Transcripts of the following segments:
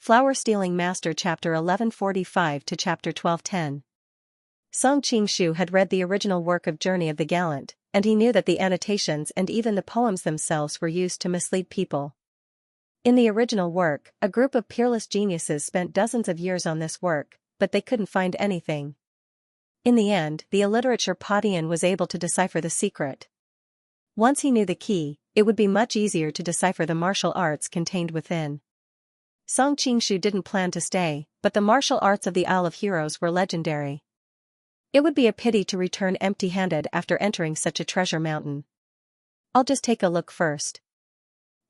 Flower Stealing Master Chapter 1145 to Chapter 1210. Song Qingshu had read the original work of Journey of the Gallant, and he knew that the annotations and even the poems themselves were used to mislead people. In the original work, a group of peerless geniuses spent dozens of years on this work, but they couldn't find anything. In the end, the illiterate Sherpatian was able to decipher the secret. Once he knew the key, it would be much easier to decipher the martial arts contained within. Song Qingshu didn't plan to stay, but the martial arts of the Isle of Heroes were legendary. It would be a pity to return empty-handed after entering such a treasure mountain. I'll just take a look first.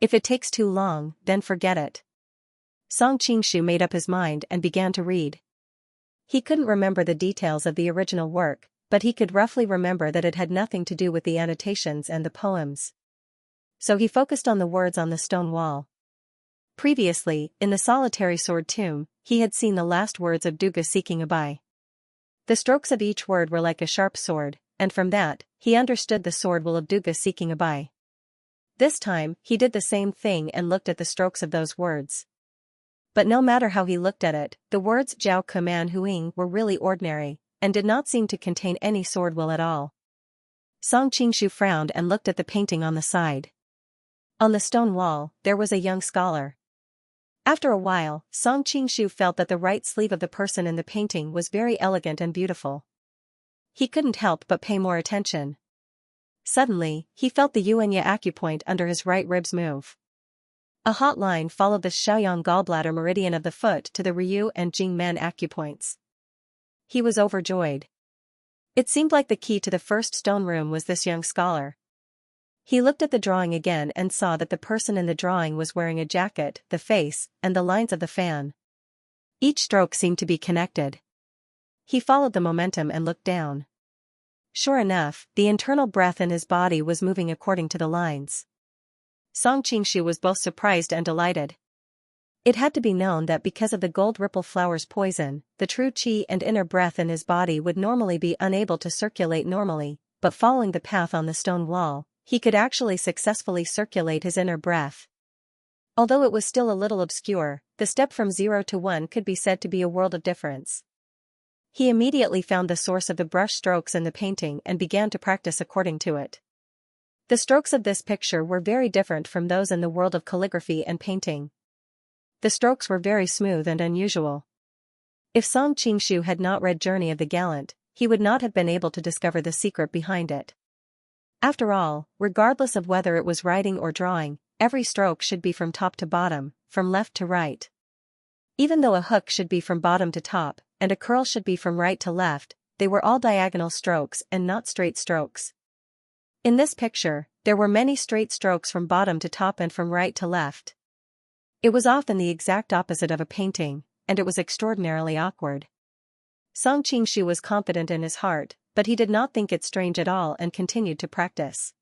If it takes too long, then forget it. Song Qingshu made up his mind and began to read. He couldn't remember the details of the original work, but he could roughly remember that it had nothing to do with the annotations and the poems. So he focused on the words on the stone wall. Previously, in the solitary sword tomb, he had seen the last words of Duga seeking a bai. The strokes of each word were like a sharp sword, and from that, he understood the sword will of Duga seeking a bai. This time, he did the same thing and looked at the strokes of those words. But no matter how he looked at it, the words Jiao Keman Huing were really ordinary, and did not seem to contain any sword will at all. Song Qingshu frowned and looked at the painting on the side. On the stone wall, there was a young scholar. After a while, Song Qingshu felt that the right sleeve of the person in the painting was very elegant and beautiful. He couldn't help but pay more attention. Suddenly, he felt the Yuanya acupoint under his right ribs move. A hot line followed the Shaoyang gallbladder meridian of the foot to the Ryu and Jingmen acupoints. He was overjoyed. It seemed like the key to the first stone room was this young scholar. He looked at the drawing again and saw that the person in the drawing was wearing a jacket, the face, and the lines of the fan. Each stroke seemed to be connected. He followed the momentum and looked down. Sure enough, the internal breath in his body was moving according to the lines. Song Qingshu was both surprised and delighted. It had to be known that because of the gold ripple flower's poison, the true qi and inner breath in his body would normally be unable to circulate normally, but following the path on the stone wall, he could actually successfully circulate his inner breath. Although it was still a little obscure, the step from 0 to 1 could be said to be a world of difference. He immediately found the source of the brush strokes in the painting and began to practice according to it. The strokes of this picture were very different from those in the world of calligraphy and painting. The strokes were very smooth and unusual. If Song Qingshu had not read Journey of the Gallant, he would not have been able to discover the secret behind it. After all, regardless of whether it was writing or drawing, every stroke should be from top to bottom, from left to right. Even though a hook should be from bottom to top, and a curl should be from right to left, they were all diagonal strokes and not straight strokes. In this picture, there were many straight strokes from bottom to top and from right to left. It was often the exact opposite of a painting, and it was extraordinarily awkward. Song Qingshu was confident in his heart, but he did not think it strange at all and continued to practice.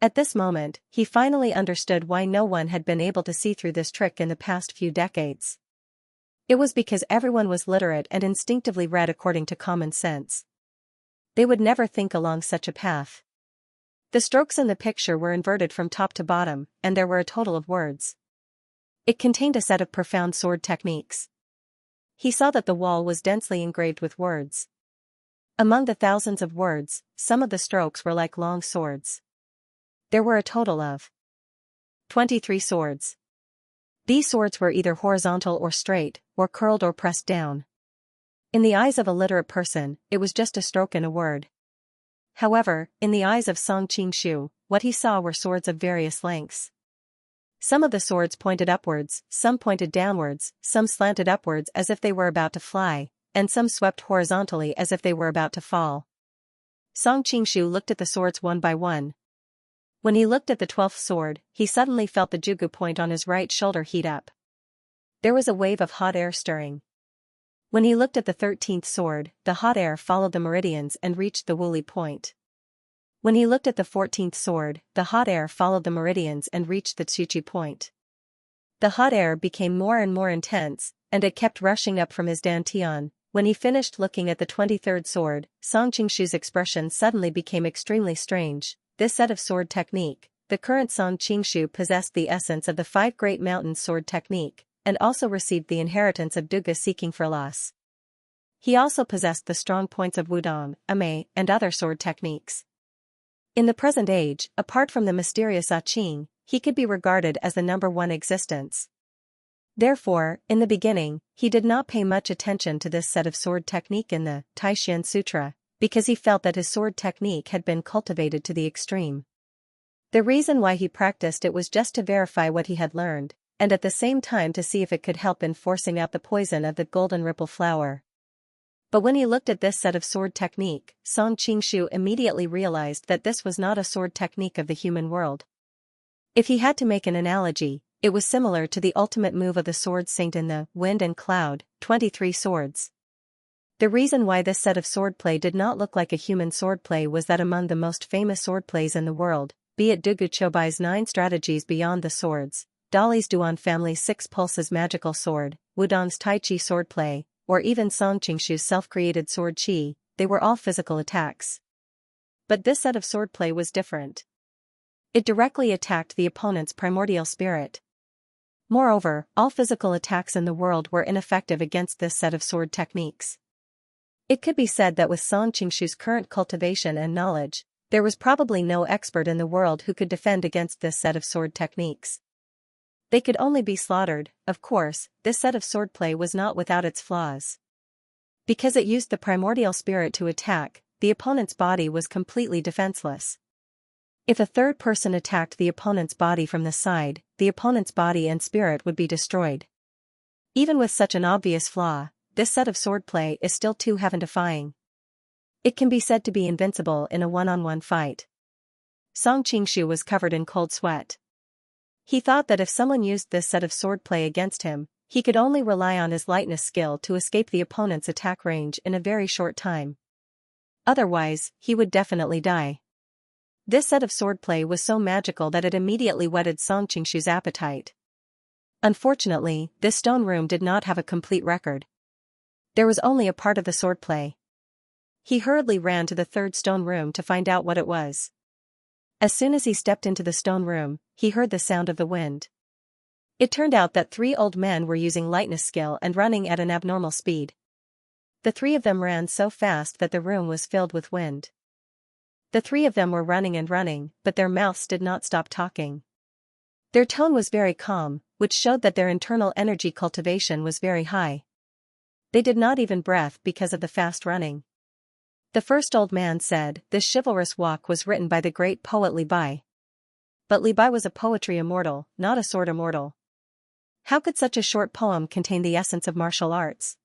At this moment, he finally understood why no one had been able to see through this trick in the past few decades. It was because everyone was literate and instinctively read according to common sense. They would never think along such a path. The strokes in the picture were inverted from top to bottom, and there were a total of words. It contained a set of profound sword techniques. He saw that the wall was densely engraved with words. Among the thousands of words, some of the strokes were like long swords. There were a total of 23 swords. These swords were either horizontal or straight, or curled or pressed down. In the eyes of a literate person, it was just a stroke in a word. However, in the eyes of Song Qingshu, what he saw were swords of various lengths. Some of the swords pointed upwards, some pointed downwards, some slanted upwards as if they were about to fly, and some swept horizontally as if they were about to fall. Song Qingshu looked at the swords one by one. When he looked at the 12th sword, he suddenly felt the jugu point on his right shoulder heat up. There was a wave of hot air stirring. When he looked at the 13th sword, the hot air followed the meridians and reached the wuli point. When he looked at the 14th sword, the hot air followed the meridians and reached the tsuchi point. The hot air became more and more intense, and it kept rushing up from his dantian. When he finished looking at the 23rd sword, Song Qingshu's expression suddenly became extremely strange. This set of sword technique, the current Song Qingshu possessed the essence of the 5 great mountain sword technique, and also received the inheritance of Duga seeking for loss. He also possessed the strong points of Wudong, Ame, and other sword techniques. In the present age, apart from the mysterious Qing, he could be regarded as the number one existence. Therefore, in the beginning, he did not pay much attention to this set of sword technique in the Taishan Sutra, because he felt that his sword technique had been cultivated to the extreme. The reason why he practiced it was just to verify what he had learned, and at the same time to see if it could help in forcing out the poison of the golden ripple flower. But when he looked at this set of sword technique, Song Qingshu immediately realized that this was not a sword technique of the human world. If he had to make an analogy, it was similar to the ultimate move of the sword saint in the Wind and Cloud, 23 Swords. The reason why this set of swordplay did not look like a human swordplay was that among the most famous swordplays in the world, be it Dugu Chobai's 9 strategies beyond the swords, Dali's Duan family's 6 pulses magical sword, Wudong's Tai Chi swordplay, or even Song Qingshu's self-created sword Qi, they were all physical attacks. But this set of swordplay was different. It directly attacked the opponent's primordial spirit. Moreover, all physical attacks in the world were ineffective against this set of sword techniques. It could be said that with Song Qingshu's current cultivation and knowledge, there was probably no expert in the world who could defend against this set of sword techniques. They could only be slaughtered. Of course, this set of swordplay was not without its flaws. Because it used the primordial spirit to attack, the opponent's body was completely defenseless. If a third person attacked the opponent's body from the side, the opponent's body and spirit would be destroyed. Even with such an obvious flaw, this set of swordplay is still too heaven-defying. It can be said to be invincible in a one-on-one fight. Song Qingshu was covered in cold sweat. He thought that if someone used this set of swordplay against him, he could only rely on his lightness skill to escape the opponent's attack range in a very short time. Otherwise, he would definitely die. This set of swordplay was so magical that it immediately whetted Song Qingshu's appetite. Unfortunately, this stone room did not have a complete record. There was only a part of the swordplay. He hurriedly ran to the third stone room to find out what it was. As soon as he stepped into the stone room, he heard the sound of the wind. It turned out that 3 old men were using lightness skill and running at an abnormal speed. The 3 of them ran so fast that the room was filled with wind. The 3 of them were running and running, but their mouths did not stop talking. Their tone was very calm, which showed that their internal energy cultivation was very high. They did not even breath because of the fast running. The first old man said, "This chivalrous walk was written by the great poet Li Bai." But Li Bai was a poetry immortal, not a sword immortal. How could such a short poem contain the essence of martial arts?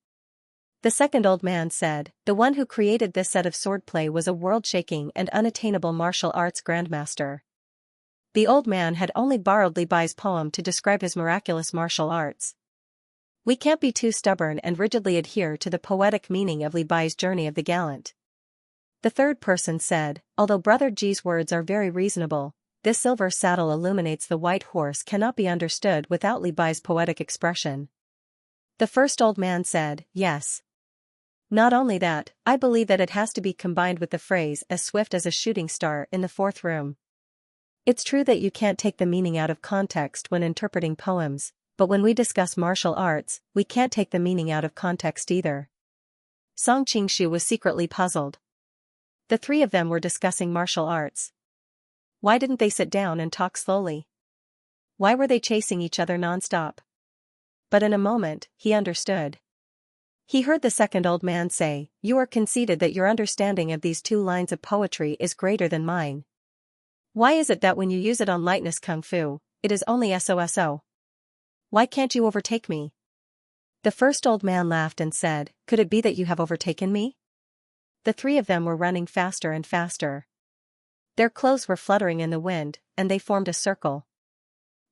The second old man said, "The one who created this set of swordplay was a world-shaking and unattainable martial arts grandmaster." The old man had only borrowed Li Bai's poem to describe his miraculous martial arts. We can't be too stubborn and rigidly adhere to the poetic meaning of Li Bai's Journey of the Gallant. The third person said, "Although Brother Ji's words are very reasonable, this silver saddle illuminates the white horse cannot be understood without Li Bai's poetic expression." The first old man said, "Yes. Not only that, I believe that it has to be combined with the phrase as swift as a shooting star in the 4th room. It's true that you can't take the meaning out of context when interpreting poems, but when we discuss martial arts, we can't take the meaning out of context either." Song Qingshu was secretly puzzled. The 3 of them were discussing martial arts. Why didn't they sit down and talk slowly? Why were they chasing each other non-stop? But in a moment, he understood. He heard the second old man say, "You are conceited that your understanding of these 2 lines of poetry is greater than mine. Why is it that when you use it on lightness kung fu, it is only SOSO? Why can't you overtake me?" The first old man laughed and said, "Could it be that you have overtaken me?" The 3 of them were running faster and faster. Their clothes were fluttering in the wind, and they formed a circle.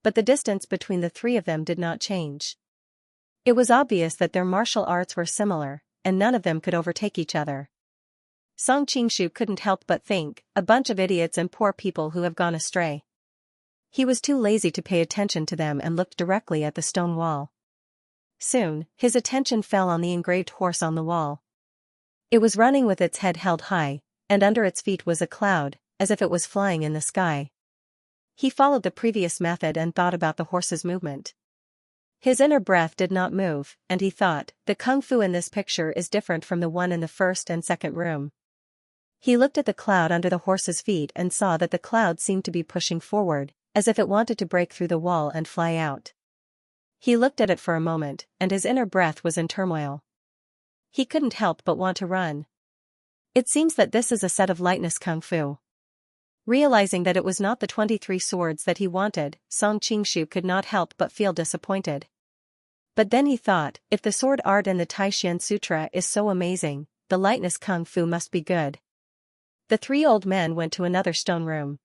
But the distance between the 3 of them did not change. It was obvious that their martial arts were similar, and none of them could overtake each other. Song Qingshu couldn't help but think, a bunch of idiots and poor people who have gone astray. He was too lazy to pay attention to them and looked directly at the stone wall. Soon, his attention fell on the engraved horse on the wall. It was running with its head held high, and under its feet was a cloud, as if it was flying in the sky. He followed the previous method and thought about the horse's movement. His inner breath did not move, and he thought, the kung fu in this picture is different from the one in the first and second room. He looked at the cloud under the horse's feet and saw that the cloud seemed to be pushing forward, as if it wanted to break through the wall and fly out. He looked at it for a moment, and his inner breath was in turmoil. He couldn't help but want to run. It seems that this is a set of lightness kung fu. Realizing that it was not the 23 swords that he wanted, Song Qingshu could not help but feel disappointed. But then he thought, if the sword art in the Taishan Sutra is so amazing, the lightness kung fu must be good. The three old men went to another stone room.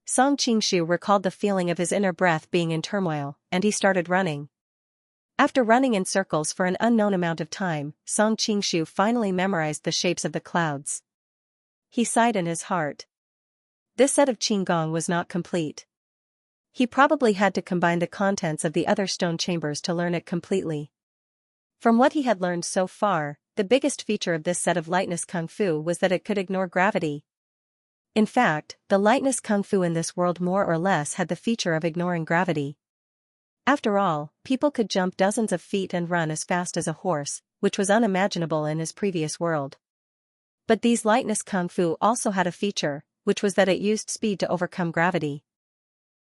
Song Qingshu recalled the feeling of his inner breath being in turmoil, and he started running. After running in circles for an unknown amount of time, Song Qingshu finally memorized the shapes of the clouds. He sighed in his heart. This set of Qinggong was not complete. He probably had to combine the contents of the other stone chambers to learn it completely. From what he had learned so far, the biggest feature of this set of lightness kung fu was that it could ignore gravity. In fact, the lightness kung fu in this world more or less had the feature of ignoring gravity. After all, people could jump dozens of feet and run as fast as a horse, which was unimaginable in his previous world. But these lightness kung fu also had a feature, which was that it used speed to overcome gravity.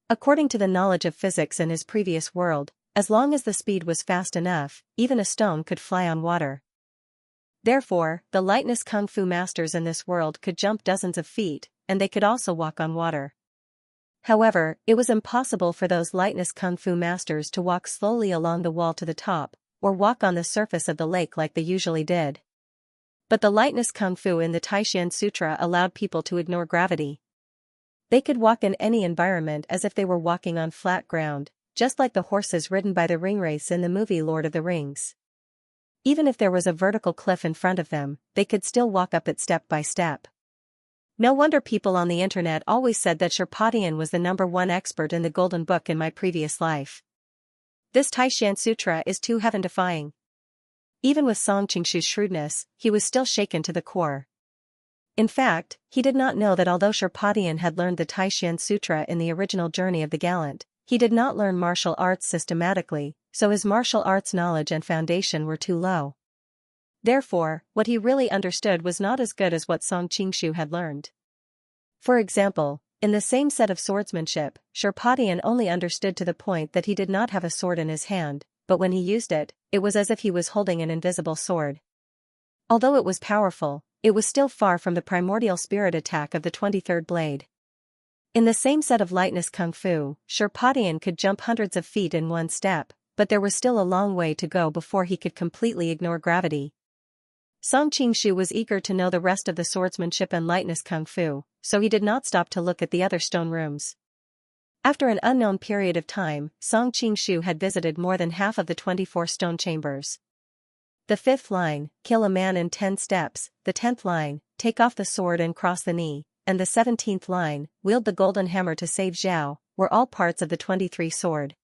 According to the knowledge of physics in his previous world, as long as the speed was fast enough, even a stone could fly on water. Therefore, the lightness kung fu masters in this world could jump dozens of feet, and they could also walk on water. However, it was impossible for those lightness kung fu masters to walk slowly along the wall to the top, or walk on the surface of the lake like they usually did. But the lightness kung fu in the Taishan Sutra allowed people to ignore gravity. They could walk in any environment as if they were walking on flat ground, just like the horses ridden by the ringwraiths in the movie Lord of the Rings. Even if there was a vertical cliff in front of them, they could still walk up it step by step. No wonder people on the internet always said that Sherpatian was the #1 expert in the Golden Book in my previous life. This Taishan Sutra is too heaven-defying. Even with Song Qingshu's shrewdness, he was still shaken to the core. In fact, he did not know that although Sherpatian had learned the Taishan Sutra in the original Journey of the Gallant, he did not learn martial arts systematically, so his martial arts knowledge and foundation were too low. Therefore, what he really understood was not as good as what Song Qingshu had learned. For example, in the same set of swordsmanship, Sherpatian only understood to the point that he did not have a sword in his hand, but when he used it, it was as if he was holding an invisible sword. Although it was powerful, it was still far from the primordial spirit attack of the 23rd blade. In the same set of lightness kung fu, Sherpatian could jump hundreds of feet in one step, but there was still a long way to go before he could completely ignore gravity. Song Qingshu was eager to know the rest of the swordsmanship and lightness kung fu, so he did not stop to look at the other stone rooms. After an unknown period of time, Song Qingshu had visited more than half of the 24 stone chambers. The 5th line, kill a man in 10 steps, the 10th line, take off the sword and cross the knee, and the 17th line, wield the golden hammer to save Zhao, were all parts of the 23 sword.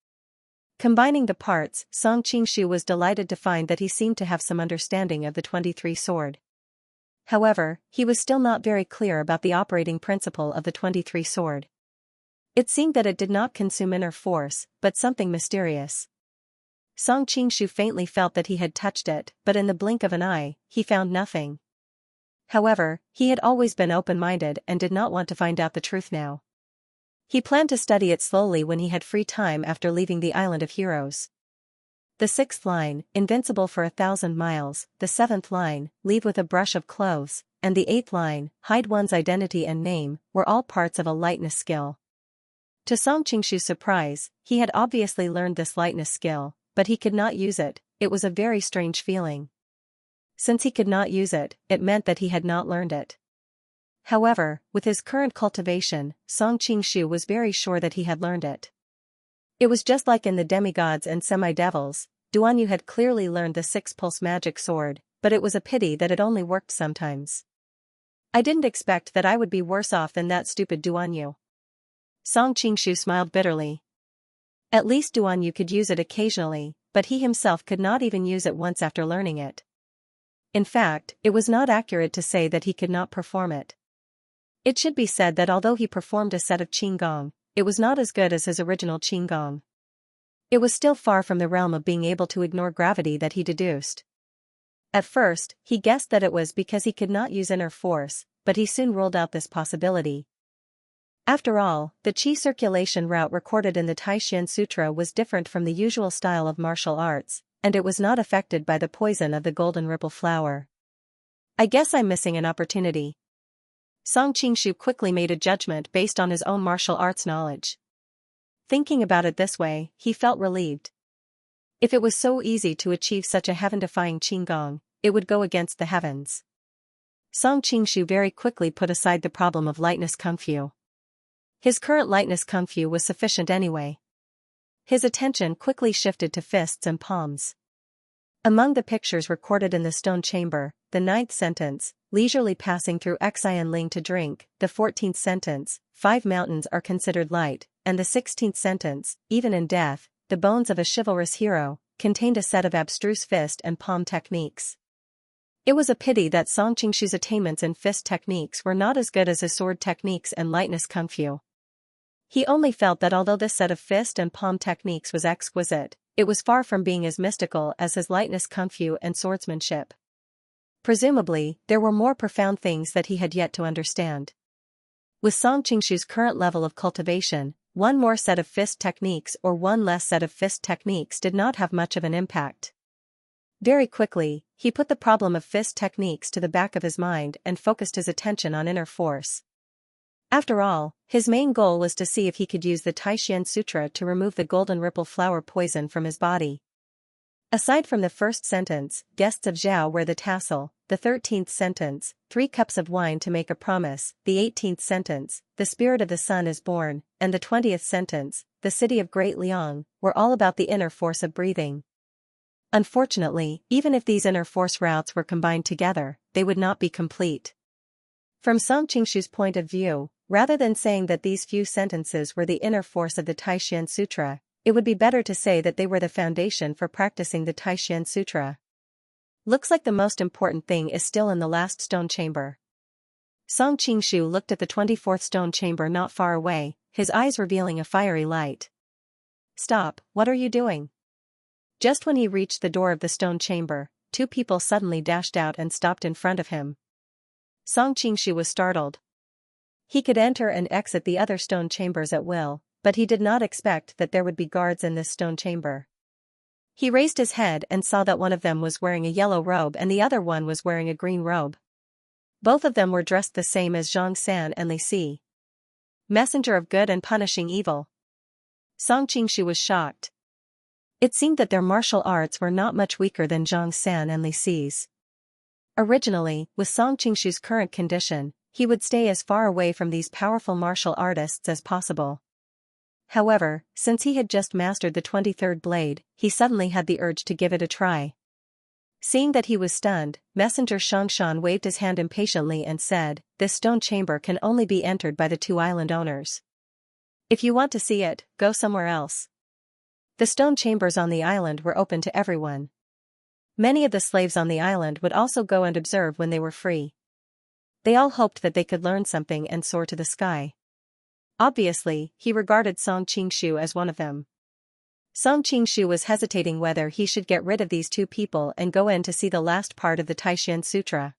Combining the parts, Song Qingshu was delighted to find that he seemed to have some understanding of the 23 sword. However, he was still not very clear about the operating principle of the 23 sword. It seemed that it did not consume inner force, but something mysterious. Song Qingshu faintly felt that he had touched it, but in the blink of an eye, he found nothing. However, he had always been open-minded and did not want to find out the truth now. He planned to study it slowly when he had free time after leaving the Island of Heroes. The 6th line, invincible for 1,000 miles, the 7th line, leave with a brush of clothes, and the 8th line, hide one's identity and name, were all parts of a lightness skill. To Song Qingshu's surprise, he had obviously learned this lightness skill, but he could not use it. It was a very strange feeling. Since he could not use it, it meant that he had not learned it. However, with his current cultivation, Song Qingshu was very sure that he had learned it. It was just like in the demigods and semi-devils. Duanyu had clearly learned the 6-pulse magic sword, but it was a pity that it only worked sometimes. I didn't expect that I would be worse off than that stupid Duanyu. Song Qingshu smiled bitterly. At least Duanyu could use it occasionally, but he himself could not even use it once after learning it. In fact, it was not accurate to say that he could not perform it. It should be said that although he performed a set of Qinggong, it was not as good as his original Qinggong. It was still far from the realm of being able to ignore gravity that he deduced. At first, he guessed that it was because he could not use inner force, but he soon ruled out this possibility. After all, the qi circulation route recorded in the Taishan Sutra was different from the usual style of martial arts, and it was not affected by the poison of the golden ripple flower. I guess I'm missing an opportunity. Song Qingshu quickly made a judgment based on his own martial arts knowledge. Thinking about it this way, he felt relieved. If it was so easy to achieve such a heaven-defying qigong, it would go against the heavens. Song Qingshu very quickly put aside the problem of lightness kung fu. His current lightness kung fu was sufficient anyway. His attention quickly shifted to fists and palms. Among the pictures recorded in the stone chamber, the 9th sentence, leisurely passing through Xian Ling to drink, the 14th sentence, 5 mountains are considered light, and the 16th sentence, even in death, the bones of a chivalrous hero, contained a set of abstruse fist and palm techniques. It was a pity that Song Qingshu's attainments in fist techniques were not as good as his sword techniques and lightness kung fu. He only felt that although this set of fist and palm techniques was exquisite, it was far from being as mystical as his lightness kung fu and swordsmanship. Presumably, there were more profound things that he had yet to understand. With Song Qingshu's current level of cultivation, one more set of fist techniques or one less set of fist techniques did not have much of an impact. Very quickly, he put the problem of fist techniques to the back of his mind and focused his attention on inner force. After all, his main goal was to see if he could use the Taishan Sutra to remove the golden ripple flower poison from his body. Aside from the first sentence, guests of Zhao wear the tassel, the 13th sentence, 3 cups of wine to make a promise, the 18th sentence, the spirit of the sun is born, and the 20th sentence, the city of Great Liang, were all about the inner force of breathing. Unfortunately, even if these inner force routes were combined together, they would not be complete. From Song Qingshu's point of view, rather than saying that these few sentences were the inner force of the Taishan Sutra, it would be better to say that they were the foundation for practicing the Taishan Sutra. Looks like the most important thing is still in the last stone chamber. Song Qingshu looked at the 24th stone chamber not far away, his eyes revealing a fiery light. Stop, what are you doing? Just when he reached the door of the stone chamber, 2 people suddenly dashed out and stopped in front of him. Song Qingshu was startled. He could enter and exit the other stone chambers at will, but he did not expect that there would be guards in this stone chamber. He raised his head and saw that one of them was wearing a yellow robe and the other one was wearing a green robe. Both of them were dressed the same as Xianxia and Li Si. Messenger of good and punishing evil. Song Qingshu was shocked. It seemed that their martial arts were not much weaker than Xianxia and Li Si's. Originally, with Song Qingshu's current condition, he would stay as far away from these powerful martial artists as possible. However, since he had just mastered the 23rd blade, he suddenly had the urge to give it a try. Seeing that he was stunned, Messenger Xianxia waved his hand impatiently and said, "This stone chamber can only be entered by the 2 island owners. If you want to see it, go somewhere else." The stone chambers on the island were open to everyone. Many of the slaves on the island would also go and observe when they were free. They all hoped that they could learn something and soar to the sky. Obviously, he regarded Song Qingshu as one of them. Song Qingshu was hesitating whether he should get rid of these 2 people and go in to see the last part of the Taishan Sutra.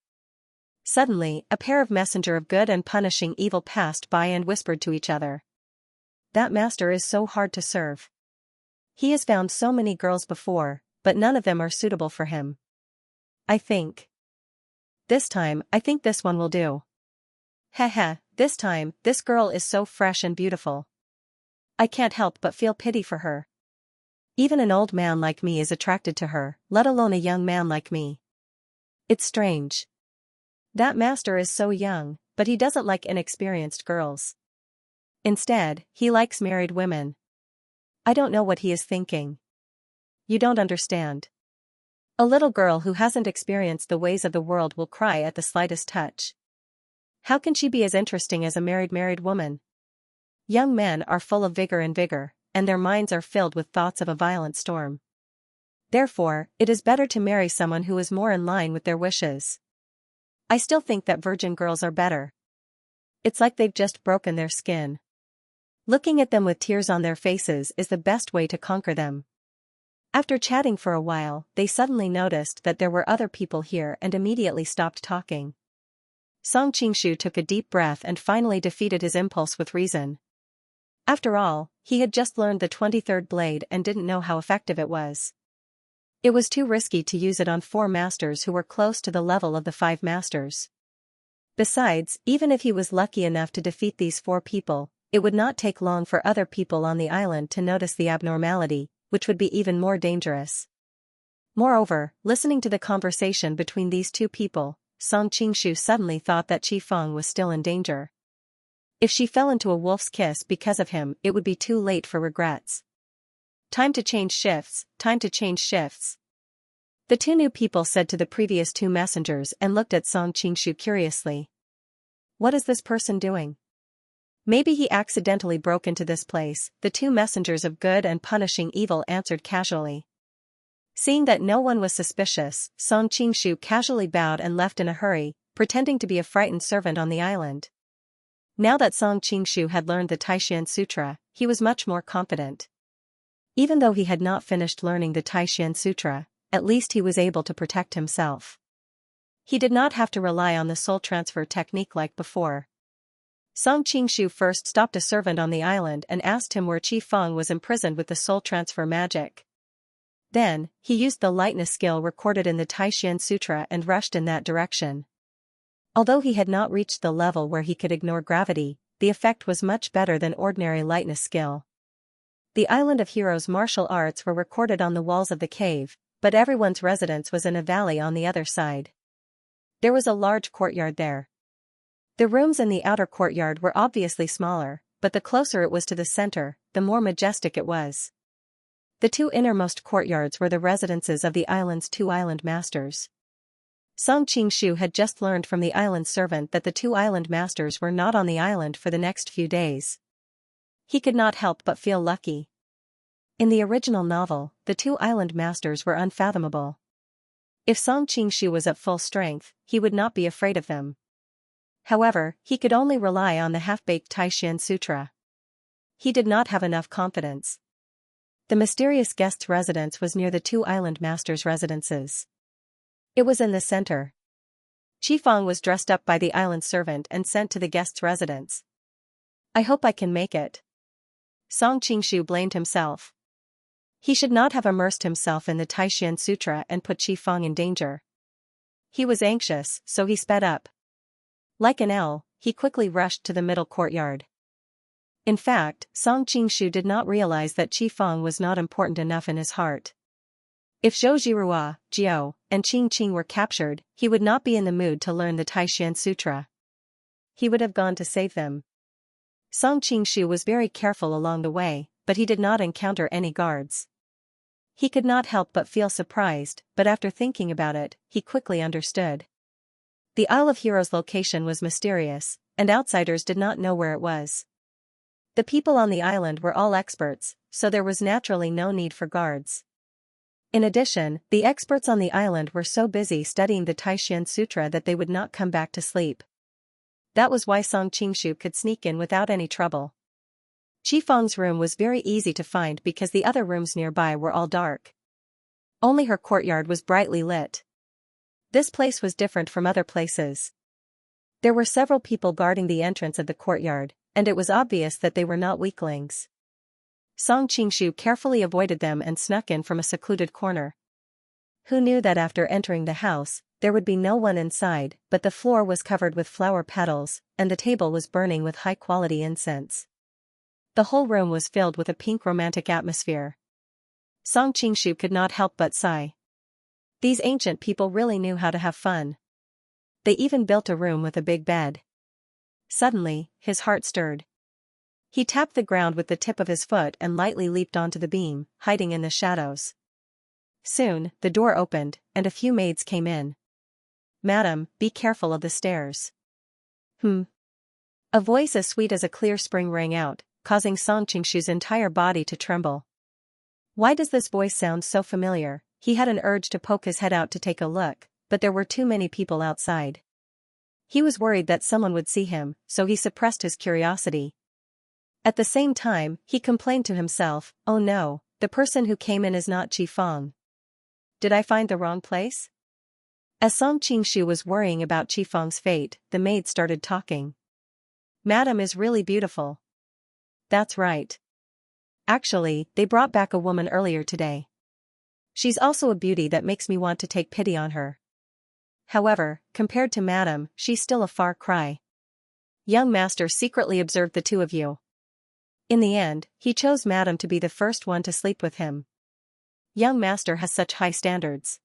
Suddenly, a pair of messenger of good and punishing evil passed by and whispered to each other. "That master is so hard to serve. He has found so many girls before, but none of them are suitable for him. I think this one will do. Heh, this time, this girl is so fresh and beautiful. I can't help but feel pity for her. Even an old man like me is attracted to her, let alone a young man like me. It's strange. That master is so young, but he doesn't like inexperienced girls. Instead, he likes married women. I don't know what he is thinking. You don't understand. A little girl who hasn't experienced the ways of the world will cry at the slightest touch. How can she be as interesting as a married woman? Young men are full of vigor, and their minds are filled with thoughts of a violent storm. Therefore, it is better to marry someone who is more in line with their wishes. I still think that virgin girls are better. It's like they've just broken their skin. Looking at them with tears on their faces is the best way to conquer them. After chatting for a while, they suddenly noticed that there were other people here and immediately stopped talking. Song Qingshu took a deep breath and finally defeated his impulse with reason. After all, he had just learned the 23rd blade and didn't know how effective it was. It was too risky to use it on 4 masters who were close to the level of the 5 masters. Besides, even if he was lucky enough to defeat these 4 people, it would not take long for other people on the island to notice the abnormality, which would be even more dangerous. Moreover, listening to the conversation between these 2 people, Song Qingshu suddenly thought that Qi Feng was still in danger. If she fell into a wolf's kiss because of him, it would be too late for regrets. Time to change shifts, time to change shifts. The 2 new people said to the previous 2 messengers and looked at Song Qingshu curiously. What is this person doing? Maybe he accidentally broke into this place, the 2 messengers of good and punishing evil answered casually. Seeing that no one was suspicious, Song Qingshu casually bowed and left in a hurry, pretending to be a frightened servant on the island. Now that Song Qingshu had learned the Taishan Sutra, he was much more confident. Even though he had not finished learning the Taishan Sutra, at least he was able to protect himself. He did not have to rely on the soul transfer technique like before. Song Qingshu first stopped a servant on the island and asked him where Qi Feng was imprisoned with the soul transfer magic. Then, he used the lightness skill recorded in the Taishan Sutra and rushed in that direction. Although he had not reached the level where he could ignore gravity, the effect was much better than ordinary lightness skill. The Island of Heroes martial arts were recorded on the walls of the cave, but everyone's residence was in a valley on the other side. There was a large courtyard there. The rooms in the outer courtyard were obviously smaller, but the closer it was to the center, the more majestic it was. The 2 innermost courtyards were the residences of the island's 2 island masters. Song Qingshu had just learned from the island servant that the 2 island masters were not on the island for the next few days. He could not help but feel lucky. In the original novel, the 2 island masters were unfathomable. If Song Qingshu was at full strength, he would not be afraid of them. However, he could only rely on the half-baked Taishan Sutra. He did not have enough confidence. The mysterious guest's residence was near the 2 island masters' residences. It was in the center. Qi Feng was dressed up by the island servant and sent to the guest's residence. I hope I can make it. Song Qingshu blamed himself. He should not have immersed himself in the Taishan Sutra and put Qi Feng in danger. He was anxious, so he sped up. Like an owl, he quickly rushed to the middle courtyard. In fact, Song Qingshu did not realize that Qi Feng was not important enough in his heart. If Zhou Jirua, Jiao, and Qing Qing were captured, he would not be in the mood to learn the Taishan Sutra. He would have gone to save them. Song Qingshu was very careful along the way, but he did not encounter any guards. He could not help but feel surprised, but after thinking about it, he quickly understood. The Isle of Heroes location was mysterious, and outsiders did not know where it was. The people on the island were all experts, so there was naturally no need for guards. In addition, the experts on the island were so busy studying the Taishan Sutra that they would not come back to sleep. That was why Song Qingshu could sneak in without any trouble. Qi Feng's room was very easy to find because the other rooms nearby were all dark. Only her courtyard was brightly lit. This place was different from other places. There were several people guarding the entrance of the courtyard, and it was obvious that they were not weaklings. Song Qingshu carefully avoided them and snuck in from a secluded corner. Who knew that after entering the house, there would be no one inside, but the floor was covered with flower petals, and the table was burning with high-quality incense. The whole room was filled with a pink romantic atmosphere. Song Qingshu could not help but sigh. These ancient people really knew how to have fun. They even built a room with a big bed. Suddenly, his heart stirred. He tapped the ground with the tip of his foot and lightly leaped onto the beam, hiding in the shadows. Soon, the door opened, and a few maids came in. "Madam, be careful of the stairs." A voice as sweet as a clear spring rang out, causing Song Qingshu's entire body to tremble. Why does this voice sound so familiar? He had an urge to poke his head out to take a look, but there were too many people outside. He was worried that someone would see him, so he suppressed his curiosity. At the same time, he complained to himself, oh no, the person who came in is not Qifeng. Did I find the wrong place? As Song Qingshu was worrying about Qifeng's fate, the maid started talking. Madam is really beautiful. That's right. Actually, they brought back a woman earlier today. She's also a beauty that makes me want to take pity on her. However, compared to Madam, she's still a far cry. Young master secretly observed the two of you. In the end, he chose Madam to be the first one to sleep with him. Young master has such high standards.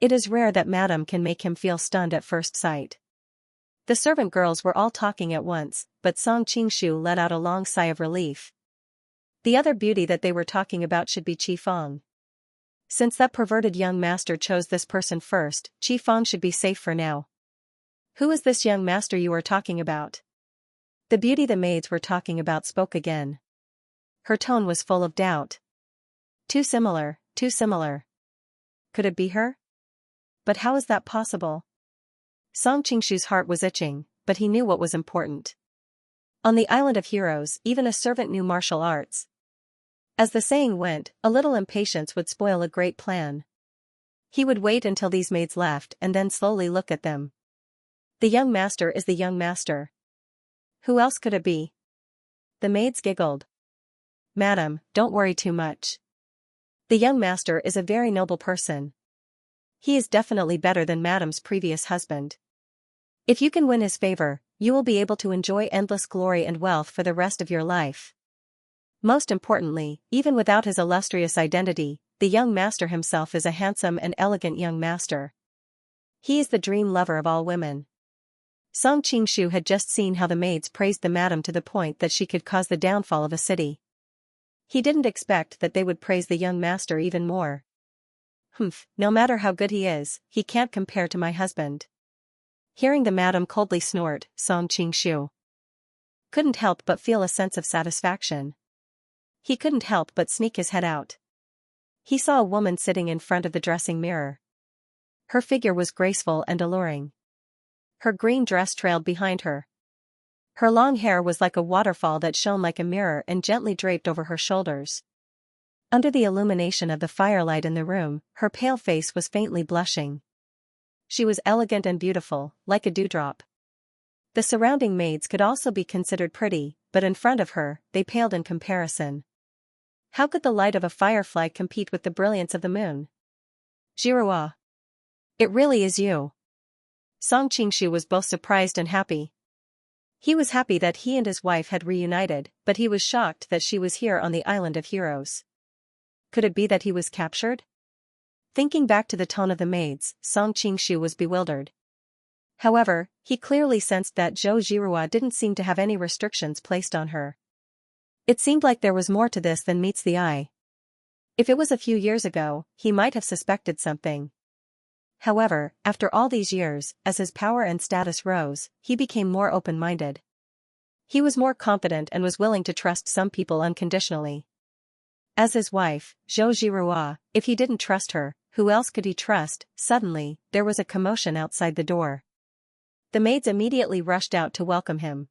It is rare that Madam can make him feel stunned at first sight. The servant girls were all talking at once, but Song Qingshu let out a long sigh of relief. The other beauty that they were talking about should be Qifeng. Since that perverted young master chose this person first, Qifeng should be safe for now. Who is this young master you are talking about? The beauty the maids were talking about spoke again. Her tone was full of doubt. Too similar, too similar. Could it be her? But how is that possible? Song Qingshu's heart was itching, but he knew what was important. On the Island of Heroes, even a servant knew martial arts. As the saying went, a little impatience would spoil a great plan. He would wait until these maids left and then slowly look at them. The young master is the young master. Who else could it be? The maids giggled. Madam, don't worry too much. The young master is a very noble person. He is definitely better than Madam's previous husband. If you can win his favor, you will be able to enjoy endless glory and wealth for the rest of your life. Most importantly, even without his illustrious identity, the young master himself is a handsome and elegant young master. He is the dream lover of all women. Song Qingshu had just seen how the maids praised the madam to the point that she could cause the downfall of a city. He didn't expect that they would praise the young master even more. No matter how good he is, he can't compare to my husband. Hearing the madam coldly snort, Song Qingshu couldn't help but feel a sense of satisfaction. He couldn't help but sneak his head out. He saw a woman sitting in front of the dressing mirror. Her figure was graceful and alluring. Her green dress trailed behind her. Her long hair was like a waterfall that shone like a mirror and gently draped over her shoulders. Under the illumination of the firelight in the room, her pale face was faintly blushing. She was elegant and beautiful, like a dewdrop. The surrounding maids could also be considered pretty, but in front of her, they paled in comparison. How could the light of a firefly compete with the brilliance of the moon? Jiruo. It really is you. Song Qingshu was both surprised and happy. He was happy that he and his wife had reunited, but he was shocked that she was here on the Island of Heroes. Could it be that he was captured? Thinking back to the tone of the maids, Song Qingshu was bewildered. However, he clearly sensed that Zhou Jiruo didn't seem to have any restrictions placed on her. It seemed like there was more to this than meets the eye. If it was a few years ago, he might have suspected something. However, after all these years, as his power and status rose, he became more open-minded. He was more confident and was willing to trust some people unconditionally. As his wife, Zhou Jiruo, if he didn't trust her, who else could he trust? Suddenly, there was a commotion outside the door. The maids immediately rushed out to welcome him.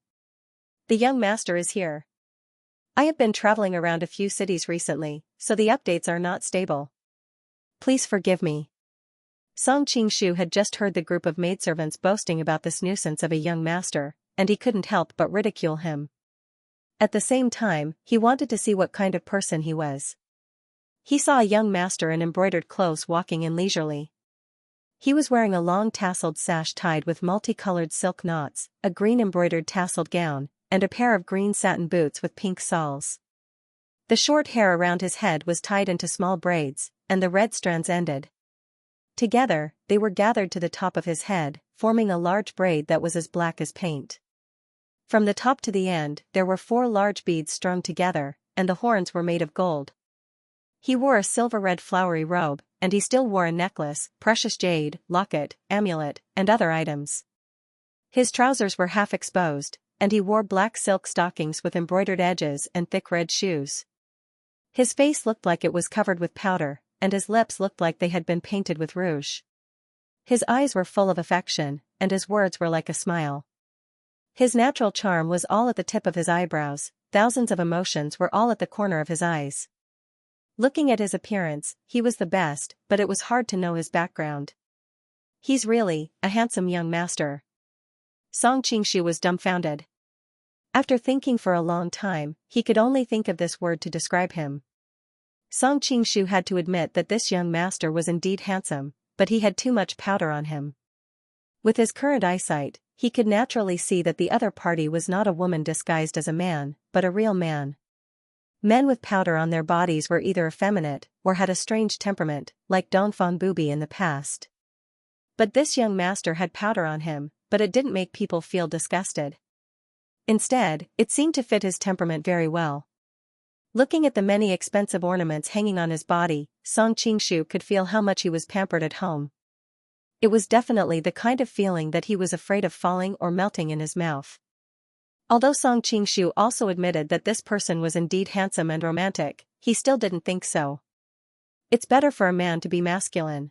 The young master is here. I have been traveling around a few cities recently, so the updates are not stable. Please forgive me. Song Qingshu had just heard the group of maidservants boasting about this nuisance of a young master, and he couldn't help but ridicule him. At the same time, he wanted to see what kind of person he was. He saw a young master in embroidered clothes walking in leisurely. He was wearing a long tasseled sash tied with multicolored silk knots, a green embroidered tasseled gown, and a pair of green satin boots with pink soles. The short hair around his head was tied into small braids, and the red strands ended. Together, they were gathered to the top of his head, forming a large braid that was as black as paint. From the top to the end, there were 4 large beads strung together, and the horns were made of gold. He wore a silver-red flowery robe, and he still wore a necklace, precious jade, locket, amulet, and other items. His trousers were half exposed, and he wore black silk stockings with embroidered edges and thick red shoes. His face looked like it was covered with powder, and his lips looked like they had been painted with rouge. His eyes were full of affection, and his words were like a smile. His natural charm was all at the tip of his eyebrows, thousands of emotions were all at the corner of his eyes. Looking at his appearance, he was the best, but it was hard to know his background. He's really a handsome young master. Song Qingshu was dumbfounded. After thinking for a long time, he could only think of this word to describe him. Song Qingshu had to admit that this young master was indeed handsome, but he had too much powder on him. With his current eyesight, he could naturally see that the other party was not a woman disguised as a man, but a real man. Men with powder on their bodies were either effeminate or had a strange temperament, like Dongfang Bubi in the past. But this young master had powder on him, but it didn't make people feel disgusted. Instead, it seemed to fit his temperament very well. Looking at the many expensive ornaments hanging on his body, Song Qingshu could feel how much he was pampered at home. It was definitely the kind of feeling that he was afraid of falling or melting in his mouth. Although Song Qingshu also admitted that this person was indeed handsome and romantic, he still didn't think so. It's better for a man to be masculine.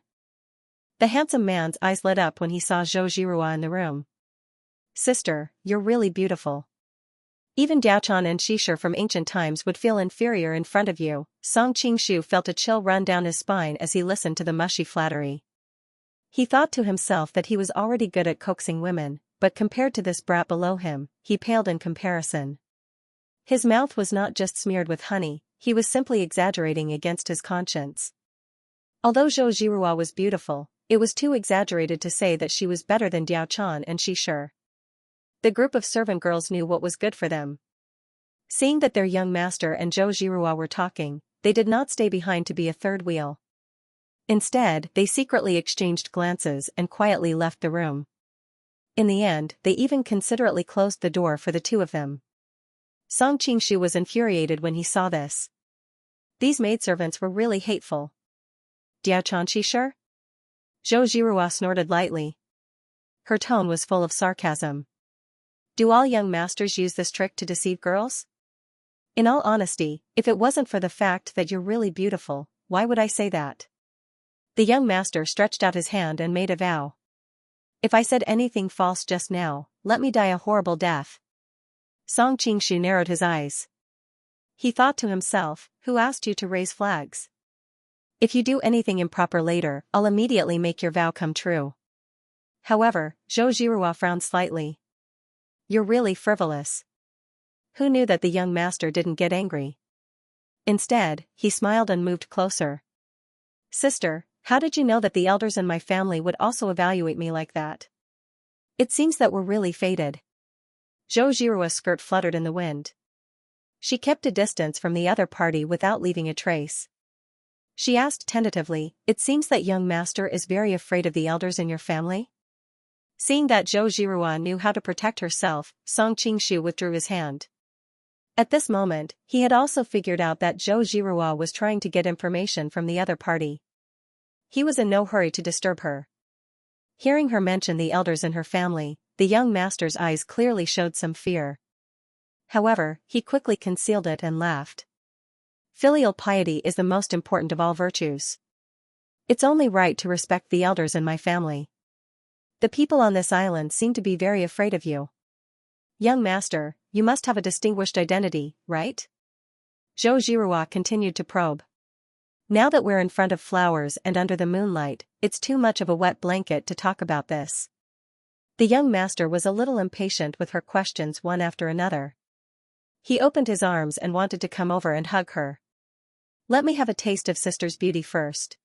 The handsome man's eyes lit up when he saw Zhou Zhirua in the room. Sister, you're really beautiful. Even Diaochan and Shishir from ancient times would feel inferior in front of you. Song Qingshu felt a chill run down his spine as he listened to the mushy flattery. He thought to himself that he was already good at coaxing women, but compared to this brat below him, he paled in comparison. His mouth was not just smeared with honey, he was simply exaggerating against his conscience. Although Zhou Zhirua was beautiful, it was too exaggerated to say that she was better than Diaochan and Shishir. The group of servant girls knew what was good for them. Seeing that their young master and Zhou Zhirua were talking, they did not stay behind to be a third wheel. Instead, they secretly exchanged glances and quietly left the room. In the end, they even considerately closed the door for the two of them. Song Qingshu was infuriated when he saw this. These maidservants were really hateful. Diaochan Shishir? Zhou Zhirua snorted lightly. Her tone was full of sarcasm. Do all young masters use this trick to deceive girls? In all honesty, if it wasn't for the fact that you're really beautiful, why would I say that? The young master stretched out his hand and made a vow. If I said anything false just now, let me die a horrible death. Song Qingshu narrowed his eyes. He thought to himself, who asked you to raise flags? If you do anything improper later, I'll immediately make your vow come true. However, Zhou Zhirua frowned slightly. You're really frivolous. Who knew that the young master didn't get angry? Instead, he smiled and moved closer. Sister, how did you know that the elders in my family would also evaluate me like that? It seems that we're really fated. Zhou Zhirua's skirt fluttered in the wind. She kept a distance from the other party without leaving a trace. She asked tentatively, it seems that young master is very afraid of the elders in your family? Seeing that Zhou Zhirua knew how to protect herself, Song Qingshu withdrew his hand. At this moment, he had also figured out that Zhou Zhirua was trying to get information from the other party. He was in no hurry to disturb her. Hearing her mention the elders in her family, the young master's eyes clearly showed some fear. However, he quickly concealed it and laughed. Filial piety is the most important of all virtues. It's only right to respect the elders in my family. The people on this island seem to be very afraid of you. Young master, you must have a distinguished identity, right? Zhou Zhirua continued to probe. Now that we're in front of flowers and under the moonlight, it's too much of a wet blanket to talk about this. The young master was a little impatient with her questions one after another. He opened his arms and wanted to come over and hug her. Let me have a taste of sister's beauty first.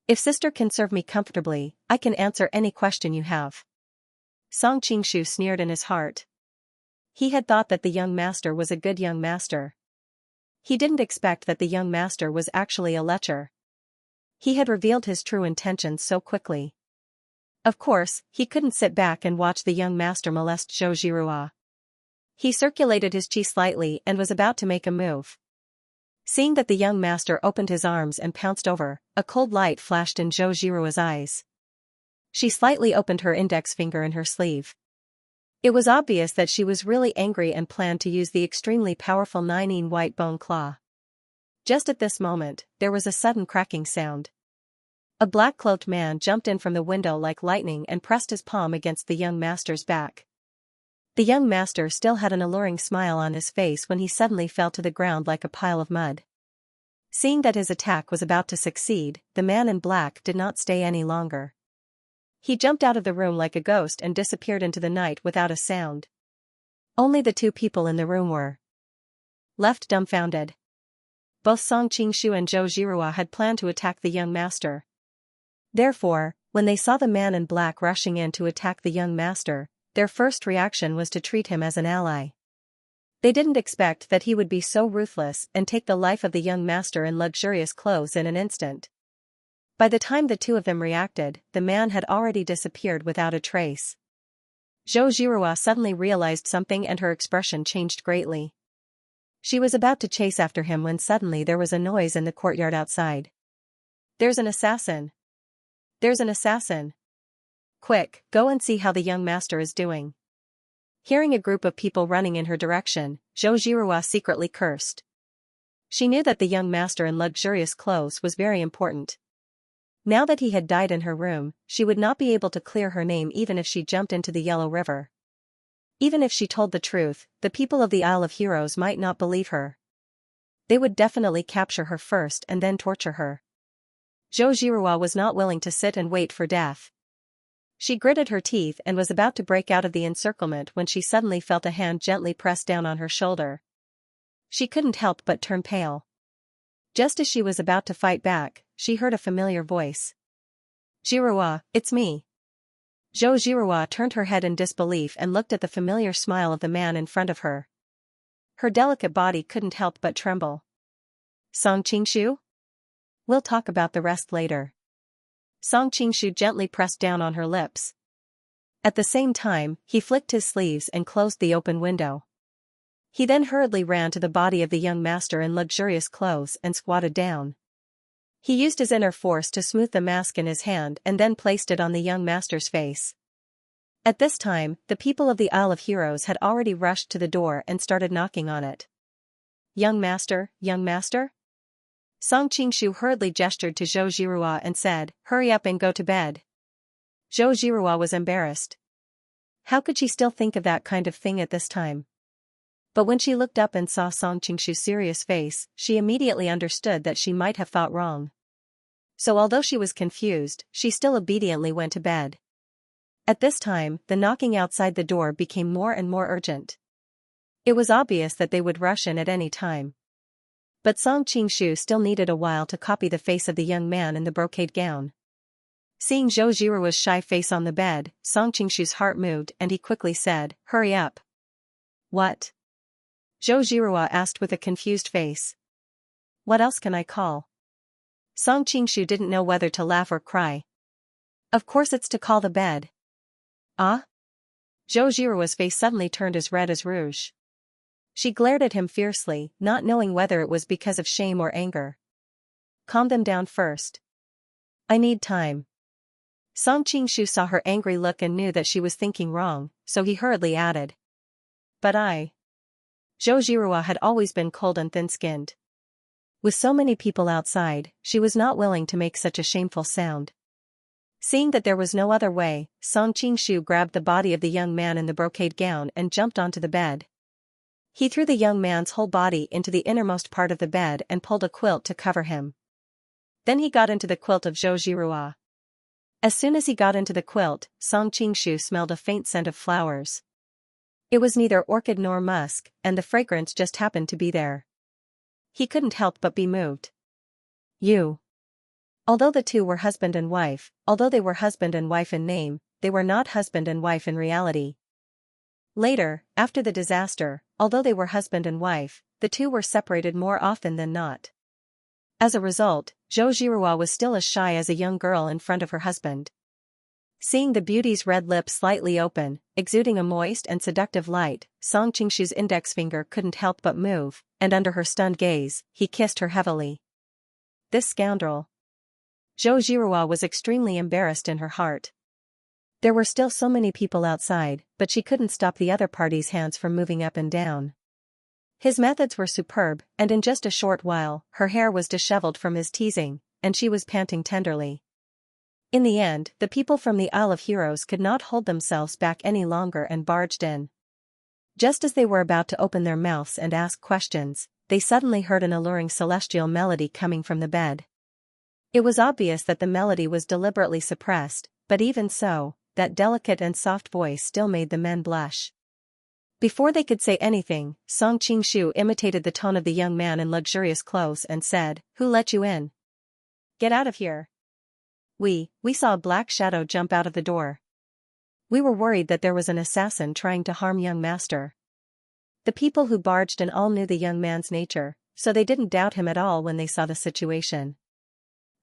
If sister can serve me comfortably, I can answer any question you have. Song Qingshu sneered in his heart. He had thought that the young master was a good young master. He didn't expect that the young master was actually a lecher. He had revealed his true intentions so quickly. Of course, he couldn't sit back and watch the young master molest Zhou Zhirua. He circulated his chi slightly and was about to make a move. Seeing that the young master opened his arms and pounced over, a cold light flashed in Zhou Zhirua's eyes. She slightly opened her index finger in her sleeve. It was obvious that she was really angry and planned to use the extremely powerful 9-in white bone claw. Just at this moment, there was a sudden cracking sound. A black-cloaked man jumped in from the window like lightning and pressed his palm against the young master's back. The young master still had an alluring smile on his face when he suddenly fell to the ground like a pile of mud. Seeing that his attack was about to succeed, the man in black did not stay any longer. He jumped out of the room like a ghost and disappeared into the night without a sound. Only the two people in the room were left dumbfounded. Both Song Qingshu and Zhou Zhirua had planned to attack the young master. Therefore, when they saw the man in black rushing in to attack the young master, their first reaction was to treat him as an ally. They didn't expect that he would be so ruthless and take the life of the young master in luxurious clothes in an instant. By the time the two of them reacted, the man had already disappeared without a trace. Zhou Zhirua suddenly realized something and her expression changed greatly. She was about to chase after him when suddenly there was a noise in the courtyard outside. "There's an assassin! There's an assassin! Quick, go and see how the young master is doing." Hearing a group of people running in her direction, Zhou Zhirua secretly cursed. She knew that the young master in luxurious clothes was very important. Now that he had died in her room, she would not be able to clear her name even if she jumped into the Yellow River. Even if she told the truth, the people of the Isle of Heroes might not believe her. They would definitely capture her first and then torture her. Zhou Zhirua was not willing to sit and wait for death. She gritted her teeth and was about to break out of the encirclement when she suddenly felt a hand gently pressed down on her shoulder. She couldn't help but turn pale. Just as she was about to fight back, she heard a familiar voice. "Zhirua, it's me." Zhou Zhirua turned her head in disbelief and looked at the familiar smile of the man in front of her. Her delicate body couldn't help but tremble. "Song Qingshu? We'll talk about the rest later." Song Qingshu gently pressed down on her lips. At the same time, he flicked his sleeves and closed the open window. He then hurriedly ran to the body of the young master in luxurious clothes and squatted down. He used his inner force to smooth the mask in his hand and then placed it on the young master's face. At this time, the people of the Isle of Heroes had already rushed to the door and started knocking on it. "Young master, young master?" Song Qingshu hurriedly gestured to Zhou Zhirua and said, "Hurry up and go to bed." Zhou Zhirua was embarrassed. How could she still think of that kind of thing at this time? But when she looked up and saw Song Qingshu's serious face, she immediately understood that she might have thought wrong. So although she was confused, she still obediently went to bed. At this time, the knocking outside the door became more and more urgent. It was obvious that they would rush in at any time. But Song Qingshu still needed a while to copy the face of the young man in the brocade gown. Seeing Zhou Zhirua's shy face on the bed, Song Qingshu's heart moved and he quickly said, "Hurry up." "What?" Zhou Zhirua asked with a confused face. "What else can I call?" Song Qingshu didn't know whether to laugh or cry. "Of course it's to call the bed." "Ah?" Zhou Zhirua's face suddenly turned as red as rouge. She glared at him fiercely, not knowing whether it was because of shame or anger. "Calm them down first. I need time." Song Qingshu saw her angry look and knew that she was thinking wrong, so he hurriedly added. "But Zhou Zhirua had always been cold and thin-skinned. With so many people outside, she was not willing to make such a shameful sound. Seeing that there was no other way, Song Qingshu grabbed the body of the young man in the brocade gown and jumped onto the bed. He threw the young man's whole body into the innermost part of the bed and pulled a quilt to cover him. Then he got into the quilt of Zhou Zhirua. As soon as he got into the quilt, Song Qingshu smelled a faint scent of flowers. It was neither orchid nor musk, and the fragrance just happened to be there. He couldn't help but be moved. "You." Although the two were husband and wife, although they were husband and wife in name, they were not husband and wife in reality. Later, after the disaster, although they were husband and wife, the two were separated more often than not. As a result, Zhou Zhirua was still as shy as a young girl in front of her husband. Seeing the beauty's red lips slightly open, exuding a moist and seductive light, Song Qingshu's index finger couldn't help but move, and under her stunned gaze, he kissed her heavily. This scoundrel. Zhou Zhirua was extremely embarrassed in her heart. There were still so many people outside, but she couldn't stop the other party's hands from moving up and down. His methods were superb, and in just a short while, her hair was disheveled from his teasing, and she was panting tenderly. In the end, the people from the Isle of Heroes could not hold themselves back any longer and barged in. Just as they were about to open their mouths and ask questions, they suddenly heard an alluring celestial melody coming from the bed. It was obvious that the melody was deliberately suppressed, but even so, that delicate and soft voice still made the men blush. Before they could say anything, Song Qingshu imitated the tone of the young man in luxurious clothes and said, "Who let you in? Get out of here." We saw a black shadow jump out of the door. We were worried that there was an assassin trying to harm young master. The people who barged in all knew the young man's nature, so they didn't doubt him at all when they saw the situation.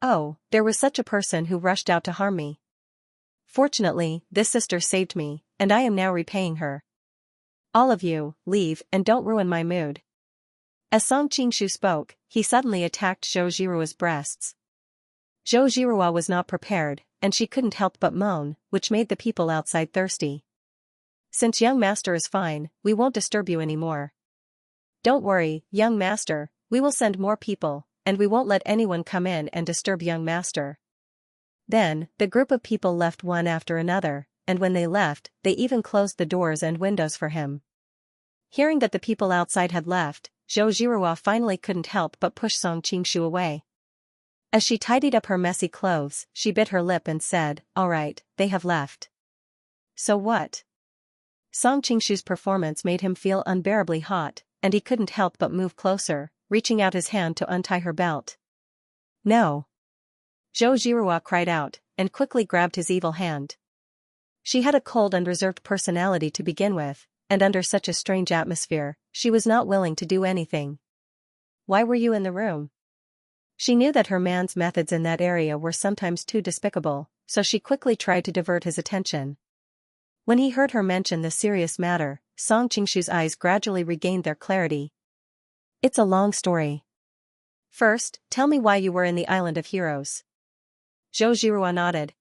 Oh, there was such a person who rushed out to harm me. Fortunately, this sister saved me, and I am now repaying her. All of you, leave and don't ruin my mood. As Song Qingshu spoke, he suddenly attacked Zhou Jirua's breasts. Zhou Jirua was not prepared, and she couldn't help but moan, which made the people outside thirsty. "Since young master is fine, we won't disturb you anymore. Don't worry, young master, we will send more people, and we won't let anyone come in and disturb young master." Then, the group of people left one after another, and when they left, they even closed the doors and windows for him. Hearing that the people outside had left, Zhou Jirua finally couldn't help but push Song Qingshu away. As she tidied up her messy clothes, she bit her lip and said, "All right, they have left. So what?" Song Qingshu's performance made him feel unbearably hot, and he couldn't help but move closer, reaching out his hand to untie her belt. "No!" Zhou Jirua cried out, and quickly grabbed his evil hand. She had a cold and reserved personality to begin with, and under such a strange atmosphere, she was not willing to do anything. "Why were you in the room?" She knew that her man's methods in that area were sometimes too despicable, so she quickly tried to divert his attention. When he heard her mention the serious matter, Song Qingshu's eyes gradually regained their clarity. "It's a long story. First, tell me why you were in the Island of Heroes." Zhou Jirua nodded.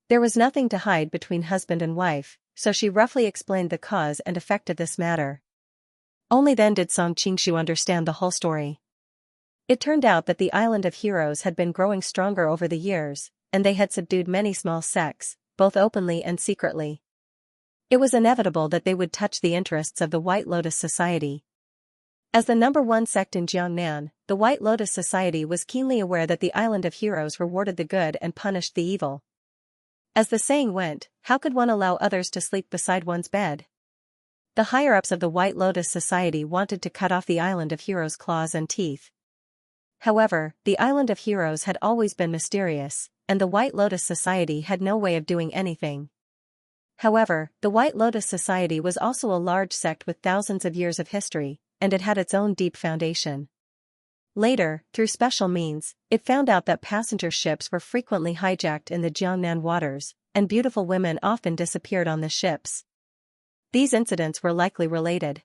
There was nothing to hide between husband and wife, so she roughly explained the cause and effect of this matter. Only then did Song Qingshu understand the whole story. It turned out that the Island of Heroes had been growing stronger over the years, and they had subdued many small sects, both openly and secretly. It was inevitable that they would touch the interests of the White Lotus Society. As the #1 sect in Jiangnan, the White Lotus Society was keenly aware that the Island of Heroes rewarded the good and punished the evil. As the saying went, how could one allow others to sleep beside one's bed? The higher-ups of the White Lotus Society wanted to cut off the Island of Heroes' claws and teeth. However, the Island of Heroes had always been mysterious, and the White Lotus Society had no way of doing anything. However, the White Lotus Society was also a large sect with thousands of years of history, and it had its own deep foundation. Later, through special means, it found out that passenger ships were frequently hijacked in the Jiangnan waters, and beautiful women often disappeared on the ships. These incidents were likely related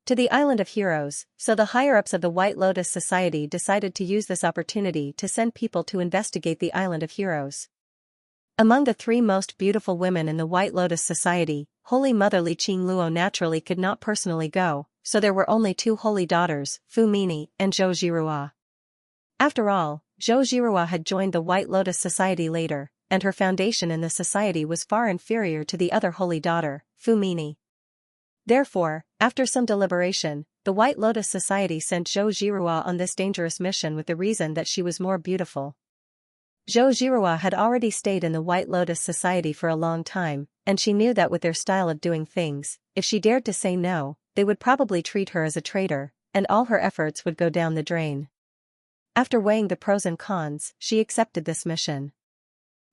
to the Island of Heroes, so the higher-ups of the White Lotus Society decided to use this opportunity to send people to investigate the Island of Heroes. Among the 3 most beautiful women in the White Lotus Society, Holy Mother Li Qingluo naturally could not personally go, so there were only 2 holy daughters, Fu Mini and Zhou Jirua. After all, Zhou Jirua had joined the White Lotus Society later, and her foundation in the society was far inferior to the other holy daughter, Fu Mini. Therefore, after some deliberation, the White Lotus Society sent Zhou Jirua on this dangerous mission with the reason that she was more beautiful. Zhou Jirua had already stayed in the White Lotus Society for a long time, and she knew that with their style of doing things, if she dared to say no, they would probably treat her as a traitor, and all her efforts would go down the drain. After weighing the pros and cons, she accepted this mission.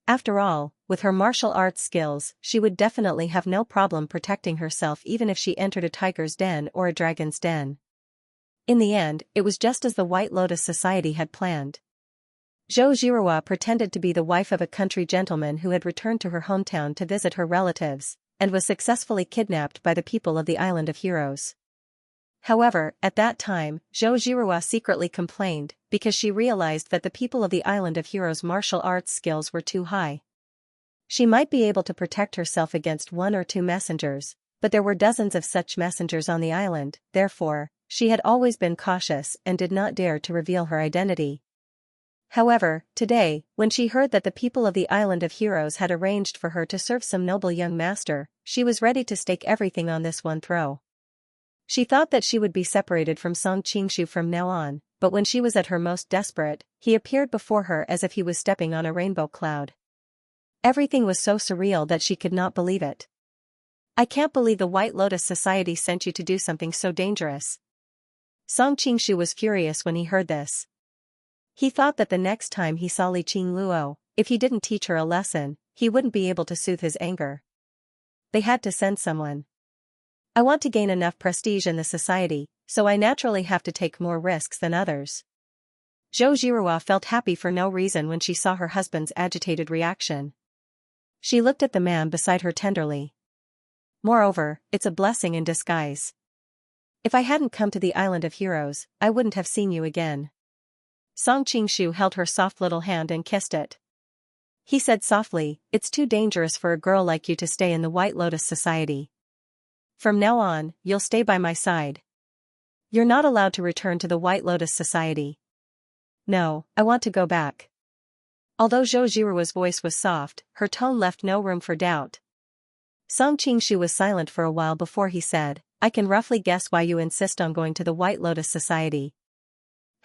After all, with her martial arts skills, she would definitely have no problem protecting herself even if she entered a tiger's den or a dragon's den. In the end, it was just as the White Lotus Society had planned. Zhou Jirua pretended to be the wife of a country gentleman who had returned to her hometown to visit her relatives, and was successfully kidnapped by the people of the Island of Heroes. However, at that time, Zhou Jirua secretly complained, because she realized that the people of the Island of Heroes' martial arts skills were too high. She might be able to protect herself against 1 or 2 messengers, but there were dozens of such messengers on the island, therefore, she had always been cautious and did not dare to reveal her identity. However, today, when she heard that the people of the Island of Heroes had arranged for her to serve some noble young master, she was ready to stake everything on this one throw. She thought that she would be separated from Song Qingshu from now on, but when she was at her most desperate, he appeared before her as if he was stepping on a rainbow cloud. Everything was so surreal that she could not believe it. "I can't believe the White Lotus Society sent you to do something so dangerous." Song Qingshu was furious when he heard this. He thought that the next time he saw Li Qingluo, if he didn't teach her a lesson, he wouldn't be able to soothe his anger. They had to send someone. "I want to gain enough prestige in the society, so I naturally have to take more risks than others." Zhou Zhirua felt happy for no reason when she saw her husband's agitated reaction. She looked at the man beside her tenderly. "Moreover, it's a blessing in disguise. If I hadn't come to the Island of Heroes, I wouldn't have seen you again." Song Qingshu held her soft little hand and kissed it. He said softly, "It's too dangerous for a girl like you to stay in the White Lotus Society. From now on, you'll stay by my side. You're not allowed to return to the White Lotus Society." "No, I want to go back." Although Zhou Jirua's voice was soft, her tone left no room for doubt. Song Qingshu was silent for a while before he said, "I can roughly guess why you insist on going to the White Lotus Society.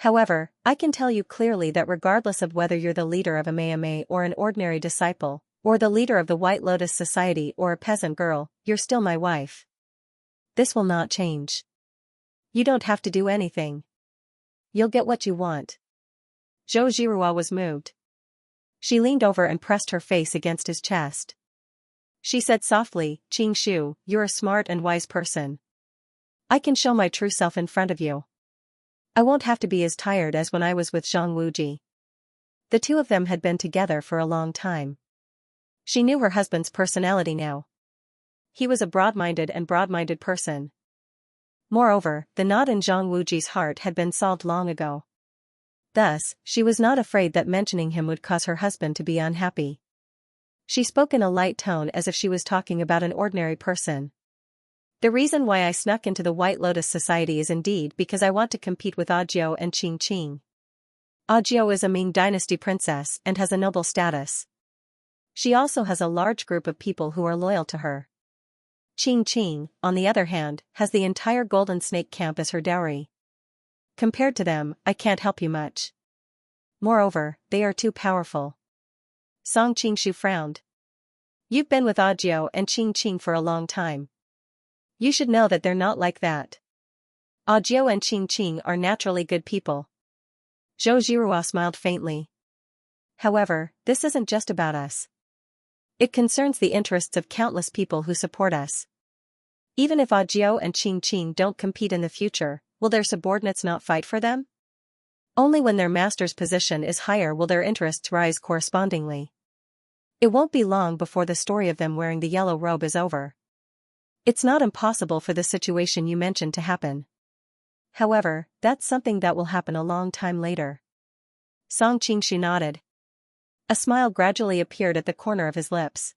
However, I can tell you clearly that regardless of whether you're the leader of a Meimei or an ordinary disciple, or the leader of the White Lotus Society or a peasant girl, you're still my wife. This will not change. You don't have to do anything. You'll get what you want." Zhou Zhirua was moved. She leaned over and pressed her face against his chest. She said softly, "Qingshu, you're a smart and wise person. I can show my true self in front of you. I won't have to be as tired as when I was with Zhang Wuji." The two of them had been together for a long time. She knew her husband's personality now. He was a broad-minded person. Moreover, the knot in Zhang Wuji's heart had been solved long ago. Thus, she was not afraid that mentioning him would cause her husband to be unhappy. She spoke in a light tone as if she was talking about an ordinary person. "The reason why I snuck into the White Lotus Society is indeed because I want to compete with Ajiao and Qing Qing. Ajiao is a Ming Dynasty princess and has a noble status. She also has a large group of people who are loyal to her. Qing Qing, on the other hand, has the entire Golden Snake camp as her dowry. Compared to them, I can't help you much. Moreover, they are too powerful." Song Qingshu frowned. "You've been with Ajiao and Qing Qing for a long time. You should know that they're not like that. Ajiao and Qing Qing are naturally good people." Zhou Zhirua smiled faintly. "However, this isn't just about us. It concerns the interests of countless people who support us. Even if Ajiao and Qing Qing don't compete in the future, will their subordinates not fight for them? Only when their master's position is higher will their interests rise correspondingly. It won't be long before the story of them wearing the yellow robe is over. It's not impossible for the situation you mentioned to happen. However, that's something that will happen a long time later." Song Qingshu nodded. A smile gradually appeared at the corner of his lips.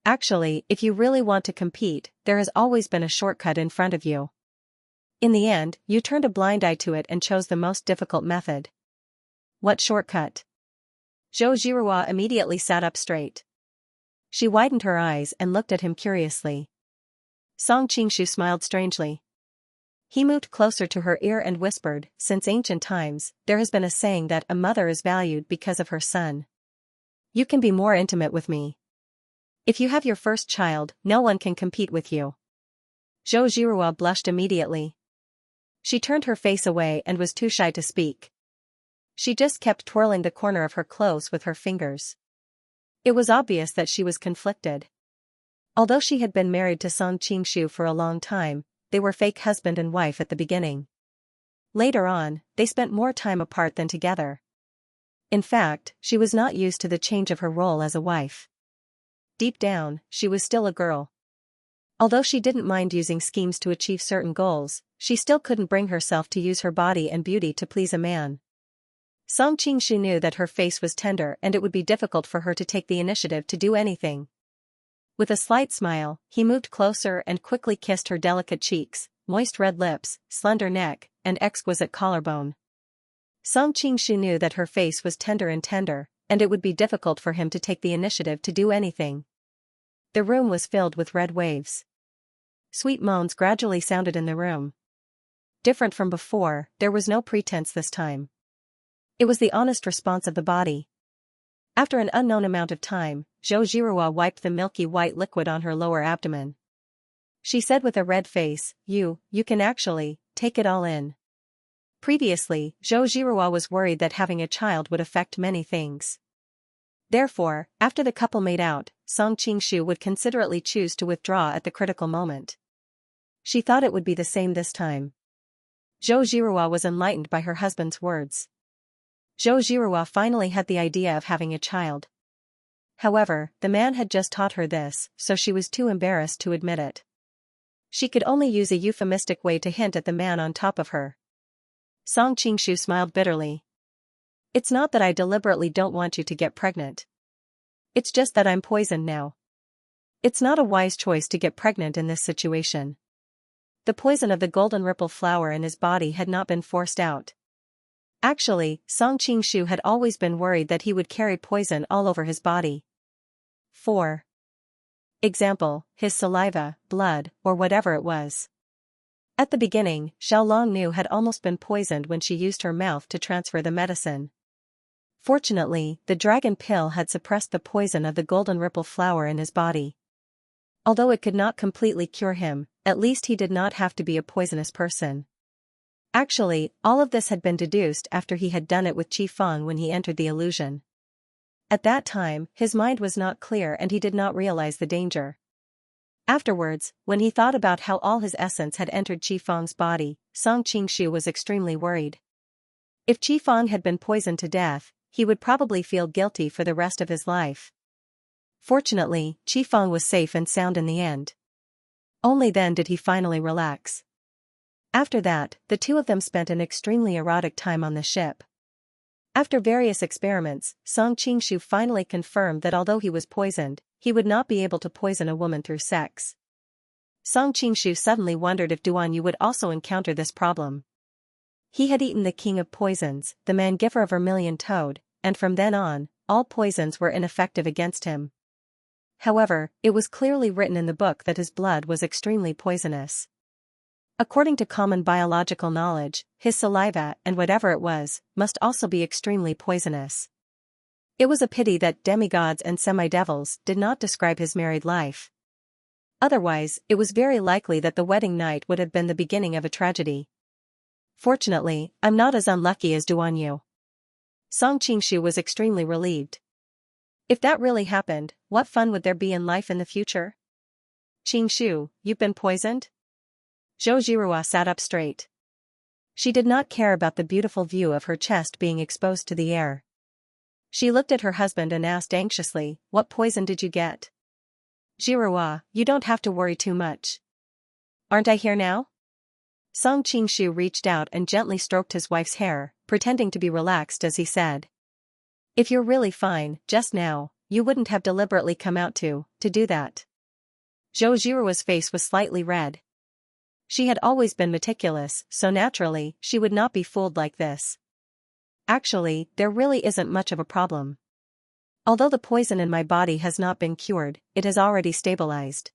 "Actually, if you really want to compete, there has always been a shortcut in front of you. In the end, you turned a blind eye to it and chose the most difficult method." "What shortcut?" Zhou Zhirua immediately sat up straight. She widened her eyes and looked at him curiously. Song Qingshu smiled strangely. He moved closer to her ear and whispered, "Since ancient times, there has been a saying that a mother is valued because of her son. You can be more intimate with me. If you have your first child, no one can compete with you." Zhou Zhirua blushed immediately. She turned her face away and was too shy to speak. She just kept twirling the corner of her clothes with her fingers. It was obvious that she was conflicted. Although she had been married to Song Qingshu for a long time, they were fake husband and wife at the beginning. Later on, they spent more time apart than together. In fact, she was not used to the change of her role as a wife. Deep down, she was still a girl. Although she didn't mind using schemes to achieve certain goals, she still couldn't bring herself to use her body and beauty to please a man. Song Qingshu knew that her face was tender and it would be difficult for her to take the initiative to do anything. With a slight smile, he moved closer and quickly kissed her delicate cheeks, moist red lips, slender neck, and exquisite collarbone. Song Qingshu knew that her face was tender, and it would be difficult for him to take the initiative to do anything. The room was filled with red waves. Sweet moans gradually sounded in the room. Different from before, there was no pretense this time. It was the honest response of the body. After an unknown amount of time, Zhou Zhirua wiped the milky white liquid on her lower abdomen. She said with a red face, You can actually take it all in. Previously, Zhou Zhirua was worried that having a child would affect many things. Therefore, after the couple made out, Song Qingshu would considerately choose to withdraw at the critical moment. She thought it would be the same this time. Zhou Zhirua was enlightened by her husband's words. Zhou Zhirua finally had the idea of having a child. However, the man had just taught her this, so she was too embarrassed to admit it. She could only use a euphemistic way to hint at the man on top of her. Song Qingshu smiled bitterly. It's not that I deliberately don't want you to get pregnant. It's just that I'm poisoned now. It's not a wise choice to get pregnant in this situation. The poison of the golden ripple flower in his body had not been forced out. Actually, Song Qingshu had always been worried that he would carry poison all over his body. 4. Example, his saliva, blood, or whatever it was. At the beginning, Xiaolong Nu had almost been poisoned when she used her mouth to transfer the medicine. Fortunately, the dragon pill had suppressed the poison of the golden ripple flower in his body. Although it could not completely cure him, at least he did not have to be a poisonous person. Actually, all of this had been deduced after he had done it with Qi Feng when he entered the illusion. At that time, his mind was not clear and he did not realize the danger. Afterwards, when he thought about how all his essence had entered Qi Feng's body, Song Qingshu was extremely worried. If Qi Feng had been poisoned to death, he would probably feel guilty for the rest of his life. Fortunately, Qi Feng was safe and sound in the end. Only then did he finally relax. After that, the two of them spent an extremely erotic time on the ship. After various experiments, Song Qingshu finally confirmed that although he was poisoned, he would not be able to poison a woman through sex. Song Qingshu suddenly wondered if Duan Yu would also encounter this problem. He had eaten the king of poisons, the Mangifer of Vermilion Toad, and from then on, all poisons were ineffective against him. However, it was clearly written in the book that his blood was extremely poisonous. According to common biological knowledge, his saliva, and whatever it was, must also be extremely poisonous. It was a pity that demigods and semi-devils did not describe his married life. Otherwise, it was very likely that the wedding night would have been the beginning of a tragedy. Fortunately, I'm not as unlucky as Duan Yu. Song Qingshu was extremely relieved. If that really happened, what fun would there be in life in the future? Qingshu, you've been poisoned? Zhou Zhirua sat up straight. She did not care about the beautiful view of her chest being exposed to the air. She looked at her husband and asked anxiously, What poison did you get? Zhirua, you don't have to worry too much. Aren't I here now? Song Qingshu reached out and gently stroked his wife's hair, pretending to be relaxed as he said. If you're really fine, just now, you wouldn't have deliberately come out to do that. Zhou Zhirua's face was slightly red. She had always been meticulous, so naturally, she would not be fooled like this. Actually, there really isn't much of a problem. Although the poison in my body has not been cured, it has already stabilized.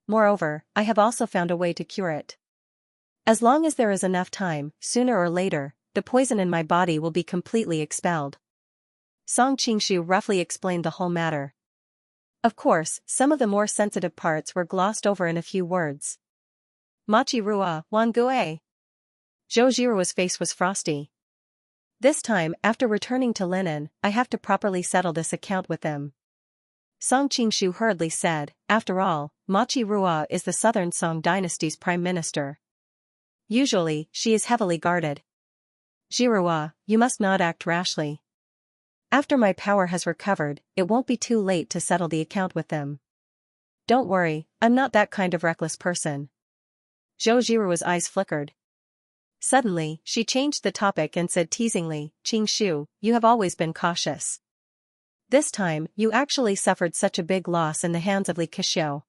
Moreover, I have also found a way to cure it. As long as there is enough time, sooner or later, the poison in my body will be completely expelled. Song Qingshu roughly explained the whole matter. Of course, some of the more sensitive parts were glossed over in a few words. Machi Rua, Wan Gue. Zhou Zhirua's face was frosty. This time, after returning to Linen, I have to properly settle this account with them. Song Qingshu hurriedly said, After all, Machi Rua is the Southern Song dynasty's prime minister. Usually, she is heavily guarded. Zhirua, you must not act rashly. After my power has recovered, it won't be too late to settle the account with them. Don't worry, I'm not that kind of reckless person. Zhou Zhirua's eyes flickered. Suddenly, she changed the topic and said teasingly, Qingshu, you have always been cautious. This time, you actually suffered such a big loss in the hands of Li Kexiu.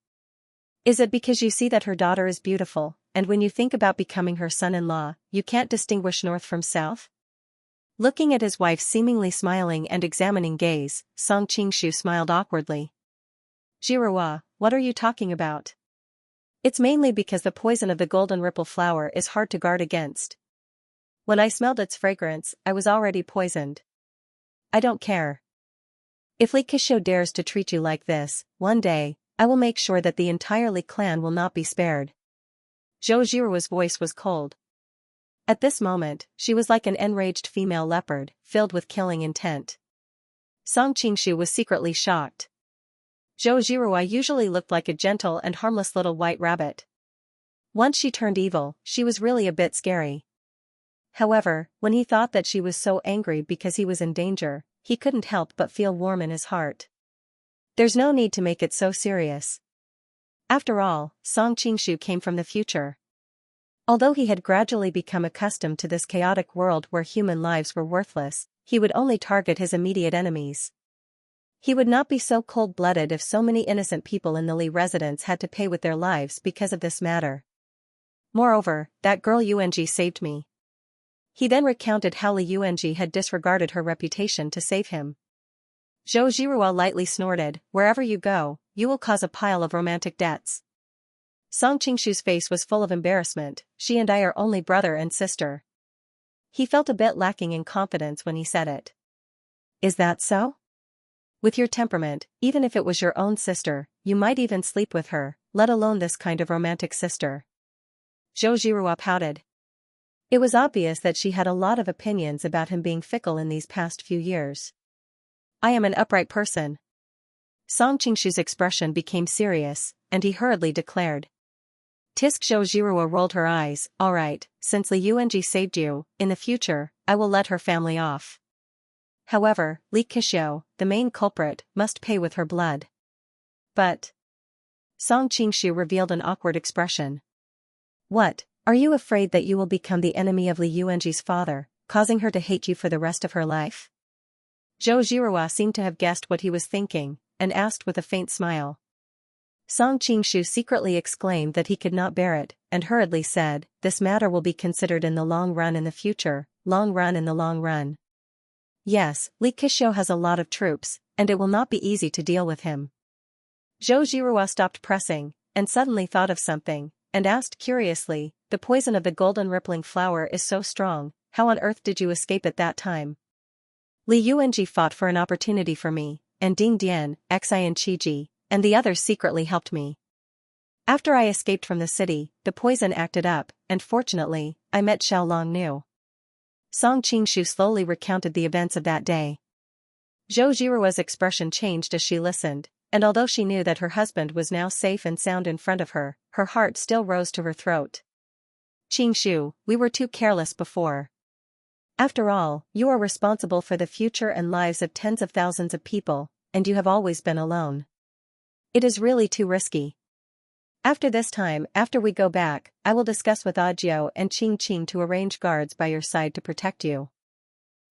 Is it because you see that her daughter is beautiful, and when you think about becoming her son-in-law, you can't distinguish north from south? Looking at his wife's seemingly smiling and examining gaze, Song Qingshu smiled awkwardly. Jiruwa, what are you talking about? It's mainly because the poison of the golden ripple flower is hard to guard against. When I smelled its fragrance, I was already poisoned. I don't care. If Li Kishou dares to treat you like this, one day, I will make sure that the entire Li clan will not be spared. Zhou Jiruo's voice was cold. At this moment, she was like an enraged female leopard, filled with killing intent. Song Qingshu was secretly shocked. Zhou Jiruo usually looked like a gentle and harmless little white rabbit. Once she turned evil, she was really a bit scary. However, when he thought that she was so angry because he was in danger, he couldn't help but feel warm in his heart. There's no need to make it so serious. After all, Song Qingshu came from the future. Although he had gradually become accustomed to this chaotic world where human lives were worthless, he would only target his immediate enemies. He would not be so cold-blooded if so many innocent people in the Li residence had to pay with their lives because of this matter. Moreover, that girl Yuanji saved me. He then recounted how Li Yuanji had disregarded her reputation to save him. Zhou Jiruo lightly snorted, wherever you go, you will cause a pile of romantic debts. Song Qingshu's face was full of embarrassment, she and I are only brother and sister. He felt a bit lacking in confidence when he said it. Is that so? With your temperament, even if it was your own sister, you might even sleep with her, let alone this kind of romantic sister. Zhou Jiruo pouted. It was obvious that she had a lot of opinions about him being fickle in these past few years. I am an upright person. Song Qingshu's expression became serious, and he hurriedly declared. Tisk Zhou Jiruo rolled her eyes, all right, since Li Yuanji saved you, in the future, I will let her family off. However, Li Kishou, the main culprit, must pay with her blood. But... Song Qingshu revealed an awkward expression. What, are you afraid that you will become the enemy of Li Yuanji's father, causing her to hate you for the rest of her life? Zhou Jiruo seemed to have guessed what he was thinking, and asked with a faint smile. Song Qingshu secretly exclaimed that he could not bear it, and hurriedly said, this matter will be considered in the long run in the future, long run in the long run. Yes, Li Kishou has a lot of troops, and it will not be easy to deal with him. Zhou Jiruo stopped pressing, and suddenly thought of something, and asked curiously, the poison of the golden rippling flower is so strong, how on earth did you escape at that time? Li Yuanji fought for an opportunity for me, and Ding Dian, Xi and Qiji, and the others secretly helped me. After I escaped from the city, the poison acted up, and fortunately, I met Xiaolong Nu. Song Qingshu slowly recounted the events of that day. Zhou Jiruo's expression changed as she listened, and although she knew that her husband was now safe and sound in front of her, her heart still rose to her throat. Qingshu, we were too careless before. After all, you are responsible for the future and lives of tens of thousands of people, and you have always been alone. It is really too risky. After this time, after we go back, I will discuss with Ajiao and Qing to arrange guards by your side to protect you.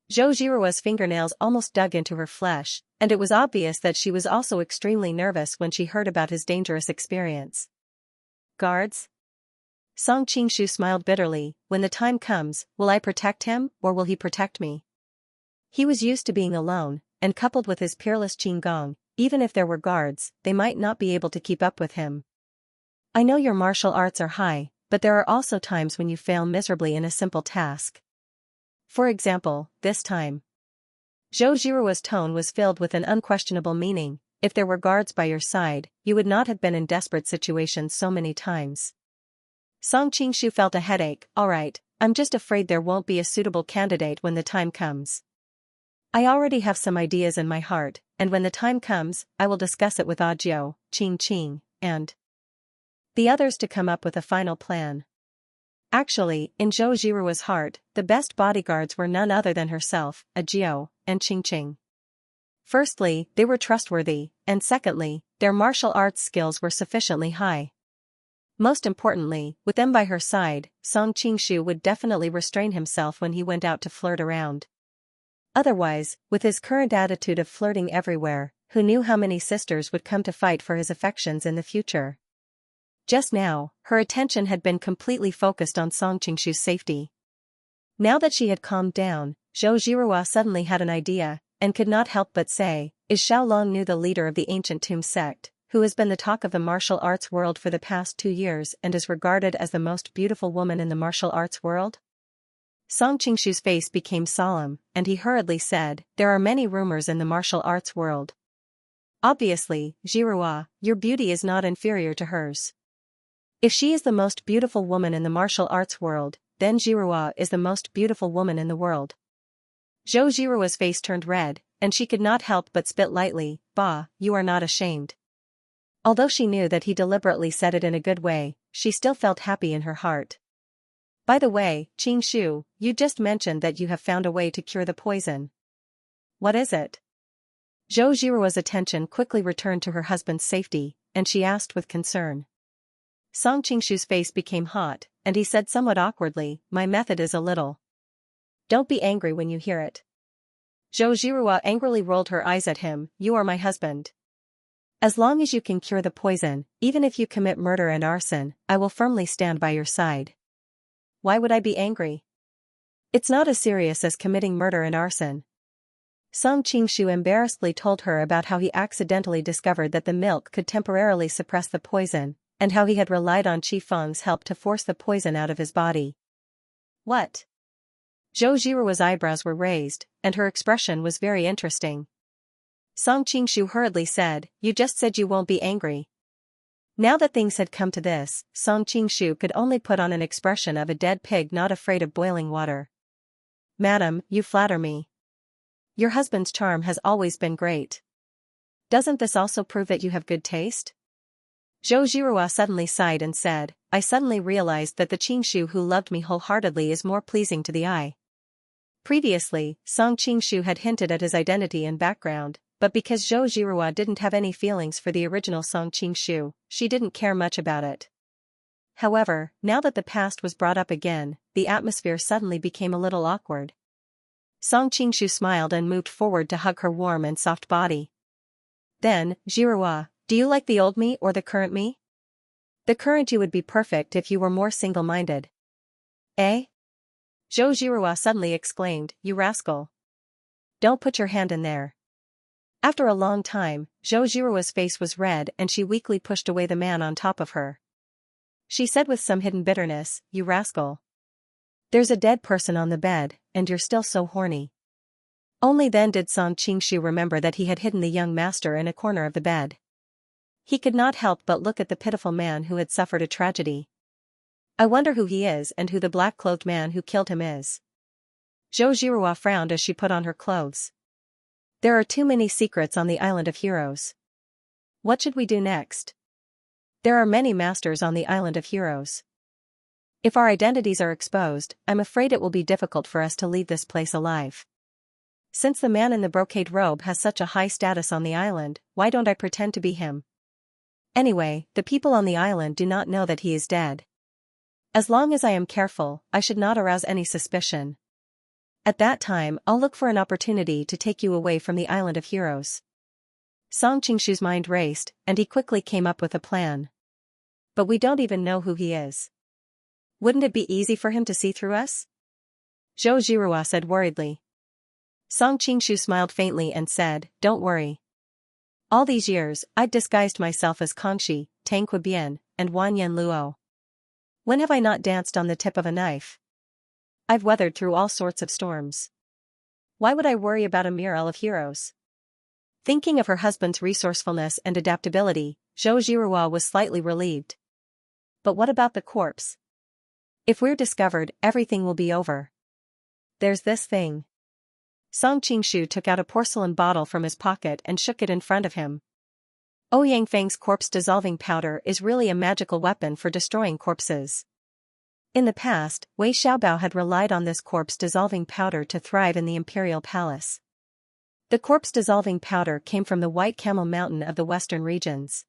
Zhou Jiruo's fingernails almost dug into her flesh, and it was obvious that she was also extremely nervous when she heard about his dangerous experience. Guards? Song Qingshu smiled bitterly, when the time comes, will I protect him, or will he protect me? He was used to being alone, and coupled with his peerless Qinggong, even if there were guards, they might not be able to keep up with him. I know your martial arts are high, but there are also times when you fail miserably in a simple task. For example, this time. Zhou Jiruo's tone was filled with an unquestionable meaning, if there were guards by your side, you would not have been in desperate situations so many times. Song Qingshu felt a headache, alright, I'm just afraid there won't be a suitable candidate when the time comes. I already have some ideas in my heart, and when the time comes, I will discuss it with Ajiao, Qing, and the others to come up with a final plan. Actually, in Zhou Jiruo's heart, the best bodyguards were none other than herself, Ajiao, and Qing. Firstly, they were trustworthy, and secondly, their martial arts skills were sufficiently high. Most importantly, with them by her side, Song Qingshu would definitely restrain himself when he went out to flirt around. Otherwise, with his current attitude of flirting everywhere, who knew how many sisters would come to fight for his affections in the future? Just now, her attention had been completely focused on Song Qingshu's safety. Now that she had calmed down, Zhou Zhihua suddenly had an idea, and could not help but say, is Xiaolong Nu the leader of the ancient tomb sect, who has been the talk of the martial arts world for the past 2 years and is regarded as the most beautiful woman in the martial arts world? Song Qingshu's face became solemn, and he hurriedly said, there are many rumors in the martial arts world. Obviously, Zhihua, your beauty is not inferior to hers. If she is the most beautiful woman in the martial arts world, then Zhihua is the most beautiful woman in the world. Zhou Zhihua's face turned red, and she could not help but spit lightly, bah, you are not ashamed. Although she knew that he deliberately said it in a good way, she still felt happy in her heart. By the way, Qingshu, you just mentioned that you have found a way to cure the poison. What is it? Zhou Zhihua's attention quickly returned to her husband's safety, and she asked with concern. Song Qingshu's face became hot, and he said somewhat awkwardly, my method is a little. Don't be angry when you hear it. Zhou Zhihua angrily rolled her eyes at him, you are my husband. As long as you can cure the poison, even if you commit murder and arson, I will firmly stand by your side. Why would I be angry? It's not as serious as committing murder and arson. Song Qingshu embarrassedly told her about how he accidentally discovered that the milk could temporarily suppress the poison, and how he had relied on Qi Feng's help to force the poison out of his body. What? Zhou Zhihua's eyebrows were raised, and her expression was very interesting. Song Qingshu hurriedly said, you just said you won't be angry. Now that things had come to this, Song Qingshu could only put on an expression of a dead pig not afraid of boiling water. Madam, you flatter me. Your husband's charm has always been great. Doesn't this also prove that you have good taste? Zhou Zhihua suddenly sighed and said, I suddenly realized that the Qingshu who loved me wholeheartedly is more pleasing to the eye. Previously, Song Qingshu had hinted at his identity and background, but because Zhou Zhihua didn't have any feelings for the original Song Qingshu, she didn't care much about it. However, now that the past was brought up again, the atmosphere suddenly became a little awkward. Song Qingshu smiled and moved forward to hug her warm and soft body. Then, Zhihua, do you like the old me or the current me? The current you would be perfect if you were more single-minded. Eh? Zhou Zhihua suddenly exclaimed, you rascal. Don't put your hand in there. After a long time, Zhou Zhihua's face was red and she weakly pushed away the man on top of her. She said with some hidden bitterness, you rascal. There's a dead person on the bed, and you're still so horny. Only then did Song Qingshu remember that he had hidden the young master in a corner of the bed. He could not help but look at the pitiful man who had suffered a tragedy. I wonder who he is and who the black-clothed man who killed him is. Zhou Zhihua frowned as she put on her clothes. There are too many secrets on the Island of Heroes. What should we do next? There are many masters on the Island of Heroes. If our identities are exposed, I'm afraid it will be difficult for us to leave this place alive. Since the man in the brocade robe has such a high status on the island, why don't I pretend to be him? Anyway, the people on the island do not know that he is dead. As long as I am careful, I should not arouse any suspicion. At that time, I'll look for an opportunity to take you away from the Island of Heroes. Song Qingshu's mind raced, and he quickly came up with a plan. But we don't even know who he is. Wouldn't it be easy for him to see through us? Zhou Zhihua said worriedly. Song Qingshu smiled faintly and said, don't worry. All these years, I'd disguised myself as Kangxi, Tang Quebian, and Wanyan Luo. When have I not danced on the tip of a knife? I've weathered through all sorts of storms. Why would I worry about a mural of heroes? Thinking of her husband's resourcefulness and adaptability, Zhou Zhihua was slightly relieved. But what about the corpse? If we're discovered, everything will be over. There's this thing. Song Qingshu took out a porcelain bottle from his pocket and shook it in front of him. Ouyang Feng's corpse-dissolving powder is really a magical weapon for destroying corpses. In the past, Wei Xiaobao had relied on this corpse-dissolving powder to thrive in the imperial palace. The corpse-dissolving powder came from the White Camel Mountain of the western regions.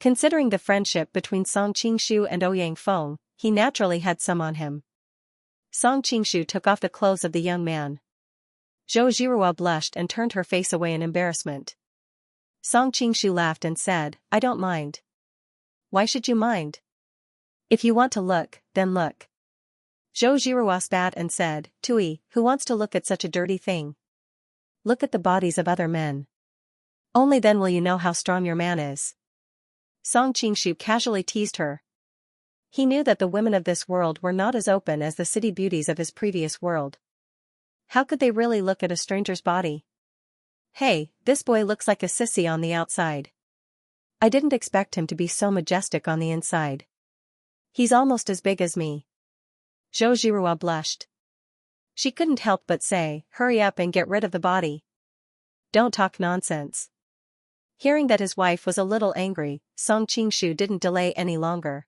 Considering the friendship between Song Qingshu and Ouyang Feng, he naturally had some on him. Song Qingshu took off the clothes of the young man. Zhou Zhihua blushed and turned her face away in embarrassment. Song Qingshu laughed and said, I don't mind. Why should you mind? If you want to look, then look. Zhou Zhihua spat and said, Tui, who wants to look at such a dirty thing? Look at the bodies of other men. Only then will you know how strong your man is. Song Qingshu casually teased her. He knew that the women of this world were not as open as the city beauties of his previous world. How could they really look at a stranger's body? Hey, this boy looks like a sissy on the outside. I didn't expect him to be so majestic on the inside. He's almost as big as me. Zhou Zhihua blushed. She couldn't help but say, hurry up and get rid of the body. Don't talk nonsense. Hearing that his wife was a little angry, Song Qingshu didn't delay any longer.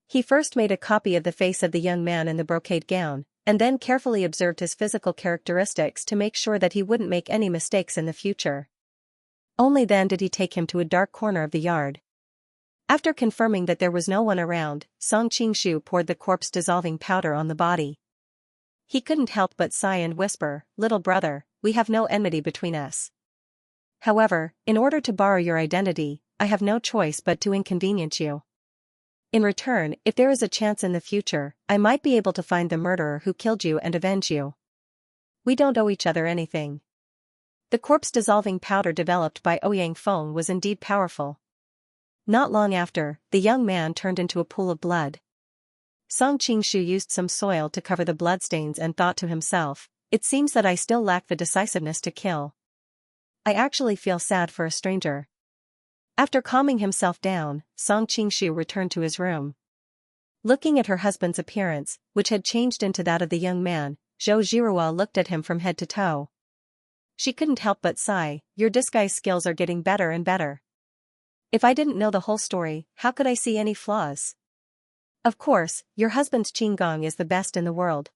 He first made a copy of the face of the young man in the brocade gown, and then carefully observed his physical characteristics to make sure that he wouldn't make any mistakes in the future. Only then did he take him to a dark corner of the yard. After confirming that there was no one around, Song Qingshu poured the corpse-dissolving powder on the body. He couldn't help but sigh and whisper, little brother, we have no enmity between us. However, in order to borrow your identity, I have no choice but to inconvenience you. In return, if there is a chance in the future, I might be able to find the murderer who killed you and avenge you. We don't owe each other anything. The corpse-dissolving powder developed by Ouyang Feng was indeed powerful. Not long after, the young man turned into a pool of blood. Song Qingshu used some soil to cover the bloodstains and thought to himself, it seems that I still lack the decisiveness to kill. I actually feel sad for a stranger. After calming himself down, Song Qingshu returned to his room. Looking at her husband's appearance, which had changed into that of the young man, Zhou Zhihua looked at him from head to toe. She couldn't help but sigh, your disguise skills are getting better and better. If I didn't know the whole story, how could I see any flaws? Of course, your husband's qigong is the best in the world.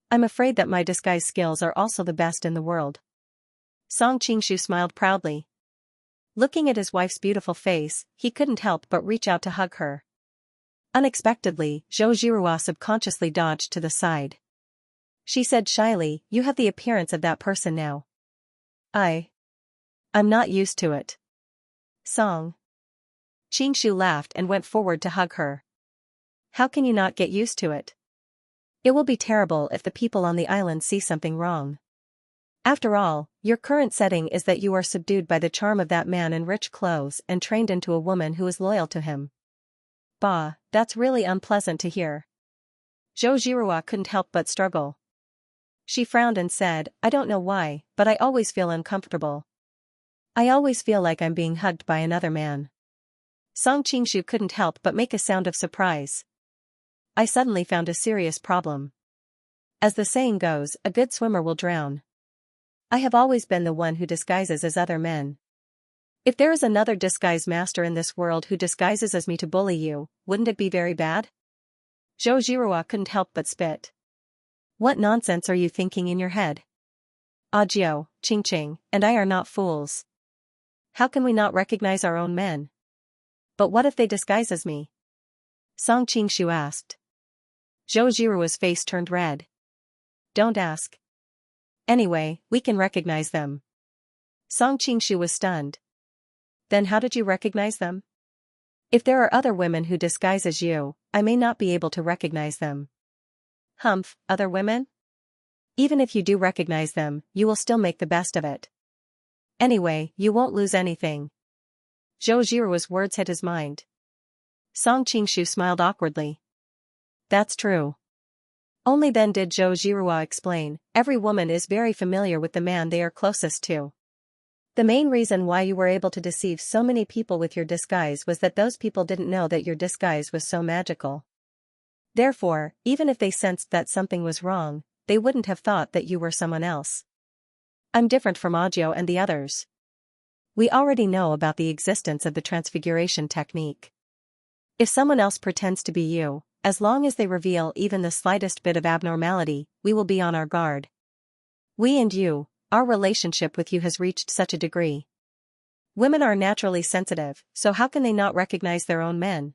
I'm afraid that my disguise skills are also the best in the world. Song Qingshu smiled proudly. Looking at his wife's beautiful face, he couldn't help but reach out to hug her. Unexpectedly, Zhou Zhihua subconsciously dodged to the side. She said shyly, you have the appearance of that person now. I'm not used to it. Song. Qingshu laughed and went forward to hug her. How can you not get used to it? It will be terrible if the people on the island see something wrong. After all, your current setting is that you are subdued by the charm of that man in rich clothes and trained into a woman who is loyal to him. Bah, that's really unpleasant to hear. Zhou Zhihua couldn't help but struggle. She frowned and said, I don't know why, but I always feel uncomfortable. I always feel like I'm being hugged by another man. Song Qingshu couldn't help but make a sound of surprise. I suddenly found a serious problem. As the saying goes, a good swimmer will drown. I have always been the one who disguises as other men. If there is another disguise master in this world who disguises as me to bully you, wouldn't it be very bad? Zhou Zhihua couldn't help but spit. What nonsense are you thinking in your head? Audiobook, Qingqing, and I are not fools. How can we not recognize our own men? But what if they disguise as me? Song Qingshu asked. Zhou Zhihua's face turned red. Don't ask. Anyway, we can recognize them. Song Qingshu was stunned. Then how did you recognize them? If there are other women who disguise as you, I may not be able to recognize them. Humph, other women? Even if you do recognize them, you will still make the best of it. Anyway, you won't lose anything. Zhou Zhihua's words hit his mind. Song Qingshu smiled awkwardly. That's true. Only then did Zhou Zhihua explain, every woman is very familiar with the man they are closest to. The main reason why you were able to deceive so many people with your disguise was that those people didn't know that your disguise was so magical. Therefore, even if they sensed that something was wrong, they wouldn't have thought that you were someone else. I'm different from Audiobook and the others. We already know about the existence of the transfiguration technique. If someone else pretends to be you, as long as they reveal even the slightest bit of abnormality, we will be on our guard. We and you, our relationship with you has reached such a degree. Women are naturally sensitive, so how can they not recognize their own men?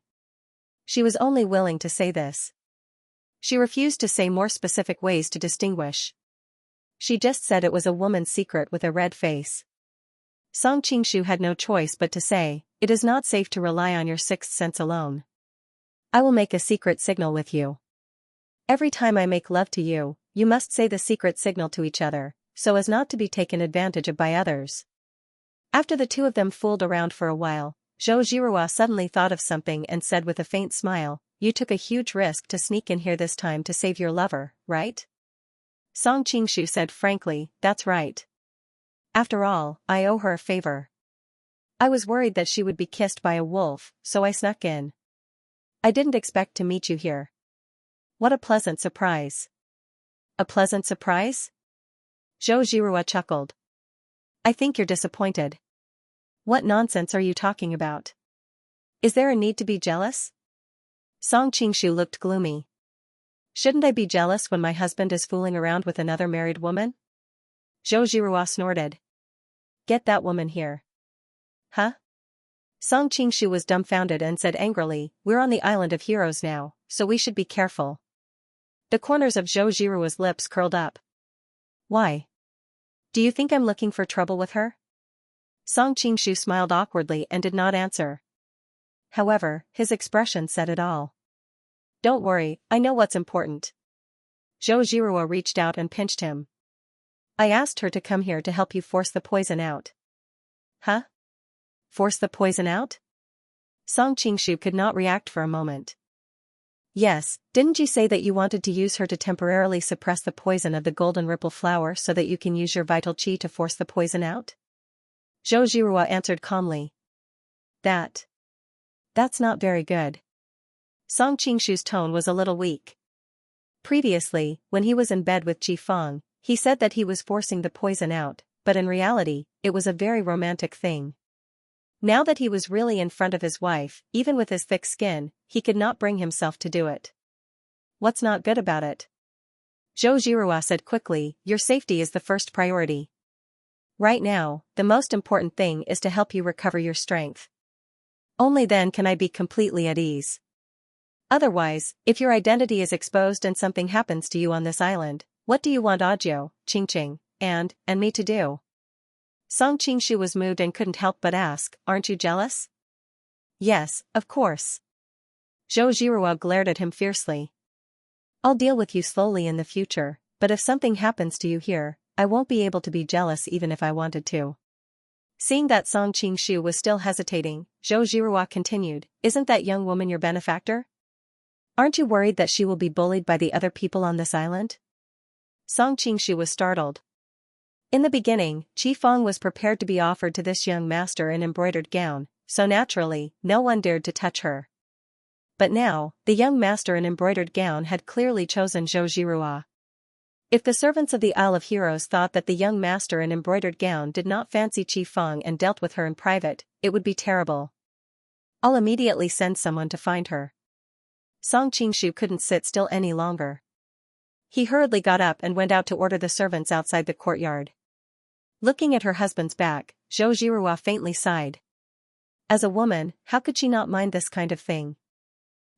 She was only willing to say this. She refused to say more specific ways to distinguish. She just said it was a woman's secret with a red face. Song Qingshu had no choice but to say, it is not safe to rely on your sixth sense alone. I will make a secret signal with you. Every time I make love to you, you must say the secret signal to each other, so as not to be taken advantage of by others. After the two of them fooled around for a while, Zhou Zhihua suddenly thought of something and said with a faint smile, "You took a huge risk to sneak in here this time to save your lover, right?" Song Qingshu said frankly, "That's right. After all, I owe her a favor. I was worried that she would be kissed by a wolf, so I snuck in. I didn't expect to meet you here. What a pleasant surprise." "A pleasant surprise?" Zhou Zhihua chuckled. "I think you're disappointed. What nonsense are you talking about? Is there a need to be jealous?" Song Qingshu looked gloomy. "Shouldn't I be jealous when my husband is fooling around with another married woman?" Zhou Zhihua snorted. "Get that woman here." "Huh?" Song Qingshu was dumbfounded and said angrily, "We're on the island of heroes now, so we should be careful." The corners of Zhou Zhihua's lips curled up. "Why? Do you think I'm looking for trouble with her?" Song Qingshu smiled awkwardly and did not answer. However, his expression said it all. "Don't worry, I know what's important." Zhou Zhihua reached out and pinched him. "I asked her to come here to help you force the poison out." "Huh? Force the poison out?" Song Qingshu could not react for a moment. "Yes, didn't you say that you wanted to use her to temporarily suppress the poison of the golden ripple flower so that you can use your vital qi to force the poison out?" Zhou Zhihua answered calmly. That's not very good." Song Qingshu's tone was a little weak. Previously, when he was in bed with Ji Feng, he said that he was forcing the poison out, but in reality, it was a very romantic thing. Now that he was really in front of his wife, even with his thick skin, he could not bring himself to do it. "What's not good about it?" Zhou Zhihua said quickly, "Your safety is the first priority. Right now, the most important thing is to help you recover your strength. Only then can I be completely at ease. Otherwise, if your identity is exposed and something happens to you on this island, what do you want Ajio, Qingqing, and me to do?" Song Qingshu was moved and couldn't help but ask, "Aren't you jealous?" "Yes, of course." Zhou Zhihua glared at him fiercely. "I'll deal with you slowly in the future, but if something happens to you here, I won't be able to be jealous even if I wanted to." Seeing that Song Qingshu was still hesitating, Zhou Zhihua continued, "Isn't that young woman your benefactor? Aren't you worried that she will be bullied by the other people on this island?" Song Qingshu was startled. In the beginning, Qi Feng was prepared to be offered to this young master an embroidered gown, so naturally, no one dared to touch her. But now, the young master in embroidered gown had clearly chosen Zhou Zhihua. If the servants of the Isle of Heroes thought that the young master in embroidered gown did not fancy Qi Feng and dealt with her in private, it would be terrible. "I'll immediately send someone to find her." Song Qingshu couldn't sit still any longer. He hurriedly got up and went out to order the servants outside the courtyard. Looking at her husband's back, Zhou Zhihua faintly sighed. As a woman, how could she not mind this kind of thing?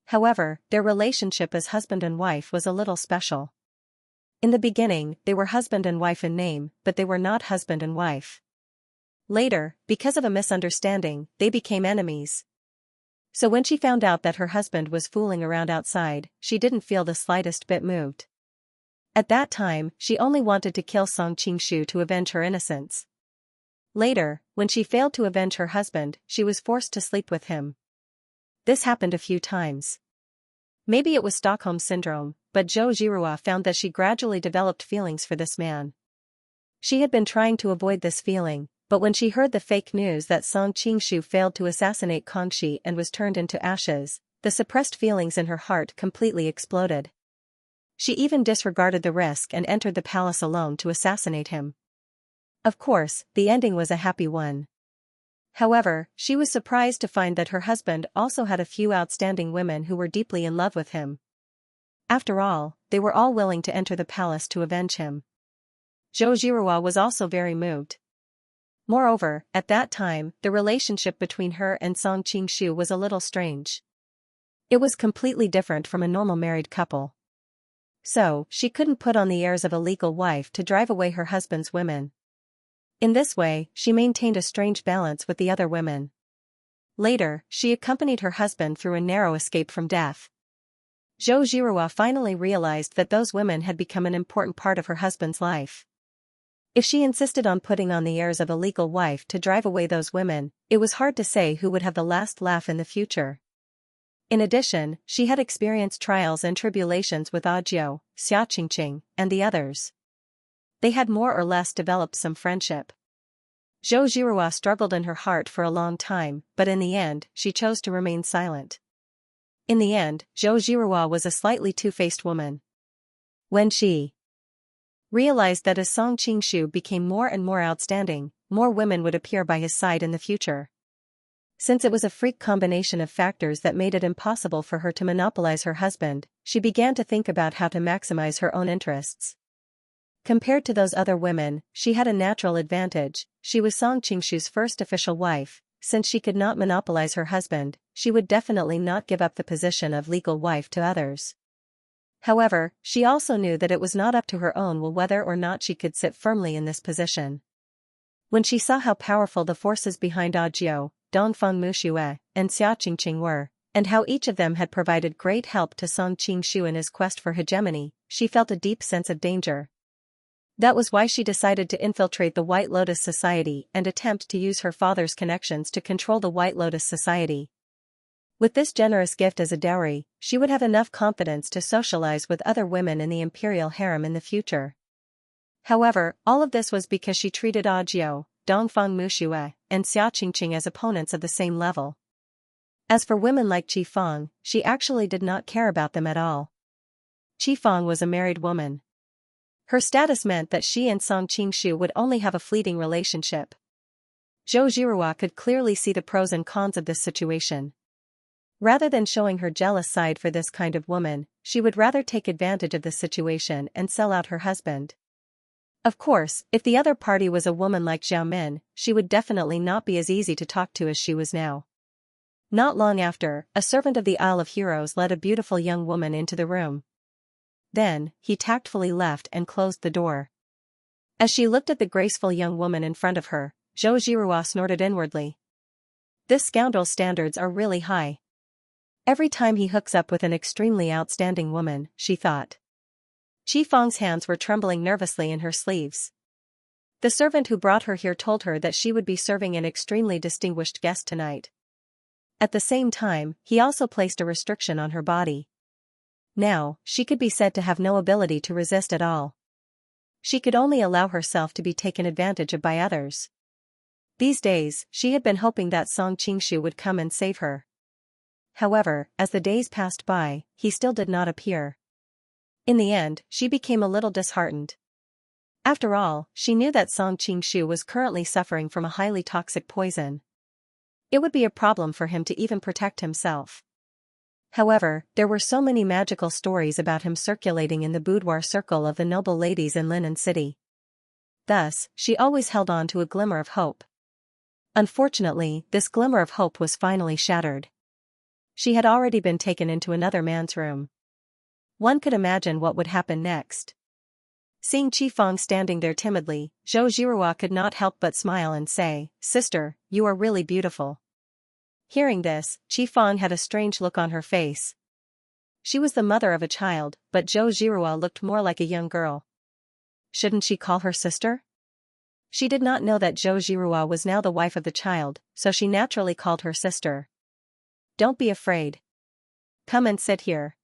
However, their relationship as husband and wife was a little special. In the beginning, they were husband and wife in name, but they were not husband and wife. Later, because of a misunderstanding, they became enemies. So when she found out that her husband was fooling around outside, she didn't feel the slightest bit moved. At that time, she only wanted to kill Song Qingshu to avenge her innocence. Later, when she failed to avenge her husband, she was forced to sleep with him. This happened a few times. Maybe it was Stockholm Syndrome, but Zhou Zhihua found that she gradually developed feelings for this man. She had been trying to avoid this feeling, but when she heard the fake news that Song Qingshu failed to assassinate Kangxi and was turned into ashes, the suppressed feelings in her heart completely exploded. She even disregarded the risk and entered the palace alone to assassinate him. Of course, the ending was a happy one. However, she was surprised to find that her husband also had a few outstanding women who were deeply in love with him. After all, they were all willing to enter the palace to avenge him. Zhou Zhihua was also very moved. Moreover, at that time, the relationship between her and Song Qingshu was a little strange. It was completely different from a normal married couple. So, she couldn't put on the airs of a legal wife to drive away her husband's women. In this way, she maintained a strange balance with the other women. Later, she accompanied her husband through a narrow escape from death. Zhou Zhihua finally realized that those women had become an important part of her husband's life. If she insisted on putting on the airs of a legal wife to drive away those women, it was hard to say who would have the last laugh in the future. In addition, she had experienced trials and tribulations with Audiobook, Xianxia, and the others. They had more or less developed some friendship. Zhou Zhihua struggled in her heart for a long time, but in the end, she chose to remain silent. In the end, Zhou Zhihua was a slightly two-faced woman. When she realized that as Song Qingshu became more and more outstanding, more women would appear by his side in the future. Since it was a freak combination of factors that made it impossible for her to monopolize her husband, she began to think about how to maximize her own interests. Compared to those other women, she had a natural advantage. She was Song Qingshu's first official wife. Since she could not monopolize her husband, she would definitely not give up the position of legal wife to others. However, she also knew that it was not up to her own will whether or not she could sit firmly in this position. When she saw how powerful the forces behind Audiobook, Dongfeng Muxue, and Xiaoqingqing were, and how each of them had provided great help to Song Qingshu in his quest for hegemony, she felt a deep sense of danger. That was why she decided to infiltrate the White Lotus Society and attempt to use her father's connections to control the White Lotus Society. With this generous gift as a dowry, she would have enough confidence to socialize with other women in the imperial harem in the future. However, all of this was because she treated Audiobook, Dongfeng Muxue, and Xiaoqingqing as opponents of the same level. As for women like Qi Fang, she actually did not care about them at all. Qi Fang was a married woman. Her status meant that she and Song Qingshu would only have a fleeting relationship. Zhou Zhihua could clearly see the pros and cons of this situation. Rather than showing her jealous side for this kind of woman, she would rather take advantage of the situation and sell out her husband. Of course, if the other party was a woman like Xiao Min, she would definitely not be as easy to talk to as she was now. Not long after, a servant of the Isle of Heroes led a beautiful young woman into the room. Then, he tactfully left and closed the door. As she looked at the graceful young woman in front of her, Zhou Zhihua snorted inwardly. This scoundrel's standards are really high. Every time he hooks up with an extremely outstanding woman, she thought. Qi Fang's hands were trembling nervously in her sleeves. The servant who brought her here told her that she would be serving an extremely distinguished guest tonight. At the same time, he also placed a restriction on her body. Now, she could be said to have no ability to resist at all. She could only allow herself to be taken advantage of by others. These days, she had been hoping that Song Qingshu would come and save her. However, as the days passed by, he still did not appear. In the end, she became a little disheartened. After all, she knew that Song Qingshu was currently suffering from a highly toxic poison. It would be a problem for him to even protect himself. However, there were so many magical stories about him circulating in the boudoir circle of the noble ladies in Linen City. Thus, she always held on to a glimmer of hope. Unfortunately, this glimmer of hope was finally shattered. She had already been taken into another man's room. One could imagine what would happen next. Seeing Qi Fang standing there timidly, Zhou Zhihua could not help but smile and say, "Sister, you are really beautiful." Hearing this, Qi Fang had a strange look on her face. She was the mother of a child, but Zhou Zhihua looked more like a young girl. Shouldn't she call her sister? She did not know that Zhou Zhihua was now the wife of the child, so she naturally called her sister. "Don't be afraid. Come and sit here."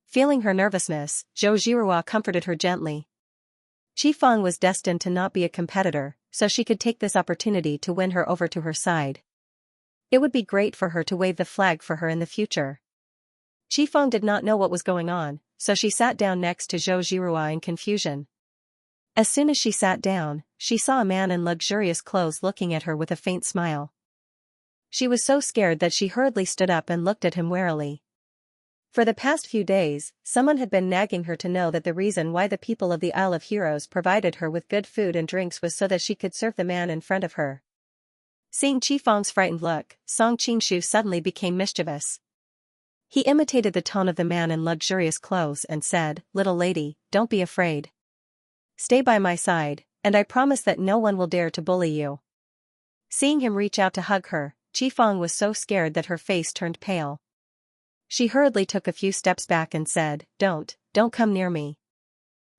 Feeling her nervousness, Zhou Zhihua comforted her gently. Qi Fang was destined to not be a competitor, so she could take this opportunity to win her over to her side. It would be great for her to wave the flag for her in the future. Qi Fang did not know what was going on, so she sat down next to Zhou Zhihua in confusion. As soon as she sat down, she saw a man in luxurious clothes looking at her with a faint smile. She was so scared that she hurriedly stood up and looked at him warily. For the past few days, someone had been nagging her to know that the reason why the people of the Isle of Heroes provided her with good food and drinks was so that she could serve the man in front of her. Seeing Qi Fang's frightened look, Song Qingshu suddenly became mischievous. He imitated the tone of the man in luxurious clothes and said, "Little lady, don't be afraid. Stay by my side, and I promise that no one will dare to bully you." Seeing him reach out to hug her, Qi Fang was so scared that her face turned pale. She hurriedly took a few steps back and said, Don't come near me.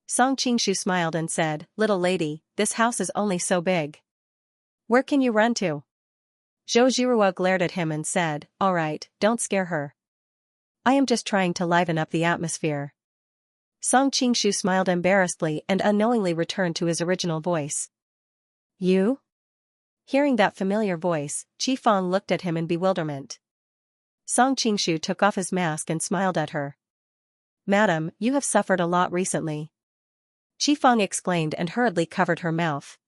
Song Qingshu smiled and said, little lady, this house is only so big. Where can you run to? Zhou Zhirua glared at him and said, alright, don't scare her. I am just trying to liven up the atmosphere. Song Qingshu smiled embarrassedly and unknowingly returned to his original voice. You? Hearing that familiar voice, Qi Fang looked at him in bewilderment. Song Qingshu took off his mask and smiled at her. Madam, you have suffered a lot recently. Qi Fang exclaimed and hurriedly covered her mouth.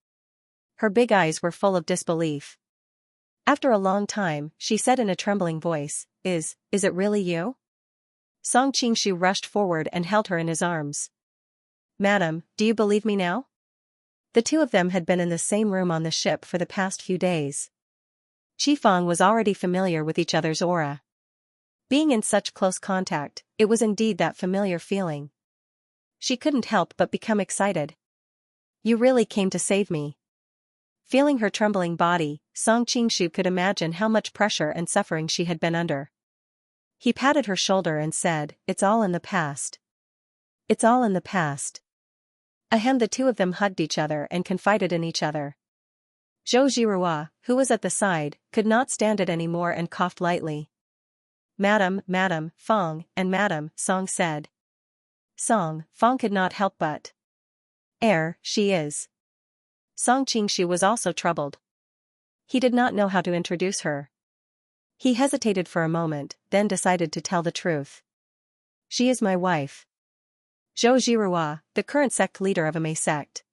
Her big eyes were full of disbelief. After a long time, she said in a trembling voice, Is it really you? Song Qingshu rushed forward and held her in his arms. Madam, do you believe me now? The two of them had been in the same room on the ship for the past few days. Qi Fang was already familiar with each other's aura. Being in such close contact, it was indeed that familiar feeling. She couldn't help but become excited. You really came to save me. Feeling her trembling body, Song Qingshu could imagine how much pressure and suffering she had been under. He patted her shoulder and said, It's all in the past. It's all in the past. Ahem, the two of them hugged each other and confided in each other. Zhou Zhirua, who was at the side, could not stand it anymore and coughed lightly. Madam, Fang, and Madam, Song said. Song, Fang could not help but. She is. Song Qingshu was also troubled. He did not know how to introduce her. He hesitated for a moment, then decided to tell the truth. She is my wife. Zhou Zhirua, the current sect leader of a Mei sect.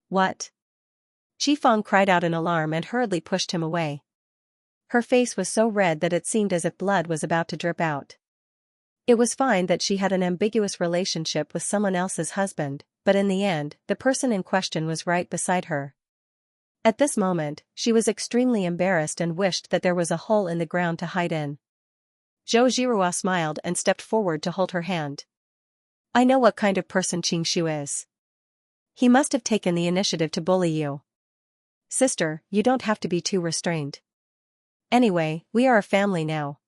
What? Qi Fang cried out in alarm and hurriedly pushed him away. Her face was so red that it seemed as if blood was about to drip out. It was fine that she had an ambiguous relationship with someone else's husband, but in the end, the person in question was right beside her. At this moment, she was extremely embarrassed and wished that there was a hole in the ground to hide in. Zhou Zhirua smiled and stepped forward to hold her hand. I know what kind of person Qingshu is. He must have taken the initiative to bully you. Sister, you don't have to be too restrained. Anyway, we are a family now.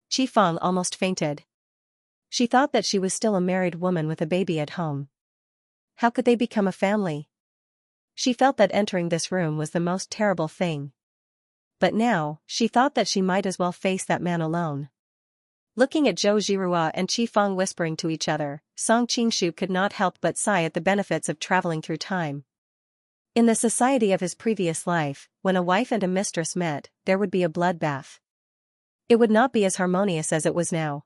Qi Fang almost fainted. She thought that she was still a married woman with a baby at home. How could they become a family? She felt that entering this room was the most terrible thing. But now, she thought that she might as well face that man alone. Looking at Zhou Zhirua and Qi Fang whispering to each other, Song Qingshu could not help but sigh at the benefits of traveling through time. In the society of his previous life, when a wife and a mistress met, there would be a bloodbath. It would not be as harmonious as it was now.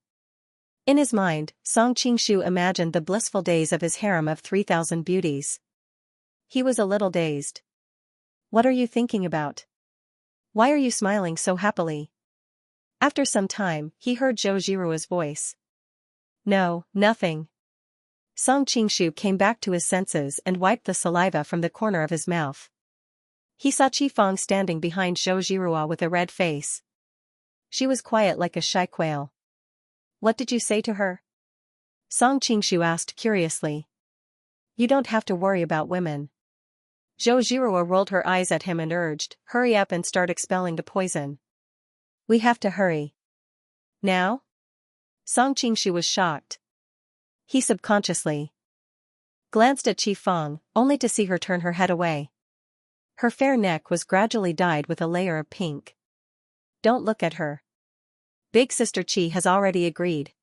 In his mind, Song Qingshu imagined the blissful days of his harem of 3,000 beauties. He was a little dazed. What are you thinking about? Why are you smiling so happily? After some time, he heard Zhou Zhirua's voice. No, nothing. Song Qingshu came back to his senses and wiped the saliva from the corner of his mouth. He saw Qi Fang standing behind Zhou Zhirua with a red face. She was quiet like a shy quail. What did you say to her? Song Qingshu asked curiously. You don't have to worry about women. Zhou Zhirua rolled her eyes at him and urged, hurry up and start expelling the poison. We have to hurry. Now? Song Qingshu was shocked. He subconsciously glanced at Qi Fang, only to see her turn her head away. Her fair neck was gradually dyed with a layer of pink. Don't look at her. Big Sister Qi has already agreed.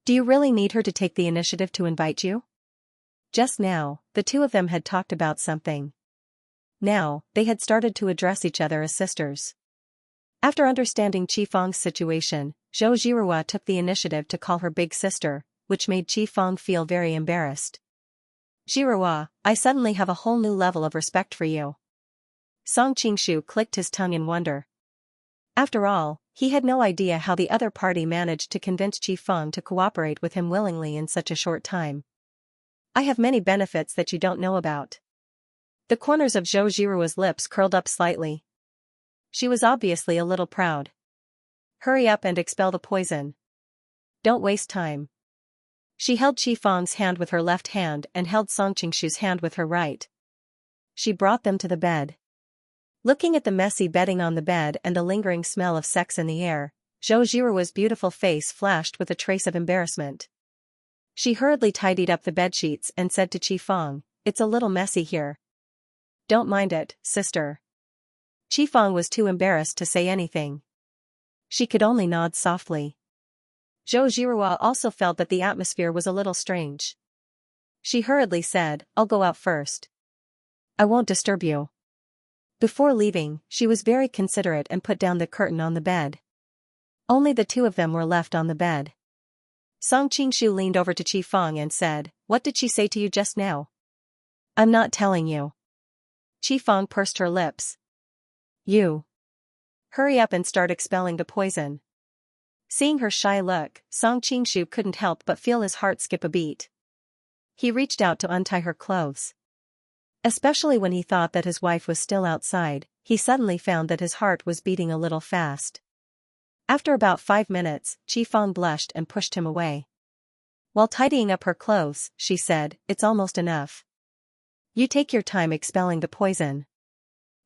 Do you really need her to take the initiative to invite you? Just now, the two of them had talked about something. Now, they had started to address each other as sisters. After understanding Qi Fang's situation, Zhou Zhirua took the initiative to call her big sister, which made Qi Fang feel very embarrassed. Zhirua, I suddenly have a whole new level of respect for you. Song Qingshu clicked his tongue in wonder. After all, he had no idea how the other party managed to convince Qi Fang to cooperate with him willingly in such a short time. I have many benefits that you don't know about. The corners of Zhou Zhirua's lips curled up slightly. She was obviously a little proud. Hurry up and expel the poison. Don't waste time. She held Qi Fang's hand with her left hand and held Song Qingshu's hand with her right. She brought them to the bed. Looking at the messy bedding on the bed and the lingering smell of sex in the air, Zhou Jiruo's beautiful face flashed with a trace of embarrassment. She hurriedly tidied up the bedsheets and said to Qi Fang, "It's a little messy here. Don't mind it, sister." Qi Fang was too embarrassed to say anything. She could only nod softly. Zhou Jiruo also felt that the atmosphere was a little strange. She hurriedly said, "I'll go out first. I won't disturb you." Before leaving, she was very considerate and put down the curtain on the bed. Only the two of them were left on the bed. Song Qingshu leaned over to Qi Fang and said, "What did she say to you just now?" "I'm not telling you." Qi Fang pursed her lips. "You hurry up and start expelling the poison." Seeing her shy look, Song Qingshu couldn't help but feel his heart skip a beat. He reached out to untie her clothes. Especially when he thought that his wife was still outside, he suddenly found that his heart was beating a little fast. After about 5 minutes, Qi Fang blushed and pushed him away. While tidying up her clothes, she said, "It's almost enough. You take your time expelling the poison.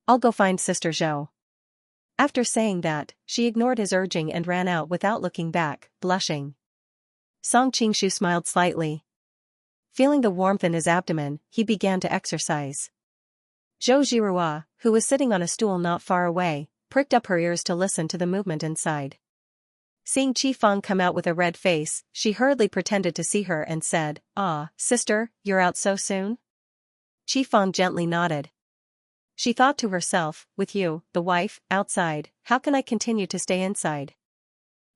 I'll go find Sister Zhou." After saying that, she ignored his urging and ran out without looking back, blushing. Song Qingshu smiled slightly. Feeling the warmth in his abdomen, he began to exercise. Zhou Jiruo, who was sitting on a stool not far away, pricked up her ears to listen to the movement inside. Seeing Qi Fang come out with a red face, she hurriedly pretended to see her and said, "Ah, sister, you're out so soon?" Qi Fang gently nodded. She thought to herself, "With you, the wife, outside, how can I continue to stay inside?"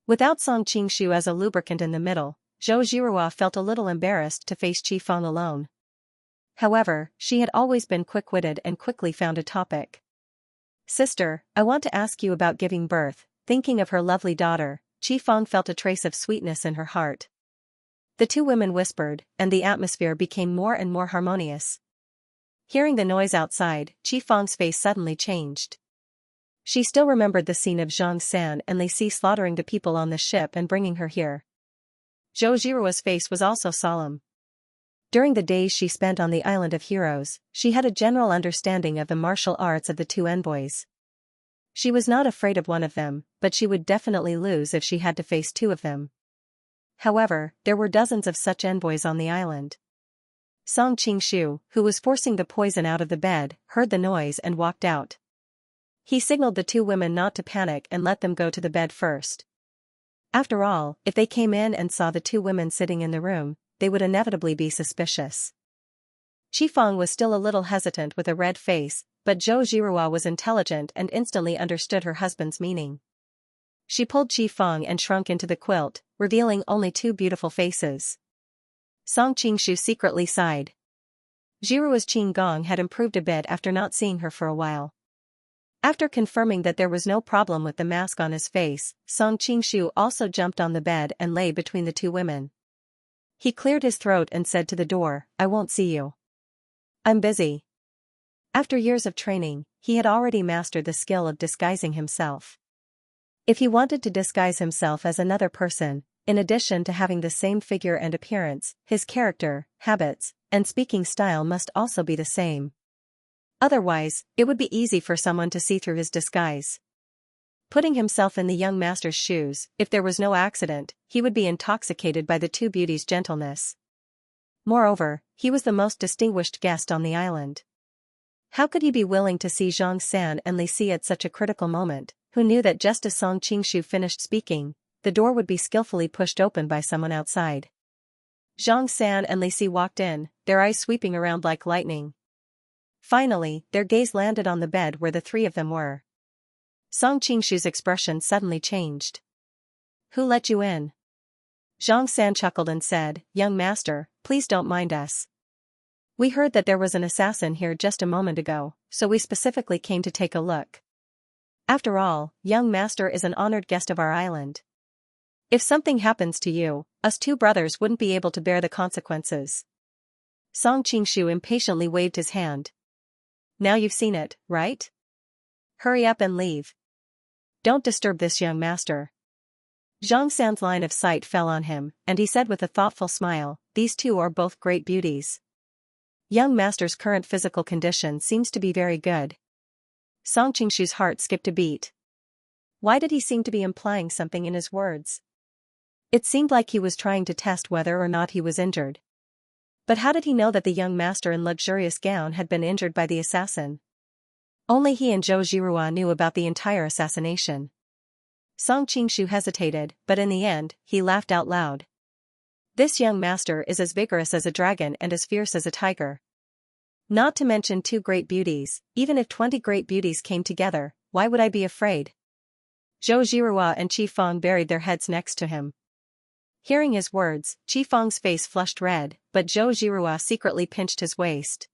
Without Song Qingshu as a lubricant in the middle, Zhou Jiruo felt a little embarrassed to face Qi Fang alone. However, she had always been quick-witted and quickly found a topic. "Sister, I want to ask you about giving birth." Thinking of her lovely daughter, Qi Fang felt a trace of sweetness in her heart. The two women whispered, and the atmosphere became more and more harmonious. Hearing the noise outside, Qi Fang's face suddenly changed. She still remembered the scene of Xianxia and Li Si slaughtering the people on the ship and bringing her here. Zhou Jiruo's face was also solemn. During the days she spent on the Island of Heroes, she had a general understanding of the martial arts of the two envoys. She was not afraid of one of them, but she would definitely lose if she had to face two of them. However, there were dozens of such envoys on the island. Song Qingshu, who was forcing the poison out of the bed, heard the noise and walked out. He signaled the two women not to panic and let them go to the bed first. After all, if they came in and saw the two women sitting in the room, they would inevitably be suspicious. Qi Fang was still a little hesitant with a red face, but Zhou Jiruo was intelligent and instantly understood her husband's meaning. She pulled Qi Fang and shrunk into the quilt, revealing only two beautiful faces. Song Qingshu secretly sighed. Jiruo's Qinggong had improved a bit after not seeing her for a while. After confirming that there was no problem with the mask on his face, Song Qingshu also jumped on the bed and lay between the two women. He cleared his throat and said to the door, "I won't see you. I'm busy." After years of training, he had already mastered the skill of disguising himself. If he wanted to disguise himself as another person, in addition to having the same figure and appearance, his character, habits, and speaking style must also be the same. Otherwise, it would be easy for someone to see through his disguise. Putting himself in the young master's shoes, if there was no accident, he would be intoxicated by the two beauties' gentleness. Moreover, he was the most distinguished guest on the island. How could he be willing to see Zhang San and Li Si at such a critical moment, who knew that just as Song Qingshu finished speaking, the door would be skillfully pushed open by someone outside. Zhang San and Li Si walked in, their eyes sweeping around like lightning. Finally, their gaze landed on the bed where the three of them were. Song Qingshu's expression suddenly changed. "Who let you in?" Zhang San chuckled and said, "Young master, please don't mind us. We heard that there was an assassin here just a moment ago, so we specifically came to take a look. After all, young master is an honored guest of our island. If something happens to you, us two brothers wouldn't be able to bear the consequences." Song Qingshu impatiently waved his hand. "Now you've seen it, right? Hurry up and leave. Don't disturb this young master." Zhang San's line of sight fell on him, and he said with a thoughtful smile, "These two are both great beauties. Young master's current physical condition seems to be very good." Song Qingshu's heart skipped a beat. Why did he seem to be implying something in his words? It seemed like he was trying to test whether or not he was injured. But how did he know that the young master in luxurious gown had been injured by the assassin? Only he and Zhou Zhirua knew about the entire assassination. Song Qingshu hesitated, but in the end, he laughed out loud. This young master is as vigorous as a dragon and as fierce as a tiger. Not to mention 2 great beauties. Even if 20 great beauties came together, why would I be afraid? Zhou Zhirua and Qi Feng buried their heads next to him. Hearing his words, Qi Feng's face flushed red, but Zhou Zhirua secretly pinched his waist.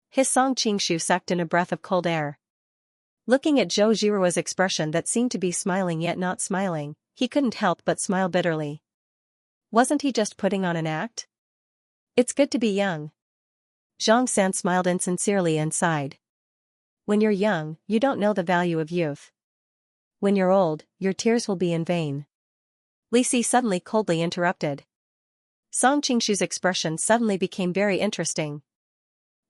His Song Qingshu sucked in a breath of cold air. Looking at Zhou Zhirua's expression that seemed to be smiling yet not smiling, he couldn't help but smile bitterly. Wasn't he just putting on an act? It's good to be young. Zhang San smiled insincerely and sighed. When you're young, you don't know the value of youth. When you're old, your tears will be in vain. Li Si suddenly coldly interrupted. Song Qingshu's expression suddenly became very interesting.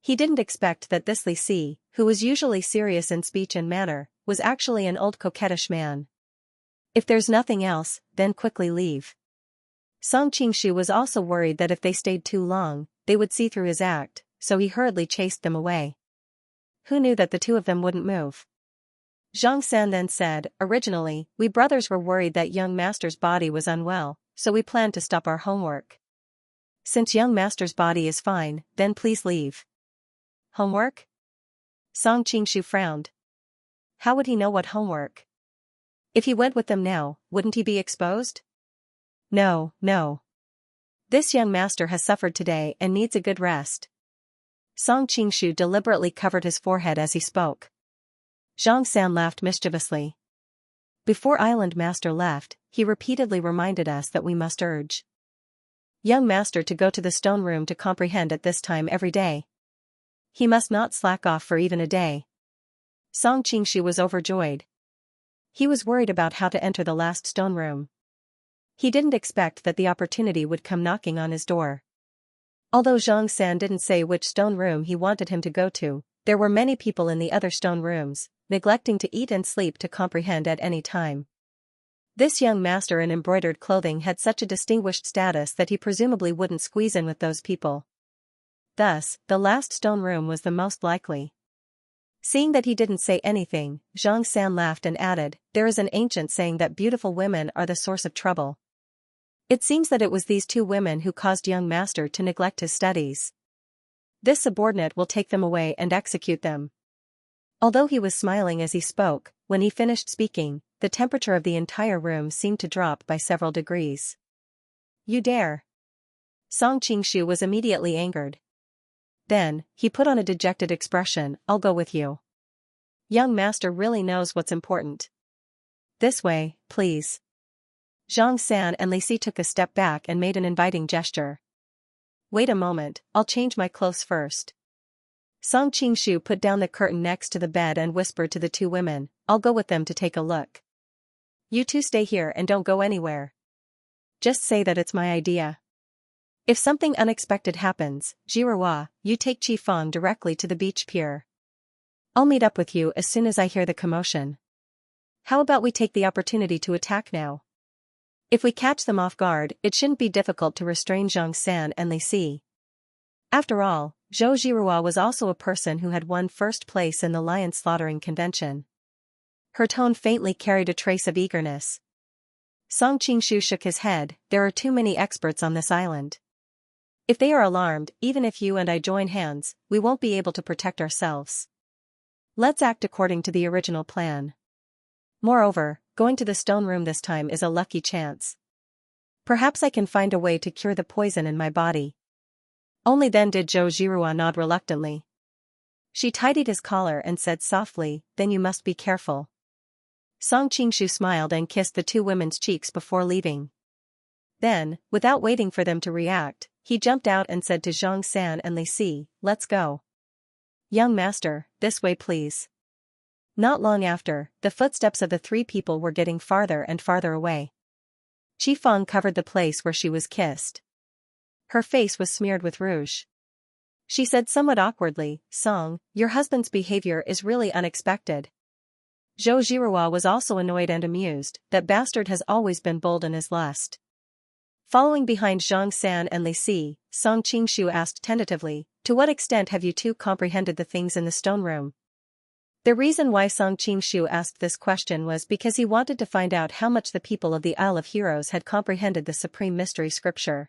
He didn't expect that this Li Si, who was usually serious in speech and manner, was actually an old coquettish man. If there's nothing else, then quickly leave. Song Qingshu was also worried that if they stayed too long, they would see through his act, so he hurriedly chased them away. Who knew that the 2 of them wouldn't move? Zhang San then said, originally, we brothers were worried that young master's body was unwell, so we planned to stop our homework. Since young master's body is fine, then please leave. Homework? Song Qingshu frowned. How would he know what homework? If he went with them now, wouldn't he be exposed? No, no. This young master has suffered today and needs a good rest. Song Qingshu deliberately covered his forehead as he spoke. Zhang San laughed mischievously. Before Island Master left, he repeatedly reminded us that we must urge young master to go to the stone room to comprehend at this time every day. He must not slack off for even a day. Song Qingshu was overjoyed. He was worried about how to enter the last stone room. He didn't expect that the opportunity would come knocking on his door. Although Zhang San didn't say which stone room he wanted him to go to, there were many people in the other stone rooms, neglecting to eat and sleep to comprehend at any time. This young master in embroidered clothing had such a distinguished status that he presumably wouldn't squeeze in with those people. Thus, the last stone room was the most likely. Seeing that he didn't say anything, Zhang San laughed and added, there is an ancient saying that beautiful women are the source of trouble. It seems that it was these 2 women who caused young master to neglect his studies. This subordinate will take them away and execute them. Although he was smiling as he spoke, when he finished speaking, the temperature of the entire room seemed to drop by several degrees. You dare? Song Qingshu was immediately angered. Then, he put on a dejected expression, I'll go with you. Young master really knows what's important. This way, please. Zhang San and Li Si took a step back and made an inviting gesture. Wait a moment, I'll change my clothes first. Song Qingshu put down the curtain next to the bed and whispered to the 2 women, I'll go with them to take a look. You 2 stay here and don't go anywhere. Just say that it's my idea. If something unexpected happens, Zhirua, you take Qi Feng directly to the beach pier. I'll meet up with you as soon as I hear the commotion. How about we take the opportunity to attack now? If we catch them off guard, it shouldn't be difficult to restrain Zhang San and Li Si. After all, Zhou Zhirua was also a person who had won first place in the lion slaughtering convention. Her tone faintly carried a trace of eagerness. Song Qingshu shook his head, there are too many experts on this island. If they are alarmed, even if you and I join hands, we won't be able to protect ourselves. Let's act according to the original plan. Moreover, going to the stone room this time is a lucky chance. Perhaps I can find a way to cure the poison in my body. Only then did Zhou Zhirua nod reluctantly. She tidied his collar and said softly, then you must be careful. Song Qingshu smiled and kissed the 2 women's cheeks before leaving. Then, without waiting for them to react, he jumped out and said to Zhang San and Li Si, let's go. Young master, this way please. Not long after, the footsteps of the 3 people were getting farther and farther away. Qi Feng covered the place where she was kissed. Her face was smeared with rouge. She said somewhat awkwardly, Song, your husband's behavior is really unexpected. Zhou Jiruo was also annoyed and amused. That bastard has always been bold in his lust. Following behind Zhang San and Li Si, Song Qingshu asked tentatively, "To what extent have you two comprehended the things in the stone room?" The reason why Song Qingshu asked this question was because he wanted to find out how much the people of the Isle of Heroes had comprehended the Supreme Mystery Scripture.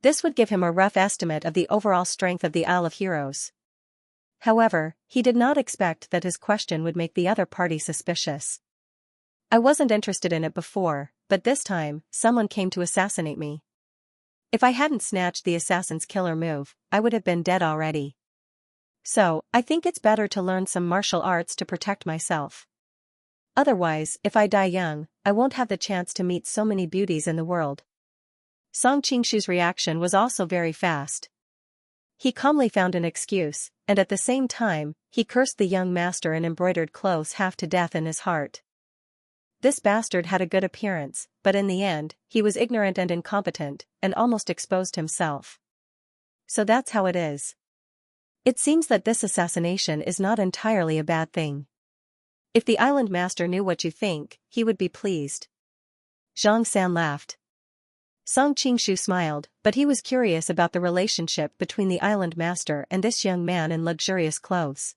This would give him a rough estimate of the overall strength of the Isle of Heroes. However, he did not expect that his question would make the other party suspicious. "I wasn't interested in it before, but this time, someone came to assassinate me. If I hadn't snatched the assassin's killer move, I would have been dead already. So, I think it's better to learn some martial arts to protect myself. Otherwise, if I die young, I won't have the chance to meet so many beauties in the world." Song Qingshu's reaction was also very fast. He calmly found an excuse, and at the same time, he cursed the young master in embroidered clothes half to death in his heart. This bastard had a good appearance, but in the end, he was ignorant and incompetent, and almost exposed himself. So that's how it is. It seems that this assassination is not entirely a bad thing. If the island master knew what you think, he would be pleased. Zhang San laughed. Song Qingshu smiled, but he was curious about the relationship between the island master and this young man in luxurious clothes.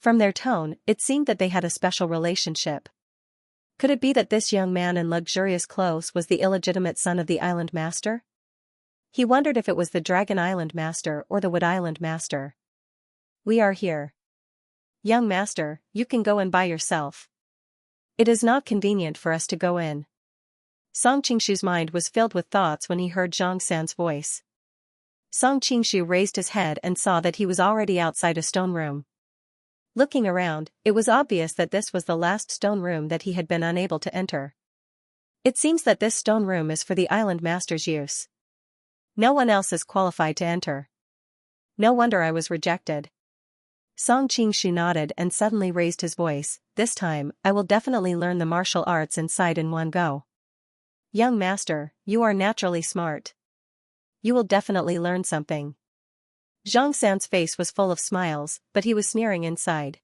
From their tone, it seemed that they had a special relationship. Could it be that this young man in luxurious clothes was the illegitimate son of the island master? He wondered if it was the Dragon Island master or the Wood Island master. "We are here. Young master, you can go in by yourself. It is not convenient for us to go in." Song Qingshu's mind was filled with thoughts when he heard Zhang San's voice. Song Qingshu raised his head and saw that he was already outside a stone room. Looking around, it was obvious that this was the last stone room that he had been unable to enter. It seems that this stone room is for the island master's use. No one else is qualified to enter. No wonder I was rejected. Song Qingshu nodded and suddenly raised his voice. "This time, I will definitely learn the martial arts inside in one go. Young master, you are naturally smart. You will definitely learn something." Zhang San's face was full of smiles, but he was sneering inside.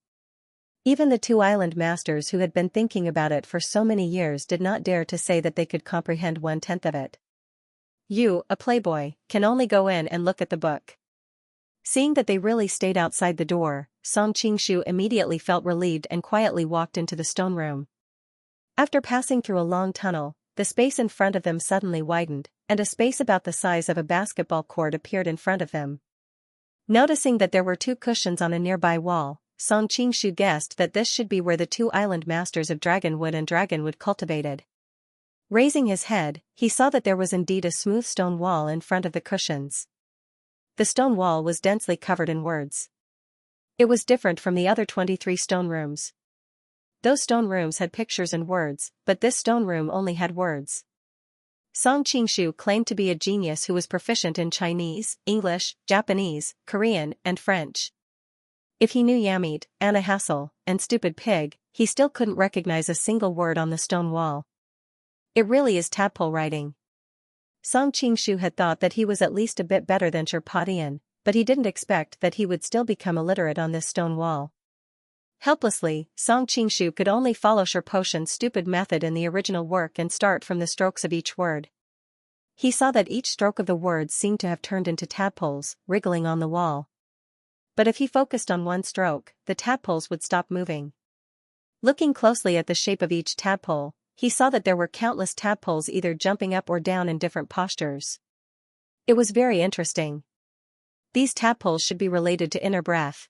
Even the two island masters who had been thinking about it for so many years did not dare to say that they could comprehend 1/10 of it. "You, a playboy, can only go in and look at the book." Seeing that they really stayed outside the door, Song Qingshu immediately felt relieved and quietly walked into the stone room. After passing through a long tunnel, the space in front of them suddenly widened, and a space about the size of a basketball court appeared in front of them. Noticing that there were two cushions on a nearby wall, Song Qingshu guessed that this should be where the two island masters of Dragonwood and Dragonwood cultivated. Raising his head, he saw that there was indeed a smooth stone wall in front of the cushions. The stone wall was densely covered in words. It was different from the other 23 stone rooms. Those stone rooms had pictures and words, but this stone room only had words. Song Qingshu claimed to be a genius who was proficient in Chinese, English, Japanese, Korean, and French. If he knew Yamit, Anna Hassel, and Stupid Pig, he still couldn't recognize a single word on the stone wall. It really is tadpole writing. Song Qingshu had thought that he was at least a bit better than Sherpatian, but he didn't expect that he would still become illiterate on this stone wall. Helplessly, Song Qingshu could only follow Sherpotian's stupid method in the original work and start from the strokes of each word. He saw that each stroke of the words seemed to have turned into tadpoles, wriggling on the wall. But if he focused on one stroke, the tadpoles would stop moving. Looking closely at the shape of each tadpole, he saw that there were countless tadpoles either jumping up or down in different postures. It was very interesting. These tadpoles should be related to inner breath.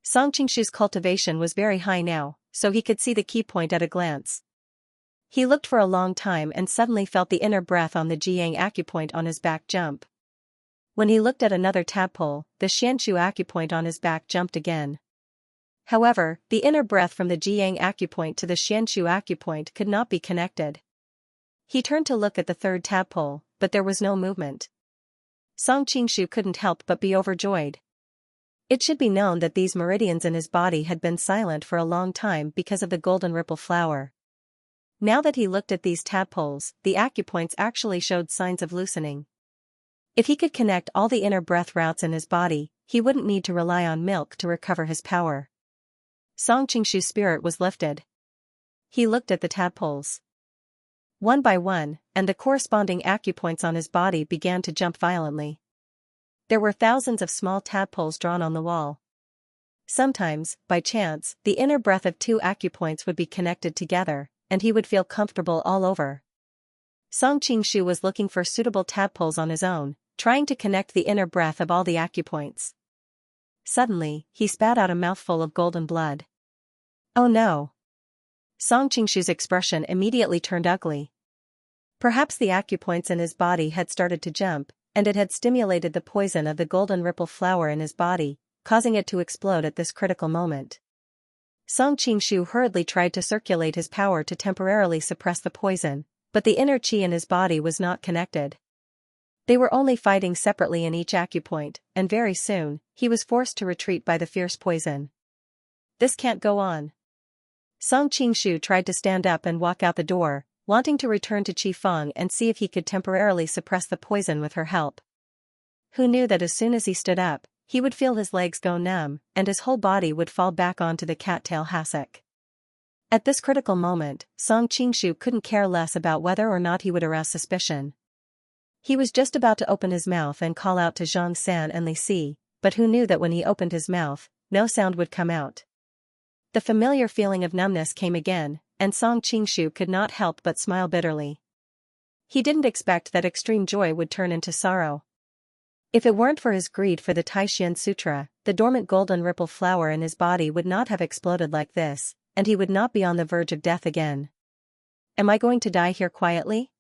Song Qingshu's cultivation was very high now, so he could see the key point at a glance. He looked for a long time and suddenly felt the inner breath on the Jiang acupoint on his back jump. When he looked at another tadpole, the Xianxia acupoint on his back jumped again. However, the inner breath from the Jiang acupoint to the Xianxia acupoint could not be connected. He turned to look at the third tadpole, but there was no movement. Song Qingshu couldn't help but be overjoyed. It should be known that these meridians in his body had been silent for a long time because of the golden ripple flower. Now that he looked at these tadpoles, the acupoints actually showed signs of loosening. If he could connect all the inner breath routes in his body, he wouldn't need to rely on milk to recover his power. Song Qingshu's spirit was lifted. He looked at the tadpoles one by one, and the corresponding acupoints on his body began to jump violently. There were thousands of small tadpoles drawn on the wall. Sometimes, by chance, the inner breath of two acupoints would be connected together, and he would feel comfortable all over. Song Qingshu was looking for suitable tadpoles on his own, trying to connect the inner breath of all the acupoints. Suddenly, he spat out a mouthful of golden blood. Oh no! Song Qingshu's expression immediately turned ugly. Perhaps the acupoints in his body had started to jump, and it had stimulated the poison of the golden ripple flower in his body, causing it to explode at this critical moment. Song Qingshu hurriedly tried to circulate his power to temporarily suppress the poison, but the inner qi in his body was not connected. They were only fighting separately in each acupoint, and very soon, he was forced to retreat by the fierce poison. This can't go on. Song Qingshu tried to stand up and walk out the door, wanting to return to Qi Feng and see if he could temporarily suppress the poison with her help. Who knew that as soon as he stood up, he would feel his legs go numb, and his whole body would fall back onto the cattail hassock. At this critical moment, Song Qingshu couldn't care less about whether or not he would arouse suspicion. He was just about to open his mouth and call out to Xianxia and Li Si, but who knew that when he opened his mouth, no sound would come out. The familiar feeling of numbness came again, and Song Qingshu could not help but smile bitterly. He didn't expect that extreme joy would turn into sorrow. If it weren't for his greed for the Taishan Sutra, the dormant golden ripple flower in his body would not have exploded like this, and he would not be on the verge of death again. Am I going to die here quietly?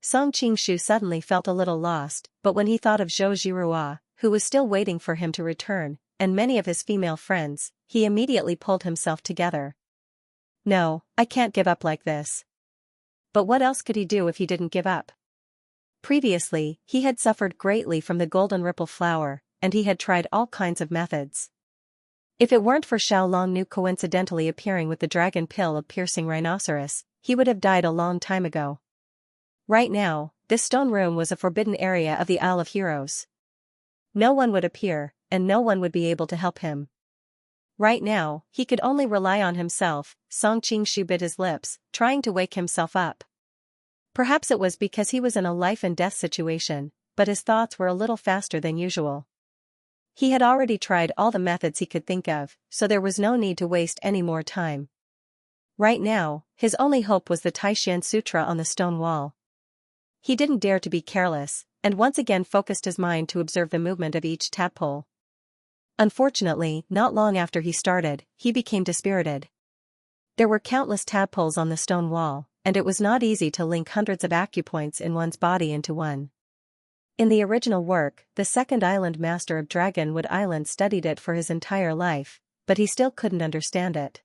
Song Qingshu suddenly felt a little lost, but when he thought of Zhou Zhirua, who was still waiting for him to return, and many of his female friends, he immediately pulled himself together. No, I can't give up like this. But what else could he do if he didn't give up? Previously, he had suffered greatly from the golden ripple flower, and he had tried all kinds of methods. If it weren't for Xiao Longnu coincidentally appearing with the dragon pill of piercing rhinoceros, he would have died a long time ago. Right now, this stone room was a forbidden area of the Isle of Heroes. No one would appear, and no one would be able to help him. Right now, he could only rely on himself. Song Qingshu bit his lips, trying to wake himself up. Perhaps it was because he was in a life-and-death situation, but his thoughts were a little faster than usual. He had already tried all the methods he could think of, so there was no need to waste any more time. Right now, his only hope was the Taishan Sutra on the stone wall. He didn't dare to be careless, and once again focused his mind to observe the movement of each tadpole. Unfortunately, not long after he started, he became dispirited. There were countless tadpoles on the stone wall, and it was not easy to link hundreds of acupoints in one's body into one. In the original work, the second island master of Dragonwood Island studied it for his entire life, but he still couldn't understand it.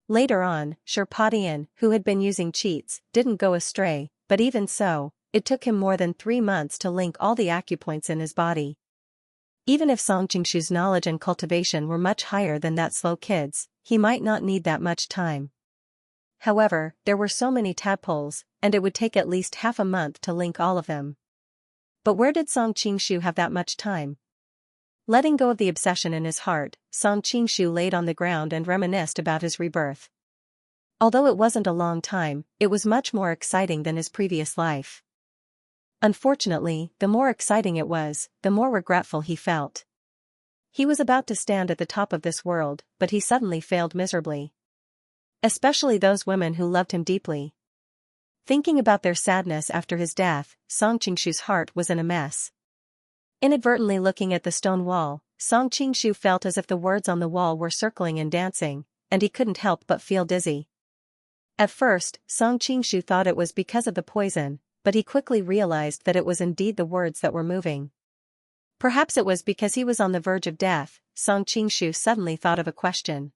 Later on, Sherpadian, who had been using cheats, didn't go astray, but even so, it took him more than 3 months to link all the acupoints in his body. Even if Song Qingshu's knowledge and cultivation were much higher than that slow kid's, he might not need that much time. However, there were so many tadpoles, and it would take at least half a month to link all of them. But where did Song Qingshu have that much time? Letting go of the obsession in his heart, Song Qingshu laid on the ground and reminisced about his rebirth. Although it wasn't a long time, it was much more exciting than his previous life. Unfortunately, the more exciting it was, the more regretful he felt. He was about to stand at the top of this world, but he suddenly failed miserably. Especially those women who loved him deeply. Thinking about their sadness after his death, Song Qingshu's heart was in a mess. Inadvertently looking at the stone wall, Song Qingshu felt as if the words on the wall were circling and dancing, and he couldn't help but feel dizzy. At first, Song Qingshu thought it was because of the poison, but he quickly realized that it was indeed the words that were moving. Perhaps it was because he was on the verge of death. Song Qingshu suddenly thought of a question.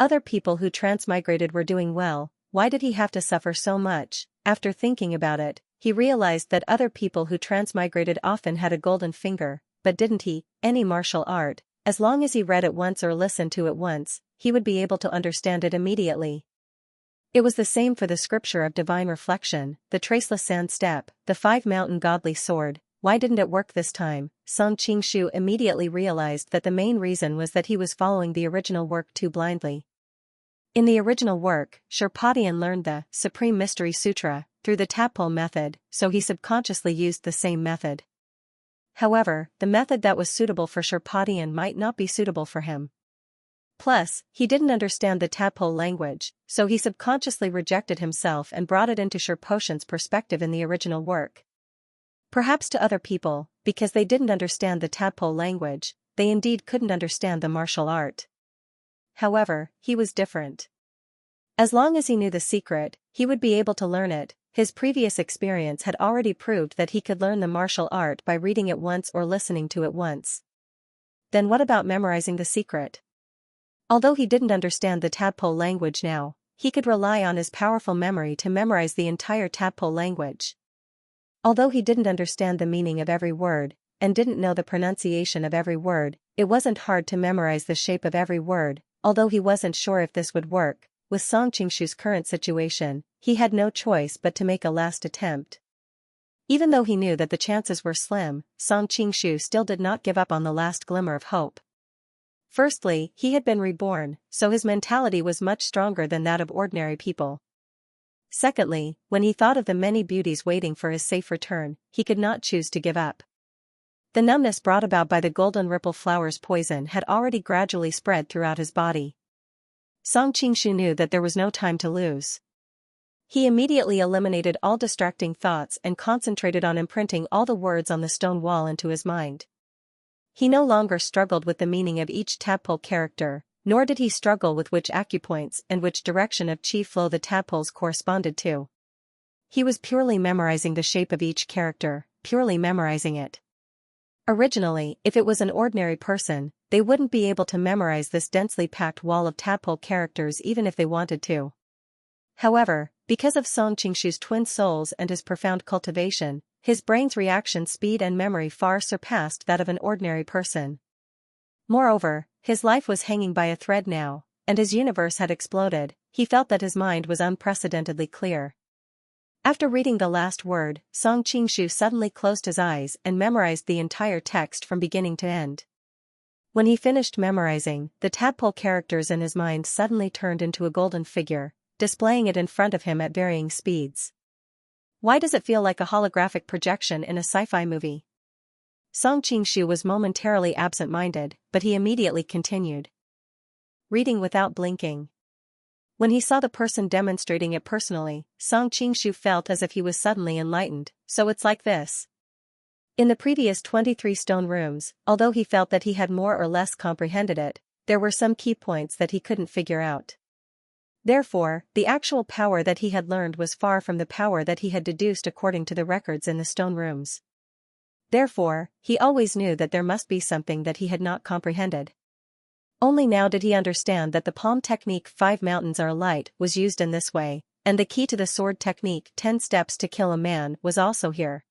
Other people who transmigrated were doing well, why did he have to suffer so much? After thinking about it, he realized that other people who transmigrated often had a golden finger, but didn't he? Any martial art, as long as he read it once or listened to it once, he would be able to understand it immediately. It was the same for the scripture of divine reflection, the traceless sand step, the 5-mountain godly sword, why didn't it work this time? Song Qingshu immediately realized that the main reason was that he was following the original work too blindly. In the original work, Sherpadian learned the Supreme Mystery Sutra through the tadpole method, so he subconsciously used the same method. However, the method that was suitable for Sherpadian might not be suitable for him. Plus, he didn't understand the tadpole language, so he subconsciously rejected himself and brought it into Sherposhan's perspective in the original work. Perhaps to other people, because they didn't understand the tadpole language, they indeed couldn't understand the martial art. However, he was different. As long as he knew the secret, he would be able to learn it. His previous experience had already proved that he could learn the martial art by reading it once or listening to it once. Then what about memorizing the secret? Although he didn't understand the tadpole language now, he could rely on his powerful memory to memorize the entire tadpole language. Although he didn't understand the meaning of every word, and didn't know the pronunciation of every word, it wasn't hard to memorize the shape of every word. Although he wasn't sure if this would work, with Song Qingshu's current situation, he had no choice but to make a last attempt. Even though he knew that the chances were slim, Song Qingshu still did not give up on the last glimmer of hope. Firstly, he had been reborn, so his mentality was much stronger than that of ordinary people. Secondly, when he thought of the many beauties waiting for his safe return, he could not choose to give up. The numbness brought about by the golden ripple flower's poison had already gradually spread throughout his body. Song Qingshu knew that there was no time to lose. He immediately eliminated all distracting thoughts and concentrated on imprinting all the words on the stone wall into his mind. He no longer struggled with the meaning of each tadpole character, nor did he struggle with which acupoints and which direction of chi flow the tadpoles corresponded to. He was purely memorizing the shape of each character, purely memorizing it. Originally, if it was an ordinary person, they wouldn't be able to memorize this densely packed wall of tadpole characters even if they wanted to. However, because of Song Qingshu's twin souls and his profound cultivation, his brain's reaction speed and memory far surpassed that of an ordinary person. Moreover, his life was hanging by a thread now, and his universe had exploded. He felt that his mind was unprecedentedly clear. After reading the last word, Song Qingshu suddenly closed his eyes and memorized the entire text from beginning to end. When he finished memorizing, the tadpole characters in his mind suddenly turned into a golden figure, displaying it in front of him at varying speeds. Why does it feel like a holographic projection in a sci-fi movie? Song Qingshu was momentarily absent-minded, but he immediately continued. Reading without blinking. When he saw the person demonstrating it personally, Song Qingshu felt as if he was suddenly enlightened. So it's like this. In the previous 23 stone rooms, although he felt that he had more or less comprehended it, there were some key points that he couldn't figure out. Therefore, the actual power that he had learned was far from the power that he had deduced according to the records in the stone rooms. Therefore, he always knew that there must be something that he had not comprehended. Only now did he understand that the palm technique 5 mountains are light was used in this way, and the key to the sword technique 10 steps to kill a man was also here.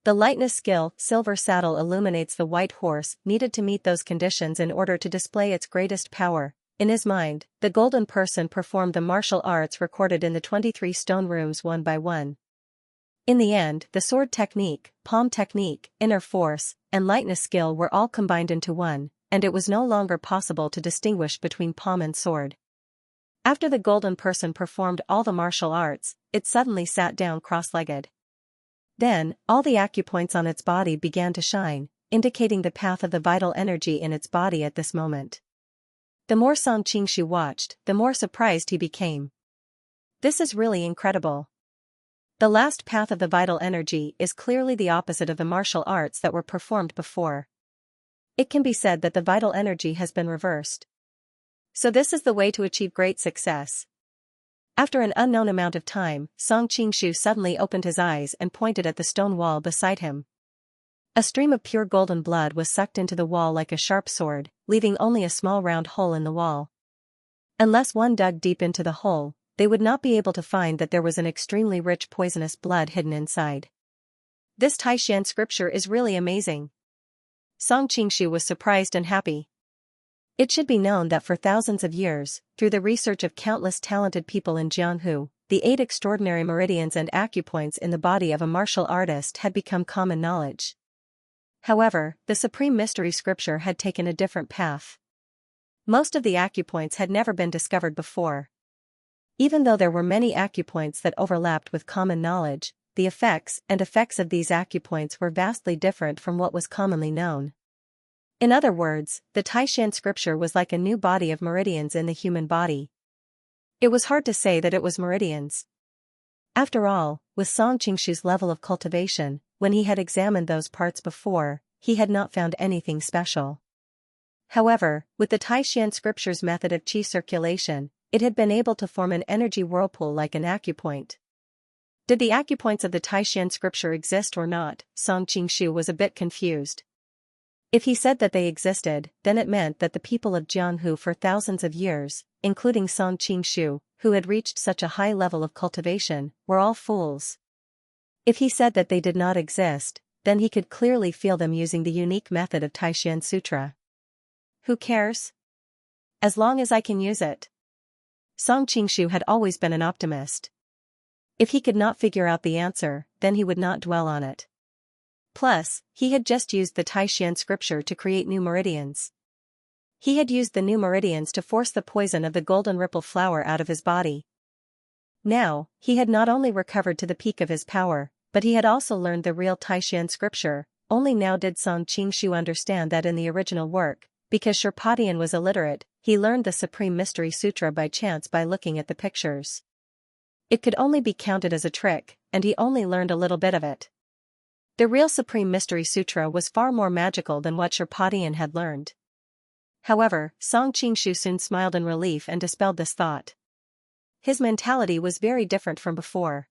The lightness skill silver saddle illuminates the white horse needed to meet those conditions in order to display its greatest power. In his mind, the golden person performed the martial arts recorded in the 23 stone rooms one by one. In the end, the sword technique, palm technique, inner force, and lightness skill were all combined into one, and it was no longer possible to distinguish between palm and sword. After the golden person performed all the martial arts, it suddenly sat down cross-legged. Then, all the acupoints on its body began to shine, indicating the path of the vital energy in its body at this moment. The more Song Qingshu watched, the more surprised he became. This is really incredible. The last path of the vital energy is clearly the opposite of the martial arts that were performed before. It can be said that the vital energy has been reversed. So this is the way to achieve great success. After an unknown amount of time, Song Qingshu suddenly opened his eyes and pointed at the stone wall beside him. A stream of pure golden blood was sucked into the wall like a sharp sword, leaving only a small round hole in the wall. Unless one dug deep into the hole, they would not be able to find that there was an extremely rich poisonous blood hidden inside. This Taishan scripture is really amazing. Song Qingshu was surprised and happy. It should be known that for thousands of years, through the research of countless talented people in Jianghu, the 8 extraordinary meridians and acupoints in the body of a martial artist had become common knowledge. However, the supreme mystery scripture had taken a different path. Most of the acupoints had never been discovered before. Even though there were many acupoints that overlapped with common knowledge, the effects of these acupoints were vastly different from what was commonly known. In other words, the Taishan scripture was like a new body of meridians in the human body. It was hard to say that it was meridians. After all, with Song Qingshu's level of cultivation, when he had examined those parts before, he had not found anything special. However, with the Taishan scripture's method of qi circulation, it had been able to form an energy whirlpool like an acupoint. Did the acupoints of the Taishan scripture exist or not? Song Qingshu was a bit confused. If he said that they existed, then it meant that the people of Jianghu for thousands of years, including Song Qingshu, who had reached such a high level of cultivation, were all fools. If he said that they did not exist, then he could clearly feel them using the unique method of Taishan Sutra. Who cares? As long as I can use it. Song Qingshu had always been an optimist. If he could not figure out the answer, then he would not dwell on it. Plus, he had just used the Taishan scripture to create new meridians. He had used the new meridians to force the poison of the golden ripple flower out of his body. Now, he had not only recovered to the peak of his power, but he had also learned the real Taishan scripture. Only now did Song Qingshu understand that in the original work, because Sherpadian was illiterate, he learned the Supreme Mystery Sutra by chance by looking at the pictures. It could only be counted as a trick, and he only learned a little bit of it. The real Supreme Mystery Sutra was far more magical than what Sherpadian had learned. However, Song Qingshu soon smiled in relief and dispelled this thought. His mentality was very different from before.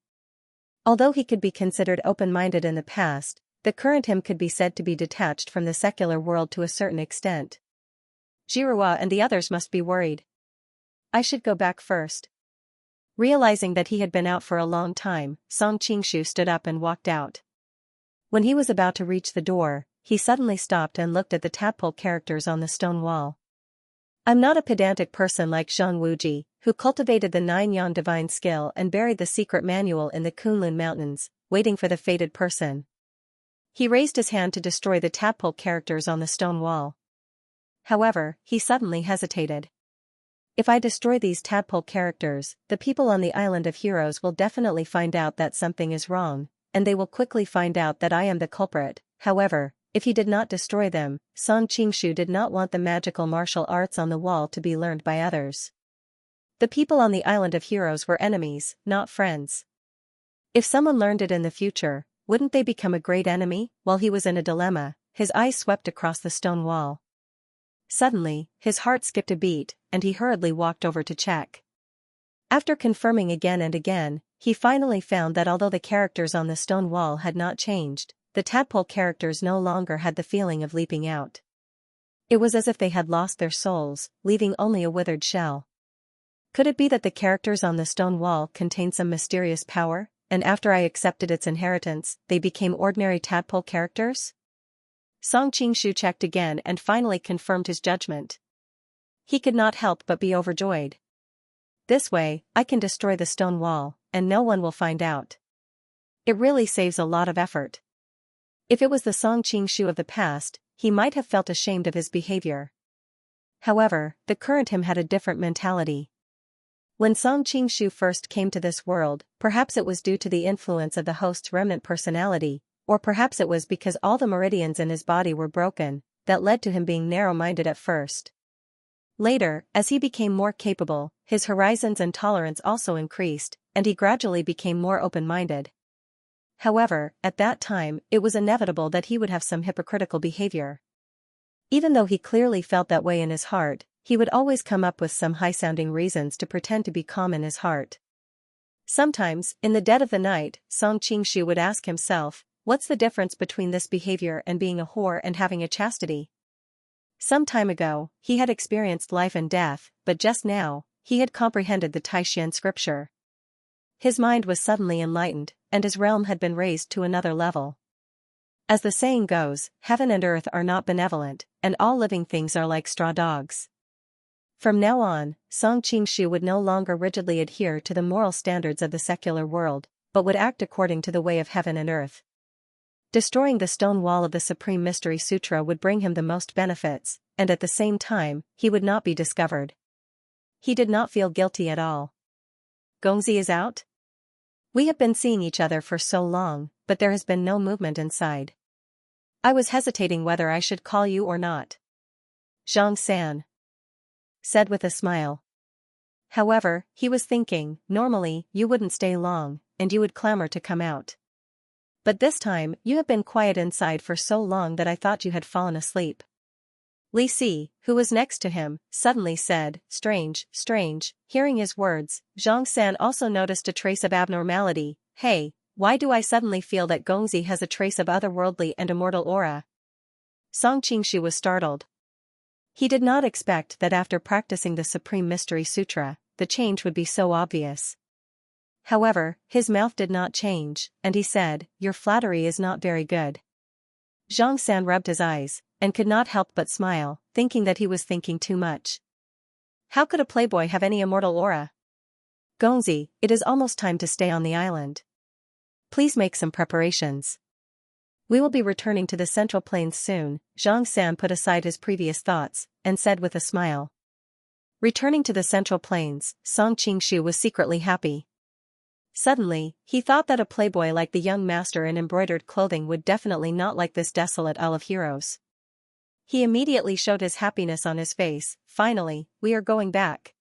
Although he could be considered open-minded in the past, the current him could be said to be detached from the secular world to a certain extent. Jirua and the others must be worried. I should go back first. Realizing that he had been out for a long time, Song Qingshu stood up and walked out. When he was about to reach the door, he suddenly stopped and looked at the tadpole characters on the stone wall. I'm not a pedantic person like Zhang Wuji, who cultivated the 9-yang divine skill and buried the secret manual in the Kunlun Mountains, waiting for the fated person. He raised his hand to destroy the tadpole characters on the stone wall. However, he suddenly hesitated. If I destroy these tadpole characters, the people on the Island of Heroes will definitely find out that something is wrong, and they will quickly find out that I am the culprit. However, if he did not destroy them, Song Qingshu did not want the magical martial arts on the wall to be learned by others. The people on the Island of Heroes were enemies, not friends. If someone learned it in the future, wouldn't they become a great enemy? While he was in a dilemma, his eyes swept across the stone wall. Suddenly, his heart skipped a beat, and he hurriedly walked over to check. After confirming again and again, he finally found that although the characters on the stone wall had not changed, the tadpole characters no longer had the feeling of leaping out. It was as if they had lost their souls, leaving only a withered shell. Could it be that the characters on the stone wall contained some mysterious power, and after I accepted its inheritance, they became ordinary tadpole characters? Song Qingshu checked again and finally confirmed his judgment. He could not help but be overjoyed. This way, I can destroy the stone wall, and no one will find out. It really saves a lot of effort. If it was the Song Qingshu of the past, he might have felt ashamed of his behavior. However, the current him had a different mentality. When Song Qingshu first came to this world, perhaps it was due to the influence of the host's remnant personality, or perhaps it was because all the meridians in his body were broken, that led to him being narrow-minded at first. Later, as he became more capable, his horizons and tolerance also increased, and he gradually became more open-minded. However, at that time, it was inevitable that he would have some hypocritical behavior. Even though he clearly felt that way in his heart, he would always come up with some high-sounding reasons to pretend to be calm in his heart. Sometimes, in the dead of the night, Song Qingshu would ask himself, what's the difference between this behavior and being a whore and having a chastity? Some time ago, he had experienced life and death, but just now, he had comprehended the Taishan scripture. His mind was suddenly enlightened, and his realm had been raised to another level. As the saying goes, heaven and earth are not benevolent, and all living things are like straw dogs. From now on, Song Qingshu would no longer rigidly adhere to the moral standards of the secular world, but would act according to the way of heaven and earth. Destroying the stone wall of the Supreme Mystery Sutra would bring him the most benefits, and at the same time, he would not be discovered. He did not feel guilty at all. Gongzi is out? We have been seeing each other for so long, but there has been no movement inside. I was hesitating whether I should call you or not. Xianxia said with a smile. However, he was thinking, normally, you wouldn't stay long, and you would clamor to come out. But this time, you have been quiet inside for so long that I thought you had fallen asleep. Li Si, who was next to him, suddenly said, strange, strange. Hearing his words, Xianxia also noticed a trace of abnormality. Hey, why do I suddenly feel that Gongzi has a trace of otherworldly and immortal aura? Song Qingshu was startled. He did not expect that after practicing the Supreme Mystery Sutra, the change would be so obvious. However, his mouth did not change, and he said, your flattery is not very good. Xianxia rubbed his eyes, and could not help but smile, thinking that he was thinking too much. How could a playboy have any immortal aura? Gongzi, it is almost time to stay on the island. Please make some preparations. We will be returning to the Central Plains soon. Xianxia put aside his previous thoughts, and said with a smile. Returning to the Central Plains, Song Qingshu was secretly happy. Suddenly, he thought that a playboy like the young master in embroidered clothing would definitely not like this desolate Isle of Heroes. He immediately showed his happiness on his face. Finally, we are going back.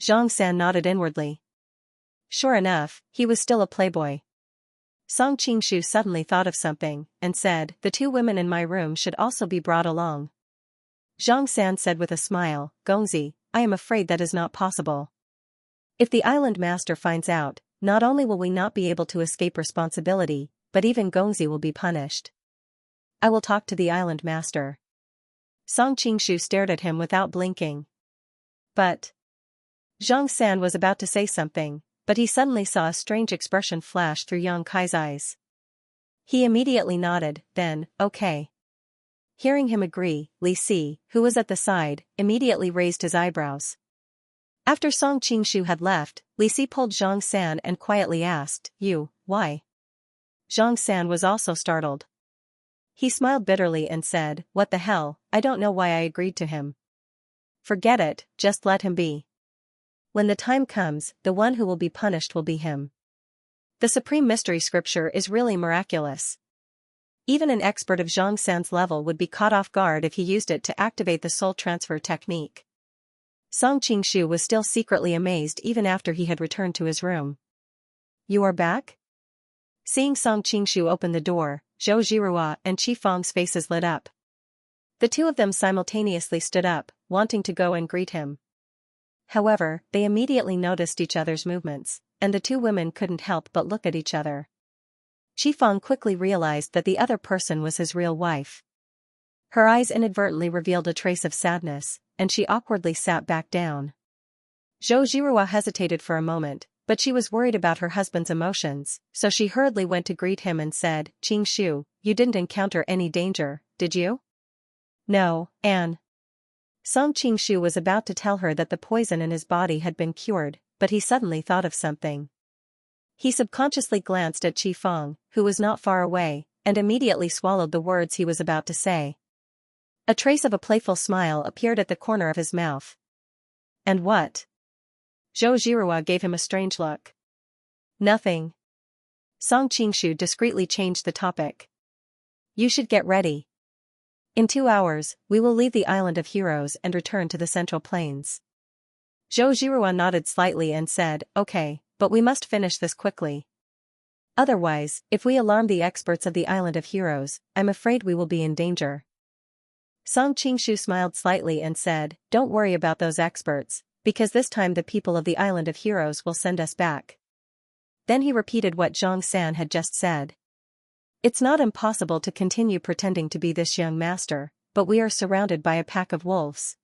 Xianxia nodded inwardly. Sure enough, he was still a playboy. Song Qingshu suddenly thought of something, and said, the two women in my room should also be brought along. Xianxia said with a smile, Gongzi, I am afraid that is not possible. If the island master finds out, not only will we not be able to escape responsibility, but even Gongzi will be punished. I will talk to the island master. Song Qingshu stared at him without blinking. But Xianxia was about to say something, but he suddenly saw a strange expression flash through Yang Kai's eyes. He immediately nodded, then, okay. Hearing him agree, Li Si, who was at the side, immediately raised his eyebrows. After Song Qingshu had left, Li Si pulled Xianxia and quietly asked, you, why? Xianxia was also startled. He smiled bitterly and said, what the hell, I don't know why I agreed to him. Forget it, just let him be. When the time comes, the one who will be punished will be him. The Supreme Mystery Scripture is really miraculous. Even an expert of Xianxia's level would be caught off guard if he used it to activate the soul transfer technique. Song Qingshu was still secretly amazed even after he had returned to his room. You are back? Seeing Song Qingshu open the door, Zhou Zhirua and Qi Feng's faces lit up. The two of them simultaneously stood up, wanting to go and greet him. However, they immediately noticed each other's movements, and the two women couldn't help but look at each other. Qi Feng quickly realized that the other person was his real wife. Her eyes inadvertently revealed a trace of sadness, and she awkwardly sat back down. Zhou Zhirua hesitated for a moment, but she was worried about her husband's emotions, so she hurriedly went to greet him and said, Qingshu, you didn't encounter any danger, did you? No, Anne. Song Qingshu was about to tell her that the poison in his body had been cured, but he suddenly thought of something. He subconsciously glanced at Qi Feng, who was not far away, and immediately swallowed the words he was about to say. A trace of a playful smile appeared at the corner of his mouth. And what? Zhou Zhirua gave him a strange look. Nothing. Song Qingshu discreetly changed the topic. You should get ready. In 2 hours, we will leave the Island of Heroes and return to the Central Plains. Zhou Zhirua nodded slightly and said, okay, but we must finish this quickly. Otherwise, if we alarm the experts of the Island of Heroes, I'm afraid we will be in danger. Song Qingshu smiled slightly and said, don't worry about those experts, because this time the people of the Island of Heroes will send us back. Then he repeated what Xianxia had just said. It's not impossible to continue pretending to be this young master, but we are surrounded by a pack of wolves.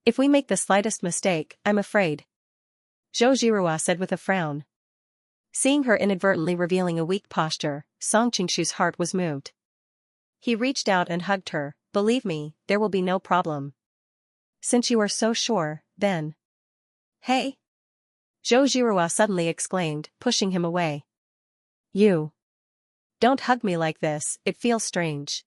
If we make the slightest mistake, I'm afraid. Zhou Zhirua said with a frown. Seeing her inadvertently revealing a weak posture, Song Qingshu's heart was moved. He reached out and hugged her, believe me, there will be no problem. Since you are so sure, then. Hey! Zhou Zhihua suddenly exclaimed, pushing him away. You. Don't hug me like this, it feels strange.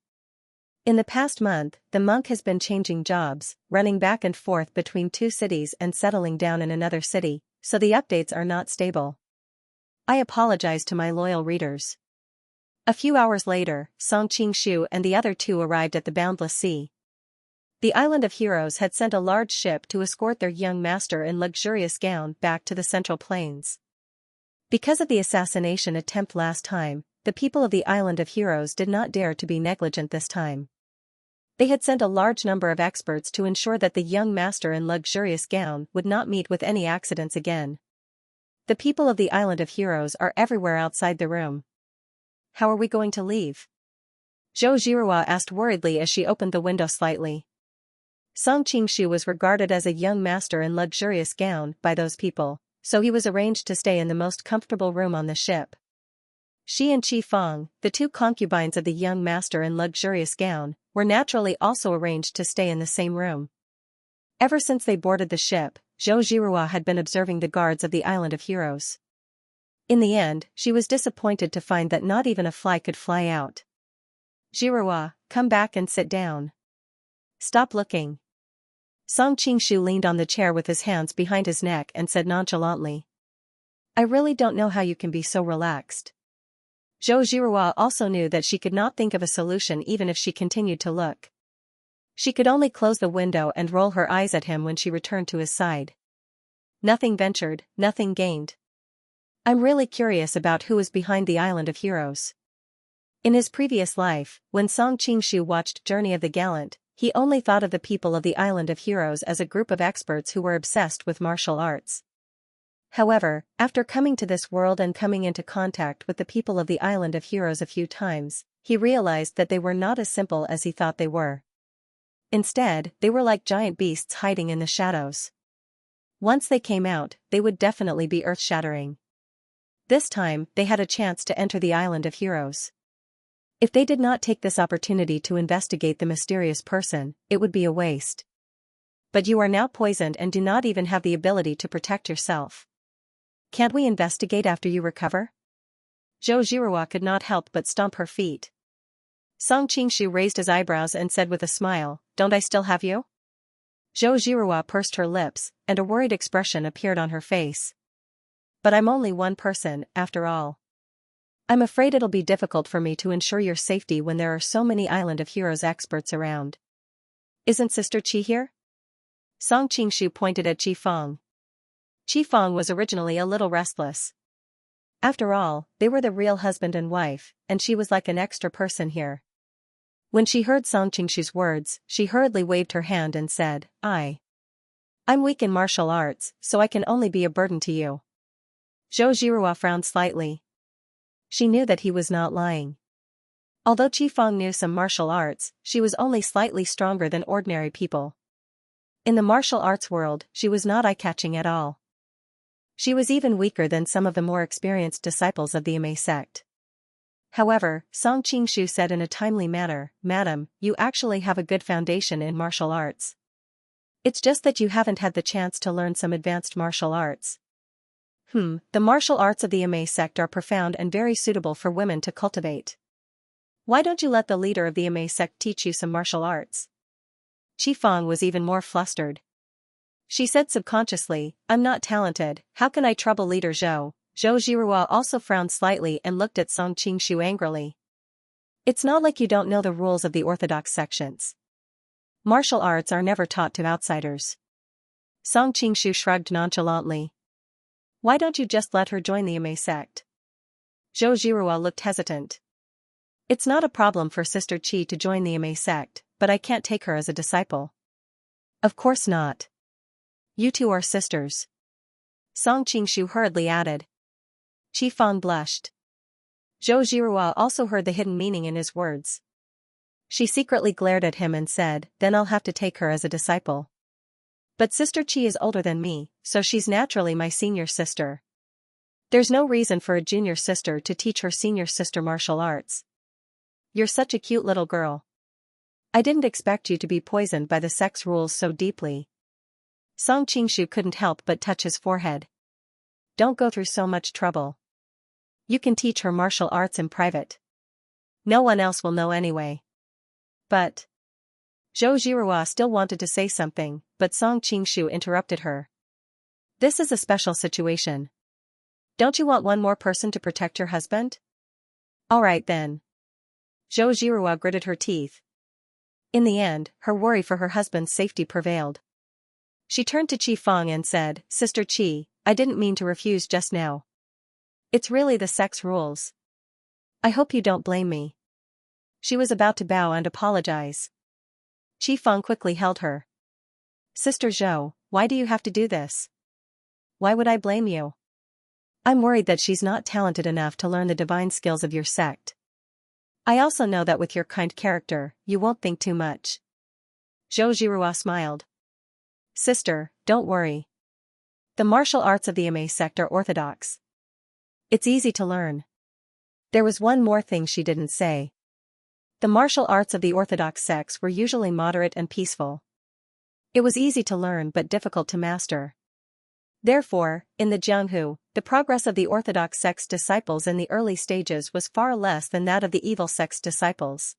In the past month, the monk has been changing jobs, running back and forth between two cities and settling down in another city, so the updates are not stable. I apologize to my loyal readers. A few hours later, Song Qingshu and the other two arrived at the Boundless Sea. The Island of Heroes had sent a large ship to escort their young master in luxurious gown back to the Central Plains. Because of the assassination attempt last time, the people of the Island of Heroes did not dare to be negligent this time. They had sent a large number of experts to ensure that the young master in luxurious gown would not meet with any accidents again. The people of the Island of Heroes are everywhere outside the room. How are we going to leave? Zhou Zhihua asked worriedly as she opened the window slightly. Song Qingshu was regarded as a young master in luxurious gown by those people, so he was arranged to stay in the most comfortable room on the ship. She and Qi Feng, the two concubines of the young master in luxurious gown, were naturally also arranged to stay in the same room. Ever since they boarded the ship, Zhou Zhihua had been observing the guards of the Island of Heroes. In the end, she was disappointed to find that not even a fly could fly out. Zhihua, come back and sit down. Stop looking. Song Qingshu leaned on the chair with his hands behind his neck and said nonchalantly. I really don't know how you can be so relaxed. Zhou Zhihua also knew that she could not think of a solution even if she continued to look. She could only close the window and roll her eyes at him when she returned to his side. Nothing ventured, nothing gained. I'm really curious about who is behind the Island of Heroes. In his previous life, when Song Qingshu watched Journey of the Gallant, he only thought of the people of the Island of Heroes as a group of experts who were obsessed with martial arts. However, after coming to this world and coming into contact with the people of the Island of Heroes a few times, he realized that they were not as simple as he thought they were. Instead, they were like giant beasts hiding in the shadows. Once they came out, they would definitely be earth-shattering. This time, they had a chance to enter the Island of Heroes. If they did not take this opportunity to investigate the mysterious person, it would be a waste. But you are now poisoned and do not even have the ability to protect yourself. Can't we investigate after you recover? Zhou Zhihua could not help but stomp her feet. Song Qingshu raised his eyebrows and said with a smile, Don't I still have you? Zhou Zhihua pursed her lips, and a worried expression appeared on her face. But I'm only one person, after all. I'm afraid it'll be difficult for me to ensure your safety when there are so many Island of Heroes experts around. Isn't Sister Qi here? Song Qingshu pointed at Qi Feng. Qi Feng was originally a little restless. After all, they were the real husband and wife, and she was like an extra person here. When she heard Song Qingshu's words, she hurriedly waved her hand and said, I'm weak in martial arts, so I can only be a burden to you. Zhou Zhihua frowned slightly. She knew that he was not lying. Although Qi Feng knew some martial arts, she was only slightly stronger than ordinary people. In the martial arts world, she was not eye-catching at all. She was even weaker than some of the more experienced disciples of the Ame sect. However, Song Qingshu said in a timely manner, Madam, you actually have a good foundation in martial arts. It's just that you haven't had the chance to learn some advanced martial arts. The martial arts of the Ame sect are profound and very suitable for women to cultivate. Why don't you let the leader of the Ame sect teach you some martial arts? Qi Feng was even more flustered. She said subconsciously, I'm not talented, how can I trouble leader Zhou? Zhou Zhihua also frowned slightly and looked at Song Qingshu angrily. It's not like you don't know the rules of the orthodox sections. Martial arts are never taught to outsiders. Song Qingshu shrugged nonchalantly. Why don't you just let her join the Ame sect? Zhou Zhihua looked hesitant. It's not a problem for Sister Qi to join the Ame sect, but I can't take her as a disciple. Of course not. You two are sisters. Song Qingshu hurriedly added. Qi Feng blushed. Zhou Zhihua also heard the hidden meaning in his words. She secretly glared at him and said, Then I'll have to take her as a disciple. But Sister Qi is older than me, so she's naturally my senior sister. There's no reason for a junior sister to teach her senior sister martial arts. You're such a cute little girl. I didn't expect you to be poisoned by the sex rules so deeply. Song Qingshu couldn't help but touch his forehead. Don't go through so much trouble. You can teach her martial arts in private. No one else will know anyway. But... Zhou Zhirua still wanted to say something, but Song Qingshu interrupted her. This is a special situation. Don't you want one more person to protect your husband? All right then. Zhou Zhirua gritted her teeth. In the end, her worry for her husband's safety prevailed. She turned to Qi Feng and said, Sister Qi, I didn't mean to refuse just now. It's really the sex rules. I hope you don't blame me. She was about to bow and apologize. Qi Feng quickly held her. Sister Zhou, why do you have to do this? Why would I blame you? I'm worried that she's not talented enough to learn the divine skills of your sect. I also know that with your kind character, you won't think too much. Zhou Zhirua smiled. Sister, don't worry. The martial arts of the Ma sect are orthodox. It's easy to learn. There was one more thing she didn't say. The martial arts of the orthodox sects were usually moderate and peaceful. It was easy to learn but difficult to master. Therefore, in the Jianghu, the progress of the orthodox sect's disciples in the early stages was far less than that of the evil sect's disciples.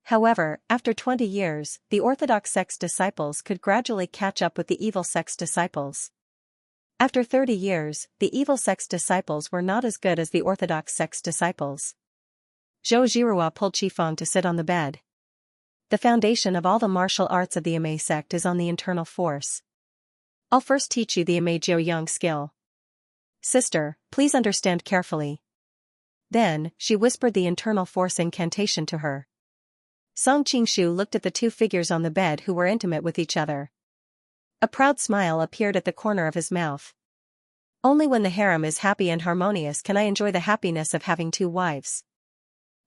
However, after 20 years, the orthodox sect's disciples could gradually catch up with the evil sect's disciples. After 30 years, the evil sect's disciples were not as good as the orthodox sect's disciples. Zhou Zhirua pulled Qi Feng to sit on the bed. The foundation of all the martial arts of the Ma sect is on the internal force. I'll first teach you the Ma Jiuyang skill. Sister, please understand carefully. Then, she whispered the internal force incantation to her. Song Qingshu looked at the two figures on the bed who were intimate with each other. A proud smile appeared at the corner of his mouth. Only when the harem is happy and harmonious can I enjoy the happiness of having two wives.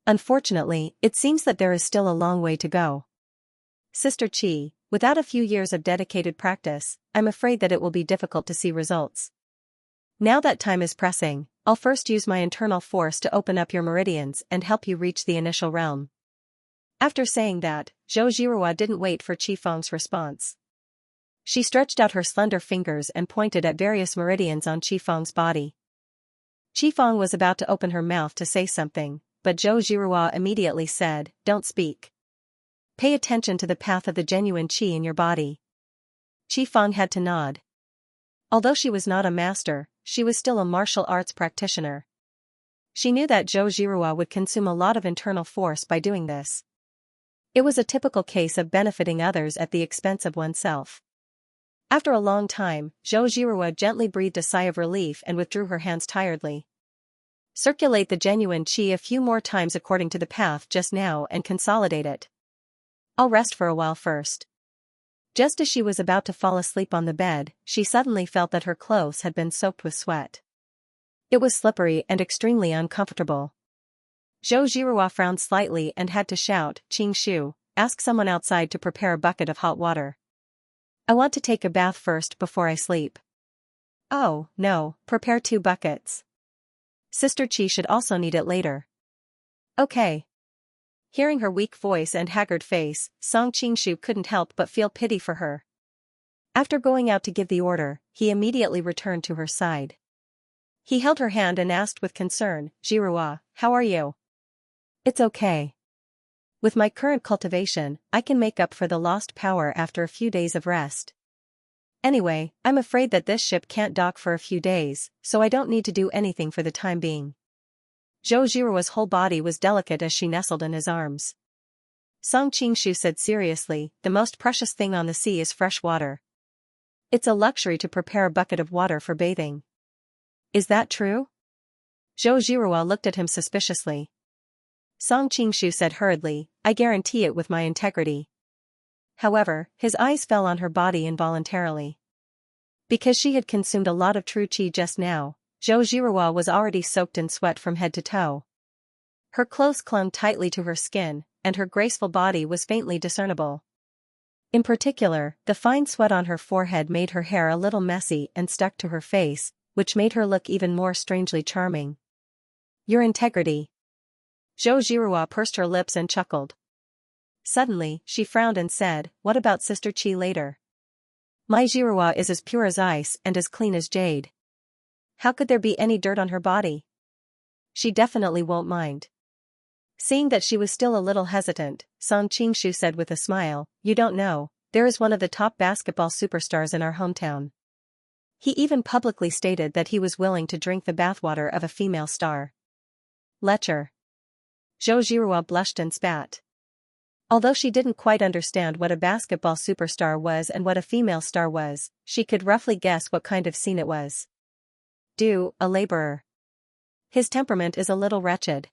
Unfortunately, it seems that there is still a long way to go. Sister Qi, without a few years of dedicated practice, I'm afraid that it will be difficult to see results. Now that time is pressing, I'll first use my internal force to open up your meridians and help you reach the initial realm. After saying that, Zhou Zhirua didn't wait for Qi Feng's response. She stretched out her slender fingers and pointed at various meridians on Qi Feng's body. Qi Feng was about to open her mouth to say something, but Zhou Zhirua immediately said, Don't speak. Pay attention to the path of the genuine qi in your body. Qi Feng had to nod. Although she was not a master, she was still a martial arts practitioner. She knew that Zhou Zhirua would consume a lot of internal force by doing this. It was a typical case of benefiting others at the expense of oneself. After a long time, Zhou Zhirua gently breathed a sigh of relief and withdrew her hands tiredly. Circulate the genuine qi a few more times according to the path just now and consolidate it. I'll rest for a while first. Just as she was about to fall asleep on the bed, she suddenly felt that her clothes had been soaked with sweat. It was slippery and extremely uncomfortable. Zhou Zhirua frowned slightly and had to shout, Qingshu, ask someone outside to prepare a bucket of hot water. I want to take a bath first before I sleep. Oh, no, prepare 2 buckets. Sister Qi should also need it later. Okay. Hearing her weak voice and haggard face, Song Qingshu couldn't help but feel pity for her. After going out to give the order, he immediately returned to her side. He held her hand and asked with concern, Zhirua, how are you? It's okay. With my current cultivation, I can make up for the lost power after a few days of rest. Anyway, I'm afraid that this ship can't dock for a few days, so I don't need to do anything for the time being. Zhou Zhirua's whole body was delicate as she nestled in his arms. Song Qingshu said seriously, the most precious thing on the sea is fresh water. It's a luxury to prepare a bucket of water for bathing. Is that true? Zhou Zhirua looked at him suspiciously. Song Qingshu said hurriedly, I guarantee it with my integrity. However, his eyes fell on her body involuntarily. Because she had consumed a lot of true qi just now, Zhou Zhirua was already soaked in sweat from head to toe. Her clothes clung tightly to her skin, and her graceful body was faintly discernible. In particular, the fine sweat on her forehead made her hair a little messy and stuck to her face, which made her look even more strangely charming. Your integrity. Zhou Zhirua pursed her lips and chuckled. Suddenly, she frowned and said, "What about Sister Qi later? My Jiruwa is as pure as ice and as clean as jade. How could there be any dirt on her body? She definitely won't mind." Seeing that she was still a little hesitant, Song Qingshu said with a smile, "You don't know, there is one of the top basketball superstars in our hometown. He even publicly stated that he was willing to drink the bathwater of a female star." Lecture. Zhou Jiruwa blushed and spat. Although she didn't quite understand what a basketball superstar was and what a female star was, she could roughly guess what kind of scene it was. A laborer. His temperament is a little wretched.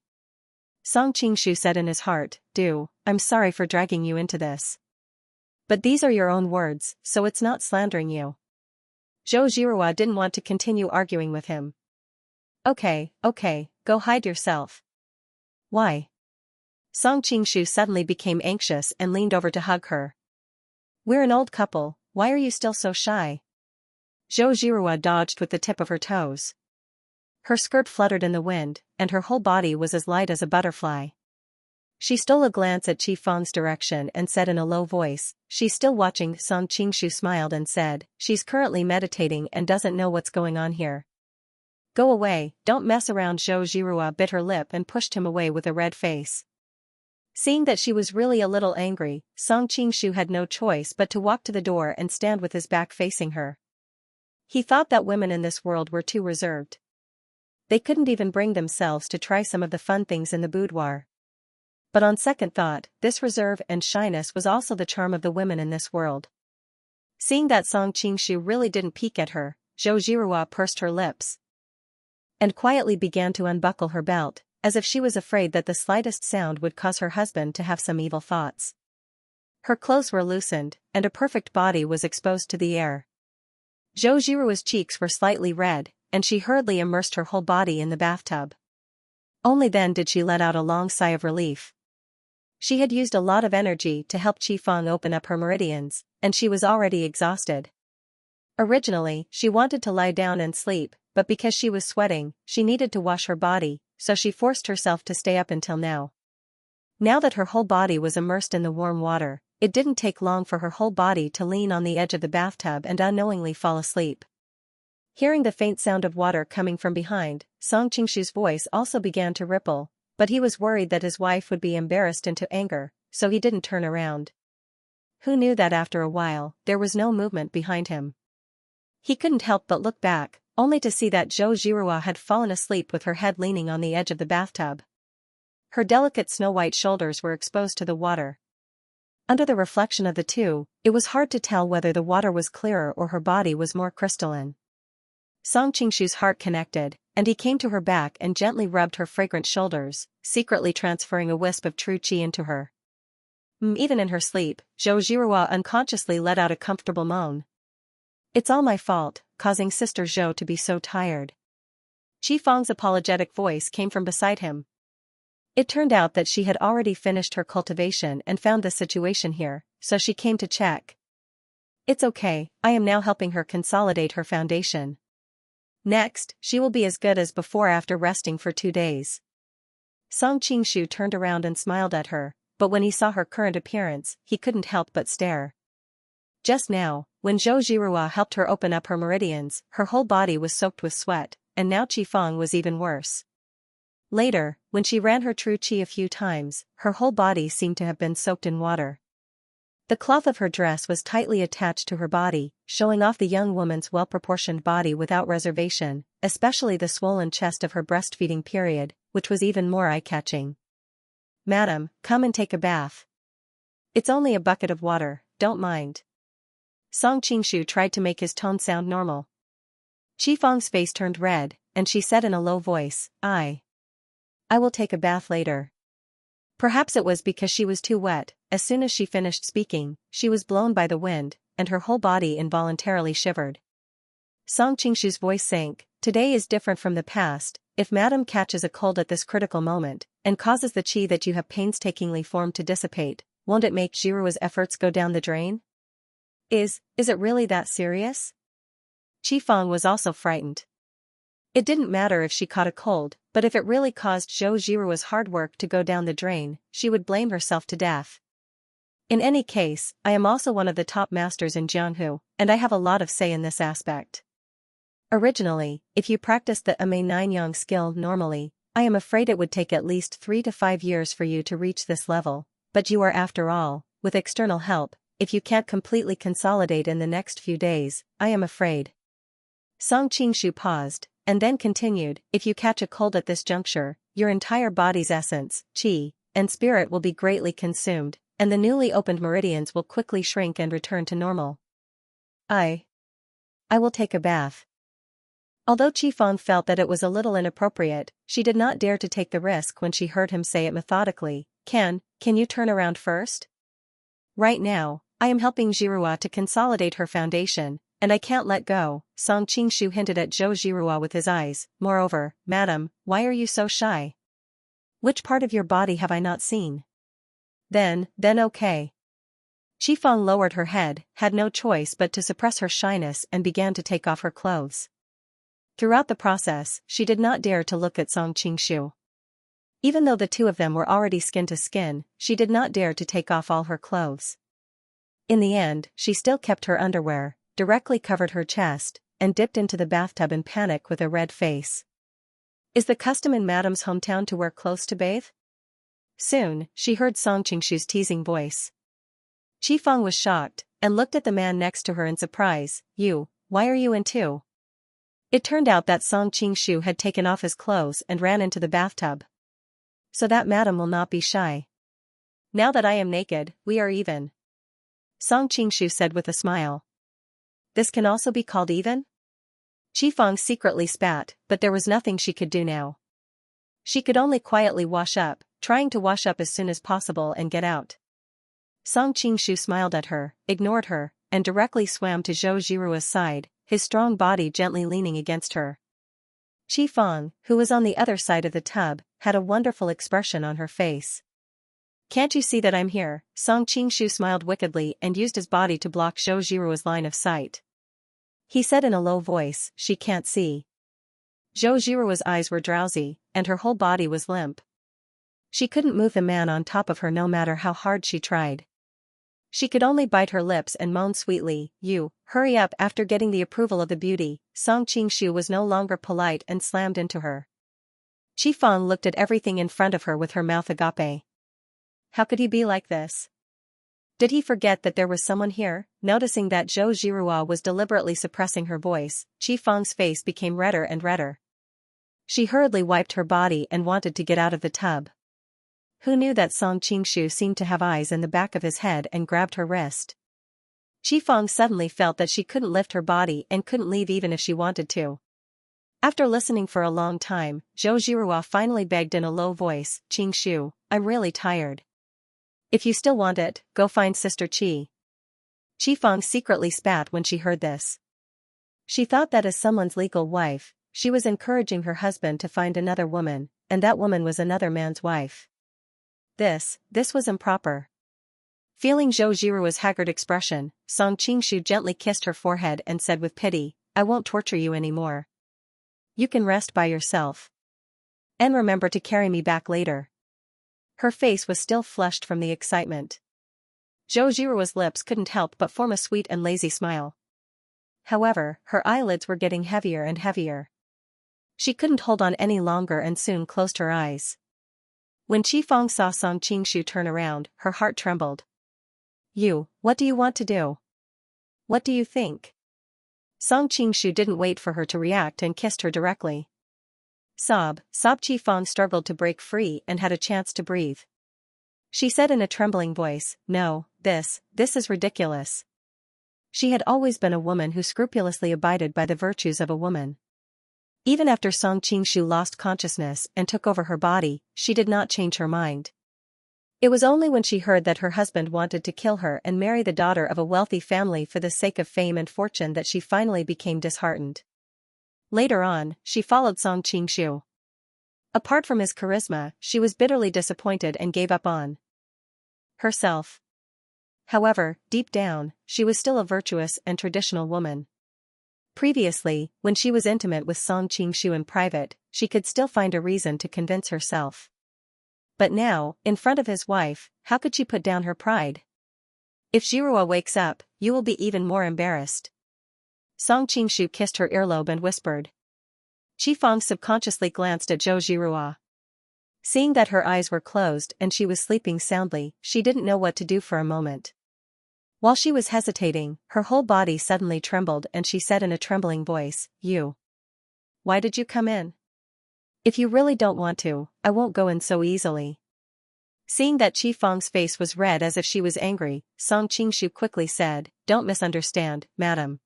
Song Qingshu said in his heart, I'm sorry for dragging you into this. But these are your own words, so it's not slandering you." Zhou Jiruwa didn't want to continue arguing with him. Okay, go hide yourself." "Why?" Song Qingshu suddenly became anxious and leaned over to hug her. "We're an old couple, why are you still so shy?" Zhou Jiruwa dodged with the tip of her toes. Her skirt fluttered in the wind, and her whole body was as light as a butterfly. She stole a glance at Qi Feng's direction and said in a low voice, "She's still watching." Song Qingshu smiled and said, "She's currently meditating and doesn't know what's going on here." "Go away, don't mess around." Zhou Jiruwa bit her lip and pushed him away with a red face. Seeing that she was really a little angry, Song Qingshu had no choice but to walk to the door and stand with his back facing her. He thought that women in this world were too reserved. They couldn't even bring themselves to try some of the fun things in the boudoir. But on second thought, this reserve and shyness was also the charm of the women in this world. Seeing that Song Qingshu really didn't peek at her, Zhou Jiruwa pursed her lips and quietly began to unbuckle her belt, as if she was afraid that the slightest sound would cause her husband to have some evil thoughts. Her clothes were loosened, and a perfect body was exposed to the air. Zhou Jiruwa's cheeks were slightly red, and she hurriedly immersed her whole body in the bathtub. Only then did she let out a long sigh of relief. She had used a lot of energy to help Qi Feng open up her meridians, and she was already exhausted. Originally, she wanted to lie down and sleep, but because she was sweating, she needed to wash her body, so she forced herself to stay up until now. Now that her whole body was immersed in the warm water, it didn't take long for her whole body to lean on the edge of the bathtub and unknowingly fall asleep. Hearing the faint sound of water coming from behind, Song Qingshu's voice also began to ripple, but he was worried that his wife would be embarrassed into anger, so he didn't turn around. Who knew that after a while, there was no movement behind him? He couldn't help but look back, only to see that Zhou Jiruwa had fallen asleep with her head leaning on the edge of the bathtub. Her delicate snow-white shoulders were exposed to the water. Under the reflection of the two, it was hard to tell whether the water was clearer or her body was more crystalline. Song Qingshu's heart connected, and he came to her back and gently rubbed her fragrant shoulders, secretly transferring a wisp of true qi into her. Even in her sleep, Zhou Jiruwa unconsciously let out a comfortable moan. "It's all my fault, causing Sister Zhou to be so tired." Qi Feng's apologetic voice came from beside him. It turned out that she had already finished her cultivation and found the situation here, so she came to check. "It's okay, I am now helping her consolidate her foundation. Next, she will be as good as before after resting for 2 days." Song Qingshu turned around and smiled at her, but when he saw her current appearance, he couldn't help but stare. Just now, when Zhou Jiruwa helped her open up her meridians, her whole body was soaked with sweat, and now Qi Feng was even worse. Later, when she ran her true qi a few times, her whole body seemed to have been soaked in water. The cloth of her dress was tightly attached to her body, showing off the young woman's well-proportioned body without reservation, especially the swollen chest of her breastfeeding period, which was even more eye-catching. "Madam, come and take a bath. It's only a bucket of water, don't mind." Song Qingshu tried to make his tone sound normal. Qi Feng's face turned red, and she said in a low voice, I will take a bath later." Perhaps it was because she was too wet. As soon as she finished speaking, she was blown by the wind, and her whole body involuntarily shivered. Song Qingshu's voice sank. "Today is different from the past. If Madam catches a cold at this critical moment, and causes the qi that you have painstakingly formed to dissipate, won't it make Jiruwa's efforts go down the drain? Is it really that serious?" Qi Feng was also frightened. It didn't matter if she caught a cold, but if it really caused Zhou Jiruwa's hard work to go down the drain, she would blame herself to death. In any case, I am also one of the top masters in Jianghu, and I have a lot of say in this aspect. Originally, if you practiced the Ame 9 Yang skill normally, I am afraid it would take at least 3 to 5 years for you to reach this level, but you are after all, with external help, if you can't completely consolidate in the next few days, I am afraid. Song Qingshu paused, and then continued, if you catch a cold at this juncture, your entire body's essence, qi, and spirit will be greatly consumed, and the newly opened meridians will quickly shrink and return to normal. I will take a bath. Although Qifeng felt that it was a little inappropriate, she did not dare to take the risk when she heard him say it methodically. Can you turn around first? Right now, I am helping Jirua to consolidate her foundation, and I can't let go, Song Qingshu hinted at Zhou Jirua with his eyes. Moreover, madam, why are you so shy? Which part of your body have I not seen? Then okay. Qifeng lowered her head, had no choice but to suppress her shyness and began to take off her clothes. Throughout the process, she did not dare to look at Song Qingshu. Even though the two of them were already skin to skin, she did not dare to take off all her clothes. In the end, she still kept her underwear, directly covered her chest, and dipped into the bathtub in panic with a red face. Is the custom in Madam's hometown to wear clothes to bathe? Soon, she heard Song Qingshu's teasing voice. Qifeng was shocked, and looked at the man next to her in surprise. Why are you in too? It turned out that Song Qingshu had taken off his clothes and ran into the bathtub. So that madam will not be shy. Now that I am naked, we are even. Song Qingshu said with a smile. This can also be called even? Qifeng secretly spat, but there was nothing she could do now. She could only quietly wash up, trying to wash up as soon as possible and get out. Song Qingshu smiled at her, ignored her, and directly swam to Zhou Jirua's side, his strong body gently leaning against her. Qifeng, who was on the other side of the tub, had a wonderful expression on her face. Can't you see that I'm here? Song Qingshu smiled wickedly and used his body to block Zhou Jirua's line of sight. He said in a low voice, she can't see. Zhou Jirua's eyes were drowsy, and her whole body was limp. She couldn't move the man on top of her no matter how hard she tried. She could only bite her lips and moan sweetly, hurry up. After getting the approval of the beauty, Song Qingshu was no longer polite and slammed into her. Qifeng looked at everything in front of her with her mouth agape. How could he be like this? Did he forget that there was someone here? Noticing that Zhou Jirua was deliberately suppressing her voice, Qifeng's face became redder and redder. She hurriedly wiped her body and wanted to get out of the tub. Who knew that Song Qingshu seemed to have eyes in the back of his head and grabbed her wrist? Qifeng suddenly felt that she couldn't lift her body and couldn't leave even if she wanted to. After listening for a long time, Zhou Jirua finally begged in a low voice, Qingshu, I'm really tired. If you still want it, go find Sister Qi. Qifeng secretly spat when she heard this. She thought that as someone's legal wife, she was encouraging her husband to find another woman, and that woman was another man's wife. This was improper. Feeling Zhou Jirua's haggard expression, Song Qingshu gently kissed her forehead and said with pity, I won't torture you anymore. You can rest by yourself. And remember to carry me back later. Her face was still flushed from the excitement. Zhou Jirua's lips couldn't help but form a sweet and lazy smile. However, her eyelids were getting heavier and heavier. She couldn't hold on any longer and soon closed her eyes. When Qifeng saw Song Qingshu turn around, her heart trembled. What do you want to do? What do you think? Song Qingshu didn't wait for her to react and kissed her directly. Sob Qifeng struggled to break free and had a chance to breathe. She said in a trembling voice, no, this is ridiculous. She had always been a woman who scrupulously abided by the virtues of a woman. Even after Song Qingshu lost consciousness and took over her body, she did not change her mind. It was only when she heard that her husband wanted to kill her and marry the daughter of a wealthy family for the sake of fame and fortune that she finally became disheartened. Later on, she followed Song Qingshu. Apart from his charisma, she was bitterly disappointed and gave up on herself. However, deep down, she was still a virtuous and traditional woman. Previously, when she was intimate with Song Qingshu in private, she could still find a reason to convince herself. But now, in front of his wife, how could she put down her pride? If Jirua wakes up, you will be even more embarrassed. Song Qingshu kissed her earlobe and whispered. Qifeng subconsciously glanced at Zhou Jirua. Seeing that her eyes were closed and she was sleeping soundly, she didn't know what to do for a moment. While she was hesitating, her whole body suddenly trembled and she said in a trembling voice, "You. Why did you come in? If you really don't want to, I won't go in so easily." Seeing that Qifeng's face was red as if she was angry, Song Qingshu quickly said, "Don't misunderstand, madam.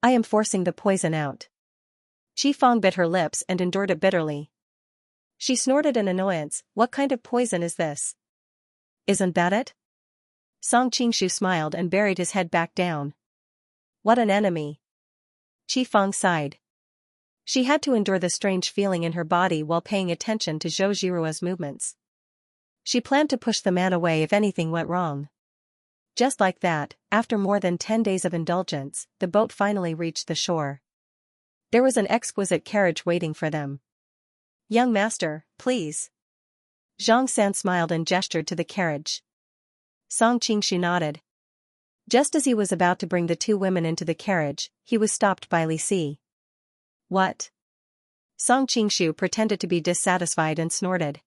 I am forcing the poison out." Qifeng bit her lips and endured it bitterly. She snorted in annoyance, "What kind of poison is this? Isn't that it?" Song Qingshu smiled and buried his head back down. What an enemy. Qifeng sighed. She had to endure the strange feeling in her body while paying attention to Zhou Jirua's movements. She planned to push the man away if anything went wrong. Just like that, after more than 10 days of indulgence, the boat finally reached the shore. There was an exquisite carriage waiting for them. "Young master, please." Zhang San smiled and gestured to the carriage. Song Qingshu nodded. Just as he was about to bring the two women into the carriage, he was stopped by Li Si. "What?" Song Qingshu pretended to be dissatisfied and snorted.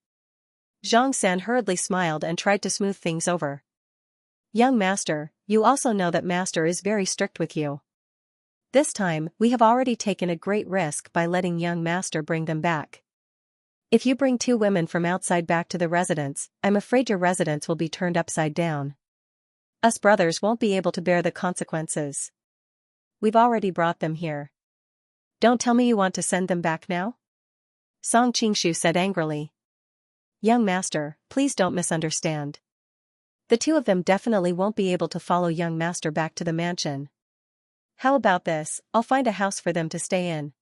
Zhang San hurriedly smiled and tried to smooth things over. "Young master, you also know that master is very strict with you. This time, we have already taken a great risk by letting young master bring them back. If you bring two women from outside back to the residence, I'm afraid your residence will be turned upside down. Us brothers won't be able to bear the consequences. We've already brought them here. Don't tell me you want to send them back now?" Song Qingshu said angrily. "Young master, please don't misunderstand. The two of them definitely won't be able to follow young master back to the mansion. How about this, I'll find a house for them to stay in.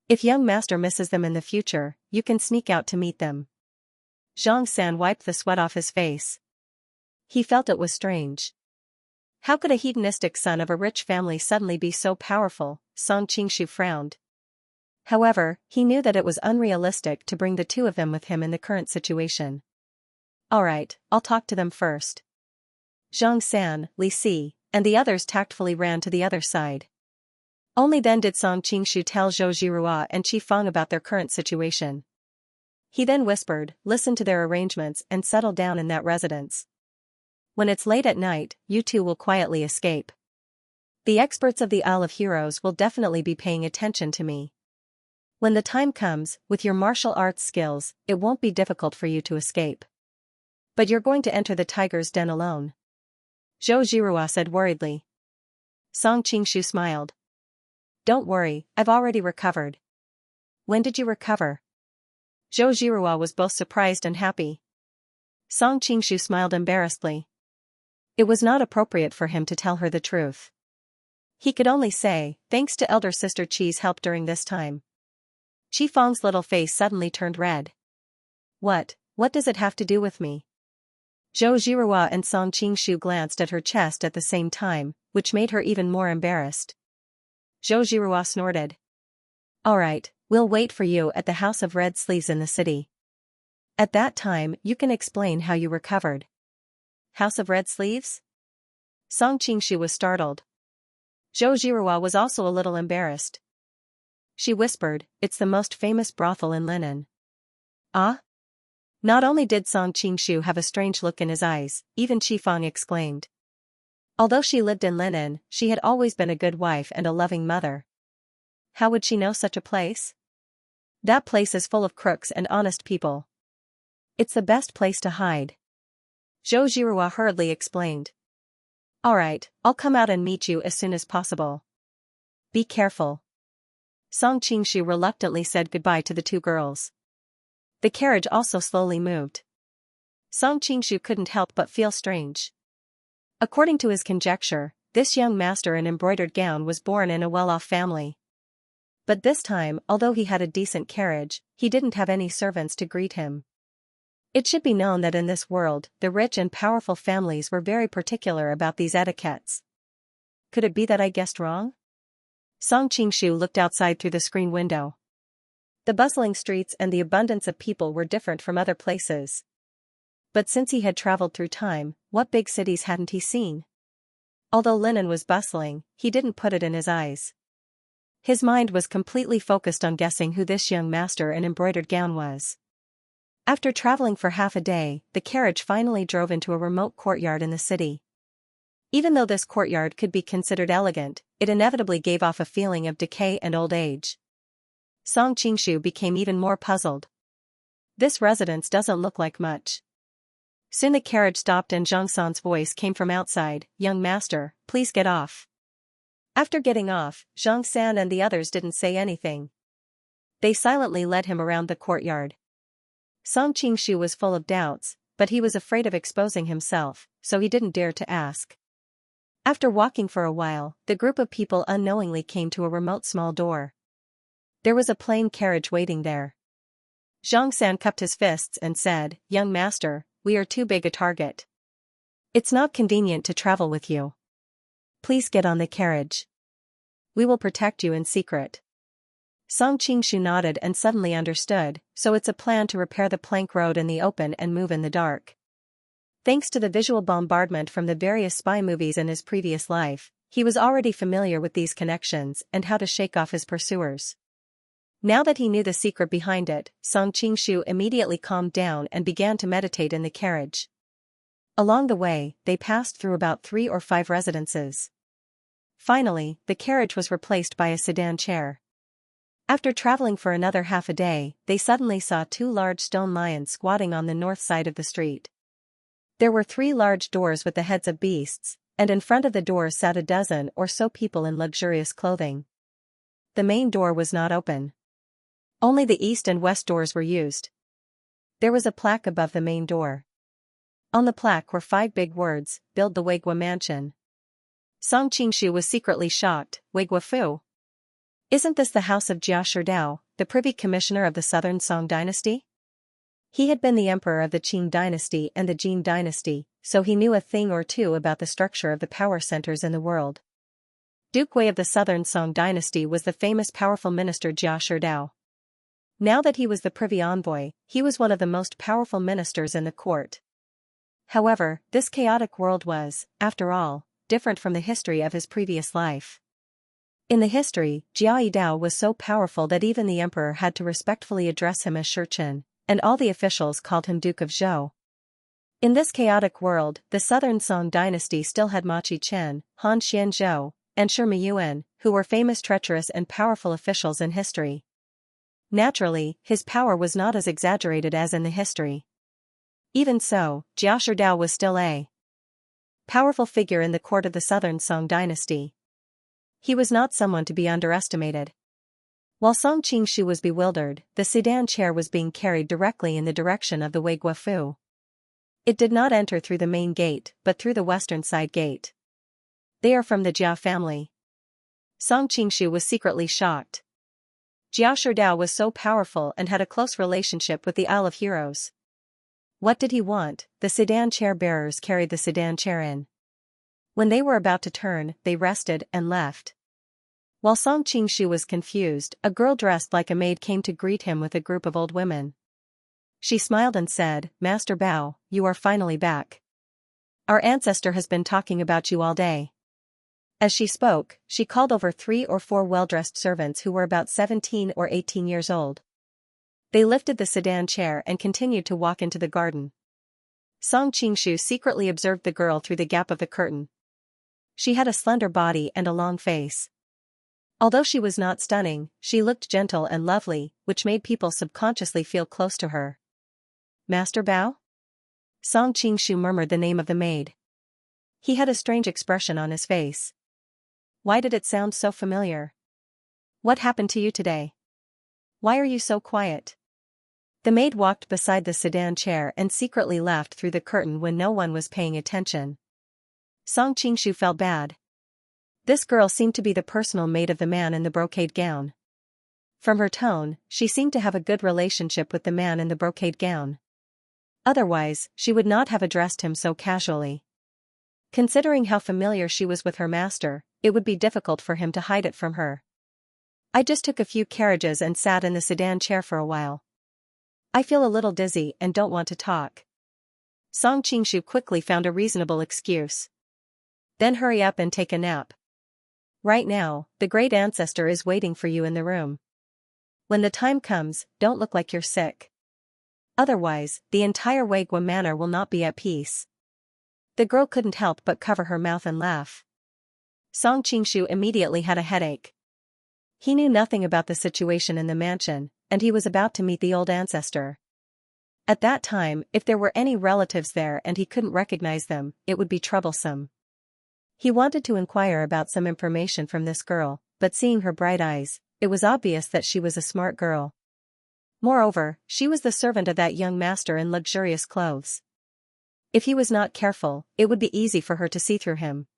If young master misses them in the future, you can sneak out to meet them." Zhang San wiped the sweat off his face. He felt it was strange. How could a hedonistic son of a rich family suddenly be so powerful? Song Qingshu frowned. However, he knew that it was unrealistic to bring the two of them with him in the current situation. "Alright, I'll talk to them first." Zhang San, Li Si, and the others tactfully ran to the other side. Only then did Song Qingshu tell Zhou Jirua and Qifeng about their current situation. He then whispered, "Listen to their arrangements and settle down in that residence. When it's late at night, you two will quietly escape. The experts of the Isle of Heroes will definitely be paying attention to me. When the time comes, with your martial arts skills, it won't be difficult for you to escape. But you're going to enter the tiger's den alone." Zhou Jirua said worriedly. Song Qingshu smiled. "Don't worry, I've already recovered." "When did you recover?" Zhou Jirua was both surprised and happy. Song Qingshu smiled embarrassedly. It was not appropriate for him to tell her the truth. He could only say, "Thanks to elder sister Qi's help during this time." Qifeng's little face suddenly turned red. What does it have to do with me?" Zhou Jirua and Song Qingshu glanced at her chest at the same time, which made her even more embarrassed. Zhou Jirua snorted. "Alright, we'll wait for you at the House of Red Sleeves in the city. At that time, you can explain how you recovered." "House of Red Sleeves?" Song Qingshu was startled. Zhou Jirua was also a little embarrassed. She whispered, "It's the most famous brothel in Linen." "Ah?" Not only did Song Qingshu have a strange look in his eyes, even Qifeng exclaimed. Although she lived in Linen, she had always been a good wife and a loving mother. How would she know such a place? That place is full of crooks and honest people. It's the best place to hide. Zhou Jirua hurriedly explained. "Alright, I'll come out and meet you as soon as possible. Be careful." Song Qingshu reluctantly said goodbye to the two girls. The carriage also slowly moved. Song Qingshu couldn't help but feel strange. According to his conjecture, this young master in embroidered gown was born in a well-off family. But this time, although he had a decent carriage, he didn't have any servants to greet him. It should be known that in this world, the rich and powerful families were very particular about these etiquettes. Could it be that I guessed wrong? Song Qingshu looked outside through the screen window. The bustling streets and the abundance of people were different from other places. But since he had traveled through time, What big cities hadn't he seen? Although Linen was bustling, he didn't put it in his eyes. His mind was completely focused on guessing who this young master in embroidered gown was. After traveling for half a day, the carriage finally drove into a remote courtyard in the city. Even though this courtyard could be considered elegant, it inevitably gave off a feeling of decay and old age. Song Qingshu became even more puzzled. This residence doesn't look like much. Soon the carriage stopped and Zhang San's voice came from outside, "Young master, please get off." After getting off, Zhang San and the others didn't say anything. They silently led him around the courtyard. Song Qingshu was full of doubts, but he was afraid of exposing himself, so he didn't dare to ask. After walking for a while, the group of people unknowingly came to a remote small door. There was a plain carriage waiting there. Zhang San cupped his fists and said, "Young master, we are too big a target. It's not convenient to travel with you. Please get on the carriage. We will protect you in secret." Song Qingshu nodded and suddenly understood, so it's a plan to repair the plank road in the open and move in the dark. Thanks to the visual bombardment from the various spy movies in his previous life, he was already familiar with these connections and how to shake off his pursuers. Now that he knew the secret behind it, Song Qingshu immediately calmed down and began to meditate in the carriage. Along the way, they passed through about 3 or 5 residences. Finally, the carriage was replaced by a sedan chair. After traveling for another half a day, they suddenly saw 2 large stone lions squatting on the north side of the street. There were 3 large doors with the heads of beasts, and in front of the doors sat a dozen or so people in luxurious clothing. The main door was not open. Only the east and west doors were used. There was a plaque above the main door. On the plaque were 5 big words, "Build the Weigua Mansion." Song Qingshu was secretly shocked. Weigua Fu? Isn't this the house of Jia Sherdao, the privy commissioner of the southern Song dynasty? He had been the emperor of the Qing dynasty and the Jin dynasty, so he knew a thing or two about the structure of the power centers in the world. Duke Wei of the southern Song dynasty was the famous powerful minister Jia Sherdao. Now that he was the privy envoy, he was one of the most powerful ministers in the court. However, this chaotic world was, after all, different from the history of his previous life. In the history, Jia Yidao was so powerful that even the emperor had to respectfully address him as Shurchen, and all the officials called him Duke of Zhou. In this chaotic world, the southern Song dynasty still had Ma Qichen, Han Xianzhou, and Shi Miyuan, who were famous treacherous and powerful officials in history. Naturally, his power was not as exaggerated as in the history. Even so, Jia Sherdao was still a powerful figure in the court of the southern Song dynasty. He was not someone to be underestimated. While Song Qingshu was bewildered, the sedan chair was being carried directly in the direction of the Weigua Fu. It did not enter through the main gate, but through the western side gate. "They are from the Jia family." Song Qingshu was secretly shocked. Jia Sherdao was so powerful and had a close relationship with the Isle of Heroes. What did he want? The sedan chair bearers carried the sedan chair in. When they were about to turn, they rested and left. While Song Qingshu was confused, a girl dressed like a maid came to greet him with a group of old women. She smiled and said, "Master Bao, you are finally back. Our ancestor has been talking about you all day." As she spoke, she called over 3 or 4 well-dressed servants who were about 17 or 18 years old. They lifted the sedan chair and continued to walk into the garden. Song Qingshu secretly observed the girl through the gap of the curtain. She had a slender body and a long face. Although she was not stunning, she looked gentle and lovely, which made people subconsciously feel close to her. "Master Bao?" Song Qingshu murmured the name of the maid. He had a strange expression on his face. Why did it sound so familiar? What happened to you today? Why are you so quiet? The maid walked beside the sedan chair and secretly laughed through the curtain when no one was paying attention. Song Qingshu felt bad. This girl seemed to be the personal maid of the man in the brocade gown. From her tone, she seemed to have a good relationship with the man in the brocade gown. Otherwise, she would not have addressed him so casually. Considering how familiar she was with her master, it would be difficult for him to hide it from her. "I just took a few carriages and sat in the sedan chair for a while. I feel a little dizzy and don't want to talk." Song Qingshu quickly found a reasonable excuse. Then hurry up and take a nap. Right now, the great ancestor is waiting for you in the room. When the time comes, don't look like you're sick. Otherwise, the entire Weigua manor will not be at peace. The girl couldn't help but cover her mouth and laugh. Song Qingshu immediately had a headache. He knew nothing about the situation in the mansion, and he was about to meet the old ancestor. At that time, if there were any relatives there and he couldn't recognize them, it would be troublesome. He wanted to inquire about some information from this girl, but seeing her bright eyes, it was obvious that she was a smart girl. Moreover, she was the servant of that young master in luxurious clothes. If he was not careful, it would be easy for her to see through him.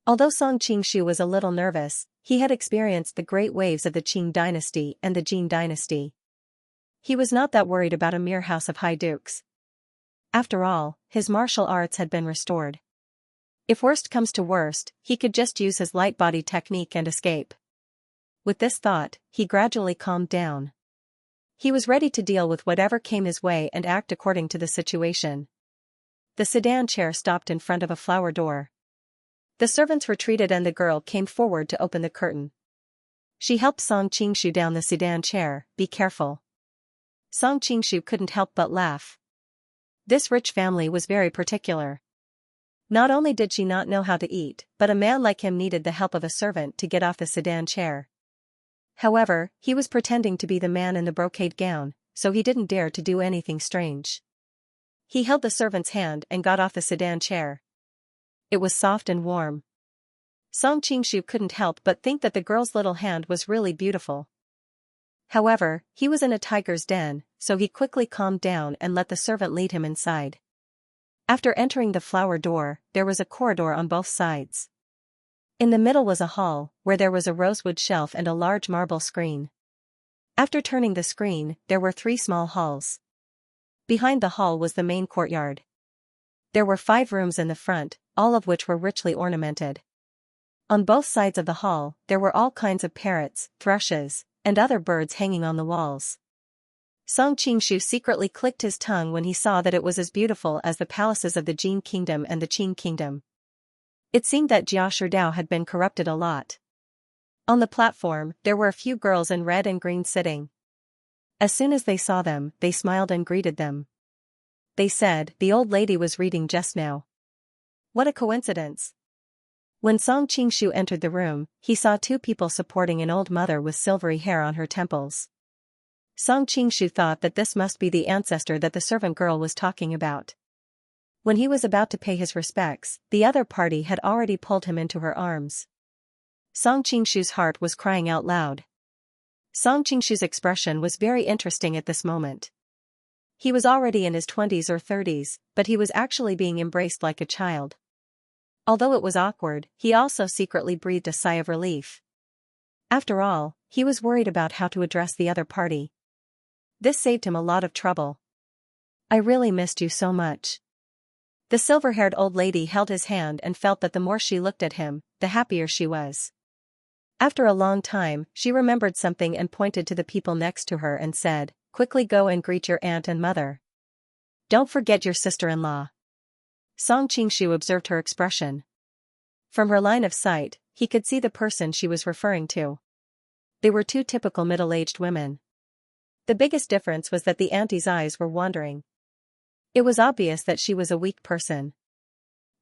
Although Song Qingshu was a little nervous, he had experienced the great waves of the Qing dynasty and the Jin dynasty. He was not that worried about a mere house of high dukes. After all, his martial arts had been restored. If worst comes to worst, he could just use his light body technique and escape. With this thought, he gradually calmed down. He was ready to deal with whatever came his way and act according to the situation. The sedan chair stopped in front of a flower door. The servants retreated and the girl came forward to open the curtain. She helped Song Qingshu down the sedan chair. Be careful. Song Qingshu couldn't help but laugh. This rich family was very particular. Not only did she not know how to eat, but a man like him needed the help of a servant to get off the sedan chair. However, he was pretending to be the man in the brocade gown, so he didn't dare to do anything strange. He held the servant's hand and got off the sedan chair. It was soft and warm. Song Qingshu couldn't help but think that the girl's little hand was really beautiful. However, he was in a tiger's den, so he quickly calmed down and let the servant lead him inside. After entering the flower door, there was a corridor on both sides. In the middle was a hall, where there was a rosewood shelf and a large marble screen. After turning the screen, there were 3 small halls. Behind the hall was the main courtyard. There were 5 rooms in the front, all of which were richly ornamented. On both sides of the hall, there were all kinds of parrots, thrushes, and other birds hanging on the walls. Song Qingshu secretly clicked his tongue when he saw that it was as beautiful as the palaces of the Jin kingdom and the Qing kingdom. It seemed that Jia Sherdao had been corrupted a lot. On the platform, there were a few girls in red and green sitting. As soon as they saw them, they smiled and greeted them. They said, "The old lady was reading just now." What a coincidence. When Song Qingshu entered the room, he saw 2 people supporting an old mother with silvery hair on her temples. Song Qingshu thought that this must be the ancestor that the servant girl was talking about. When he was about to pay his respects, the other party had already pulled him into her arms. Song Qingshu's heart was crying out loud. Song Qingshu's expression was very interesting at this moment. He was already in his 20s or 30s, but he was actually being embraced like a child. Although it was awkward, he also secretly breathed a sigh of relief. After all, he was worried about how to address the other party. This saved him a lot of trouble. "I really missed you so much." The silver-haired old lady held his hand and felt that the more she looked at him, the happier she was. After a long time, she remembered something and pointed to the people next to her and said, "Quickly go and greet your aunt and mother. Don't forget your sister-in-law." Song Qingshu observed her expression. From her line of sight, he could see the person she was referring to. They were 2 typical middle-aged women. The biggest difference was that the auntie's eyes were wandering. It was obvious that she was a weak person.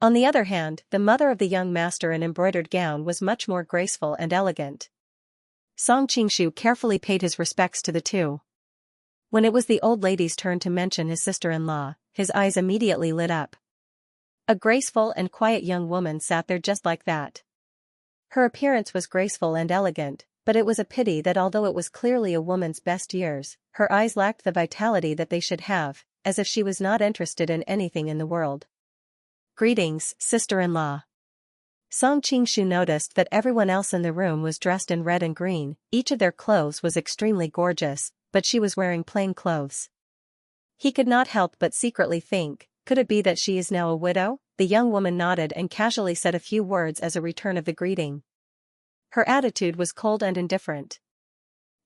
On the other hand, the mother of the young master in embroidered gown was much more graceful and elegant. Song Qingshu carefully paid his respects to the 2. When it was the old lady's turn to mention his sister-in-law, his eyes immediately lit up. A graceful and quiet young woman sat there just like that. Her appearance was graceful and elegant, but it was a pity that although it was clearly a woman's best years, her eyes lacked the vitality that they should have, as if she was not interested in anything in the world. "Greetings, sister-in-law." Song Qingshu noticed that everyone else in the room was dressed in red and green. Each of their clothes was extremely gorgeous, but she was wearing plain clothes. He could not help but secretly think, could it be that she is now a widow? The young woman nodded and casually said a few words as a return of the greeting. Her attitude was cold and indifferent.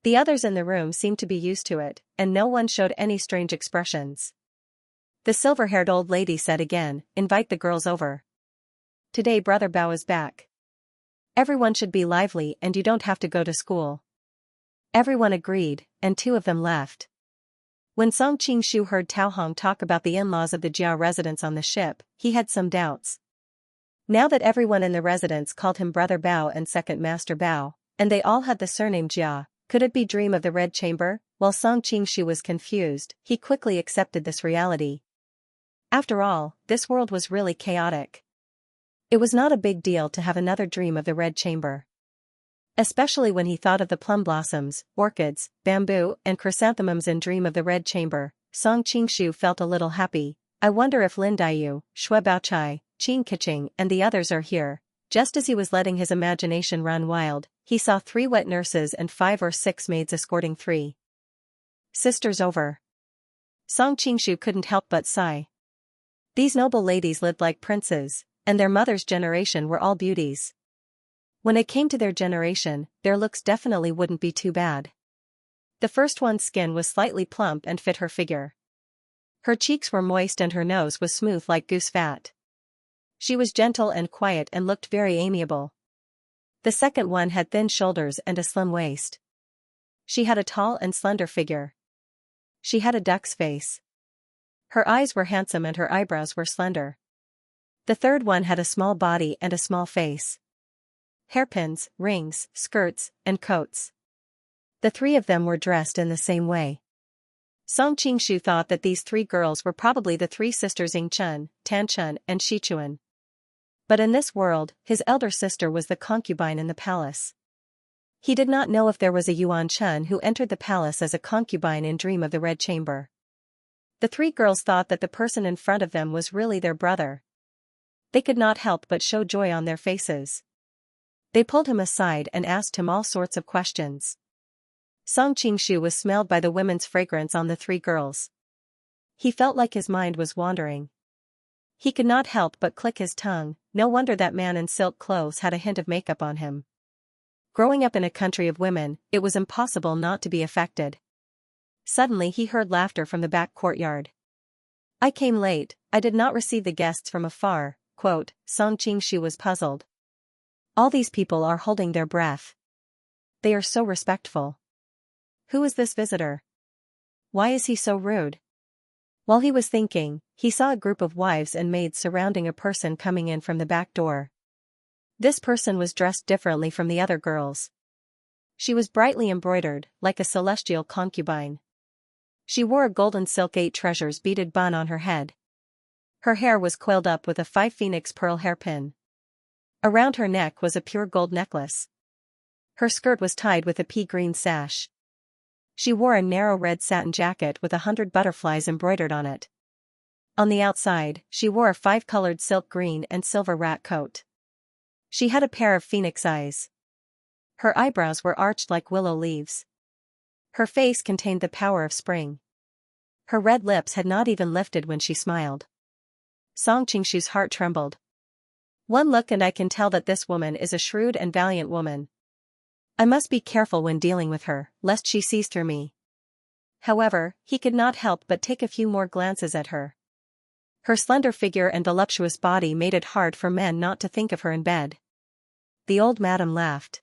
The others in the room seemed to be used to it, and no one showed any strange expressions. The silver-haired old lady said again, invite the girls over. Today Brother Bao is back. Everyone should be lively and you don't have to go to school. Everyone agreed, and two of them left. When Song Qingshu heard Tao Hong talk about the in-laws of the Jia residents on the ship, he had some doubts. Now that everyone in the residence called him Brother Bao and Second Master Bao, and they all had the surname Jia, could it be Dream of the Red Chamber? While Song Qingshu was confused, he quickly accepted this reality. After all, this world was really chaotic. It was not a big deal to have another dream of the Red Chamber. Especially when he thought of the plum blossoms, orchids, bamboo, and chrysanthemums in Dream of the Red Chamber, Song Qingshu felt a little happy. I wonder if Lin Daiyu, Shui Baochai, Qin Keqing and the others are here. Just as he was letting his imagination run wild, he saw 3 wet nurses and 5 or 6 maids escorting 3 sisters over. Song Qingshu couldn't help but sigh. These noble ladies lived like princes, and their mother's generation were all beauties. When it came to their generation, their looks definitely wouldn't be too bad. The first one's skin was slightly plump and fit her figure. Her cheeks were moist and her nose was smooth like goose fat. She was gentle and quiet and looked very amiable. The second one had thin shoulders and a slim waist. She had a tall and slender figure. She had a duck's face. Her eyes were handsome and her eyebrows were slender. The third one had a small body and a small face. Hairpins, rings, skirts, and coats. The 3 of them were dressed in the same way. Song Qingshu thought that these 3 girls were probably the 3 sisters Yingchun, Tanchun, and Shichuan. But in this world, his elder sister was the concubine in the palace. He did not know if there was a Yuan Chun who entered the palace as a concubine in Dream of the Red Chamber. The 3 girls thought that the person in front of them was really their brother. They could not help but show joy on their faces. They pulled him aside and asked him all sorts of questions. Song Qingshu was smelled by the women's fragrance on the 3 girls. He felt like his mind was wandering. He could not help but click his tongue. No wonder that man in silk clothes had a hint of makeup on him. Growing up in a country of women, it was impossible not to be affected. Suddenly he heard laughter from the back courtyard. I came late, I did not receive the guests from afar, quote, Song Qingshu was puzzled. All these people are holding their breath. They are so respectful. Who is this visitor? Why is he so rude? While he was thinking, he saw a group of wives and maids surrounding a person coming in from the back door. This person was dressed differently from the other girls. She was brightly embroidered, like a celestial concubine. She wore a golden silk 8 treasures beaded bun on her head. Her hair was coiled up with a 5 phoenix pearl hairpin. Around her neck was a pure gold necklace. Her skirt was tied with a pea-green sash. She wore a narrow red satin jacket with 100 butterflies embroidered on it. On the outside, she wore a 5-colored silk green and silver rat coat. She had a pair of phoenix eyes. Her eyebrows were arched like willow leaves. Her face contained the power of spring. Her red lips had not even lifted when she smiled. Song Qingshu's heart trembled. One look and I can tell that this woman is a shrewd and valiant woman. I must be careful when dealing with her, lest she sees through me. However, he could not help but take a few more glances at her. Her slender figure and voluptuous body made it hard for men not to think of her in bed. The old madam laughed.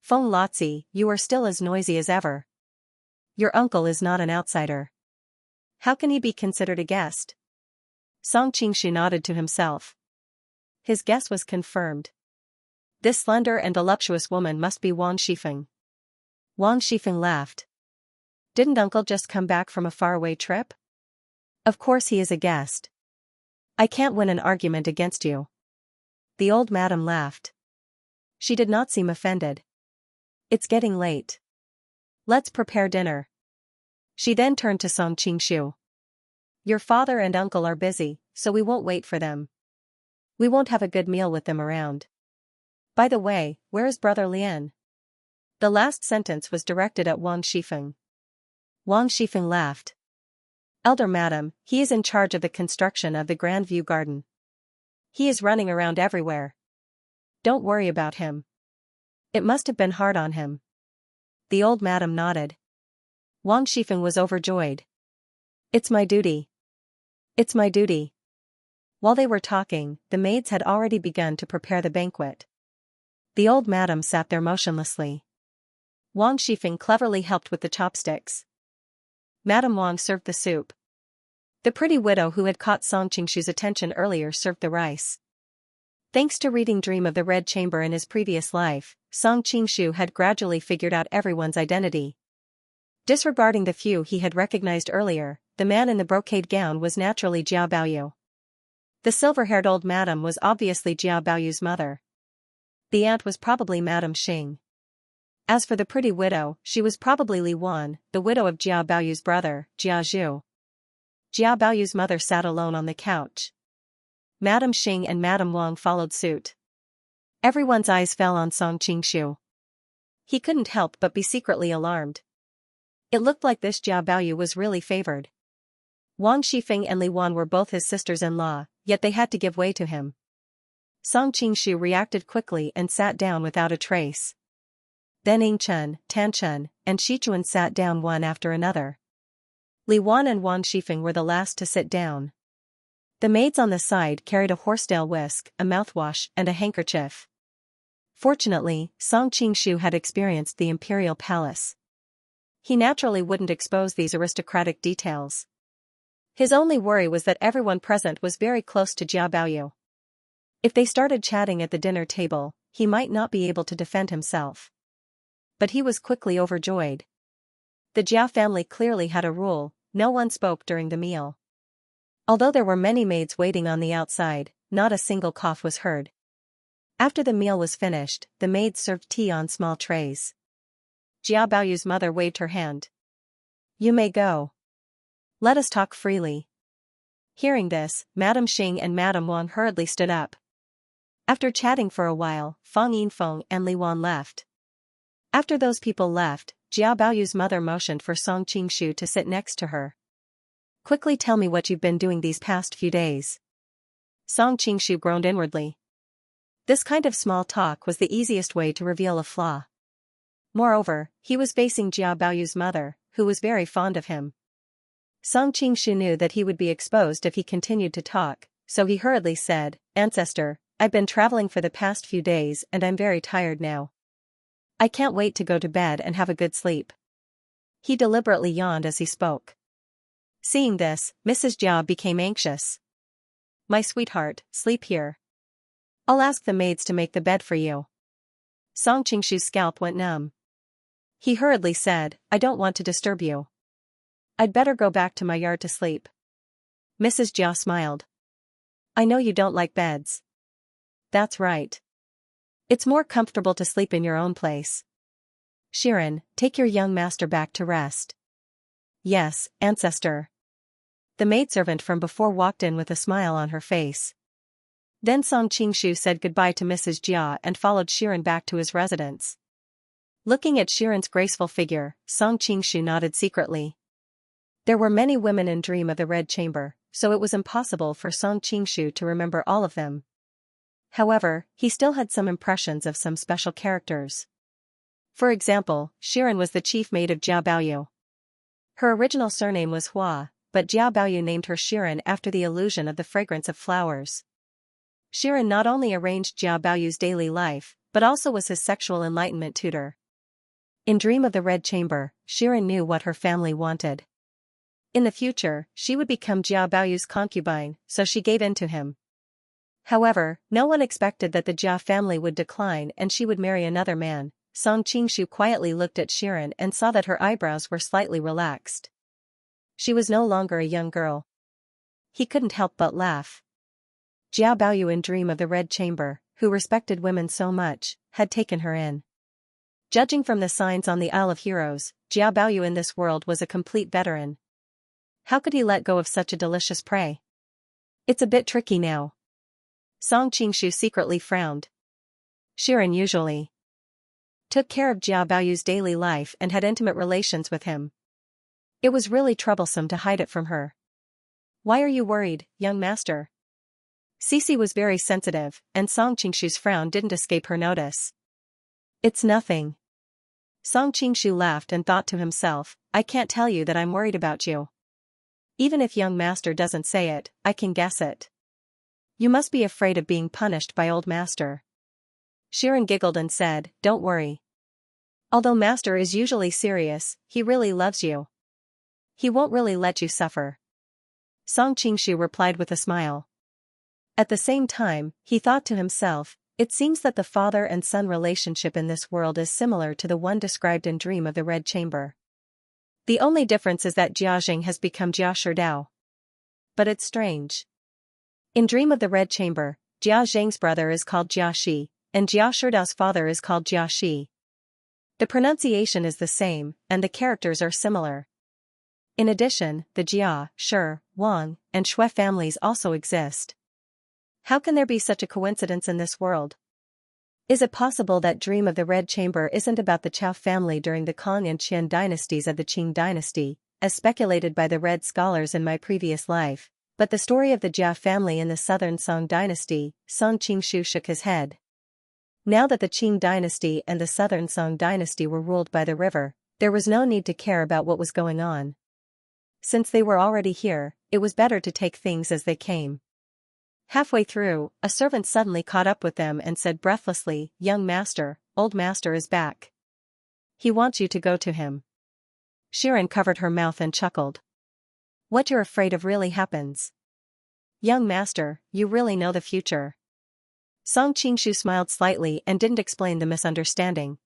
Feng Lotzi, you are still as noisy as ever. Your uncle is not an outsider. How can he be considered a guest? Song Qingshu nodded to himself. His guess was confirmed. This slender and voluptuous woman must be Wang Shifeng. Wang Shifeng laughed. Didn't uncle just come back from a faraway trip? Of course he is a guest. I can't win an argument against you. The old madam laughed. She did not seem offended. It's getting late. Let's prepare dinner. She then turned to Song Qingshu. Your father and uncle are busy, so we won't wait for them. We won't have a good meal with them around. By the way, where is Brother Lian? The last sentence was directed at Wang Shifeng. Wang Shifeng laughed. Elder madam, he is in charge of the construction of the Grand View Garden. He is running around everywhere. Don't worry about him. It must have been hard on him. The old madam nodded. Wang Shifeng was overjoyed. It's my duty. It's my duty. While they were talking, the maids had already begun to prepare the banquet. The old madam sat there motionlessly. Wang Shifeng cleverly helped with the chopsticks. Madame Wang served the soup. The pretty widow who had caught Song Qingshu's attention earlier served the rice. Thanks to reading Dream of the Red Chamber in his previous life, Song Qingshu had gradually figured out everyone's identity. Disregarding the few he had recognized earlier, the man in the brocade gown was naturally Jia Baoyu. The silver-haired old madam was obviously Jia Baoyu's mother. The aunt was probably Madame Xing. As for the pretty widow, she was probably Li Wan, the widow of Jia Baoyu's brother, Jia Zhu. Jia Baoyu's mother sat alone on the couch. Madame Xing and Madame Wang followed suit. Everyone's eyes fell on Song Qingshu. He couldn't help but be secretly alarmed. It looked like this Jia Baoyu was really favored. Wang Shifeng and Li Wan were both his sisters-in-law, yet they had to give way to him. Song Qingshu reacted quickly and sat down without a trace. Then Yingchen, Tanchen, and Shichuan sat down one after another. Li Wan and Wang Shifeng were the last to sit down. The maids on the side carried a horsetail whisk, a mouthwash, and a handkerchief. Fortunately, Song Qingshu had experienced the imperial palace. He naturally wouldn't expose these aristocratic details. His only worry was that everyone present was very close to Jia Baoyu. If they started chatting at the dinner table, he might not be able to defend himself. But he was quickly overjoyed. The Jia family clearly had a rule: no one spoke during the meal. Although there were many maids waiting on the outside, not a single cough was heard. After the meal was finished, the maids served tea on small trays. Jia Baoyu's mother waved her hand. "You may go. Let us talk freely." Hearing this, Madame Xing and Madame Wang hurriedly stood up. After chatting for a while, Fang Yinfeng and Li Wan left. After those people left, Jia Baoyu's mother motioned for Song Qingshu to sit next to her. "Quickly tell me what you've been doing these past few days." Song Qingshu groaned inwardly. This kind of small talk was the easiest way to reveal a flaw. Moreover, he was facing Jia Baoyu's mother, who was very fond of him. Song Qingshu knew that he would be exposed if he continued to talk, so he hurriedly said, "Ancestor, I've been traveling for the past few days and I'm very tired now. I can't wait to go to bed and have a good sleep." He deliberately yawned as he spoke. Seeing this, Mrs. Jia became anxious. "My sweetheart, sleep here. I'll ask the maids to make the bed for you." Song Qingshu's scalp went numb. He hurriedly said, "I don't want to disturb you. I'd better go back to my yard to sleep." Mrs. Jia smiled. "I know you don't like beds." "That's right. It's more comfortable to sleep in your own place. Shiren, take your young master back to rest." "Yes, ancestor." The maidservant from before walked in with a smile on her face. Then Song Qingshu said goodbye to Mrs. Jia and followed Shiren back to his residence. Looking at Shiren's graceful figure, Song Qingshu nodded secretly. There were many women in Dream of the Red Chamber, so it was impossible for Song Qingshu to remember all of them. However, he still had some impressions of some special characters. For example, Shiren was the chief maid of Jia Baoyu. Her original surname was Hua, but Jia Baoyu named her Shiren after the illusion of the fragrance of flowers. Shiren not only arranged Jia Baoyu's daily life, but also was his sexual enlightenment tutor. In Dream of the Red Chamber, Shiren knew what her family wanted. In the future, she would become Jia Baoyu's concubine, so she gave in to him. However, no one expected that the Jia family would decline and she would marry another man. Song Qingshu quietly looked at Shiren and saw that her eyebrows were slightly relaxed. She was no longer a young girl. He couldn't help but laugh. Jia Baoyu in Dream of the Red Chamber, who respected women so much, had taken her in. Judging from the signs on the Isle of Heroes, Jia Baoyu in this world was a complete veteran. How could he let go of such a delicious prey? It's a bit tricky now. Song Qingshu secretly frowned. Shiren usually took care of Jia Baoyu's daily life and had intimate relations with him. It was really troublesome to hide it from her. "Why are you worried, young master?" Cece was very sensitive, and Song Qingshu's frown didn't escape her notice. "It's nothing." Song Qingshu laughed and thought to himself, "I can't tell you that I'm worried about you. Even if young master doesn't say it, I can guess it. You must be afraid of being punished by old master. Xiran giggled and said, don't worry. Although master is usually serious, he really loves you. He won't really let you suffer. Song Qingshu replied with a smile. At the same time, he thought to himself, it seems that the father and son relationship in this world is similar to the one described in Dream of the Red Chamber. The only difference is that Jia Jing has become Jia Sherdao. But it's strange. In Dream of the Red Chamber, Jia Jing's brother is called Jia Shi, and Jia Sherdao's father is called Jia Shi. The pronunciation is the same, and the characters are similar. In addition, the Jia, Shi, Wang, and Shui families also exist. How can there be such a coincidence in this world? Is it possible that Dream of the Red Chamber isn't about the Chao family during the Kong and Qian dynasties of the Qing dynasty, as speculated by the Red scholars in my previous life, but the story of the Jia family in the southern Song dynasty? Song Qingshu shook his head. Now that the Qing dynasty and the southern Song dynasty were ruled by the river, there was no need to care about what was going on. Since they were already here, it was better to take things as they came. Halfway through, a servant suddenly caught up with them and said breathlessly, young master, old master is back. He wants you to go to him. Xiran covered her mouth and chuckled. What you're afraid of really happens. Young master, you really know the future. Song Qingshu smiled slightly and didn't explain the misunderstanding.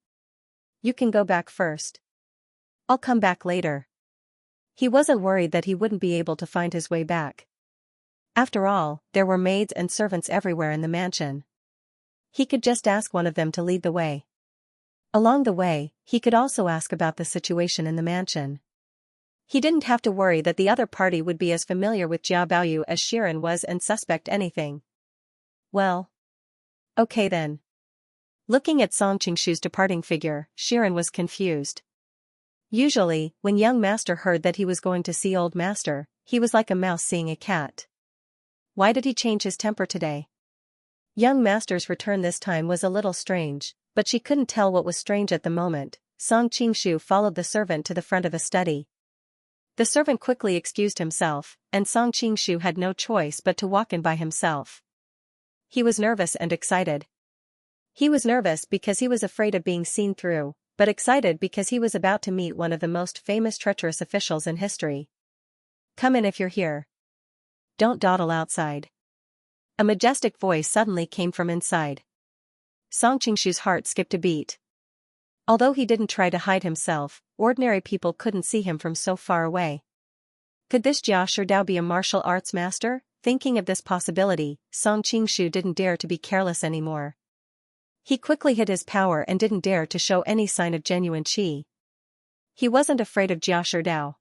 You can go back first. I'll come back later. He wasn't worried that he wouldn't be able to find his way back. After all, there were maids and servants everywhere in the mansion. He could just ask one of them to lead the way. Along the way, he could also ask about the situation in the mansion. He didn't have to worry that the other party would be as familiar with Jia Baoyu as Xiran was and suspect anything. Well. Okay then. Looking at Song Qingshu's departing figure, Xiran was confused. Usually, when young master heard that he was going to see old master, he was like a mouse seeing a cat. Why did he change his temper today? Young master's return this time was a little strange, but she couldn't tell what was strange at the moment. Song Qingshu followed the servant to the front of the study. The servant quickly excused himself, and Song Qingshu had no choice but to walk in by himself. He was nervous and excited. He was nervous because he was afraid of being seen through, but excited because he was about to meet one of the most famous treacherous officials in history. Come in if you're here. Don't dawdle outside. A majestic voice suddenly came from inside. Song Qingshu's heart skipped a beat. Although he didn't try to hide himself, ordinary people couldn't see him from so far away. Could this Jia Sherdao be a martial arts master? Thinking of this possibility, Song Qingshu didn't dare to be careless anymore. He quickly hid his power and didn't dare to show any sign of genuine qi. He wasn't afraid of Jia Sherdao.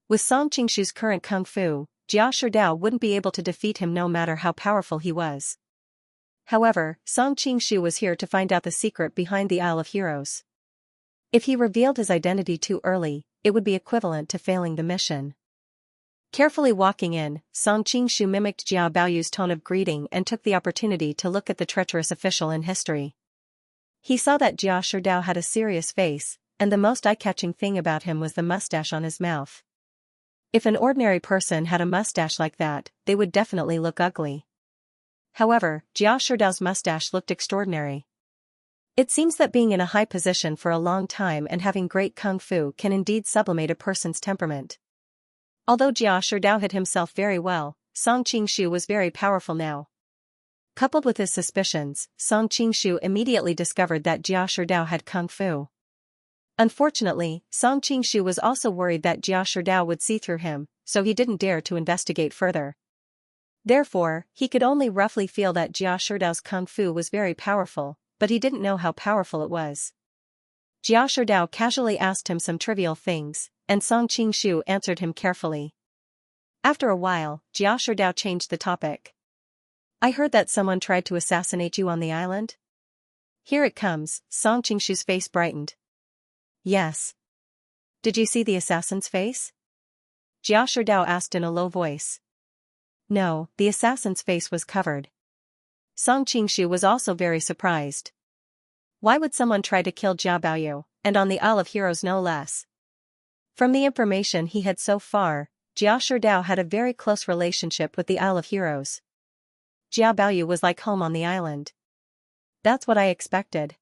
With Song Qingshu's current kung fu, Jia Sherdao wouldn't be able to defeat him no matter how powerful he was. However, Song Qingshu was here to find out the secret behind the Isle of Heroes. If he revealed his identity too early, it would be equivalent to failing the mission. Carefully walking in, Song Qingshu mimicked Jia Baoyu's tone of greeting and took the opportunity to look at the treacherous official in history. He saw that Jia Sherdao had a serious face, and the most eye-catching thing about him was the mustache on his mouth. If an ordinary person had a mustache like that, they would definitely look ugly. However, Jia Sherdao's mustache looked extraordinary. It seems that being in a high position for a long time and having great kung fu can indeed sublimate a person's temperament. Although Jia Sherdao hid himself very well, Song Qingshu was very powerful now. Coupled with his suspicions, Song Qingshu immediately discovered that Jia Sherdao had kung fu. Unfortunately, Song Qingshu was also worried that Jia Sherdao would see through him, so he didn't dare to investigate further. Therefore, he could only roughly feel that Jia Sherdao's kung fu was very powerful, but he didn't know how powerful it was. Jia Sherdao casually asked him some trivial things, and Song Qingshu answered him carefully. After a while, Jia Sherdao changed the topic. I heard that someone tried to assassinate you on the island? Here it comes. Song Qingshu's face brightened. Yes. Did you see the assassin's face? Jia Sherdao asked in a low voice. No, the assassin's face was covered. Song Qingshu was also very surprised. Why would someone try to kill Jia Baoyu, and on the Isle of Heroes no less? From the information he had so far, Jia Shidao had a very close relationship with the Isle of Heroes. Jia Baoyu was like home on the island. That's what I expected.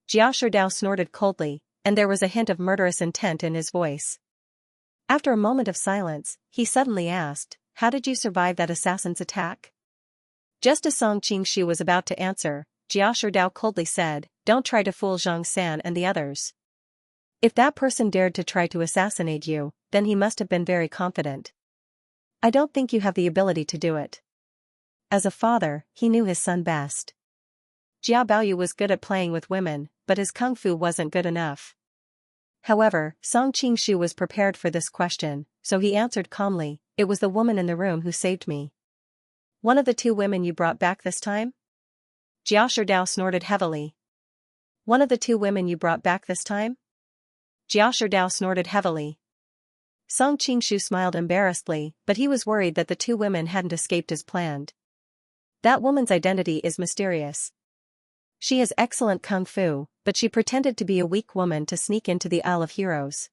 Jia Shidao snorted coldly, and there was a hint of murderous intent in his voice. After a moment of silence, he suddenly asked, "How did you survive that assassin's attack?" Just as Song Qingshu was about to answer, Jia Shidao coldly said, "Don't try to fool Zhang San and the others. If that person dared to try to assassinate you, then he must have been very confident. I don't think you have the ability to do it." As a father, he knew his son best. Jia Baoyu was good at playing with women, but his kung fu wasn't good enough. However, Song Qingshu was prepared for this question, so he answered calmly, "It was the woman in the room who saved me." "One of the two women you brought back this time?" Jia Shidao snorted heavily. "One of the two women you brought back this time?" Jia Shidao snorted heavily. Song Qingshu smiled embarrassedly, but he was worried that the two women hadn't escaped as planned. "That woman's identity is mysterious. She has excellent kung fu, but she pretended to be a weak woman to sneak into the Isle of Heroes.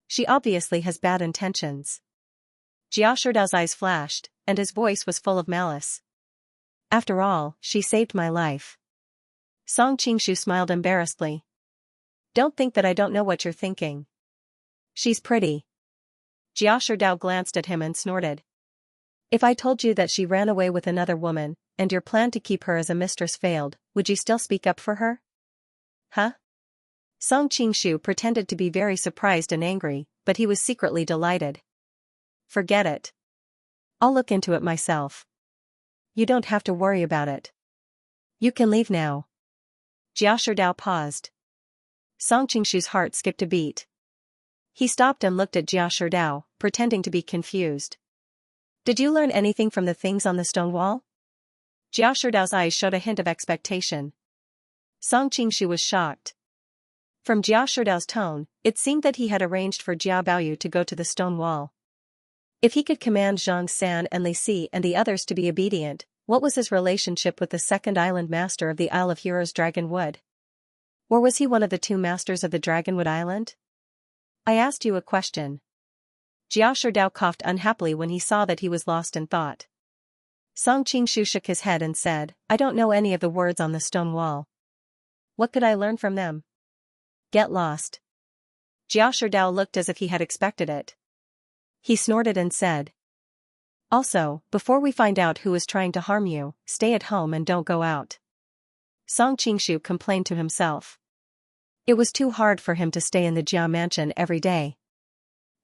She obviously has bad intentions." Jia Shidao's eyes flashed, and his voice was full of malice. "After all, she saved my life." Song Qingshu smiled embarrassedly. "Don't think that I don't know what you're thinking. She's pretty." Jia Shidao glanced at him and snorted. "If I told you that she ran away with another woman, and your plan to keep her as a mistress failed, would you still speak up for her?" "Huh?" Song Qingshu pretended to be very surprised and angry, but he was secretly delighted. "Forget it. I'll look into it myself. You don't have to worry about it. You can leave now." Jia Shidao paused. Song Qingshu's heart skipped a beat. He stopped and looked at Jia Shidao, pretending to be confused. "Did you learn anything from the things on the stone wall?" Jia Shidao's eyes showed a hint of expectation. Song Qingshu was shocked. From Jia Shidao's tone, it seemed that he had arranged for Jia Baoyu to go to the stone wall. If he could command Zhang San and Li Si and the others to be obedient, what was his relationship with the second island master of the Isle of Heroes Dragonwood? Or was he one of the two masters of the Dragonwood Island? "I asked you a question." Jia Shidao coughed unhappily when he saw that he was lost in thought. Song Qingshu shook his head and said, "I don't know any of the words on the stone wall. What could I learn from them?" "Get lost." Jia Shidao looked as if he had expected it. He snorted and said, "Also, before we find out who is trying to harm you, stay at home and don't go out." Song Qingshu complained to himself. It was too hard for him to stay in the Jia mansion every day.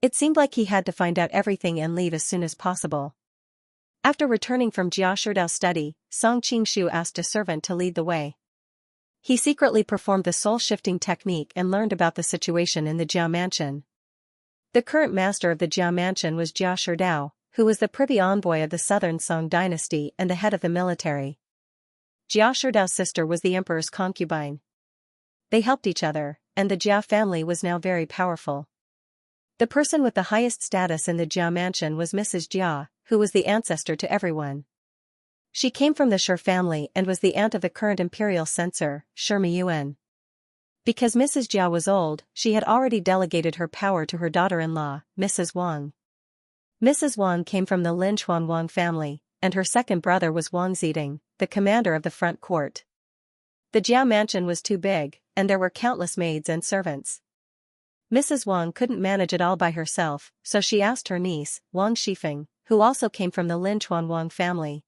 It seemed like he had to find out everything and leave as soon as possible. After returning from Jia Shidao's study, Song Qingshu asked a servant to lead the way. He secretly performed the soul-shifting technique and learned about the situation in the Jia mansion. The current master of the Jia mansion was Jia Shidao, who was the privy envoy of the southern Song dynasty and the head of the military. Jia Shidao's sister was the emperor's concubine. They helped each other, and the Jia family was now very powerful. The person with the highest status in the Jia mansion was Mrs. Jia, who was the ancestor to everyone. She came from the Shi family and was the aunt of the current imperial censor, Shi Miyuan. Because Mrs. Jia was old, she had already delegated her power to her daughter-in-law, Mrs. Wang. Mrs. Wang came from the Lin Chuan Wang family, and her second brother was Wang Ziding, the commander of the front court. The Jia mansion was too big, and there were countless maids and servants. Mrs. Wang couldn't manage it all by herself, so she asked her niece, Wang Shifeng, who also came from the Lin Chuan Wang family.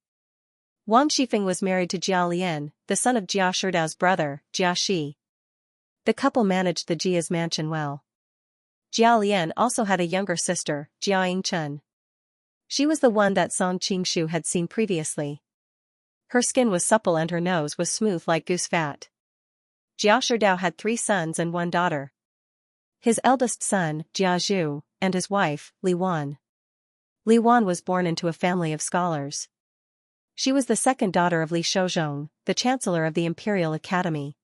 Wang Shifeng was married to Jia Lian, the son of Jia Shidao's brother, Jia Shi. The couple managed the Jia's mansion well. Jia Lian also had a younger sister, Jia Yingchun. She was the one that Song Qingshu had seen previously. Her skin was supple and her nose was smooth like goose fat. Jia Shidao had 3 sons and 1 daughter. His eldest son, Jia Zhu, and his wife, Li Wan. Li Wan was born into a family of scholars. She was the second daughter of Li Shouzhong, the chancellor of the Imperial Academy.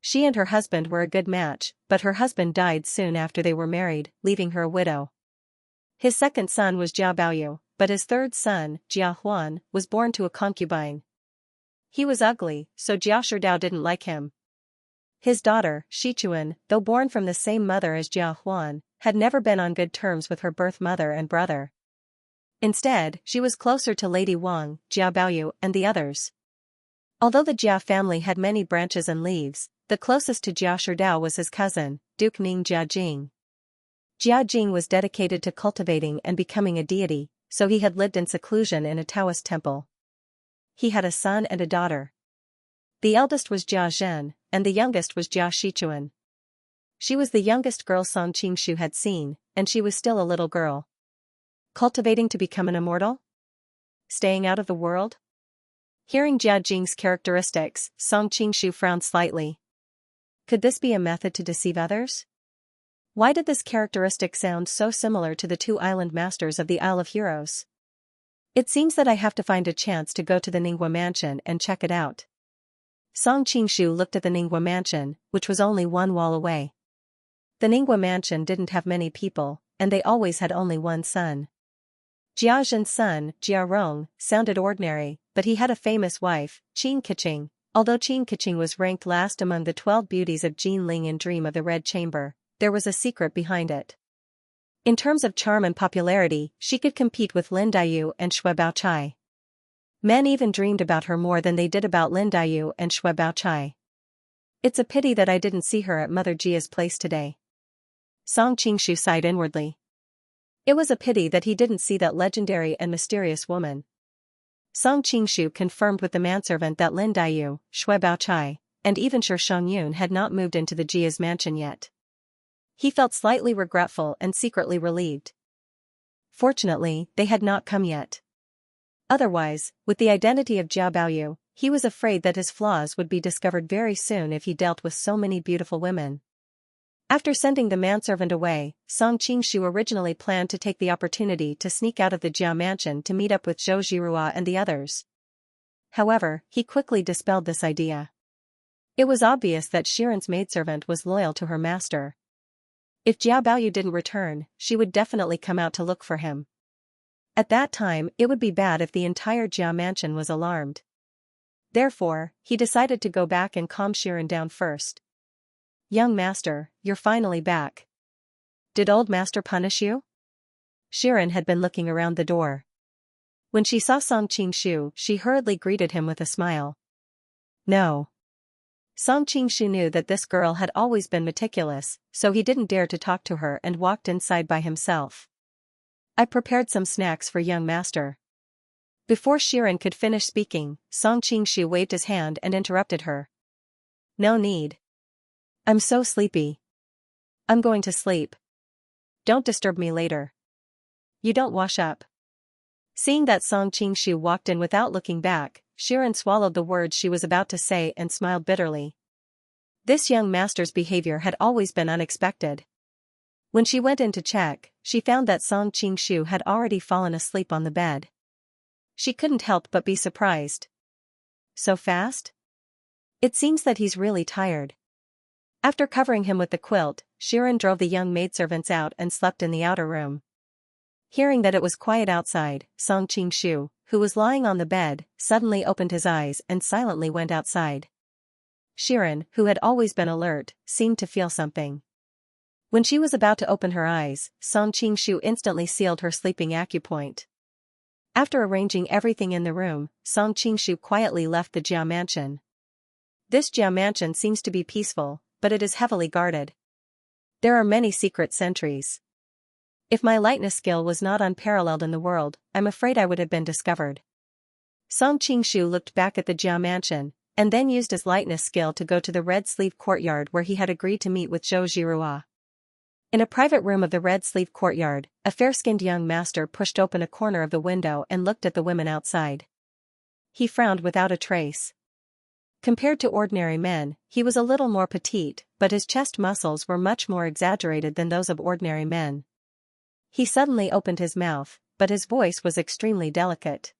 She and her husband were a good match, but her husband died soon after they were married, leaving her a widow. His second son was Jia Baoyu, but his third son, Jia Huan, was born to a concubine. He was ugly, so Jia Shidao didn't like him. His daughter, Shichuan, though born from the same mother as Jia Huan, had never been on good terms with her birth mother and brother. Instead, she was closer to Lady Wang, Jia Baoyu, and the others. Although the Jia family had many branches and leaves, the closest to Jia Sherdao was his cousin, Duke Ning Jiajing. Jiajing was dedicated to cultivating and becoming a deity, so he had lived in seclusion in a Taoist temple. He had a son and a daughter. The eldest was Jia Zhen, and the youngest was Jia Shichuan. She was the youngest girl Song Qingshu had seen, and she was still a little girl. Cultivating to become an immortal? Staying out of the world? Hearing Jia Jing's characteristics, Song Qingshu frowned slightly. Could this be a method to deceive others? Why did this characteristic sound so similar to the two island masters of the Isle of Heroes? It seems that I have to find a chance to go to the Ningguo mansion and check it out. Song Qingshu looked at the Ningguo mansion, which was only one wall away. The Ningguo mansion didn't have many people, and they always had only one son. Jia Zhen's son, Jia Rong, sounded ordinary, but he had a famous wife, Qin Keqing. Although Qin Keqing was ranked last among the 12 beauties of Jin Ling in Dream of the Red Chamber, there was a secret behind it. In terms of charm and popularity, she could compete with Lin Daiyu and Shui Baochai. Men even dreamed about her more than they did about Lin Daiyu and Shui Baochai. It's a pity that I didn't see her at Mother Jia's place today. Song Qingshu sighed inwardly. It was a pity that he didn't see that legendary and mysterious woman. Song Qingshu confirmed with the manservant that Lin Daiyu, Shui Baochai, and even Shi Shongyun had not moved into the Jia's mansion yet. He felt slightly regretful and secretly relieved. Fortunately, they had not come yet. Otherwise, with the identity of Jia Baoyu, he was afraid that his flaws would be discovered very soon if he dealt with so many beautiful women. After sending the manservant away, Song Qingshu originally planned to take the opportunity to sneak out of the Jia mansion to meet up with Zhou Jirua and the others. However, he quickly dispelled this idea. It was obvious that Shiren's maidservant was loyal to her master. If Jia Baoyu didn't return, she would definitely come out to look for him. At that time, it would be bad if the entire Jia mansion was alarmed. Therefore, he decided to go back and calm Shiren down first. Young master, you're finally back. Did old master punish you? Shiren had been looking around the door. When she saw Song Qingshu, she hurriedly greeted him with a smile. No. Song Qingshu knew that this girl had always been meticulous, so he didn't dare to talk to her and walked inside by himself. I prepared some snacks for young master. Before Shiren could finish speaking, Song Qingshu waved his hand and interrupted her. No need. I'm so sleepy. I'm going to sleep. Don't disturb me later. You don't wash up. Seeing that Song Qingshu walked in without looking back, Shiren swallowed the words she was about to say and smiled bitterly. This young master's behavior had always been unexpected. When she went in to check, she found that Song Qingshu had already fallen asleep on the bed. She couldn't help but be surprised. So fast? It seems that he's really tired. After covering him with the quilt, Shiren drove the young maidservants out and slept in the outer room. Hearing that it was quiet outside, Song Qingshu, who was lying on the bed, suddenly opened his eyes and silently went outside. Shiren, who had always been alert, seemed to feel something. When she was about to open her eyes, Song Qingshu instantly sealed her sleeping acupoint. After arranging everything in the room, Song Qingshu quietly left the Jia mansion. This Jia mansion seems to be peaceful, but it is heavily guarded. There are many secret sentries. If my lightness skill was not unparalleled in the world, I'm afraid I would have been discovered. Song Qingshu looked back at the Jia mansion, and then used his lightness skill to go to the Red Sleeve courtyard where he had agreed to meet with Zhou Jirua. In a private room of the Red Sleeve courtyard, a fair-skinned young master pushed open a corner of the window and looked at the women outside. He frowned without a trace. Compared to ordinary men, he was a little more petite, but his chest muscles were much more exaggerated than those of ordinary men. He suddenly opened his mouth, but his voice was extremely delicate.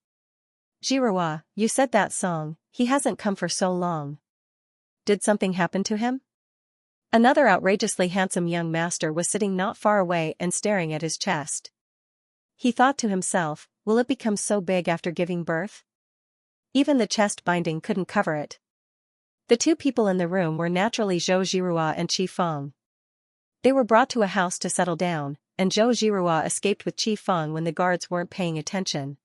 Jirua, you said that song, he hasn't come for so long. Did something happen to him? Another outrageously handsome young master was sitting not far away and staring at his chest. He thought to himself, will it become so big after giving birth? Even the chest binding couldn't cover it. The two people in the room were naturally Zhou Jirua and Qi Feng. They were brought to a house to settle down, and Zhou Zhihua escaped with Qi Feng when the guards weren't paying attention.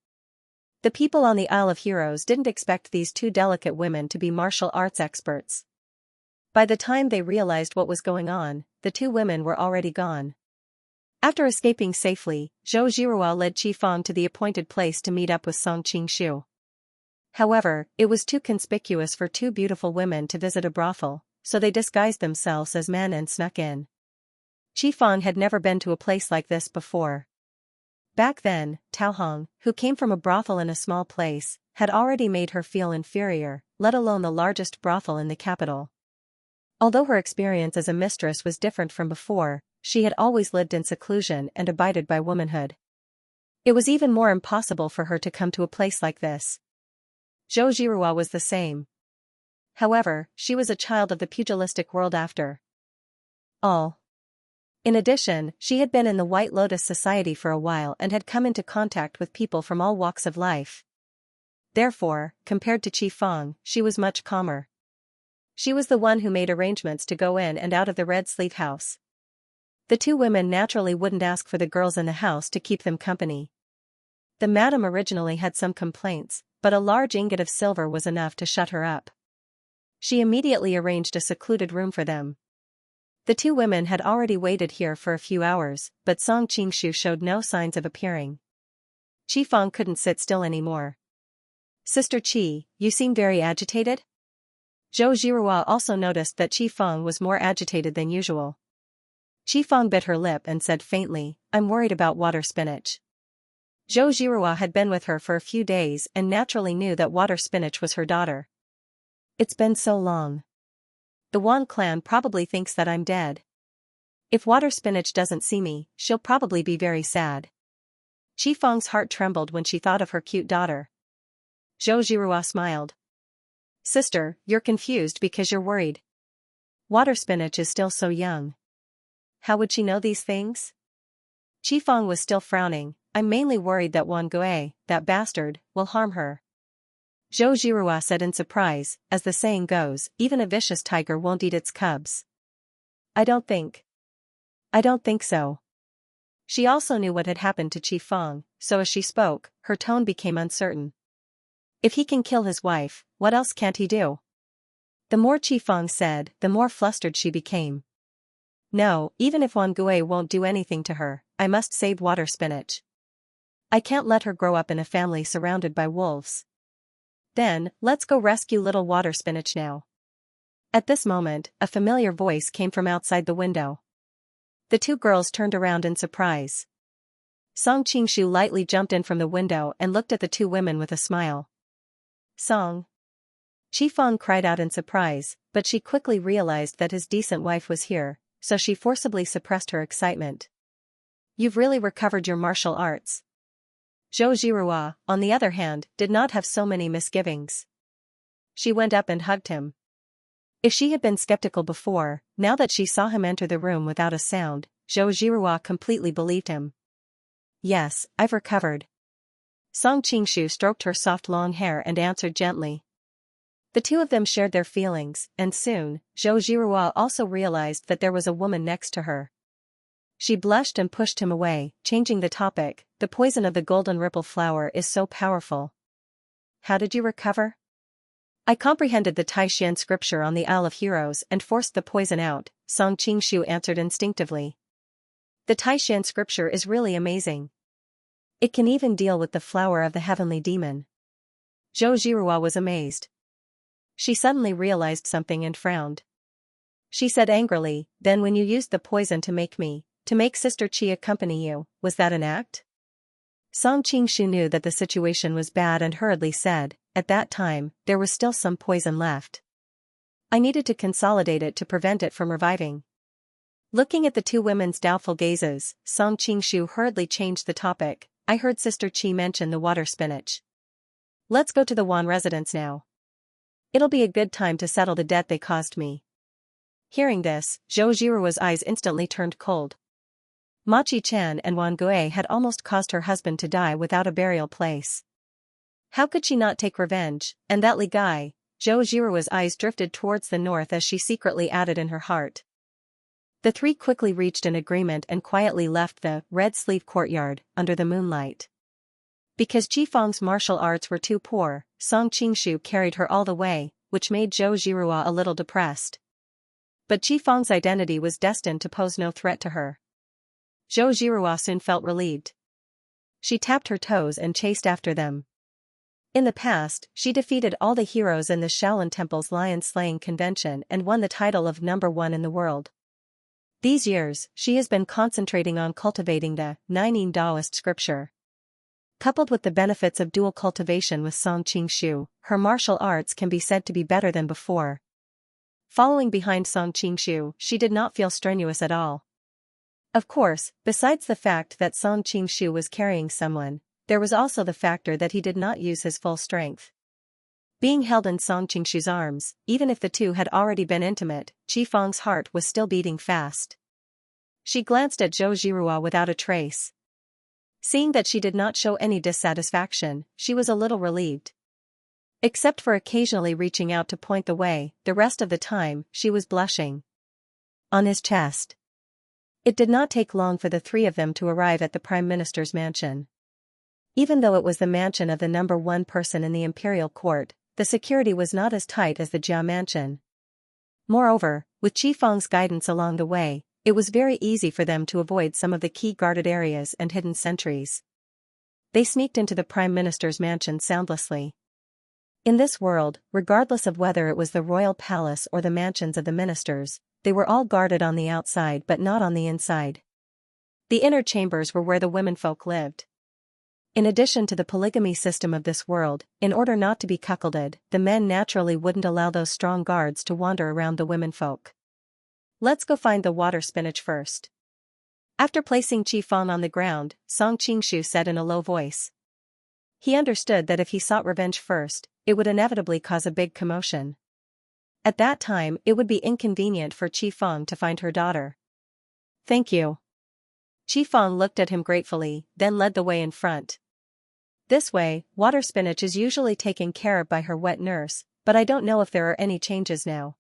The people on the Isle of Heroes didn't expect these two delicate women to be martial arts experts. By the time they realized what was going on, the two women were already gone. After escaping safely, Zhou Zhihua led Qi Feng to the appointed place to meet up with Song Qingshu. However, it was too conspicuous for two beautiful women to visit a brothel, so they disguised themselves as men and snuck in. Qi Feng had never been to a place like this before. Back then, Tao Hong, who came from a brothel in a small place, had already made her feel inferior, let alone the largest brothel in the capital. Although her experience as a mistress was different from before, she had always lived in seclusion and abided by womanhood. It was even more impossible for her to come to a place like this. Zhou Zhihua was the same. However, she was a child of the pugilistic world after all. In addition, she had been in the White Lotus Society for a while and had come into contact with people from all walks of life. Therefore, compared to Qi Feng, she was much calmer. She was the one who made arrangements to go in and out of the Red Sleeve house. The two women naturally wouldn't ask for the girls in the house to keep them company. The madam originally had some complaints, but a large ingot of silver was enough to shut her up. She immediately arranged a secluded room for them. The two women had already waited here for a few hours, but Song Qingshu showed no signs of appearing. Qi Feng couldn't sit still anymore. "Sister Qi, you seem very agitated?" Zhou Zhihua also noticed that Qi Feng was more agitated than usual. Qi Feng bit her lip and said faintly, "I'm worried about water spinach." Zhou Zhihua had been with her for a few days and naturally knew that water spinach was her daughter. "It's been so long. The Wan clan probably thinks that I'm dead. If water spinach doesn't see me, she'll probably be very sad." Qi Feng's heart trembled when she thought of her cute daughter. Zhou Zhihua smiled. "Sister, you're confused because you're worried. Water spinach is still so young. How would she know these things?" Qi Feng was still frowning. "I'm mainly worried that Wan Gui, that bastard, will harm her." Zhou Zhihua said in surprise, as the saying goes, even a vicious tiger won't eat its cubs. I don't think so." She also knew what had happened to Qi Feng, so as she spoke, her tone became uncertain. If he can kill his wife, what else can't he do? The more Qi Feng said, the more flustered she became. "No, even if Wan Gui won't do anything to her, I must save water spinach. I can't let her grow up in a family surrounded by wolves." "Then, let's go rescue little water spinach now." At this moment, a familiar voice came from outside the window. The two girls turned around in surprise. Song Qingshu lightly jumped in from the window and looked at the two women with a smile. "Song." Qi Feng cried out in surprise, but she quickly realized that his decent wife was here, so she forcibly suppressed her excitement. "You've really recovered your martial arts." Zhou Zhihua, on the other hand, did not have so many misgivings. She went up and hugged him. If she had been skeptical before, now that she saw him enter the room without a sound, Zhou Zhihua completely believed him. "Yes, I've recovered." Song Qingshu stroked her soft long hair and answered gently. The two of them shared their feelings, and soon, Zhou Zhihua also realized that there was a woman next to her. She blushed and pushed him away, changing the topic. "The poison of the golden ripple flower is so powerful. How did you recover?" "I comprehended the Taishan scripture on the Isle of Heroes and forced the poison out," Song Qingshu answered instinctively. "The Taishan scripture is really amazing. It can even deal with the flower of the heavenly demon." Zhou Zhihua was amazed. She suddenly realized something and frowned. She said angrily, "Then when you used the poison to make Sister Qi accompany you, was that an act?" Song Qingshu knew that the situation was bad and hurriedly said, "At that time, there was still some poison left. I needed to consolidate it to prevent it from reviving." Looking at the two women's doubtful gazes, Song Qingshu hurriedly changed the topic. "I heard Sister Qi mention the water spinach. Let's go to the Wan residence now. It'll be a good time to settle the debt they caused me." Hearing this, Zhou Zhihua's eyes instantly turned cold. Ma Qi-chan and Wan Gui had almost caused her husband to die without a burial place. How could she not take revenge? And that Li Gai? Zhou Zhihua's eyes drifted towards the north as she secretly added in her heart. The three quickly reached an agreement and quietly left the red sleeve courtyard under the moonlight. Because Qifeng's martial arts were too poor, Song Qingshu carried her all the way, which made Zhou Zhirua a little depressed. But Qifeng's identity was destined to pose no threat to her. Zhou Zhirua soon felt relieved. She tapped her toes and chased after them. In the past, she defeated all the heroes in the Shaolin Temple's lion-slaying convention and won the title of #1 in the world. These years, she has been concentrating on cultivating the Nine Taoist scripture. Coupled with the benefits of dual cultivation with Song Qingshu, her martial arts can be said to be better than before. Following behind Song Qingshu, she did not feel strenuous at all. Of course, besides the fact that Song Qingshu was carrying someone, there was also the factor that he did not use his full strength. Being held in Song Qingshu's arms, even if the two had already been intimate, Qifeng's heart was still beating fast. She glanced at Zhou Zhirua without a trace. Seeing that she did not show any dissatisfaction, she was a little relieved. Except for occasionally reaching out to point the way, the rest of the time, she was blushing. On his chest. It did not take long for the three of them to arrive at the Prime Minister's mansion. Even though it was the mansion of the #1 person in the imperial court, the security was not as tight as the Jia mansion. Moreover, with Qifeng's guidance along the way, it was very easy for them to avoid some of the key guarded areas and hidden sentries. They sneaked into the Prime Minister's mansion soundlessly. In this world, regardless of whether it was the royal palace or the mansions of the ministers, they were all guarded on the outside but not on the inside. The inner chambers were where the womenfolk lived. In addition to the polygamy system of this world, in order not to be cuckolded, the men naturally wouldn't allow those strong guards to wander around the womenfolk. Let's go find the water spinach first. After placing Qifeng on the ground, Song Qingshu said in a low voice. He understood that if he sought revenge first, it would inevitably cause a big commotion. At that time, it would be inconvenient for Qifeng to find her daughter. Thank you. Qifeng looked at him gratefully, then led the way in front. This way, water spinach is usually taken care of by her wet nurse, but I don't know if there are any changes now.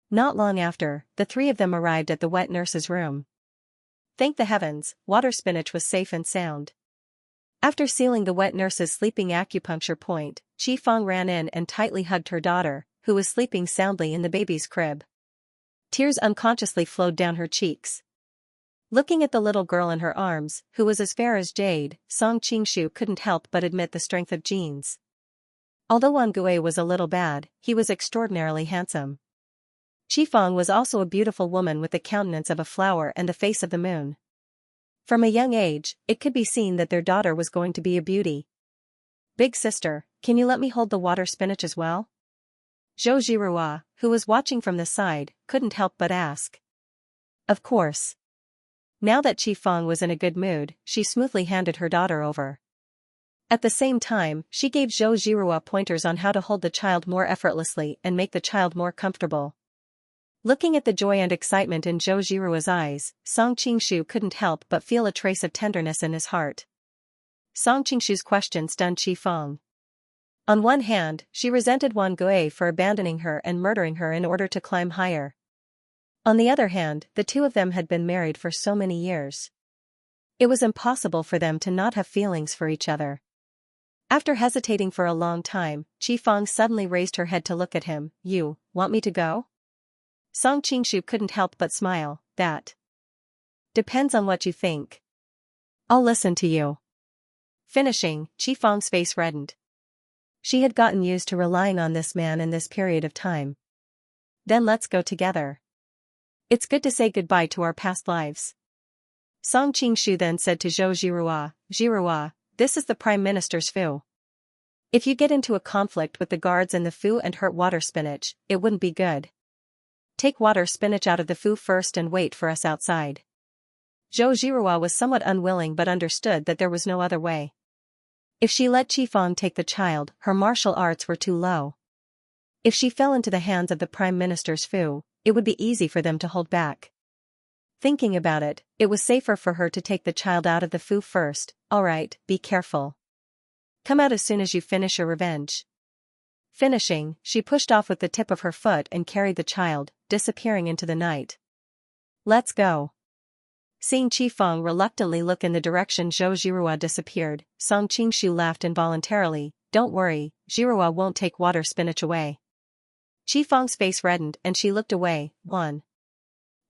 Not long after, the three of them arrived at the wet nurse's room. Thank the heavens, water spinach was safe and sound. After sealing the wet nurse's sleeping acupuncture point, Qifeng ran in and tightly hugged her daughter, who was sleeping soundly in the baby's crib. Tears unconsciously flowed down her cheeks. Looking at the little girl in her arms, who was as fair as jade, Song Qingshu couldn't help but admit the strength of genes. Although Wang Gui was a little bad, he was extraordinarily handsome. Qifeng was also a beautiful woman with the countenance of a flower and the face of the moon. From a young age, it could be seen that their daughter was going to be a beauty. Big sister, can you let me hold the water spinach as well? Zhou Zhirua, who was watching from the side, couldn't help but ask. Of course. Now that Qifeng was in a good mood, she smoothly handed her daughter over. At the same time, she gave Zhou Zhirua pointers on how to hold the child more effortlessly and make the child more comfortable. Looking at the joy and excitement in Zhou Zhirua's eyes, Song Qingshu couldn't help but feel a trace of tenderness in his heart. Song Qingshu's question stunned Qifeng. On one hand, she resented Wang Gui for abandoning her and murdering her in order to climb higher. On the other hand, the two of them had been married for so many years. It was impossible for them to not have feelings for each other. After hesitating for a long time, Qifeng suddenly raised her head to look at him. You want me to go? Song Qingshu couldn't help but smile. That depends on what you think. I'll listen to you. Finishing, Qifeng's face reddened. She had gotten used to relying on this man in this period of time. Then let's go together. It's good to say goodbye to our past lives. Song Qingshu then said to Zhou Zhirua, Zhirua, this is the Prime Minister's foo. If you get into a conflict with the guards in the foo and hurt water spinach, it wouldn't be good. Take water spinach out of the foo first and wait for us outside. Zhou Zhirua was somewhat unwilling but understood that there was no other way. If she let Qifeng take the child, her martial arts were too low. If she fell into the hands of the Prime Minister's foo, it would be easy for them to hold back. Thinking about it, it was safer for her to take the child out of the foo first. Alright, be careful. Come out as soon as you finish your revenge. Finishing, she pushed off with the tip of her foot and carried the child, disappearing into the night. Let's go. Seeing Qifeng reluctantly look in the direction Zhou Zhirua disappeared, Song Qingshu laughed involuntarily. Don't worry, Zhirua won't take water spinach away. Qifeng's face reddened and she looked away.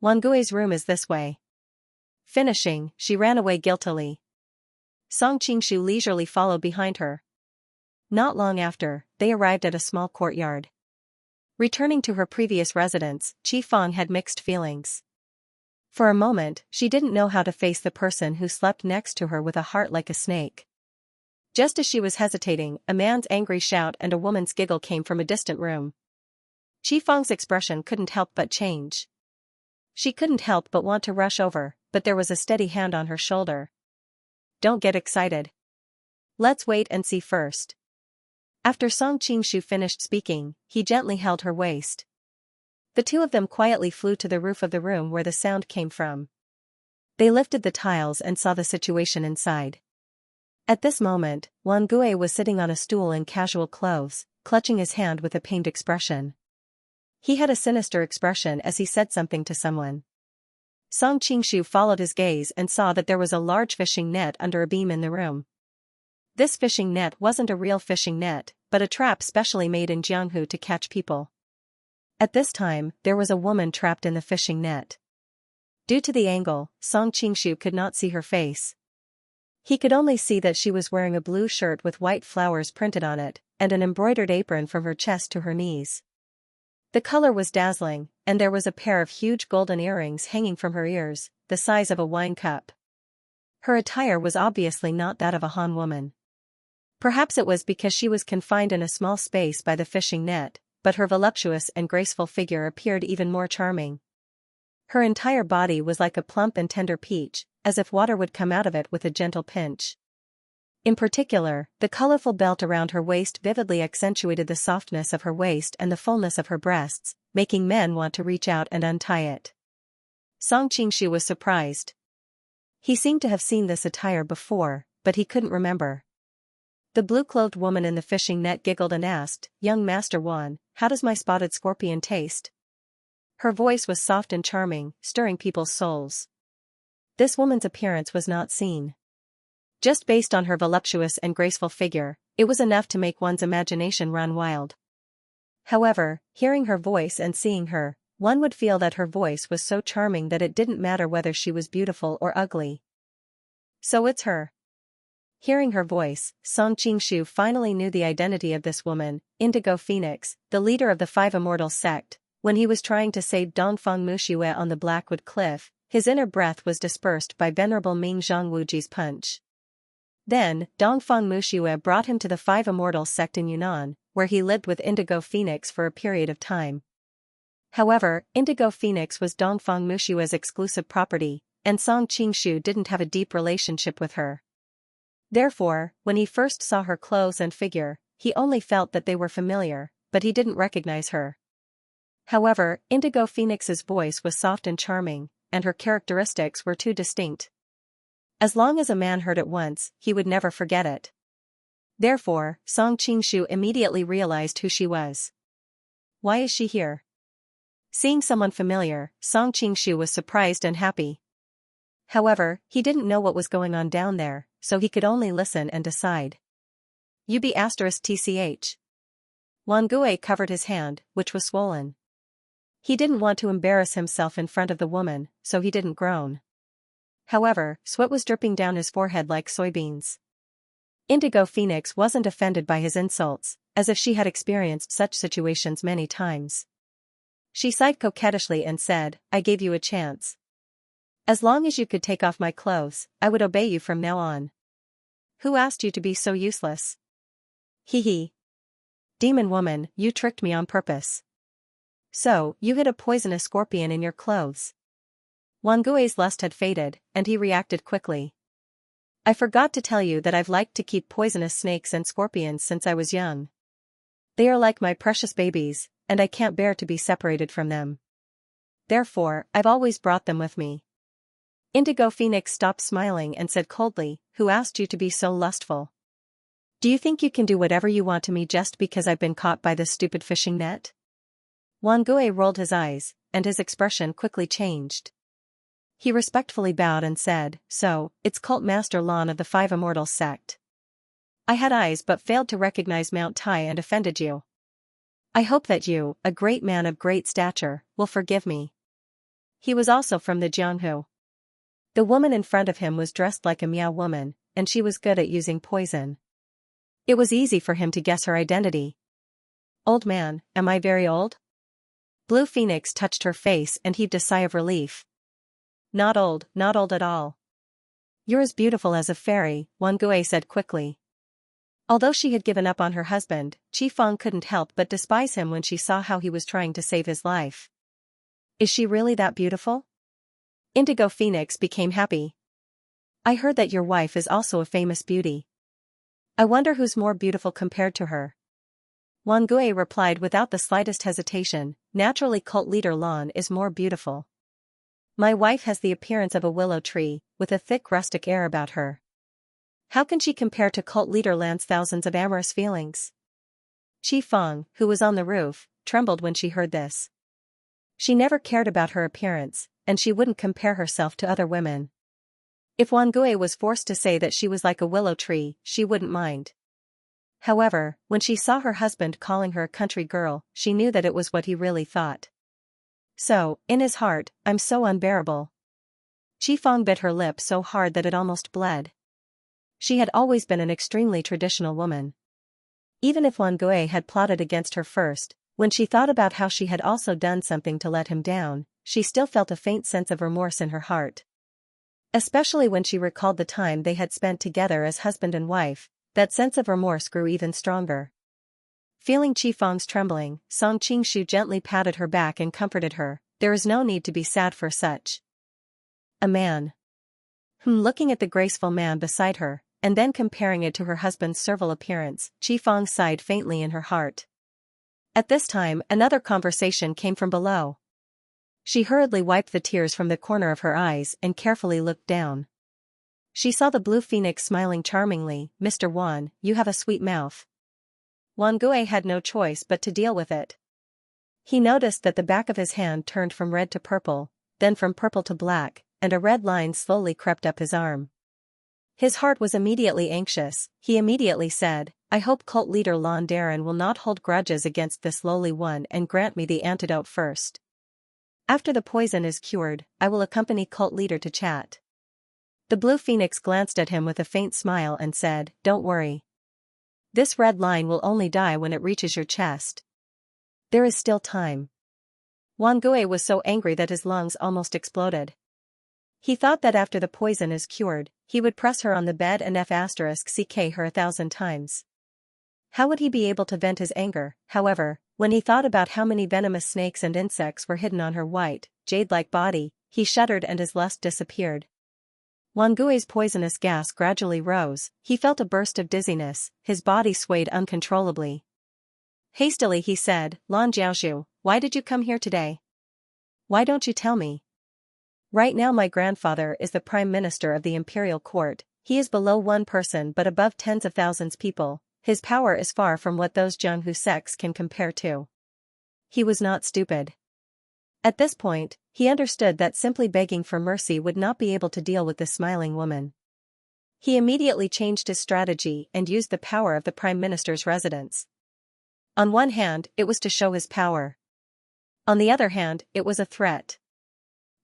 Wangui's room is this way. Finishing, she ran away guiltily. Song Qingshu leisurely followed behind her. Not long after, they arrived at a small courtyard. Returning to her previous residence, Qifeng had mixed feelings. For a moment, she didn't know how to face the person who slept next to her with a heart like a snake. Just as she was hesitating, a man's angry shout and a woman's giggle came from a distant room. Qifeng's expression couldn't help but change. She couldn't help but want to rush over, but there was a steady hand on her shoulder. Don't get excited. Let's wait and see first. After Song Qingshu finished speaking, he gently held her waist. The two of them quietly flew to the roof of the room where the sound came from. They lifted the tiles and saw the situation inside. At this moment, Wangui was sitting on a stool in casual clothes, clutching his hand with a pained expression. He had a sinister expression as he said something to someone. Song Qingshu followed his gaze and saw that there was a large fishing net under a beam in the room. This fishing net wasn't a real fishing net, but a trap specially made in Jianghu to catch people. At this time, there was a woman trapped in the fishing net. Due to the angle, Song Qingshu could not see her face. He could only see that she was wearing a blue shirt with white flowers printed on it, and an embroidered apron from her chest to her knees. The color was dazzling, and there was a pair of huge golden earrings hanging from her ears, the size of a wine cup. Her attire was obviously not that of a Han woman. Perhaps it was because she was confined in a small space by the fishing net, but her voluptuous and graceful figure appeared even more charming. Her entire body was like a plump and tender peach, as if water would come out of it with a gentle pinch. In particular, the colorful belt around her waist vividly accentuated the softness of her waist and the fullness of her breasts, making men want to reach out and untie it. Song Qingshu was surprised. He seemed to have seen this attire before, but he couldn't remember. The blue-clothed woman in the fishing net giggled and asked, "Young Master Wan, how does my spotted scorpion taste?" Her voice was soft and charming, stirring people's souls. This woman's appearance was not seen. Just based on her voluptuous and graceful figure, it was enough to make one's imagination run wild. However, hearing her voice and seeing her, one would feel that her voice was so charming that it didn't matter whether she was beautiful or ugly. So it's her. Hearing her voice, Song Qingshu finally knew the identity of this woman, Indigo Phoenix, the leader of the Five Immortals sect. When he was trying to save Dongfang Muxue on the Blackwood Cliff, his inner breath was dispersed by Venerable Ming Zhangwuji's punch. Then, Dongfang Muxue brought him to the Five Immortals sect in Yunnan, where he lived with Indigo Phoenix for a period of time. However, Indigo Phoenix was Dongfang Muxue's exclusive property, and Song Qingshu didn't have a deep relationship with her. Therefore, when he first saw her clothes and figure, he only felt that they were familiar, but he didn't recognize her. However, Indigo Phoenix's voice was soft and charming, and her characteristics were too distinct. As long as a man heard it once, he would never forget it. Therefore, Song Qingshu immediately realized who she was. Why is she here? Seeing someone familiar, Song Qingshu was surprised and happy. However, he didn't know what was going on down there, so he could only listen and decide. UB*TCH. Wangui covered his hand, which was swollen. He didn't want to embarrass himself in front of the woman, so he didn't groan. However, sweat was dripping down his forehead like soybeans. Indigo Phoenix wasn't offended by his insults, as if she had experienced such situations many times. She sighed coquettishly and said, "I gave you a chance. As long as you could take off my clothes, I would obey you from now on. Who asked you to be so useless?" "Hee hee. Demon woman, you tricked me on purpose. So, you hid a poisonous scorpion in your clothes." Wangui's lust had faded, and he reacted quickly. "I forgot to tell you that I've liked to keep poisonous snakes and scorpions since I was young. They are like my precious babies, and I can't bear to be separated from them. Therefore, I've always brought them with me." Indigo Phoenix stopped smiling and said coldly, "Who asked you to be so lustful? Do you think you can do whatever you want to me just because I've been caught by this stupid fishing net?" Wangui rolled his eyes, and his expression quickly changed. He respectfully bowed and said, "So, it's Cult Master Lon of the Five Immortals sect. I had eyes but failed to recognize Mount Tai and offended you. I hope that you, a great man of great stature, will forgive me." He was also from the Jianghu. The woman in front of him was dressed like a Miao woman, and she was good at using poison. It was easy for him to guess her identity. "Old man, am I very old?" Blue Phoenix touched her face and heaved a sigh of relief. Not old at all. "You're as beautiful as a fairy," Wan Gui said quickly. Although she had given up on her husband, Chi Feng couldn't help but despise him when she saw how he was trying to save his life. "Is she really that beautiful?" Indigo Phoenix became happy. "I heard that your wife is also a famous beauty. I wonder who's more beautiful compared to her." Wan Gui replied without the slightest hesitation, "Naturally cult leader Lan is more beautiful. My wife has the appearance of a willow tree, with a thick rustic air about her. How can she compare to cult leader Lan's thousands of amorous feelings?" Chi Feng, who was on the roof, trembled when she heard this. She never cared about her appearance, and she wouldn't compare herself to other women. If Wan Gui was forced to say that she was like a willow tree, she wouldn't mind. However, when she saw her husband calling her a country girl, she knew that it was what he really thought. So, in his heart, "I'm so unbearable." Chi Feng bit her lip so hard that it almost bled. She had always been an extremely traditional woman. Even if Wan Gui had plotted against her first, when she thought about how she had also done something to let him down, she still felt a faint sense of remorse in her heart. Especially when she recalled the time they had spent together as husband and wife, that sense of remorse grew even stronger. Feeling Chi Feng's trembling, Song Qingshu gently patted her back and comforted her. "There is no need to be sad for such a man." Looking at the graceful man beside her, and then comparing it to her husband's servile appearance, Chi Feng sighed faintly in her heart. At this time, another conversation came from below. She hurriedly wiped the tears from the corner of her eyes and carefully looked down. She saw the Blue Phoenix smiling charmingly. "Mr. Wan, you have a sweet mouth." Wan Gui had no choice but to deal with it. He noticed that the back of his hand turned from red to purple, then from purple to black, and a red line slowly crept up his arm. His heart was immediately anxious. He immediately said, "I hope cult leader Lon Darren will not hold grudges against this lowly one and grant me the antidote first. After the poison is cured, I will accompany cult leader to chat." The Blue Phoenix glanced at him with a faint smile and said, "Don't worry. This red line will only die when it reaches your chest. There is still time." Wan Gui was so angry that his lungs almost exploded. He thought that after the poison is cured, he would press her on the bed and *ck her 1,000 times. How would he be able to vent his anger, however, when he thought about how many venomous snakes and insects were hidden on her white, jade-like body, he shuddered and his lust disappeared. Wan Gui's poisonous gas gradually rose, he felt a burst of dizziness, his body swayed uncontrollably. Hastily he said, "Lan Jiaozhu, why did you come here today? Why don't you tell me? Right now my grandfather is the Prime Minister of the Imperial Court, he is below one person but above tens of thousands people, his power is far from what those Jianghu sects can compare to." He was not stupid. At this point, he understood that simply begging for mercy would not be able to deal with this smiling woman. He immediately changed his strategy and used the power of the Prime Minister's residence. On one hand, it was to show his power. On the other hand, it was a threat.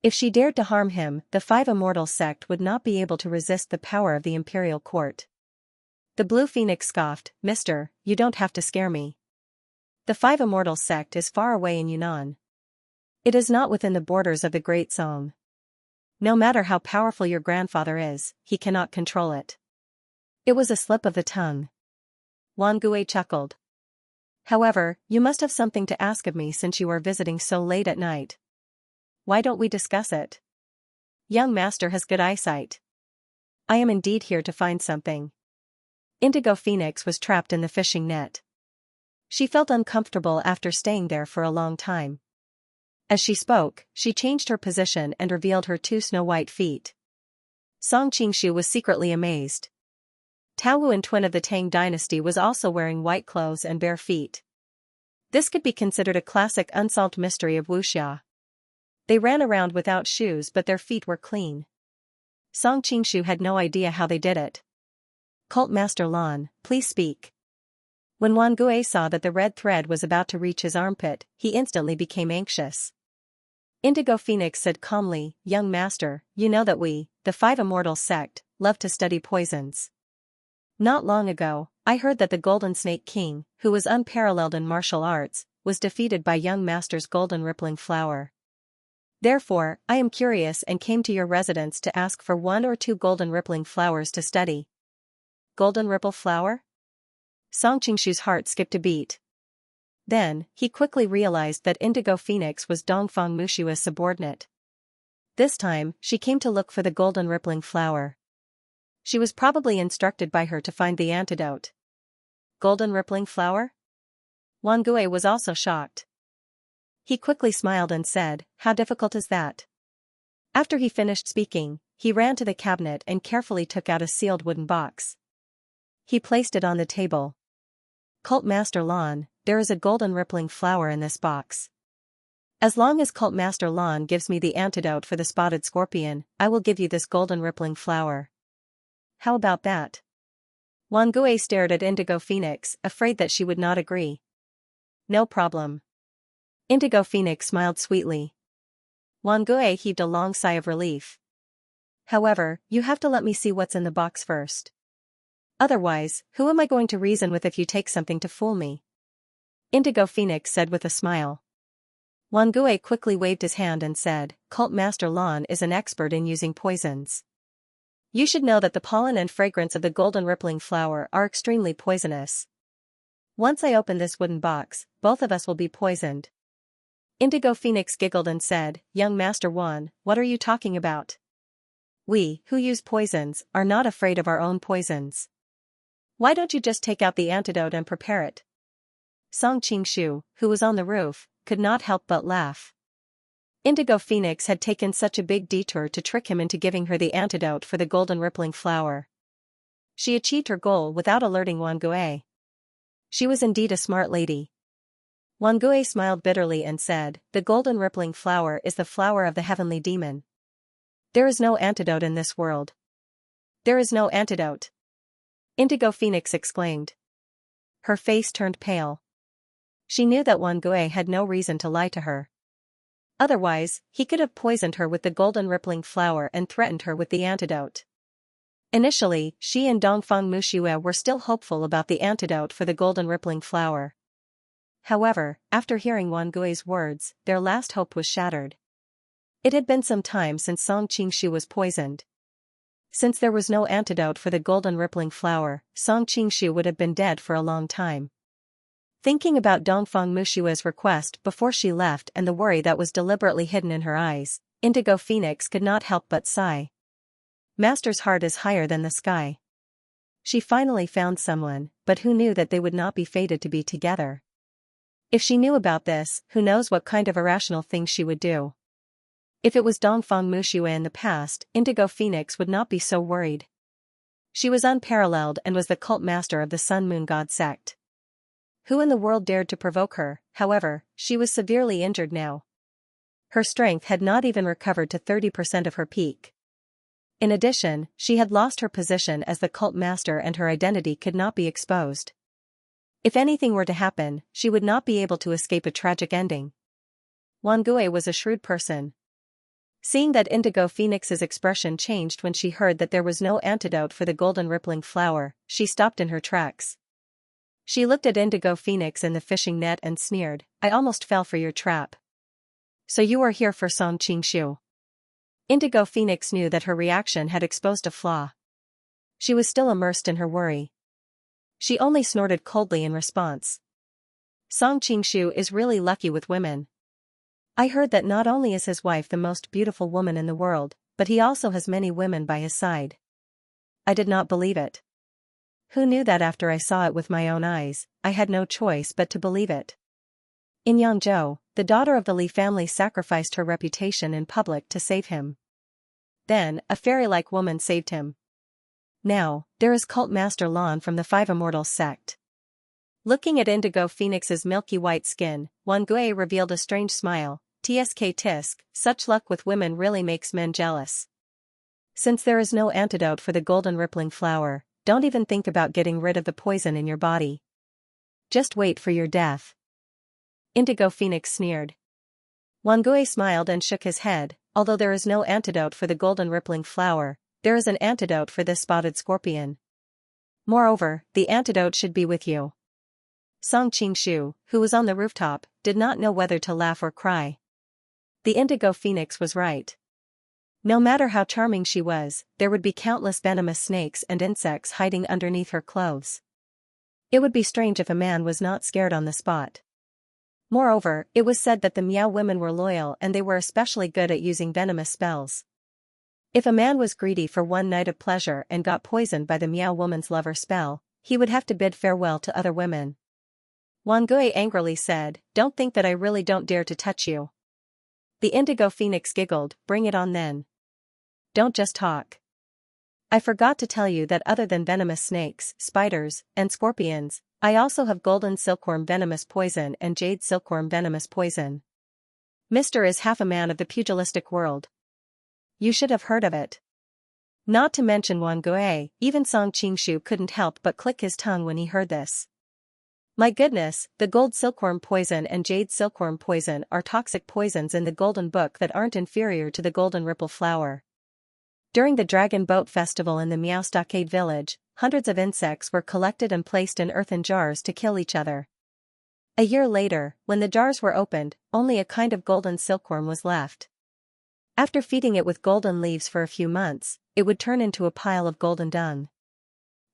If she dared to harm him, the Five Immortals sect would not be able to resist the power of the Imperial Court. The Blue Phoenix scoffed, "Mister, you don't have to scare me. The Five Immortals sect is far away in Yunnan. It is not within the borders of the Great Song. No matter how powerful your grandfather is, he cannot control it." It was a slip of the tongue. Wan Gui chuckled. "However, you must have something to ask of me since you are visiting so late at night. Why don't we discuss it? Young master has good eyesight. I am indeed here to find something." Indigo Phoenix was trapped in the fishing net. She felt uncomfortable after staying there for a long time. As she spoke, she changed her position and revealed her 2 snow-white feet. Song Qingshu was secretly amazed. Tao Wuan, twin of the Tang dynasty, was also wearing white clothes and bare feet. This could be considered a classic unsolved mystery of wuxia. They ran around without shoes but their feet were clean. Song Qingshu had no idea how they did it. Cult Master Lan, please speak. When Wan Gui saw that the red thread was about to reach his armpit, he instantly became anxious. Indigo Phoenix said calmly, Young Master, you know that we, the Five Immortals sect, love to study poisons. Not long ago, I heard that the Golden Snake King, who was unparalleled in martial arts, was defeated by young Master's golden rippling flower. Therefore, I am curious and came to your residence to ask for 1 or 2 golden rippling flowers to study. Golden ripple flower? Song Qingshu's heart skipped a beat. Then, he quickly realized that Indigo Phoenix was Dongfang Mushua's subordinate. This time, she came to look for the golden rippling flower. She was probably instructed by her to find the antidote. Golden rippling flower? Wan Gui was also shocked. He quickly smiled and said, How difficult is that? After he finished speaking, he ran to the cabinet and carefully took out a sealed wooden box. He placed it on the table. Cult Master Lan, there is a golden rippling flower in this box. As long as Cult Master Lan gives me the antidote for the spotted scorpion, I will give you this golden rippling flower. How about that? Wan Gui stared at Indigo Phoenix, afraid that she would not agree. No problem. Indigo Phoenix smiled sweetly. Wan Gui heaved a long sigh of relief. However, you have to let me see what's in the box first. Otherwise, who am I going to reason with if you take something to fool me? Indigo Phoenix said with a smile. Wan Gui quickly waved his hand and said, Cult Master Lan is an expert in using poisons. You should know that the pollen and fragrance of the golden rippling flower are extremely poisonous. Once I open this wooden box, both of us will be poisoned. Indigo Phoenix giggled and said, Young Master Wan, what are you talking about? We, who use poisons, are not afraid of our own poisons. Why don't you just take out the antidote and prepare it? Song Qingshu, who was on the roof, could not help but laugh. Indigo Phoenix had taken such a big detour to trick him into giving her the antidote for the golden rippling flower. She achieved her goal without alerting Wan Gui. She was indeed a smart lady. Wan Gui smiled bitterly and said, The golden rippling flower is the flower of the heavenly demon. There is no antidote in this world. There is no antidote. Indigo Phoenix exclaimed. Her face turned pale. She knew that Wan Gui had no reason to lie to her. Otherwise, he could have poisoned her with the golden rippling flower and threatened her with the antidote. Initially, she and Dongfang Mushue were still hopeful about the antidote for the golden rippling flower. However, after hearing Wan Gui's words, their last hope was shattered. It had been some time since Song Qingshu was poisoned. Since there was no antidote for the golden rippling flower, Song Qingshu would have been dead for a long time. Thinking about Dongfang Mushue's request before she left and the worry that was deliberately hidden in her eyes, Indigo Phoenix could not help but sigh. Master's heart is higher than the sky. She finally found someone, but who knew that they would not be fated to be together? If she knew about this, who knows what kind of irrational things she would do. If it was Dongfang Mushue in the past, Indigo Phoenix would not be so worried. She was unparalleled and was the cult master of the Sun Moon God sect. Who in the world dared to provoke her? However, she was severely injured now. Her strength had not even recovered to 30% of her peak. In addition, she had lost her position as the cult master and her identity could not be exposed. If anything were to happen, she would not be able to escape a tragic ending. Wan Gui was a shrewd person. Seeing that Indigo Phoenix's expression changed when she heard that there was no antidote for the golden rippling flower, she stopped in her tracks. She looked at Indigo Phoenix in the fishing net and sneered, I almost fell for your trap. So you are here for Song Qingshu. Indigo Phoenix knew that her reaction had exposed a flaw. She was still immersed in her worry. She only snorted coldly in response. Song Qingshu is really lucky with women. I heard that not only is his wife the most beautiful woman in the world, but he also has many women by his side. I did not believe it. Who knew that after I saw it with my own eyes, I had no choice but to believe it. In Yangzhou, the daughter of the Li family sacrificed her reputation in public to save him. Then, a fairy-like woman saved him. Now, there is Cult Master Lan from the Five Immortals sect. Looking at Indigo Phoenix's milky white skin, Wan Gui revealed a strange smile, Tsk tisk, such luck with women really makes men jealous. Since there is no antidote for the golden rippling flower, don't even think about getting rid of the poison in your body. Just wait for your death. Indigo Phoenix sneered. Wangui smiled and shook his head. Although there is no antidote for the golden rippling flower, there is an antidote for this spotted scorpion. Moreover, the antidote should be with you. Song Qingshu, who was on the rooftop, did not know whether to laugh or cry. The indigo phoenix was right. No matter how charming she was, there would be countless venomous snakes and insects hiding underneath her clothes. It would be strange if a man was not scared on the spot. Moreover, it was said that the Miao women were loyal and they were especially good at using venomous spells. If a man was greedy for one night of pleasure and got poisoned by the Miao woman's lover spell, he would have to bid farewell to other women. Wangui angrily said, "Don't think that I really don't dare to touch you." The indigo phoenix giggled, "Bring it on then. Don't just talk. I forgot to tell you that other than venomous snakes, spiders, and scorpions, I also have golden silkworm venomous poison and jade silkworm venomous poison. Mr. is half a man of the pugilistic world. You should have heard of it." Not to mention Wangui, even Song Qingshu couldn't help but click his tongue when he heard this. My goodness, the gold silkworm poison and jade silkworm poison are toxic poisons in the golden book that aren't inferior to the golden ripple flower. During the Dragon Boat Festival in the Miao Stockade village, hundreds of insects were collected and placed in earthen jars to kill each other. A year later, when the jars were opened, only a kind of golden silkworm was left. After feeding it with golden leaves for a few months, it would turn into a pile of golden dung.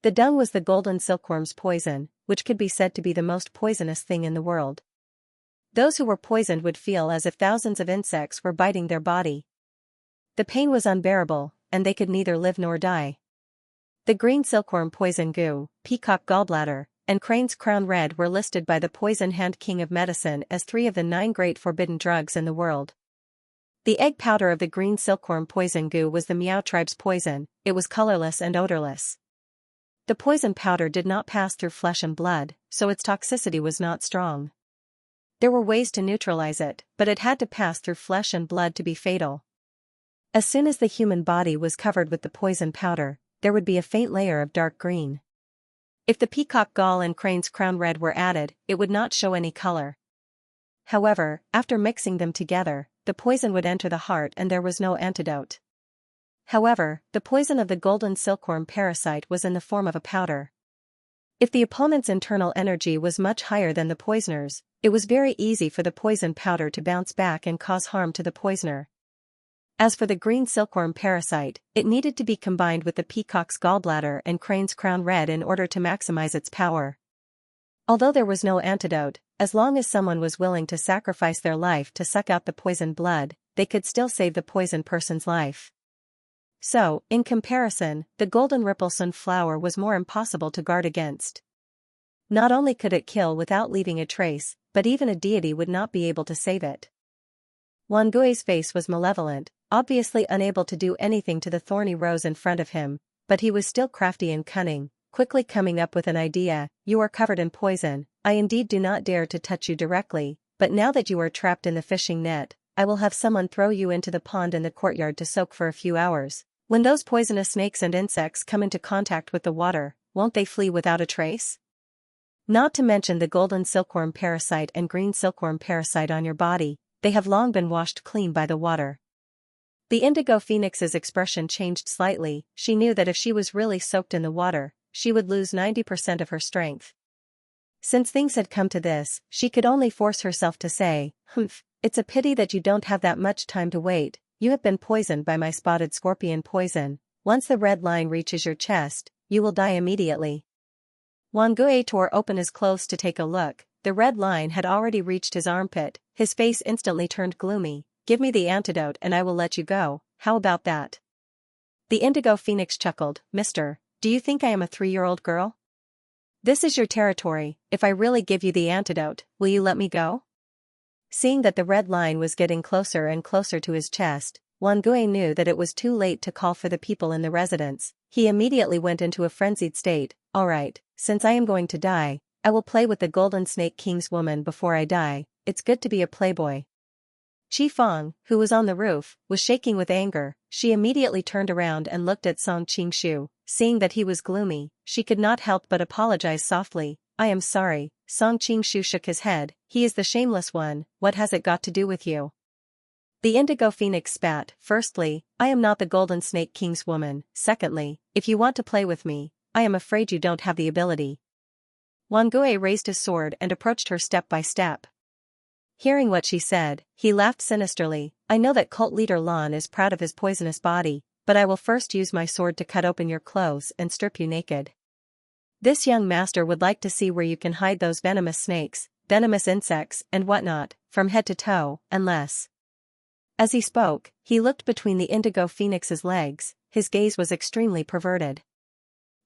The dung was the golden silkworm's poison, which could be said to be the most poisonous thing in the world. Those who were poisoned would feel as if thousands of insects were biting their body. The pain was unbearable, and they could neither live nor die. The green silkworm poison goo, peacock gallbladder, and crane's crown red were listed by the Poison Hand King of Medicine as 3 of the 9 great forbidden drugs in the world. The egg powder of the green silkworm poison goo was the Miao tribe's poison. It was colorless and odorless. The poison powder did not pass through flesh and blood, so its toxicity was not strong. There were ways to neutralize it, but it had to pass through flesh and blood to be fatal. As soon as the human body was covered with the poison powder, there would be a faint layer of dark green. If the peacock gall and crane's crown red were added, it would not show any color. However, after mixing them together, the poison would enter the heart and there was no antidote. However, the poison of the golden silkworm parasite was in the form of a powder. If the opponent's internal energy was much higher than the poisoner's, it was very easy for the poison powder to bounce back and cause harm to the poisoner. As for the green silkworm parasite, it needed to be combined with the peacock's gallbladder and crane's crown red in order to maximize its power. Although there was no antidote, as long as someone was willing to sacrifice their life to suck out the poisoned blood, they could still save the poisoned person's life. So, in comparison, the golden ripple sunflower was more impossible to guard against. Not only could it kill without leaving a trace, but even a deity would not be able to save it. Wangui's face was malevolent, obviously unable to do anything to the thorny rose in front of him, but he was still crafty and cunning, quickly coming up with an idea. You are covered in poison, I indeed do not dare to touch you directly, but now that you are trapped in the fishing net, I will have someone throw you into the pond in the courtyard to soak for a few hours. When those poisonous snakes and insects come into contact with the water, won't they flee without a trace? Not to mention the golden silkworm parasite and green silkworm parasite on your body, they have long been washed clean by the water. The indigo phoenix's expression changed slightly. She knew that if she was really soaked in the water, she would lose 90% of her strength. Since things had come to this, she could only force herself to say, "Humph, it's a pity that you don't have that much time to wait. You have been poisoned by my spotted scorpion poison. Once the red line reaches your chest, you will die immediately." Wangui tore open his clothes to take a look. The red line had already reached his armpit. His face instantly turned gloomy. "Give me the antidote and I will let you go, how about that?" The indigo phoenix chuckled. "Mister, do you think I am a 3-year-old girl? This is your territory. If I really give you the antidote, will you let me go?" Seeing that the red line was getting closer and closer to his chest, Wangui knew that it was too late to call for the people in the residence. He immediately went into a frenzied state. "All right, since I am going to die, I will play with the Golden Snake King's woman before I die. It's good to be a playboy." Chi Fang, who was on the roof, was shaking with anger. She immediately turned around and looked at Song Qingshu. Seeing that he was gloomy, she could not help but apologize softly. I am sorry. Song Qingshu shook his head. He is the shameless one. What has it got to do with you? The indigo phoenix spat. Firstly, I am not the Golden Snake King's woman. Secondly, if you want to play with me, I am afraid you don't have the ability. Wang Gui raised his sword and approached her step by step. Hearing what she said, he laughed sinisterly. I know that cult leader Lan is proud of his poisonous body, but I will first use my sword to cut open your clothes and strip you naked. This young master would like to see where you can hide those venomous snakes, venomous insects, and whatnot, from head to toe, unless. As he spoke, he looked between the indigo phoenix's legs. His gaze was extremely perverted.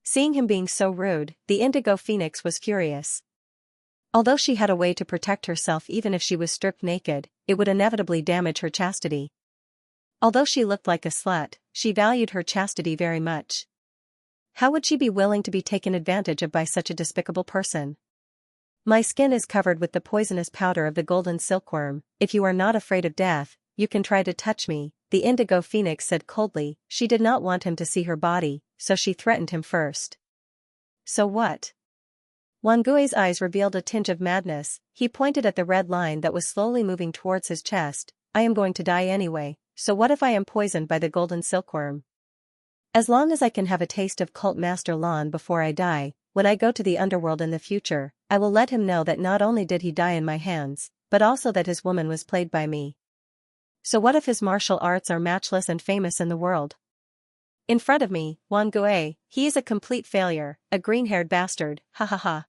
Seeing him being so rude, the indigo phoenix was furious. Although she had a way to protect herself even if she was stripped naked, it would inevitably damage her chastity. Although she looked like a slut, she valued her chastity very much. How would she be willing to be taken advantage of by such a despicable person? My skin is covered with the poisonous powder of the golden silkworm. If you are not afraid of death, you can try to touch me, the indigo phoenix said coldly. She did not want him to see her body, so she threatened him first. So what? Wang Gui's eyes revealed a tinge of madness. He pointed at the red line that was slowly moving towards his chest. I am going to die anyway, so what if I am poisoned by the golden silkworm? As long as I can have a taste of cult master Lan before I die, when I go to the underworld in the future, I will let him know that not only did he die in my hands, but also that his woman was played by me. So what if his martial arts are matchless and famous in the world? In front of me, Wang Gui, he is a complete failure, a green-haired bastard, ha ha ha.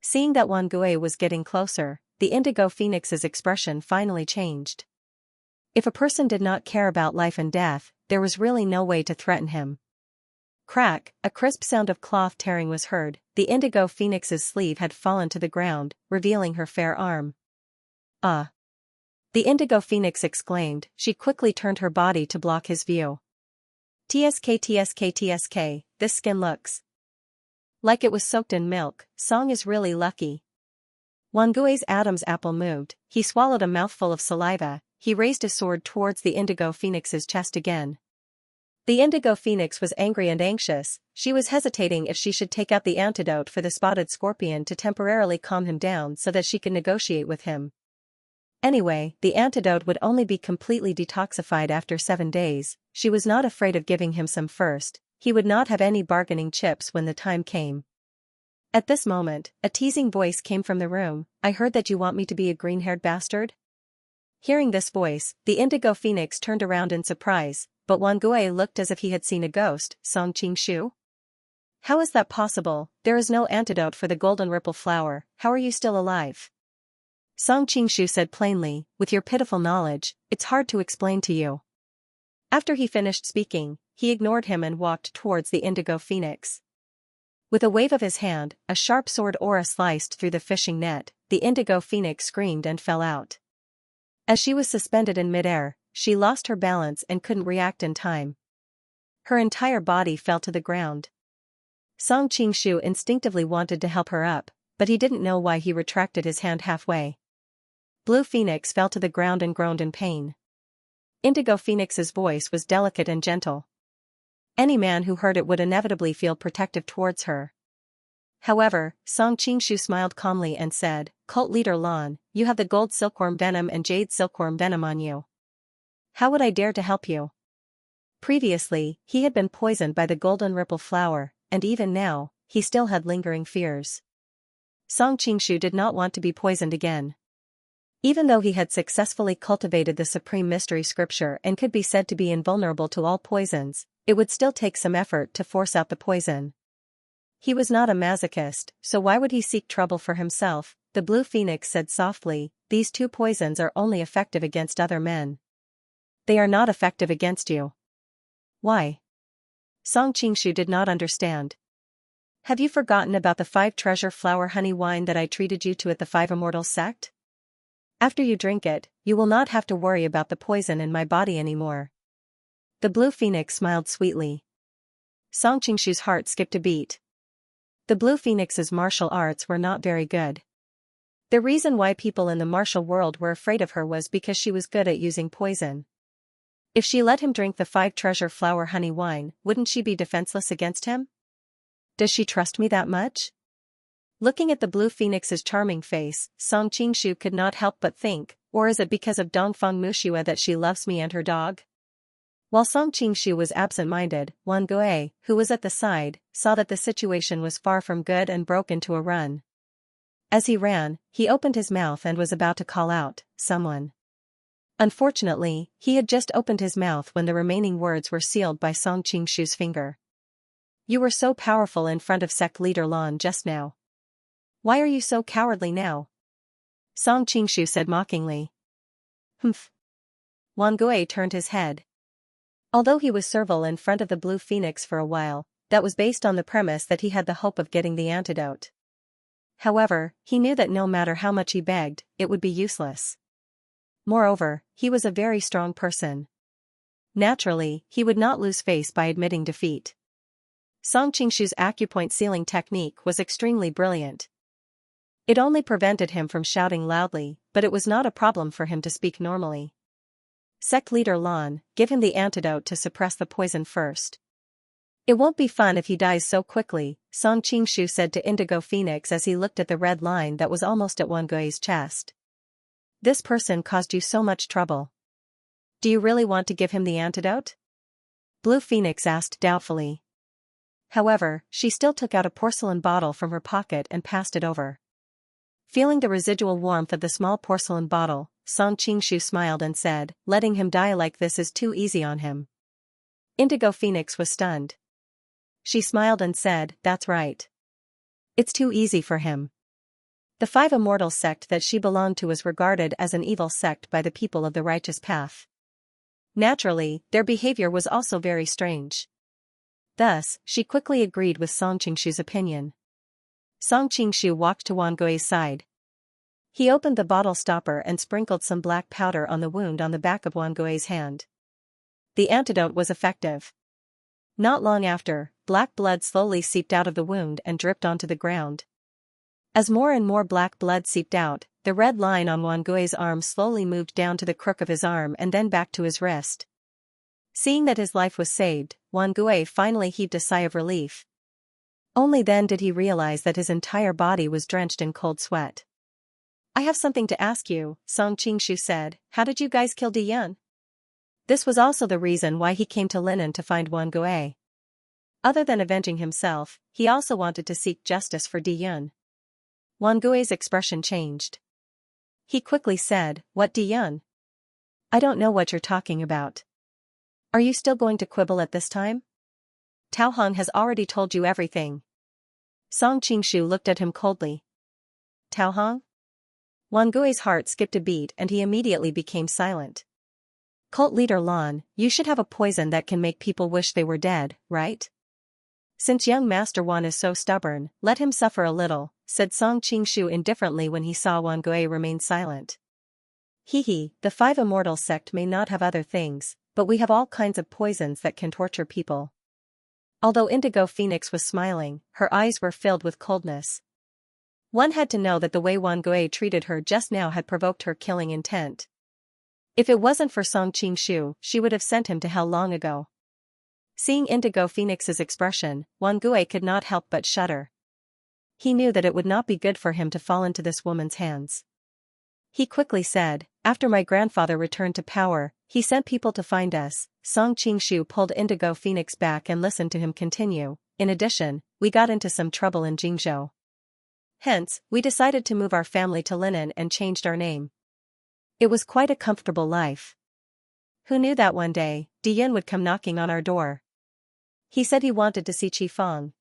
Seeing that Wang Gui was getting closer, the indigo phoenix's expression finally changed. If a person did not care about life and death, there was really no way to threaten him. Crack, a crisp sound of cloth tearing was heard. The indigo phoenix's sleeve had fallen to the ground, revealing her fair arm. Ah! The indigo phoenix exclaimed. She quickly turned her body to block his view. TSK, this skin looks like it was soaked in milk. Song is really lucky. Wang Gui's Adam's apple moved. He swallowed a mouthful of saliva. He raised his sword towards the indigo phoenix's chest again. The indigo phoenix was angry and anxious. She was hesitating if she should take out the antidote for the spotted scorpion to temporarily calm him down so that she could negotiate with him. Anyway, the antidote would only be completely detoxified after 7 days. She was not afraid of giving him some first. He would not have any bargaining chips when the time came. At this moment, a teasing voice came from the room. I heard that you want me to be a green-haired bastard? Hearing this voice, the indigo phoenix turned around in surprise, but Wang Gui looked as if he had seen a ghost. Song Qingshu? How is that possible? There is no antidote for the golden ripple flower. How are you still alive? Song Qingshu said plainly, with your pitiful knowledge, it's hard to explain to you. After he finished speaking, he ignored him and walked towards the indigo phoenix. With a wave of his hand, a sharp sword aura sliced through the fishing net. The indigo phoenix screamed and fell out. As she was suspended in midair, she lost her balance and couldn't react in time. Her entire body fell to the ground. Song Qingshu instinctively wanted to help her up, but he didn't know why he retracted his hand halfway. Blue Phoenix fell to the ground and groaned in pain. Indigo Phoenix's voice was delicate and gentle. Any man who heard it would inevitably feel protective towards her. However, Song Qingshu smiled calmly and said, Cult leader Lan, you have the gold silkworm venom and jade silkworm venom on you. How would I dare to help you? Previously, he had been poisoned by the golden ripple flower, and even now, he still had lingering fears. Song Qingshu did not want to be poisoned again. Even though he had successfully cultivated the supreme mystery scripture and could be said to be invulnerable to all poisons, it would still take some effort to force out the poison. He was not a masochist, so why would he seek trouble for himself? The blue phoenix said softly, these 2 poisons are only effective against other men. They are not effective against you. Why? Song Qingshu did not understand. Have you forgotten about the 5 treasure flower honey wine that I treated you to at the 5 Immortals sect? After you drink it, you will not have to worry about the poison in my body anymore. The blue phoenix smiled sweetly. Song Qingshu's heart skipped a beat. The blue phoenix's martial arts were not very good. The reason why people in the martial world were afraid of her was because she was good at using poison. If she let him drink the 5 treasure flower honey wine, wouldn't she be defenseless against him? Does she trust me that much? Looking at the blue phoenix's charming face, Song Qingshu could not help but think, or is it because of Dongfeng Muxua that she loves me and her dog? While Song Qingshu was absent-minded, Wan Gui, who was at the side, saw that the situation was far from good and broke into a run. As he ran, he opened his mouth and was about to call out, "Someone." Unfortunately, he had just opened his mouth when the remaining words were sealed by Song Qingshu's finger. "You were so powerful in front of sect leader Lan just now. Why are you so cowardly now?" Song Qingshu said mockingly. "Humph." Wan Gui turned his head. Although he was servile in front of the blue phoenix for a while, that was based on the premise that he had the hope of getting the antidote. However, he knew that no matter how much he begged, it would be useless. Moreover, he was a very strong person. Naturally, he would not lose face by admitting defeat. Song Qingshu's acupoint sealing technique was extremely brilliant. It only prevented him from shouting loudly, but it was not a problem for him to speak normally. "Sect leader Lan, give him the antidote to suppress the poison first." "It won't be fun if he dies so quickly," Song Qingshu said to Indigo Phoenix as he looked at the red line that was almost at Wan Gui's chest. "This person caused you so much trouble. Do you really want to give him the antidote?" Blue Phoenix asked doubtfully. However, she still took out a porcelain bottle from her pocket and passed it over. Feeling the residual warmth of the small porcelain bottle, Song Qingshu smiled and said, "Letting him die like this is too easy on him." Indigo Phoenix was stunned. She smiled and said, "That's right. It's too easy for him." The 5 Immortals sect that she belonged to was regarded as an evil sect by the people of the righteous path. Naturally, their behavior was also very strange. Thus, she quickly agreed with Song Qingshu's opinion. Song Qingshu walked to Wan Gui's side. He opened the bottle stopper and sprinkled some black powder on the wound on the back of Wan Gui's hand. The antidote was effective. Not long after, black blood slowly seeped out of the wound and dripped onto the ground. As more and more black blood seeped out, the red line on Wan Gui's arm slowly moved down to the crook of his arm and then back to his wrist. Seeing that his life was saved, Wan Gui finally heaved a sigh of relief. Only then did he realize that his entire body was drenched in cold sweat. "I have something to ask you," Song Qingshu said. "How did you guys kill Diyan?" This was also the reason why he came to Linen to find Wan Gui. Other than avenging himself, he also wanted to seek justice for Diyan. Wan Gui's expression changed. He quickly said, "What Diyan? I don't know what you're talking about. Are you still going to quibble at this time? Tao Hong has already told you everything." Song Qingshu looked at him coldly. "Tao Hong?" Wan Gui's heart skipped a beat and he immediately became silent. "Cult leader Lan, you should have a poison that can make people wish they were dead, right? Since young Master Wan is so stubborn, let him suffer a little," said Song Qingshu indifferently when he saw Wan Gui remain silent. "Hee, the 5 Immortals sect may not have other things, but we have all kinds of poisons that can torture people." Although Indigo Phoenix was smiling, her eyes were filled with coldness. One had to know that the way Wan Gui treated her just now had provoked her killing intent. If it wasn't for Song Qingshu, she would have sent him to hell long ago. Seeing Indigo Phoenix's expression, Wan Gui could not help but shudder. He knew that it would not be good for him to fall into this woman's hands. He quickly said, "After my grandfather returned to power, he sent people to find us." Song Qingshu pulled Indigo Phoenix back and listened to him continue. "In addition, we got into some trouble in Jingzhou. Hence, we decided to move our family to Linen and changed our name. It was quite a comfortable life. Who knew that one day, Diyan would come knocking on our door? He said he wanted to see Qifeng.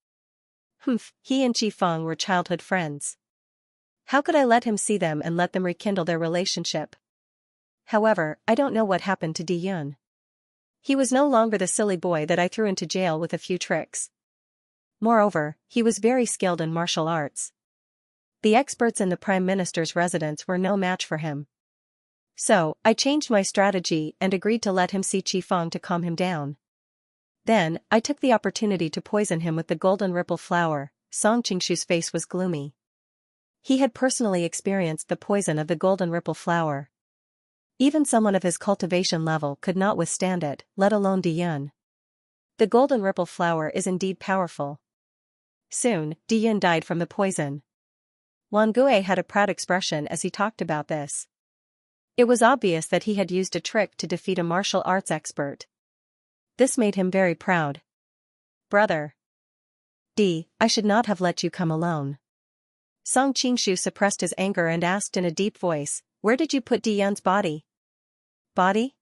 Humph, he and Qifeng were childhood friends. How could I let him see them and let them rekindle their relationship? However, I don't know what happened to Diyan. He was no longer the silly boy that I threw into jail with a few tricks. Moreover, he was very skilled in martial arts. The experts in the Prime Minister's residence were no match for him. So, I changed my strategy and agreed to let him see Qifeng to calm him down. Then, I took the opportunity to poison him with the golden ripple flower." Song Qingshu's face was gloomy. He had personally experienced the poison of the golden ripple flower. Even someone of his cultivation level could not withstand it, let alone Diyun. The golden ripple flower is indeed powerful. Soon, Diyun died from the poison. Wangui had a proud expression as he talked about this. It was obvious that he had used a trick to defeat a martial arts expert. This made him very proud. Brother. I should not have let you come alone. Song Qingshu suppressed his anger and asked in a deep voice, where did you put Diyun's body? Body?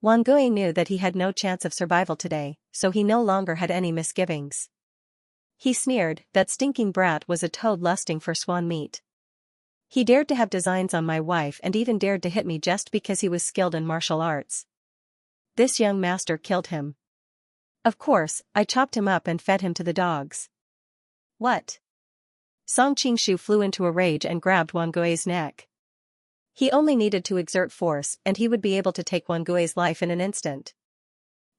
Wangui knew that he had no chance of survival today, so he no longer had any misgivings. He sneered, that stinking brat was a toad lusting for swan meat. He dared to have designs on my wife and even dared to hit me just because he was skilled in martial arts. This young master killed him. Of course, I chopped him up and fed him to the dogs. What? Song Qingshu flew into a rage and grabbed Wangui's neck. He only needed to exert force and he would be able to take Wangui's life in an instant.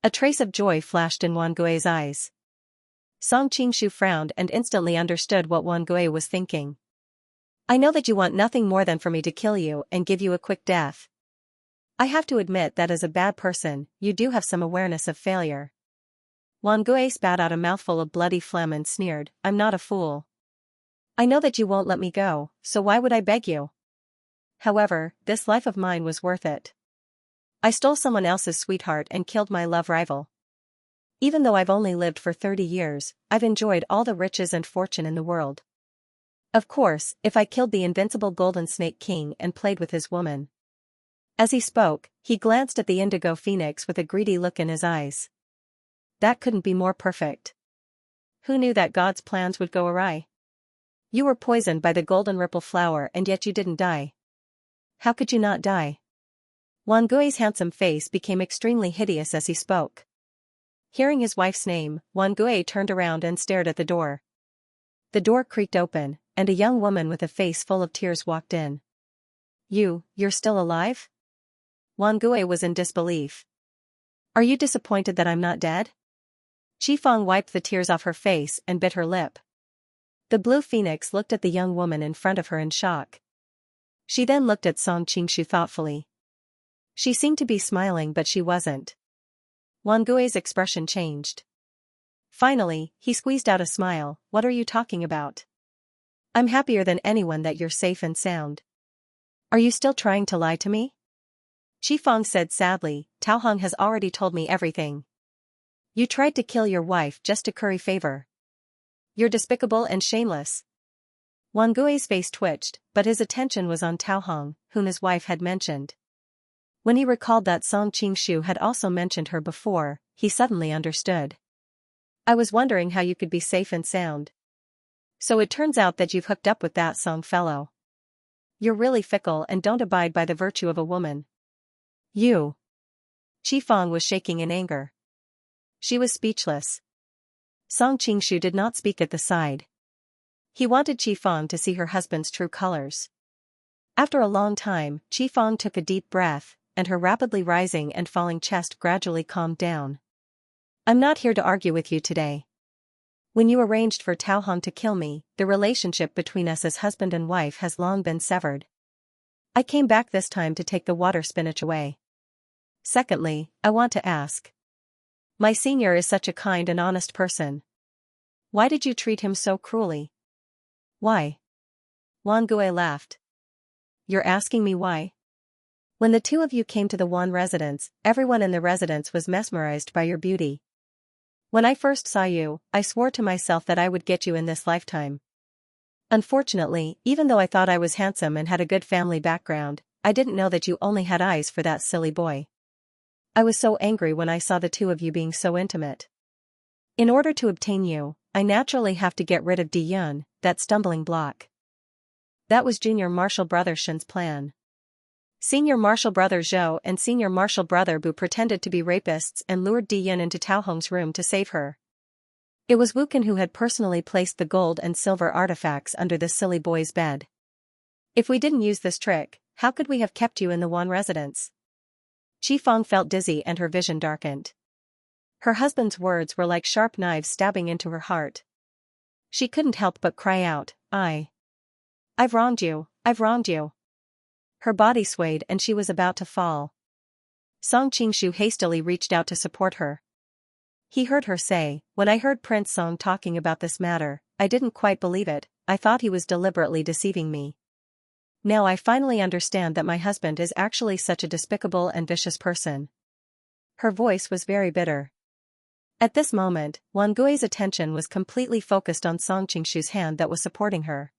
A trace of joy flashed in Wangui's eyes. Song Qingshu frowned and instantly understood what Wangui was thinking. I know that you want nothing more than for me to kill you and give you a quick death. I have to admit that as a bad person, you do have some awareness of failure. Wangui spat out a mouthful of bloody phlegm and sneered, I'm not a fool. I know that you won't let me go, so why would I beg you? However, this life of mine was worth it. I stole someone else's sweetheart and killed my love rival. Even though I've only lived for 30 years, I've enjoyed all the riches and fortune in the world. Of course, if I killed the invincible Golden Snake King and played with his woman. As he spoke, he glanced at the indigo phoenix with a greedy look in his eyes. That couldn't be more perfect. Who knew that God's plans would go awry? You were poisoned by the golden ripple flower and yet you didn't die. How could you not die? Wangui's handsome face became extremely hideous as he spoke. Hearing his wife's name, Wangui turned around and stared at the door. The door creaked open, and a young woman with a face full of tears walked in. You're still alive? Wangui was in disbelief. Are you disappointed that I'm not dead? Qifeng wiped the tears off her face and bit her lip. The blue phoenix looked at the young woman in front of her in shock. She then looked at Song Qingshu thoughtfully. She seemed to be smiling but she wasn't. Wangui's expression changed. Finally, he squeezed out a smile, what are you talking about? I'm happier than anyone that you're safe and sound. Are you still trying to lie to me? Qifeng said sadly, Tao Hong has already told me everything. You tried to kill your wife just to curry favor. You're despicable and shameless. Wangui's face twitched, but his attention was on Tao Hong, whom his wife had mentioned. When he recalled that Song Qingshu had also mentioned her before, he suddenly understood. I was wondering how you could be safe and sound. So it turns out that you've hooked up with that Song fellow. You're really fickle and don't abide by the virtue of a woman. You. Qifeng was shaking in anger. She was speechless. Song Qingshu did not speak at the side. He wanted Qifeng to see her husband's true colors. After a long time, Qifeng took a deep breath, and her rapidly rising and falling chest gradually calmed down. I'm not here to argue with you today. When you arranged for Tao Hong to kill me, the relationship between us as husband and wife has long been severed. I came back this time to take the water spinach away. Secondly, I want to ask. My senior is such a kind and honest person. Why did you treat him so cruelly? Why? Wangui laughed. You're asking me why? When the two of you came to the Wan residence, everyone in the residence was mesmerized by your beauty. When I first saw you, I swore to myself that I would get you in this lifetime. Unfortunately, even though I thought I was handsome and had a good family background, I didn't know that you only had eyes for that silly boy. I was so angry when I saw the two of you being so intimate. In order to obtain you, I naturally have to get rid of Diyun, that stumbling block. That was Junior Marshal Brother Shen's plan. Senior Marshal Brother Zhou and Senior Marshal Brother Bu pretended to be rapists and lured Diyun into Tao Hong's room to save her. It was Wukan who had personally placed the gold and silver artifacts under the silly boy's bed. If we didn't use this trick, how could we have kept you in the Wan residence? Qifeng felt dizzy and her vision darkened. Her husband's words were like sharp knives stabbing into her heart. She couldn't help but cry out, I I've wronged you, I've wronged you. Her body swayed and she was about to fall. Song Qingshu hastily reached out to support her. He heard her say, "When I heard Prince Song talking about this matter, I didn't quite believe it, I thought he was deliberately deceiving me. Now I finally understand that my husband is actually such a despicable and vicious person." Her voice was very bitter. At this moment, Wang Gui's attention was completely focused on Song Qingshu's hand that was supporting her.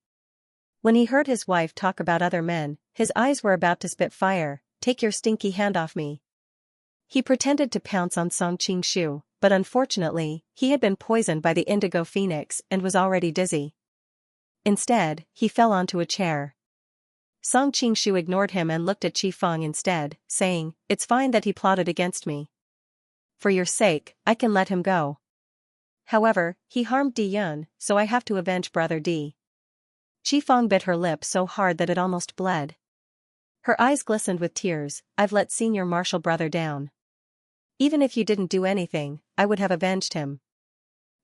When he heard his wife talk about other men, his eyes were about to spit fire. "Take your stinky hand off me." He pretended to pounce on Song Qingshu, but unfortunately, he had been poisoned by the indigo phoenix and was already dizzy. Instead, he fell onto a chair. Song Qingshu ignored him and looked at Qi Feng instead, saying, "It's fine that he plotted against me. For your sake, I can let him go. However, he harmed Di Yun, so I have to avenge brother Di." Qi Feng bit her lip so hard that it almost bled. Her eyes glistened with tears. "I've let senior martial brother down. Even if you didn't do anything, I would have avenged him."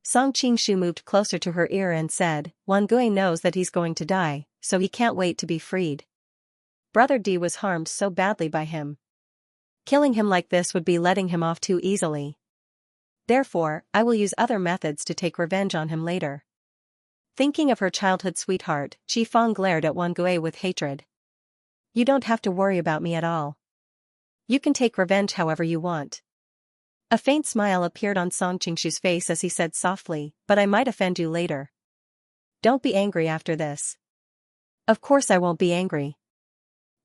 Song Qingshu moved closer to her ear and said, "Wang Gui knows that he's going to die, so he can't wait to be freed. Brother Di was harmed so badly by him. Killing him like this would be letting him off too easily. Therefore, I will use other methods to take revenge on him later." Thinking of her childhood sweetheart, Qi Feng glared at Wang Gui with hatred. "You don't have to worry about me at all. You can take revenge however you want." A faint smile appeared on Song Qingshu's face as he said softly, "But I might offend you later. Don't be angry after this." "Of course I won't be angry."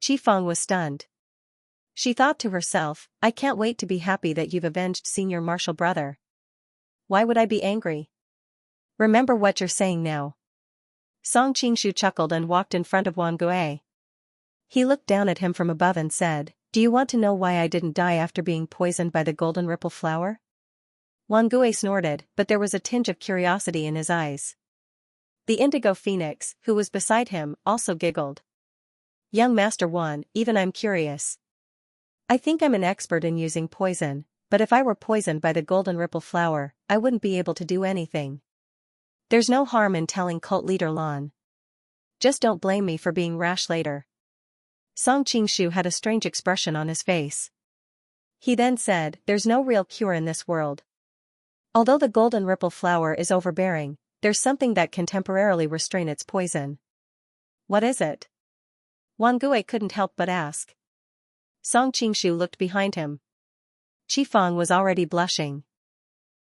Qi Feng was stunned. She thought to herself, "I can't wait to be happy that you've avenged senior martial brother. Why would I be angry? Remember what you're saying now." Song Qingshu chuckled and walked in front of Wang Gui. He looked down at him from above and said, "Do you want to know why I didn't die after being poisoned by the golden ripple flower?" Wang Gui snorted, but there was a tinge of curiosity in his eyes. The indigo phoenix, who was beside him, also giggled. "Young Master Wan, even I'm curious. I think I'm an expert in using poison, but if I were poisoned by the golden ripple flower, I wouldn't be able to do anything. There's no harm in telling cult leader Lan. Just don't blame me for being rash later." Song Qingshu had a strange expression on his face. He then said, "There's no real cure in this world. Although the golden ripple flower is overbearing, there's something that can temporarily restrain its poison." "What is it?" Wang Gui couldn't help but ask. Song Qingshu looked behind him. Qi Feng was already blushing.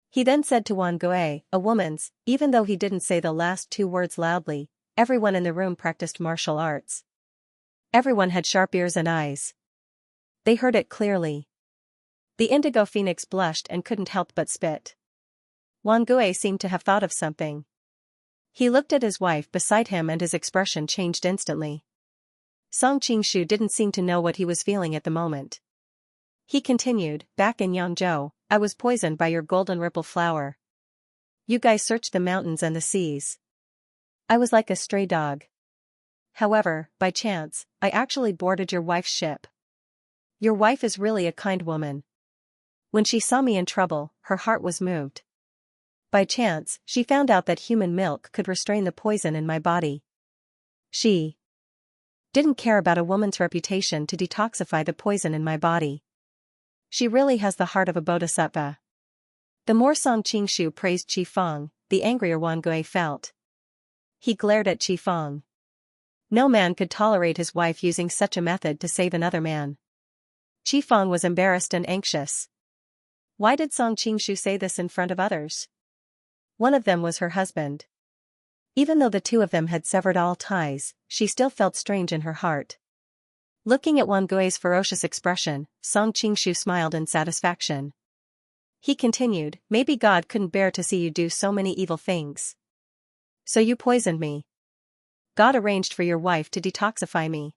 He then said to Wang Gui, "A woman's," even though he didn't say the last two words loudly. Everyone in the room practiced martial arts. Everyone had sharp ears and eyes. They heard it clearly. The indigo phoenix blushed and couldn't help but spit. Wang Gui seemed to have thought of something. He looked at his wife beside him and his expression changed instantly. Song Qingshu didn't seem to know what he was feeling at the moment. He continued, "Back in Yangzhou, I was poisoned by your golden ripple flower. You guys searched the mountains and the seas. I was like a stray dog. However, by chance, I actually boarded your wife's ship. Your wife is really a kind woman. When she saw me in trouble, her heart was moved. By chance, she found out that human milk could restrain the poison in my body. She didn't care about a woman's reputation to detoxify the poison in my body. She really has the heart of a bodhisattva." The more Song Qingshu praised Qi Feng, the angrier Wang Gui felt. He glared at Qi Feng. No man could tolerate his wife using such a method to save another man. Qi Feng was embarrassed and anxious. Why did Song Qingshu say this in front of others? One of them was her husband. Even though the two of them had severed all ties, she still felt strange in her heart. Looking at Wang Gui's ferocious expression, Song Qingshu smiled in satisfaction. He continued, "Maybe God couldn't bear to see you do so many evil things. So you poisoned me. God arranged for your wife to detoxify me.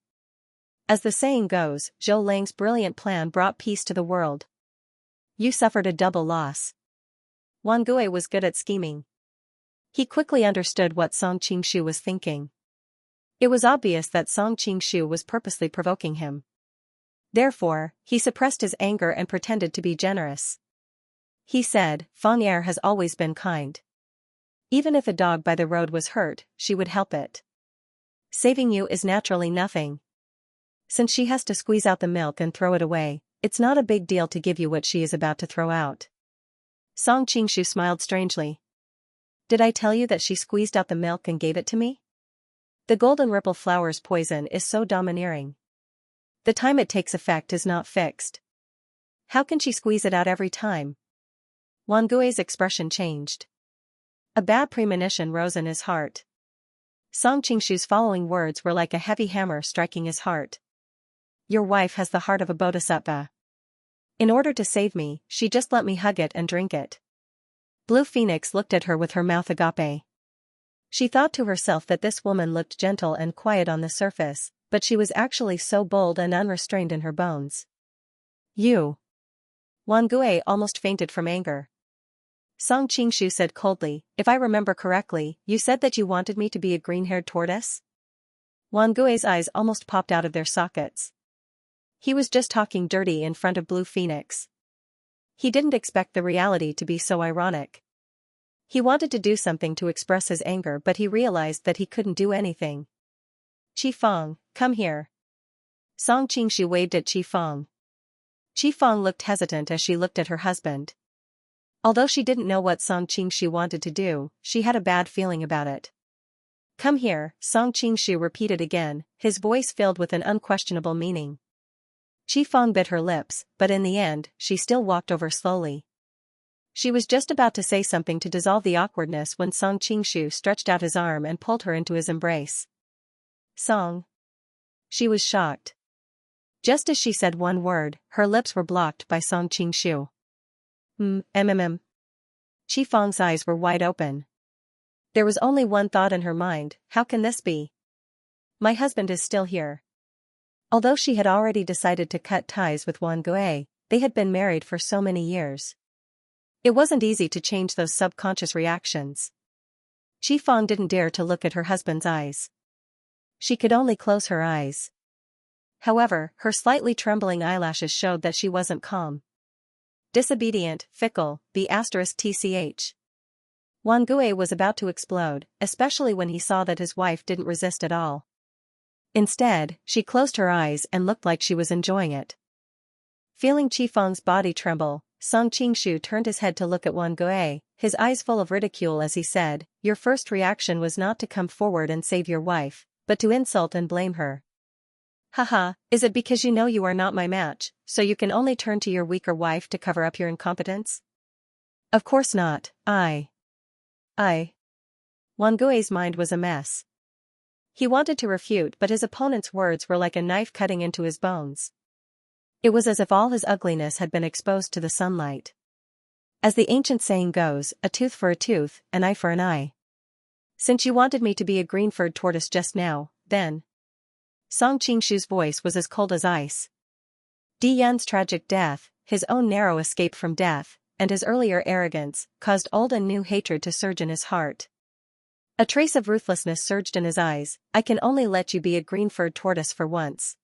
As the saying goes, Zhou Lang's brilliant plan brought peace to the world. You suffered a double loss." Wang Gui was good at scheming. He quickly understood what Song Qingshu was thinking. It was obvious that Song Qingshu was purposely provoking him. Therefore, he suppressed his anger and pretended to be generous. He said, "Feng Er has always been kind. Even if a dog by the road was hurt, she would help it. Saving you is naturally nothing. Since she has to squeeze out the milk and throw it away, it's not a big deal to give you what she is about to throw out. Song Qingshu smiled strangely. Did I tell you that she squeezed out the milk and gave it to me? The golden ripple flower's poison is so domineering. The time it takes effect is not fixed. How can she squeeze it out every time? Wang Gui's expression changed. A bad premonition rose in his heart. Song Qingshu's following words were like a heavy hammer striking his heart. Your wife has the heart of a bodhisattva. In order to save me, she just let me hug it and drink it. Blue Phoenix looked at her with her mouth agape. She thought to herself that this woman looked gentle and quiet on the surface, but she was actually so bold and unrestrained in her bones. You. Wang Gui almost fainted from anger. Song Qingshu said coldly, if I remember correctly, you said that you wanted me to be a green-haired tortoise? Wang Gui's eyes almost popped out of their sockets. He was just talking dirty in front of Blue Phoenix. He didn't expect the reality to be so ironic. He wanted to do something to express his anger, but he realized that he couldn't do anything. Qi Feng, come here. Song Qingshu waved at Qi Feng. Qi Feng looked hesitant as she looked at her husband. Although she didn't know what Song Qingshu wanted to do, she had a bad feeling about it. Come here, Song Qingshu repeated again, his voice filled with an unquestionable meaning. Qi Feng bit her lips, but in the end, she still walked over slowly. She was just about to say something to dissolve the awkwardness when Song Qingshu stretched out his arm and pulled her into his embrace. Song. She was shocked. Just as she said one word, her lips were blocked by Song Qingshu. Qi Feng's eyes were wide open. There was only one thought in her mind, how can this be? My husband is still here. Although she had already decided to cut ties with Wang Gui, they had been married for so many years. It wasn't easy to change those subconscious reactions. Qi Feng didn't dare to look at her husband's eyes. She could only close her eyes. However, her slightly trembling eyelashes showed that she wasn't calm. Disobedient, fickle, B*TCH. Wang Gui was about to explode, especially when he saw that his wife didn't resist at all. Instead, she closed her eyes and looked like she was enjoying it. Feeling Qi Feng's body tremble, Song Qingshu turned his head to look at Wang Gui, his eyes full of ridicule as he said, your first reaction was not to come forward and save your wife, but to insult and blame her. Haha, is it because you know you are not my match, so you can only turn to your weaker wife to cover up your incompetence? Of course not, I. Wang Gui's mind was a mess. He wanted to refute, but his opponent's words were like a knife cutting into his bones. It was as if all his ugliness had been exposed to the sunlight. As the ancient saying goes, a tooth for a tooth, an eye for an eye. Since you wanted me to be a green-furred tortoise just now, then. Song Qingshu's voice was as cold as ice. Di Yan's tragic death, his own narrow escape from death, and his earlier arrogance, caused old and new hatred to surge in his heart. A trace of ruthlessness surged in his eyes, I can only let you be a green-furred tortoise for once.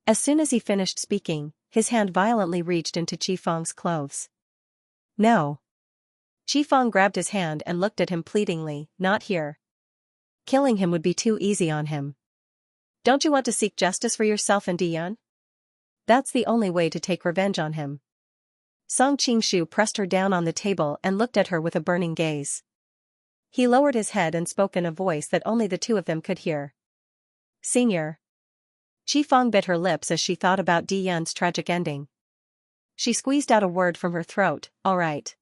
As soon as he finished speaking, his hand violently reached into Qi Feng's clothes. No. Qi Feng grabbed his hand and looked at him pleadingly, not here. Killing him would be too easy on him. Don't you want to seek justice for yourself and Di Yan? That's the only way to take revenge on him. Song Qingshu pressed her down on the table and looked at her with a burning gaze. He lowered his head and spoke in a voice that only the two of them could hear. Senior. Qi Feng bit her lips as she thought about Di Yan's tragic ending. She squeezed out a word from her throat, all right.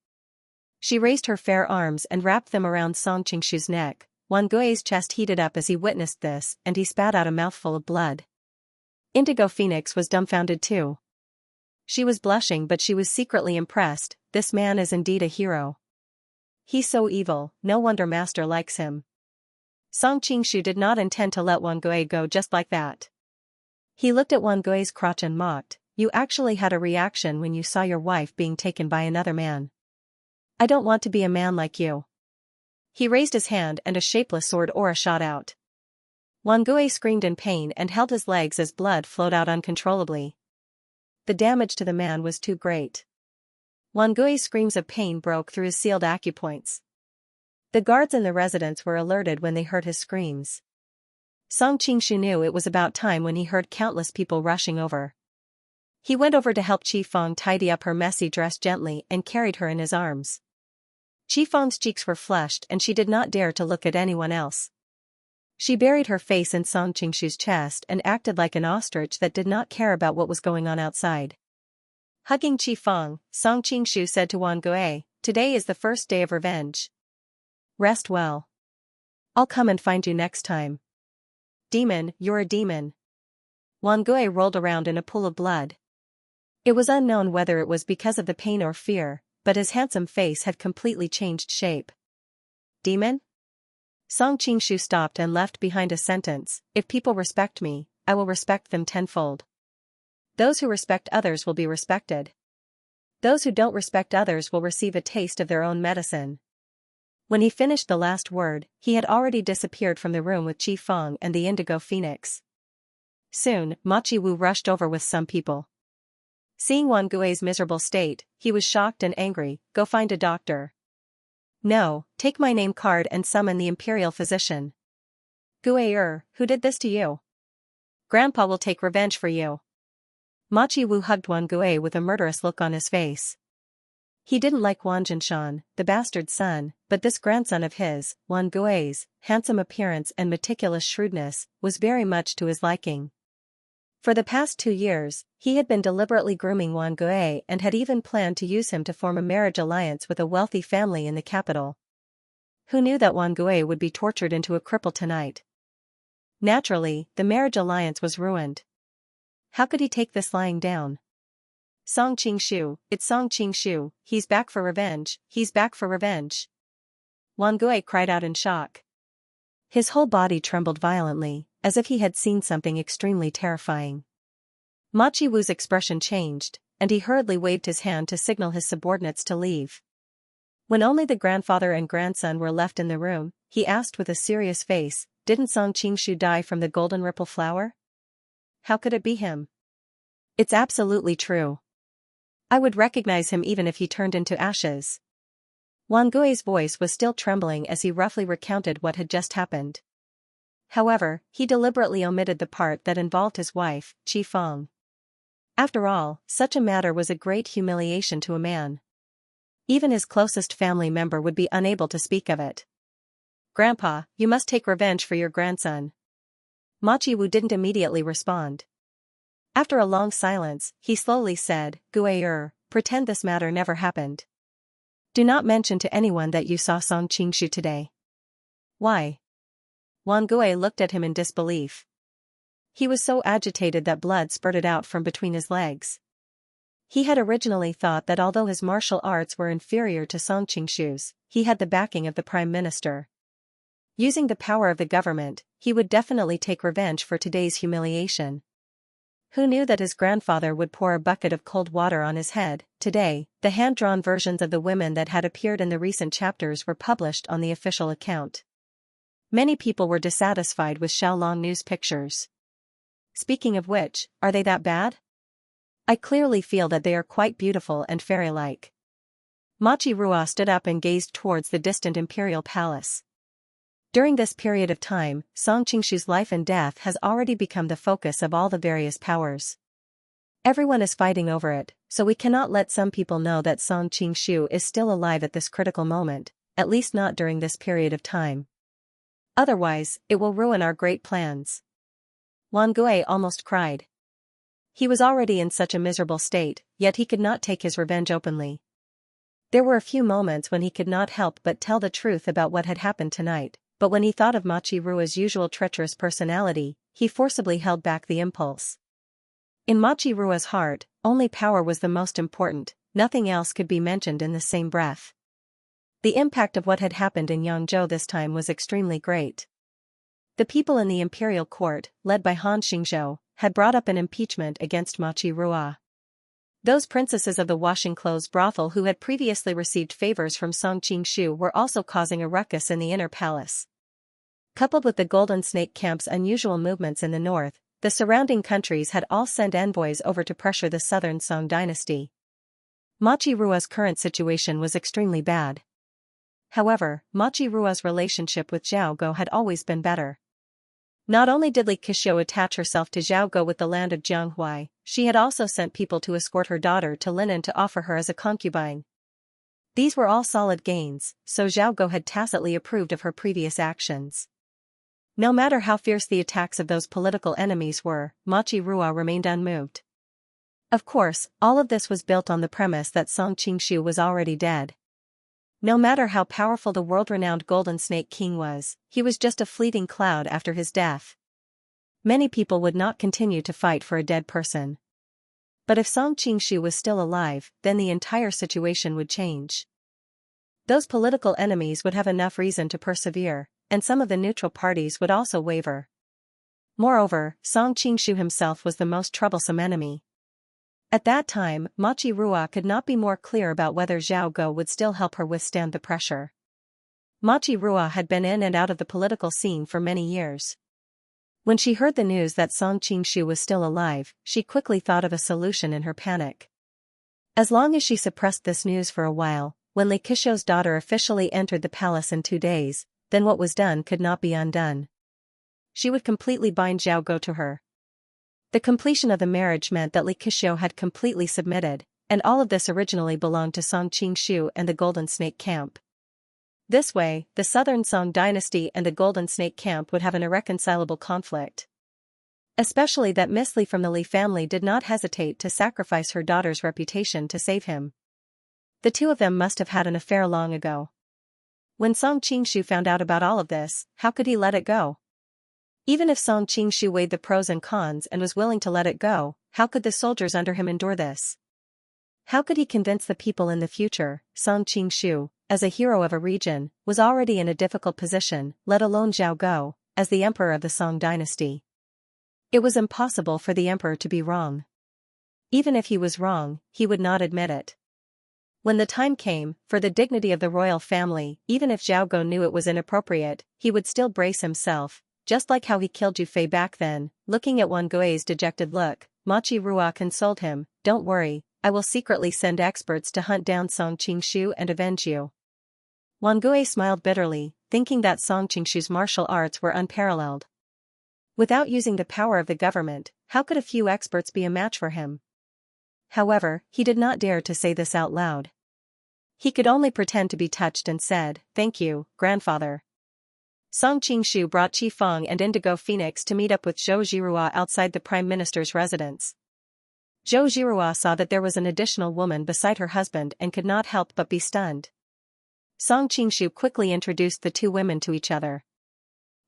She raised her fair arms and wrapped them around Song Qingshu's neck. Wang Gui's chest heated up as he witnessed this, and he spat out a mouthful of blood. Indigo Phoenix was dumbfounded too. She was blushing, but she was secretly impressed. This man is indeed a hero. He's so evil, no wonder Master likes him. Song Qingshu did not intend to let Wang Gui go just like that. He looked at Wang Gui's crotch and mocked, you actually had a reaction when you saw your wife being taken by another man. I don't want to be a man like you. He raised his hand and a shapeless sword aura shot out. Wang Gui screamed in pain and held his legs as blood flowed out uncontrollably. The damage to the man was too great. Wang Gui's screams of pain broke through his sealed acupoints. The guards in the residence were alerted when they heard his screams. Song Qingshu knew it was about time when he heard countless people rushing over. He went over to help Qi Feng tidy up her messy dress gently and carried her in his arms. Qi Feng's cheeks were flushed and she did not dare to look at anyone else. She buried her face in Song Qingshu's chest and acted like an ostrich that did not care about what was going on outside. Hugging Qi Feng, Song Qingshu said to Wan Gui, "Today is the first day of revenge. Rest well. I'll come and find you next time." "Demon, you're a demon." Wan Gui rolled around in a pool of blood. It was unknown whether it was because of the pain or fear, but his handsome face had completely changed shape. "Demon?" Song Qingshu stopped and left behind a sentence, "If people respect me, I will respect them tenfold. Those who respect others will be respected. Those who don't respect others will receive a taste of their own medicine." When he finished the last word, he had already disappeared from the room with Qi Feng and the indigo phoenix. Soon, Ma Qiwu rushed over with some people. Seeing Wan Gui's miserable state, he was shocked and angry. "Go find a doctor." "No, take my name card and summon the imperial physician." "Gui, who did this to you?" "Grandpa will take revenge for you." Ma Qiwu hugged Wan Gui with a murderous look on his face. He didn't like Wan Jinshan, the bastard son, but this grandson of his, Wan Gui's, handsome appearance and meticulous shrewdness, was very much to his liking. For the past 2 years, he had been deliberately grooming Wan Gui and had even planned to use him to form a marriage alliance with a wealthy family in the capital. Who knew that Wan Gui would be tortured into a cripple tonight? Naturally, the marriage alliance was ruined. How could he take this lying down? "Song Qingshu, it's Song Qingshu, he's back for revenge, he's back for revenge." Wan Gui cried out in shock. His whole body trembled violently, as if he had seen something extremely terrifying. Ma Qiwu's expression changed, and he hurriedly waved his hand to signal his subordinates to leave. When only the grandfather and grandson were left in the room, he asked with a serious face, "Didn't Song Qingshu die from the golden ripple flower? How could it be him?" "It's absolutely true. I would recognize him even if he turned into ashes." Wan Gui's voice was still trembling as he roughly recounted what had just happened. However, he deliberately omitted the part that involved his wife, Qi Feng. After all, such a matter was a great humiliation to a man. Even his closest family member would be unable to speak of it. "Grandpa, you must take revenge for your grandson." Ma Qiwu didn't immediately respond. After a long silence, he slowly said, "Gui, pretend this matter never happened. Do not mention to anyone that you saw Song Qingshu today." "Why?" Wan Gui looked at him in disbelief. He was so agitated that blood spurted out from between his legs. He had originally thought that although his martial arts were inferior to Song Qingshu's, he had the backing of the prime minister. Using the power of the government, he would definitely take revenge for today's humiliation. Who knew that his grandfather would pour a bucket of cold water on his head? Today, the hand-drawn versions of the women that had appeared in the recent chapters were published on the official account. Many people were dissatisfied with Xiaolong news pictures. Speaking of which, are they that bad? I clearly feel that they are quite beautiful and fairy-like. Ma Qiwu stood up and gazed towards the distant imperial palace. During this period of time, Song Qingshu's life and death has already become the focus of all the various powers. Everyone is fighting over it, so we cannot let some people know that Song Qingshu is still alive at this critical moment, at least not during this period of time. Otherwise, it will ruin our great plans. Wan Gui almost cried. He was already in such a miserable state, yet he could not take his revenge openly. There were a few moments when he could not help but tell the truth about what had happened tonight, but when he thought of Ma Qiwu's usual treacherous personality, he forcibly held back the impulse. In Ma Qiwu's heart, only power was the most important, nothing else could be mentioned in the same breath. The impact of what had happened in Yangzhou this time was extremely great. The people in the imperial court, led by Han Xingzhou, had brought up an impeachment against Ma Qiwu. Those princesses of the washing clothes brothel who had previously received favors from Song Qingshu were also causing a ruckus in the inner palace. Coupled with the Golden Snake Camp's unusual movements in the north, the surrounding countries had all sent envoys over to pressure the southern Song dynasty. Ma Qiwu's current situation was extremely bad. However, Ma Qiwu's relationship with Zhao Go had always been better. Not only did Li Keqiu attach herself to Zhao Go with the land of Jianghuai, she had also sent people to escort her daughter to Linen to offer her as a concubine. These were all solid gains, so Zhao Go had tacitly approved of her previous actions. No matter how fierce the attacks of those political enemies were, Machi Rua remained unmoved. Of course, all of this was built on the premise that Song Qingshu was already dead. No matter how powerful the world-renowned Golden Snake King was, he was just a fleeting cloud after his death. Many people would not continue to fight for a dead person. But if Song Qingshu was still alive, then the entire situation would change. Those political enemies would have enough reason to persevere, and some of the neutral parties would also waver. Moreover, Song Qingshu himself was the most troublesome enemy. At that time, Machi Rua could not be more clear about whether Zhao Go would still help her withstand the pressure. Machi Rua had been in and out of the political scene for many years. When she heard the news that Song Qingshu was still alive, she quickly thought of a solution in her panic. As long as she suppressed this news for a while, when Li Keqiu's daughter officially entered the palace in 2 days, then what was done could not be undone. She would completely bind Zhao Go to her. The completion of the marriage meant that Li Keqiu had completely submitted, and all of this originally belonged to Song Qingshu and the Golden Snake Camp. This way, the Southern Song dynasty and the Golden Snake Camp would have an irreconcilable conflict. Especially that Miss Li from the Li family did not hesitate to sacrifice her daughter's reputation to save him. The two of them must have had an affair long ago. When Song Qingshu found out about all of this, how could he let it go? Even if Song Qingshu weighed the pros and cons and was willing to let it go, how could the soldiers under him endure this? How could he convince the people in the future? Song Qingshu, as a hero of a region, was already in a difficult position, let alone Zhao Go, as the emperor of the Song dynasty. It was impossible for the emperor to be wrong. Even if he was wrong, he would not admit it. When the time came, for the dignity of the royal family, even if Zhao Go knew it was inappropriate, he would still brace himself, just like how he killed Ju Fei back then. Looking at Wan Gui's dejected look, Machi Rua consoled him, "Don't worry, I will secretly send experts to hunt down Song Qingshu and avenge you." Wan Gui smiled bitterly, thinking that Song Qingshu's martial arts were unparalleled. Without using the power of the government, how could a few experts be a match for him? However, he did not dare to say this out loud. He could only pretend to be touched and said, "Thank you, grandfather." Song Qingshu brought Qi Feng and Indigo Phoenix to meet up with Zhou Zhirua outside the prime minister's residence. Zhou Zhirua saw that there was an additional woman beside her husband and could not help but be stunned. Song Qingshu quickly introduced the two women to each other.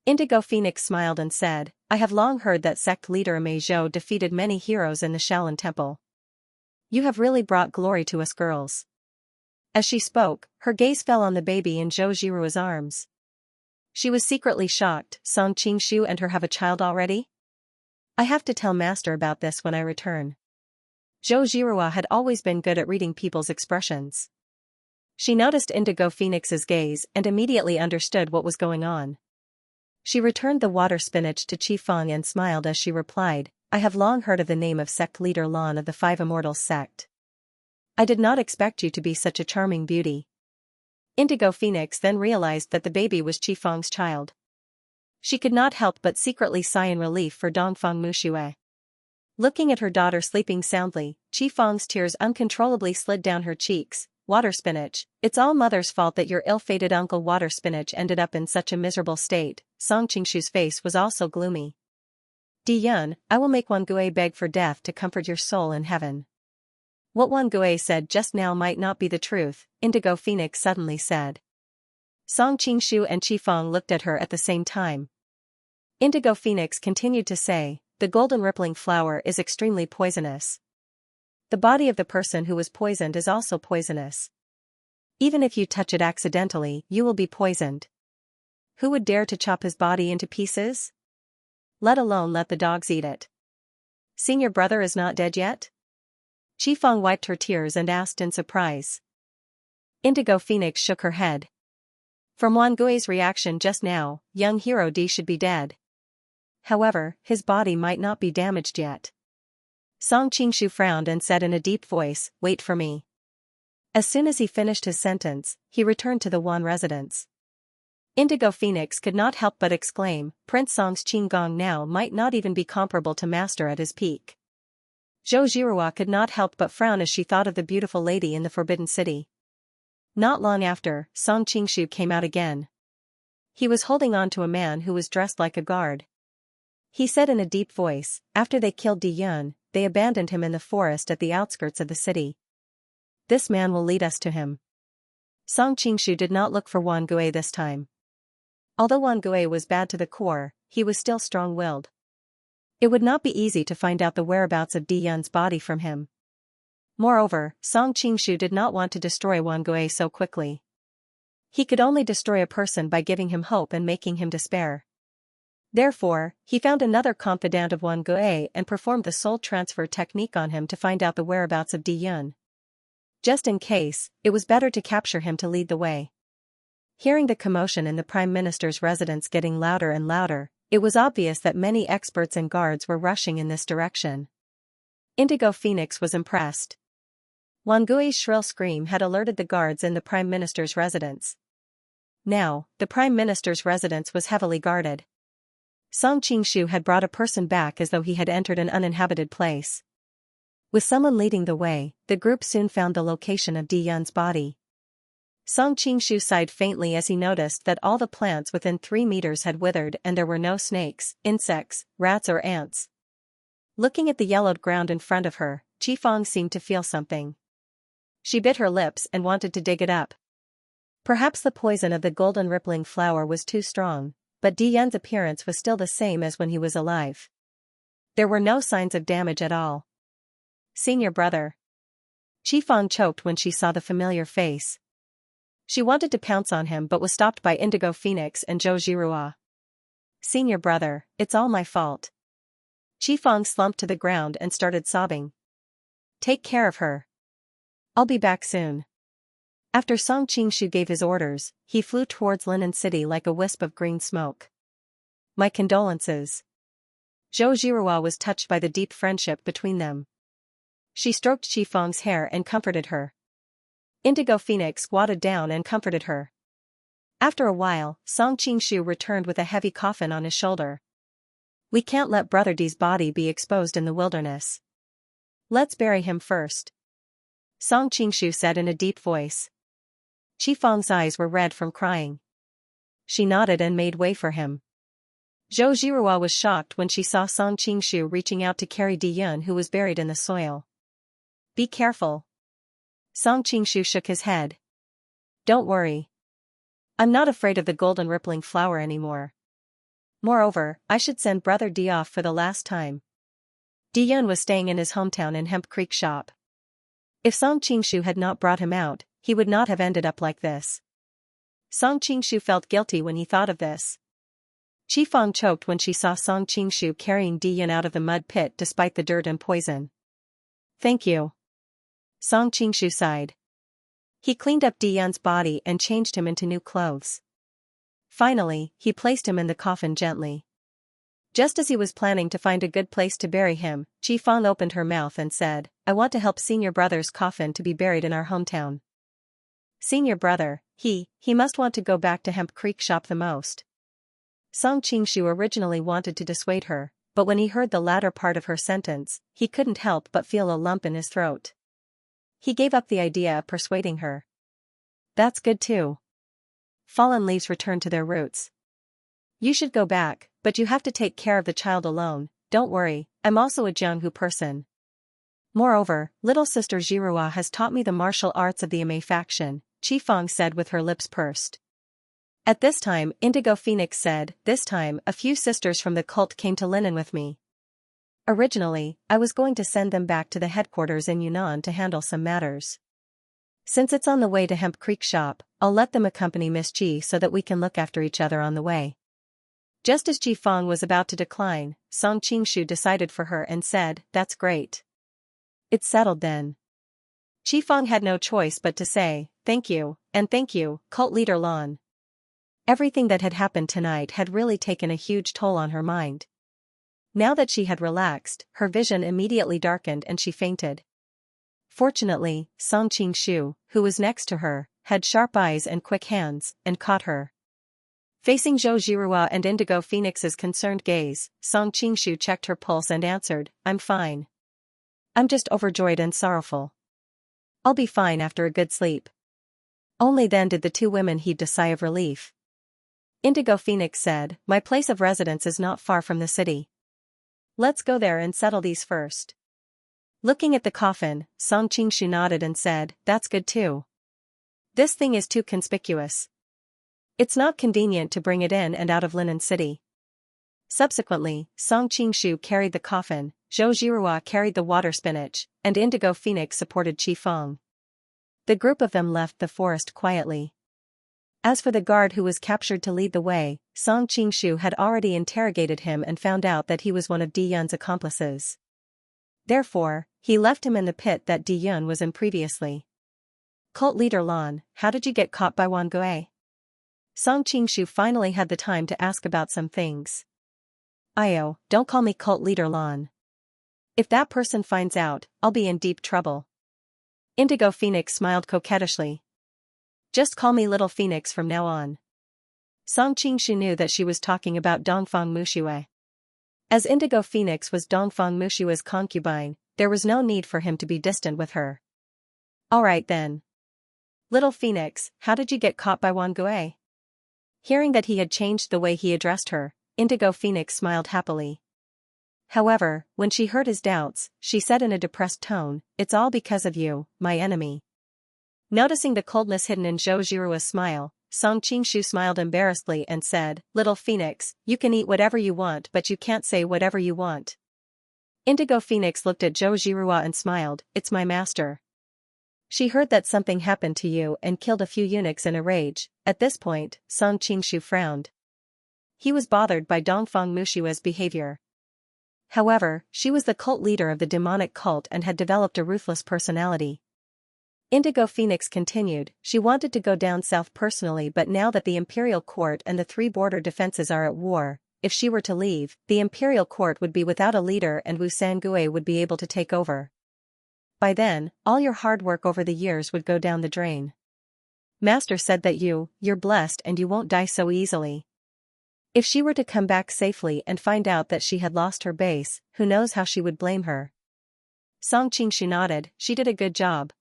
Indigo Phoenix smiled and said, "I have long heard that sect leader Mei Zhou defeated many heroes in the Shaolin Temple. You have really brought glory to us girls." As she spoke, her gaze fell on the baby in Zhou Zhirua's arms. She was secretly shocked. Song Qingshu and her have a child already? I have to tell master about this when I return. Zhou Zhirua had always been good at reading people's expressions. She noticed Indigo Phoenix's gaze and immediately understood what was going on. She returned the water spinach to Qi Feng and smiled as she replied, "I have long heard of the name of sect leader Lan of the Five Immortals sect. I did not expect you to be such a charming beauty." Indigo Phoenix then realized that the baby was Qi Feng's child. She could not help but secretly sigh in relief for Dongfeng Muxue. Looking at her daughter sleeping soundly, Qi Feng's tears uncontrollably slid down her cheeks. "Water spinach, it's all mother's fault that your ill-fated uncle Water Spinach ended up in such a miserable state." Song Qingshu's face was also gloomy. "Di Yun, I will make Wan Gui beg for death to comfort your soul in heaven." What Wan Gui said just now might not be the truth, Indigo Phoenix suddenly said. Song Qingshu and Qi Feng looked at her at the same time. Indigo Phoenix continued to say, "The golden rippling flower is extremely poisonous. The body of the person who was poisoned is also poisonous. Even if you touch it accidentally, you will be poisoned. Who would dare to chop his body into pieces? Let alone let the dogs eat it. Senior brother is not dead yet?" Qi Feng wiped her tears and asked in surprise. Indigo Phoenix shook her head. From Wan Gui's reaction just now, young hero D should be dead. However, his body might not be damaged yet. Song Qingshu frowned and said in a deep voice, "Wait for me." As soon as he finished his sentence, he returned to the Wan residence. Indigo Phoenix could not help but exclaim, Prince Song's Qinggong now might not even be comparable to Master at his peak. Zhou Jirua could not help but frown as she thought of the beautiful lady in the Forbidden City. Not long after, Song Qingshu came out again. He was holding on to a man who was dressed like a guard. He said in a deep voice, after they killed Di Yun, they abandoned him in the forest at the outskirts of the city. This man will lead us to him. Song Qingshu did not look for Wan Gui this time. Although Wan Gui was bad to the core, he was still strong-willed. It would not be easy to find out the whereabouts of Di Yun's body from him. Moreover, Song Qingshu did not want to destroy Wan Gui so quickly. He could only destroy a person by giving him hope and making him despair. Therefore, he found another confidant of Wan Gui and performed the soul transfer technique on him to find out the whereabouts of Di Yun. Just in case, it was better to capture him to lead the way. Hearing the commotion in the Prime Minister's residence getting louder and louder, it was obvious that many experts and guards were rushing in this direction. Indigo Phoenix was impressed. Wan Gui's shrill scream had alerted the guards in the Prime Minister's residence. Now, the Prime Minister's residence was heavily guarded. Song Qingshu had brought a person back as though he had entered an uninhabited place. With someone leading the way, the group soon found the location of Di Yun's body. Song Qingshu sighed faintly as he noticed that all the plants within 3 meters had withered and there were no snakes, insects, rats or ants. Looking at the yellowed ground in front of her, Qifeng seemed to feel something. She bit her lips and wanted to dig it up. Perhaps the poison of the golden rippling flower was too strong, but Di Yun's appearance was still the same as when he was alive. There were no signs of damage at all. Senior brother. Qifeng choked when she saw the familiar face. She wanted to pounce on him but was stopped by Indigo Phoenix and Zhou Jirua. Senior brother, it's all my fault. Qifeng slumped to the ground and started sobbing. Take care of her. I'll be back soon. After Song Qingshu gave his orders, he flew towards Linen City like a wisp of green smoke. My condolences. Zhou Jirua was touched by the deep friendship between them. She stroked Qifeng's hair and comforted her. Indigo Phoenix squatted down and comforted her. After a while, Song Qingshu returned with a heavy coffin on his shoulder. We can't let Brother D's body be exposed in the wilderness. Let's bury him first. Song Qingshu said in a deep voice. Qifeng's eyes were red from crying. She nodded and made way for him. Zhou Jirua was shocked when she saw Song Qingshu reaching out to carry Di Yun who was buried in the soil. Be careful. Song Qingshu shook his head. Don't worry. I'm not afraid of the golden rippling flower anymore. Moreover, I should send Brother Di off for the last time. Di Yun was staying in his hometown in Hemp Creek shop. If Song Qingshu had not brought him out, he would not have ended up like this. Song Qingshu felt guilty when he thought of this. Qifeng choked when she saw Song Qingshu carrying Di Yun out of the mud pit despite the dirt and poison. Thank you. Song Qingshu sighed. He cleaned up Di Yun's body and changed him into new clothes. Finally, he placed him in the coffin gently. Just as he was planning to find a good place to bury him, Qifeng opened her mouth and said, I want to help senior brother's coffin to be buried in our hometown. Senior brother, he must want to go back to Hemp Creek shop the most. Song Qingshu originally wanted to dissuade her, but when he heard the latter part of her sentence, he couldn't help but feel a lump in his throat. He gave up the idea of persuading her. That's good too. Fallen leaves return to their roots. You should go back, but you have to take care of the child alone. Don't worry, I'm also a Jianghu person. Moreover, little sister Jirua has taught me the martial arts of the Amei faction, Qifeng said with her lips pursed. At this time, Indigo Phoenix said, this time, a few sisters from the cult came to Linen with me. Originally, I was going to send them back to the headquarters in Yunnan to handle some matters. Since it's on the way to Hemp Creek shop, I'll let them accompany Miss Ji so that we can look after each other on the way. Just as Qifeng was about to decline, Song Qingshu decided for her and said, that's great. It's settled then. Qifeng had no choice but to say, thank you, and thank you, cult leader Lan. Everything that had happened tonight had really taken a huge toll on her mind. Now that she had relaxed, her vision immediately darkened and she fainted. Fortunately, Song Qingshu, who was next to her, had sharp eyes and quick hands, and caught her. Facing Zhou Jirua and Indigo Phoenix's concerned gaze, Song Qingshu checked her pulse and answered, "I'm fine. I'm just overjoyed and sorrowful. I'll be fine after a good sleep." Only then did the two women heave a sigh of relief. Indigo Phoenix said, "My place of residence is not far from the city. Let's go there and settle these first." Looking at the coffin, Song Qingshu nodded and said, "That's good too. This thing is too conspicuous. It's not convenient to bring it in and out of Linen City." Subsequently, Song Qingshu carried the coffin, Zhou Jirua carried the water spinach, and Indigo Phoenix supported Qi Feng. The group of them left the forest quietly. As for the guard who was captured to lead the way, Song Qingshu had already interrogated him and found out that he was one of Di Yun's accomplices. Therefore, he left him in the pit that Di Yun was in previously. "Cult leader Lan, how did you get caught by Wan Gui?" Song Qingshu finally had the time to ask about some things. "Io, don't call me cult leader Lan. If that person finds out, I'll be in deep trouble." Indigo Phoenix smiled coquettishly. "Just call me Little Phoenix from now on." Song Qingshu knew that she was talking about Dongfang Muxue. As Indigo Phoenix was Dongfang Muxue's concubine, there was no need for him to be distant with her. "Alright then. Little Phoenix, how did you get caught by Wan Gui?" Hearing that he had changed the way he addressed her, Indigo Phoenix smiled happily. However, when she heard his doubts, she said in a depressed tone, "It's all because of you, my enemy." Noticing the coldness hidden in Zhou Jirua's smile, Song Qingshu smiled embarrassedly and said, "Little Phoenix, you can eat whatever you want but you can't say whatever you want." Indigo Phoenix looked at Zhou Jirua and smiled, "It's my master. She heard that something happened to you and killed a few eunuchs in a rage." At this point, Song Qingshu frowned. He was bothered by Dongfang Muxue's behavior. However, she was the cult leader of the demonic cult and had developed a ruthless personality. Indigo Phoenix continued, "She wanted to go down south personally, but now that the Imperial Court and the three border defenses are at war, if she were to leave, the Imperial Court would be without a leader and Wu Sangui would be able to take over. By then, all your hard work over the years would go down the drain. Master said that you're blessed and you won't die so easily. If she were to come back safely and find out that she had lost her base, who knows how she would blame her." Song Qingshu nodded, "She did a good job.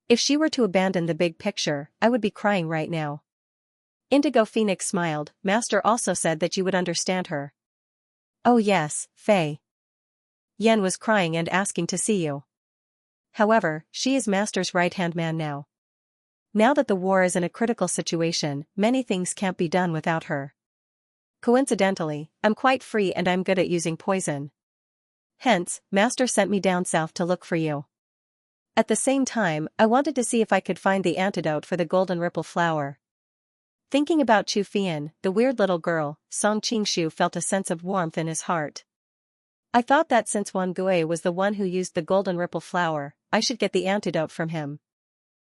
If she were to abandon the big picture, I would be crying right now." Indigo Phoenix smiled, "Master also said that you would understand her." "Oh yes, Fei. Yan was crying and asking to see you. However, she is Master's right-hand man now. Now that the war is in a critical situation, many things can't be done without her. Coincidentally, I'm quite free and I'm good at using poison. Hence, Master sent me down south to look for you. At the same time, I wanted to see if I could find the antidote for the golden ripple flower." Thinking about Chu Fian, the weird little girl, Song Qingshu felt a sense of warmth in his heart. "I thought that since Wan Gui was the one who used the golden ripple flower, I should get the antidote from him.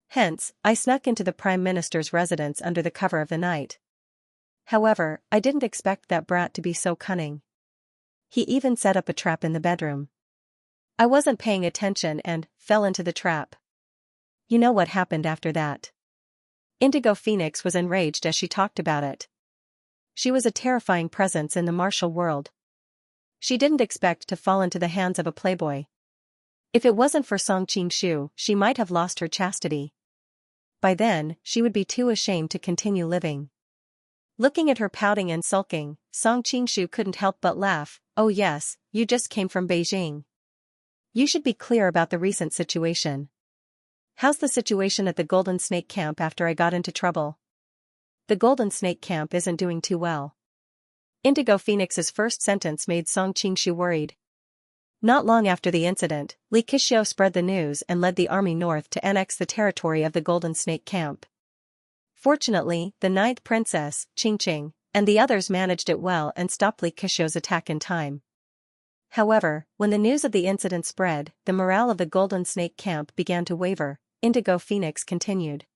Hence, I snuck into the Prime Minister's residence under the cover of the night. However, I didn't expect that brat to be so cunning. He even set up a trap in the bedroom. I wasn't paying attention and fell into the trap. You know what happened after that." Indigo Phoenix was enraged as she talked about it. She was a terrifying presence in the martial world. She didn't expect to fall into the hands of a playboy. If it wasn't for Song Qingshu, she might have lost her chastity. By then, she would be too ashamed to continue living. Looking at her pouting and sulking, Song Qingshu couldn't help but laugh. "Oh yes, you just came from Beijing. You should be clear about the recent situation. How's the situation at the Golden Snake Camp after I got into trouble?" "The Golden Snake Camp isn't doing too well." Indigo Phoenix's first sentence made Song Qingshu worried. Not long after the incident, Li Kishio spread the news and led the army north to annex the territory of the Golden Snake Camp. Fortunately, the 9th Princess, Qingqing, and the others managed it well and stopped Li Kishio's attack in time. However, when the news of the incident spread, the morale of the Golden Snake Camp began to waver. Indigo Phoenix continued.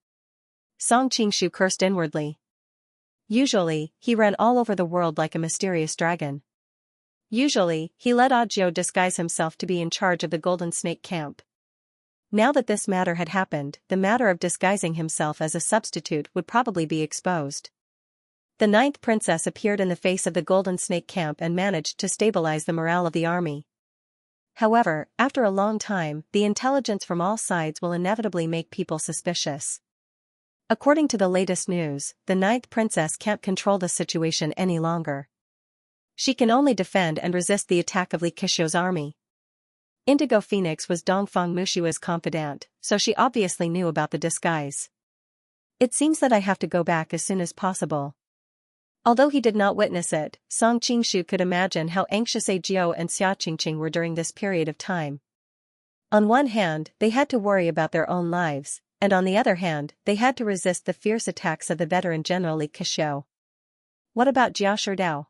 Song Qingshu cursed inwardly. Usually, he ran all over the world like a mysterious dragon. Usually, he let Ajio disguise himself to be in charge of the Golden Snake Camp. Now that this matter had happened, the matter of disguising himself as a substitute would probably be exposed. The ninth princess appeared in the face of the Golden Snake camp and managed to stabilize the morale of the army. However, after a long time, the intelligence from all sides will inevitably make people suspicious. According to the latest news, the ninth princess can't control the situation any longer. She can only defend and resist the attack of Li Keqiu's army. Indigo Phoenix was Dongfang Mushua's confidant, so she obviously knew about the disguise. It seems that I have to go back as soon as possible. Although he did not witness it, Song Qingshu could imagine how anxious Jiao and Xia Qingqing were during this period of time. On one hand, they had to worry about their own lives, and on the other hand, they had to resist the fierce attacks of the veteran general Li Keqiu. What about Jia Sherdao?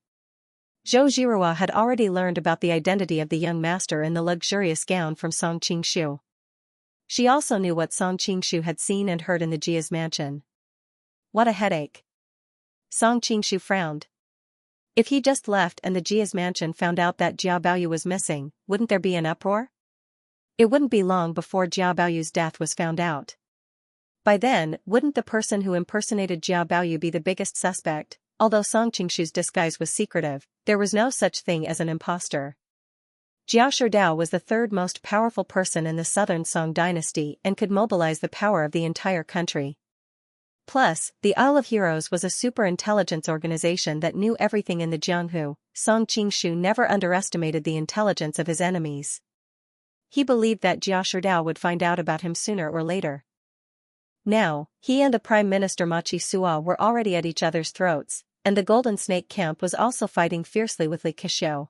Zhou Zhihua had already learned about the identity of the young master in the luxurious gown from Song Qingshu. She also knew what Song Qingshu had seen and heard in the Jia's mansion. What a headache. Song Qingshu frowned. If he just left and the Jia's mansion found out that Jia Baoyu was missing, wouldn't there be an uproar? It wouldn't be long before Jia Baoyu's death was found out. By then, wouldn't the person who impersonated Jia Baoyu be the biggest suspect? Although Song Qingshu's disguise was secretive, there was no such thing as an imposter. Jia Sherdao was the third most powerful person in the southern Song dynasty and could mobilize the power of the entire country. Plus, the Isle of Heroes was a super-intelligence organization that knew everything in the Jianghu. Song Qingshu never underestimated the intelligence of his enemies. He believed that Jia Sherdao would find out about him sooner or later. Now, he and the Prime Minister Ma Qisua were already at each other's throats, and the Golden Snake camp was also fighting fiercely with Li Keqiu.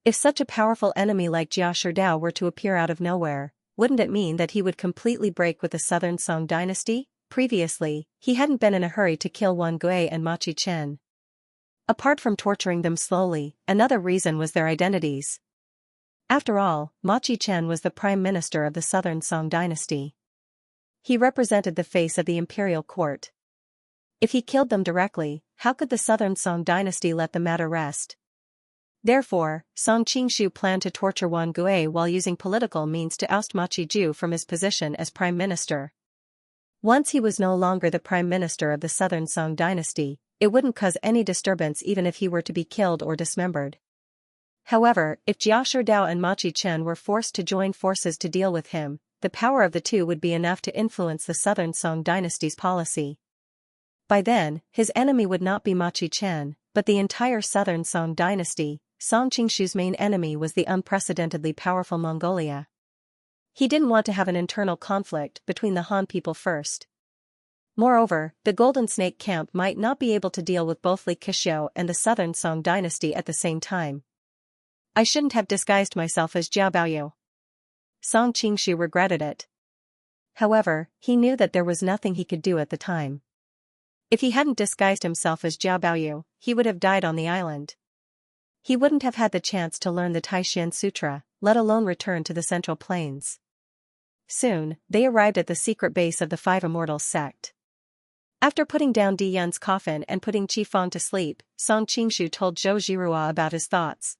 If such a powerful enemy like Jia Sherdao were to appear out of nowhere, wouldn't it mean that he would completely break with the southern Song dynasty? Previously, he hadn't been in a hurry to kill Wan Gui and Ma Qichen. Apart from torturing them slowly, another reason was their identities. After all, Ma Qichen was the prime minister of the southern Song dynasty. He represented the face of the imperial court. If he killed them directly, how could the southern Song dynasty let the matter rest? Therefore, Song Qingshu planned to torture Wan Gui while using political means to oust Ma Qiju from his position as prime minister. Once he was no longer the prime minister of the southern Song dynasty, it wouldn't cause any disturbance even if he were to be killed or dismembered. However, if Jia Sherdao and Ma Qichen were forced to join forces to deal with him, the power of the two would be enough to influence the southern Song dynasty's policy. By then, his enemy would not be Ma Qichen, but the entire southern Song dynasty. Song Qingshu's main enemy was the unprecedentedly powerful Mongolia. He didn't want to have an internal conflict between the Han people first. Moreover, the Golden Snake camp might not be able to deal with both Li Keqiu and the southern Song dynasty at the same time. I shouldn't have disguised myself as Jia Baoyu. Song Qingshu regretted it. However, he knew that there was nothing he could do at the time. If he hadn't disguised himself as Jia Baoyu, he would have died on the island. He wouldn't have had the chance to learn the Taishan Sutra, let alone return to the Central Plains. Soon, they arrived at the secret base of the Five Immortals sect. After putting down Di Yun's coffin and putting Qi Feng to sleep, Song Qingshu told Zhou Zhihua about his thoughts.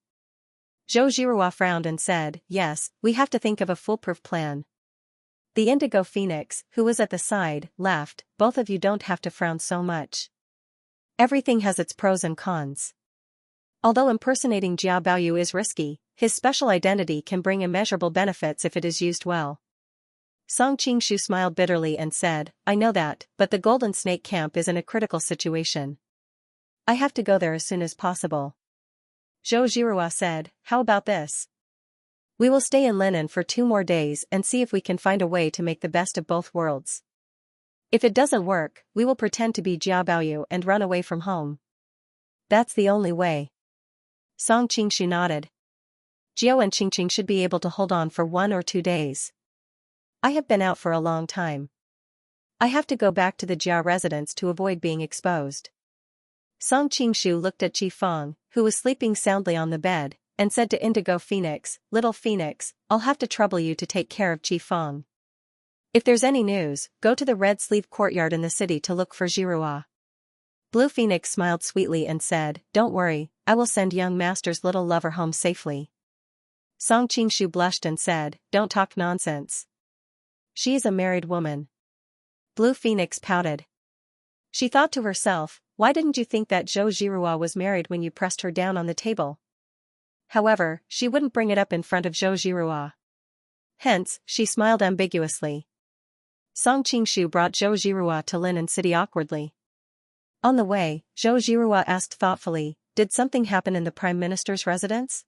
Zhou Zhihua frowned and said, "Yes, we have to think of a foolproof plan." The Indigo Phoenix, who was at the side, laughed, "Both of you don't have to frown so much. Everything has its pros and cons. Although impersonating Jia Baoyu is risky, his special identity can bring immeasurable benefits if it is used well." Song Qingshu smiled bitterly and said, "I know that, but the Golden Snake camp is in a critical situation. I have to go there as soon as possible." Zhou Zhihua said, "How about this? We will stay in Linen for 2 more days and see if we can find a way to make the best of both worlds. If it doesn't work, we will pretend to be Jia Baoyu and run away from home. That's the only way." Song Qingshu nodded. Jiao and Qingqing should be able to hold on for 1 or 2 days. I have been out for a long time. I have to go back to the Jia residence to avoid being exposed. Song Qingshu looked at Qi Feng, who was sleeping soundly on the bed, and said to Indigo Phoenix, "Little Phoenix, I'll have to trouble you to take care of Qi Feng. If there's any news, go to the Red Sleeve courtyard in the city to look for Zhihua." Blue Phoenix smiled sweetly and said, "Don't worry, I will send young master's little lover home safely." Song Qingshu blushed and said, "Don't talk nonsense. She is a married woman." Blue Phoenix pouted. She thought to herself, why didn't you think that Zhou Zhirua was married when you pressed her down on the table? However, she wouldn't bring it up in front of Zhou Zhirua. Hence, she smiled ambiguously. Song Qingshu brought Zhou Zhirua to Lin City awkwardly. On the way, Zhou Zhirua asked thoughtfully, did something happen in the Prime Minister's residence?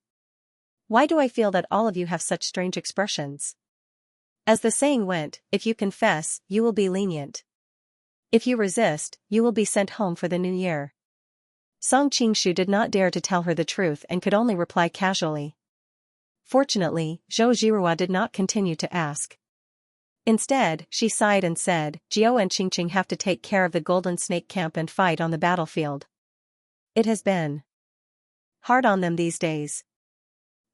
Why do I feel that all of you have such strange expressions? As the saying went, if you confess, you will be lenient. If you resist, you will be sent home for the new year. Song Qingshu did not dare to tell her the truth and could only reply casually. Fortunately, Zhou Zhirua did not continue to ask. Instead, she sighed and said, Jiao and Qingqing have to take care of the Golden Snake Camp and fight on the battlefield. It has been hard on them these days.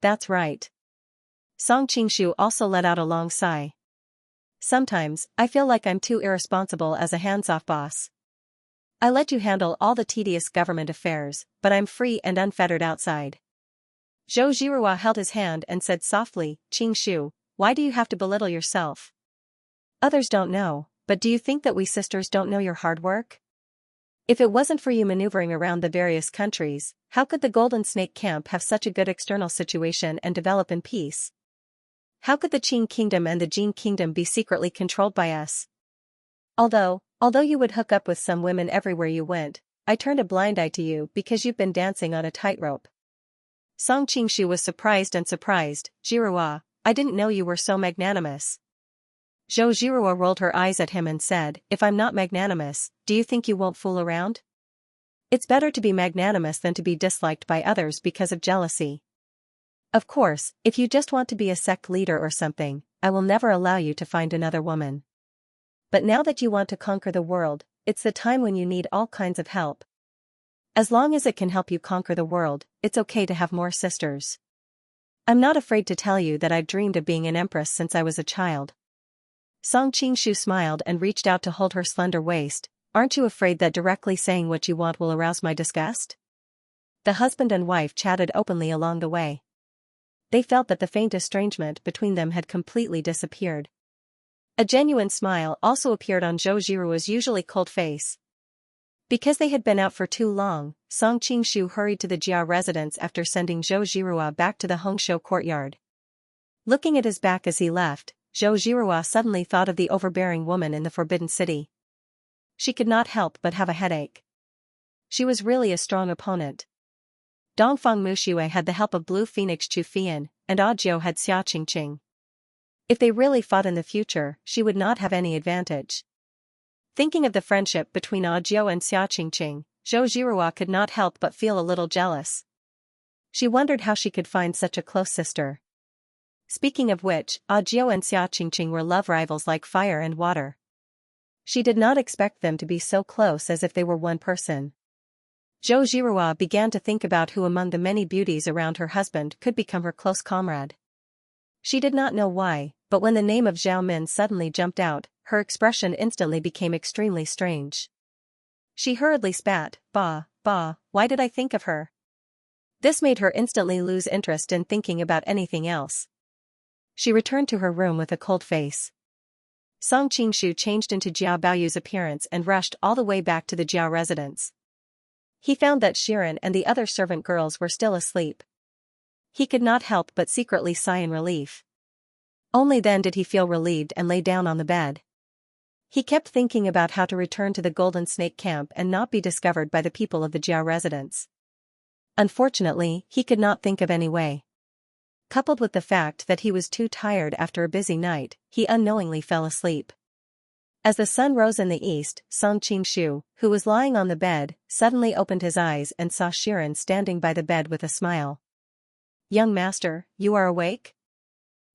That's right. Song Qingshu also let out a long sigh. Sometimes, I feel like I'm too irresponsible as a hands-off boss. I let you handle all the tedious government affairs, but I'm free and unfettered outside. Zhou Zhirua held his hand and said softly, Qingshu, why do you have to belittle yourself? Others don't know, but do you think that we sisters don't know your hard work? If it wasn't for you maneuvering around the various countries, how could the Golden Snake Camp have such a good external situation and develop in peace? How could the Qing Kingdom and the Jin Kingdom be secretly controlled by us? Although you would hook up with some women everywhere you went, I turned a blind eye to you because you've been dancing on a tightrope. Song Qingshu was surprised. Zhirua, I didn't know you were so magnanimous. Zhou Zhirua rolled her eyes at him and said, if I'm not magnanimous, do you think you won't fool around? It's better to be magnanimous than to be disliked by others because of jealousy. Of course, if you just want to be a sect leader or something, I will never allow you to find another woman. But now that you want to conquer the world, it's the time when you need all kinds of help. As long as it can help you conquer the world, it's okay to have more sisters. I'm not afraid to tell you that I've dreamed of being an empress since I was a child. Song Qingshu smiled and reached out to hold her slender waist. Aren't you afraid that directly saying what you want will arouse my disgust? The husband and wife chatted openly along the way. They felt that the faint estrangement between them had completely disappeared. A genuine smile also appeared on Zhou Zhirua's usually cold face. Because they had been out for too long, Song Qingshu hurried to the Jia residence after sending Zhou Zhirua back to the Hongshou courtyard. Looking at his back as he left, Zhou Zhirua suddenly thought of the overbearing woman in the Forbidden City. She could not help but have a headache. She was really a strong opponent. Dongfang Muxue had the help of Blue Phoenix Chu Fian, and Ajiao had Xia Qingqing. If they really fought in the future, she would not have any advantage. Thinking of the friendship between Ajiao and Xia Qingqing, Zhou Zhirua could not help but feel a little jealous. She wondered how she could find such a close sister. Speaking of which, Ajiao and Xia Qingqing were love rivals like fire and water. She did not expect them to be so close as if they were one person. Zhou Zhirua began to think about who among the many beauties around her husband could become her close comrade. She did not know why, but when the name of Zhao Min suddenly jumped out, her expression instantly became extremely strange. She hurriedly spat, Bah, why did I think of her? This made her instantly lose interest in thinking about anything else. She returned to her room with a cold face. Song Qingshu changed into Jia Baoyu's appearance and rushed all the way back to the Jia residence. He found that Shiren and the other servant girls were still asleep. He could not help but secretly sigh in relief. Only then did he feel relieved and lay down on the bed. He kept thinking about how to return to the Golden Snake Camp and not be discovered by the people of the Jia residence. Unfortunately, he could not think of any way. Coupled with the fact that he was too tired after a busy night, he unknowingly fell asleep. As the sun rose in the east, Song Qingshu, who was lying on the bed, suddenly opened his eyes and saw Shiren standing by the bed with a smile. Young master, you are awake?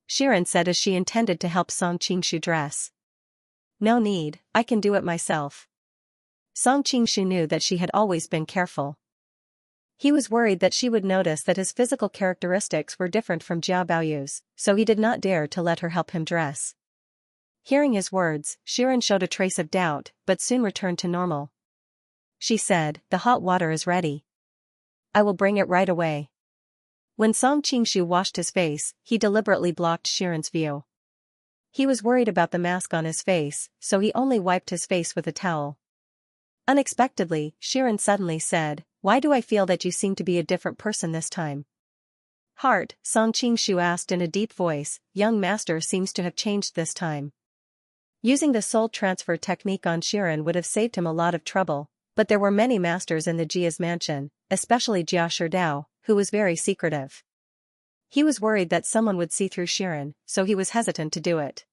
Shiren said as she intended to help Song Qingshu dress. No need, I can do it myself. Song Qingshu knew that she had always been careful. He was worried that she would notice that his physical characteristics were different from Jia Baoyu's, so he did not dare to let her help him dress. Hearing his words, Shiren showed a trace of doubt, but soon returned to normal. She said, the hot water is ready. I will bring it right away. When Song Qingshu washed his face, he deliberately blocked Shiren's view. He was worried about the mask on his face, so he only wiped his face with a towel. Unexpectedly, Xiran suddenly said, "Why do I feel that you seem to be a different person this time?" "Heart," Song Qingshu asked in a deep voice, "young master seems to have changed this time." Using the soul transfer technique on Xiran would have saved him a lot of trouble, but there were many masters in the Jia's mansion, especially Jia Sherdao, who was very secretive. He was worried that someone would see through Xiran, so he was hesitant to do it.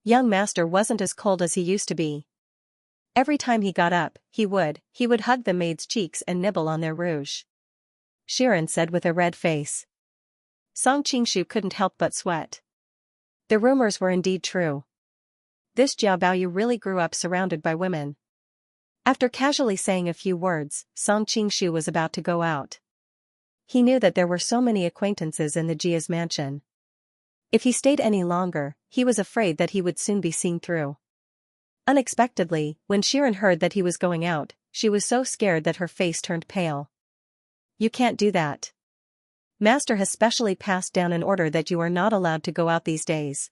Young master wasn't as cold as he used to be. Every time he got up, he would hug the maid's cheeks and nibble on their rouge. Xiran said with a red face. Song Qingshu couldn't help but sweat. The rumors were indeed true. This Jia Baoyu really grew up surrounded by women. After casually saying a few words, Song Qingshu was about to go out. He knew that there were so many acquaintances in the Jia's mansion. If he stayed any longer, he was afraid that he would soon be seen through. Unexpectedly, when Xiran heard that he was going out, she was so scared that her face turned pale. "You can't do that. Master has specially passed down an order that you are not allowed to go out these days.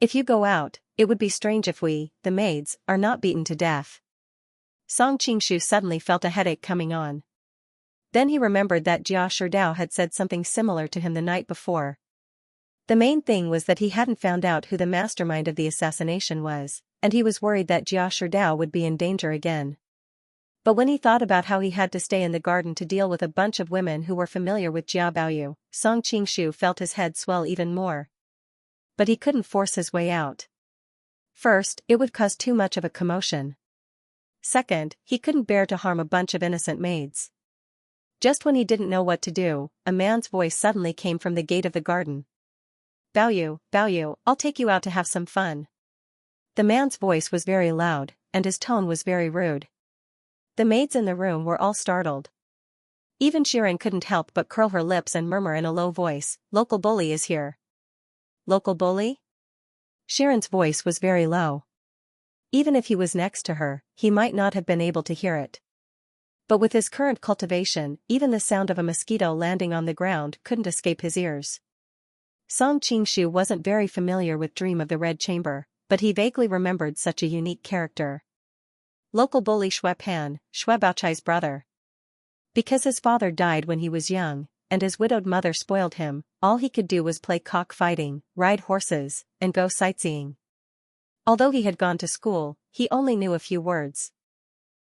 If you go out, it would be strange if we, the maids, are not beaten to death." Song Qingshu suddenly felt a headache coming on. Then he remembered that Jia Sherdao had said something similar to him the night before. The main thing was that he hadn't found out who the mastermind of the assassination was, and he was worried that Jia Sherdao would be in danger again. But when he thought about how he had to stay in the garden to deal with a bunch of women who were familiar with Jia Baoyu, Song Qingshu felt his head swell even more. But he couldn't force his way out. First, it would cause too much of a commotion. Second, he couldn't bear to harm a bunch of innocent maids. Just when he didn't know what to do, a man's voice suddenly came from the gate of the garden. "Baoyu, Baoyu, I'll take you out to have some fun." The man's voice was very loud, and his tone was very rude. The maids in the room were all startled. Even Xiran couldn't help but curl her lips and murmur in a low voice, "Local bully is here." "Local bully?" Xiran's voice was very low. Even if he was next to her, he might not have been able to hear it. But with his current cultivation, even the sound of a mosquito landing on the ground couldn't escape his ears. Song Qingshu wasn't very familiar with Dream of the Red Chamber, but he vaguely remembered such a unique character. Local bully Xue Pan, Xue Baochai's brother. Because his father died when he was young, and his widowed mother spoiled him, all he could do was play cockfighting, ride horses, and go sightseeing. Although he had gone to school, he only knew a few words.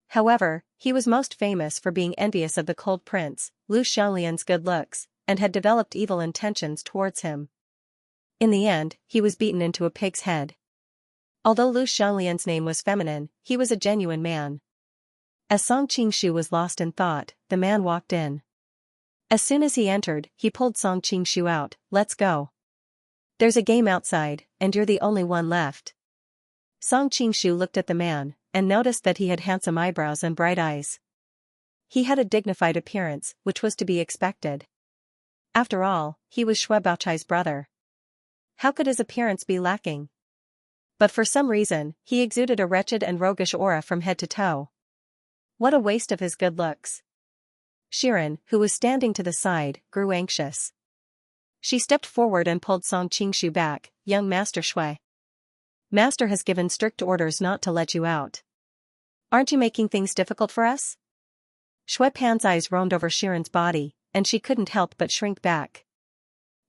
However, he was most famous for being envious of the cold prince, Lu Xianglian's good looks, and had developed evil intentions towards him. In the end, he was beaten into a pig's head. Although Lu Xianglian's name was feminine, he was a genuine man. As Song Qingshu was lost in thought, the man walked in. As soon as he entered, he pulled Song Qingshu out. "Let's go. There's a game outside, and you're the only one left." Song Qingshu looked at the man, and noticed that he had handsome eyebrows and bright eyes. He had a dignified appearance, which was to be expected. After all, he was Xue Baochai's brother. How could his appearance be lacking? But for some reason, he exuded a wretched and roguish aura from head to toe. What a waste of his good looks. Xiran, who was standing to the side, grew anxious. She stepped forward and pulled Song Qingshu back. "Young Master Xue. Master has given strict orders not to let you out. Aren't you making things difficult for us?" Xue Pan's eyes roamed over Xiran's body, and she couldn't help but shrink back.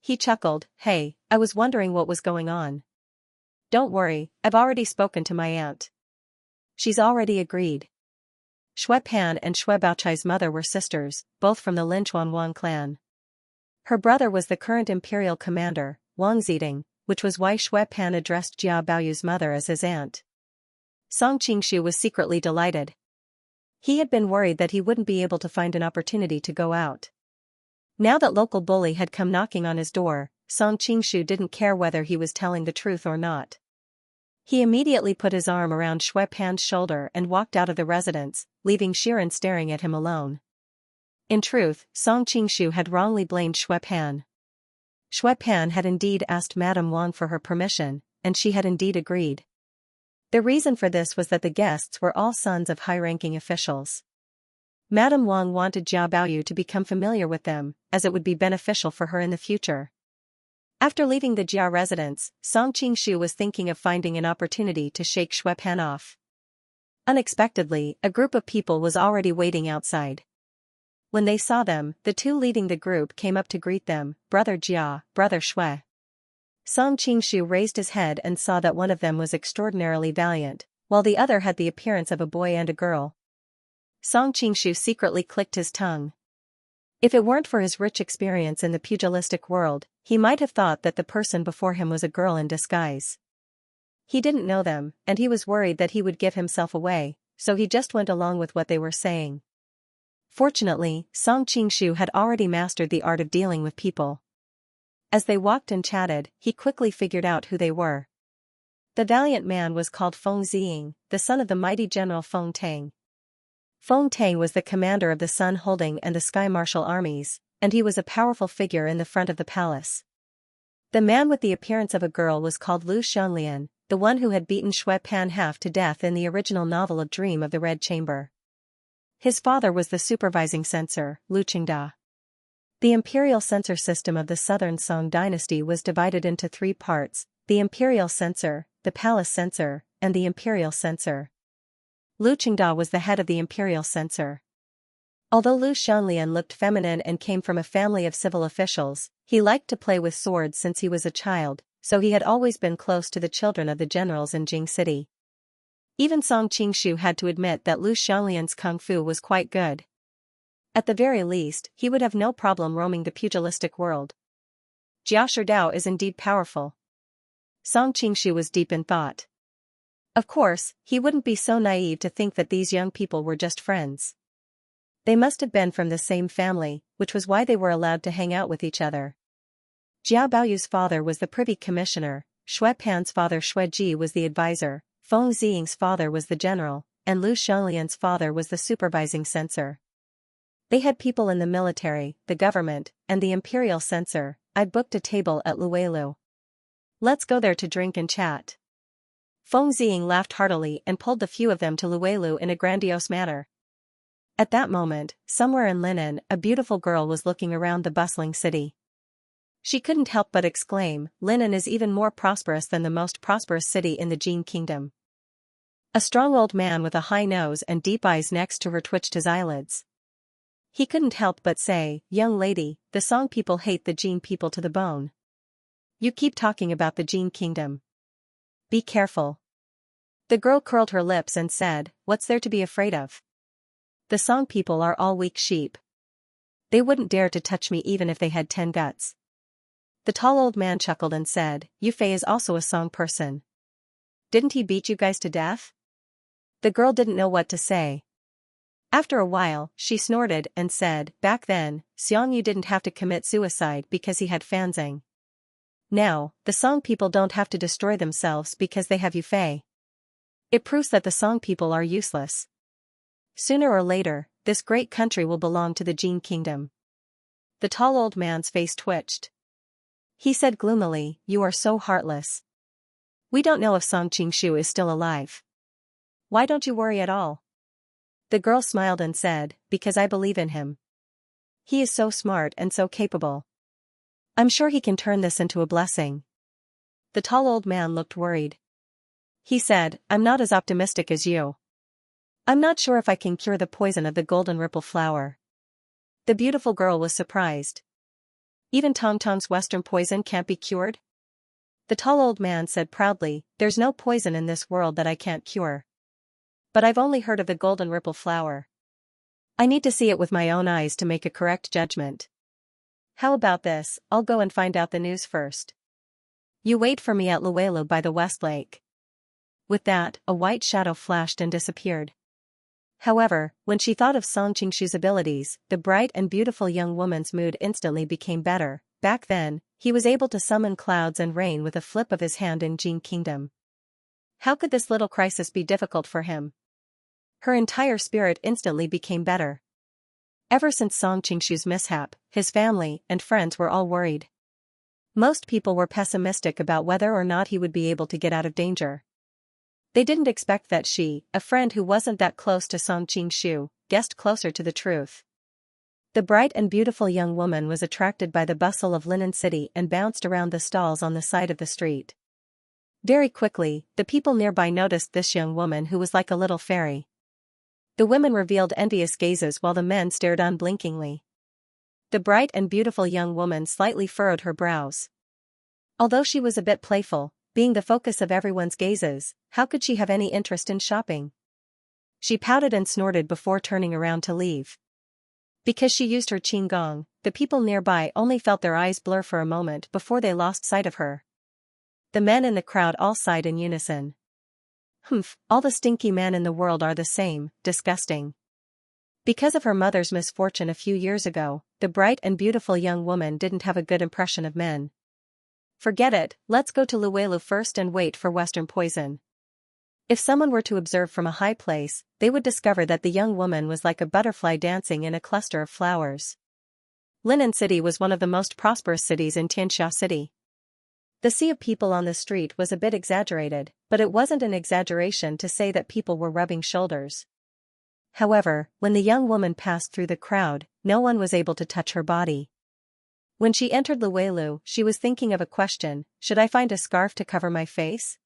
He chuckled, "Hey, I was wondering what was going on. Don't worry, I've already spoken to my aunt. She's already agreed." Xue Pan and Xue Baochai's mother were sisters, both from the Linchuan Wang clan. Her brother was the current imperial commander, Wang Ziding, which was why Xue Pan addressed Jia Baoyu's mother as his aunt. Song Qingshu was secretly delighted. He had been worried that he wouldn't be able to find an opportunity to go out. Now that local bully had come knocking on his door, Song Qingshu didn't care whether he was telling the truth or not. He immediately put his arm around Xue Pan's shoulder and walked out of the residence, leaving Xiran staring at him alone. In truth, Song Qingshu had wrongly blamed Xue Pan. Xue Pan had indeed asked Madame Wang for her permission, and she had indeed agreed. The reason for this was that the guests were all sons of high-ranking officials. Madame Wang wanted Jia Baoyu to become familiar with them, as it would be beneficial for her in the future. After leaving the Jia residence, Song Qingshu was thinking of finding an opportunity to shake Xue Pan off. Unexpectedly, a group of people was already waiting outside. When they saw them, the two leading the group came up to greet them, Brother Jia, Brother Shui. Song Qingshu raised his head and saw that one of them was extraordinarily valiant, while the other had the appearance of a boy and a girl. Song Qingshu secretly clicked his tongue. If it weren't for his rich experience in the pugilistic world, he might have thought that the person before him was a girl in disguise. He didn't know them, and he was worried that he would give himself away, so he just went along with what they were saying. Fortunately, Song Qingshu had already mastered the art of dealing with people. As they walked and chatted, he quickly figured out who they were. The valiant man was called Feng Ziying, the son of the mighty general Feng Tang. Feng Tang was the commander of the Sun Holding and the Sky Martial armies, and he was a powerful figure in the front of the palace. The man with the appearance of a girl was called Lu Xianlian, the one who had beaten Shui Pan half to death in the original novel of Dream of the Red Chamber. His father was the supervising censor, Lu Qingda. The imperial censor system of the southern Song dynasty was divided into three parts: the imperial censor, the palace censor, and the imperial censor. Lu Qingda was the head of the imperial censor. Although Lu Xianlian looked feminine and came from a family of civil officials, he liked to play with swords since he was a child, so he had always been close to the children of the generals in Jing City. Even Song Qingshu had to admit that Lu Xianlian's kung fu was quite good. At the very least, he would have no problem roaming the pugilistic world. Jia Sherdao is indeed powerful. Song Qingshu was deep in thought. Of course, he wouldn't be so naive to think that these young people were just friends. They must have been from the same family, which was why they were allowed to hang out with each other. Jia Baoyu's father was the privy commissioner, Shui Pan's father Shui Ji was the advisor, Feng Ziying's father was the general, and Lu Xianlian's father was the supervising censor. They had people in the military, the government, and the imperial censor. I'd booked a table at Luelu. Let's go there to drink and chat. Feng Ziying laughed heartily and pulled the few of them to Luelu in a grandiose manner. At that moment, somewhere in Linen, a beautiful girl was looking around the bustling city. She couldn't help but exclaim, "Linen is even more prosperous than the most prosperous city in the Jin kingdom." A strong old man with a high nose and deep eyes next to her twitched his eyelids. He couldn't help but say, "Young lady, the Song people hate the Jin people to the bone. You keep talking about the Jin kingdom. Be careful." The girl curled her lips and said, "What's there to be afraid of? The Song people are all weak sheep. They wouldn't dare to touch me even if they had 10 guts." The tall old man chuckled and said, "Yu Fei is also a Song person. Didn't he beat you guys to death?" The girl didn't know what to say. After a while, she snorted and said, "Back then, Xianxia didn't have to commit suicide because he had Fanzang. Now, the Song people don't have to destroy themselves because they have Yu Fei. It proves that the Song people are useless. Sooner or later, this great country will belong to the Jin kingdom." The tall old man's face twitched. He said gloomily, "You are so heartless. We don't know if Song Qingshu is still alive. Why don't you worry at all?" The girl smiled and said, "Because I believe in him. He is so smart and so capable. I'm sure he can turn this into a blessing." The tall old man looked worried. He said, "I'm not as optimistic as you. I'm not sure if I can cure the poison of the golden ripple flower." The beautiful girl was surprised. "Even Tong Tong's western poison can't be cured?" The tall old man said proudly, "There's no poison in this world that I can't cure. But I've only heard of the golden ripple flower. I need to see it with my own eyes to make a correct judgment. How about this, I'll go and find out the news first. You wait for me at Luelu by the West Lake." With that, a white shadow flashed and disappeared. However, when she thought of Song Qingshu's abilities, the bright and beautiful young woman's mood instantly became better. Back then, he was able to summon clouds and rain with a flip of his hand in Jin Kingdom. How could this little crisis be difficult for him? Her entire spirit instantly became better. Ever since Song Qingshu's mishap, his family and friends were all worried. Most people were pessimistic about whether or not he would be able to get out of danger. They didn't expect that she, a friend who wasn't that close to Song Qingshu, guessed closer to the truth. The bright and beautiful young woman was attracted by the bustle of Linen City and bounced around the stalls on the side of the street. Very quickly, the people nearby noticed this young woman who was like a little fairy. The women revealed envious gazes while the men stared unblinkingly. The bright and beautiful young woman slightly furrowed her brows. Although she was a bit playful, being the focus of everyone's gazes, how could she have any interest in shopping? She pouted and snorted before turning around to leave. Because she used her qigong, the people nearby only felt their eyes blur for a moment before they lost sight of her. The men in the crowd all sighed in unison. Humph, all the stinky men in the world are the same, disgusting. Because of her mother's misfortune a few years ago, the bright and beautiful young woman didn't have a good impression of men. Forget it, let's go to Luelu first and wait for Western poison. If someone were to observe from a high place, they would discover that the young woman was like a butterfly dancing in a cluster of flowers. Linen City was one of the most prosperous cities in Xianxia City. The sea of people on the street was a bit exaggerated, but it wasn't an exaggeration to say that people were rubbing shoulders. However, when the young woman passed through the crowd, no one was able to touch her body. When she entered Luelu, she was thinking of a question: should I find a scarf to cover my face?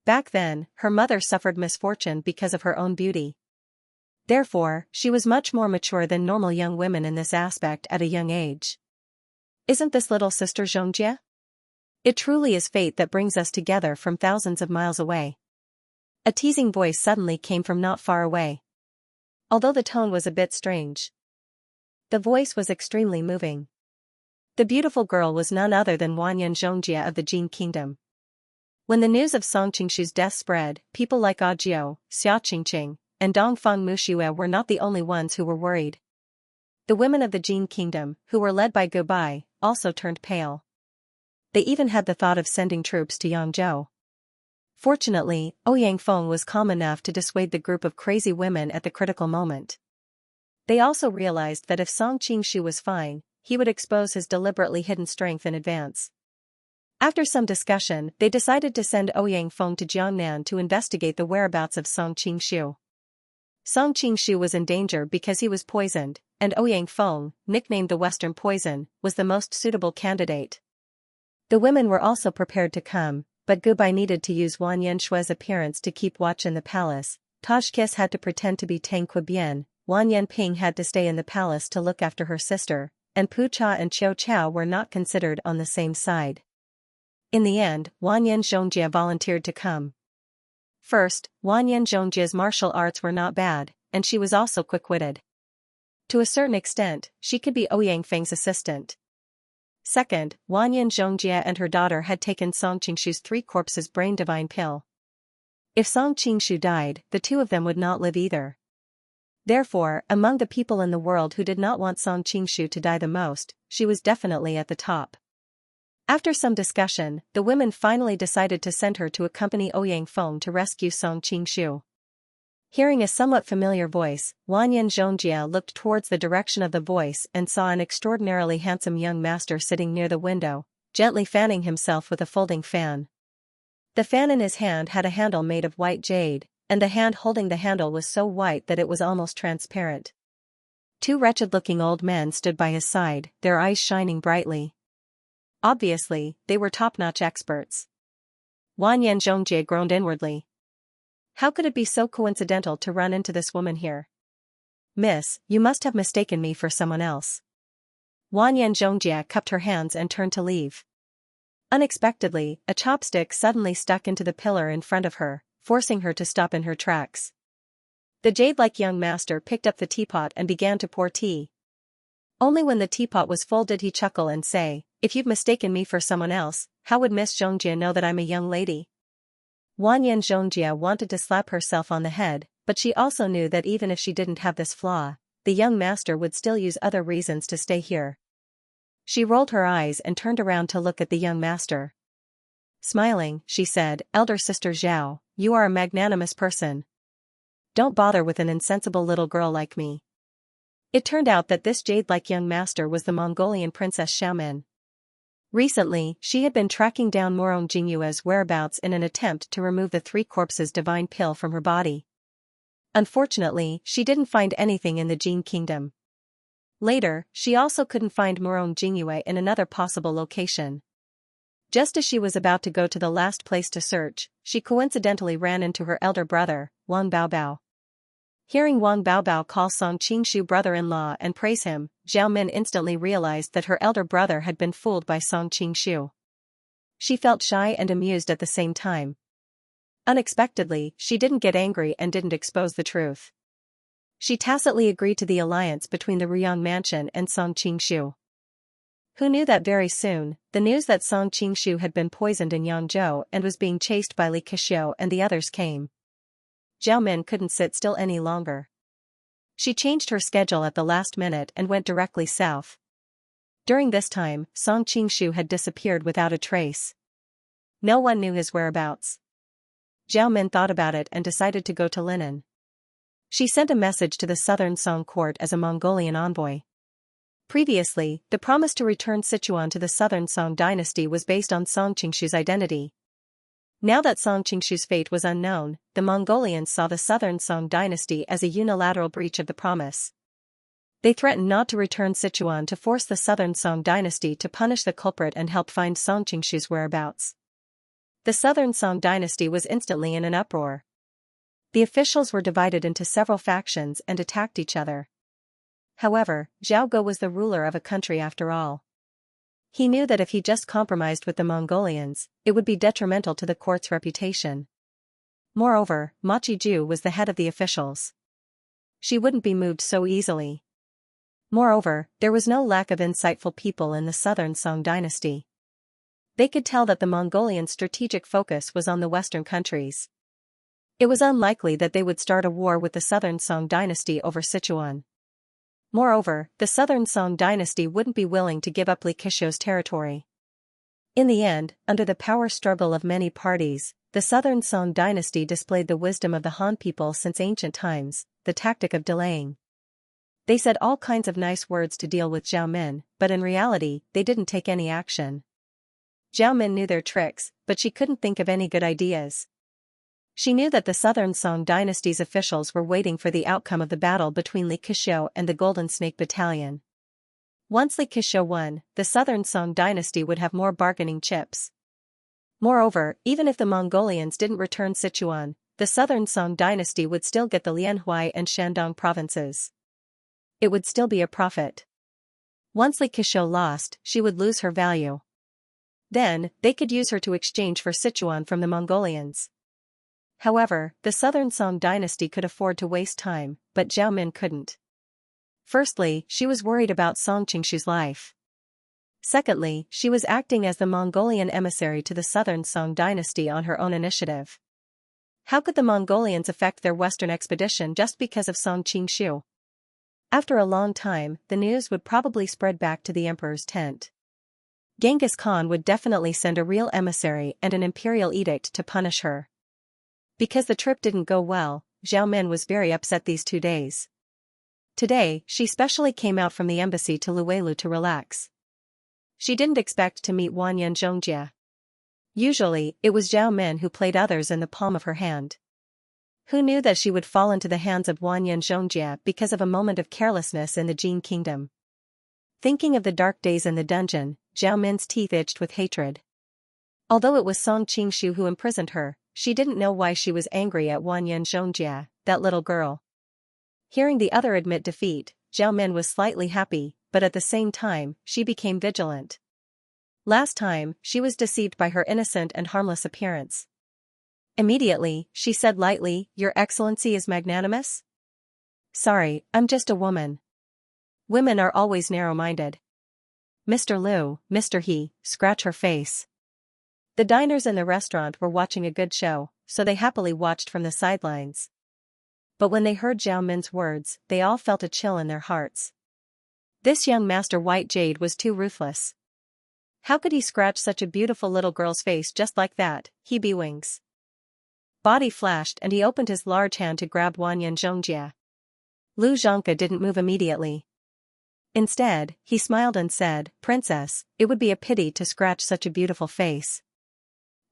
Back then, her mother suffered misfortune because of her own beauty. Therefore, she was much more mature than normal young women in this aspect at a young age. Isn't this little sister Xianxia? It truly is fate that brings us together from thousands of miles away. A teasing voice suddenly came from not far away. Although the tone was a bit strange, the voice was extremely moving. The beautiful girl was none other than Wanyan Xianxia of the Jin Kingdom. When the news of Song Qingshu's death spread, people like Ajiu, Xia Qingqing, and Dongfang Muxue were not the only ones who were worried. The women of the Jin Kingdom, who were led by Gubai, also turned pale. They even had the thought of sending troops to Yangzhou. Fortunately, Ouyang Feng was calm enough to dissuade the group of crazy women at the critical moment. They also realized that if Song Qingshu was fine, he would expose his deliberately hidden strength in advance. After some discussion, they decided to send Ouyang Feng to Jiangnan to investigate the whereabouts of Song Qingshu. Song Qingshu was in danger because he was poisoned, and Ouyang Feng, nicknamed the Western Poison, was the most suitable candidate. The women were also prepared to come, but Gubai needed to use Wan Yanshue's appearance to keep watch in the palace. Tajkis had to pretend to be Tang Qibian, Wan Yanping had to stay in the palace to look after her sister, and Pu Cha and Qiu Chao were not considered on the same side. In the end, Wanyan Xianxia volunteered to come. First, Wanyan Xianxia's martial arts were not bad, and she was also quick-witted. To a certain extent, she could be Ouyang Feng's assistant. Second, Wanyan Xianxia and her daughter had taken Song Qingshu's 3 corpses brain divine pill. If Song Qingshu died, the two of them would not live either. Therefore, among the people in the world who did not want Song Qingshu to die the most, she was definitely at the top. After some discussion, the women finally decided to send her to accompany Ouyang Feng to rescue Song Qingshu. Hearing a somewhat familiar voice, Wanyan Xianxia looked towards the direction of the voice and saw an extraordinarily handsome young master sitting near the window, gently fanning himself with a folding fan. The fan in his hand had a handle made of white jade, and the hand holding the handle was so white that it was almost transparent. 2 wretched-looking old men stood by his side, their eyes shining brightly. Obviously, they were top-notch experts. Wanyan Xianxia groaned inwardly. How could it be so coincidental to run into this woman here? Miss, you must have mistaken me for someone else. Wanyan Xianxia cupped her hands and turned to leave. Unexpectedly, a chopstick suddenly stuck into the pillar in front of her, forcing her to stop in her tracks. The jade-like young master picked up the teapot and began to pour tea. Only when the teapot was full did he chuckle and say, "If you've mistaken me for someone else, how would Miss Xianxia know that I'm a young lady?" Wanyan Xianxia wanted to slap herself on the head, but she also knew that even if she didn't have this flaw, the young master would still use other reasons to stay here. She rolled her eyes and turned around to look at the young master. Smiling, she said, "Elder sister Zhao, you are a magnanimous person. Don't bother with an insensible little girl like me." It turned out that this jade-like young master was the Mongolian princess Xiaomin. Recently, she had been tracking down Morong Jingyue's whereabouts in an attempt to remove the 3 corpses' divine pill from her body. Unfortunately, she didn't find anything in the Jin Kingdom. Later, she also couldn't find Morong Jingyue in another possible location. Just as she was about to go to the last place to search, she coincidentally ran into her elder brother, Wang Baobao. Hearing Wang Baobao call Song Qingshu brother-in-law and praise him, Zhao Min instantly realized that her elder brother had been fooled by Song Qingshu. She felt shy and amused at the same time. Unexpectedly, she didn't get angry and didn't expose the truth. She tacitly agreed to the alliance between the Ruyang mansion and Song Qingshu. Who knew that very soon, the news that Song Qingshu had been poisoned in Yangzhou and was being chased by Li Keqiu and the others came. Zhao Min couldn't sit still any longer. She changed her schedule at the last minute and went directly south. During this time, Song Qingshu had disappeared without a trace. No one knew his whereabouts. Zhao Min thought about it and decided to go to Linen. She sent a message to the southern Song court as a Mongolian envoy. Previously, the promise to return Sichuan to the southern Song dynasty was based on Song Qingshu's identity. Now that Song Qingshu's fate was unknown, the Mongolians saw the southern Song dynasty as a unilateral breach of the promise. They threatened not to return Sichuan to force the southern Song dynasty to punish the culprit and help find Song Qingshu's whereabouts. The southern Song dynasty was instantly in an uproar. The officials were divided into several factions and attacked each other. However, Zhao Go was the ruler of a country after all. He knew that if he just compromised with the Mongolians, it would be detrimental to the court's reputation. Moreover, Ma Qiju was the head of the officials. She wouldn't be moved so easily. Moreover, there was no lack of insightful people in the southern Song dynasty. They could tell that the Mongolians' strategic focus was on the western countries. It was unlikely that they would start a war with the southern Song dynasty over Sichuan. Moreover, the southern Song dynasty wouldn't be willing to give up Li Keqiu's territory. In the end, under the power struggle of many parties, the southern Song dynasty displayed the wisdom of the Han people since ancient times, the tactic of delaying. They said all kinds of nice words to deal with Zhao Min, but in reality, they didn't take any action. Zhao Min knew their tricks, but she couldn't think of any good ideas. She knew that the southern Song dynasty's officials were waiting for the outcome of the battle between Li Keqiu and the Golden Snake Battalion. Once Li Keqiu won, the southern Song dynasty would have more bargaining chips. Moreover, even if the Mongolians didn't return Sichuan, the southern Song dynasty would still get the Lianhui and Shandong provinces. It would still be a profit. Once Li Keqiu lost, she would lose her value. Then, they could use her to exchange for Sichuan from the Mongolians. However, the southern Song dynasty could afford to waste time, but Zhao Min couldn't. Firstly, she was worried about Song Qingshu's life. Secondly, she was acting as the Mongolian emissary to the southern Song dynasty on her own initiative. How could the Mongolians affect their western expedition just because of Song Qingshu? After a long time, the news would probably spread back to the emperor's tent. Genghis Khan would definitely send a real emissary and an imperial edict to punish her. Because the trip didn't go well, Zhao Min was very upset these 2 days. Today, she specially came out from the embassy to Luelu to relax. She didn't expect to meet Wanyan Zhongjia. Usually, it was Zhao Min who played others in the palm of her hand. Who knew that she would fall into the hands of Wanyan Zhongjia because of a moment of carelessness in the Jin kingdom? Thinking of the dark days in the dungeon, Zhao Min's teeth itched with hatred. Although it was Song Qingshu who imprisoned her, she didn't know why she was angry at Wanyan Zhongjia, that little girl. Hearing the other admit defeat, Zhao Min was slightly happy, but at the same time, she became vigilant. Last time, she was deceived by her innocent and harmless appearance. Immediately, she said lightly, "Your Excellency is magnanimous?" "Sorry, I'm just a woman." Women are always narrow-minded. Mr. Liu, Mr. He, scratch her face. The diners in the restaurant were watching a good show, so they happily watched from the sidelines. But when they heard Zhao Min's words, they all felt a chill in their hearts. This young Master White Jade was too ruthless. How could he scratch such a beautiful little girl's face just like that? He bewings. Body flashed and he opened his large hand to grab Wanyan Zhongjia. Lu Zhangke didn't move immediately. Instead, he smiled and said, "Princess, it would be a pity to scratch such a beautiful face.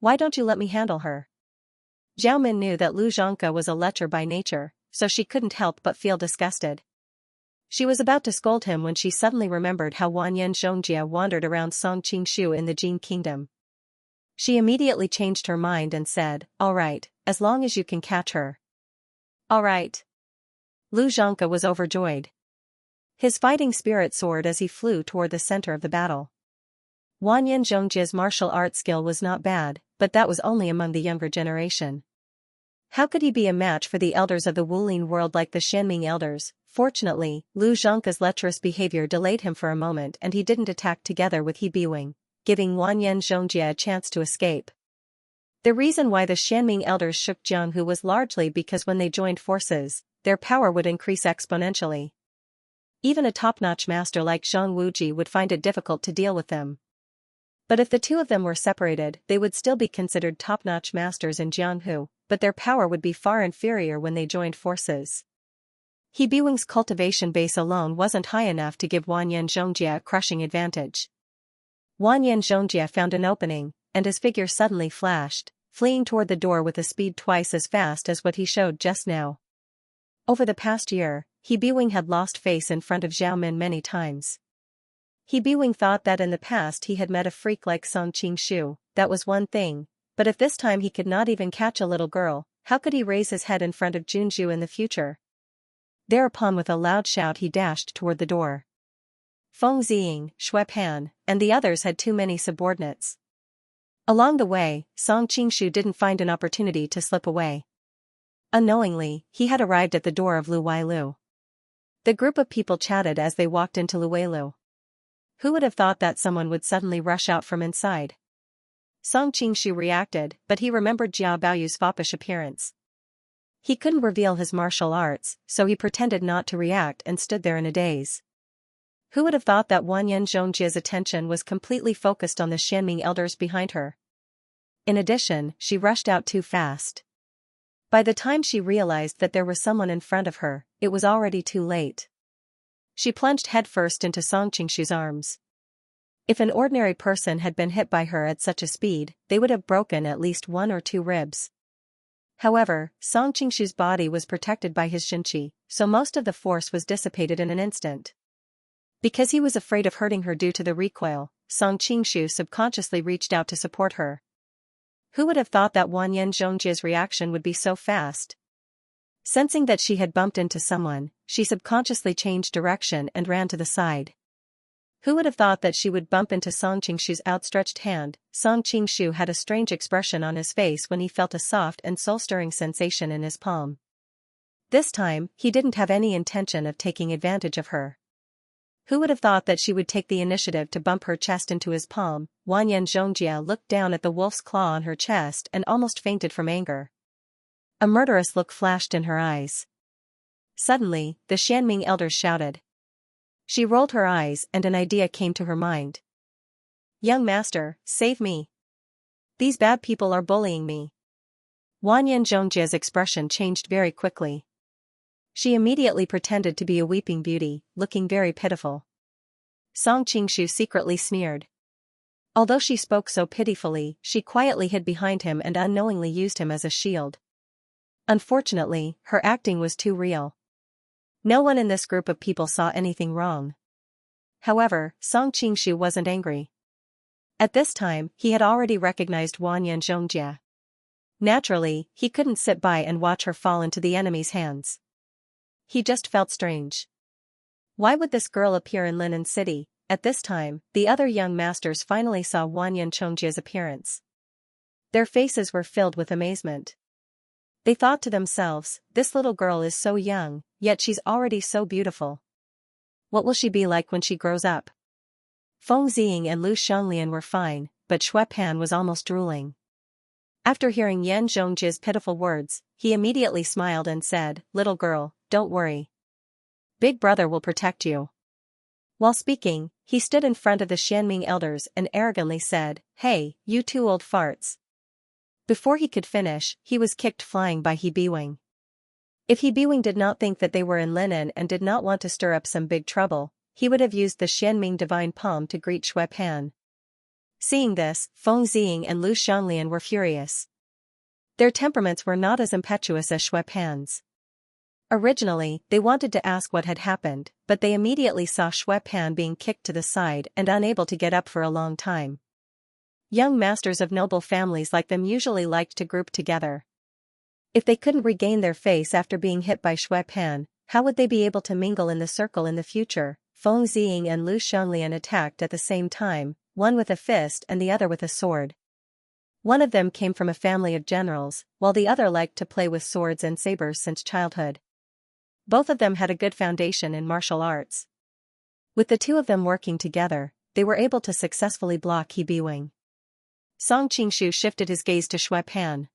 Why don't you let me handle her?" Zhao Min knew that Lu Zhangke was a lecher by nature, so she couldn't help but feel disgusted. She was about to scold him when she suddenly remembered how Wanyan Zhongjia wandered around Song Qingshu in the Jin kingdom. She immediately changed her mind and said, "All right, as long as you can catch her." "All right." Lu Xianxia was overjoyed. His fighting spirit soared as he flew toward the center of the battle. Wanyan Zhongjia's martial arts skill was not bad, but that was only among the younger generation. How could he be a match for the elders of the Wulin world like the Xianming elders? Fortunately, Lu Xianxia's lecherous behavior delayed him for a moment and he didn't attack together with He Biwing, giving Wanyan Zhongjia a chance to escape. The reason why the Xianming elders shook Jianghu was largely because when they joined forces, their power would increase exponentially. Even a top-notch master like Zhang Wuji would find it difficult to deal with them. But if the two of them were separated, they would still be considered top-notch masters in Jianghu, but their power would be far inferior when they joined forces. He Biwing's cultivation base alone wasn't high enough to give Wanyan Zhongjia a crushing advantage. Wanyan Zhongjia found an opening, and his figure suddenly flashed, fleeing toward the door with a speed twice as fast as what he showed just now. Over the past year, He Biwing had lost face in front of Zhao Min many times. He Biwing thought that in the past he had met a freak like Song Qingshu, that was one thing, but if this time he could not even catch a little girl, how could he raise his head in front of Junju in the future? Thereupon with a loud shout he dashed toward the door. Feng Ziying, Xue Pan, and the others had too many subordinates. Along the way, Song Qingshu didn't find an opportunity to slip away. Unknowingly, he had arrived at the door of Lu Wailu. The group of people chatted as they walked into Lu Wailu. Who would have thought that someone would suddenly rush out from inside? Song Qingshu reacted, but he remembered Jiao Baoyu's foppish appearance. He couldn't reveal his martial arts, so he pretended not to react and stood there in a daze. Who would have thought that Wanyan Zhongjia's attention was completely focused on the Xianming elders behind her? In addition, she rushed out too fast. By the time she realized that there was someone in front of her, it was already too late. She plunged headfirst into Song Qingshu's arms. If an ordinary person had been hit by her at such a speed, they would have broken at least 1 or 2 ribs. However, Song Qingshu's body was protected by his Xinqi, so most of the force was dissipated in an instant. Because he was afraid of hurting her due to the recoil, Song Qingshu subconsciously reached out to support her. Who would have thought that Wanyan Zhongjia's reaction would be so fast? Sensing that she had bumped into someone, she subconsciously changed direction and ran to the side. Who would have thought that she would bump into Song Qingshu's outstretched hand? Song Qingshu had a strange expression on his face when he felt a soft and soul-stirring sensation in his palm. This time, he didn't have any intention of taking advantage of her. Who would have thought that she would take the initiative to bump her chest into his palm? Wanyan Zhongjia looked down at the wolf's claw on her chest and almost fainted from anger. A murderous look flashed in her eyes. Suddenly, the Xianming elders shouted. She rolled her eyes and an idea came to her mind. "Young master, save me. These bad people are bullying me." Wanyan Zhongjia's expression changed very quickly. She immediately pretended to be a weeping beauty, looking very pitiful. Song Qingshu secretly sneered. Although she spoke so pitifully, she quietly hid behind him and unknowingly used him as a shield. Unfortunately, her acting was too real. No one in this group of people saw anything wrong. However, Song Qingshu wasn't angry. At this time, he had already recognized Wanyan Zhongjia. Naturally, he couldn't sit by and watch her fall into the enemy's hands. He just felt strange. Why would this girl appear in Linen City? At this time, the other young masters finally saw Wanyan Zhongjia's appearance. Their faces were filled with amazement. They thought to themselves, this little girl is so young, yet she's already so beautiful. What will she be like when she grows up? Feng Ziying and Lu Xianglian were fine, but Xue Pan was almost drooling. After hearing Yan Zhongjia's pitiful words, he immediately smiled and said, "Little girl, don't worry. Big brother will protect you." While speaking, he stood in front of the Xianming elders and arrogantly said, "Hey, you 2 old farts." Before he could finish, he was kicked flying by He Biwing. If He Biwing did not think that they were in linen and did not want to stir up some big trouble, he would have used the Xianming divine palm to greet Xue Pan. Seeing this, Feng Ziying and Lu Xianglian were furious. Their temperaments were not as impetuous as Xue Pan's. Originally, they wanted to ask what had happened, but they immediately saw Xue Pan being kicked to the side and unable to get up for a long time. Young masters of noble families like them usually liked to group together. If they couldn't regain their face after being hit by Shui Pan, how would they be able to mingle in the circle in the future? Feng Ziying and Lu Xianglian attacked at the same time, one with a fist and the other with a sword. One of them came from a family of generals, while the other liked to play with swords and sabers since childhood. Both of them had a good foundation in martial arts. With the two of them working together, they were able to successfully block He Biwing. Song Qingshu shifted his gaze to Shui Pan.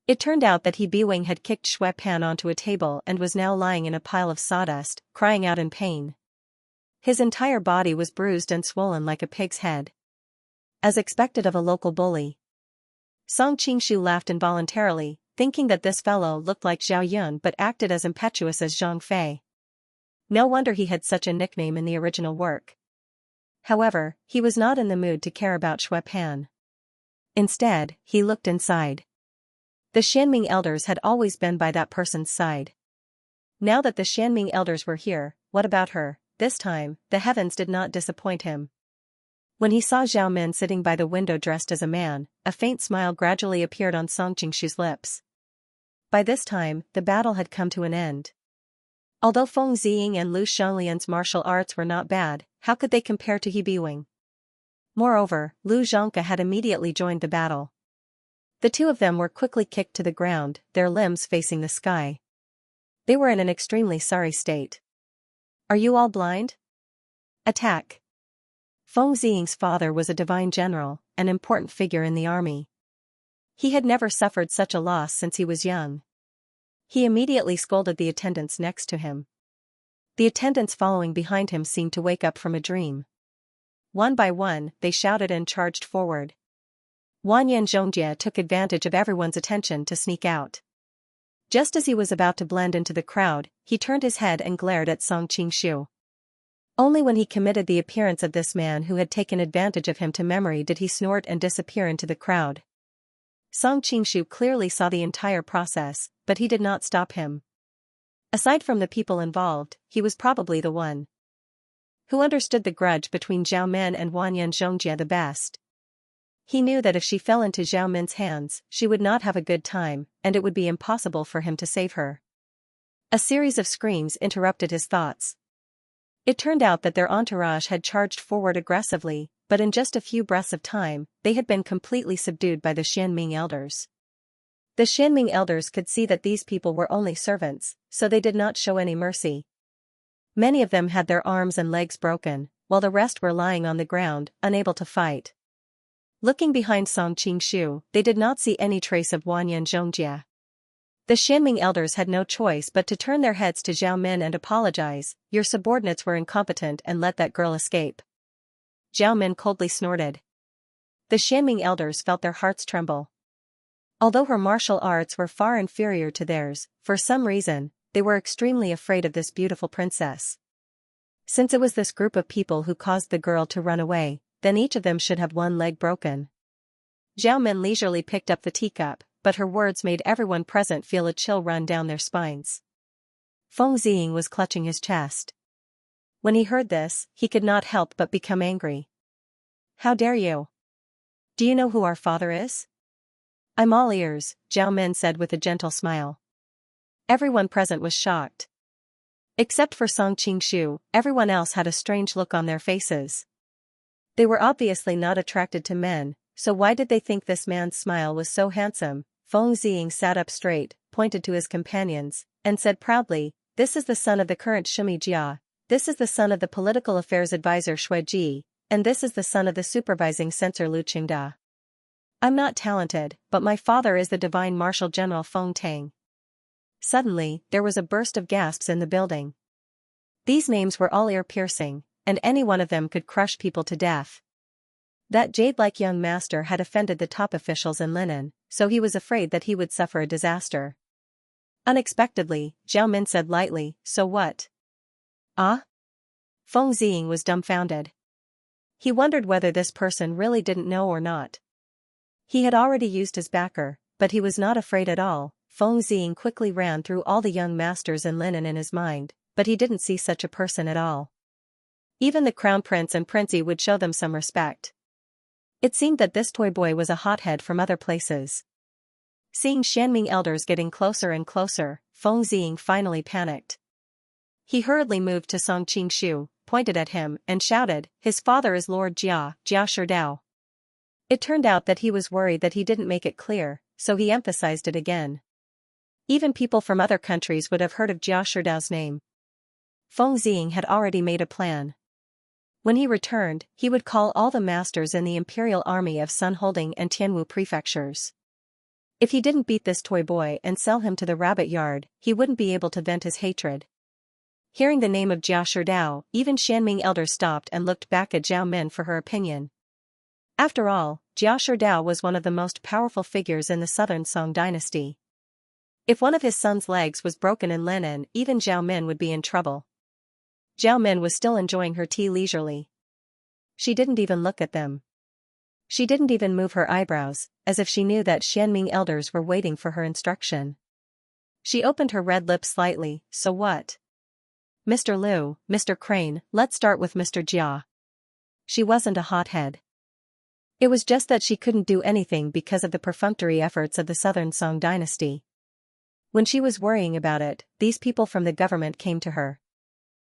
It turned out that He Biwing had kicked Shui Pan onto a table and was now lying in a pile of sawdust, crying out in pain. His entire body was bruised and swollen like a pig's head. As expected of a local bully. Song Qingshu laughed involuntarily, thinking that this fellow looked like Zhao Yun but acted as impetuous as Zhang Fei. No wonder he had such a nickname in the original work. However, he was not in the mood to care about Shui Pan. Instead, he looked inside. The Xianming elders had always been by that person's side. Now that the Xianming elders were here, what about her? This time, the heavens did not disappoint him. When he saw Zhao Min sitting by the window dressed as a man, a faint smile gradually appeared on Song Qingshu's lips. By this time, the battle had come to an end. Although Feng Ziying and Lu Xianglian's martial arts were not bad, how could they compare to He Biwing? Moreover, Lu Xianxia had immediately joined the battle. The two of them were quickly kicked to the ground, their limbs facing the sky. They were in an extremely sorry state. Are you all blind? Attack! Feng Ziying's father was a divine general, an important figure in the army. He had never suffered such a loss since he was young. He immediately scolded the attendants next to him. The attendants following behind him seemed to wake up from a dream. One by one, they shouted and charged forward. Wanyan Zhongjie took advantage of everyone's attention to sneak out. Just as he was about to blend into the crowd, he turned his head and glared at Song Qingshu. Only when he committed the appearance of this man who had taken advantage of him to memory did he snort and disappear into the crowd. Song Qingshu clearly saw the entire process, but he did not stop him. Aside from the people involved, he was probably the one who understood the grudge between Zhao Min and Wanyan Zhongjie the best. He knew that if she fell into Zhao Min's hands, she would not have a good time, and it would be impossible for him to save her. A series of screams interrupted his thoughts. It turned out that their entourage had charged forward aggressively, but in just a few breaths of time, they had been completely subdued by the Xianming elders. The Xianming elders could see that these people were only servants, so they did not show any mercy. Many of them had their arms and legs broken, while the rest were lying on the ground, unable to fight. Looking behind Song Qingshu, they did not see any trace of Wanyan Zhongjie. The Xianming elders had no choice but to turn their heads to Zhao Min and apologize. Your subordinates were incompetent and let that girl escape. Zhao Min coldly snorted. The Xianming elders felt their hearts tremble. Although her martial arts were far inferior to theirs, for some reason, they were extremely afraid of this beautiful princess. Since it was this group of people who caused the girl to run away, then each of them should have one leg broken. Zhao Min leisurely picked up the teacup, but her words made everyone present feel a chill run down their spines. Feng Ziying was clutching his chest. When he heard this, he could not help but become angry. How dare you? Do you know who our father is? I'm all ears, Zhao Min said with a gentle smile. Everyone present was shocked. Except for Song Qingshu, everyone else had a strange look on their faces. They were obviously not attracted to men, so why did they think this man's smile was so handsome? Feng Ziying sat up straight, pointed to his companions, and said proudly, this is the son of the current Shimi Jia, this is the son of the political affairs advisor Shui Ji, and this is the son of the supervising censor Lu Qingda. I'm not talented, but my father is the divine martial general Feng Tang. Suddenly, there was a burst of gasps in the building. These names were all ear-piercing, and any one of them could crush people to death. That jade-like young master had offended the top officials in linen, so he was afraid that he would suffer a disaster. Unexpectedly, Zhao Min said lightly, so what? Ah? Feng Ziying was dumbfounded. He wondered whether this person really didn't know or not. He had already used his backer, but he was not afraid at all. Feng Ziying quickly ran through all the young masters in linen in his mind, but he didn't see such a person at all. Even the crown prince and princey would show them some respect. It seemed that this toy boy was a hothead from other places. Seeing Xianming elders getting closer and closer, Feng Ziying finally panicked. He hurriedly moved to Song Qingshu, pointed at him, and shouted, "His father is Lord Jia Sherdao." It turned out that he was worried that he didn't make it clear, so he emphasized it again. Even people from other countries would have heard of Jia Sherdao's name. Feng Ziying had already made a plan. When he returned, he would call all the masters in the imperial army of Sun Holding and Tianwu prefectures. If he didn't beat this toy boy and sell him to the rabbit yard, he wouldn't be able to vent his hatred. Hearing the name of Jia Sherdao, even Xianming elders stopped and looked back at Zhao Min for her opinion. After all, Jia Sherdao was one of the most powerful figures in the southern Song dynasty. If one of his son's legs was broken in Lenin, even Zhao Min would be in trouble. Zhao Min was still enjoying her tea leisurely. She didn't even look at them. She didn't even move her eyebrows, as if she knew that Xianming elders were waiting for her instruction. She opened her red lips slightly. "So what? Mr. Liu, Mr. Crane, let's start with Mr. Jia." She wasn't a hothead. It was just that she couldn't do anything because of the perfunctory efforts of the southern Song dynasty. When she was worrying about it, these people from the government came to her.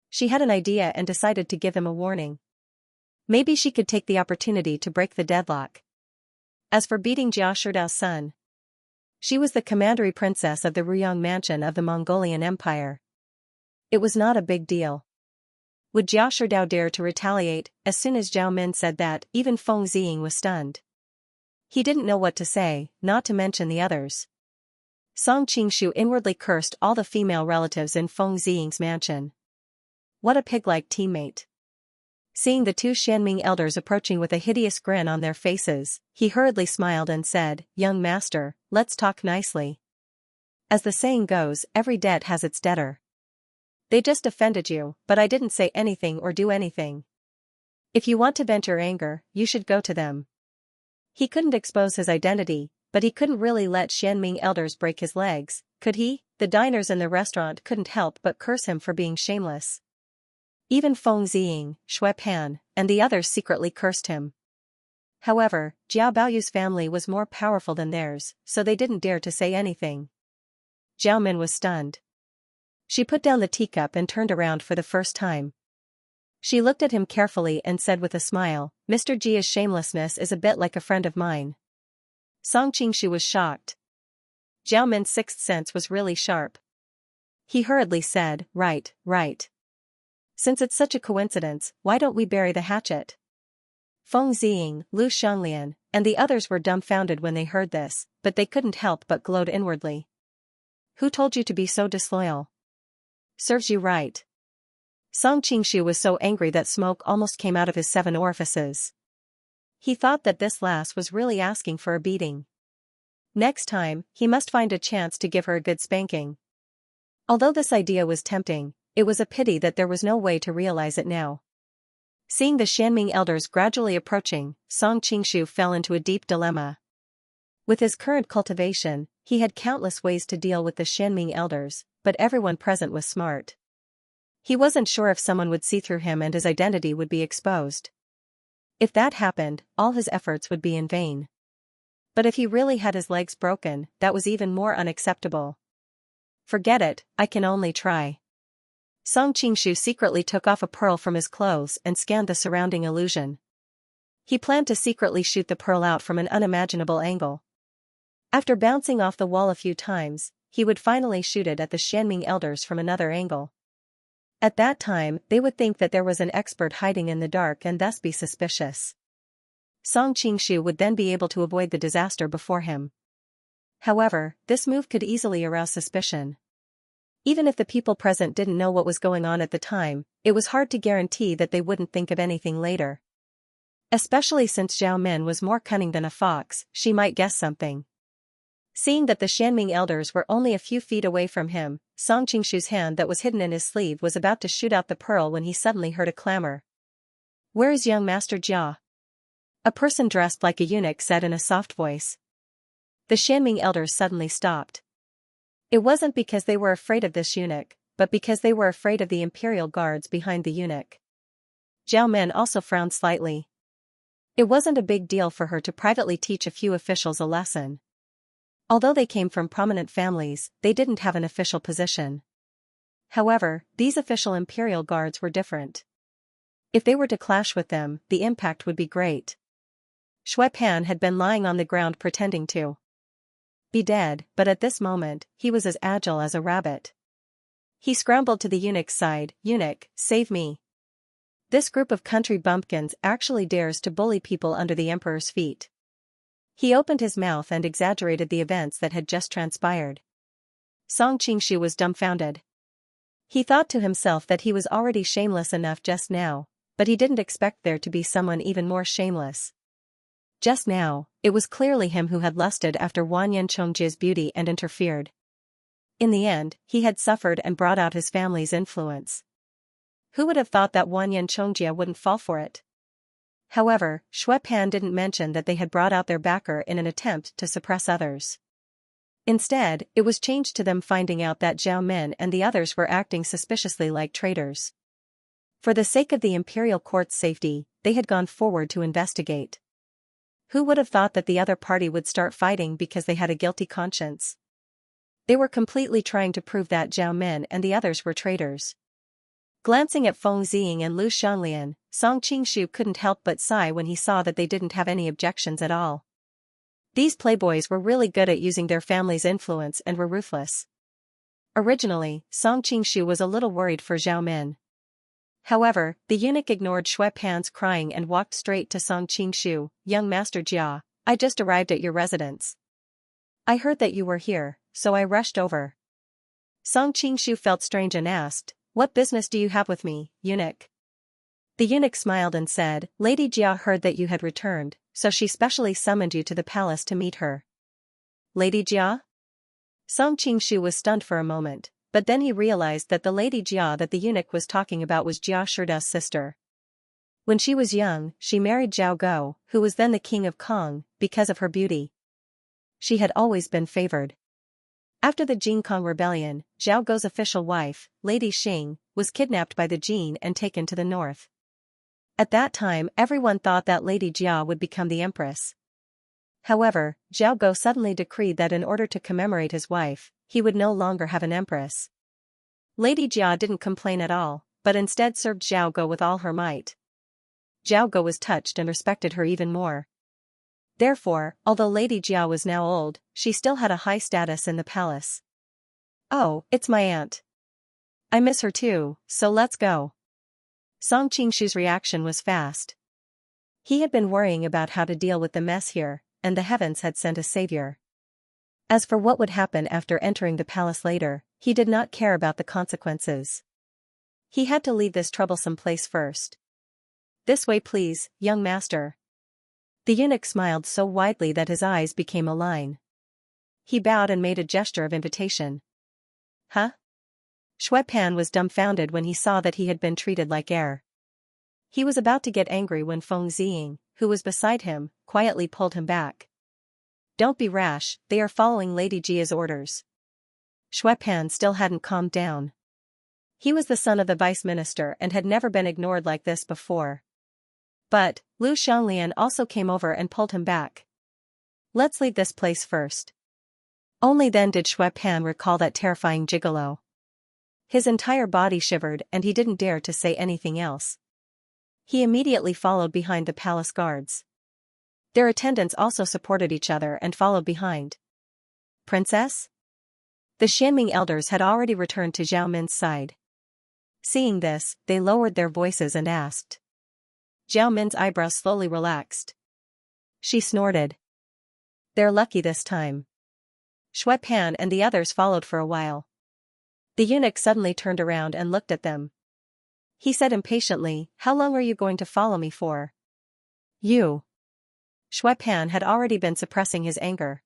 She had an idea and decided to give them a warning. Maybe she could take the opportunity to break the deadlock. As for beating Jia Sherdao's son, she was the commandery princess of the Ruyang mansion of the Mongolian Empire. It was not a big deal. Would Jia Sherdao dare to retaliate? As soon as Zhao Min said that, even Feng Ziying was stunned. He didn't know what to say, not to mention the others. Song Qingshu inwardly cursed all the female relatives in Feng Ziying's mansion. What a pig-like teammate. Seeing the two Xianming elders approaching with a hideous grin on their faces, he hurriedly smiled and said, "Young master, let's talk nicely. As the saying goes, every debt has its debtor. They just offended you, but I didn't say anything or do anything. If you want to vent your anger, you should go to them." He couldn't expose his identity, but he couldn't really let Xianming elders break his legs, could he? The diners in the restaurant couldn't help but curse him for being shameless. Even Feng Ziying, Shui Pan, and the others secretly cursed him. However, Jia Baoyu's family was more powerful than theirs, so they didn't dare to say anything. Zhao Min was stunned. She put down the teacup and turned around for the first time. She looked at him carefully and said with a smile, "Mr. Jia's shamelessness is a bit like a friend of mine." Song Qingshu was shocked. Zhao Min's sixth sense was really sharp. He hurriedly said, Right. Since it's such a coincidence, why don't we bury the hatchet?" Feng Ziying, Lu Shanglian, and the others were dumbfounded when they heard this, but they couldn't help but gloat inwardly. "Who told you to be so disloyal? Serves you right." Song Qingshu was so angry that smoke almost came out of his 7 orifices. He thought that this lass was really asking for a beating. Next time, he must find a chance to give her a good spanking. Although this idea was tempting, it was a pity that there was no way to realize it now. Seeing the Xianming elders gradually approaching, Song Qingshu fell into a deep dilemma. With his current cultivation, he had countless ways to deal with the Xianming elders, but everyone present was smart. He wasn't sure if someone would see through him and his identity would be exposed. If that happened, all his efforts would be in vain. But if he really had his legs broken, that was even more unacceptable. Forget it, I can only try. Song Qingshu secretly took off a pearl from his clothes and scanned the surrounding illusion. He planned to secretly shoot the pearl out from an unimaginable angle. After bouncing off the wall a few times, he would finally shoot it at the Xianming elders from another angle. At that time, they would think that there was an expert hiding in the dark and thus be suspicious. Song Qingshu would then be able to avoid the disaster before him. However, this move could easily arouse suspicion. Even if the people present didn't know what was going on at the time, it was hard to guarantee that they wouldn't think of anything later. Especially since Zhao Min was more cunning than a fox, she might guess something. Seeing that the Xianming elders were only a few feet away from him, Song Qingshu's hand that was hidden in his sleeve was about to shoot out the pearl when he suddenly heard a clamor. "Where is young Master Jia?" A person dressed like a eunuch said in a soft voice. The Xianming elders suddenly stopped. It wasn't because they were afraid of this eunuch, but because they were afraid of the imperial guards behind the eunuch. Zhao Min also frowned slightly. It wasn't a big deal for her to privately teach a few officials a lesson. Although they came from prominent families, they didn't have an official position. However, these official imperial guards were different. If they were to clash with them, the impact would be great. Shui Pan had been lying on the ground pretending to be dead, but at this moment, he was as agile as a rabbit. He scrambled to the eunuch's side. "Eunuch, save me. This group of country bumpkins actually dares to bully people under the emperor's feet." He opened his mouth and exaggerated the events that had just transpired. Song Qingshu was dumbfounded. He thought to himself that he was already shameless enough just now, but he didn't expect there to be someone even more shameless. Just now, it was clearly him who had lusted after Wanyan Chongjia's beauty and interfered. In the end, he had suffered and brought out his family's influence. Who would have thought that Wanyan Chongjia wouldn't fall for it? However, Shui Pan didn't mention that they had brought out their backer in an attempt to suppress others. Instead, it was changed to them finding out that Zhao Min and the others were acting suspiciously like traitors. For the sake of the imperial court's safety, they had gone forward to investigate. Who would have thought that the other party would start fighting because they had a guilty conscience? They were completely trying to prove that Zhao Min and the others were traitors. Glancing at Feng Ziying and Lu Shanlian, Song Qingshu couldn't help but sigh when he saw that they didn't have any objections at all. These playboys were really good at using their family's influence and were ruthless. Originally, Song Qingshu was a little worried for Zhao Min. However, the eunuch ignored Shui Pan's crying and walked straight to Song Qingshu. "Young Master Jia, I just arrived at your residence. I heard that you were here, so I rushed over." Song Qingshu felt strange and asked, "What business do you have with me, eunuch?" The eunuch smiled and said, "Lady Jia heard that you had returned, so she specially summoned you to the palace to meet her." "Lady Jia?" Song Qingshu was stunned for a moment, but then he realized that the Lady Jia that the eunuch was talking about was Jia Shida's sister. When she was young, she married Zhao Go, who was then the king of Kong, because of her beauty. She had always been favored. After the Jin Kong rebellion, Zhao Go's official wife, Lady Xing, was kidnapped by the Jin and taken to the north. At that time, everyone thought that Lady Jia would become the empress. However, Zhao Go suddenly decreed that in order to commemorate his wife, he would no longer have an empress. Lady Jia didn't complain at all, but instead served Zhao Go with all her might. Zhao Go was touched and respected her even more. Therefore, although Lady Jia was now old, she still had a high status in the palace. "Oh, it's my aunt. I miss her too, so let's go." Song Qingshu's reaction was fast. He had been worrying about how to deal with the mess here, and the heavens had sent a savior. As for what would happen after entering the palace later, he did not care about the consequences. He had to leave this troublesome place first. "This way please, young master." The eunuch smiled so widely that his eyes became a line. He bowed and made a gesture of invitation. "Huh?" Shui Pan was dumbfounded when he saw that he had been treated like air. He was about to get angry when Feng Ziying, who was beside him, quietly pulled him back. "Don't be rash, they are following Lady Jia's orders." Shui Pan still hadn't calmed down. He was the son of the vice minister and had never been ignored like this before. But, Lu Shanlian also came over and pulled him back. "Let's leave this place first." Only then did Shui Pan recall that terrifying gigolo. His entire body shivered and he didn't dare to say anything else. He immediately followed behind the palace guards. Their attendants also supported each other and followed behind. "Princess?" The Xianming elders had already returned to Zhao Min's side. Seeing this, they lowered their voices and asked. Zhao Min's eyebrows slowly relaxed. She snorted. "They're lucky this time." Shui Pan and the others followed for a while. The eunuch suddenly turned around and looked at them. He said impatiently, "How long are you going to follow me for?" "You." Shui Pan had already been suppressing his anger.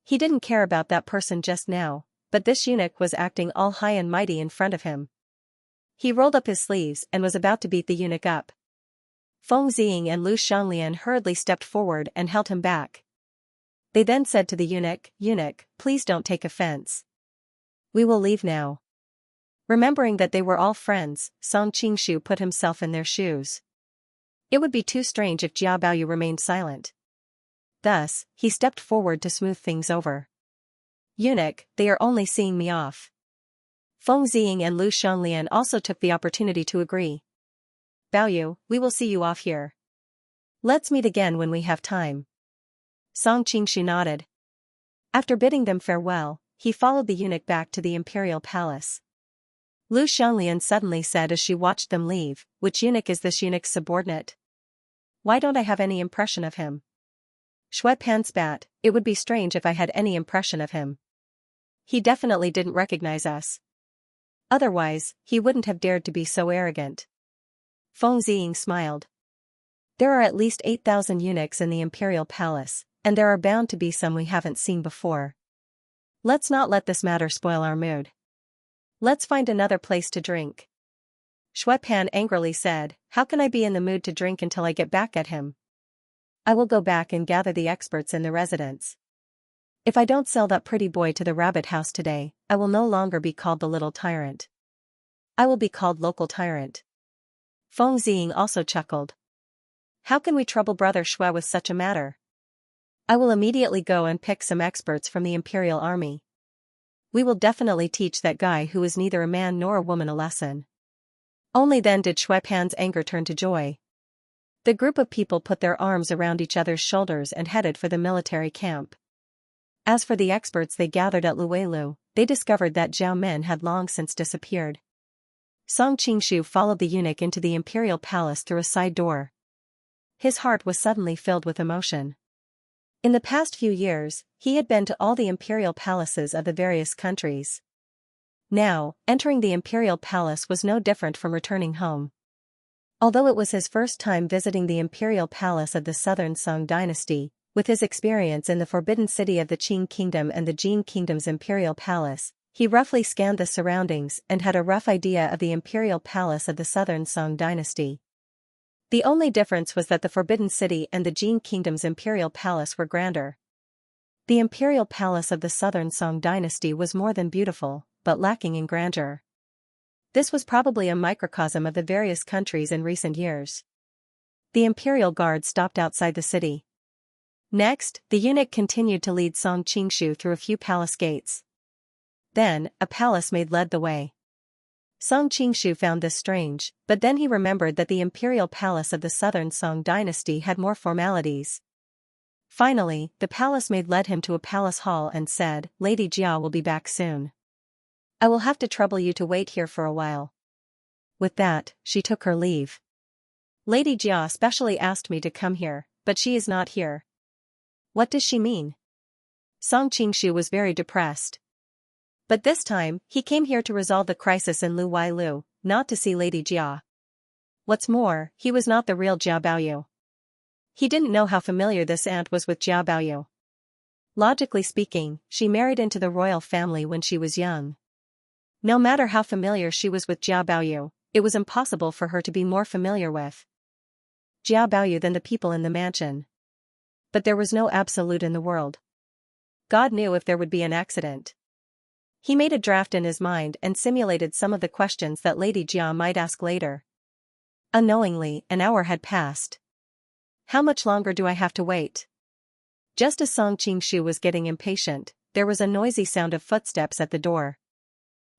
He didn't care about that person just now, but this eunuch was acting all high and mighty in front of him. He rolled up his sleeves and was about to beat the eunuch up. Feng Ziying and Lu Shanlian hurriedly stepped forward and held him back. They then said to the eunuch, "Eunuch, please don't take offense. We will leave now." Remembering that they were all friends, Song Qingshu put himself in their shoes. It would be too strange if Jia Baoyu remained silent. Thus, he stepped forward to smooth things over. Eunuch, they are only seeing me off. Feng Ziying and Lu Xianlian also took the opportunity to agree. Baoyu, we will see you off here. Let's meet again when we have time. Song Qingshu nodded. After bidding them farewell, he followed the eunuch back to the imperial palace. Lu Xianlian suddenly said as she watched them leave, which eunuch is this eunuch's subordinate? Why don't I have any impression of him? Shui Pan spat, it would be strange if I had any impression of him. He definitely didn't recognize us. Otherwise, he wouldn't have dared to be so arrogant. Feng Ziying smiled. There are at least 8,000 eunuchs in the imperial palace, and there are bound to be some we haven't seen before. Let's not let this matter spoil our mood. Let's find another place to drink. Shui Pan angrily said, how can I be in the mood to drink until I get back at him? I will go back and gather the experts in the residence. If I don't sell that pretty boy to the rabbit house today, I will no longer be called the little tyrant. I will be called local tyrant. Feng Ziying also chuckled. How can we trouble Brother Shui with such a matter? I will immediately go and pick some experts from the imperial army. We will definitely teach that guy who is neither a man nor a woman a lesson. Only then did Shui Pan's anger turn to joy. The group of people put their arms around each other's shoulders and headed for the military camp. As for the experts they gathered at Luelu, they discovered that Zhao Men had long since disappeared. Song Qingshu followed the eunuch into the imperial palace through a side door. His heart was suddenly filled with emotion. In the past few years, he had been to all the imperial palaces of the various countries. Now, entering the imperial palace was no different from returning home. Although it was his first time visiting the imperial palace of the southern Song dynasty, with his experience in the forbidden city of the Qing kingdom and the Jin kingdom's imperial palace, he roughly scanned the surroundings and had a rough idea of the imperial palace of the southern Song dynasty. The only difference was that the Forbidden City and the Jin Kingdom's imperial palace were grander. The imperial palace of the southern Song dynasty was more than beautiful, but lacking in grandeur. This was probably a microcosm of the various countries in recent years. The imperial guard stopped outside the city. Next, the eunuch continued to lead Song Qingshu through a few palace gates. Then, a palace maid led the way. Song Qingshu found this strange, but then he remembered that the imperial palace of the southern Song dynasty had more formalities. Finally, the palace maid led him to a palace hall and said, Lady Jia will be back soon. I will have to trouble you to wait here for a while. With that, she took her leave. Lady Jia specially asked me to come here, but she is not here. What does she mean? Song Qingshu was very depressed. But this time, he came here to resolve the crisis in Lu Wailu, not to see Lady Jia. What's more, he was not the real Jia Baoyu. He didn't know how familiar this aunt was with Jia Baoyu. Logically speaking, she married into the royal family when she was young. No matter how familiar she was with Jia Baoyu, it was impossible for her to be more familiar with Jia Baoyu than the people in the mansion. But there was no absolute in the world. God knew if there would be an accident. He made a draft in his mind and simulated some of the questions that Lady Jia might ask later. Unknowingly, an hour had passed. How much longer do I have to wait? Just as Song Qingshu was getting impatient, there was a noisy sound of footsteps at the door.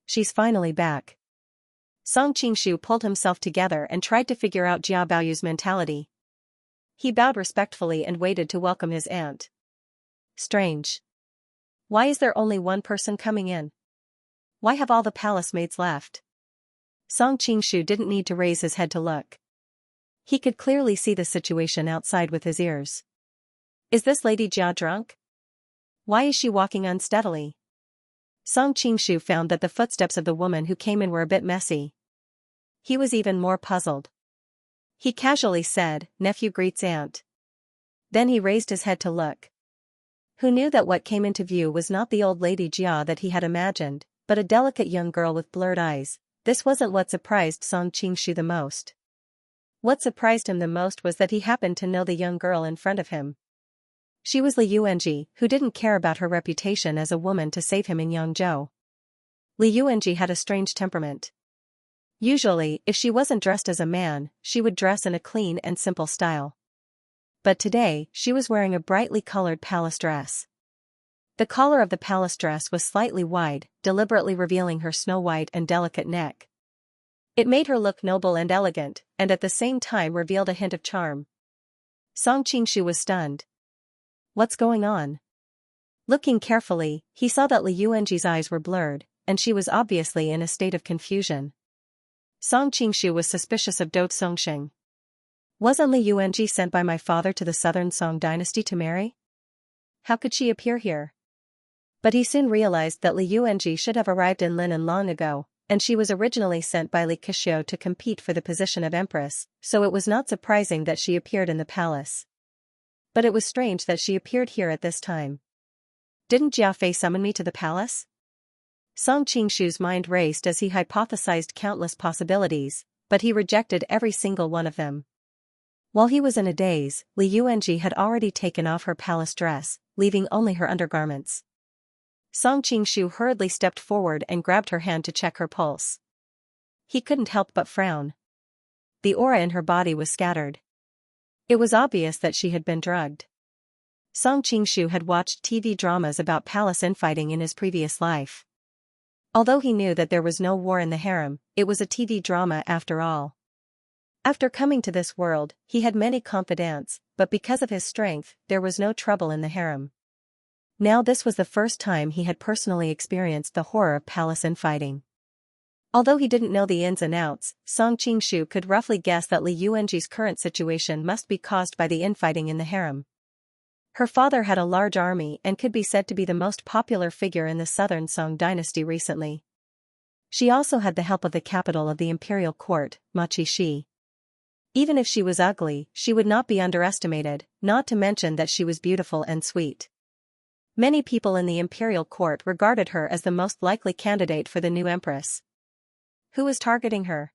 She's finally back. Song Qingshu pulled himself together and tried to figure out Jia Baoyu's mentality. He bowed respectfully and waited to welcome his aunt. Strange. Why is there only one person coming in? Why have all the palace maids left? Song Qingshu didn't need to raise his head to look. He could clearly see the situation outside with his ears. Is this Lady Jia drunk? Why is she walking unsteadily? Song Qingshu found that the footsteps of the woman who came in were a bit messy. He was even more puzzled. He casually said, "Nephew greets aunt." Then he raised his head to look. Who knew that what came into view was not the old Lady Jia that he had imagined, but a delicate young girl with blurred eyes. This wasn't what surprised Song Qingshu the most. What surprised him the most was that he happened to know the young girl in front of him. She was Li Yuanji, who didn't care about her reputation as a woman to save him in Yangzhou. Li Yuanji had a strange temperament. Usually, if she wasn't dressed as a man, she would dress in a clean and simple style. But today, she was wearing a brightly colored palace dress. The collar of the palace dress was slightly wide, deliberately revealing her snow-white and delicate neck. It made her look noble and elegant, and at the same time revealed a hint of charm. Song Qingshu was stunned. What's going on? Looking carefully, he saw that Li Yuanji's eyes were blurred, and she was obviously in a state of confusion. Song Qingshu was suspicious of Dou Songxing. Wasn't Li Yuanji sent by my father to the southern Song dynasty to marry? How could she appear here? But he soon realized that Li Yuanji should have arrived in Linan long ago, and she was originally sent by Li Keqiu to compete for the position of empress, so it was not surprising that she appeared in the palace. But it was strange that she appeared here at this time. Didn't Jia Fei summon me to the palace? Song Qingshu's mind raced as he hypothesized countless possibilities, but he rejected every single one of them. While he was in a daze, Li Yuanji had already taken off her palace dress, leaving only her undergarments. Song Qingshu hurriedly stepped forward and grabbed her hand to check her pulse. He couldn't help but frown. The aura in her body was scattered. It was obvious that she had been drugged. Song Qingshu had watched TV dramas about palace infighting in his previous life. Although he knew that there was no war in the harem, it was a TV drama after all. After coming to this world, he had many confidants, but because of his strength, there was no trouble in the harem. Now this was the first time he had personally experienced the horror of palace infighting. Although he didn't know the ins and outs, Song Qingshu could roughly guess that Li Yuanji's current situation must be caused by the infighting in the harem. Her father had a large army and could be said to be the most popular figure in the southern Song dynasty recently. She also had the help of the capital of the imperial court, Maqishi. Even if she was ugly, she would not be underestimated, not to mention that she was beautiful and sweet. Many people in the imperial court regarded her as the most likely candidate for the new empress. Who was targeting her?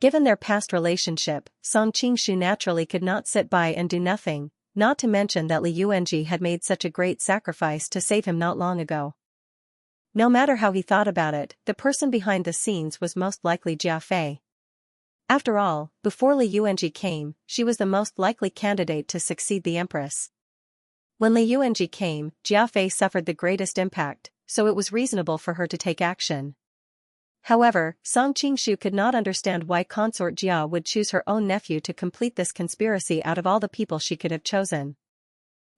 Given their past relationship, Song Qingshu naturally could not sit by and do nothing, not to mention that Li Yuanji had made such a great sacrifice to save him not long ago. No matter how he thought about it, the person behind the scenes was most likely Jia Fei. After all, before Li Yuanji came, she was the most likely candidate to succeed the empress. When Li Yuanji came, Jia Fei suffered the greatest impact, so it was reasonable for her to take action. However, Song Qingshu could not understand why consort Jia would choose her own nephew to complete this conspiracy out of all the people she could have chosen.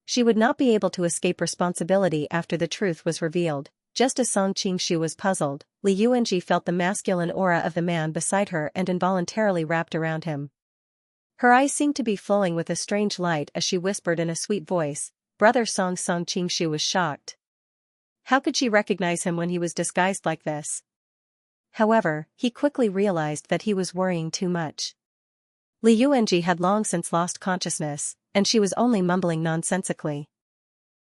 She would not be able to escape responsibility after the truth was revealed. Just as Song Qingshu was puzzled, Li Yuanji felt the masculine aura of the man beside her and involuntarily wrapped around him. Her eyes seemed to be flowing with a strange light as she whispered in a sweet voice, "Brother Song." Song Qingshu was shocked. How could she recognize him when he was disguised like this? However, he quickly realized that he was worrying too much. Li Yuanji had long since lost consciousness, and she was only mumbling nonsensically.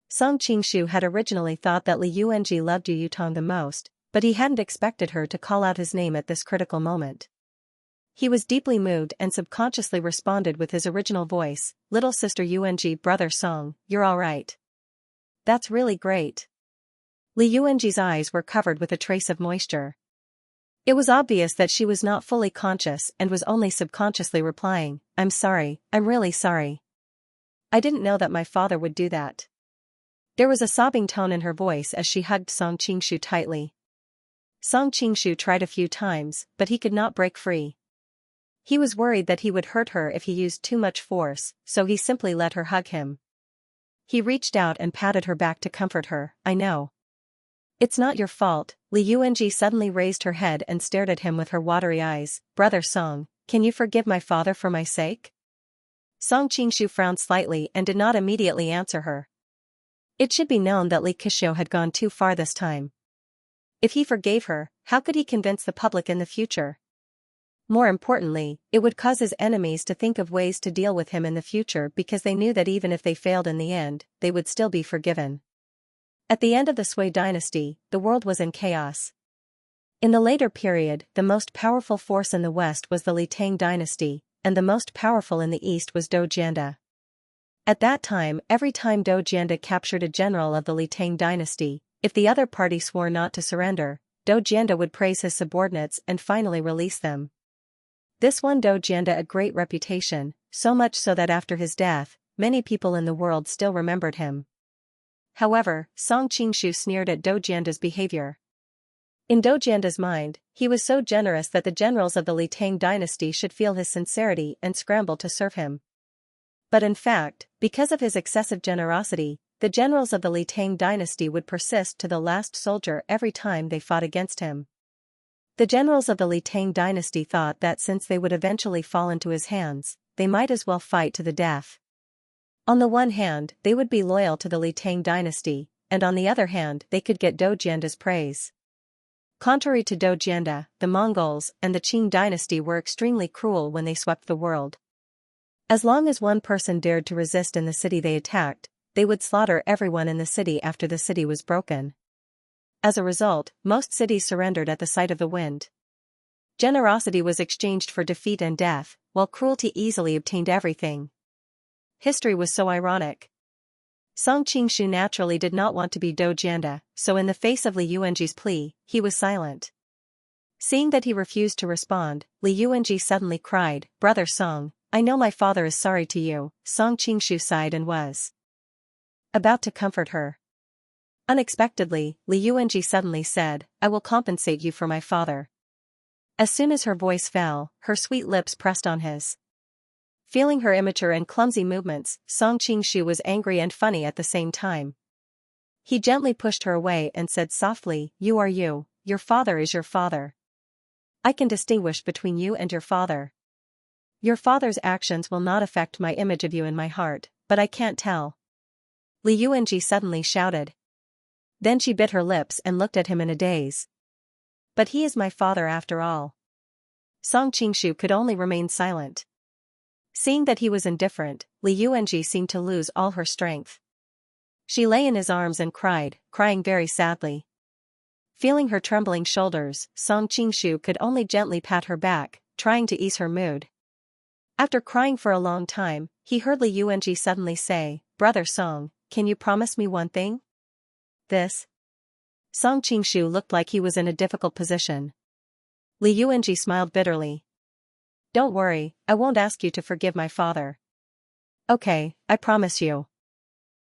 Song Qingshu had originally thought that Li Yuanji loved Yu Yutong the most, but he hadn't expected her to call out his name at this critical moment. He was deeply moved and subconsciously responded with his original voice, "Little sister Yuanji, brother Song, you're all right. That's really great." Li Yuanji's eyes were covered with a trace of moisture. It was obvious that she was not fully conscious and was only subconsciously replying, "I'm sorry, I'm really sorry. I didn't know that my father would do that." There was a sobbing tone in her voice as she hugged Song Qingshu tightly. Song Qingshu tried a few times, but he could not break free. He was worried that he would hurt her if he used too much force, so he simply let her hug him. He reached out and patted her back to comfort her. "I know. It's not your fault." Li Yuanji suddenly raised her head and stared at him with her watery eyes. "Brother Song, can you forgive my father for my sake?" Song Qingshu frowned slightly and did not immediately answer her. It should be known that Li Keqiu had gone too far this time. If he forgave her, how could he convince the public in the future? More importantly, it would cause his enemies to think of ways to deal with him in the future because they knew that even if they failed in the end, they would still be forgiven. At the end of the Sui dynasty, the world was in chaos. In the later period, the most powerful force in the west was the Li Tang dynasty, and the most powerful in the east was Dou Jianda. At that time, every time Dou Jianda captured a general of the Li Tang dynasty, if the other party swore not to surrender, Do Jianda would praise his subordinates and finally release them. This won Do Jianda a great reputation, so much so that after his death, many people in the world still remembered him. However, Song Qingshu sneered at Do Jianda's behavior. In Do Jianda's mind, he was so generous that the generals of the Li Tang dynasty should feel his sincerity and scramble to serve him. But in fact, because of his excessive generosity, the generals of the Li Tang dynasty would persist to the last soldier every time they fought against him. The generals of the Li Tang dynasty thought that since they would eventually fall into his hands, they might as well fight to the death. On the one hand, they would be loyal to the Li Tang dynasty, and on the other hand they could get Do Jianda's praise. Contrary to Do Jianda, the Mongols and the Qing dynasty were extremely cruel when they swept the world. As long as one person dared to resist in the city they attacked, they would slaughter everyone in the city after the city was broken. As a result, most cities surrendered at the sight of the wind. Generosity was exchanged for defeat and death, while cruelty easily obtained everything. History was so ironic. Song Qingshu naturally did not want to be Do Jianda, so in the face of Li Yuanji's plea, he was silent. Seeing that he refused to respond, Li Yuanji suddenly cried, "Brother Song, I know my father is sorry to you." Song Qingshu sighed and was about to comfort her. Unexpectedly, Li Yuanji suddenly said, "I will compensate you for my father." As soon as her voice fell, her sweet lips pressed on his. Feeling her immature and clumsy movements, Song Qingshu was angry and funny at the same time. He gently pushed her away and said softly, "You are you, your father is your father. I can distinguish between you and your father. Your father's actions will not affect my image of you in my heart, but I can't tell." Li Yuanji suddenly shouted. Then she bit her lips and looked at him in a daze. "But he is my father after all." Song Qingshu could only remain silent. Seeing that he was indifferent, Li Yuanji seemed to lose all her strength. She lay in his arms and cried, crying very sadly. Feeling her trembling shoulders, Song Qingshu could only gently pat her back, trying to ease her mood. After crying for a long time, he heard Li Yuanji suddenly say, "Brother Song, can you promise me one thing?" This. Song Qingshu looked like he was in a difficult position. Li Yuanji smiled bitterly. "Don't worry, I won't ask you to forgive my father." "Okay, I promise you,"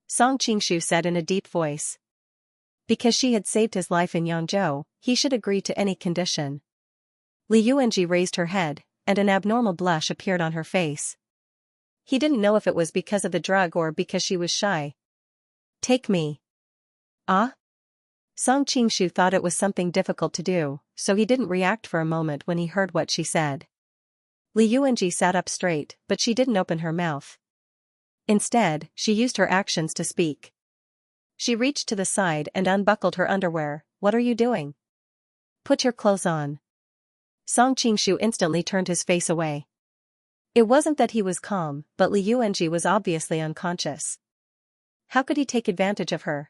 Song Qingshu said in a deep voice. Because she had saved his life in Yangzhou, he should agree to any condition. Li Yuanji raised her head, and an abnormal blush appeared on her face. He didn't know if it was because of the drug or because she was shy. "Take me." "Ah?" Song Qingshu thought it was something difficult to do, so he didn't react for a moment when he heard what she said. Li Yuanji sat up straight, but she didn't open her mouth. Instead, she used her actions to speak. She reached to the side and unbuckled her underwear. "What are you doing?" "Put your clothes on." Song Qingshu instantly turned his face away. It wasn't that he was calm, but Li Yuanji was obviously unconscious. How could he take advantage of her?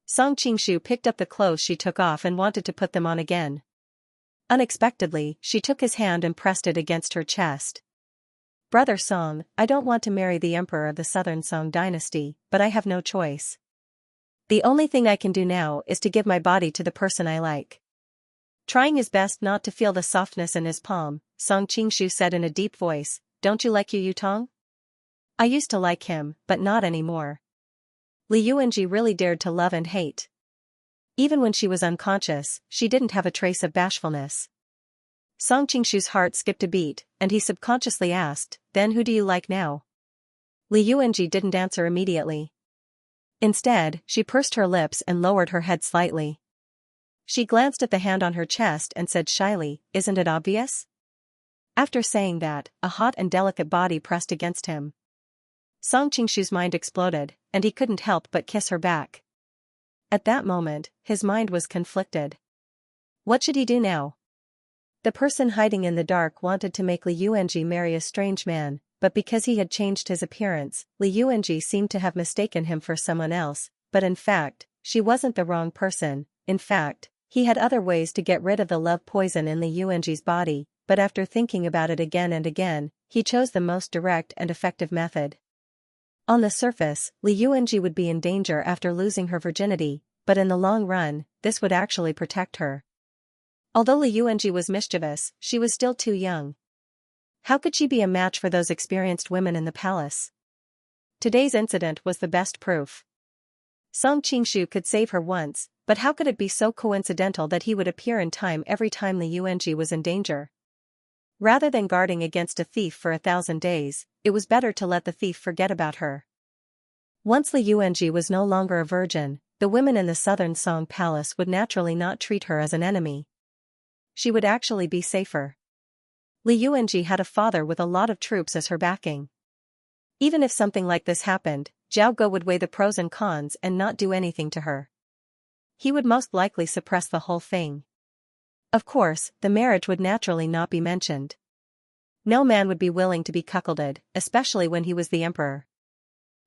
Song Qingshu picked up the clothes she took off and wanted to put them on again. Unexpectedly, she took his hand and pressed it against her chest. "Brother Song, I don't want to marry the emperor of the southern Song dynasty, but I have no choice. The only thing I can do now is to give my body to the person I like." Trying his best not to feel the softness in his palm, Song Qingshu said in a deep voice, "Don't you like Yu Yutong?" "I used to like him, but not anymore." Li Yuanji really dared to love and hate. Even when she was unconscious, she didn't have a trace of bashfulness. Song Qingshu's heart skipped a beat, and he subconsciously asked, "Then who do you like now?" Li Yuanji didn't answer immediately. Instead, she pursed her lips and lowered her head slightly. She glanced at the hand on her chest and said shyly, "Isn't it obvious?" After saying that, a hot and delicate body pressed against him. Song Qingshu's mind exploded, and he couldn't help but kiss her back. At that moment, his mind was conflicted. What should he do now? The person hiding in the dark wanted to make Li Yuanji marry a strange man, but because he had changed his appearance, Li Yuanji seemed to have mistaken him for someone else, but in fact, she wasn't the wrong person. In fact, he had other ways to get rid of the love poison in Li Yuanji's body, but after thinking about it again and again, he chose the most direct and effective method. On the surface, Li Yuanji would be in danger after losing her virginity, but in the long run, this would actually protect her. Although Li Yuanji was mischievous, she was still too young. How could she be a match for those experienced women in the palace? Today's incident was the best proof. Song Qingshu could save her once, but how could it be so coincidental that he would appear in time every time Li Yuanji was in danger? Rather than guarding against a thief for 1,000 days, it was better to let the thief forget about her. Once Li Yuanji was no longer a virgin, the women in the southern Song Palace would naturally not treat her as an enemy. She would actually be safer. Li Yuanji had a father with a lot of troops as her backing. Even if something like this happened, Zhao Go would weigh the pros and cons and not do anything to her. He would most likely suppress the whole thing. Of course, the marriage would naturally not be mentioned. No man would be willing to be cuckolded, especially when he was the emperor.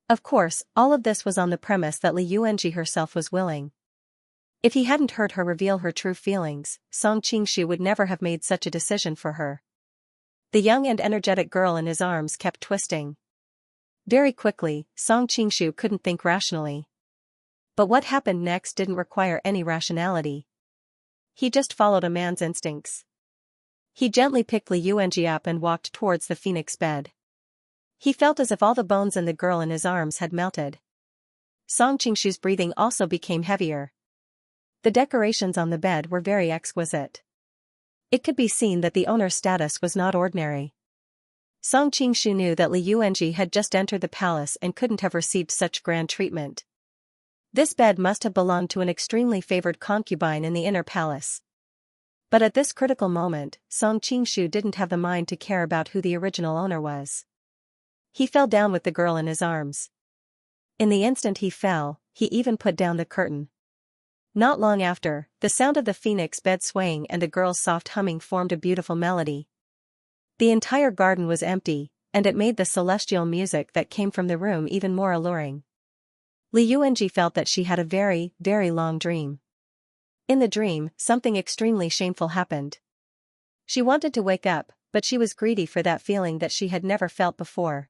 Of course, all of this was on the premise that Li Yuanji herself was willing. If he hadn't heard her reveal her true feelings, Song Qingshu would never have made such a decision for her. The young and energetic girl in his arms kept twisting. Very quickly, Song Qingshu couldn't think rationally. But what happened next didn't require any rationality. He just followed a man's instincts. He gently picked Li Yuanji up and walked towards the phoenix bed. He felt as if all the bones in the girl in his arms had melted. Song Qingshu's breathing also became heavier. The decorations on the bed were very exquisite. It could be seen that the owner's status was not ordinary. Song Qingshu knew that Li Yuanji had just entered the palace and couldn't have received such grand treatment. This bed must have belonged to an extremely favored concubine in the inner palace. But at this critical moment, Song Qingshu didn't have the mind to care about who the original owner was. He fell down with the girl in his arms. In the instant he fell, he even put down the curtain. Not long after, the sound of the phoenix bed swaying and the girl's soft humming formed a beautiful melody. The entire garden was empty, and it made the celestial music that came from the room even more alluring. Li Yuanji felt that she had a very, very long dream. In the dream, something extremely shameful happened. She wanted to wake up, but she was greedy for that feeling that she had never felt before.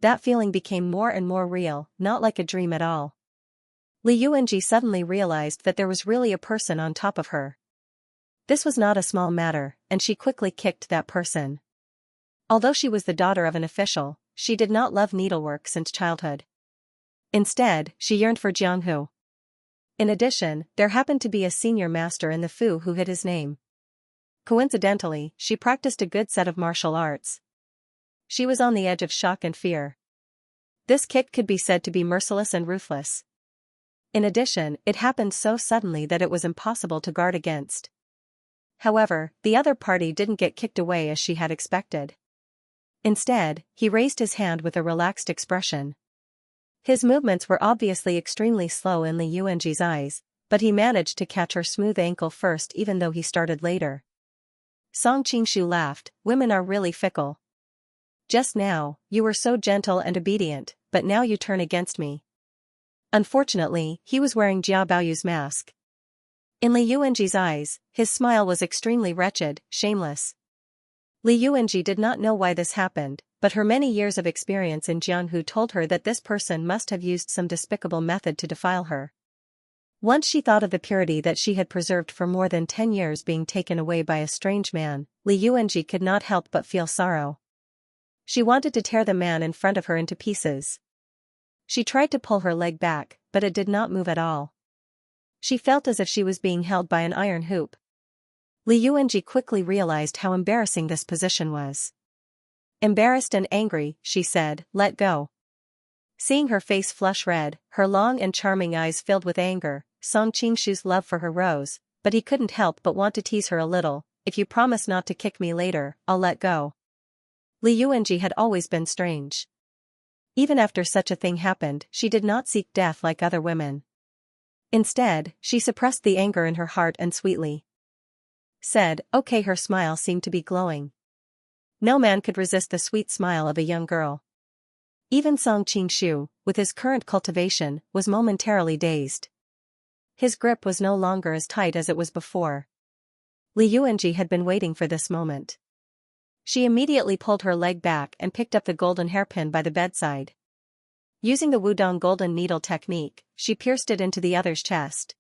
That feeling became more and more real, not like a dream at all. Li Yuanji suddenly realized that there was really a person on top of her. This was not a small matter, and she quickly kicked that person. Although she was the daughter of an official, she did not love needlework since childhood. Instead, she yearned for Jianghu. In addition, there happened to be a senior master in the Fu who hid his name. Coincidentally, she practiced a good set of martial arts. She was on the edge of shock and fear. This kick could be said to be merciless and ruthless. In addition, it happened so suddenly that it was impossible to guard against. However, the other party didn't get kicked away as she had expected. Instead, he raised his hand with a relaxed expression. His movements were obviously extremely slow in Li Yuanji's eyes, but he managed to catch her smooth ankle first even though he started later. Song Qingshu laughed, "Women are really fickle. Just now, you were so gentle and obedient, but now you turn against me." Unfortunately, he was wearing Jia Baoyu's mask. In Li Yuanji's eyes, his smile was extremely wretched, shameless. Li Yuanji did not know why this happened, but her many years of experience in Jianghu told her that this person must have used some despicable method to defile her. Once she thought of the purity that she had preserved for more than 10 years being taken away by a strange man, Li Yuanji could not help but feel sorrow. She wanted to tear the man in front of her into pieces. She tried to pull her leg back, but it did not move at all. She felt as if she was being held by an iron hoop. Li Yuanji quickly realized how embarrassing this position was. Embarrassed and angry, she said, "Let go." Seeing her face flush red, her long and charming eyes filled with anger, Song Qingshu's love for her rose, but he couldn't help but want to tease her a little. "If you promise not to kick me later, I'll let go." Li Yuanji had always been strange. Even after such a thing happened, she did not seek death like other women. Instead, she suppressed the anger in her heart and sweetly said, "Okay." Her smile seemed to be glowing. No man could resist the sweet smile of a young girl. Even Song Qingshu, with his current cultivation, was momentarily dazed. His grip was no longer as tight as it was before. Li Yuanji had been waiting for this moment. She immediately pulled her leg back and picked up the golden hairpin by the bedside. Using the Wudong golden needle technique, she pierced it into the other's chest.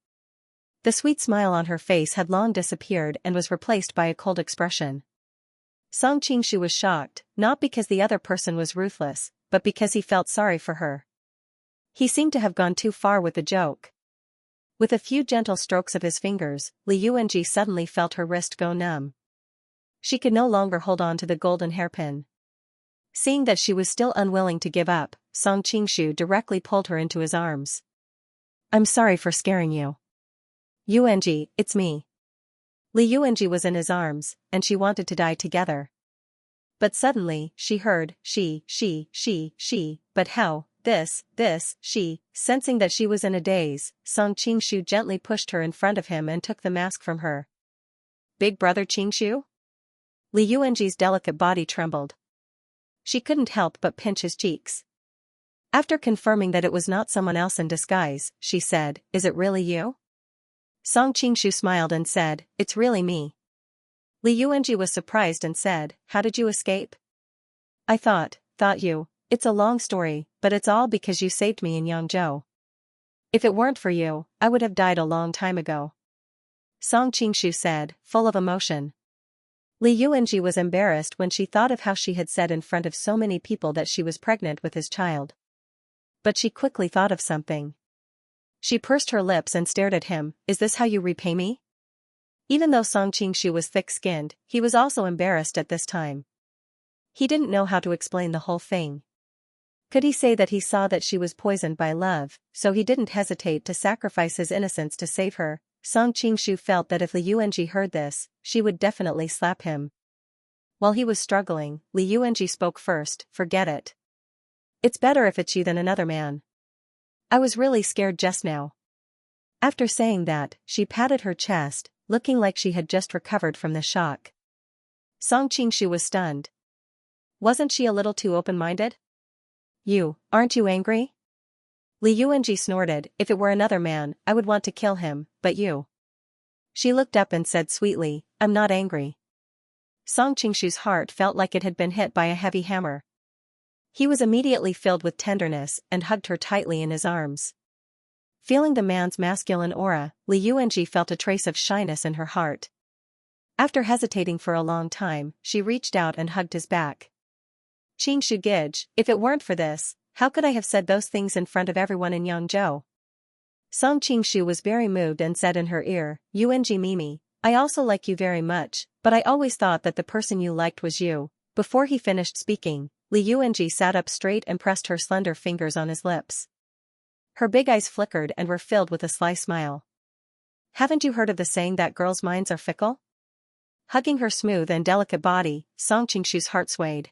The sweet smile on her face had long disappeared and was replaced by a cold expression. Song Qingshu was shocked, not because the other person was ruthless, but because he felt sorry for her. He seemed to have gone too far with the joke. With a few gentle strokes of his fingers, Li Yuanji suddenly felt her wrist go numb. She could no longer hold on to the golden hairpin. Seeing that she was still unwilling to give up, Song Qingshu directly pulled her into his arms. "I'm sorry for scaring you. Yuanji, it's me." Li Yuanji was in his arms, and she wanted to die together. But suddenly, she heard, she, but how, she, sensing that she was in a daze, Song Qingshu gently pushed her in front of him and took the mask from her. "Big brother Qingshu?" Li Yuanji's delicate body trembled. She couldn't help but pinch his cheeks. After confirming that it was not someone else in disguise, she said, "Is it really you?" Song Qingshu smiled and said, "It's really me." Li Yuanji was surprised and said, "How did you escape?" "I thought you. It's a long story, but it's all because you saved me in Yangzhou. If it weren't for you, I would have died a long time ago," Song Qingshu said, full of emotion. Li Yuanji was embarrassed when she thought of how she had said in front of so many people that she was pregnant with his child. But she quickly thought of something. She pursed her lips and stared at him. "Is this how you repay me?" Even though Song Qingshu was thick-skinned, he was also embarrassed at this time. He didn't know how to explain the whole thing. Could he say that he saw that she was poisoned by love, so he didn't hesitate to sacrifice his innocence to save her? Song Qingshu felt that if Li Yuanji heard this, she would definitely slap him. While he was struggling, Li Yuanji spoke first. "Forget it. It's better if it's you than another man. I was really scared just now." After saying that, she patted her chest, looking like she had just recovered from the shock. Song Qingshu was stunned. Wasn't she a little too open-minded? Aren't you angry?" Li Yuanji snorted. "If it were another man, I would want to kill him, but you." She looked up and said sweetly, "I'm not angry." Song Qingshu's heart felt like it had been hit by a heavy hammer. He was immediately filled with tenderness and hugged her tightly in his arms. Feeling the man's masculine aura, Li Yuanji felt a trace of shyness in her heart. After hesitating for a long time, she reached out and hugged his back. "Qingshu Gij, if it weren't for this, how could I have said those things in front of everyone in Yangzhou?" Song Qingshu was very moved and said in her ear, "Yuanji Mimi, I also like you very much, but I always thought that the person you liked was you." Before he finished speaking, Li Yuanji sat up straight and pressed her slender fingers on his lips. Her big eyes flickered and were filled with a sly smile. "Haven't you heard of the saying that girls' minds are fickle?" Hugging her smooth and delicate body, Song Qingshu's heart swayed.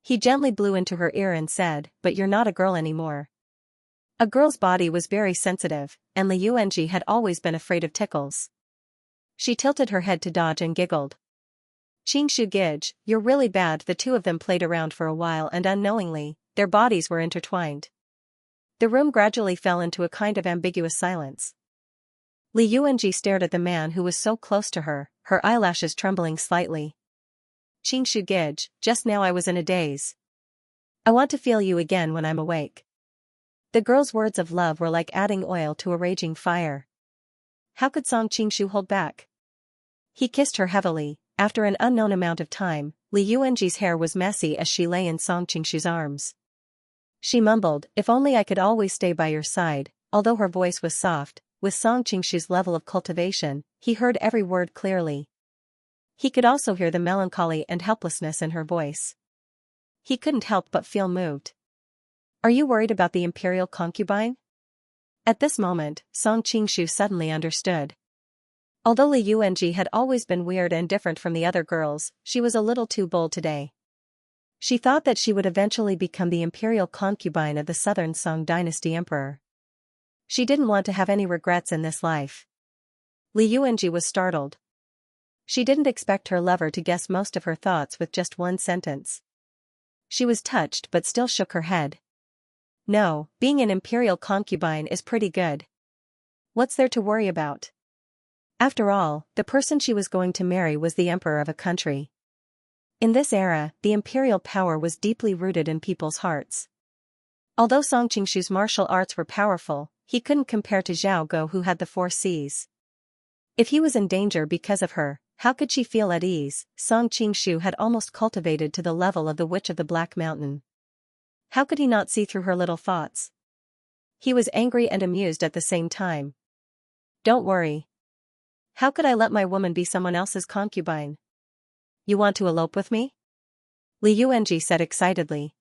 He gently blew into her ear and said, "But you're not a girl anymore." A girl's body was very sensitive, and Li Yuanji had always been afraid of tickles. She tilted her head to dodge and giggled. "Qingshu Gij, you're really bad." The two of them played around for a while and unknowingly, their bodies were intertwined. The room gradually fell into a kind of ambiguous silence. Li Yuanji stared at the man who was so close to her, her eyelashes trembling slightly. "Qingshu Gij, just now I was in a daze. I want to feel you again when I'm awake." The girl's words of love were like adding oil to a raging fire. How could Song Qingshu hold back? He kissed her heavily. After an unknown amount of time, Li Yuanji's hair was messy as she lay in Song Qingshu's arms. She mumbled, "If only I could always stay by your side." Although her voice was soft, with Song Qingshu's level of cultivation, he heard every word clearly. He could also hear the melancholy and helplessness in her voice. He couldn't help but feel moved. "Are you worried about the imperial concubine?" At this moment, Song Qingshu suddenly understood. Although Li Yuanji had always been weird and different from the other girls, she was a little too bold today. She thought that she would eventually become the imperial concubine of the southern Song dynasty emperor. She didn't want to have any regrets in this life. Li Yuanji was startled. She didn't expect her lover to guess most of her thoughts with just one sentence. She was touched but still shook her head. "No, being an imperial concubine is pretty good. What's there to worry about?" After all, the person she was going to marry was the emperor of a country. In this era, the imperial power was deeply rooted in people's hearts. Although Song Qingshu's martial arts were powerful, he couldn't compare to Zhao Go, who had the 4 Cs. If he was in danger because of her, how could she feel at ease? Song Qingshu had almost cultivated to the level of the Witch of the Black Mountain. How could he not see through her little thoughts? He was angry and amused at the same time. Don't worry. How could I let my woman be someone else's concubine? You want to elope with me? Li Yuanji said excitedly.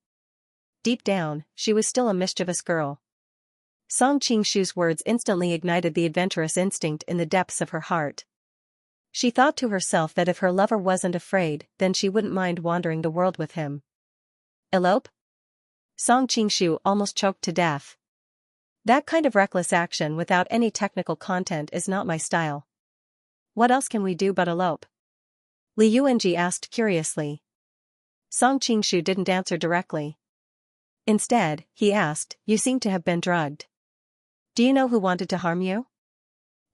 Deep down, she was still a mischievous girl. Song Qingshu's words instantly ignited the adventurous instinct in the depths of her heart. She thought to herself that if her lover wasn't afraid, then she wouldn't mind wandering the world with him. Elope? Song Qingshu almost choked to death. That kind of reckless action without any technical content is not my style. What else can we do but elope? Li Yuanji asked curiously. Song Qingshu didn't answer directly. Instead, he asked, you seem to have been drugged. Do you know who wanted to harm you?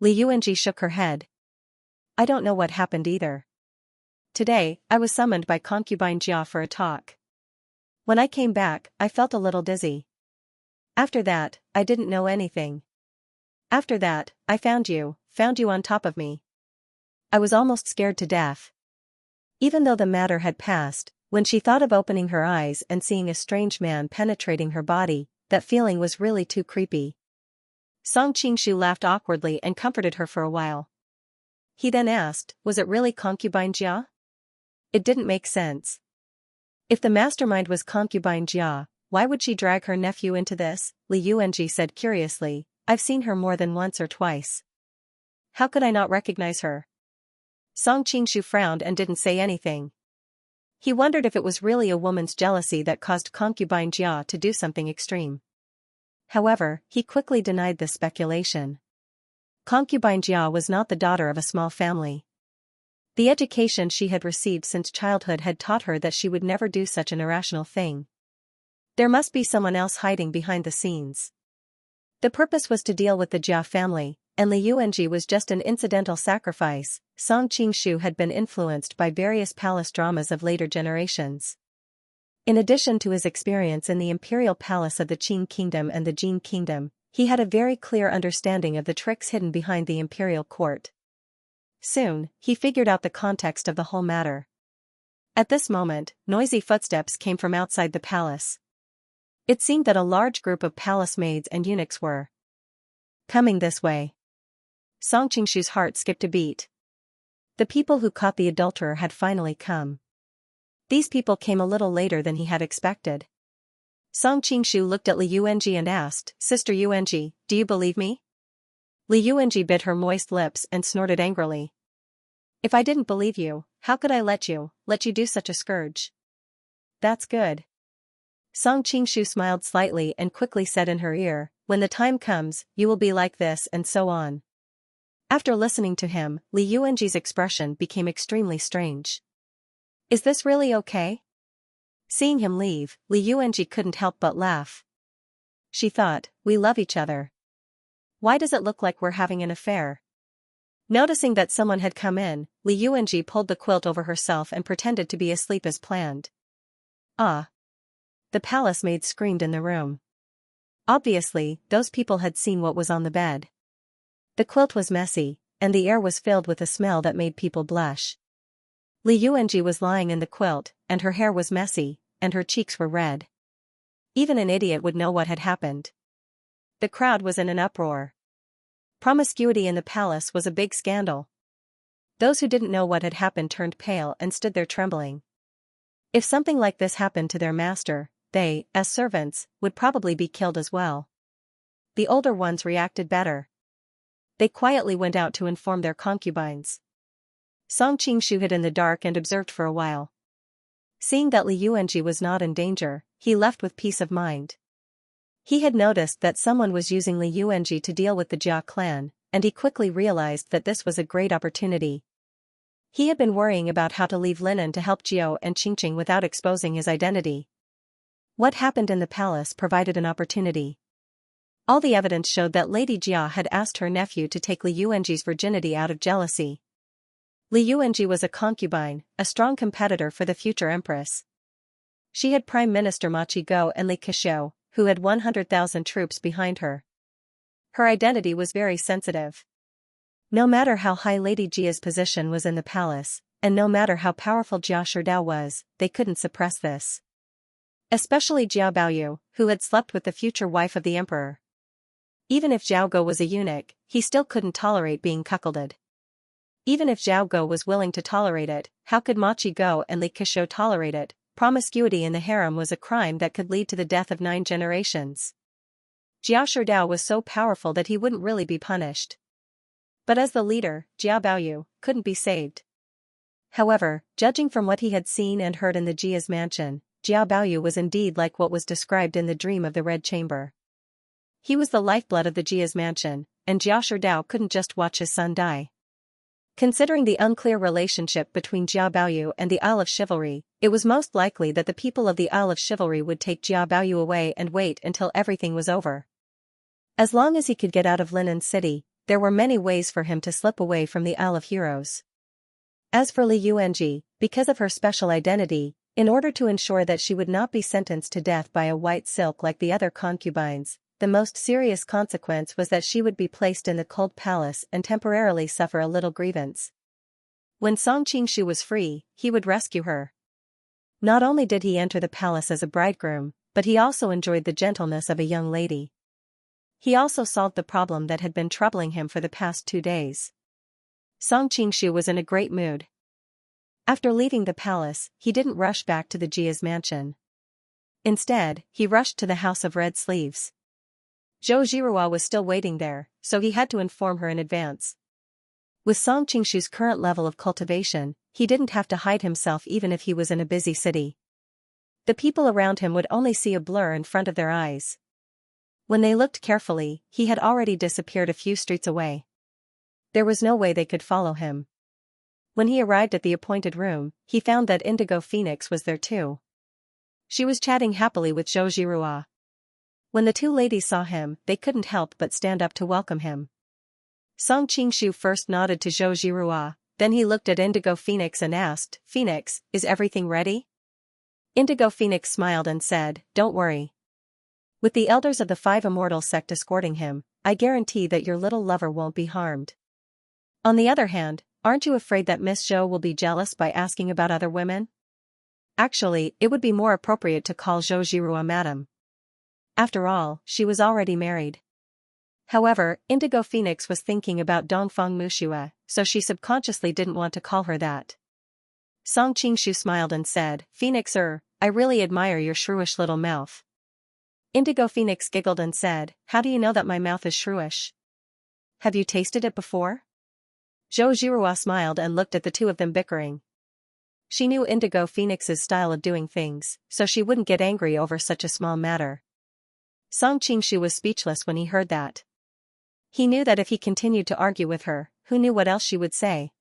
Li Yuanji shook her head. I don't know what happened either. Today, I was summoned by concubine Jia for a talk. When I came back, I felt a little dizzy. After that, I didn't know anything. After that, I found you on top of me. I was almost scared to death. Even though the matter had passed, when she thought of opening her eyes and seeing a strange man penetrating her body, that feeling was really too creepy. Song Qingshu laughed awkwardly and comforted her for a while. He then asked, was it really concubine Jia? It didn't make sense. If the mastermind was concubine Jia, why would she drag her nephew into this? Li Yuanji said curiously, I've seen her more than once or twice. How could I not recognize her? Song Qingshu frowned and didn't say anything. He wondered if it was really a woman's jealousy that caused concubine Jia to do something extreme. However, he quickly denied this speculation. Concubine Jia was not the daughter of a small family. The education she had received since childhood had taught her that she would never do such an irrational thing. There must be someone else hiding behind the scenes. The purpose was to deal with the Jia family, and Li Yuanji was just an incidental sacrifice. Song Qingshu had been influenced by various palace dramas of later generations. In addition to his experience in the imperial palace of the Qing kingdom and the Jin kingdom, he had a very clear understanding of the tricks hidden behind the imperial court. Soon, he figured out the context of the whole matter. At this moment, noisy footsteps came from outside the palace. It seemed that a large group of palace maids and eunuchs were coming this way. Song Qingshu's heart skipped a beat. The people who caught the adulterer had finally come. These people came a little later than he had expected. Song Qingshu looked at Li Yuanji and asked, Sister Yuanji, do you believe me? Li Yuanji bit her moist lips and snorted angrily. If I didn't believe you, how could I let you do such a scourge? That's good. Song Qingshu smiled slightly and quickly said in her ear, when the time comes, you will be like this and so on. After listening to him, Li Yuanji's expression became extremely strange. Is this really okay? Seeing him leave, Li Yuanji couldn't help but laugh. She thought, we love each other. Why does it look like we're having an affair? Noticing that someone had come in, Li Yuanji pulled the quilt over herself and pretended to be asleep as planned. Ah! The palace maid screamed in the room. Obviously, those people had seen what was on the bed. The quilt was messy, and the air was filled with a smell that made people blush. Li Yuanji was lying in the quilt, and her hair was messy, and her cheeks were red. Even an idiot would know what had happened. The crowd was in an uproar. Promiscuity in the palace was a big scandal. Those who didn't know what had happened turned pale and stood there trembling. If something like this happened to their master, they, as servants, would probably be killed as well. The older ones reacted better. They quietly went out to inform their concubines. Song Qingshu hid in the dark and observed for a while. Seeing that Li Yuanji was not in danger, he left with peace of mind. He had noticed that someone was using Li Yuanji to deal with the Jia clan, and he quickly realized that this was a great opportunity. He had been worrying about how to leave Linen to help Jiao and Qingqing without exposing his identity. What happened in the palace provided an opportunity. All the evidence showed that Lady Jia had asked her nephew to take Li Yuanji's virginity out of jealousy. Li Yuanji was a concubine, a strong competitor for the future empress. She had Prime Minister Ma Qi-go and Li Keqiu, who had 100,000 troops behind her. Her identity was very sensitive. No matter how high Lady Jia's position was in the palace, and no matter how powerful Jia Shidao was, they couldn't suppress this. Especially Jia Baoyu, who had slept with the future wife of the emperor. Even if Zhao Go was a eunuch, he still couldn't tolerate being cuckolded. Even if Zhao Go was willing to tolerate it, how could Ma Qi-go and Li Keshou tolerate it? Promiscuity in the harem was a crime that could lead to the death of 9 generations. Jia Shidao was so powerful that he wouldn't really be punished. But as the leader, Jia Baoyu couldn't be saved. However, judging from what he had seen and heard in the Jia's mansion, Jia Baoyu was indeed like what was described in the dream of the Red Chamber. He was the lifeblood of the Jia's mansion, and Jia Shidao couldn't just watch his son die. Considering the unclear relationship between Jia Baoyu and the Isle of Chivalry, it was most likely that the people of the Isle of Chivalry would take Jia Baoyu away and wait until everything was over. As long as he could get out of Linen City, there were many ways for him to slip away from the Isle of Heroes. As for Li Yuanji, because of her special identity, in order to ensure that she would not be sentenced to death by a white silk like the other concubines, the most serious consequence was that she would be placed in the cold palace and temporarily suffer a little grievance. When Song Qingshu was free, he would rescue her. Not only did he enter the palace as a bridegroom, but he also enjoyed the gentleness of a young lady. He also solved the problem that had been troubling him for the past 2 days. Song Qingshu was in a great mood. After leaving the palace, he didn't rush back to the Jia's mansion. Instead, he rushed to the House of Red Sleeves. Zhou Zhirua was still waiting there, so he had to inform her in advance. With Song Qingshu's current level of cultivation, he didn't have to hide himself even if he was in a busy city. The people around him would only see a blur in front of their eyes. When they looked carefully, he had already disappeared a few streets away. There was no way they could follow him. When he arrived at the appointed room, he found that Indigo Phoenix was there too. She was chatting happily with Zhou Zhirua. When the 2 ladies saw him, they couldn't help but stand up to welcome him. Song Qingshu first nodded to Zhou Zhirua, then he looked at Indigo Phoenix and asked, "Phoenix, is everything ready?" Indigo Phoenix smiled and said, "Don't worry. With the elders of the 5 immortal sect escorting him, I guarantee that your little lover won't be harmed. On the other hand, aren't you afraid that Miss Zhou will be jealous by asking about other women?" Actually, it would be more appropriate to call Zhou Zhirua madam. After all, she was already married. However, Indigo Phoenix was thinking about Dongfang Muxue, so she subconsciously didn't want to call her that. Song Qingshu smiled and said, "Phoenix, I really admire your shrewish little mouth." Indigo Phoenix giggled and said, "How do you know that my mouth is shrewish? Have you tasted it before?" Zhou Zhirua smiled and looked at the 2 of them bickering. She knew Indigo Phoenix's style of doing things, so she wouldn't get angry over such a small matter. Song Qingshu was speechless when he heard that. He knew that if he continued to argue with her, who knew what else she would say.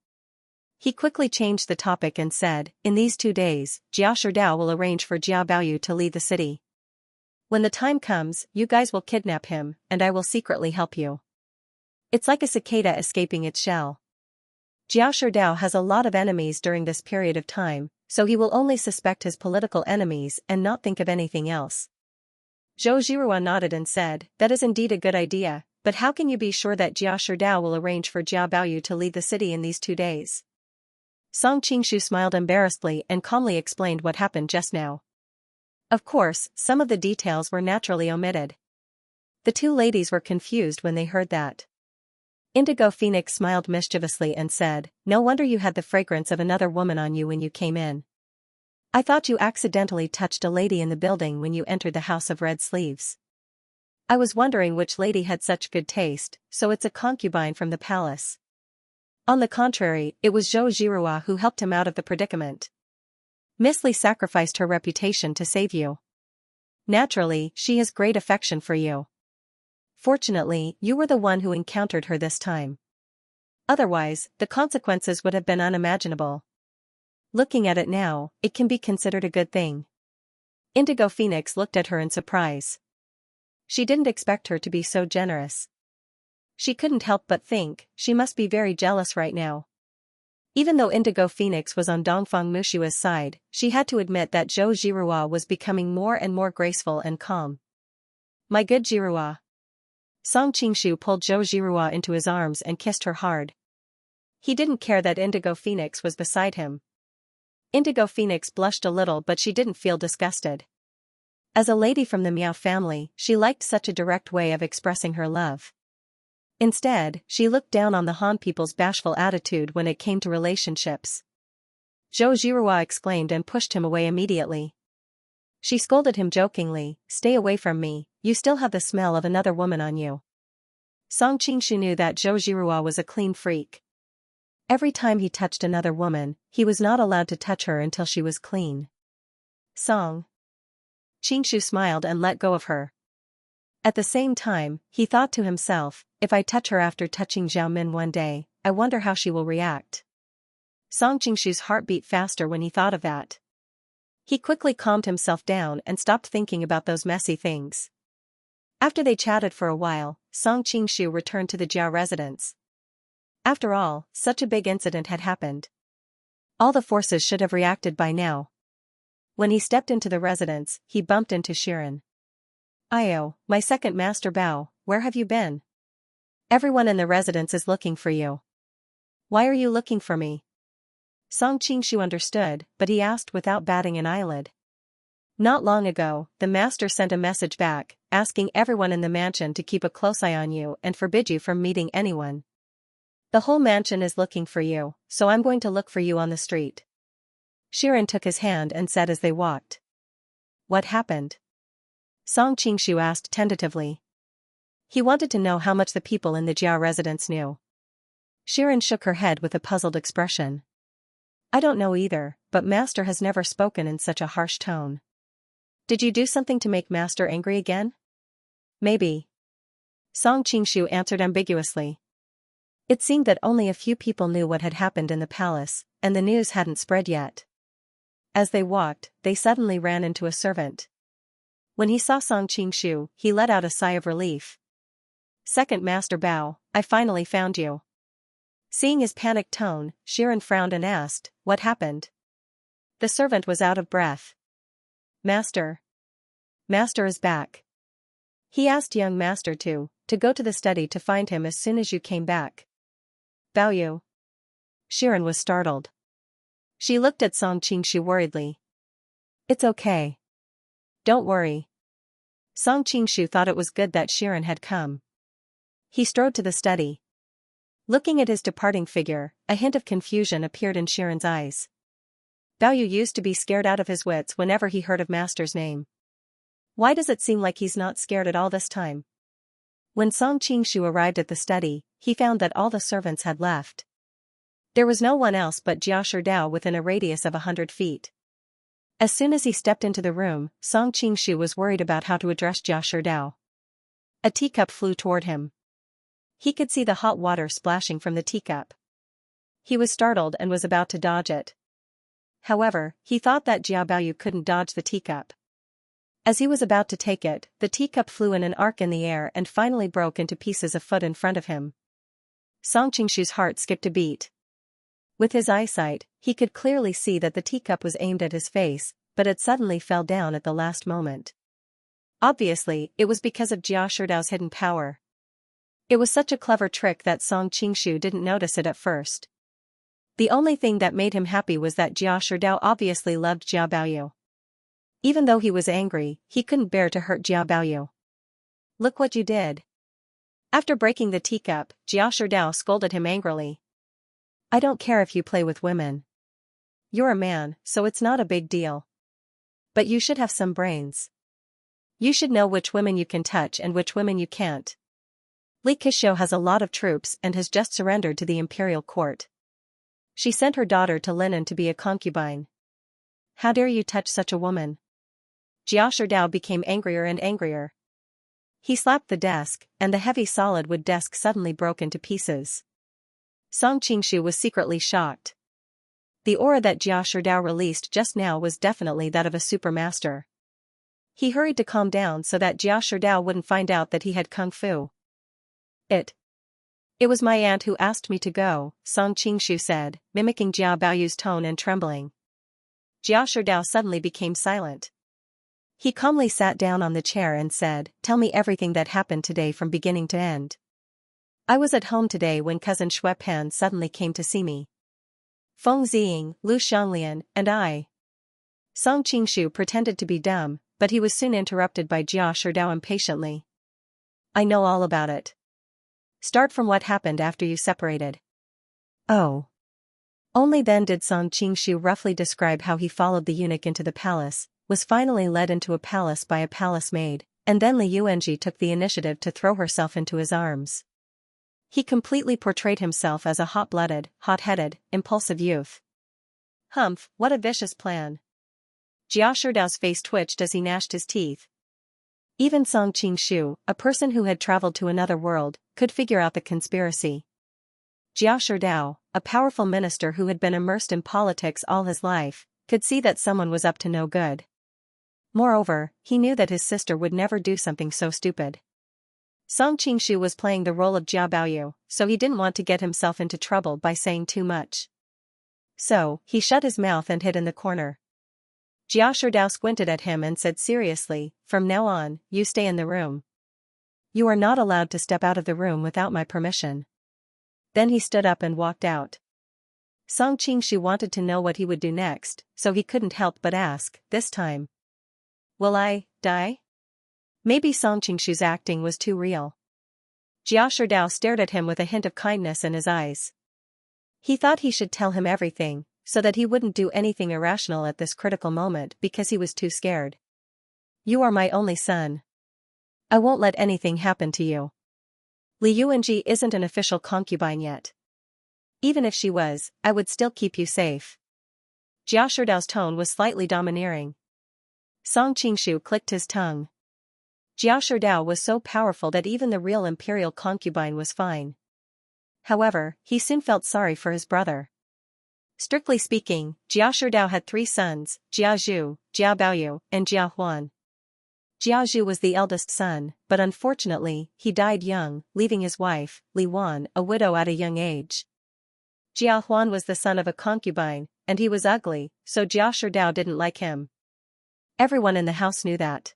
He quickly changed the topic and said, "In these 2 days, Jia Shidao will arrange for Jia Baoyu to leave the city. When the time comes, you guys will kidnap him, and I will secretly help you. It's like a cicada escaping its shell. Jia Shidao has a lot of enemies during this period of time, so he will only suspect his political enemies and not think of anything else." Zhou Zhirua nodded and said, "That is indeed a good idea, but how can you be sure that Jia Shidao will arrange for Jia Baoyu to leave the city in these 2 days? Song Qingshu smiled embarrassedly and calmly explained what happened just now. Of course, some of the details were naturally omitted. The 2 ladies were confused when they heard that. Indigo Phoenix smiled mischievously and said, "No wonder you had the fragrance of another woman on you when you came in. I thought you accidentally touched a lady in the building when you entered the House of Red Sleeves. I was wondering which lady had such good taste, so it's a concubine from the palace." On the contrary, it was Zhou Zhirua who helped him out of the predicament. "Miss Li sacrificed her reputation to save you. Naturally, she has great affection for you. Fortunately, you were the one who encountered her this time. Otherwise, the consequences would have been unimaginable. Looking at it now, it can be considered a good thing." Indigo Phoenix looked at her in surprise. She didn't expect her to be so generous. She couldn't help but think, she must be very jealous right now. Even though Indigo Phoenix was on Dongfang Mushua's side, she had to admit that Zhou Zhirua was becoming more and more graceful and calm. "My good Zhirua. Song Qingshu pulled Zhou Zhirua into his arms and kissed her hard. He didn't care that Indigo Phoenix was beside him. Indigo Phoenix blushed a little, but she didn't feel disgusted. As a lady from the Miao family, she liked such a direct way of expressing her love. Instead, she looked down on the Han people's bashful attitude when it came to relationships. Zhou Zhirua exclaimed and pushed him away immediately. She scolded him jokingly, "Stay away from me, you still have the smell of another woman on you." Song Qingshu knew that Zhou Zhirua was a clean freak. Every time he touched another woman, he was not allowed to touch her until she was clean. Song Qingshu smiled and let go of her. At the same time, he thought to himself, if I touch her after touching Zhao Min one day, I wonder how she will react. Song Qingshu's heart beat faster when he thought of that. He quickly calmed himself down and stopped thinking about those messy things. After they chatted for a while, Song Qingshu returned to the Jiao residence. After all, such a big incident had happened. All the forces should have reacted by now. When he stepped into the residence, he bumped into Shirin. "Io, my second master Bao, where have you been? Everyone in the residence is looking for you." "Why are you looking for me?" Song Qingshu understood, but he asked without batting an eyelid. "Not long ago, the master sent a message back, asking everyone in the mansion to keep a close eye on you and forbid you from meeting anyone. The whole mansion is looking for you, so I'm going to look for you on the street." Shirin took his hand and said as they walked. "What happened?" Song Qingshu asked tentatively. He wanted to know how much the people in the Jiao residence knew. Shirin shook her head with a puzzled expression. "I don't know either, but Master has never spoken in such a harsh tone." "Did you do something to make Master angry again?" "Maybe." Song Qingshu answered ambiguously. It seemed that only a few people knew what had happened in the palace, and the news hadn't spread yet. As they walked, they suddenly ran into a servant. When he saw Song Qingshu, he let out a sigh of relief. "Second Master Bao, I finally found you." Seeing his panicked tone, Shirin frowned and asked, "What happened?" The servant was out of breath. Master is back. He asked young Master to go to the study to find him as soon as you came back." "Bao Yu?" Shirin was startled. She looked at Song Qingshu worriedly. "It's okay. Don't worry." Song Qingshu thought it was good that Shirin had come. He strode to the study. Looking at his departing figure, a hint of confusion appeared in Shirin's eyes. Bao Yu used to be scared out of his wits whenever he heard of Master's name. Why does it seem like he's not scared at all this time? When Song Qingshu arrived at the study, he found that all the servants had left. There was no one else but Jia Sherdao within a radius of 100 feet. As soon as he stepped into the room, Song Qingshu was worried about how to address Jia Sherdao. A teacup flew toward him. He could see the hot water splashing from the teacup. He was startled and was about to dodge it. However, he thought that Jia Baoyu couldn't dodge the teacup. As he was about to take it, the teacup flew in an arc in the air and finally broke into pieces a foot in front of him. Song Qingshu's heart skipped a beat. With his eyesight, he could clearly see that the teacup was aimed at his face, but it suddenly fell down at the last moment. Obviously, it was because of Jia Sherdao's hidden power. It was such a clever trick that Song Qingshu didn't notice it at first. The only thing that made him happy was that Jia Sherdao obviously loved Jia Baoyu. Even though he was angry, he couldn't bear to hurt Jia Baoyu. "Look what you did." After breaking the teacup, Jia Sherdao scolded him angrily. "I don't care if you play with women. You're a man, so it's not a big deal. But you should have some brains. You should know which women you can touch and which women you can't. Li Keqiu has a lot of troops and has just surrendered to the imperial court. She sent her daughter to Linen to be a concubine. How dare you touch such a woman?" Jia Sherdao became angrier and angrier. He slapped the desk, and the heavy solid wood desk suddenly broke into pieces. Song Qingshu was secretly shocked. The aura that Jia Sherdao released just now was definitely that of a supermaster. He hurried to calm down so that Jia Sherdao wouldn't find out that he had kung fu. It was my aunt who asked me to go," Song Qingshu said, mimicking Jia Baoyu's tone and trembling. Jia Sherdao suddenly became silent. He calmly sat down on the chair and said, "Tell me everything that happened today from beginning to end." "I was at home today when cousin Pan suddenly came to see me. Feng Ziying, Lu Xianglian, and I." Song Qingshu pretended to be dumb, but he was soon interrupted by Jia Sherdao impatiently. "I know all about it. Start from what happened after you separated." "Oh." Only then did Song Qingshu roughly describe how he followed the eunuch into the palace, was finally led into a palace by a palace maid, and then Li Yuanji took the initiative to throw herself into his arms. He completely portrayed himself as a hot-blooded, hot-headed, impulsive youth. Humph, what a vicious plan. Jia Sherdao's face twitched as he gnashed his teeth. Even Song Qingshu, a person who had traveled to another world, could figure out the conspiracy. Jia Sherdao, a powerful minister who had been immersed in politics all his life, could see that someone was up to no good. Moreover, he knew that his sister would never do something so stupid. Song Qingshu was playing the role of Jia Baoyu, so he didn't want to get himself into trouble by saying too much. So, he shut his mouth and hid in the corner. Jia Sherdao squinted at him and said seriously, "From now on, you stay in the room. You are not allowed to step out of the room without my permission." Then he stood up and walked out. Song Qingshu wanted to know what he would do next, so he couldn't help but ask, "This time, will I die?" Maybe Song Qingshu's acting was too real. Jia Sherdao stared at him with a hint of kindness in his eyes. He thought he should tell him everything, so that he wouldn't do anything irrational at this critical moment because he was too scared. "You are my only son. I won't let anything happen to you. Li Yuanji isn't an official concubine yet. Even if she was, I would still keep you safe." Jia Sherdao's tone was slightly domineering. Song Qingshu clicked his tongue. Jia Sherdao was so powerful that even the real imperial concubine was fine. However, he soon felt sorry for his brother. Strictly speaking, Jia Sherdao had 3 sons, Jia Zhu, Jia Baoyu, and Jia Huan. Jia Zhu was the eldest son, but unfortunately, he died young, leaving his wife, Li Wan, a widow at a young age. Jia Huan was the son of a concubine, and he was ugly, so Jia Sherdao didn't like him. Everyone in the house knew that.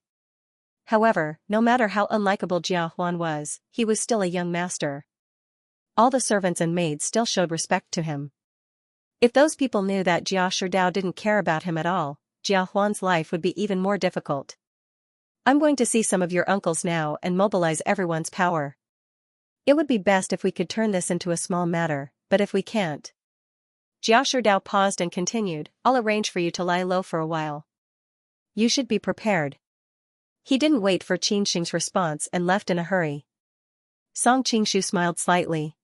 However, no matter how unlikable Jia Huan was, he was still a young master. All the servants and maids still showed respect to him. If those people knew that Jia Sherdao didn't care about him at all, Jia Huan's life would be even more difficult. "I'm going to see some of your uncles now and mobilize everyone's power. It would be best if we could turn this into a small matter, but if we can't." Jia Sherdao paused and continued, "I'll arrange for you to lie low for a while. You should be prepared." He didn't wait for Qin Shing's response and left in a hurry. Song Qingshu smiled slightly.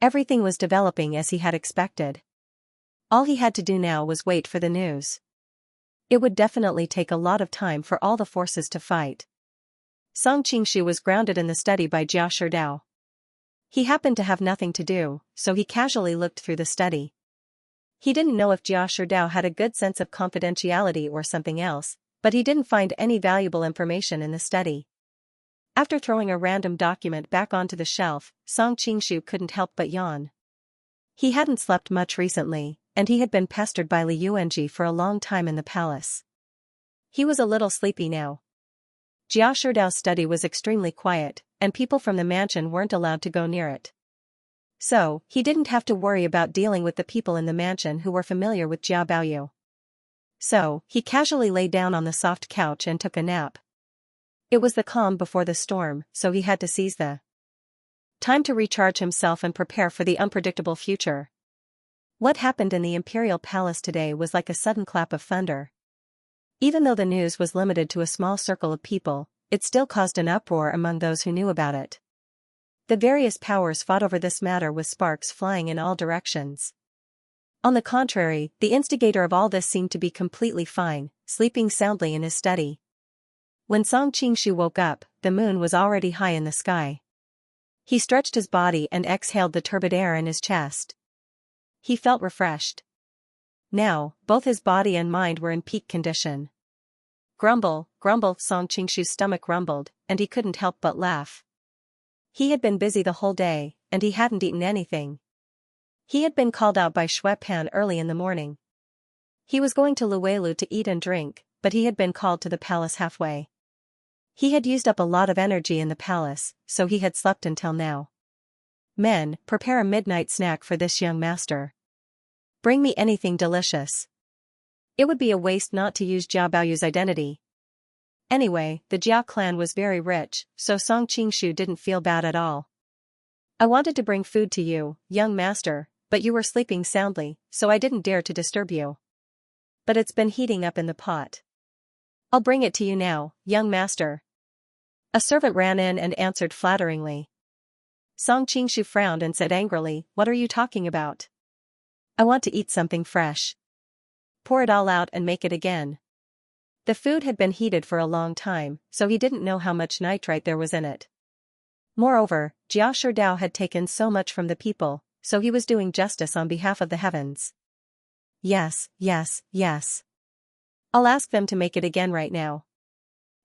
Everything was developing as he had expected. All he had to do now was wait for the news. It would definitely take a lot of time for all the forces to fight. Song Qingshu was grounded in the study by Jia Sherdao. He happened to have nothing to do, so he casually looked through the study. He didn't know if Jia Sherdao had a good sense of confidentiality or something else, but he didn't find any valuable information in the study. After throwing a random document back onto the shelf, Song Qingshu couldn't help but yawn. He hadn't slept much recently, and he had been pestered by Li Yuanji for a long time in the palace. He was a little sleepy now. Jia Sherdao's study was extremely quiet, and people from the mansion weren't allowed to go near it. So, he didn't have to worry about dealing with the people in the mansion who were familiar with Jia Baoyu. So, he casually lay down on the soft couch and took a nap. It was the calm before the storm, so he had to seize the time to recharge himself and prepare for the unpredictable future. What happened in the imperial palace today was like a sudden clap of thunder. Even though the news was limited to a small circle of people, it still caused an uproar among those who knew about it. The various powers fought over this matter with sparks flying in all directions. On the contrary, the instigator of all this seemed to be completely fine, sleeping soundly in his study. When Song Qingshu woke up, the moon was already high in the sky. He stretched his body and exhaled the turbid air in his chest. He felt refreshed. Now, both his body and mind were in peak condition. Grumble, grumble, Song Qingshu's stomach rumbled, and he couldn't help but laugh. He had been busy the whole day, and he hadn't eaten anything. He had been called out by Pan early in the morning. He was going to Luelu to eat and drink, but he had been called to the palace halfway. He had used up a lot of energy in the palace, so he had slept until now. Men, prepare a midnight snack for this young master. Bring me anything delicious. It would be a waste not to use Jia Baoyu's identity. Anyway, the Jia clan was very rich, so Song Qingshu didn't feel bad at all. I wanted to bring food to you, young master, but you were sleeping soundly, so I didn't dare to disturb you. But it's been heating up in the pot. I'll bring it to you now, young master. A servant ran in and answered flatteringly. Song Qingshu frowned and said angrily, "What are you talking about? I want to eat something fresh. Pour it all out and make it again." The food had been heated for a long time, so he didn't know how much nitrite there was in it. Moreover, Jia Sherdao had taken so much from the people, so he was doing justice on behalf of the heavens. Yes, yes, yes. I'll ask them to make it again right now.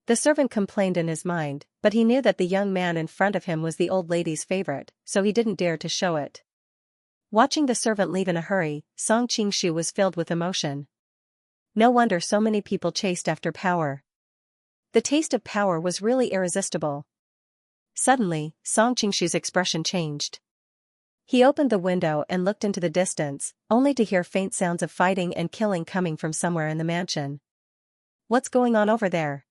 The servant complained in his mind, but he knew that the young man in front of him was the old lady's favorite, so he didn't dare to show it. Watching the servant leave in a hurry, Song Qingshu was filled with emotion. No wonder so many people chased after power. The taste of power was really irresistible. Suddenly, Song Qingshu's expression changed. He opened the window and looked into the distance, only to hear faint sounds of fighting and killing coming from somewhere in the mansion. What's going on over there?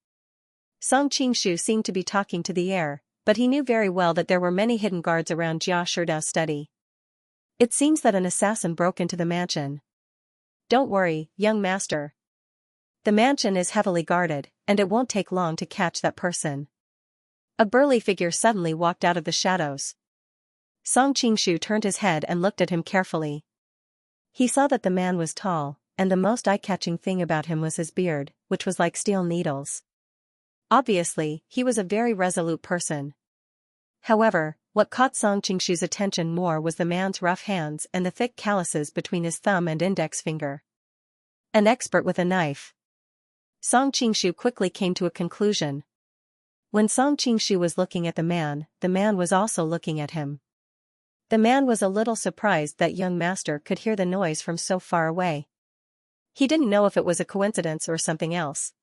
Song Qingshu seemed to be talking to the air, but he knew very well that there were many hidden guards around Jia Sherdao's study. It seems that an assassin broke into the mansion. Don't worry, young master. The mansion is heavily guarded, and it won't take long to catch that person. A burly figure suddenly walked out of the shadows. Song Qingshu turned his head and looked at him carefully. He saw that the man was tall, and the most eye-catching thing about him was his beard, which was like steel needles. Obviously, he was a very resolute person. However, what caught Song Qingshu's attention more was the man's rough hands and the thick calluses between his thumb and index finger. An expert with a knife. Song Qingshu quickly came to a conclusion. When Song Qingshu was looking at the man was also looking at him. The man was a little surprised that young master could hear the noise from so far away. He didn't know if it was a coincidence or something else.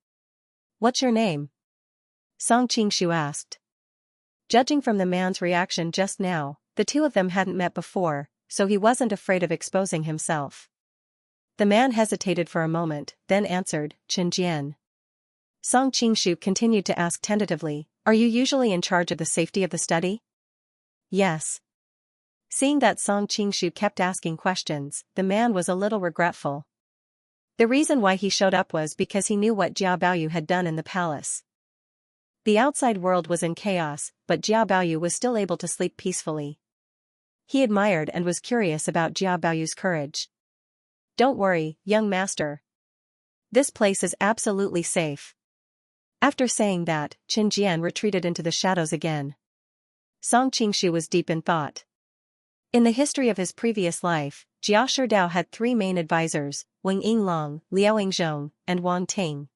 What's your name? Song Qingshu asked. Judging from the man's reaction just now, the two of them hadn't met before, so he wasn't afraid of exposing himself. The man hesitated for a moment, then answered, Qianjian. Song Qingshu continued to ask tentatively, are you usually in charge of the safety of the study? Yes. Seeing that Song Qingshu kept asking questions, the man was a little regretful. The reason why he showed up was because he knew what Jia Baoyu had done in the palace. The outside world was in chaos, but Jia Baoyu was still able to sleep peacefully. He admired and was curious about Jia Baoyu's courage. Don't worry, young master. This place is absolutely safe. After saying that, Qianjian retreated into the shadows again. Song Qingshu was deep in thought. In the history of his previous life, Jia Sherdao had three main advisors, Wang Yinglong, Liao Yingzhong, and Wang Ting.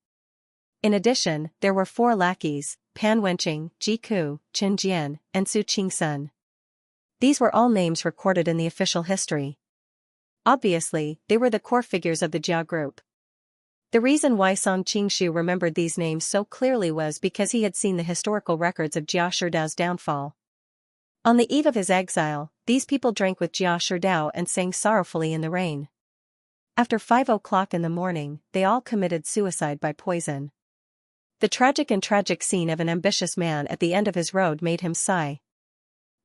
In addition, there were four lackeys, Pan Wenqing, Ji Ku, Chen Jian, and Su Qingsun. These were all names recorded in the official history. Obviously, they were the core figures of the Jia group. The reason why Song Qingshu remembered these names so clearly was because he had seen the historical records of Jia Sherdao's downfall. On the eve of his exile, these people drank with Jia Sherdao and sang sorrowfully in the rain. After 5 o'clock in the morning, they all committed suicide by poison. The tragic scene of an ambitious man at the end of his road made him sigh.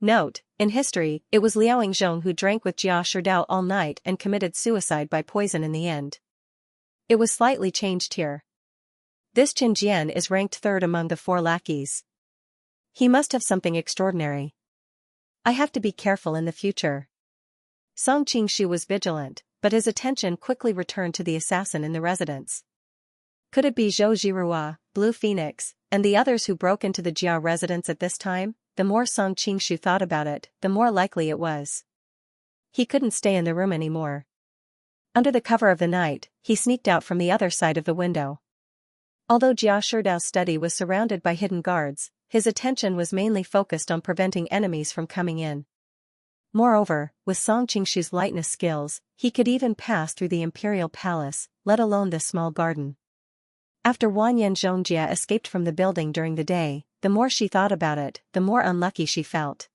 Note, in history, it was Liao Yingzhong who drank with Jia Sherdao all night and committed suicide by poison in the end. It was slightly changed here. This Qianjian is ranked third among the four lackeys. He must have something extraordinary. I have to be careful in the future. Song Qingshu was vigilant, but his attention quickly returned to the assassin in the residence. Could it be Zhou Jirua, Blue Phoenix, and the others who broke into the Jia residence at this time? The more Song Qingshu thought about it, the more likely it was. He couldn't stay in the room anymore. Under the cover of the night, he sneaked out from the other side of the window. Although Jia Sherdao's study was surrounded by hidden guards, his attention was mainly focused on preventing enemies from coming in. Moreover, with Song Qingshu's lightness skills, he could even pass through the imperial palace, let alone this small garden. After Wanyan Zhongjia escaped from the building during the day, the more she thought about it, the more unlucky she felt.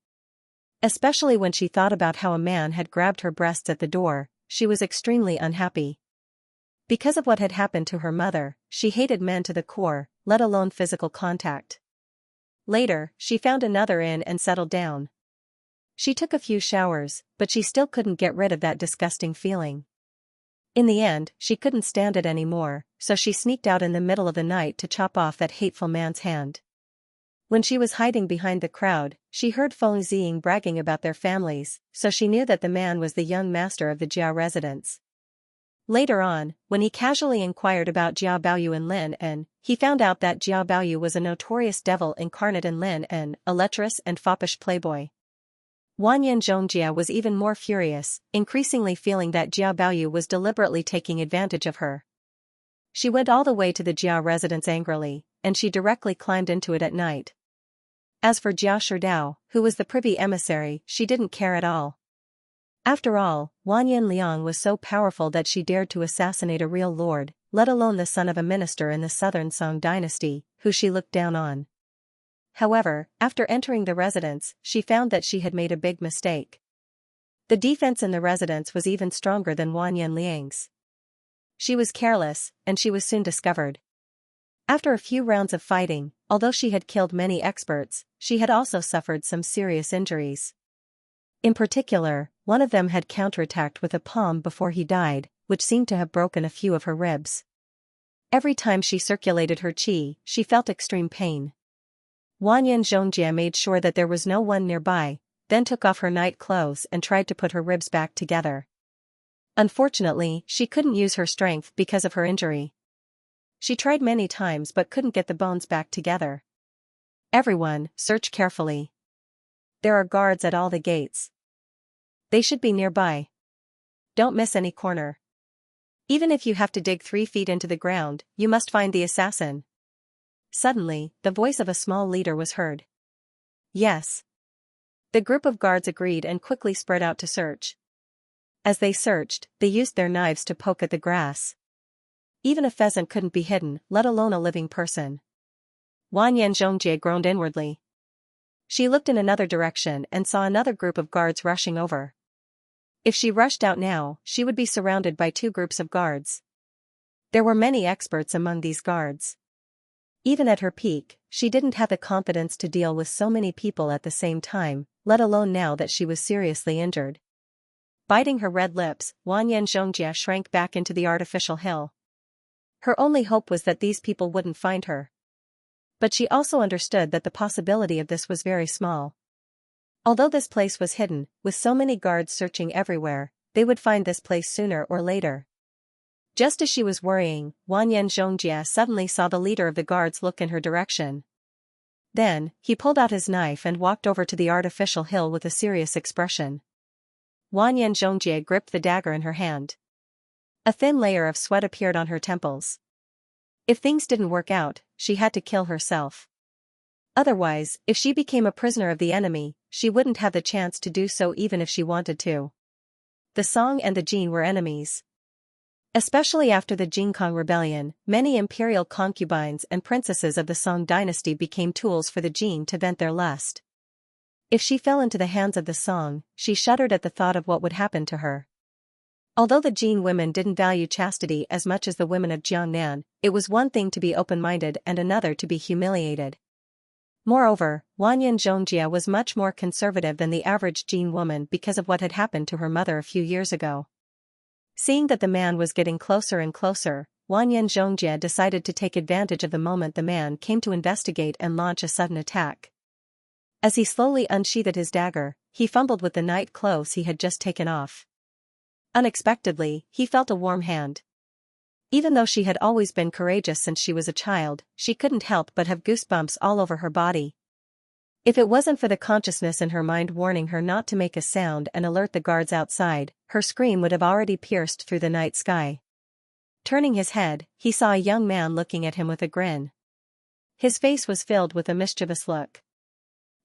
Especially when she thought about how a man had grabbed her breasts at the door, she was extremely unhappy. Because of what had happened to her mother, she hated men to the core, let alone physical contact. Later, she found another inn and settled down. She took a few showers, but she still couldn't get rid of that disgusting feeling. In the end, she couldn't stand it anymore, so she sneaked out in the middle of the night to chop off that hateful man's hand. When she was hiding behind the crowd, she heard Feng Ziying bragging about their families, so she knew that the man was the young master of the Jia residence. Later on, when he casually inquired about Jia Baoyu and Lin En, he found out that Jia Baoyu was a notorious devil incarnate in Lin En, a lecherous and foppish playboy. Wanyan Zhongjia was even more furious, increasingly feeling that Jia Baoyu was deliberately taking advantage of her. She went all the way to the Jia residence angrily, and she directly climbed into it at night. As for Jia Sherdao, who was the privy emissary, she didn't care at all. After all, Wanyan Liang was so powerful that she dared to assassinate a real lord, let alone the son of a minister in the southern Song dynasty, who she looked down on. However, after entering the residence, she found that she had made a big mistake. The defense in the residence was even stronger than Wanyan Liang's. She was careless, and she was soon discovered. After a few rounds of fighting, although she had killed many experts, she had also suffered some serious injuries. In particular, one of them had counterattacked with a palm before he died, which seemed to have broken a few of her ribs. Every time she circulated her qi, she felt extreme pain. Wanyan Zhongjia made sure that there was no one nearby, then took off her night clothes and tried to put her ribs back together. Unfortunately, she couldn't use her strength because of her injury. She tried many times but couldn't get the bones back together. Everyone, search carefully. There are guards at all the gates. They should be nearby. Don't miss any corner. Even if you have to dig 3 feet into the ground, you must find the assassin. Suddenly, the voice of a small leader was heard. Yes. The group of guards agreed and quickly spread out to search. As they searched, they used their knives to poke at the grass. Even a pheasant couldn't be hidden, let alone a living person. Wanyan Zhongjie groaned inwardly. She looked in another direction and saw another group of guards rushing over. If she rushed out now, she would be surrounded by 2 groups of guards. There were many experts among these guards. Even at her peak, she didn't have the confidence to deal with so many people at the same time, let alone now that she was seriously injured. Biting her red lips, Wanyan Zhongjia shrank back into the artificial hill. Her only hope was that these people wouldn't find her. But she also understood that the possibility of this was very small. Although this place was hidden, with so many guards searching everywhere, they would find this place sooner or later. Just as she was worrying, Wanyan Zhongjia suddenly saw the leader of the guards look in her direction. Then, he pulled out his knife and walked over to the artificial hill with a serious expression. Wanyan Zhongjia gripped the dagger in her hand. A thin layer of sweat appeared on her temples. If things didn't work out, she had to kill herself. Otherwise, if she became a prisoner of the enemy, she wouldn't have the chance to do so even if she wanted to. The Song and the Jin were enemies. Especially after the Jingkong rebellion, many imperial concubines and princesses of the Song dynasty became tools for the Jin to vent their lust. If she fell into the hands of the Song, she shuddered at the thought of what would happen to her. Although the Jin women didn't value chastity as much as the women of Jiangnan, it was one thing to be open-minded and another to be humiliated. Moreover, Wanyan Zhongjia was much more conservative than the average Jin woman because of what had happened to her mother a few years ago. Seeing that the man was getting closer and closer, Wanyan Zhongjia decided to take advantage of the moment the man came to investigate and launch a sudden attack. As he slowly unsheathed his dagger, he fumbled with the night clothes he had just taken off. Unexpectedly, he felt a warm hand. Even though she had always been courageous since she was a child, she couldn't help but have goosebumps all over her body. If it wasn't for the consciousness in her mind warning her not to make a sound and alert the guards outside, her scream would have already pierced through the night sky. Turning his head, he saw a young man looking at him with a grin. His face was filled with a mischievous look.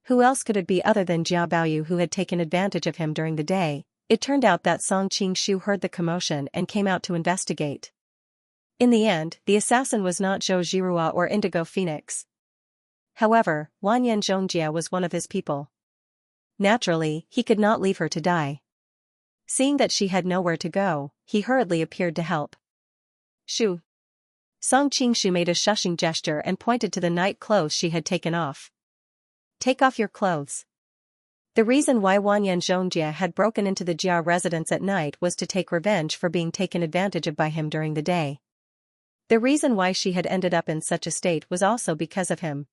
Who else could it be other than Jia Baoyu who had taken advantage of him during the day? It turned out that Song Qingshu heard the commotion and came out to investigate. In the end, the assassin was not Zhou Jirua or Indigo Phoenix. However, Wanyan Zhongjia was one of his people. Naturally, he could not leave her to die. Seeing that she had nowhere to go, he hurriedly appeared to help. Shoo! Song Qingshu made a shushing gesture and pointed to the night clothes she had taken off. Take off your clothes. The reason why Wanyan Zhongjia had broken into the Jia residence at night was to take revenge for being taken advantage of by him during the day. The reason why she had ended up in such a state was also because of him.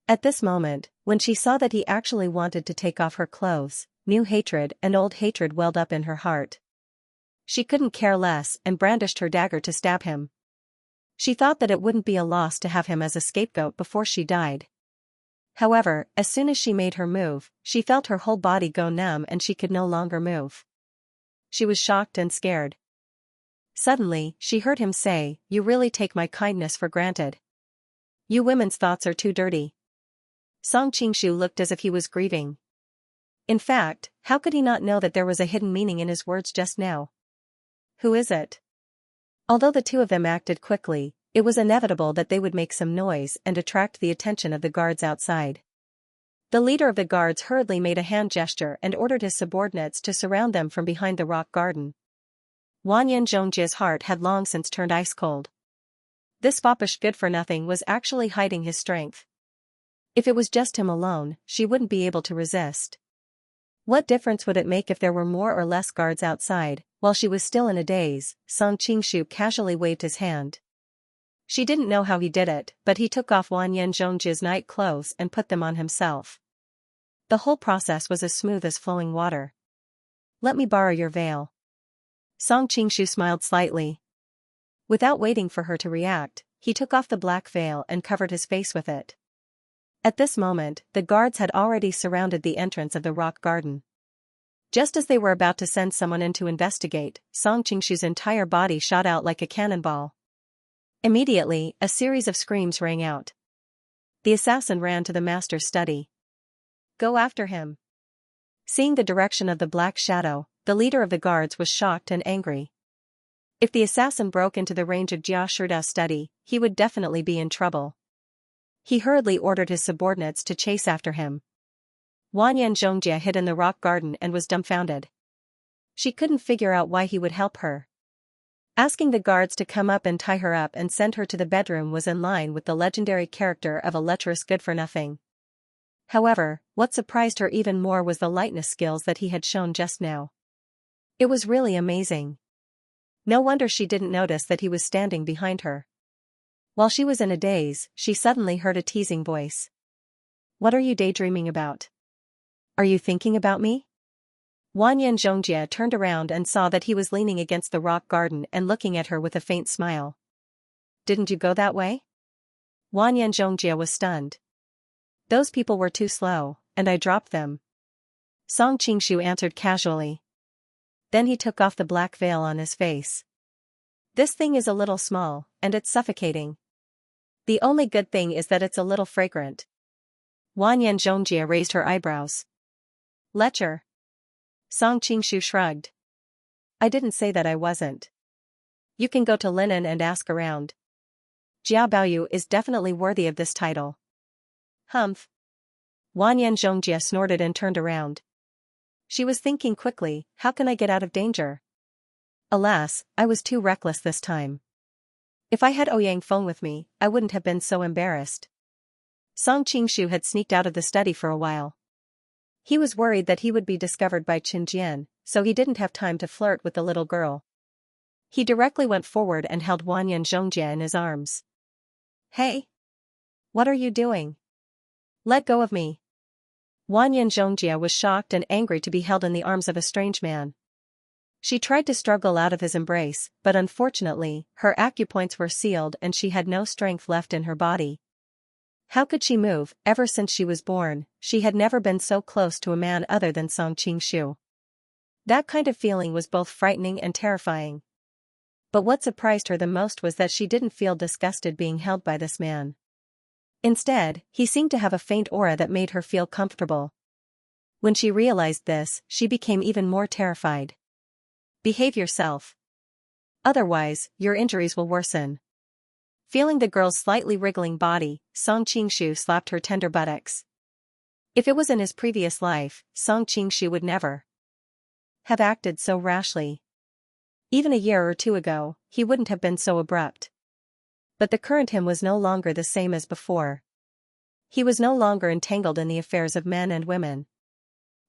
At this moment, when she saw that he actually wanted to take off her clothes, new hatred and old hatred welled up in her heart. She couldn't care less and brandished her dagger to stab him. She thought that it wouldn't be a loss to have him as a scapegoat before she died. However, as soon as she made her move, she felt her whole body go numb and she could no longer move. She was shocked and scared. Suddenly, she heard him say, "You really take my kindness for granted. You women's thoughts are too dirty." Song Qingshu looked as if he was grieving. In fact, how could he not know that there was a hidden meaning in his words just now? Who is it? Although the two of them acted quickly, it was inevitable that they would make some noise and attract the attention of the guards outside. The leader of the guards hurriedly made a hand gesture and ordered his subordinates to surround them from behind the rock garden. Wanyan Zhongjia's heart had long since turned ice cold. This foppish good-for-nothing was actually hiding his strength. If it was just him alone, she wouldn't be able to resist. What difference would it make if there were more or less guards outside? While she was still in a daze, Song Qingshu casually waved his hand. She didn't know how he did it, but he took off Wanyan Zhongjia's night clothes and put them on himself. The whole process was as smooth as flowing water. "Let me borrow your veil." Song Qingshu smiled slightly. Without waiting for her to react, he took off the black veil and covered his face with it. At this moment, the guards had already surrounded the entrance of the rock garden. Just as they were about to send someone in to investigate, Song Qingshu's entire body shot out like a cannonball. Immediately, a series of screams rang out. The assassin ran to the master's study. "Go after him." Seeing the direction of the black shadow, the leader of the guards was shocked and angry. If the assassin broke into the range of Jia Shidao's study, he would definitely be in trouble. He hurriedly ordered his subordinates to chase after him. Wanyan Zhongjia hid in the rock garden and was dumbfounded. She couldn't figure out why he would help her. Asking the guards to come up and tie her up and send her to the bedroom was in line with the legendary character of a lecherous good-for-nothing. However, what surprised her even more was the lightness skills that he had shown just now. It was really amazing. No wonder she didn't notice that he was standing behind her. While she was in a daze, she suddenly heard a teasing voice. "What are you daydreaming about? Are you thinking about me?" Wanyan Zhongjia turned around and saw that he was leaning against the rock garden and looking at her with a faint smile. "Didn't you go that way?" Wanyan Zhongjia was stunned. "Those people were too slow, and I dropped them." Song Qingshu answered casually. Then he took off the black veil on his face. "This thing is a little small, and it's suffocating. The only good thing is that it's a little fragrant." Wanyan Zhongjia raised her eyebrows. "Lecher." Song Qingshu shrugged. "I didn't say that I wasn't. You can go to Linen and ask around. Jia Baoyu is definitely worthy of this title." "Humph." Wanyan Zhongjia snorted and turned around. She was thinking quickly, how can I get out of danger? Alas, I was too reckless this time. If I had Ouyang Feng with me, I wouldn't have been so embarrassed. Song Qingshu had sneaked out of the study for a while. He was worried that he would be discovered by Qin Jian, so he didn't have time to flirt with the little girl. He directly went forward and held Wanyan Zhongjia in his arms. "Hey! What are you doing? Let go of me." Wanyan Zhongjia was shocked and angry to be held in the arms of a strange man. She tried to struggle out of his embrace, but unfortunately, her acupoints were sealed and she had no strength left in her body. How could she move? Ever since she was born, she had never been so close to a man other than Song Qingshu. That kind of feeling was both frightening and terrifying. But what surprised her the most was that she didn't feel disgusted being held by this man. Instead, he seemed to have a faint aura that made her feel comfortable. When she realized this, she became even more terrified. Behave yourself. Otherwise, your injuries will worsen. Feeling the girl's slightly wriggling body, Song Qingshu slapped her tender buttocks. If it was in his previous life, Song Qingshu would never have acted so rashly. Even a year or two ago, he wouldn't have been so abrupt. But the current him was no longer the same as before. He was no longer entangled in the affairs of men and women.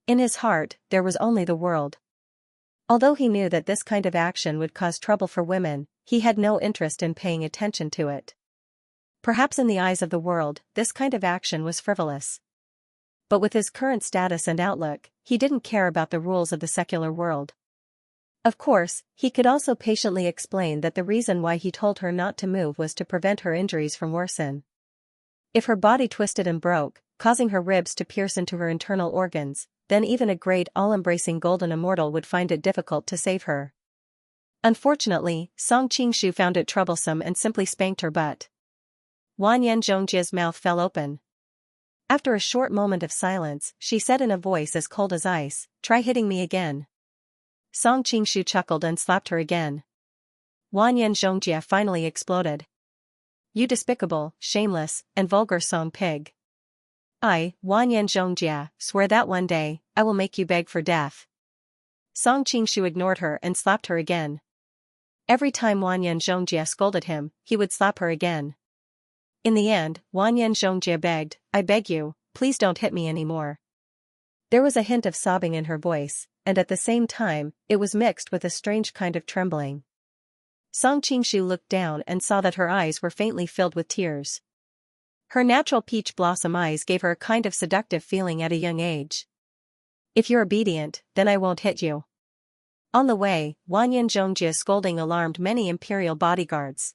In his heart, there was only the world. Although he knew that this kind of action would cause trouble for women, he had no interest in paying attention to it. Perhaps in the eyes of the world, this kind of action was frivolous. But with his current status and outlook, he didn't care about the rules of the secular world. Of course, he could also patiently explain that the reason why he told her not to move was to prevent her injuries from worsen. If her body twisted and broke, causing her ribs to pierce into her internal organs, then even a great all-embracing golden immortal would find it difficult to save her. Unfortunately, Song Qingshu found it troublesome and simply spanked her butt. Wanyan Zhongjia's mouth fell open. After a short moment of silence, she said in a voice as cold as ice, "Try hitting me again." Song Qingshu chuckled and slapped her again. Wanyan Zhongjia finally exploded. "You despicable, shameless, and vulgar Song pig. I, Wanyan Zhongjia, swear that one day, I will make you beg for death." Song Qingshu ignored her and slapped her again. Every time Wanyan Zhongjia scolded him, he would slap her again. In the end, Wanyan Zhongjia begged, "I beg you, please don't hit me anymore." There was a hint of sobbing in her voice, and at the same time, it was mixed with a strange kind of trembling. Song Qingshu looked down and saw that her eyes were faintly filled with tears. Her natural peach blossom eyes gave her a kind of seductive feeling at a young age. "If you're obedient, then I won't hit you." On the way, Wanyan Zhongjia's scolding alarmed many imperial bodyguards.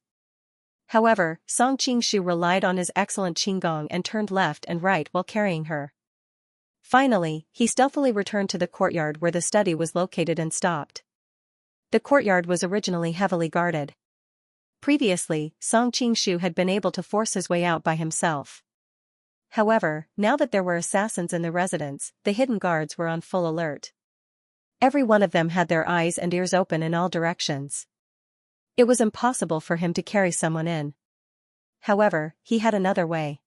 However, Song Qingshu relied on his excellent qinggong and turned left and right while carrying her. Finally, he stealthily returned to the courtyard where the study was located and stopped. The courtyard was originally heavily guarded. Previously, Song Qingshu had been able to force his way out by himself. However, now that there were assassins in the residence, the hidden guards were on full alert. Every one of them had their eyes and ears open in all directions. It was impossible for him to carry someone in. However, he had another way.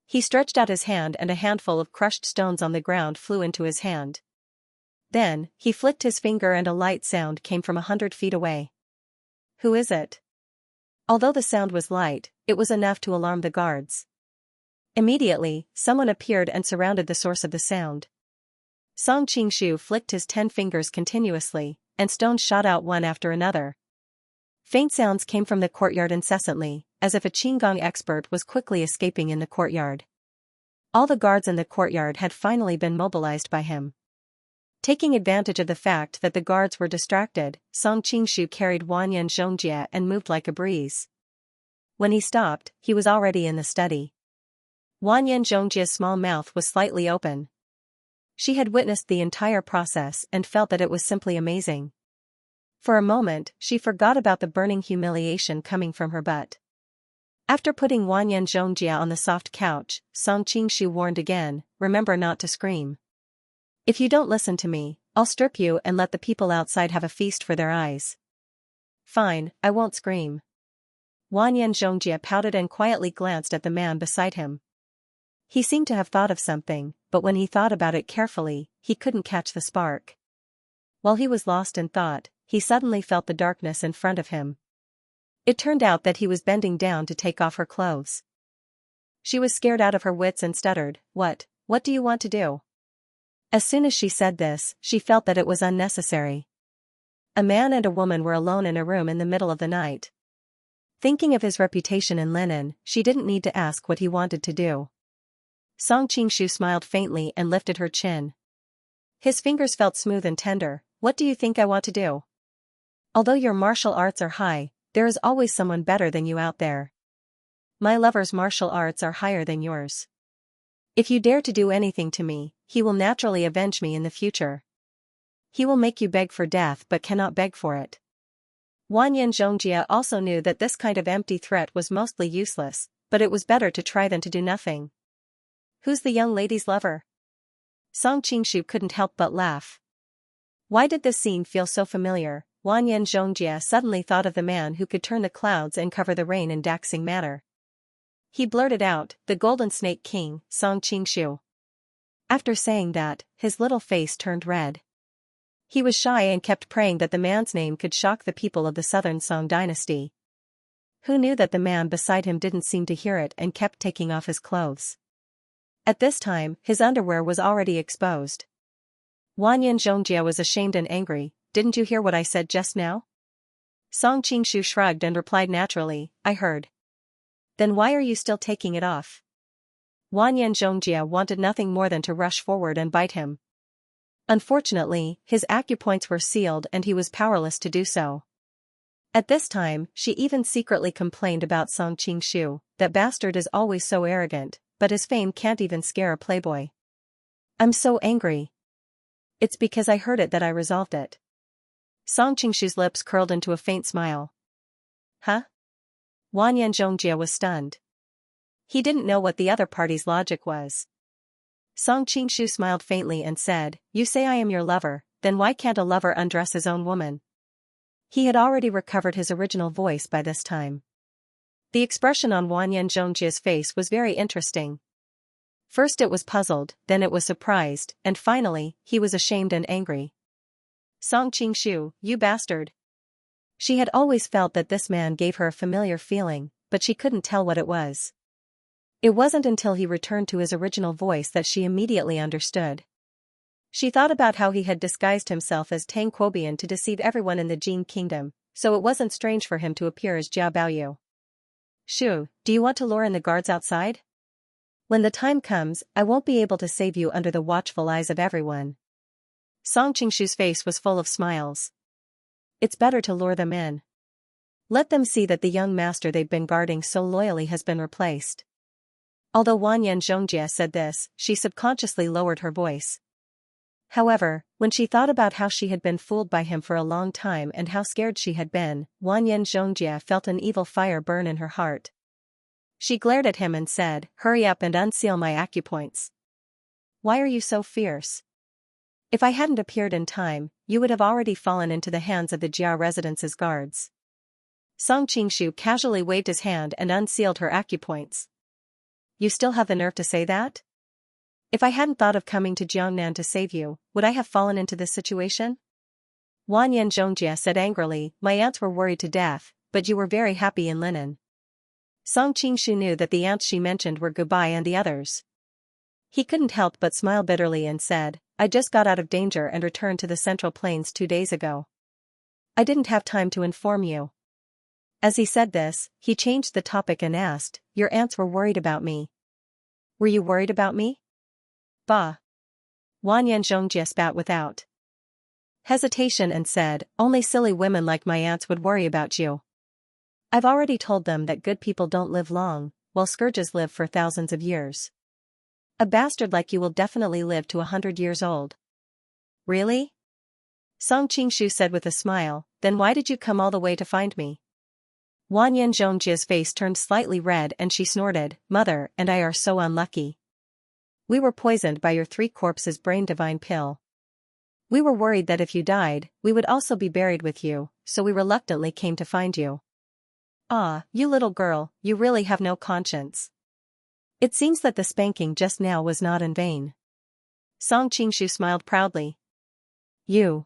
He stretched out his hand and a handful of crushed stones on the ground flew into his hand. Then, he flicked his finger and a light sound came from 100 feet away. "Who is it?" Although the sound was light, it was enough to alarm the guards. Immediately, someone appeared and surrounded the source of the sound. Song Qingshu flicked his 10 fingers continuously, and stones shot out one after another. Faint sounds came from the courtyard incessantly, as if a qinggong expert was quickly escaping in the courtyard. All the guards in the courtyard had finally been mobilized by him. Taking advantage of the fact that the guards were distracted, Song Qingshu carried Wanyan Zhongjia and moved like a breeze. When he stopped, he was already in the study. Wanyan Zhongjia's small mouth was slightly open. She had witnessed the entire process and felt that it was simply amazing. For a moment, she forgot about the burning humiliation coming from her butt. After putting Wanyan Zhongjia on the soft couch, Song Qingshu warned again, "Remember not to scream. If you don't listen to me, I'll strip you and let the people outside have a feast for their eyes." "Fine, I won't scream." Wanyan Zhongjia pouted and quietly glanced at the man beside him. He seemed to have thought of something, but when he thought about it carefully, he couldn't catch the spark. While he was lost in thought, he suddenly felt the darkness in front of him. It turned out that he was bending down to take off her clothes. She was scared out of her wits and stuttered, What do you want to do?" As soon as she said this, she felt that it was unnecessary. A man and a woman were alone in a room in the middle of the night. Thinking of his reputation in linen, she didn't need to ask what he wanted to do. Song Qingshu smiled faintly and lifted her chin. His fingers felt smooth and tender. "What do you think I want to do? Although your martial arts are high, there is always someone better than you out there. My lover's martial arts are higher than yours. If you dare to do anything to me, he will naturally avenge me in the future. He will make you beg for death but cannot beg for it." Wanyan Zhongjia also knew that this kind of empty threat was mostly useless, but it was better to try than to do nothing. Who's the young lady's lover? Song Qingshu couldn't help but laugh. Why did this scene feel so familiar? Wanyan Zhongjie suddenly thought of the man who could turn the clouds and cover the rain in daxing manner. He blurted out, the Golden Snake King, Song Qingshu. After saying that, his little face turned red. He was shy and kept praying that the man's name could shock the people of the southern Song dynasty. Who knew that the man beside him didn't seem to hear it and kept taking off his clothes. At this time, his underwear was already exposed. Wanyan Zhongjie was ashamed and angry. Didn't you hear what I said just now? Song Qingshu shrugged and replied naturally, I heard. Then why are you still taking it off? Wanyan Zhongjie wanted nothing more than to rush forward and bite him. Unfortunately, his acupoints were sealed and he was powerless to do so. At this time, she even secretly complained about Song Qingshu, that bastard is always so arrogant, but his fame can't even scare a playboy. I'm so angry. It's because I heard it that I resolved it. Song Qingshu's lips curled into a faint smile. Huh? Wanyan Zhongjie was stunned. He didn't know what the other party's logic was. Song Qingshu smiled faintly and said, You say I am your lover, then why can't a lover undress his own woman? He had already recovered his original voice by this time. The expression on Wanyan Zhongjie's face was very interesting. First it was puzzled, then it was surprised, and finally, he was ashamed and angry. Song Qingshu, you bastard. She had always felt that this man gave her a familiar feeling, but she couldn't tell what it was. It wasn't until he returned to his original voice that she immediately understood. She thought about how he had disguised himself as Tang Quobian to deceive everyone in the Jin kingdom, so it wasn't strange for him to appear as Jia Baoyu. Shu, do you want to lure in the guards outside? When the time comes, I won't be able to save you under the watchful eyes of everyone. Song Qingshu's face was full of smiles. It's better to lure them in. Let them see that the young master they've been guarding so loyally has been replaced. Although Wanyan Zhongjie said this, she subconsciously lowered her voice. However, when she thought about how she had been fooled by him for a long time and how scared she had been, Wanyan Zhongjie felt an evil fire burn in her heart. She glared at him and said, Hurry up and unseal my acupoints. Why are you so fierce? If I hadn't appeared in time, you would have already fallen into the hands of the Jia residence's guards. Song Qingshu casually waved his hand and unsealed her acupoints. You still have the nerve to say that? If I hadn't thought of coming to Jiangnan to save you, would I have fallen into this situation? Wanyan Zhongjie said angrily, My aunts were worried to death, but you were very happy in linen. Song Qingshu knew that the aunts she mentioned were Gubai and the others. He couldn't help but smile bitterly and said, I just got out of danger and returned to the Central Plains 2 days ago. I didn't have time to inform you. As he said this, he changed the topic and asked, Your aunts were worried about me. Were you worried about me? Bah. Wanyan Zhongjie spat without hesitation and said, Only silly women like my aunts would worry about you. I've already told them that good people don't live long, while scourges live for thousands of years. A bastard like you will definitely live to 100 years old. Really? Song Qingshu said with a smile, Then why did you come all the way to find me? Wanyan Zhongjie's face turned slightly red and she snorted, Mother and I are so unlucky. We were poisoned by your 3 corpses brain divine pill. We were worried that if you died, we would also be buried with you, so we reluctantly came to find you. Ah, you little girl, you really have no conscience. It seems that the spanking just now was not in vain. Song Qingshu smiled proudly. You.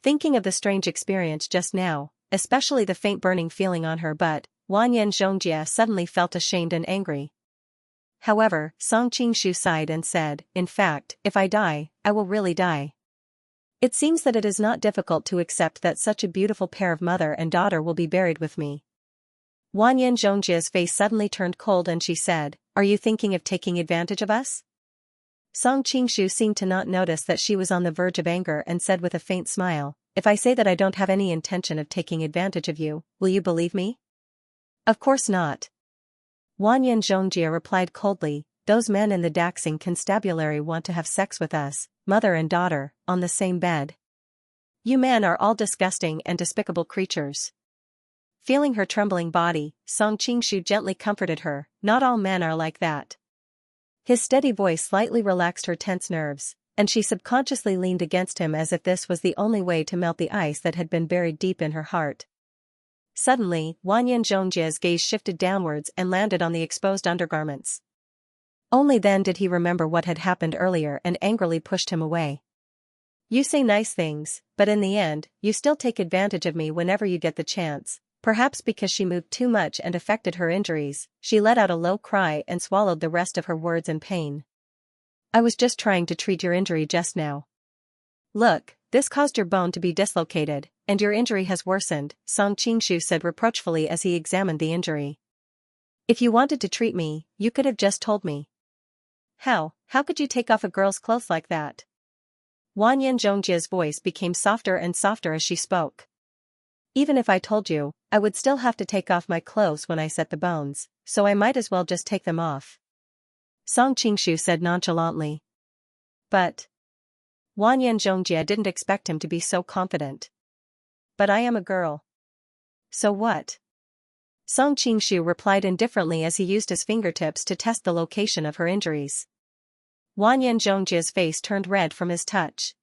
Thinking of the strange experience just now, especially the faint burning feeling on her butt, Wanyan Zhongjie suddenly felt ashamed and angry. However, Song Qingshu sighed and said, In fact, if I die, I will really die. It seems that it is not difficult to accept that such a beautiful pair of mother and daughter will be buried with me. Wanyan Zhongjie's face suddenly turned cold and she said, Are you thinking of taking advantage of us? Song Qingshu seemed to not notice that she was on the verge of anger and said with a faint smile, If I say that I don't have any intention of taking advantage of you, will you believe me? Of course not. Wanyan Zhongjie replied coldly, Those men in the Daxing constabulary want to have sex with us, mother and daughter, on the same bed. You men are all disgusting and despicable creatures. Feeling her trembling body, Song Qingshu gently comforted her. Not all men are like that. His steady voice slightly relaxed her tense nerves, and she subconsciously leaned against him as if this was the only way to melt the ice that had been buried deep in her heart. Suddenly, Wanyan Zhongjia's gaze shifted downwards and landed on the exposed undergarments. Only then did he remember what had happened earlier and angrily pushed him away. You say nice things, but in the end, you still take advantage of me whenever you get the chance. Perhaps because she moved too much and affected her injuries, she let out a low cry and swallowed the rest of her words in pain. I was just trying to treat your injury just now. Look, this caused your bone to be dislocated, and your injury has worsened, Song Qingshu said reproachfully as he examined the injury. If you wanted to treat me, you could have just told me. How could you take off a girl's clothes like that? Wanyan Zhongjia's voice became softer and softer as she spoke. Even if I told you, I would still have to take off my clothes when I set the bones, so I might as well just take them off. Song Qingshu said nonchalantly. But Wanyan Zhongjia didn't expect him to be so confident. But I am a girl. So what? Song Qingshu replied indifferently as he used his fingertips to test the location of her injuries. Wanyan Zhongjia's face turned red from his touch.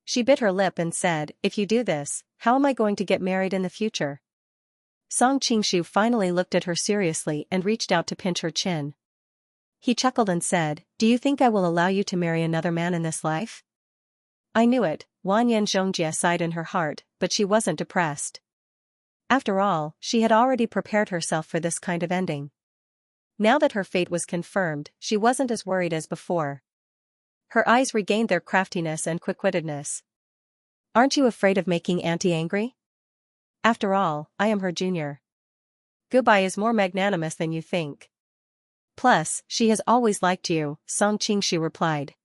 She bit her lip and said, if you do this, how am I going to get married in the future? Song Qingshu finally looked at her seriously and reached out to pinch her chin. He chuckled and said, do you think I will allow you to marry another man in this life? I knew it, Wanyan Zhongjia sighed in her heart, but she wasn't depressed. After all, she had already prepared herself for this kind of ending. Now that her fate was confirmed, she wasn't as worried as before. Her eyes regained their craftiness and quick-wittedness. Aren't you afraid of making Auntie angry? After all, I am her junior. Goodbye is more magnanimous than you think. Plus, she has always liked you, Song Qingshu replied.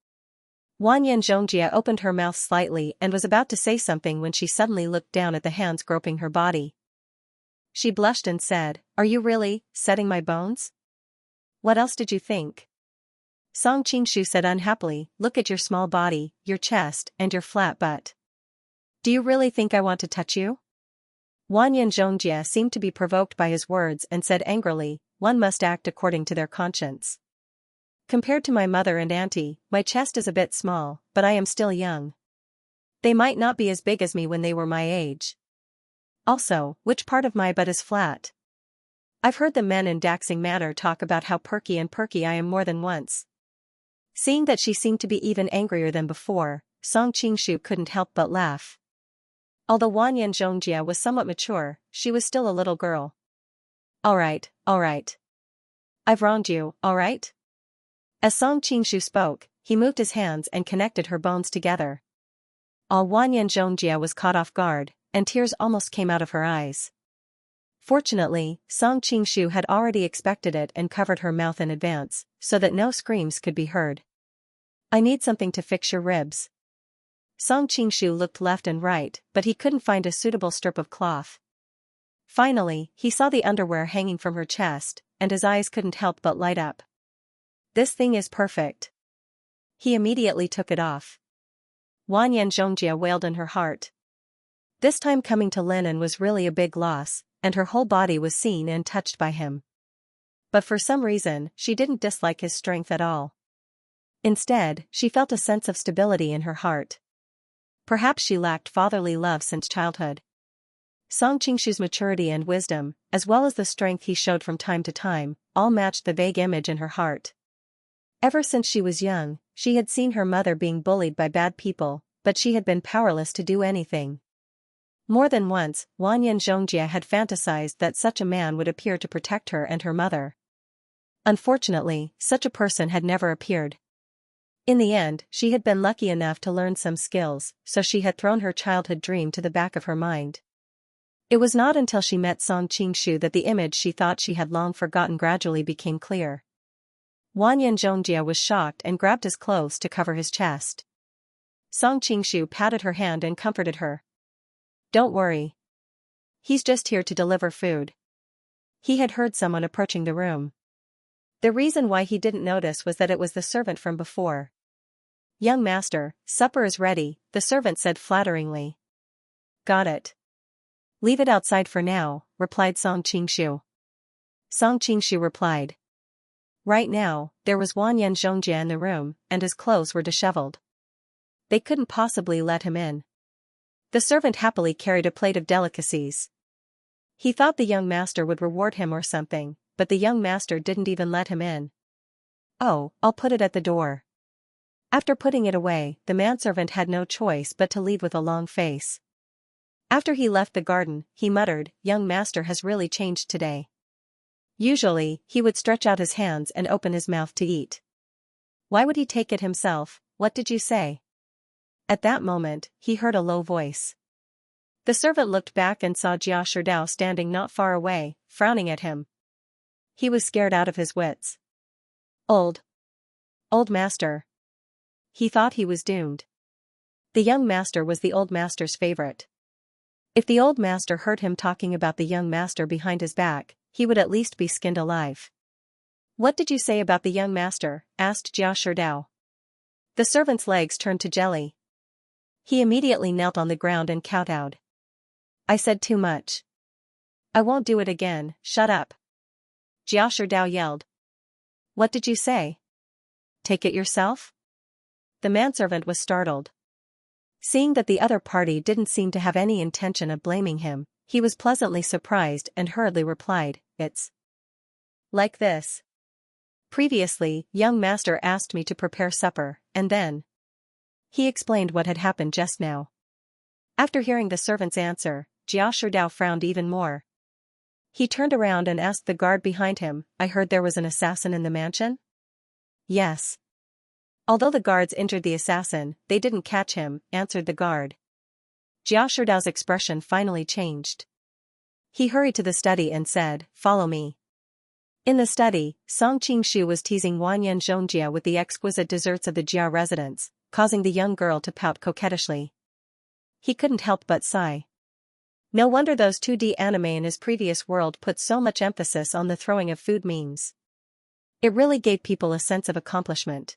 Wanyan Zhongjia opened her mouth slightly and was about to say something when she suddenly looked down at the hands groping her body. She blushed and said, are you really setting my bones? What else did you think? Song Qingshu said unhappily, look at your small body, your chest, and your flat butt. Do you really think I want to touch you? Wanyan Zhongjia seemed to be provoked by his words and said angrily, one must act according to their conscience. Compared to my mother and auntie, my chest is a bit small, but I am still young. They might not be as big as me when they were my age. Also, which part of my butt is flat? I've heard the men in Daxing Manor talk about how perky I am more than once. Seeing that she seemed to be even angrier than before, Song Qingshu couldn't help but laugh. Although Wanyan Zhongjia was somewhat mature, she was still a little girl. Alright. I've wronged you, alright? As Song Qingshu spoke, he moved his hands and connected her bones together. Wanyan Zhongjia was caught off guard, and tears almost came out of her eyes. Fortunately, Song Qingshu had already expected it and covered her mouth in advance, so that no screams could be heard. I need something to fix your ribs. Song Qingshu looked left and right, but he couldn't find a suitable strip of cloth. Finally, he saw the underwear hanging from her chest, and his eyes couldn't help but light up. This thing is perfect. He immediately took it off. Wanyan Zhongjia wailed in her heart. This time coming to linen was really a big loss, and her whole body was seen and touched by him. But for some reason, she didn't dislike his strength at all. Instead, she felt a sense of stability in her heart. Perhaps she lacked fatherly love since childhood. Song Qingshu's maturity and wisdom, as well as the strength he showed from time to time, all matched the vague image in her heart. Ever since she was young, she had seen her mother being bullied by bad people, but she had been powerless to do anything. More than once, Wanyan Zhongjia had fantasized that such a man would appear to protect her and her mother. Unfortunately, such a person had never appeared. In the end, she had been lucky enough to learn some skills, so she had thrown her childhood dream to the back of her mind. It was not until she met Song Qingshu that the image she thought she had long forgotten gradually became clear. Wanyan Zhongjia was shocked and grabbed his clothes to cover his chest. Song Qingshu patted her hand and comforted her. Don't worry. He's just here to deliver food. He had heard someone approaching the room. The reason why he didn't notice was that it was the servant from before. Young master, supper is ready, the servant said flatteringly. Got it. Leave it outside for now, replied Song Qingshu. Song Qingshu replied. Right now, there was Wanyan Zhongjia in the room, and his clothes were disheveled. They couldn't possibly let him in. The servant happily carried a plate of delicacies. He thought the young master would reward him or something, but the young master didn't even let him in. Oh, I'll put it at the door. After putting it away, the manservant had no choice but to leave with a long face. After he left the garden, he muttered, young master has really changed today. Usually, he would stretch out his hands and open his mouth to eat. Why would he take it himself? What did you say? At that moment, he heard a low voice. The servant looked back and saw Jia Sherdao standing not far away, frowning at him. He was scared out of his wits. Old master. He thought he was doomed. The young master was the old master's favorite. If the old master heard him talking about the young master behind his back, he would at least be skinned alive. What did you say about the young master? Asked Jia Sherdao. The servant's legs turned to jelly. He immediately knelt on the ground and kowtowed. I said too much. I won't do it again, shut up. Jia Sherdao yelled. What did you say? Take it yourself? The manservant was startled. Seeing that the other party didn't seem to have any intention of blaming him, he was pleasantly surprised and hurriedly replied, it's like this. Previously, young master asked me to prepare supper, and then he explained what had happened just now. After hearing the servant's answer, Jia Sherdao frowned even more. He turned around and asked the guard behind him, I heard there was an assassin in the mansion? Yes. Although the guards injured the assassin, they didn't catch him, answered the guard. Jia Sherdao's expression finally changed. He hurried to the study and said, follow me. In the study, Song Qingshu was teasing Wanyan Zhongjia with the exquisite desserts of the Jia residence, causing the young girl to pout coquettishly. He couldn't help but sigh. No wonder those 2D anime in his previous world put so much emphasis on the throwing of food memes. It really gave people a sense of accomplishment.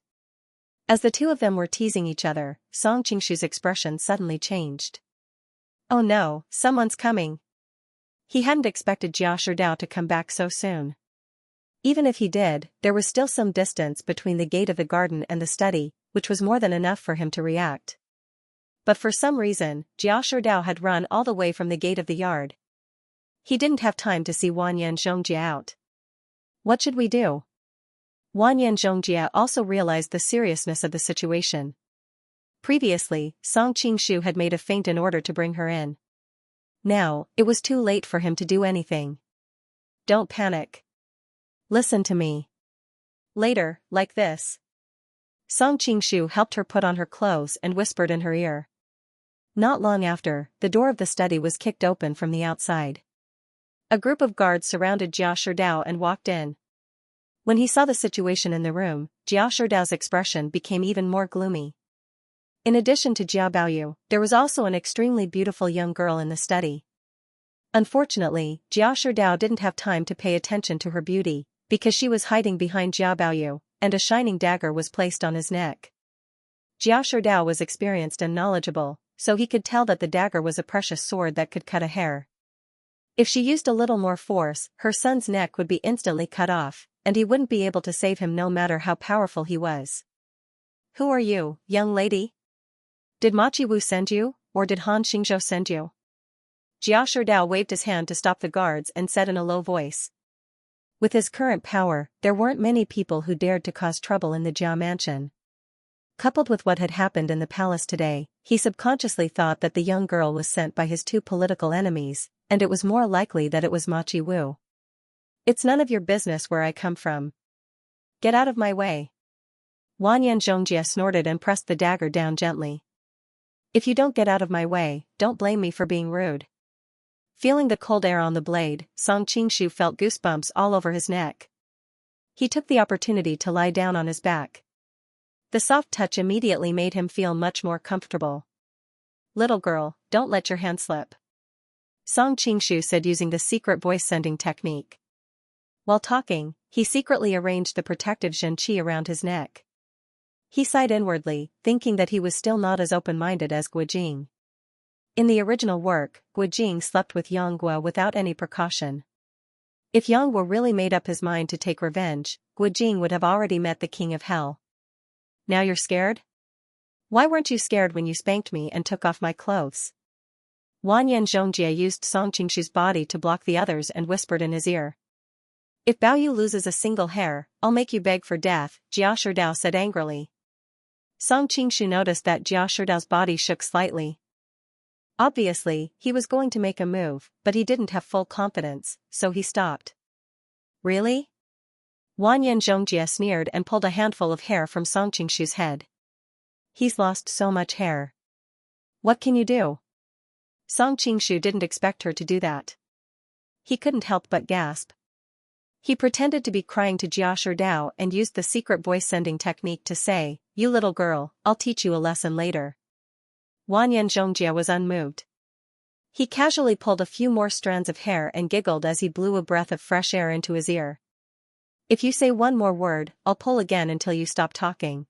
As the two of them were teasing each other, Song Qingshu's expression suddenly changed. Oh no, someone's coming. He hadn't expected Jia Sherdao to come back so soon. Even if he did, there was still some distance between the gate of the garden and the study, which was more than enough for him to react. But for some reason, Jia Sherdao had run all the way from the gate of the yard. He didn't have time to see Wanyan Zhongjia out. What should we do? Wanyan Zhongjia also realized the seriousness of the situation. Previously, Song Qingshu had made a feint in order to bring her in. Now, it was too late for him to do anything. Don't panic. Listen to me. Later, like this. Song Qingshu helped her put on her clothes and whispered in her ear. Not long after, the door of the study was kicked open from the outside. A group of guards surrounded Jia Sherdao and walked in. When he saw the situation in the room, Jia Sherdao's expression became even more gloomy. In addition to Jia Baoyu, there was also an extremely beautiful young girl in the study. Unfortunately, Jia Sherdao didn't have time to pay attention to her beauty, because she was hiding behind Jia Baoyu, and a shining dagger was placed on his neck. Jia Sherdao was experienced and knowledgeable, so he could tell that the dagger was a precious sword that could cut a hair. If she used a little more force, her son's neck would be instantly cut off, and he wouldn't be able to save him no matter how powerful he was. Who are you, young lady? Did Machi Wu send you, or did Han Xingzhou send you? Jia Sherdao waved his hand to stop the guards and said in a low voice. With his current power, there weren't many people who dared to cause trouble in the Jia mansion. Coupled with what had happened in the palace today, he subconsciously thought that the young girl was sent by his two political enemies, and it was more likely that it was Machi Wu. It's none of your business where I come from. Get out of my way. Wanyan Zhongjia snorted and pressed the dagger down gently. If you don't get out of my way, don't blame me for being rude. Feeling the cold air on the blade, Song Qingshu felt goosebumps all over his neck. He took the opportunity to lie down on his back. The soft touch immediately made him feel much more comfortable. Little girl, don't let your hand slip. Song Qingshu said using the secret voice-sending technique. While talking, he secretly arranged the protective Xianxia around his neck. He sighed inwardly, thinking that he was still not as open-minded as Guojing. In the original work, Guijing slept with Yonggua without any precaution. If Yonggua really made up his mind to take revenge, Guijing would have already met the king of hell. Now you're scared? Why weren't you scared when you spanked me and took off my clothes? Wanyan Zhongjie used Song Qingshu's body to block the others and whispered in his ear. If Baoyu loses a single hair, I'll make you beg for death, Jia Sherdao said angrily. Song Qingshu noticed that Jia Sherdao's body shook slightly. Obviously, he was going to make a move, but he didn't have full confidence, so he stopped. Really? Wanyan Zhongjie sneered and pulled a handful of hair from Song Qingshu's head. He's lost so much hair. What can you do? Song Qingshu didn't expect her to do that. He couldn't help but gasp. He pretended to be crying to Jia Sherdao and used the secret voice-sending technique to say, "You little girl, I'll teach you a lesson later." Wanyan Zhongjie was unmoved. He casually pulled a few more strands of hair and giggled as he blew a breath of fresh air into his ear. If you say one more word, I'll pull again until you stop talking.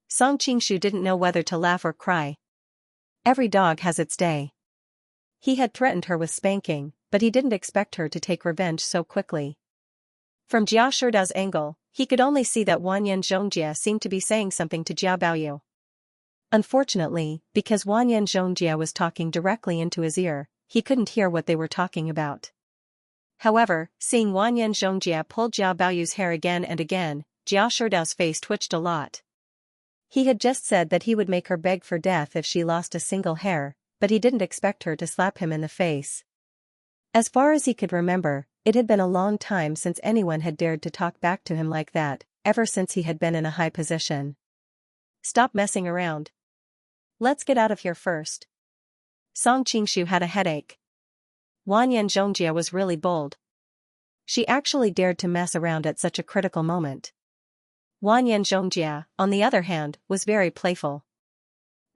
Song Qingshu didn't know whether to laugh or cry. Every dog has its day. He had threatened her with spanking, but he didn't expect her to take revenge so quickly. From Jia Sherdao's angle, he could only see that Wanyan Zhongjie seemed to be saying something to Jia Baoyu. Unfortunately, because Wanyan Zhongjie was talking directly into his ear, he couldn't hear what they were talking about. However, seeing Wanyan Zhongjie pull Jia Baoyu's hair again and again, Jia Sherdao's face twitched a lot. He had just said that he would make her beg for death if she lost a single hair, but he didn't expect her to slap him in the face. As far as he could remember, it had been a long time since anyone had dared to talk back to him like that, ever since he had been in a high position. Stop messing around. Let's get out of here first. Song Qingshu had a headache. Wanyan Zhongjie was really bold. She actually dared to mess around at such a critical moment. Wanyan Zhongjie, on the other hand, was very playful.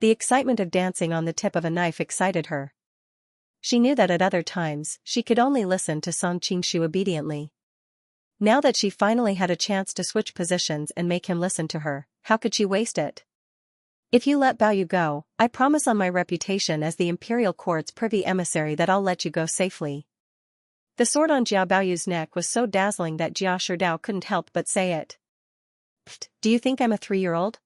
The excitement of dancing on the tip of a knife excited her. She knew that at other times, she could only listen to Song Qingshu obediently. Now that she finally had a chance to switch positions and make him listen to her, how could she waste it? If you let Baoyu go, I promise on my reputation as the Imperial Court's privy emissary that I'll let you go safely. The sword on Jia Baoyu's neck was so dazzling that Jia Sherdao couldn't help but say it. Pfft, do you think I'm a 3-year-old?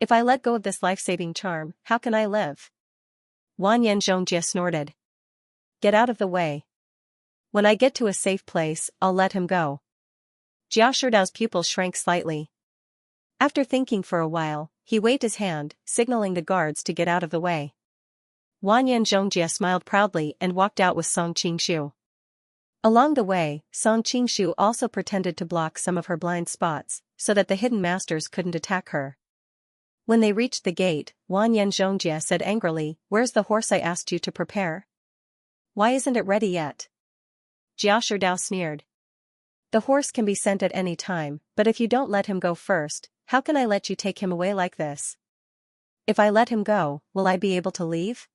If I let go of this life-saving charm, how can I live? Wanyan Zhongjie snorted. Get out of the way. When I get to a safe place, I'll let him go. Jia Sherdao's pupils shrank slightly. After thinking for a while, he waved his hand, signaling the guards to get out of the way. Wanyan Zhongjie smiled proudly and walked out with Song Qingshu. Along the way, Song Qingshu also pretended to block some of her blind spots, so that the hidden masters couldn't attack her. When they reached the gate, Wanyan Zhongjie said angrily, "Where's the horse I asked you to prepare? Why isn't it ready yet?" Jia Sherdao sneered. The horse can be sent at any time, but if you don't let him go first, how can I let you take him away like this? If I let him go, will I be able to leave?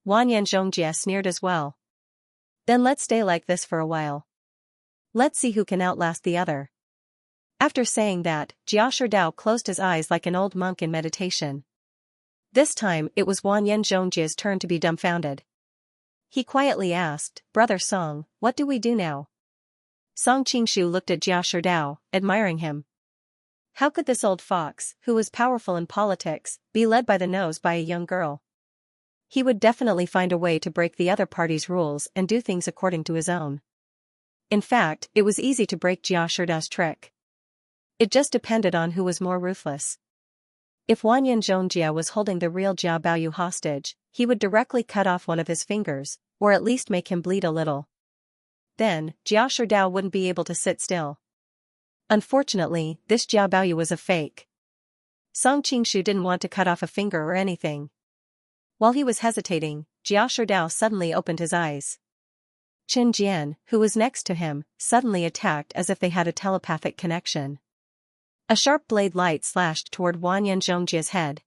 Wanyan Zhongjie sneered as well. Then let's stay like this for a while. Let's see who can outlast the other. After saying that, Jia Sherdao closed his eyes like an old monk in meditation. This time it was Wanyan Zhongjie's turn to be dumbfounded. He quietly asked, "Brother Song, what do we do now?" Song Qingshu looked at Jia Sherdao, admiring him. How could this old fox, who was powerful in politics, be led by the nose by a young girl? He would definitely find a way to break the other party's rules and do things according to his own. In fact, it was easy to break Jia Sherdao's trick. It just depended on who was more ruthless. If Wanyan Zhongjie was holding the real Jia Baoyu hostage, he would directly cut off one of his fingers, or at least make him bleed a little. Then, Jia Sherdao wouldn't be able to sit still. Unfortunately, this Jia Baoyu was a fake. Song Qingshu didn't want to cut off a finger or anything. While he was hesitating, Jia Sherdao suddenly opened his eyes. Qin Jian, who was next to him, suddenly attacked as if they had a telepathic connection. A sharp blade light slashed toward Wanyan Zhongjie's head.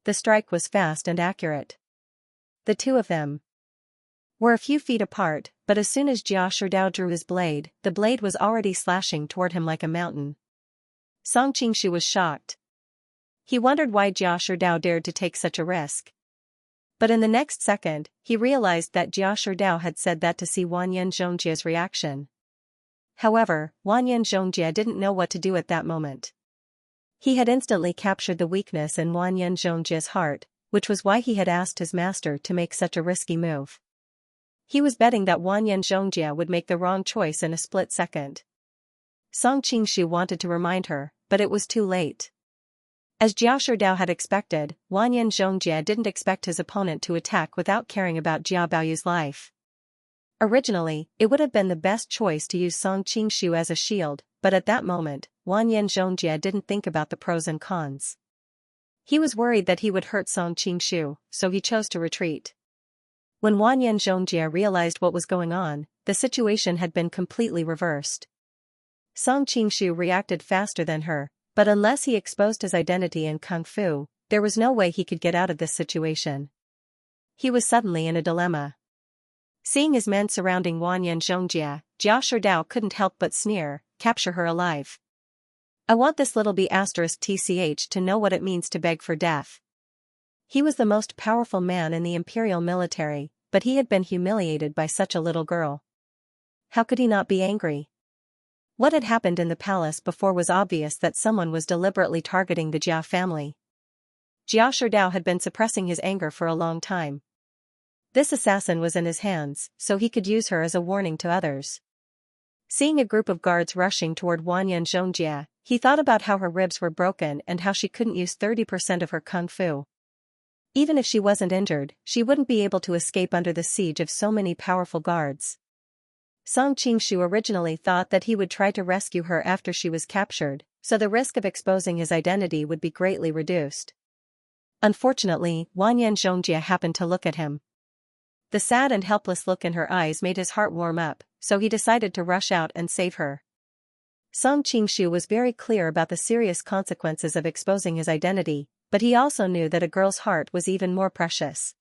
The strike was fast and accurate. The two of them were a few feet apart, but as soon as Jia Sherdao drew his blade, the blade was already slashing toward him like a mountain. Song Qingshu was shocked. He wondered why Jia Sherdao dared to take such a risk. But in the next second, he realized that Jia Sherdao had said that to see Wanyan Zhongjia's reaction. However, Wanyan Zhongjia didn't know what to do at that moment. He had instantly captured the weakness in Wanyan Zhongjia's heart, which was why he had asked his master to make such a risky move. He was betting that Wanyan Zhongjia would make the wrong choice in a split second. Song Qingshu wanted to remind her, but it was too late. As Jia Sherdao had expected, Wanyan Zhongjia didn't expect his opponent to attack without caring about Jia Baoyu's life. Originally, it would have been the best choice to use Song Qingshu as a shield, but at that moment, Wanyan Zhongjia didn't think about the pros and cons. He was worried that he would hurt Song Qingshu, so he chose to retreat. When Wanyan Zhongjia realized what was going on, the situation had been completely reversed. Song Qingshu reacted faster than her, but unless he exposed his identity in Kung Fu, there was no way he could get out of this situation. He was suddenly in a dilemma. Seeing his men surrounding Wanyan Zhongjia, Jia Sherdao couldn't help but sneer, "Capture her alive. I want this little B***tch to know what it means to beg for death." He was the most powerful man in the imperial military, but he had been humiliated by such a little girl. How could he not be angry? What had happened in the palace before was obvious that someone was deliberately targeting the Jia family. Jia Sherdao had been suppressing his anger for a long time. This assassin was in his hands, so he could use her as a warning to others. Seeing a group of guards rushing toward Wanyan Zhongjia, he thought about how her ribs were broken and how she couldn't use 30% of her kung fu. Even if she wasn't injured, she wouldn't be able to escape under the siege of so many powerful guards. Song Qingshu originally thought that he would try to rescue her after she was captured, so the risk of exposing his identity would be greatly reduced. Unfortunately, Wanyan Zhongjia happened to look at him. The sad and helpless look in her eyes made his heart warm up, so he decided to rush out and save her. Song Qingshu was very clear about the serious consequences of exposing his identity, but he also knew that a girl's heart was even more precious.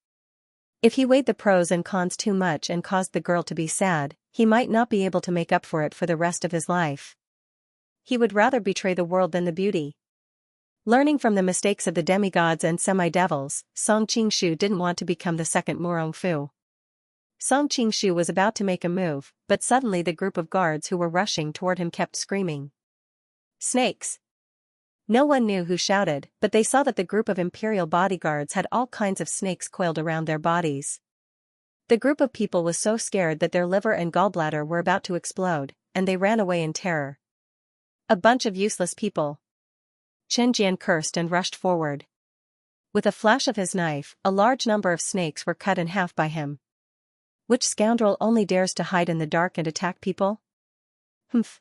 If he weighed the pros and cons too much and caused the girl to be sad, he might not be able to make up for it for the rest of his life. He would rather betray the world than the beauty. Learning from the mistakes of the demigods and semi-devils, Song Qingshu didn't want to become the second Murongfu. Song Qingshu was about to make a move, but suddenly the group of guards who were rushing toward him kept screaming, "Snakes!" No one knew who shouted, but they saw that the group of imperial bodyguards had all kinds of snakes coiled around their bodies. The group of people was so scared that their liver and gallbladder were about to explode, and they ran away in terror. A bunch of useless people. Chen Jian cursed and rushed forward. With a flash of his knife, a large number of snakes were cut in half by him. Which scoundrel only dares to hide in the dark and attack people? Humph.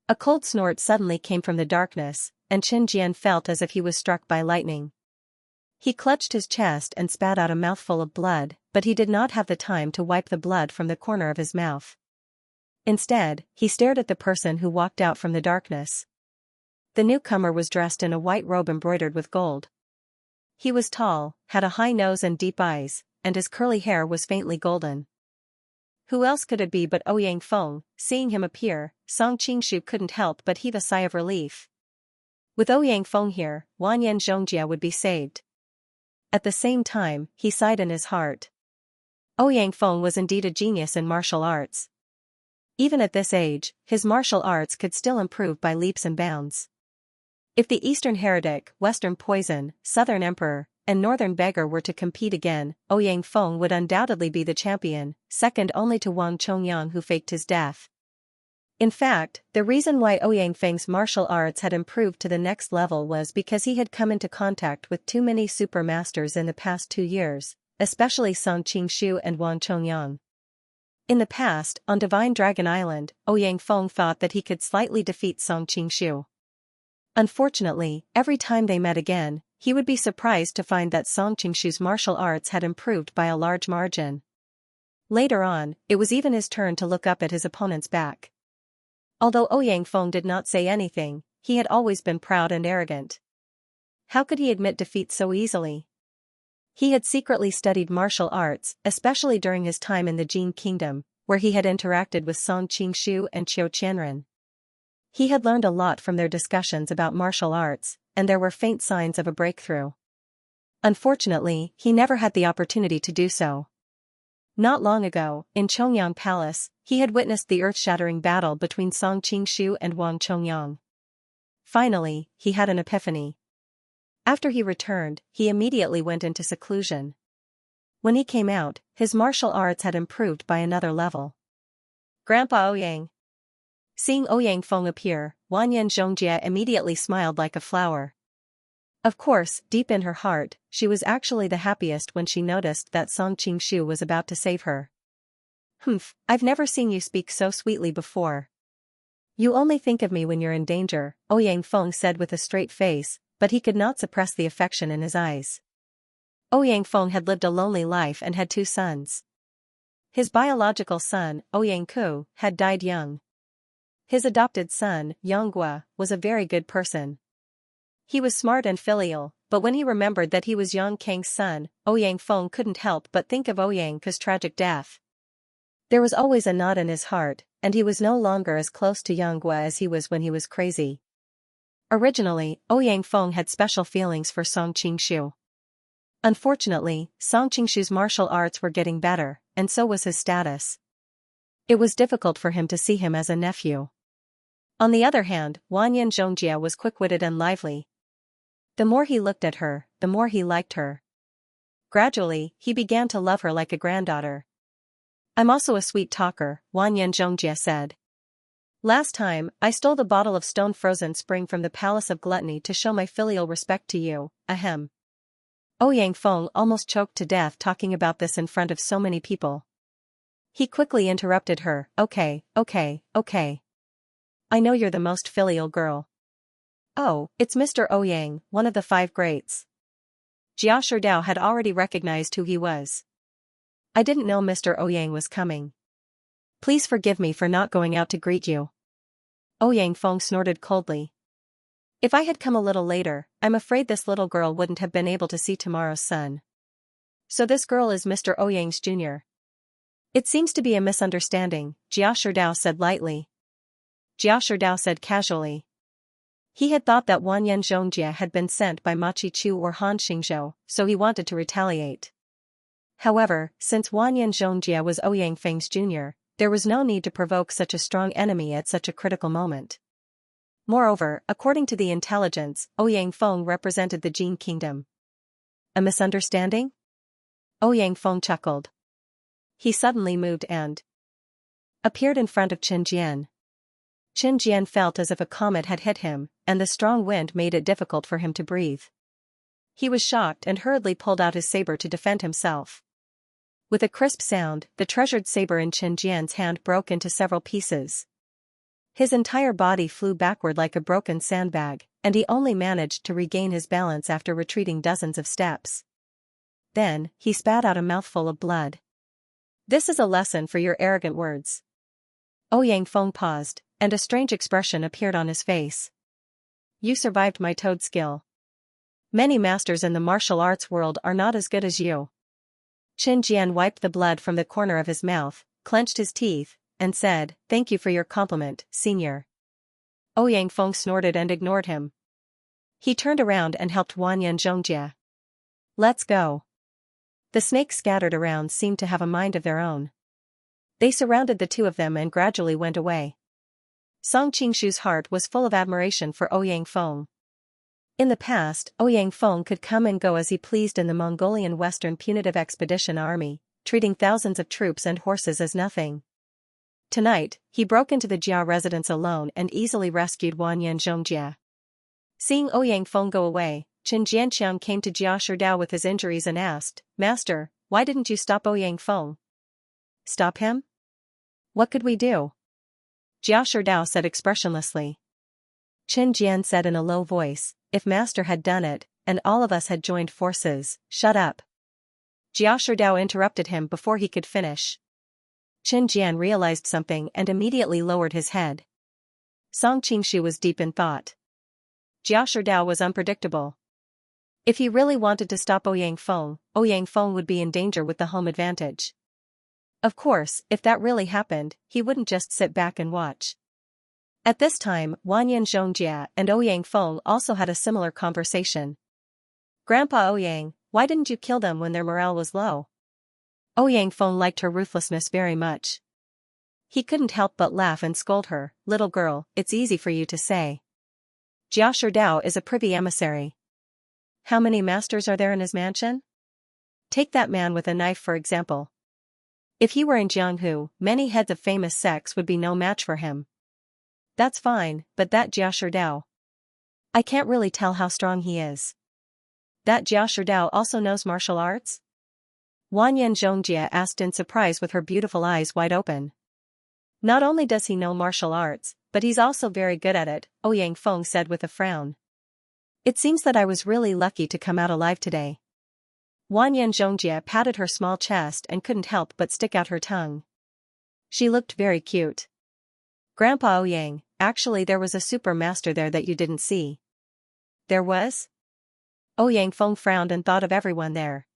A cold snort suddenly came from the darkness, and Chen Jian felt as if he was struck by lightning. He clutched his chest and spat out a mouthful of blood, but he did not have the time to wipe the blood from the corner of his mouth. Instead, he stared at the person who walked out from the darkness. The newcomer was dressed in a white robe embroidered with gold. He was tall, had a high nose and deep eyes, and his curly hair was faintly golden. Who else could it be but Ouyang Feng? Seeing him appear, Song Qingshu couldn't help but heave a sigh of relief. With Ouyang Feng here, Wanyan Zhongjia would be saved. At the same time, he sighed in his heart. Ouyang Feng was indeed a genius in martial arts. Even at this age, his martial arts could still improve by leaps and bounds. If the Eastern Heretic, Western Poison, Southern Emperor, and Northern Beggar were to compete again, Ouyang Feng would undoubtedly be the champion, second only to Wang Chongyang who faked his death. In fact, the reason why Ouyang Feng's martial arts had improved to the next level was because he had come into contact with too many super masters in the past 2 years, especially Song Qingshu and Wang Chongyang. In the past, on Divine Dragon Island, Ouyang Feng thought that he could slightly defeat Song Qingshu. Unfortunately, every time they met again, he would be surprised to find that Song Qingshu's martial arts had improved by a large margin. Later on, it was even his turn to look up at his opponent's back. Although Ouyang Feng did not say anything, he had always been proud and arrogant. How could he admit defeat so easily? He had secretly studied martial arts, especially during his time in the Jin Kingdom, where he had interacted with Song Qingshu and Qiu Qianren. He had learned a lot from their discussions about martial arts, and there were faint signs of a breakthrough. Unfortunately, he never had the opportunity to do so. Not long ago, in Chongyang Palace, he had witnessed the earth-shattering battle between Song Qingshu and Wang Chongyang. Finally, he had an epiphany. After he returned, he immediately went into seclusion. When he came out, his martial arts had improved by another level. Grandpa Ouyang. Seeing Ouyang Feng appear, Wanyan Zhongjie immediately smiled like a flower. Of course, deep in her heart, she was actually the happiest when she noticed that Song Qingshu was about to save her. Humph, I've never seen you speak so sweetly before. You only think of me when you're in danger, Ouyang Feng said with a straight face, but he could not suppress the affection in his eyes. Ouyang Feng had lived a lonely life and had 2 sons. His biological son, Ouyang Ku, had died young. His adopted son, Yonghua, was a very good person. He was smart and filial, but when he remembered that he was Yang Kang's son, Ouyang Feng couldn't help but think of Ouyang Ku's tragic death. There was always a knot in his heart, and he was no longer as close to Yonghua as he was when he was crazy. Originally, Ouyang Feng had special feelings for Song Qingshu. Unfortunately, Song Qingshu's martial arts were getting better, and so was his status. It was difficult for him to see him as a nephew. On the other hand, Wanyan Zhongjie was quick-witted and lively. The more he looked at her, the more he liked her. Gradually, he began to love her like a granddaughter. I'm also a sweet talker, Wanyan Zhongjie said. Last time, I stole the bottle of stone frozen spring from the Palace of Gluttony to show my filial respect to you, ahem. Ouyang Feng almost choked to death talking about this in front of so many people. He quickly interrupted her, okay. I know you're the most filial girl. Oh, it's Mr. Ouyang, one of the 5 greats. Jia Sherdao had already recognized who he was. I didn't know Mr. Ouyang was coming. Please forgive me for not going out to greet you. Ouyang Feng snorted coldly. If I had come a little later, I'm afraid this little girl wouldn't have been able to see tomorrow's sun. So this girl is Mr. Ouyang's junior. It seems to be a misunderstanding, Jia Sherdao said lightly. Jia Sherdao said casually. He had thought that Wanyan Zhongjie had been sent by Ma Chi-chu or Han Xingzhou, so he wanted to retaliate. However, since Wanyan Zhongjie was Ouyang Feng's junior, there was no need to provoke such a strong enemy at such a critical moment. Moreover, according to the intelligence, Ouyang Feng represented the Jin Kingdom. A misunderstanding? Ouyang Feng chuckled. He suddenly moved and appeared in front of Qin Jian. Qin Jian felt as if a comet had hit him, and the strong wind made it difficult for him to breathe. He was shocked and hurriedly pulled out his saber to defend himself. With a crisp sound, the treasured saber in Qin Jian's hand broke into several pieces. His entire body flew backward like a broken sandbag, and he only managed to regain his balance after retreating dozens of steps. Then, he spat out a mouthful of blood. This is a lesson for your arrogant words. Ouyang Feng paused, and a strange expression appeared on his face. You survived my toad skill. Many masters in the martial arts world are not as good as you. Qin Jian wiped the blood from the corner of his mouth, clenched his teeth, and said, Thank you for your compliment, senior. Ouyang Feng snorted and ignored him. He turned around and helped Wanyan Zhongjie. Let's go. The snakes scattered around seemed to have a mind of their own. They surrounded the 2 of them and gradually went away. Song Qingshu's heart was full of admiration for Ouyang Feng. In the past, Ouyang Feng could come and go as he pleased in the Mongolian Western Punitive Expedition Army, treating thousands of troops and horses as nothing. Tonight, he broke into the Jia residence alone and easily rescued Wanyan Zhongjie. Seeing Ouyang Feng go away, Qin Jianqiang came to Jia Sherdao with his injuries and asked, Master, why didn't you stop Ouyang Feng? Stop him? What could we do? Jia Sherdao said expressionlessly. Qin Jian said in a low voice, If Master had done it, and all of us had joined forces, shut up. Jia Sherdao interrupted him before he could finish. Qin Jian realized something and immediately lowered his head. Song Qingshu was deep in thought. Jia Sherdao was unpredictable. If he really wanted to stop Ouyang Feng would be in danger with the home advantage. Of course, if that really happened, he wouldn't just sit back and watch. At this time, Wanyan Zhongjie and Ouyang Feng also had a similar conversation. Grandpa Ouyang, Why didn't you kill them when their morale was low? Ouyang Feng liked her ruthlessness very much. He couldn't help but laugh and scold her. Little girl, it's easy for you to say. Jia Sherdao is a privy emissary. How many masters are there in his mansion? Take that man with a knife for example. If he were in Jianghu, many heads of famous sects would be no match for him. That's fine, but that Jia Sherdao. I can't really tell how strong he is. That Jia Sherdao also knows martial arts? Wanyan Zhongjie asked in surprise with her beautiful eyes wide open. Not only does he know martial arts, but he's also very good at it, Ouyang Feng said with a frown. It seems that I was really lucky to come out alive today. Wanyan Zhongjie patted her small chest and couldn't help but stick out her tongue. She looked very cute. Grandpa Ouyang, actually there was a super master there that you didn't see. There was? Ouyang Feng frowned and thought of everyone there.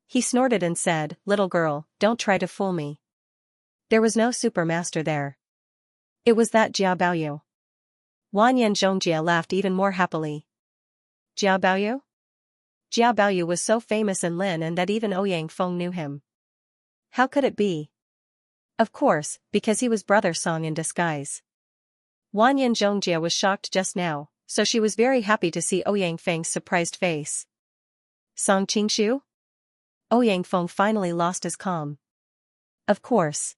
He snorted and said, little girl, don't try to fool me. There was no super master there. It was that Jia Baoyu. Wanyan Zhongjie laughed even more happily. Jia Baoyu? Jia Baoyu was so famous in Lin and that even Ouyang Feng knew him. How could it be? Of course, because he was Brother Song in disguise. Wanyan Zhongjie was shocked just now, so she was very happy to see Ouyang Feng's surprised face. Song Qingshu? Ouyang Feng finally lost his calm. Of course.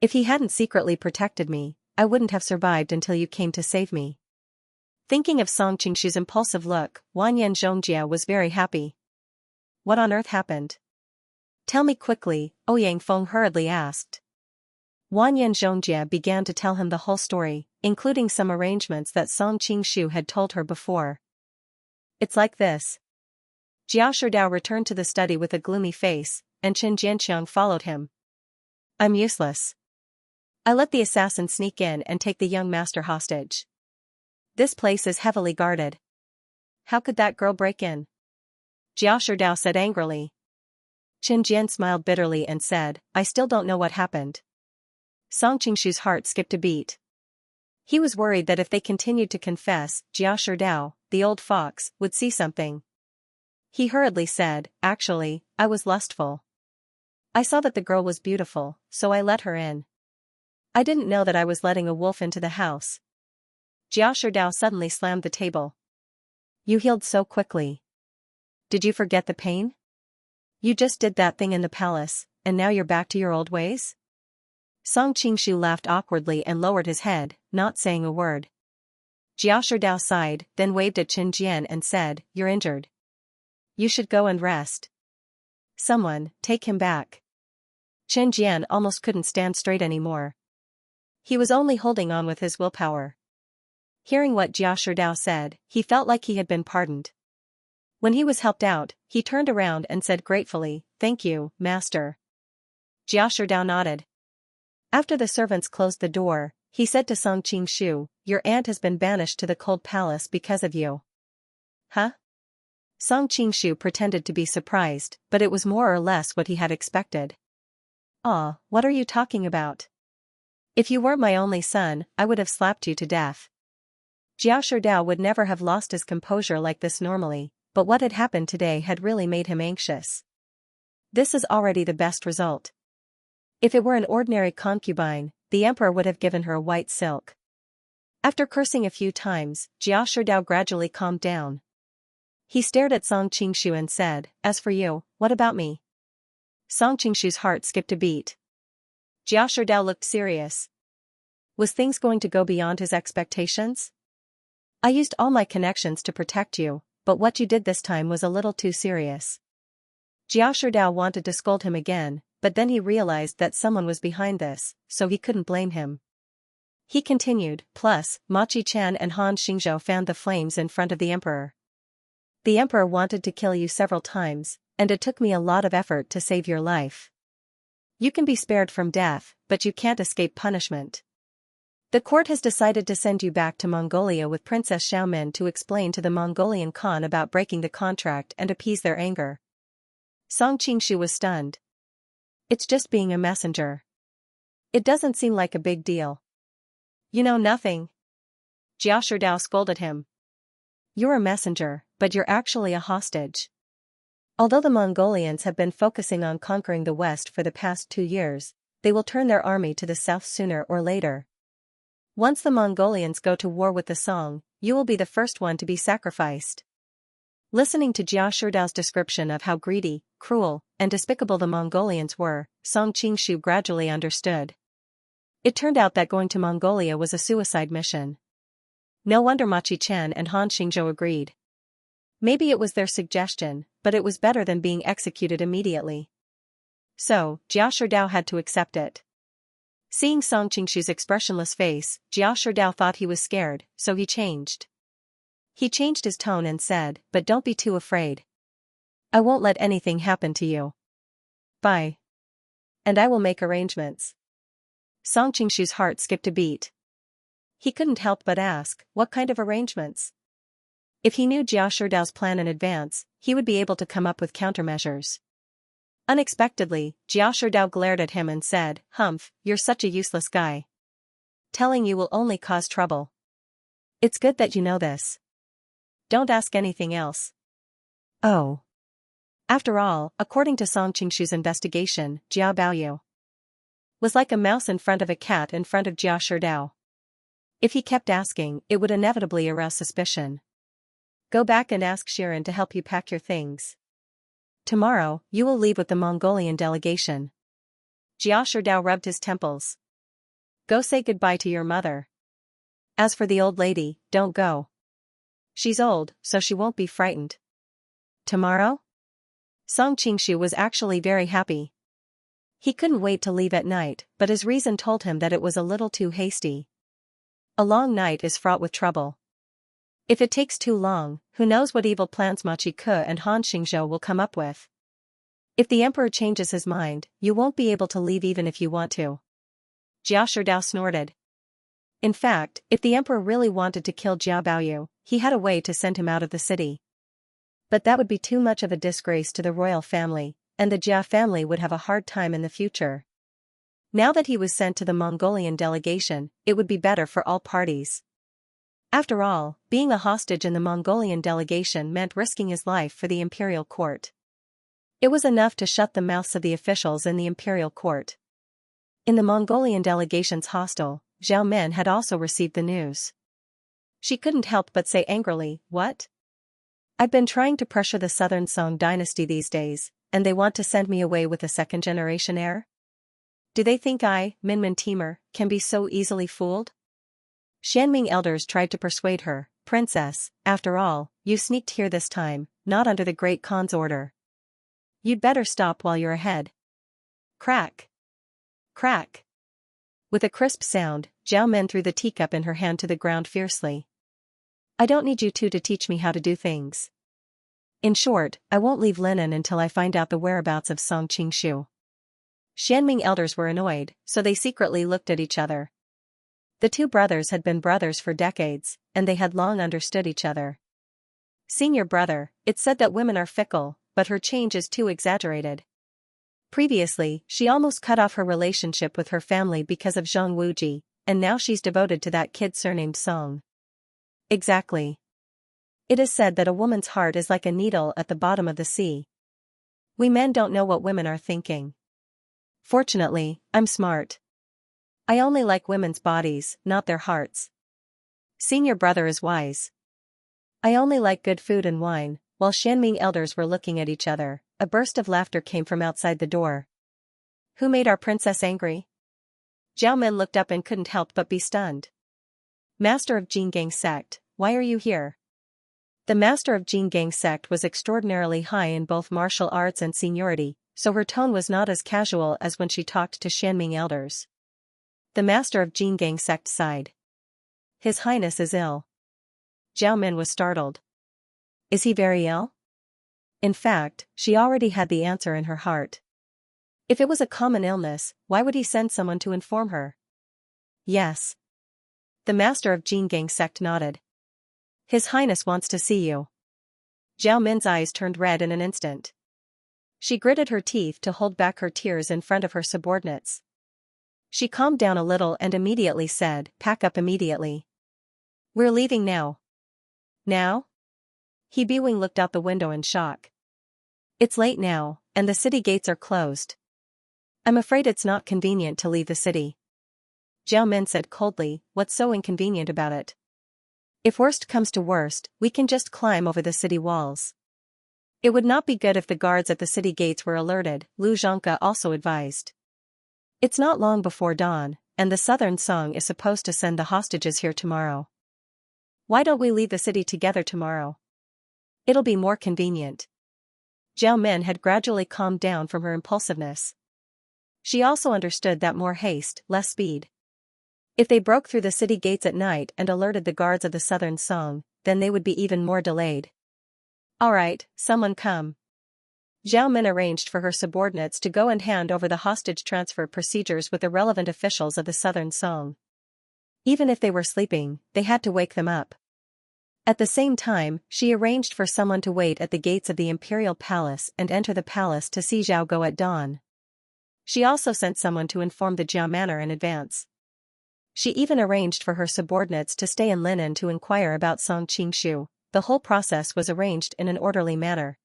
If he hadn't secretly protected me, I wouldn't have survived until you came to save me. Thinking of Song Qingshu's impulsive look, Wanyan Zhongjie was very happy. What on earth happened? Tell me quickly, Ouyang Feng hurriedly asked. Wanyan Zhongjie began to tell him the whole story, including some arrangements that Song Qingshu had told her before. It's like this. Jia Sherdao returned to the study with a gloomy face, and Chen Jianqiang followed him. I'm useless. I let the assassin sneak in and take the young master hostage. This place is heavily guarded. How could that girl break in? Jia Sherdao said angrily. Chen Jian smiled bitterly and said, I still don't know what happened. Song Qingshu's heart skipped a beat. He was worried that if they continued to confess, Jia Sherdao, the old fox, would see something. He hurriedly said, actually, I was lustful. I saw that the girl was beautiful, so I let her in. I didn't know that I was letting a wolf into the house. Jia Sherdao suddenly slammed the table. You healed so quickly. Did you forget the pain? You just did that thing in the palace, and now you're back to your old ways? Song Qingshu laughed awkwardly and lowered his head, not saying a word. Jia Sherdao sighed, then waved at Chen Jian and said, You're injured. You should go and rest. Someone, take him back. Chen Jian almost couldn't stand straight anymore. He was only holding on with his willpower. Hearing what Jia Sherdao said, he felt like he had been pardoned. When he was helped out, he turned around and said gratefully, Thank you, master. Jia Sherdao nodded. After the servants closed the door, he said to Song Qingshu, Your aunt has been banished to the cold palace because of you. Huh? Song Qingshu pretended to be surprised, but it was more or less what he had expected. Ah, what are you talking about? If you weren't my only son, I would have slapped you to death. Jia Sherdao would never have lost his composure like this normally, but what had happened today had really made him anxious. This is already the best result. If it were an ordinary concubine, the emperor would have given her a white silk. After cursing a few times, Jia Sherdao gradually calmed down. He stared at Song Qingshu and said, As for you, what about me? Song Qingshu's heart skipped a beat. Jia Sherdao looked serious. Was things going to go beyond his expectations? I used all my connections to protect you, but what you did this time was a little too serious. Jia Sherdao wanted to scold him again, but then he realized that someone was behind this, so he couldn't blame him. He continued, Plus, Ma Qi-chan and Han Xingzhou fanned the flames in front of the emperor. The emperor wanted to kill you several times, and it took me a lot of effort to save your life. You can be spared from death, but you can't escape punishment. The court has decided to send you back to Mongolia with Princess Xiaomin to explain to the Mongolian Khan about breaking the contract and appease their anger. Song Qingshu was stunned. It's just being a messenger. It doesn't seem like a big deal. You know nothing. Jia Sherdao scolded him. You're a messenger, but you're actually a hostage. Although the Mongolians have been focusing on conquering the west for the past 2 years, they will turn their army to the south sooner or later. Once the Mongolians go to war with the Song, you will be the first one to be sacrificed. Listening to Jia Shidao's description of how greedy, cruel, and despicable the Mongolians were, Song Qingshu gradually understood. It turned out that going to Mongolia was a suicide mission. No wonder Ma Qichen and Han Xingzhou agreed. Maybe it was their suggestion, but it was better than being executed immediately. So, Jia Shidao had to accept it. Seeing Song Qingshu's expressionless face, Jia Shidao thought he was scared, so he changed. He changed his tone and said, "But don't be too afraid. I won't let anything happen to you. Bye. And I will make arrangements." Song Qingshu's heart skipped a beat. He couldn't help but ask, what kind of arrangements? If he knew Jia Shidao's plan in advance, he would be able to come up with countermeasures. Unexpectedly, Jia Shidao glared at him and said, "Humph, you're such a useless guy. Telling you will only cause trouble. It's good that you know this. Don't ask anything else." Oh. After all, according to Song Qingshu's investigation, Jia Baoyu was like a mouse in front of a cat in front of Jia Shidao. If he kept asking, it would inevitably arouse suspicion. Go back and ask Shirin to help you pack your things. Tomorrow, you will leave with the Mongolian delegation. Jia Shidao rubbed his temples. Go say goodbye to your mother. As for the old lady, don't go. She's old, so she won't be frightened. Tomorrow? Song Qingshu was actually very happy. He couldn't wait to leave at night, but his reason told him that it was a little too hasty. A long night is fraught with trouble. If it takes too long, who knows what evil plans Ma Qiche and Han Xingzhou will come up with. If the emperor changes his mind, you won't be able to leave even if you want to. Jia Shidao snorted. In fact, if the emperor really wanted to kill Jia Baoyu, he had a way to send him out of the city. But that would be too much of a disgrace to the royal family, and the Jia family would have a hard time in the future. Now that he was sent to the Mongolian delegation, it would be better for all parties. After all, being a hostage in the Mongolian delegation meant risking his life for the imperial court. It was enough to shut the mouths of the officials in the imperial court. In the Mongolian delegation's hostel, Zhao Men had also received the news. She couldn't help but say angrily, "What? I've been trying to pressure the Southern Song dynasty these days, and they want to send me away with a second-generation heir? Do they think I, Minmin Timur, can be so easily fooled?" Xianming elders tried to persuade her, "Princess, after all, you sneaked here this time, not under the Great Khan's order. You'd better stop while you're ahead." Crack! Crack! With a crisp sound, Zhao Men threw the teacup in her hand to the ground fiercely. "I don't need you two to teach me how to do things. In short, I won't leave Linen until I find out the whereabouts of Song Qingshu." Xianming elders were annoyed, so they secretly looked at each other. The two brothers had been brothers for decades, and they had long understood each other. "Senior brother, it's said that women are fickle, but her change is too exaggerated. Previously, she almost cut off her relationship with her family because of Zhang Wuji, and now she's devoted to that kid surnamed Song." Exactly. It is said that a woman's heart is like a needle at the bottom of the sea. We men don't know what women are thinking. Fortunately, I'm smart. I only like women's bodies, not their hearts. Senior brother is wise. I only like good food and wine. While Xianming elders were looking at each other, a burst of laughter came from outside the door. Who made our princess angry? Zhao Men looked up and couldn't help but be stunned. Master of Jinggang sect, why are you here? The master of Jinggang sect was extraordinarily high in both martial arts and seniority, so her tone was not as casual as when she talked to Xianming elders. The master of Jinggang sect sighed. His Highness is ill. Zhao Men was startled. Is he very ill? In fact, she already had the answer in her heart. If it was a common illness, why would he send someone to inform her? Yes. The master of Jinggang sect nodded. His Highness wants to see you. Zhao Min's eyes turned red in an instant. She gritted her teeth to hold back her tears in front of her subordinates. She calmed down a little and immediately said, "Pack up immediately. We're leaving now." Now? He Biwing looked out the window in shock. It's late now, and the city gates are closed. I'm afraid it's not convenient to leave the city. Zhao Min said coldly, what's so inconvenient about it? If worst comes to worst, we can just climb over the city walls. It would not be good if the guards at the city gates were alerted, Lu Zhangke also advised. It's not long before dawn, and the Southern Song is supposed to send the hostages here tomorrow. Why don't we leave the city together tomorrow? It'll be more convenient. Zhao Min had gradually calmed down from her impulsiveness. She also understood that more haste, less speed. If they broke through the city gates at night and alerted the guards of the Southern Song, then they would be even more delayed. All right, someone come. Zhao Min arranged for her subordinates to go and hand over the hostage transfer procedures with the relevant officials of the Southern Song. Even if they were sleeping, they had to wake them up. At the same time, she arranged for someone to wait at the gates of the Imperial Palace and enter the palace to see Zhao go at dawn. She also sent someone to inform the Jiao Manor in advance. She even arranged for her subordinates to stay in Linen to inquire about Song Qingshu. The whole process was arranged in an orderly manner.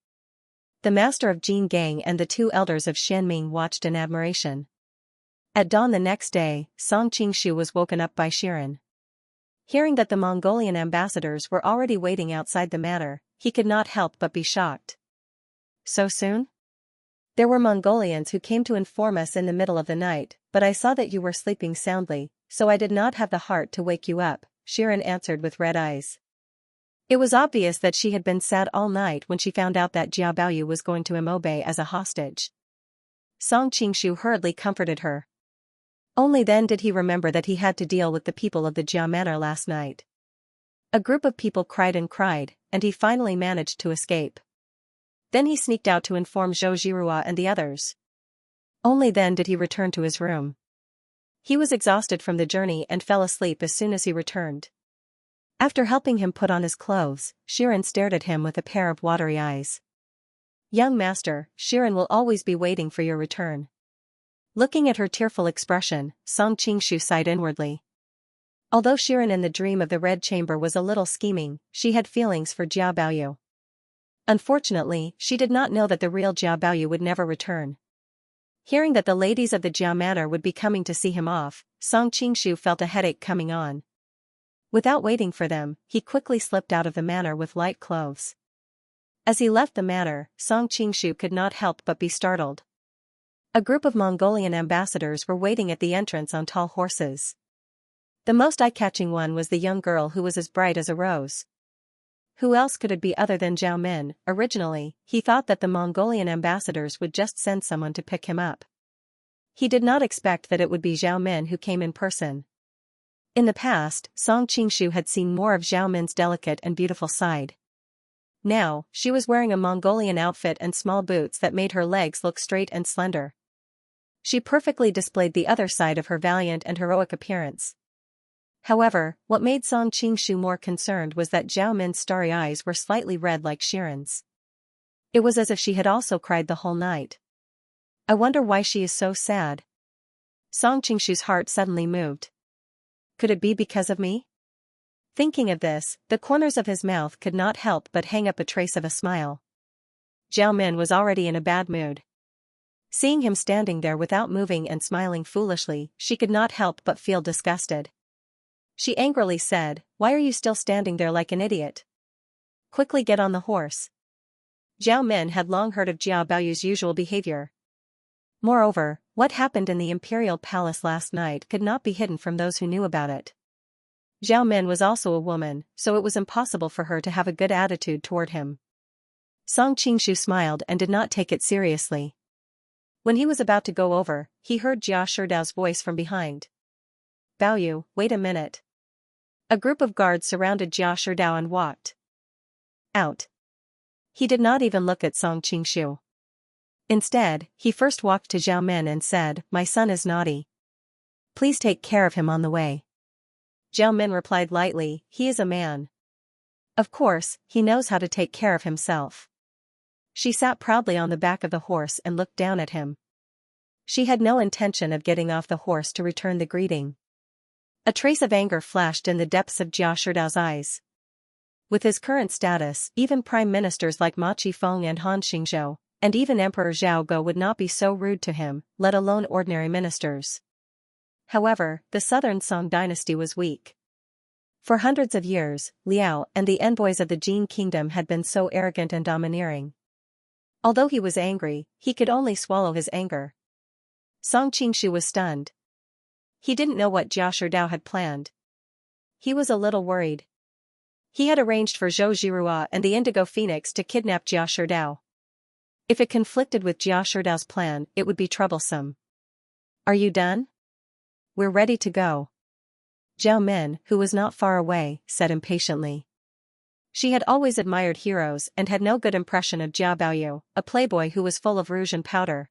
The master of Jin Gang and the two elders of Xianming watched in admiration. At dawn the next day, Song Qingshu was woken up by Shiren. Hearing that the Mongolian ambassadors were already waiting outside the manor, he could not help but be shocked. So soon? There were Mongolians who came to inform us in the middle of the night, but I saw that you were sleeping soundly, so I did not have the heart to wake you up, Shiren answered with red eyes. It was obvious that she had been sad all night when she found out that Jiao Baoyu was going to Imobe as a hostage. Song Qingshu hurriedly comforted her. Only then did he remember that he had to deal with the people of the Jiao Manor last night. A group of people cried, and he finally managed to escape. Then he sneaked out to inform Zhou Jirua and the others. Only then did he return to his room. He was exhausted from the journey and fell asleep as soon as he returned. After helping him put on his clothes, Shiren stared at him with a pair of watery eyes. Young master, Shiren will always be waiting for your return. Looking at her tearful expression, Song Qingshu sighed inwardly. Although Shiren in the dream of the Red Chamber was a little scheming, she had feelings for Jiao Baoyu. Unfortunately, she did not know that the real Jiao Baoyu would never return. Hearing that the ladies of the Jiao Manor would be coming to see him off, Song Qingshu felt a headache coming on. Without waiting for them, he quickly slipped out of the manor with light clothes. As he left the manor, Song Qingshu could not help but be startled. A group of Mongolian ambassadors were waiting at the entrance on tall horses. The most eye-catching one was the young girl who was as bright as a rose. Who else could it be other than Zhao Min? Originally, he thought that the Mongolian ambassadors would just send someone to pick him up. He did not expect that it would be Zhao Min who came in person. In the past, Song Qingshu had seen more of Zhao Min's delicate and beautiful side. Now, she was wearing a Mongolian outfit and small boots that made her legs look straight and slender. She perfectly displayed the other side of her valiant and heroic appearance. However, what made Song Qingshu more concerned was that Zhao Min's starry eyes were slightly red like Shiren's. It was as if she had also cried the whole night. I wonder why she is so sad. Song Qingshu's heart suddenly moved. Could it be because of me? Thinking of this, the corners of his mouth could not help but hang up a trace of a smile. Zhao Min was already in a bad mood. Seeing him standing there without moving and smiling foolishly, she could not help but feel disgusted. She angrily said, "Why are you still standing there like an idiot? Quickly get on the horse." Zhao Min had long heard of Jiao Baoyu's usual behavior. Moreover, what happened in the Imperial Palace last night could not be hidden from those who knew about it. Zhao Min was also a woman, so it was impossible for her to have a good attitude toward him. Song Qingshu smiled and did not take it seriously. When he was about to go over, he heard Jia Shidao's voice from behind. "Baoyu, wait a minute." A group of guards surrounded Jia Shidao and walked out. He did not even look at Song Qingshu. Instead, he first walked to Zhao Min and said, "My son is naughty. Please take care of him on the way." Zhao Min replied lightly, "He is a man. Of course, he knows how to take care of himself." She sat proudly on the back of the horse and looked down at him. She had no intention of getting off the horse to return the greeting. A trace of anger flashed in the depths of Jia Shidao's eyes. With his current status, even prime ministers like Ma Qifeng and Han Xingzhou, and even Emperor Zhao Go would not be so rude to him, let alone ordinary ministers. However, the southern Song dynasty was weak. For hundreds of years, Liao and the envoys of the Jin kingdom had been so arrogant and domineering. Although he was angry, he could only swallow his anger. Song Qingshu was stunned. He didn't know what Jia Sherdao had planned. He was a little worried. He had arranged for Zhou Jirua and the Indigo Phoenix to kidnap Jia Sherdao. If it conflicted with Jia Sherdao's plan, it would be troublesome. "Are you done?" "We're ready to go." Zhao Min, who was not far away, said impatiently. She had always admired heroes and had no good impression of Jia Baoyu, a playboy who was full of rouge and powder.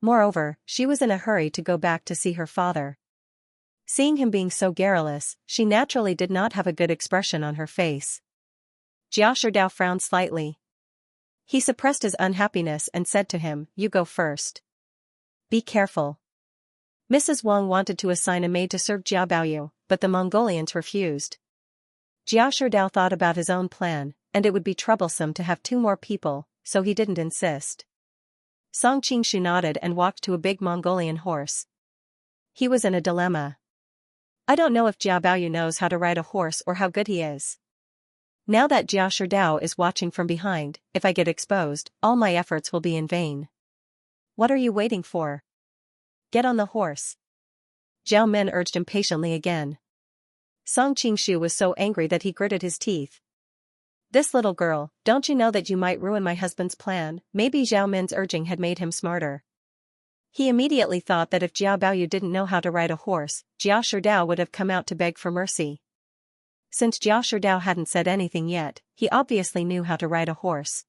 Moreover, she was in a hurry to go back to see her father. Seeing him being so garrulous, she naturally did not have a good expression on her face. Jia Sherdao frowned slightly. He suppressed his unhappiness and said to him, "You go first. Be careful." Mrs. Wang wanted to assign a maid to serve Jia Baoyu, but the Mongolians refused. Jia Sherdao thought about his own plan, and it would be troublesome to have 2 more people, so he didn't insist. Song Qingshu nodded and walked to a big Mongolian horse. He was in a dilemma. "I don't know if Jia Baoyu knows how to ride a horse or how good he is. Now that Jia Sherdao is watching from behind, if I get exposed, all my efforts will be in vain. What are you waiting for? Get on the horse." Zhao Min urged impatiently again. Song Qingshu was so angry that he gritted his teeth. "This little girl, don't you know that you might ruin my husband's plan?" Maybe Zhao Min's urging had made him smarter. He immediately thought that if Jia Baoyu didn't know how to ride a horse, Jia Sherdao would have come out to beg for mercy. Since Jia Sherdao hadn't said anything yet, he obviously knew how to ride a horse.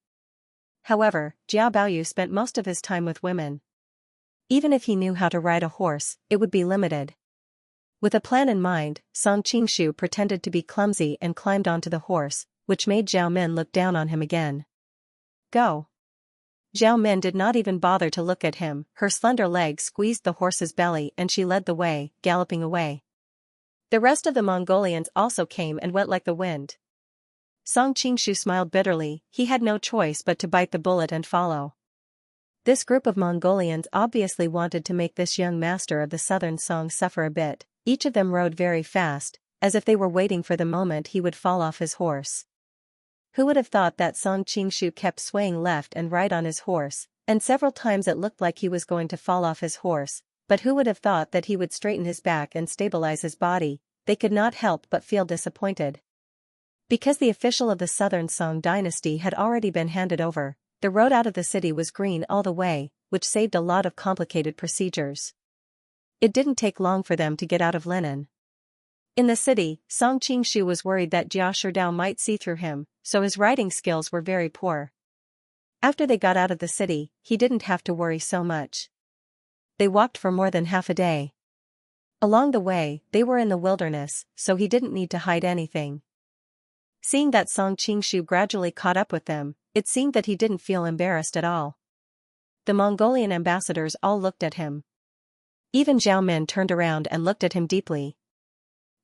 However, Jia Baoyu spent most of his time with women. Even if he knew how to ride a horse, it would be limited. With a plan in mind, Song Qingshu pretended to be clumsy and climbed onto the horse, which made Zhao Min look down on him again. "Go." Zhao Min did not even bother to look at him, her slender legs squeezed the horse's belly and she led the way, galloping away. The rest of the Mongolians also came and went like the wind. Song Qingshu smiled bitterly, he had no choice but to bite the bullet and follow. This group of Mongolians obviously wanted to make this young master of the southern Song suffer a bit. Each of them rode very fast, as if they were waiting for the moment he would fall off his horse. Who would have thought that Song Qingshu kept swaying left and right on his horse, and several times it looked like he was going to fall off his horse, but who would have thought that he would straighten his back and stabilize his body? They could not help but feel disappointed. Because the official of the southern Song dynasty had already been handed over, the road out of the city was green all the way, which saved a lot of complicated procedures. It didn't take long for them to get out of Linen. In the city, Song Qingshu was worried that Jia Sherdao might see through him, so his riding skills were very poor. After they got out of the city, he didn't have to worry so much. They walked for more than half a day. Along the way, they were in the wilderness, so he didn't need to hide anything. Seeing that Song Qingshu gradually caught up with them, it seemed that he didn't feel embarrassed at all. The Mongolian ambassadors all looked at him. Even Zhao Min turned around and looked at him deeply.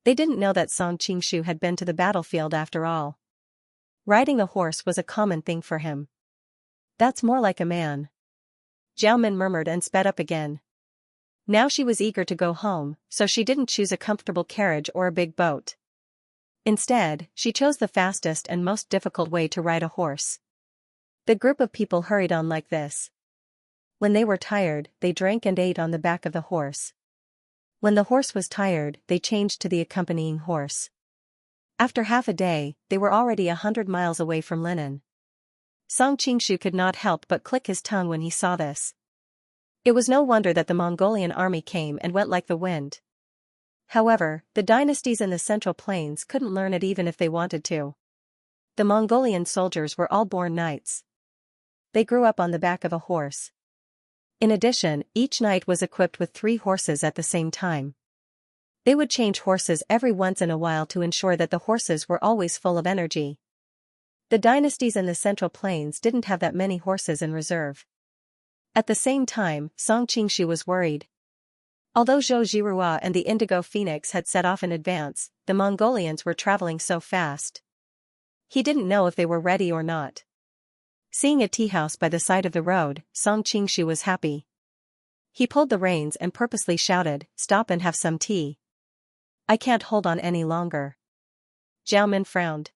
They didn't know that Song Qingshu had been to the battlefield after all. Riding a horse was a common thing for him. "That's more like a man," Zhao Min murmured and sped up again. Now she was eager to go home, so she didn't choose a comfortable carriage or a big boat. Instead, she chose the fastest and most difficult way to ride a horse. The group of people hurried on like this. When they were tired, they drank and ate on the back of the horse. When the horse was tired, they changed to the accompanying horse. After half a day, they were already 100 miles away from Linen. Song Qingshu could not help but click his tongue when he saw this. It was no wonder that the Mongolian army came and went like the wind. However, the dynasties in the Central Plains couldn't learn it even if they wanted to. The Mongolian soldiers were all born knights. They grew up on the back of a horse. In addition, each knight was equipped with 3 horses at the same time. They would change horses every once in a while to ensure that the horses were always full of energy. The dynasties in the Central Plains didn't have that many horses in reserve. At the same time, Song Qingshu was worried. Although Zhou Jirua and the Indigo Phoenix had set off in advance, the Mongolians were traveling so fast. He didn't know if they were ready or not. Seeing a tea house by the side of the road, Song Qingshu was happy. He pulled the reins and purposely shouted, "Stop and have some tea. I can't hold on any longer." Zhao Min frowned.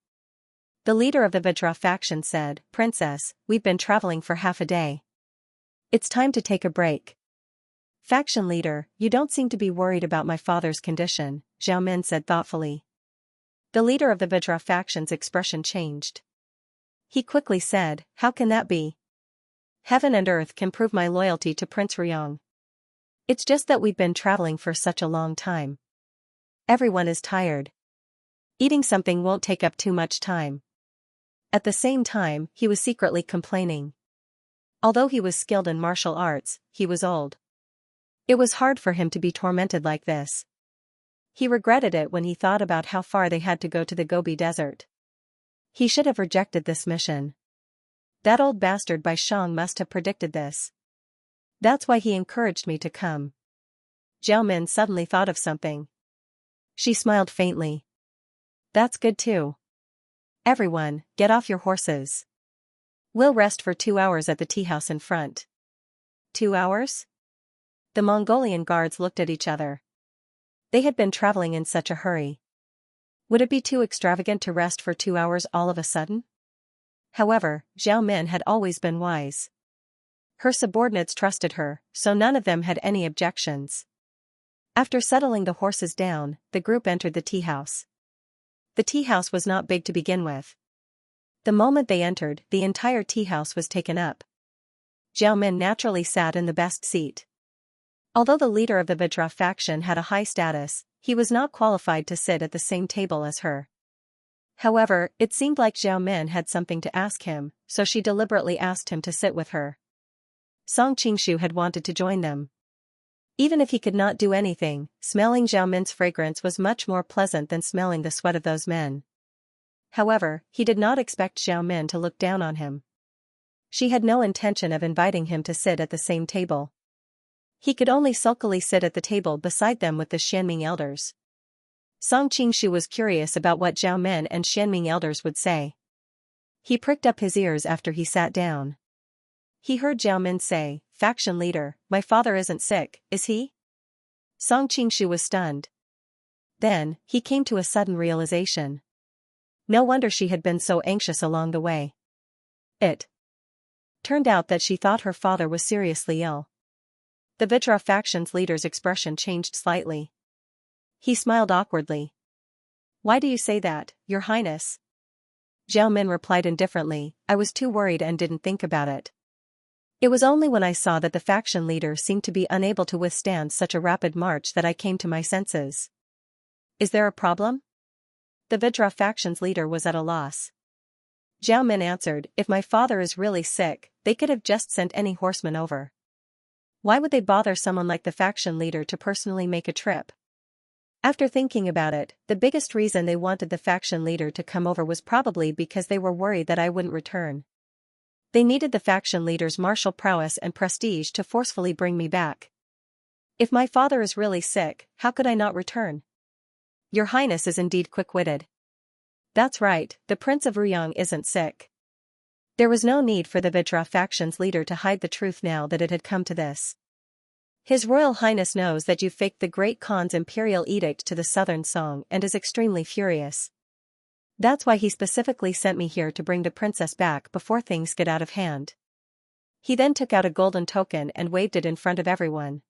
The leader of the Vajra faction said, "Princess, we've been traveling for half a day. It's time to take a break." "Faction leader, you don't seem to be worried about my father's condition," Zhao Min said thoughtfully. The leader of the Vajra faction's expression changed. He quickly said, "How can that be? Heaven and earth can prove my loyalty to Prince Ruyang. It's just that we've been traveling for such a long time. Everyone is tired. Eating something won't take up too much time." At the same time, he was secretly complaining. Although he was skilled in martial arts, he was old. It was hard for him to be tormented like this. He regretted it when he thought about how far they had to go to the Gobi Desert. He should have rejected this mission. That old bastard Bai Shang must have predicted this. That's why he encouraged me to come. Zhao Min suddenly thought of something. She smiled faintly. "That's good too. Everyone, get off your horses. We'll rest for 2 hours at the tea house in front." 2 hours? The Mongolian guards looked at each other. They had been traveling in such a hurry. Would it be too extravagant to rest for 2 hours all of a sudden? However, Zhao Min had always been wise. Her subordinates trusted her, so none of them had any objections. After settling the horses down, the group entered the tea house. The tea house was not big to begin with. The moment they entered, the entire tea house was taken up. Zhao Min naturally sat in the best seat. Although the leader of the Vajra faction had a high status, he was not qualified to sit at the same table as her. However, it seemed like Zhao Min had something to ask him, so she deliberately asked him to sit with her. Song Qingshu had wanted to join them. Even if he could not do anything, smelling Zhao Min's fragrance was much more pleasant than smelling the sweat of those men. However, he did not expect Zhao Min to look down on him. She had no intention of inviting him to sit at the same table. He could only sulkily sit at the table beside them with the Xianming elders. Song Qingshu was curious about what Zhao Min and Xianming elders would say. He pricked up his ears after he sat down. He heard Zhao Min say, "Faction leader, my father isn't sick, is he?" Song Qingshu was stunned. Then, he came to a sudden realization. No wonder she had been so anxious along the way. It turned out that she thought her father was seriously ill. The Vajra faction's leader's expression changed slightly. He smiled awkwardly. "Why do you say that, Your Highness?" Zhao Min replied indifferently, "I was too worried and didn't think about it. It was only when I saw that the faction leader seemed to be unable to withstand such a rapid march that I came to my senses." "Is there a problem?" The Vajra faction's leader was at a loss. Zhao Min answered, "If my father is really sick, they could have just sent any horseman over. Why would they bother someone like the faction leader to personally make a trip?" After thinking about it, the biggest reason they wanted the faction leader to come over was probably because they were worried that I wouldn't return. They needed the faction leader's martial prowess and prestige to forcefully bring me back. If my father is really sick, how could I not return? Your Highness is indeed quick-witted. That's right, the Prince of Ruyang isn't sick. There was no need for the Vajra faction's leader to hide the truth now that it had come to this. His Royal Highness knows that you faked the Great Khan's imperial edict to the Southern Song and is extremely furious. That's why he specifically sent me here to bring the princess back before things get out of hand. He then took out a golden token and waved it in front of everyone.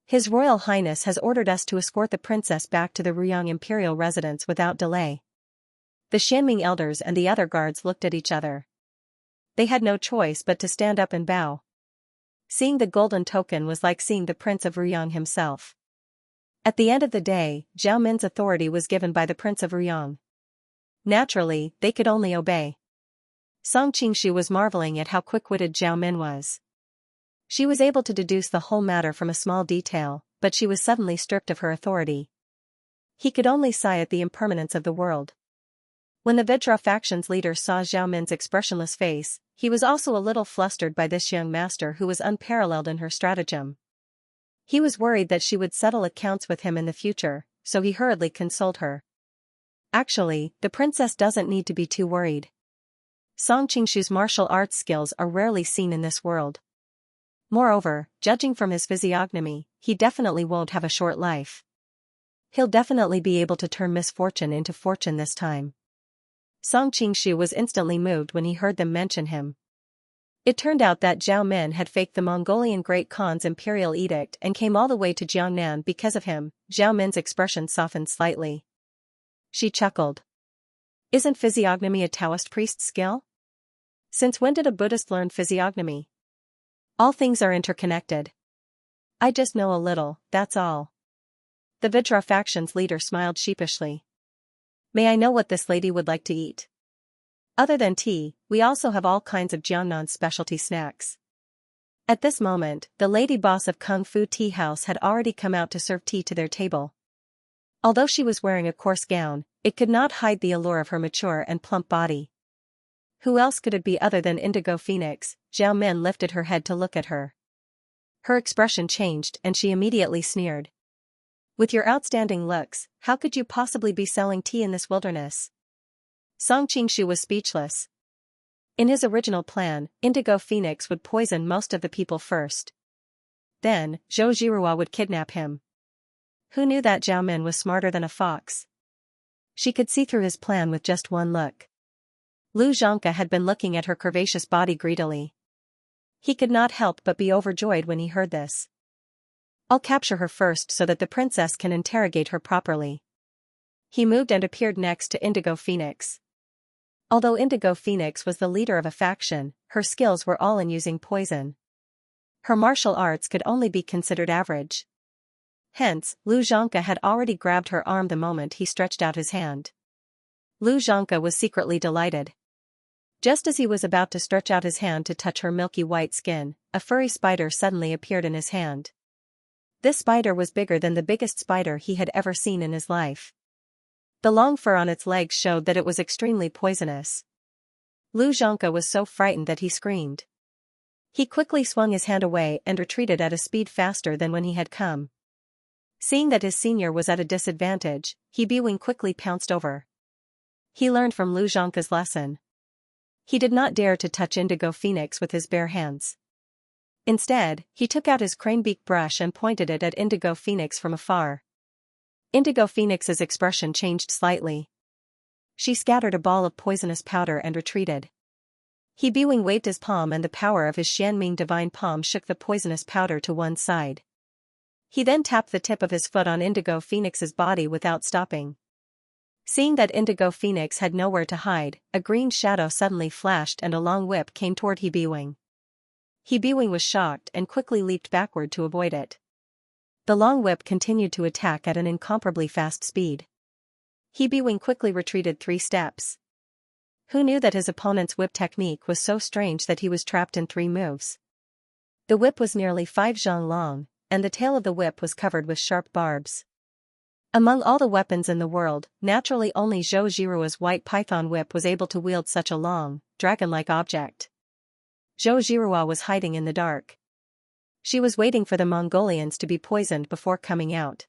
His Royal Highness has ordered us to escort the princess back to the Ruyang imperial residence without delay. The Xianming elders and the other guards looked at each other. They had no choice but to stand up and bow. Seeing the golden token was like seeing the Prince of Ruyang himself. At the end of the day, Zhao Min's authority was given by the Prince of Ruyang. Naturally, they could only obey. Song Qingshu was marveling at how quick-witted Zhao Min was. She was able to deduce the whole matter from a small detail, but she was suddenly stripped of her authority. He could only sigh at the impermanence of the world. When the Vajra faction's leader saw Zhao Min's expressionless face, he was also a little flustered by this young master who was unparalleled in her stratagem. He was worried that she would settle accounts with him in the future, so he hurriedly consoled her. Actually, the princess doesn't need to be too worried. Song Qingshu's martial arts skills are rarely seen in this world. Moreover, judging from his physiognomy, he definitely won't have a short life. He'll definitely be able to turn misfortune into fortune this time. Song Qingshu was instantly moved when he heard them mention him. It turned out that Zhao Men had faked the Mongolian Great Khan's imperial edict and came all the way to Jiangnan because of him. Zhao Men's expression softened slightly. She chuckled. Isn't physiognomy a Taoist priest's skill? Since when did a Buddhist learn physiognomy? All things are interconnected. I just know a little, that's all. The Vajra faction's leader smiled sheepishly. May I know what this lady would like to eat? Other than tea, we also have all kinds of Jiangnan's specialty snacks. At this moment, the lady boss of Kung Fu Tea House had already come out to serve tea to their table. Although she was wearing a coarse gown, it could not hide the allure of her mature and plump body. Who else could it be other than Indigo Phoenix? Zhao Men lifted her head to look at her. Her expression changed and she immediately sneered. With your outstanding looks, how could you possibly be selling tea in this wilderness? Song Qingshu was speechless. In his original plan, Indigo Phoenix would poison most of the people first. Then, Zhou Zhirua would kidnap him. Who knew that Zhao Men was smarter than a fox? She could see through his plan with just one look. Lu Xianxia had been looking at her curvaceous body greedily. He could not help but be overjoyed when he heard this. I'll capture her first so that the princess can interrogate her properly. He moved and appeared next to Indigo Phoenix. Although Indigo Phoenix was the leader of a faction, her skills were all in using poison. Her martial arts could only be considered average. Hence, Lu Xianxia had already grabbed her arm the moment he stretched out his hand. Lu Xianxia was secretly delighted. Just as he was about to stretch out his hand to touch her milky white skin, a furry spider suddenly appeared in his hand. This spider was bigger than the biggest spider he had ever seen in his life. The long fur on its legs showed that it was extremely poisonous. Lu Xianxia was so frightened that he screamed. He quickly swung his hand away and retreated at a speed faster than when he had come. Seeing that his senior was at a disadvantage, He Biwing quickly pounced over. He learned from Lu Xianxia's lesson. He did not dare to touch Indigo Phoenix with his bare hands. Instead, he took out his cranebeak brush and pointed it at Indigo Phoenix from afar. Indigo Phoenix's expression changed slightly. She scattered a ball of poisonous powder and retreated. He Biwing waved his palm and the power of his Xianming divine palm shook the poisonous powder to one side. He then tapped the tip of his foot on Indigo Phoenix's body without stopping. Seeing that Indigo Phoenix had nowhere to hide, a green shadow suddenly flashed and a long whip came toward He Biwing. He Biwing was shocked and quickly leaped backward to avoid it. The long whip continued to attack at an incomparably fast speed. He Biwing quickly retreated 3 steps. Who knew that his opponent's whip technique was so strange that he was trapped in 3 moves? The whip was nearly 5 zhang long, and the tail of the whip was covered with sharp barbs. Among all the weapons in the world, naturally only Zhou Zhirua's white python whip was able to wield such a long, dragon-like object. Zhou Zhirua was hiding in the dark. She was waiting for the Mongolians to be poisoned before coming out.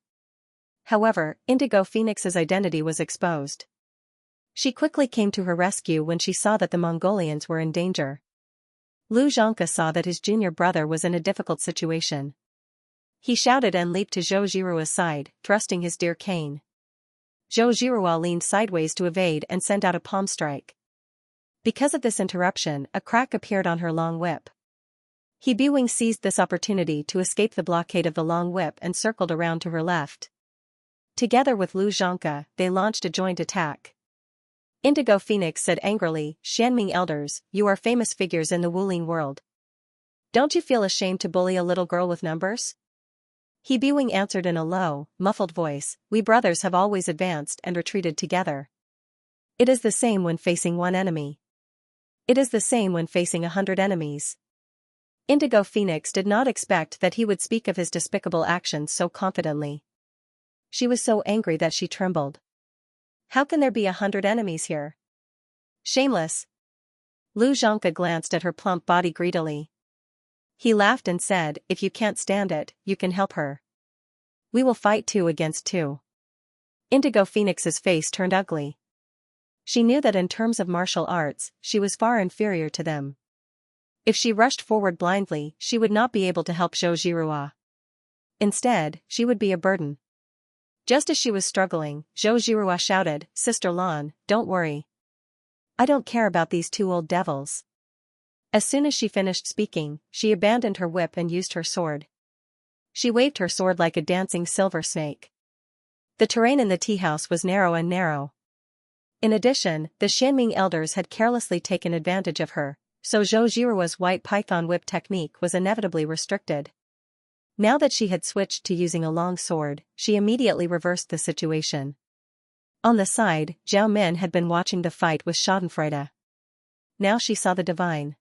However, Indigo Phoenix's identity was exposed. She quickly came to her rescue when she saw that the Mongolians were in danger. Lu Xianxia saw that his junior brother was in a difficult situation. He shouted and leaped to Zhou Zhirua's side, thrusting his deer cane. Zhou Zhirua leaned sideways to evade and sent out a palm strike. Because of this interruption, a crack appeared on her long whip. He Biwing seized this opportunity to escape the blockade of the long whip and circled around to her left. Together with Lu Xianxia, they launched a joint attack. Indigo Phoenix said angrily, "Xianming elders, you are famous figures in the Wuling world. Don't you feel ashamed to bully a little girl with numbers?" He Biwing answered in a low, muffled voice, "We brothers have always advanced and retreated together. It is the same when facing one enemy. It is the same when facing 100 enemies." Indigo Phoenix did not expect that he would speak of his despicable actions so confidently. She was so angry that she trembled. How can there be 100 enemies here? Shameless! Lu Xianxia glanced at her plump body greedily. He laughed and said, "If you can't stand it, you can help her. We will fight 2 against 2. Indigo Phoenix's face turned ugly. She knew that in terms of martial arts, she was far inferior to them. If she rushed forward blindly, she would not be able to help Zhou Zhirua. Instead, she would be a burden. Just as she was struggling, Zhou Zhirua shouted, "Sister Lan, don't worry. I don't care about these two old devils." As soon as she finished speaking, she abandoned her whip and used her sword. She waved her sword like a dancing silver snake. The terrain in the tea house was narrow and narrow. In addition, the Xianming elders had carelessly taken advantage of her, so Zhou Zhirua's white python whip technique was inevitably restricted. Now that she had switched to using a long sword, she immediately reversed the situation. On the side, Zhao Min had been watching the fight with Schadenfreude. Now she saw the divine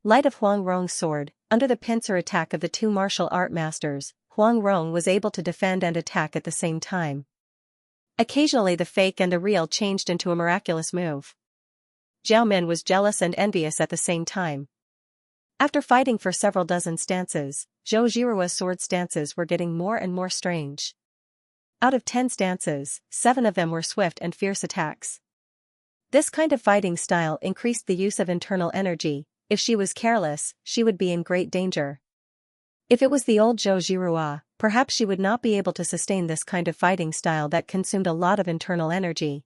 light of Huang Rong's sword. Under the pincer attack of the two martial art masters, Huang Rong was able to defend and attack at the same time. Occasionally the fake and the real changed into a miraculous move. Zhao Min was jealous and envious at the same time. After fighting for several dozen stances, Zhou Zhirua's sword stances were getting more and more strange. Out of 10 stances, 7 of them were swift and fierce attacks. This kind of fighting style increased the use of internal energy. If she was careless, she would be in great danger. If it was the old Zhou Zhirua, perhaps she would not be able to sustain this kind of fighting style that consumed a lot of internal energy.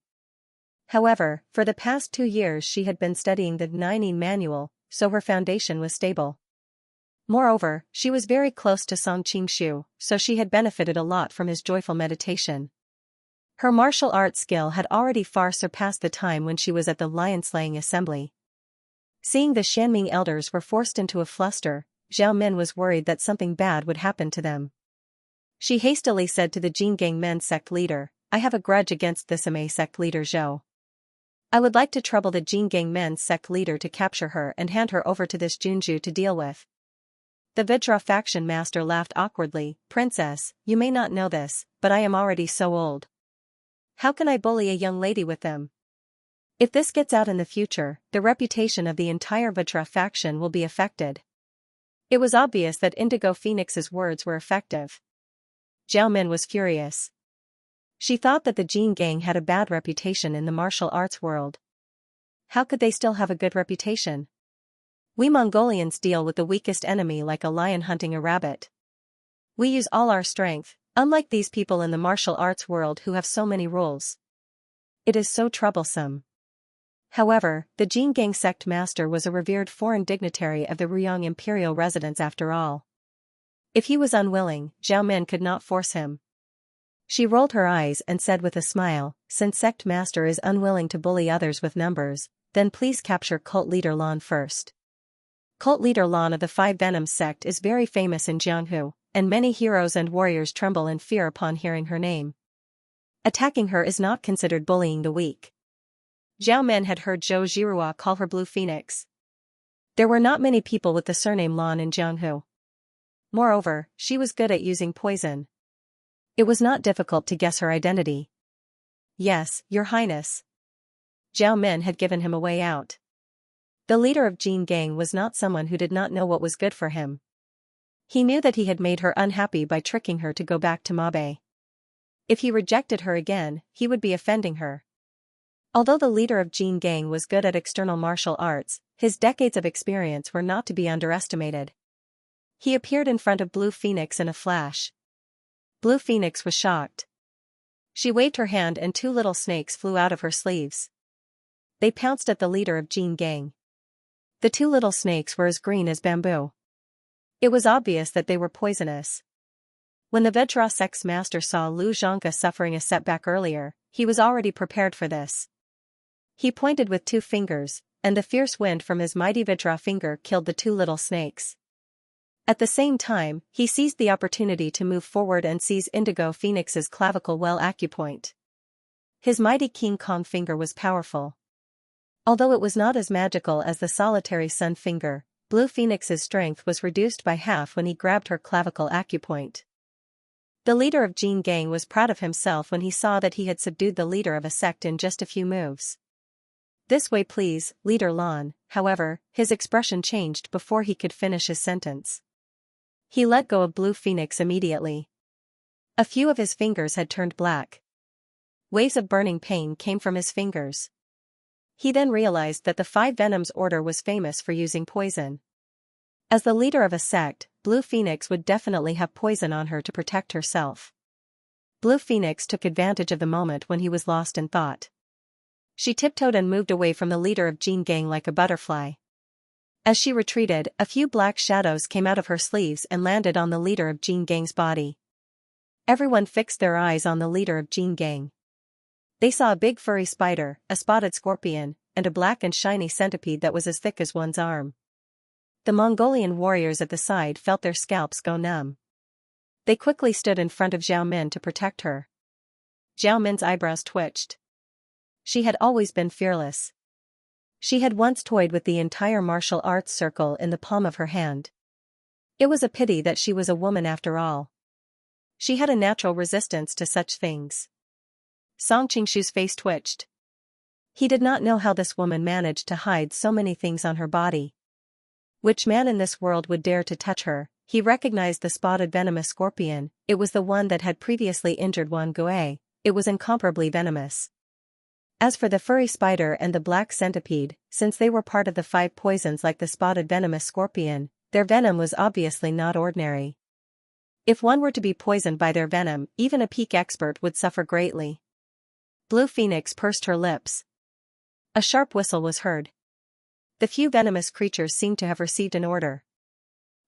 However, for the past 2 years she had been studying the Nining manual, so her foundation was stable. Moreover, she was very close to Song Qingshu, so she had benefited a lot from his joyful meditation. Her martial arts skill had already far surpassed the time when she was at the lion-slaying assembly. Seeing the Xianming elders were forced into a fluster, Zhao Min was worried that something bad would happen to them. She hastily said to the Jinggang Men sect leader, "I have a grudge against this Ma sect leader Zhou. I would like to trouble the Jinggang Men sect leader to capture her and hand her over to this Junju to deal with." The Vajra faction master laughed awkwardly, "Princess, you may not know this, but I am already so old. How can I bully a young lady with them? If this gets out in the future, the reputation of the entire Vajra faction will be affected." It was obvious that Indigo Phoenix's words were effective. Zhao Min was furious. She thought that the Jin gang had a bad reputation in the martial arts world. How could they still have a good reputation? We Mongolians deal with the weakest enemy like a lion hunting a rabbit. We use all our strength, unlike these people in the martial arts world who have so many rules. It is so troublesome. However, the Jin gang sect master was a revered foreign dignitary of the Ruyang imperial residence after all. If he was unwilling, Zhao Min could not force him. She rolled her eyes and said with a smile, "Since sect master is unwilling to bully others with numbers, then please capture cult leader Lan first." Cult leader Lan of the Five Venoms sect is very famous in Jianghu, and many heroes and warriors tremble in fear upon hearing her name. Attacking her is not considered bullying the weak. Zhao Min had heard Zhou Zhirua call her Blue Phoenix. There were not many people with the surname Lan in Jianghu. Moreover, she was good at using poison. It was not difficult to guess her identity. "Yes, Your Highness." Zhao Min had given him a way out. The leader of Jin Gang was not someone who did not know what was good for him. He knew that he had made her unhappy by tricking her to go back to Mabe. If he rejected her again, he would be offending her. Although the leader of Jin Gang was good at external martial arts, his decades of experience were not to be underestimated. He appeared in front of Blue Phoenix in a flash. Blue Phoenix was shocked. She waved her hand and 2 little snakes flew out of her sleeves. They pounced at the leader of Jin Gang. The 2 little snakes were as green as bamboo. It was obvious that they were poisonous. When the Vajra sect's master saw Lu Zhangke suffering a setback earlier, he was already prepared for this. He pointed with 2 fingers, and the fierce wind from his mighty Vajra finger killed the 2 little snakes. At the same time, he seized the opportunity to move forward and seize Indigo Phoenix's clavicle well acupoint. His mighty King Kong finger was powerful. Although it was not as magical as the solitary sun finger, Blue Phoenix's strength was reduced by half when he grabbed her clavicle acupoint. The leader of Jin Gang was proud of himself when he saw that he had subdued the leader of a sect in just a few moves. "This way please, Leader Lan." However, his expression changed before he could finish his sentence. He let go of Blue Phoenix immediately. A few of his fingers had turned black. Waves of burning pain came from his fingers. He then realized that the Five Venoms Order was famous for using poison. As the leader of a sect, Blue Phoenix would definitely have poison on her to protect herself. Blue Phoenix took advantage of the moment when he was lost in thought. She tiptoed and moved away from the leader of Jin Gang like a butterfly. As she retreated, a few black shadows came out of her sleeves and landed on the leader of Jin Gang's body. Everyone fixed their eyes on the leader of Jin Gang. They saw a big furry spider, a spotted scorpion, and a black and shiny centipede that was as thick as one's arm. The Mongolian warriors at the side felt their scalps go numb. They quickly stood in front of Xiao Min to protect her. Xiao Min's eyebrows twitched. She had always been fearless. She had once toyed with the entire martial arts circle in the palm of her hand. It was a pity that she was a woman after all. She had a natural resistance to such things. Song Qingshu's face twitched. He did not know how this woman managed to hide so many things on her body. Which man in this world would dare to touch her? He recognized the spotted venomous scorpion. It was the one that had previously injured Wan Gui. It was incomparably venomous. As for the furry spider and the black centipede, since they were part of the 5 poisons like the spotted venomous scorpion, their venom was obviously not ordinary. If one were to be poisoned by their venom, even a peak expert would suffer greatly. Blue Phoenix pursed her lips. A sharp whistle was heard. The few venomous creatures seemed to have received an order.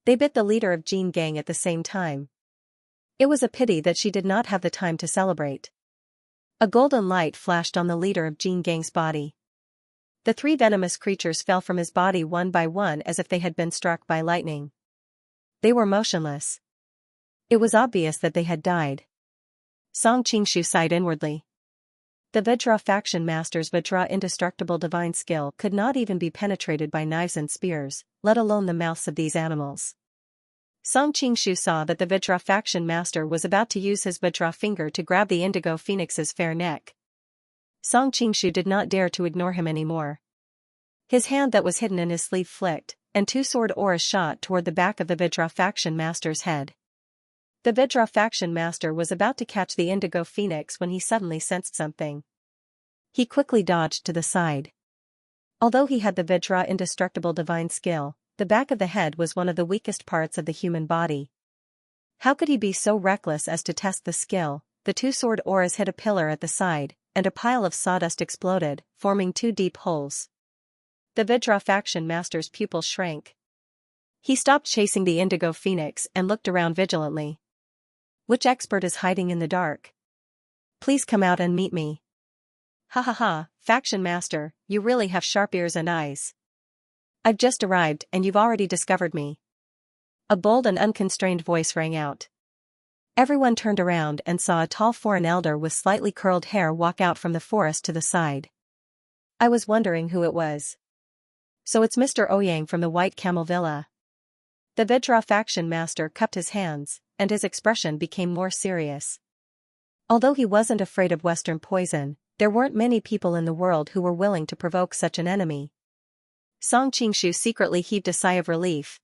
They bit the leader of Jin Gang at the same time. It was a pity that she did not have the time to celebrate. A golden light flashed on the leader of Jin Gang's body. The 3 venomous creatures fell from his body one by one as if they had been struck by lightning. They were motionless. It was obvious that they had died. Song Qingshu sighed inwardly. The Vajra faction master's Vajra indestructible divine skill could not even be penetrated by knives and spears, let alone the mouths of these animals. Song Qingshu saw that the Vajra faction master was about to use his Vajra finger to grab the indigo phoenix's fair neck. Song Qingshu did not dare to ignore him anymore. His hand that was hidden in his sleeve flicked, and 2 sword auras shot toward the back of the Vajra faction master's head. The Vajra faction master was about to catch the indigo phoenix when he suddenly sensed something. He quickly dodged to the side. Although he had the Vajra indestructible divine skill, the back of the head was one of the weakest parts of the human body. How could he be so reckless as to test the skill? The 2 sword auras hit a pillar at the side, and a pile of sawdust exploded, forming 2 deep holes. The Vajra faction master's pupils shrank. He stopped chasing the indigo phoenix and looked around vigilantly. Which expert is hiding in the dark? Please come out and meet me. Ha ha ha, faction master, you really have sharp ears and eyes. I've just arrived and you've already discovered me. A bold and unconstrained voice rang out. Everyone turned around and saw a tall foreign elder with slightly curled hair walk out from the forest to the side. I was wondering who it was. So it's Mr. Ouyang from the White Camel Villa. The Vajra faction master cupped his hands, and his expression became more serious. Although he wasn't afraid of Western poison, there weren't many people in the world who were willing to provoke such an enemy. Song Qingshu secretly heaved a sigh of relief.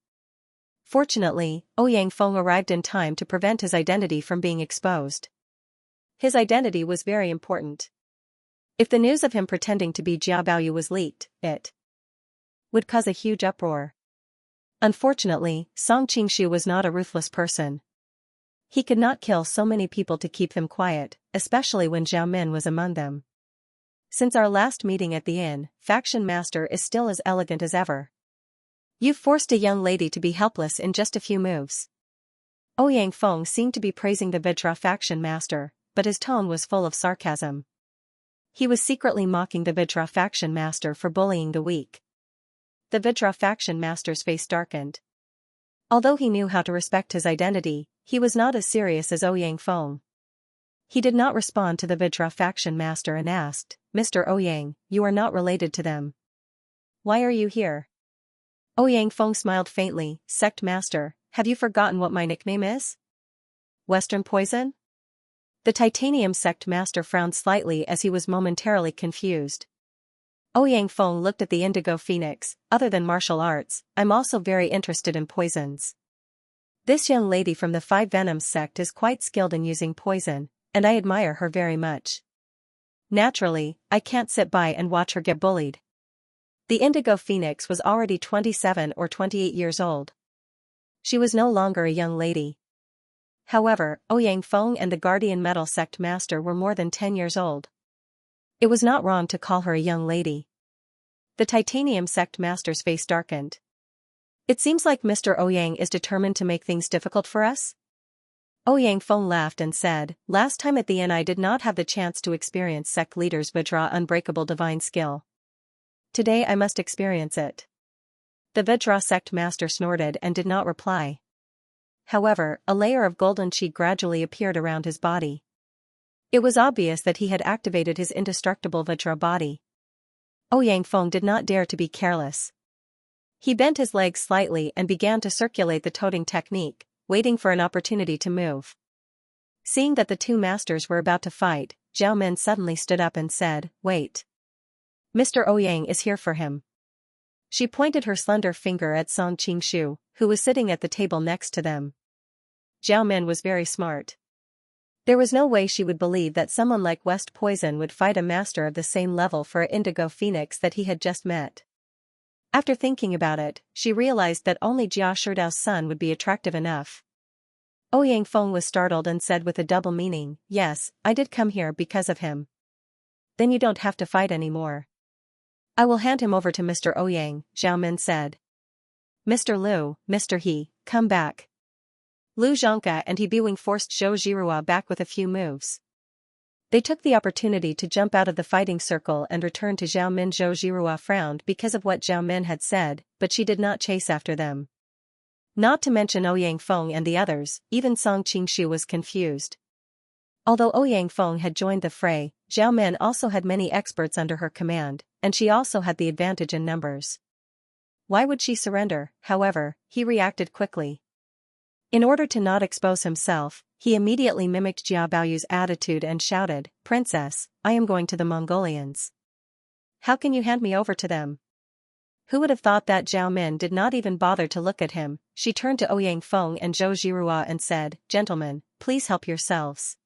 Fortunately, Ouyang Feng arrived in time to prevent his identity from being exposed. His identity was very important. If the news of him pretending to be Jia Baoyu was leaked, it would cause a huge uproar. Unfortunately, Song Qingshu was not a ruthless person. He could not kill so many people to keep them quiet, especially when Xiao Min was among them. Since our last meeting at the inn, Faction Master is still as elegant as ever. You've forced a young lady to be helpless in just a few moves. Ouyang Feng seemed to be praising the Vajra Faction Master, but his tone was full of sarcasm. He was secretly mocking the Vajra Faction Master for bullying the weak. The Vajra Faction Master's face darkened. Although he knew how to respect his identity, he was not as serious as Ouyang Feng. He did not respond to the Vajra Faction Master and asked, Mr. Ouyang, you are not related to them. Why are you here? Ouyang Feng smiled faintly, Sect Master, have you forgotten what my nickname is? Western Poison? The Titanium Sect Master frowned slightly as he was momentarily confused. Ouyang Feng looked at the Indigo Phoenix. Other than martial arts, I'm also very interested in poisons. This young lady from the 5 Venoms sect is quite skilled in using poison, and I admire her very much. Naturally, I can't sit by and watch her get bullied. The Indigo Phoenix was already 27 or 28 years old. She was no longer a young lady. However, Ouyang Feng and the Guardian Metal Sect Master were more than 10 years old. It was not wrong to call her a young lady. The Titanium Sect Master's face darkened. It seems like Mr. Ouyang is determined to make things difficult for us? Ouyang Feng laughed and said, last time at the inn I did not have the chance to experience sect leaders Vajra unbreakable divine skill. Today I must experience it. The Vajra sect master snorted and did not reply. However, a layer of golden chi gradually appeared around his body. It was obvious that he had activated his indestructible Vajra body. Ouyang Feng did not dare to be careless. He bent his legs slightly and began to circulate the toting technique, waiting for an opportunity to move. Seeing that the two masters were about to fight, Zhao Min suddenly stood up and said, wait. Mr. Ouyang is here for him. She pointed her slender finger at Song Qingshu, who was sitting at the table next to them. Zhao Min was very smart. There was no way she would believe that someone like West Poison would fight a master of the same level for an Indigo Phoenix that he had just met. After thinking about it, she realized that only Jia Shidao's son would be attractive enough. Ouyang Feng was startled and said with a double meaning, yes, I did come here because of him. Then you don't have to fight anymore. I will hand him over to Mr. Ouyang, Zhao Min said. Mr. Liu, Mr. He, come back. Liu Xianxia and He Biwing forced Zhou Zhirua back with a few moves. They took the opportunity to jump out of the fighting circle and return to Zhao Min. Zhou Zhirua frowned because of what Zhao Min had said, but she did not chase after them. Not to mention Ouyang Feng and the others, even Song Qingshu was confused. Although Ouyang Feng had joined the fray, Zhao Min also had many experts under her command, and she also had the advantage in numbers. Why would she surrender? However, he reacted quickly. In order to not expose himself, he immediately mimicked Jia Baoyu's attitude and shouted, Princess, I am going to the Mongolians. How can you hand me over to them? Who would have thought that? Zhao Min did not even bother to look at him. She turned to Ouyang Feng and Zhou Zhirua and said, Gentlemen, please help yourselves.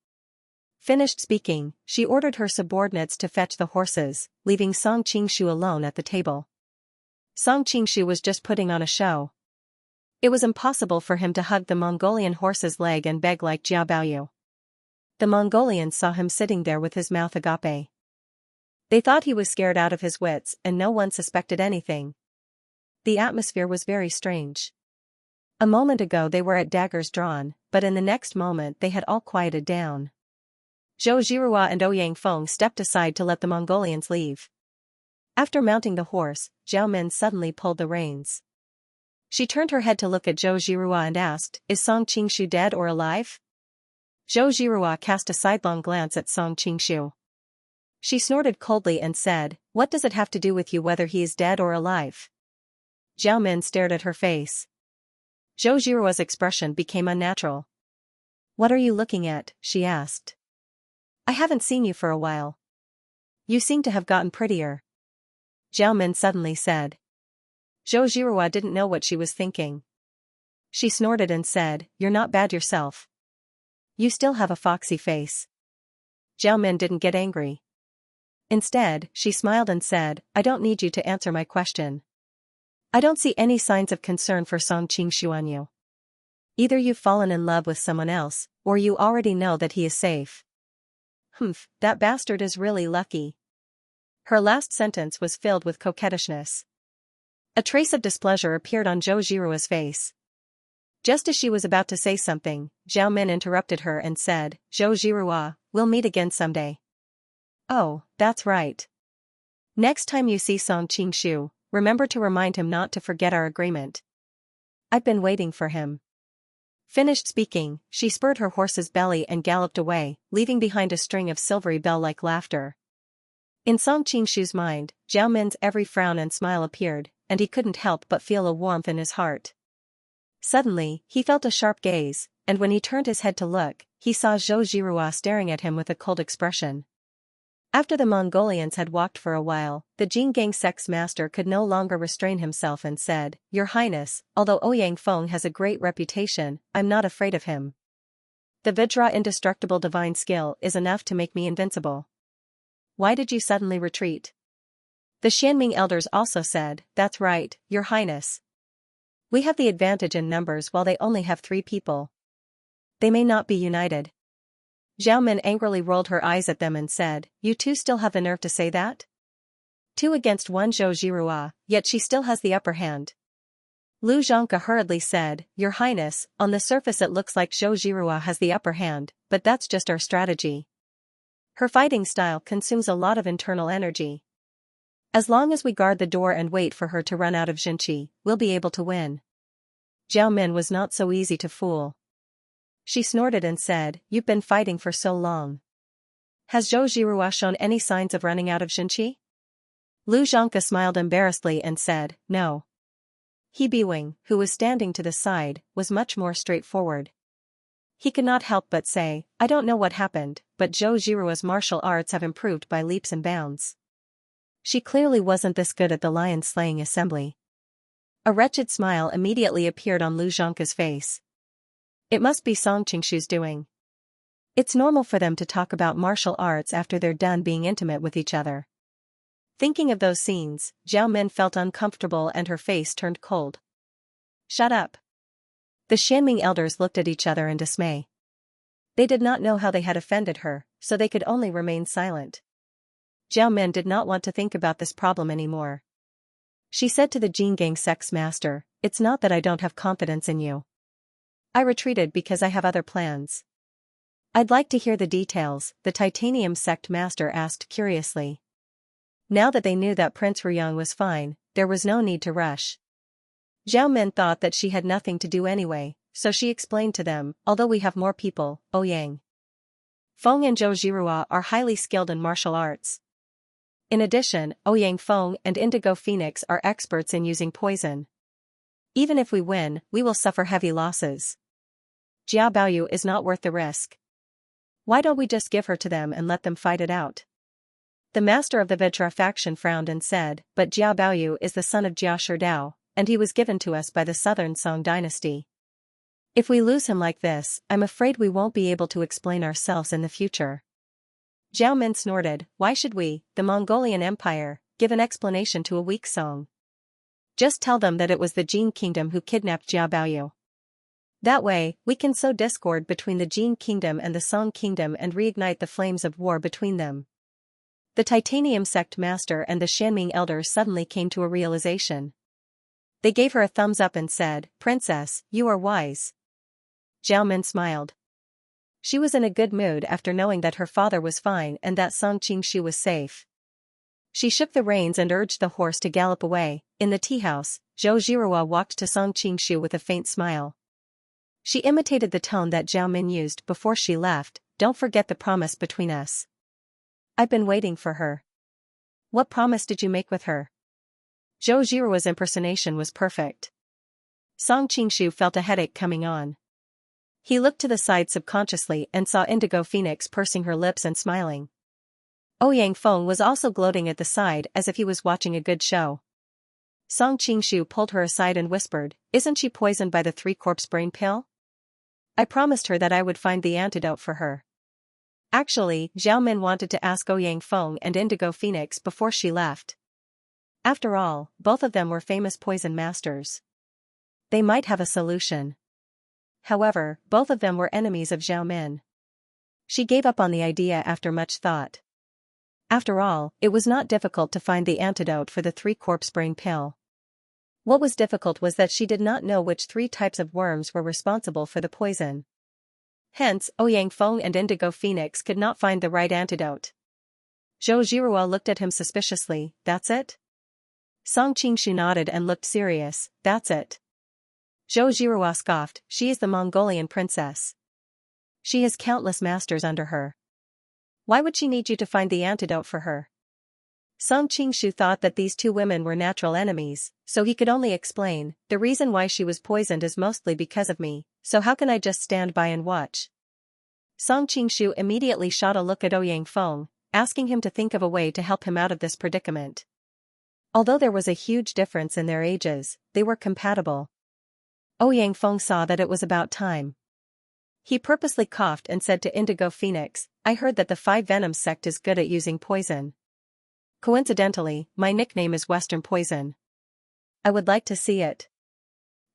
Finished speaking, she ordered her subordinates to fetch the horses, leaving Song Qingshu alone at the table. Song Qingshu was just putting on a show. It was impossible for him to hug the Mongolian horse's leg and beg like Jia Baoyu. The Mongolians saw him sitting there with his mouth agape. They thought he was scared out of his wits and no one suspected anything. The atmosphere was very strange. A moment ago they were at daggers drawn, but in the next moment they had all quieted down. Zhou Zhirua and Ouyang Feng stepped aside to let the Mongolians leave. After mounting the horse, Zhao Min suddenly pulled the reins. She turned her head to look at Zhou Zhirua and asked, is Song Qingshu dead or alive? Zhou Zhirua cast a sidelong glance at Song Qingshu. She snorted coldly and said, what does it have to do with you whether he is dead or alive? Zhao Min stared at her face. Zhou Zhirua's expression became unnatural. What are you looking at? She asked. I haven't seen you for a while. You seem to have gotten prettier. Zhao Min suddenly said. Zhou Zhirua didn't know what she was thinking. She snorted and said, you're not bad yourself. You still have a foxy face. Zhao Min didn't get angry. Instead, she smiled and said, I don't need you to answer my question. I don't see any signs of concern for Song Qingshu on you. Either you've fallen in love with someone else, or you already know that he is safe. Humph, that bastard is really lucky. Her last sentence was filled with coquettishness. A trace of displeasure appeared on Zhou Zhirua's face. Just as she was about to say something, Zhao Min interrupted her and said, Zhou Zhirua, we'll meet again someday. Oh, that's right. Next time you see Song Qingshu, remember to remind him not to forget our agreement. I've been waiting for him. Finished speaking, she spurred her horse's belly and galloped away, leaving behind a string of silvery bell-like laughter. In Song Qingshu's mind, Zhao Min's every frown and smile appeared, and he couldn't help but feel a warmth in his heart. Suddenly, he felt a sharp gaze, and when he turned his head to look, he saw Zhou Zhirua staring at him with a cold expression. After the Mongolians had walked for a while, the Jinggang sect's master could no longer restrain himself and said, Your Highness, although Ouyang Feng has a great reputation, I'm not afraid of him. The Vajra indestructible divine skill is enough to make me invincible. why did you suddenly retreat? The Xianming elders also said, that's right, Your Highness. We have the advantage in numbers while they only have 3 people. They may not be united. Zhao Min angrily rolled her eyes at them and said, you two still have the nerve to say that? 2 against 1 Zhou Jirua, yet she still has the upper hand. Lu Zhangke hurriedly said, Your Highness, on the surface it looks like Zhou Jirua has the upper hand, but that's just our strategy. Her fighting style consumes a lot of internal energy. As long as we guard the door and wait for her to run out of Xianxia, we'll be able to win. Zhao Min was not so easy to fool. She snorted and said, You've been fighting for so long. Has Zhou Jirua shown any signs of running out of Xianxia? Lu Zhangke smiled embarrassedly and said, No. He Biwing, who was standing to the side, was much more straightforward. He could not help but say, I don't know what happened, but Zhou Jirua's martial arts have improved by leaps and bounds. She clearly wasn't this good at the lion-slaying assembly. A wretched smile immediately appeared on Lu Zhangke's face. It must be Song Qingshu's doing. It's normal for them to talk about martial arts after they're done being intimate with each other. Thinking of those scenes, Zhao Min felt uncomfortable and her face turned cold. Shut up. The Xianming elders looked at each other in dismay. They did not know how they had offended her, so they could only remain silent. Zhao Min did not want to think about this problem anymore. She said to the Jinggang sect's master, It's not that I don't have confidence in you. I retreated because I have other plans. I'd like to hear the details, the Titanium sect master asked curiously. Now that they knew that Prince Ruyang was fine, there was no need to rush. Zhao Min thought that she had nothing to do anyway, so she explained to them, although we have more people, Ouyang Feng and Zhou Jirua are highly skilled in martial arts. In addition, Ouyang Feng and Indigo Phoenix are experts in using poison. Even if we win, we will suffer heavy losses. Jia Baoyu is not worth the risk. Why don't we just give her to them and let them fight it out? The master of the Vajra faction frowned and said, But Jia Baoyu is the son of Jia Sherdao, and he was given to us by the southern Song dynasty. If we lose him like this, I'm afraid we won't be able to explain ourselves in the future. Zhao Min snorted, Why should we, the Mongolian Empire, give an explanation to a weak Song? Just tell them that it was the Jin Kingdom who kidnapped Jia Baoyu. That way, we can sow discord between the Jin Kingdom and the Song Kingdom and reignite the flames of war between them. The Titanium sect master and the Xianming elders suddenly came to a realization. They gave her a thumbs up and said, Princess, you are wise. Zhao Min smiled. She was in a good mood after knowing that her father was fine and that Song Qingshu was safe. She shook the reins and urged the horse to gallop away. In the tea house, Zhou Jirua walked to Song Qingshu with a faint smile. She imitated the tone that Zhao Min used before she left, Don't forget the promise between us. I've been waiting for her. What promise did you make with her? Zhou Jirua's impersonation was perfect. Song Qingshu felt a headache coming on. He looked to the side subconsciously and saw Indigo Phoenix pursing her lips and smiling. Ouyang Feng was also gloating at the side as if he was watching a good show. Song Qingshu pulled her aside and whispered, Isn't she poisoned by the 3-corpse brain pill? I promised her that I would find the antidote for her. Actually, Zhao Min wanted to ask Ouyang Feng and Indigo Phoenix before she left. After all, both of them were famous poison masters. They might have a solution. However, both of them were enemies of Zhao Min. She gave up on the idea after much thought. After all, it was not difficult to find the antidote for the 3-corpse brain pill. What was difficult was that she did not know which 3 types of worms were responsible for the poison. Hence, Ouyang Feng and Indigo Phoenix could not find the right antidote. Zhou Jirua looked at him suspiciously, That's it? Song Qingshu nodded and looked serious, That's it. Zhou Jirua scoffed, She is the Mongolian princess. She has countless masters under her. Why would she need you to find the antidote for her? Song Qingshu thought that these 2 women were natural enemies, so he could only explain, The reason why she was poisoned is mostly because of me, so how can I just stand by and watch? Song Qingshu immediately shot a look at Ouyang Feng, asking him to think of a way to help him out of this predicament. Although there was a huge difference in their ages, they were compatible. Ouyang Feng saw that it was about time. He purposely coughed and said to Indigo Phoenix, I heard that the Five Venoms sect is good at using poison. Coincidentally, my nickname is Western Poison. I would like to see it.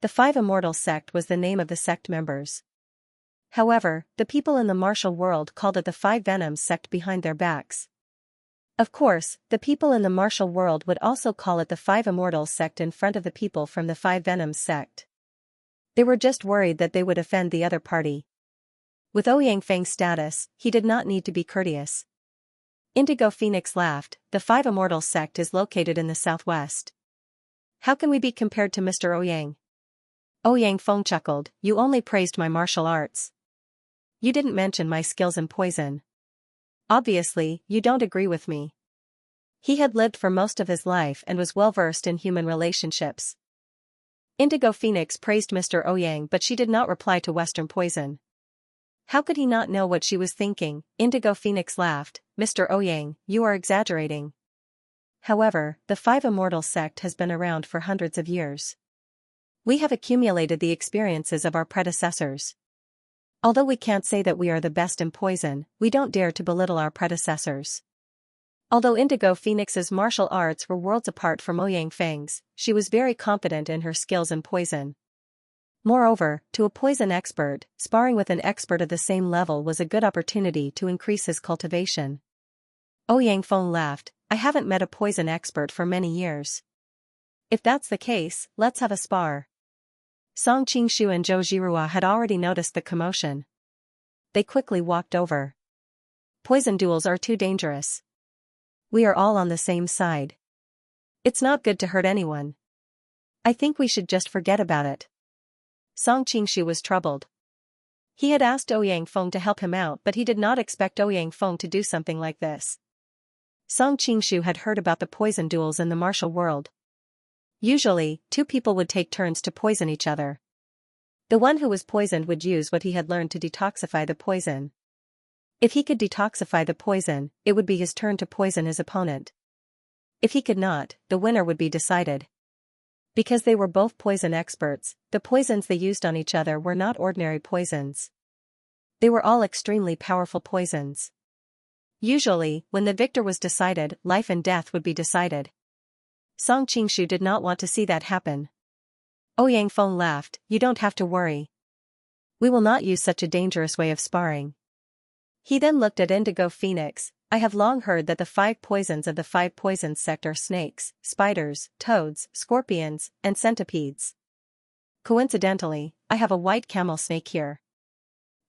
The Five Immortals sect was the name of the sect members. However, the people in the martial world called it the Five Venoms sect behind their backs. Of course, the people in the martial world would also call it the Five Immortals sect in front of the people from the Five Venoms sect. They were just worried that they would offend the other party. With Ouyang Feng's status, he did not need to be courteous. Indigo Phoenix laughed. The Five Immortals sect is located in the southwest. How can we be compared to Mr. Ouyang? Ouyang Feng chuckled. You only praised my martial arts. You didn't mention my skills in poison. Obviously, you don't agree with me. He had lived for most of his life and was well versed in human relationships. Indigo Phoenix praised Mr. Ouyang, but she did not reply to Western Poison. How could he not know what she was thinking? Indigo Phoenix laughed. Mr. Ouyang, you are exaggerating. However, the Five Immortals sect has been around for hundreds of years. We have accumulated the experiences of our predecessors. Although we can't say that we are the best in poison, we don't dare to belittle our predecessors. Although Indigo Phoenix's martial arts were worlds apart from Ouyang Feng's, she was very confident in her skills in poison. Moreover, to a poison expert, sparring with an expert of the same level was a good opportunity to increase his cultivation. Ouyang Feng laughed. I haven't met a poison expert for many years. If that's the case, let's have a spar. Song Qingshu and Zhou Jirua had already noticed the commotion. They quickly walked over. Poison duels are too dangerous. We are all on the same side. It's not good to hurt anyone. I think we should just forget about it. Song Qingshu was troubled. He had asked Ouyang Feng to help him out, but he did not expect Ouyang Feng to do something like this. Song Qingshu had heard about the poison duels in the martial world. Usually, two people would take turns to poison each other. The one who was poisoned would use what he had learned to detoxify the poison. If he could detoxify the poison, it would be his turn to poison his opponent. If he could not, the winner would be decided. Because they were both poison experts, the poisons they used on each other were not ordinary poisons. They were all extremely powerful poisons. Usually, when the victor was decided, life and death would be decided. Song Qingshu did not want to see that happen. Ouyang Feng laughed. You don't have to worry. We will not use such a dangerous way of sparring. He then looked at Indigo Phoenix. I have long heard that the five poisons of the Five Poisons sect are snakes, spiders, toads, scorpions, and centipedes. Coincidentally, I have a white camel snake here.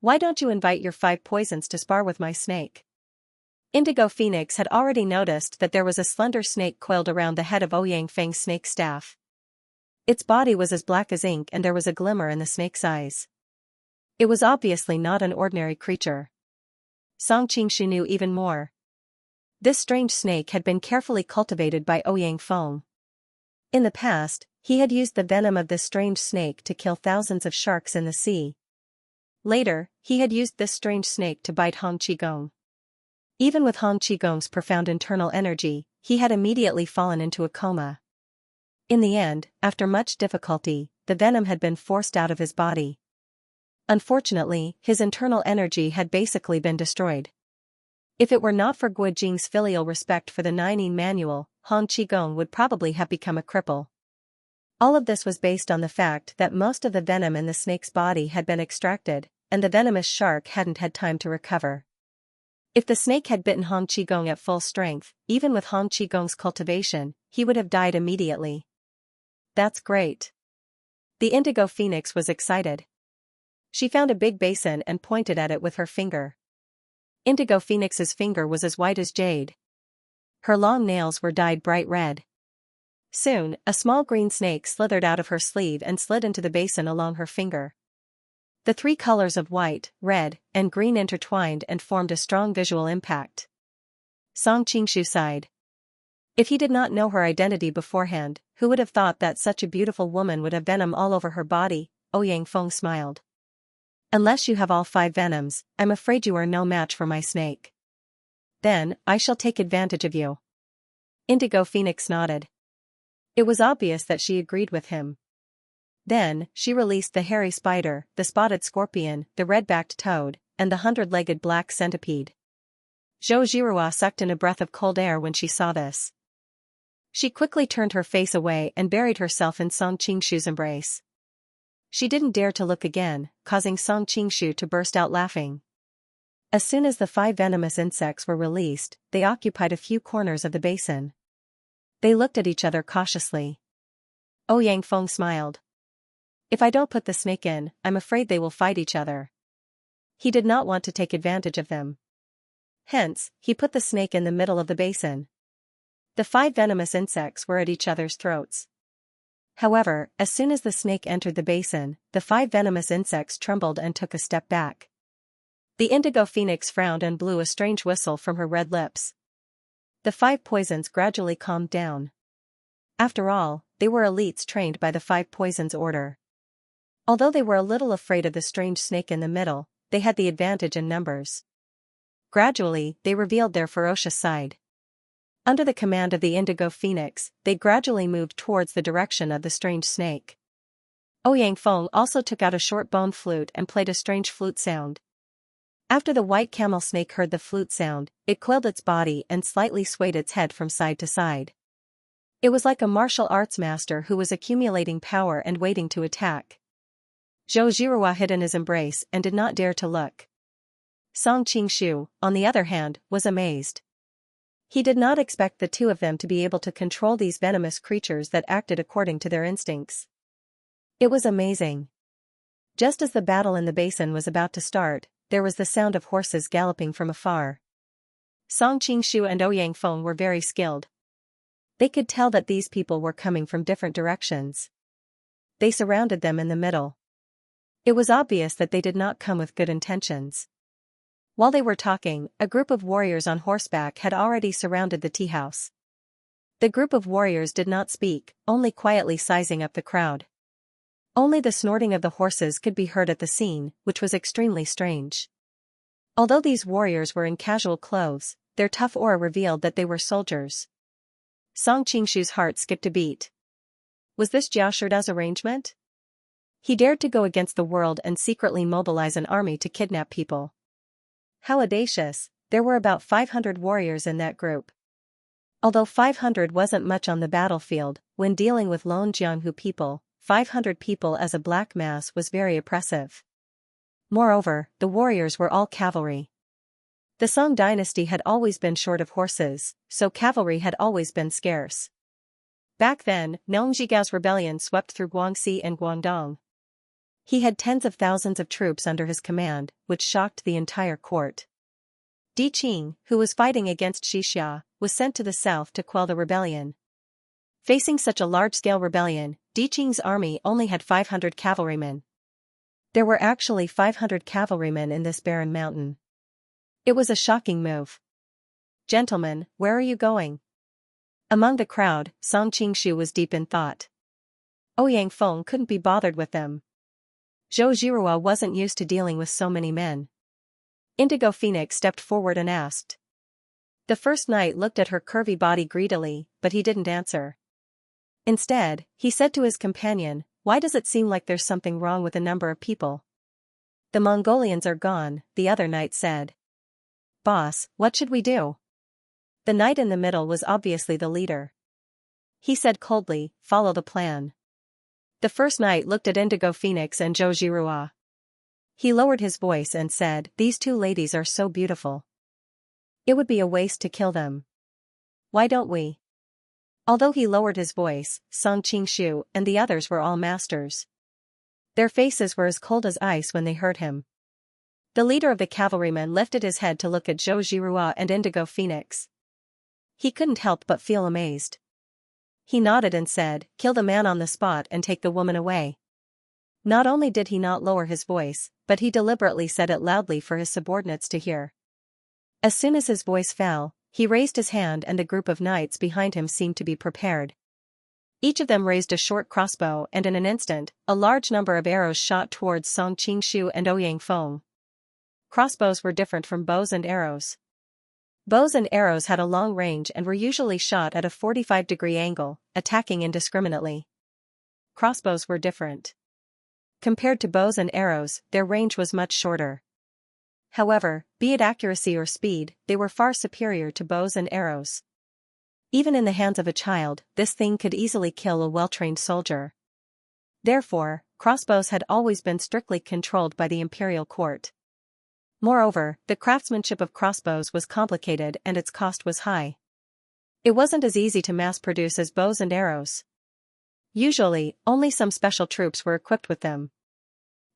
Why don't you invite your five poisons to spar with my snake? Indigo Phoenix had already noticed that there was a slender snake coiled around the head of Ouyang Feng's snake staff. Its body was as black as ink and there was a glimmer in the snake's eyes. It was obviously not an ordinary creature. Song Qingshu knew even more. This strange snake had been carefully cultivated by Ouyang Feng. In the past, he had used the venom of this strange snake to kill thousands of sharks in the sea. Later, he had used this strange snake to bite Hong Qigong. Even with Hong Qigong's profound internal energy, he had immediately fallen into a coma. In the end, after much difficulty, the venom had been forced out of his body. Unfortunately, his internal energy had basically been destroyed. If it were not for Guo Jing's filial respect for the Nining Manual, Hong Qigong would probably have become a cripple. All of this was based on the fact that most of the venom in the snake's body had been extracted, and the venomous shark hadn't had time to recover. If the snake had bitten Hong Qigong at full strength, even with Hong Qigong's cultivation, he would have died immediately. That's great. The Indigo Phoenix was excited. She found a big basin and pointed at it with her finger. Indigo Phoenix's finger was as white as jade. Her long nails were dyed bright red. Soon, a small green snake slithered out of her sleeve and slid into the basin along her finger. The three colors of white, red, and green intertwined and formed a strong visual impact. Song Qingshu sighed. If he did not know her identity beforehand, who would have thought that such a beautiful woman would have venom all over her body? Ouyang Feng smiled. Unless you have all five venoms, I'm afraid you are no match for my snake. Then, I shall take advantage of you. Indigo Phoenix nodded. It was obvious that she agreed with him. Then, she released the hairy spider, the spotted scorpion, the red-backed toad, and the 100-legged black centipede. Zhou Jirua sucked in a breath of cold air when she saw this. She quickly turned her face away and buried herself in Song Qingshu's embrace. She didn't dare to look again, causing Song Qingshu to burst out laughing. As soon as the 5 venomous insects were released, they occupied a few corners of the basin. They looked at each other cautiously. Ouyang Feng smiled. If I don't put the snake in, I'm afraid they will fight each other. He did not want to take advantage of them. Hence, he put the snake in the middle of the basin. The 5 venomous insects were at each other's throats. However, as soon as the snake entered the basin, the 5 venomous insects trembled and took a step back. The indigo phoenix frowned and blew a strange whistle from her red lips. The 5 poisons gradually calmed down. After all, they were elites trained by the 5 poisons order. Although they were a little afraid of the strange snake in the middle, they had the advantage in numbers. Gradually, they revealed their ferocious side. Under the command of the indigo phoenix, they gradually moved towards the direction of the strange snake. Ouyang Feng also took out a short bone flute and played a strange flute sound. After the white camel snake heard the flute sound, it coiled its body and slightly swayed its head from side to side. It was like a martial arts master who was accumulating power and waiting to attack. Zhou Jirua hid in his embrace and did not dare to look. Song Qingshu, on the other hand, was amazed. He did not expect the 2 of them to be able to control these venomous creatures that acted according to their instincts. It was amazing. Just as the battle in the basin was about to start, there was the sound of horses galloping from afar. Song Qingshu and Ouyang Feng were very skilled. They could tell that these people were coming from different directions. They surrounded them in the middle. It was obvious that they did not come with good intentions. While they were talking, a group of warriors on horseback had already surrounded the tea house. The group of warriors did not speak, only quietly sizing up the crowd. Only the snorting of the horses could be heard at the scene, which was extremely strange. Although these warriors were in casual clothes, their tough aura revealed that they were soldiers. Song Qingshu's heart skipped a beat. Was this Jiao Shida's arrangement? He dared to go against the world and secretly mobilize an army to kidnap people. How audacious! There were about 500 warriors in that group. Although 500 wasn't much on the battlefield, when dealing with lone Jianghu people, 500 people as a black mass was very oppressive. Moreover, the warriors were all cavalry. The Song dynasty had always been short of horses, so cavalry had always been scarce. Back then, Nong Zhigao's rebellion swept through Guangxi and Guangdong. He had tens of thousands of troops under his command, which shocked the entire court. Di Qing, who was fighting against Xianxia, was sent to the south to quell the rebellion. Facing such a large-scale rebellion, Di Qing's army only had 500 cavalrymen. There were actually 500 cavalrymen in this barren mountain. It was a shocking move. Gentlemen, where are you going? Among the crowd, Song Qingshu was deep in thought. Ouyang Feng couldn't be bothered with them. Zhou Jirua wasn't used to dealing with so many men. Indigo Phoenix stepped forward and asked. The first knight looked at her curvy body greedily, but he didn't answer. Instead, he said to his companion, "Why does it seem like there's something wrong with a number of people?" "The Mongolians are gone," the other knight said. "Boss, what should we do?" The knight in the middle was obviously the leader. He said coldly, "Follow the plan." The first knight looked at Indigo Phoenix and Zhou Jirua. He lowered his voice and said, "These 2 ladies are so beautiful. It would be a waste to kill them. Why don't we?" Although he lowered his voice, Song Qingshu and the others were all masters. Their faces were as cold as ice when they heard him. The leader of the cavalrymen lifted his head to look at Zhou Jirua and Indigo Phoenix. He couldn't help but feel amazed. He nodded and said, "Kill the man on the spot and take the woman away." Not only did he not lower his voice, but he deliberately said it loudly for his subordinates to hear. As soon as his voice fell, he raised his hand and the group of knights behind him seemed to be prepared. Each of them raised a short crossbow and in an instant, a large number of arrows shot towards Song Qingshu and Ouyang Feng. Crossbows were different from bows and arrows. Bows and arrows had a long range and were usually shot at a 45-degree angle, attacking indiscriminately. Crossbows were different. Compared to bows and arrows, their range was much shorter. However, be it accuracy or speed, they were far superior to bows and arrows. Even in the hands of a child, this thing could easily kill a well-trained soldier. Therefore, crossbows had always been strictly controlled by the imperial court. Moreover, the craftsmanship of crossbows was complicated and its cost was high. It wasn't as easy to mass-produce as bows and arrows. Usually, only some special troops were equipped with them.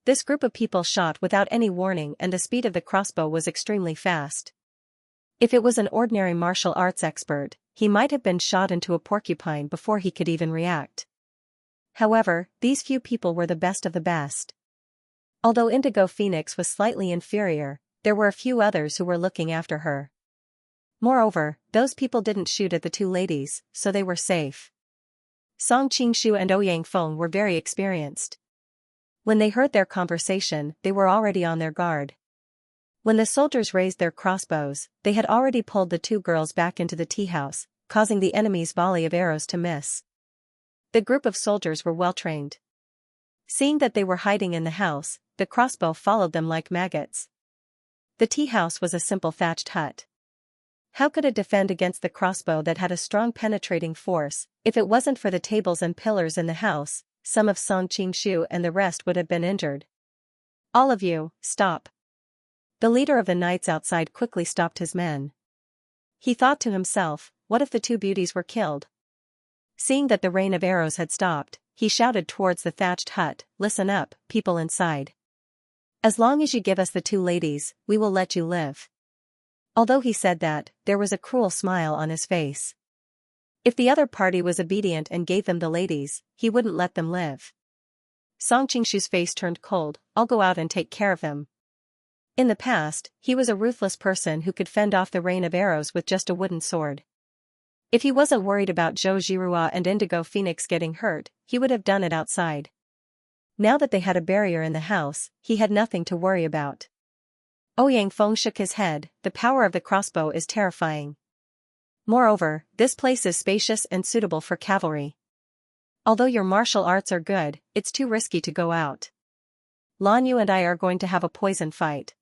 This group of people shot without any warning and the speed of the crossbow was extremely fast. If it was an ordinary martial arts expert, he might have been shot into a porcupine before he could even react. However, these few people were the best of the best. Although Indigo Phoenix was slightly inferior, there were a few others who were looking after her. Moreover, those people didn't shoot at the two ladies, so they were safe. Song Qingshu and Ouyang Feng were very experienced. When they heard their conversation, they were already on their guard. When the soldiers raised their crossbows, they had already pulled the two girls back into the tea house, causing the enemy's volley of arrows to miss. The group of soldiers were well trained. Seeing that they were hiding in the house, the crossbow followed them like maggots. The tea house was a simple thatched hut. How could it defend against the crossbow that had a strong penetrating force? If it wasn't for the tables and pillars in the house, some of Song Qingshu and the rest would have been injured. All of you, stop. The leader of the knights outside quickly stopped his men. He thought to himself, what if the two beauties were killed? Seeing that the rain of arrows had stopped, he shouted towards the thatched hut, listen up, people inside. As long as you give us the two ladies, we will let you live. Although he said that, there was a cruel smile on his face. If the other party was obedient and gave them the ladies, he wouldn't let them live. Song Qingshu's face turned cold, I'll go out and take care of them. In the past, he was a ruthless person who could fend off the rain of arrows with just a wooden sword. If he wasn't worried about Zhou Zhirua and Indigo Phoenix getting hurt, he would have done it outside. Now that they had a barrier in the house, he had nothing to worry about. Ouyang Feng shook his head, the power of the crossbow is terrifying. Moreover, this place is spacious and suitable for cavalry. Although your martial arts are good, it's too risky to go out. Lan Yu and I are going to have a poison fight.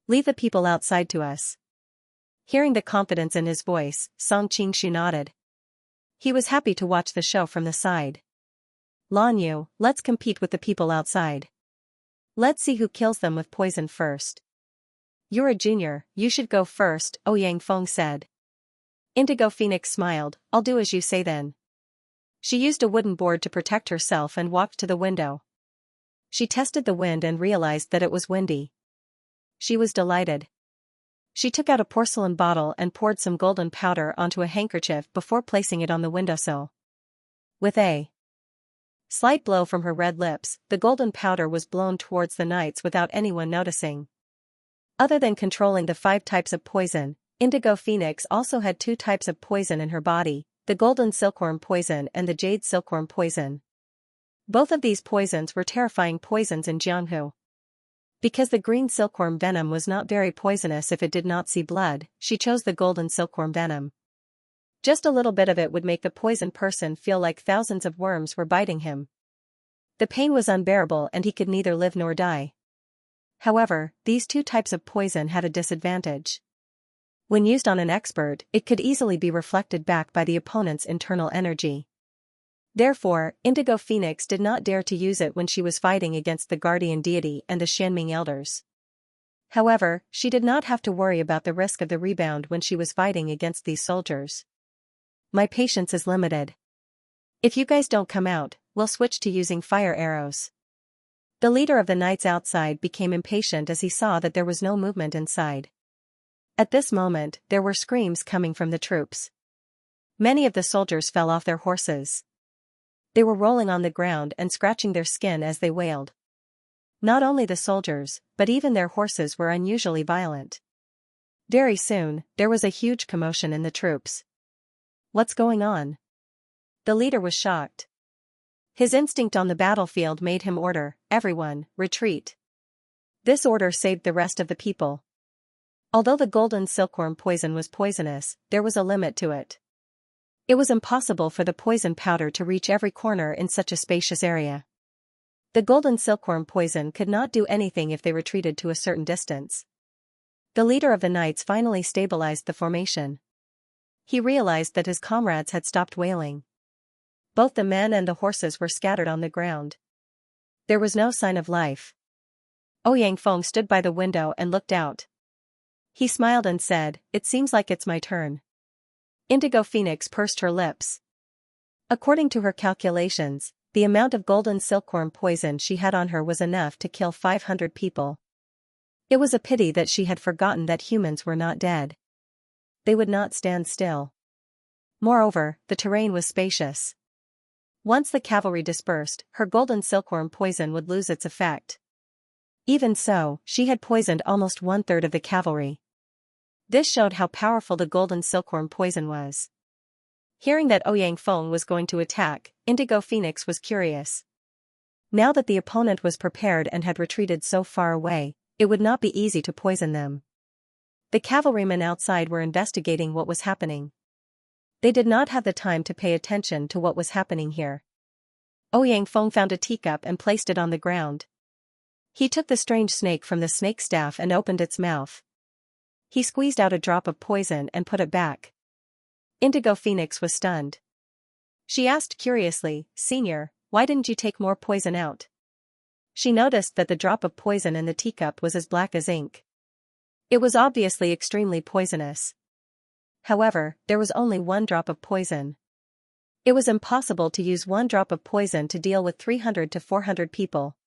Leave the people outside to us. Hearing the confidence in his voice, Song Qingshu nodded. He was happy to watch the show from the side. Lan Yu, let's compete with the people outside. Let's see who kills them with poison first. You're a junior, you should go first, Ouyang Feng said. Indigo Phoenix smiled, I'll do as you say then. She used a wooden board to protect herself and walked to the window. She tested the wind and realized that it was windy. She was delighted. She took out a porcelain bottle and poured some golden powder onto a handkerchief before placing it on the windowsill. With a slight blow from her red lips, the golden powder was blown towards the knights without anyone noticing. Other than controlling the 5 types of poison, Indigo Phoenix also had 2 types of poison in her body, the golden silkworm poison and the jade silkworm poison. Both of these poisons were terrifying poisons in Jianghu. Because the green silkworm venom was not very poisonous if it did not see blood, she chose the golden silkworm venom. Just a little bit of it would make the poisoned person feel like thousands of worms were biting him. The pain was unbearable and he could neither live nor die. However, these 2 types of poison had a disadvantage. When used on an expert, it could easily be reflected back by the opponent's internal energy. Therefore, Indigo Phoenix did not dare to use it when she was fighting against the guardian deity and the Xianming elders. However, she did not have to worry about the risk of the rebound when she was fighting against these soldiers. My patience is limited. If you guys don't come out, we'll switch to using fire arrows. The leader of the knights outside became impatient as he saw that there was no movement inside. At this moment, there were screams coming from the troops. Many of the soldiers fell off their horses. They were rolling on the ground and scratching their skin as they wailed. Not only the soldiers, but even their horses were unusually violent. Very soon, there was a huge commotion in the troops. What's going on? The leader was shocked. His instinct on the battlefield made him order, everyone, retreat. This order saved the rest of the people. Although the golden silkworm poison was poisonous, there was a limit to it. It was impossible for the poison powder to reach every corner in such a spacious area. The golden silkworm poison could not do anything if they retreated to a certain distance. The leader of the knights finally stabilized the formation. He realized that his comrades had stopped wailing. Both the men and the horses were scattered on the ground. There was no sign of life. Ouyang Feng stood by the window and looked out. He smiled and said, "It seems like it's my turn." Indigo Phoenix pursed her lips. According to her calculations, the amount of golden silkworm poison she had on her was enough to kill 500 people. It was a pity that she had forgotten that humans were not dead. They would not stand still. Moreover, the terrain was spacious. Once the cavalry dispersed, her golden silkworm poison would lose its effect. Even so, she had poisoned almost 1/3 of the cavalry. This showed how powerful the golden silkworm poison was. Hearing that Ouyang Feng was going to attack, Indigo Phoenix was curious. Now that the opponent was prepared and had retreated so far away, it would not be easy to poison them. The cavalrymen outside were investigating what was happening. They did not have the time to pay attention to what was happening here. Ouyang Feng found a teacup and placed it on the ground. He took the strange snake from the snake staff and opened its mouth. He squeezed out a drop of poison and put it back. Indigo Phoenix was stunned. She asked curiously, "Senior, why didn't you take more poison out?" She noticed that the drop of poison in the teacup was as black as ink. It was obviously extremely poisonous. However, there was only 1 drop of poison. It was impossible to use 1 drop of poison to deal with 300 to 400 people.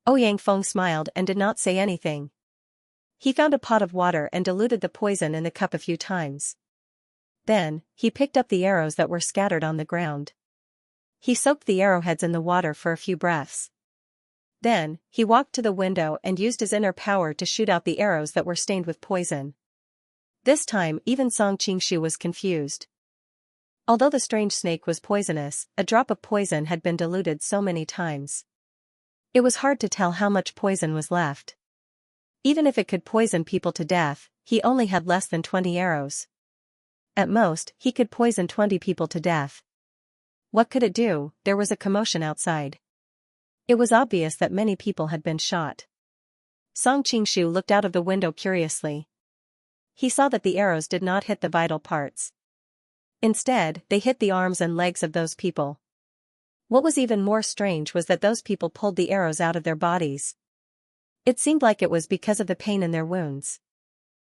Ouyang Feng smiled and did not say anything. He found a pot of water and diluted the poison in the cup a few times. Then, he picked up the arrows that were scattered on the ground. He soaked the arrowheads in the water for a few breaths. Then, he walked to the window and used his inner power to shoot out the arrows that were stained with poison. This time even Song Qingshu was confused. Although the strange snake was poisonous, a drop of poison had been diluted so many times. It was hard to tell how much poison was left. Even if it could poison people to death, he only had less than 20 arrows. At most, he could poison 20 people to death. What could it do? There was a commotion outside. It was obvious that many people had been shot. Song Qingshu looked out of the window curiously. He saw that the arrows did not hit the vital parts. Instead, they hit the arms and legs of those people. What was even more strange was that those people pulled the arrows out of their bodies. It seemed like it was because of the pain in their wounds.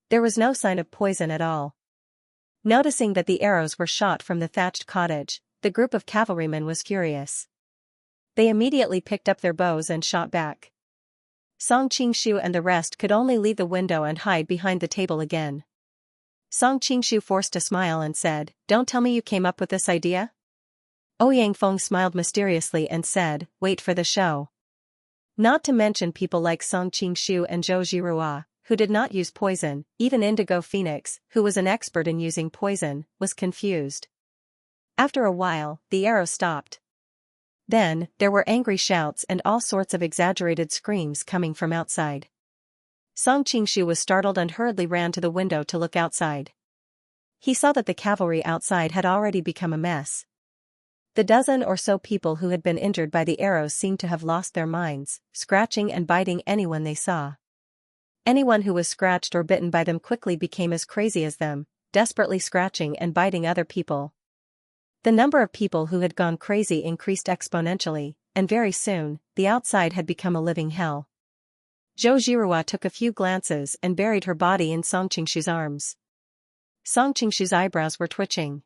There was no sign of poison at all. Noticing that the arrows were shot from the thatched cottage, the group of cavalrymen was furious. They immediately picked up their bows and shot back. Song Qingshu and the rest could only leave the window and hide behind the table again. Song Qingshu forced a smile and said, "Don't tell me you came up with this idea?" Ouyang Feng smiled mysteriously and said, "Wait for the show." Not to mention people like Song Qingshu and Zhou Zhirua, who did not use poison, even Indigo Phoenix, who was an expert in using poison, was confused. After a while, the arrow stopped. Then, there were angry shouts and all sorts of exaggerated screams coming from outside. Song Qingshu was startled and hurriedly ran to the window to look outside. He saw that the cavalry outside had already become a mess. The dozen or so people who had been injured by the arrows seemed to have lost their minds, scratching and biting anyone they saw. Anyone who was scratched or bitten by them quickly became as crazy as them, desperately scratching and biting other people. The number of people who had gone crazy increased exponentially, and very soon, the outside had become a living hell. Zhou Zhirua took a few glances and buried her body in Song Qingshu's arms. Song Qingshu's eyebrows were twitching.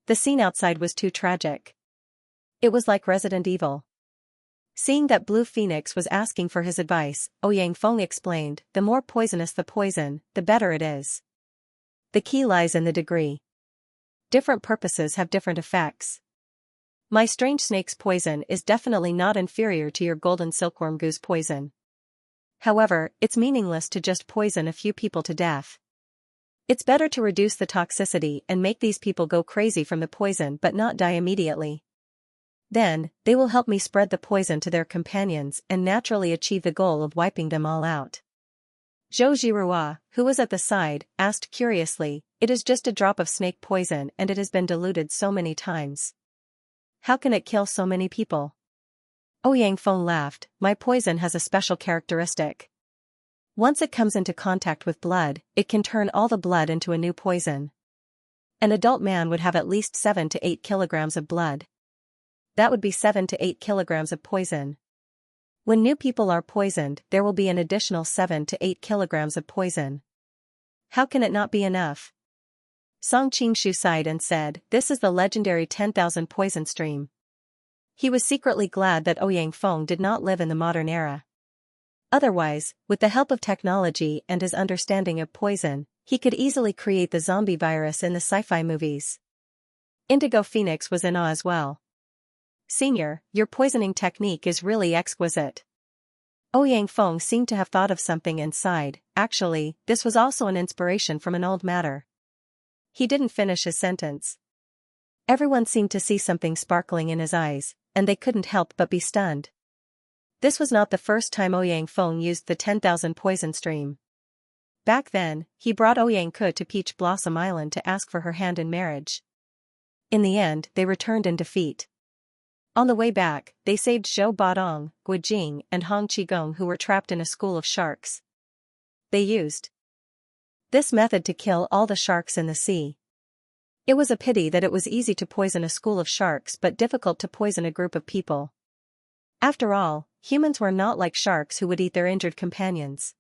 The scene outside was too tragic. It was like Resident Evil. Seeing that Blue Phoenix was asking for his advice, Ouyang Feng explained, "The more poisonous the poison, the better it is. The key lies in the degree. Different purposes have different effects. My strange snake's poison is definitely not inferior to your golden silkworm goose poison. However, it's meaningless to just poison a few people to death. It's better to reduce the toxicity and make these people go crazy from the poison but not die immediately. Then, they will help me spread the poison to their companions and naturally achieve the goal of wiping them all out." Zhou Zhirua, who was at the side, asked curiously, "It is just a drop of snake poison and it has been diluted so many times. How can it kill so many people?" Ouyang Feng laughed, "My poison has a special characteristic. Once it comes into contact with blood, it can turn all the blood into a new poison. An adult man would have at least 7 to 8 kilograms of blood. That would be 7 to 8 kilograms of poison. When new people are poisoned, there will be an additional 7 to 8 kilograms of poison. How can it not be enough? Song Qingshu sighed and said, "This is the legendary 10,000 poison stream." He was secretly glad that Ouyang Feng did not live in the modern era. Otherwise, with the help of technology and his understanding of poison, he could easily create the zombie virus in the sci-fi movies. Indigo Phoenix was in awe as well. "Senior, your poisoning technique is really exquisite." Ouyang Feng seemed to have thought of something and sighed. Actually, this was also an inspiration from an old matter. He didn't finish his sentence. Everyone seemed to see something sparkling in his eyes, and they couldn't help but be stunned. This was not the first time Ouyang Feng used the 10,000 poison stream. Back then, he brought Ouyang Ke to Peach Blossom Island to ask for her hand in marriage. In the end, they returned in defeat. On the way back, they saved Zhou Badong, Gu Jing, and Hong Qigong, who were trapped in a school of sharks. They used this method to kill all the sharks in the sea. It was a pity that it was easy to poison a school of sharks but difficult to poison a group of people. After all, humans were not like sharks who would eat their injured companions.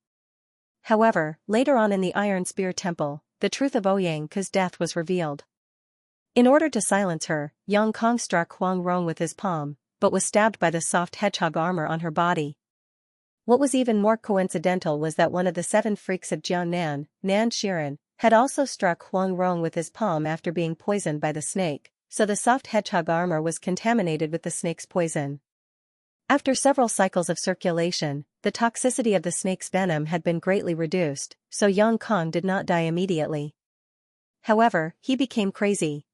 However, later on in the Iron Spear Temple, the truth of Ouyang Ke's death was revealed. In order to silence her, Yang Kong struck Huang Rong with his palm, but was stabbed by the soft hedgehog armor on her body. What was even more coincidental was that one of the 7 freaks of Jiangnan, Nan Shiren, had also struck Huang Rong with his palm after being poisoned by the snake, so the soft hedgehog armor was contaminated with the snake's poison. After several cycles of circulation, the toxicity of the snake's venom had been greatly reduced, so Yang Kong did not die immediately. However, he became crazy.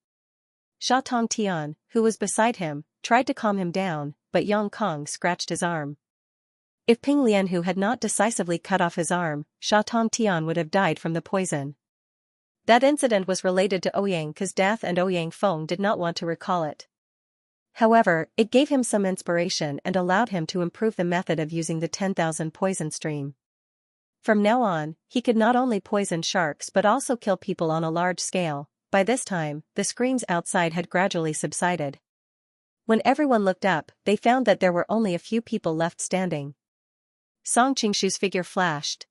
Sha Tong Tian, who was beside him, tried to calm him down, but Yang Kong scratched his arm. If Ping Lianhu had not decisively cut off his arm, Sha Tong Tian would have died from the poison. That incident was related to Ouyang Ke's death and Ouyang Feng did not want to recall it. However, it gave him some inspiration and allowed him to improve the method of using the 10,000 poison stream. From now on, he could not only poison sharks but also kill people on a large scale. By this time, the screams outside had gradually subsided. When everyone looked up, they found that there were only a few people left standing. Song Qingshu's figure flashed.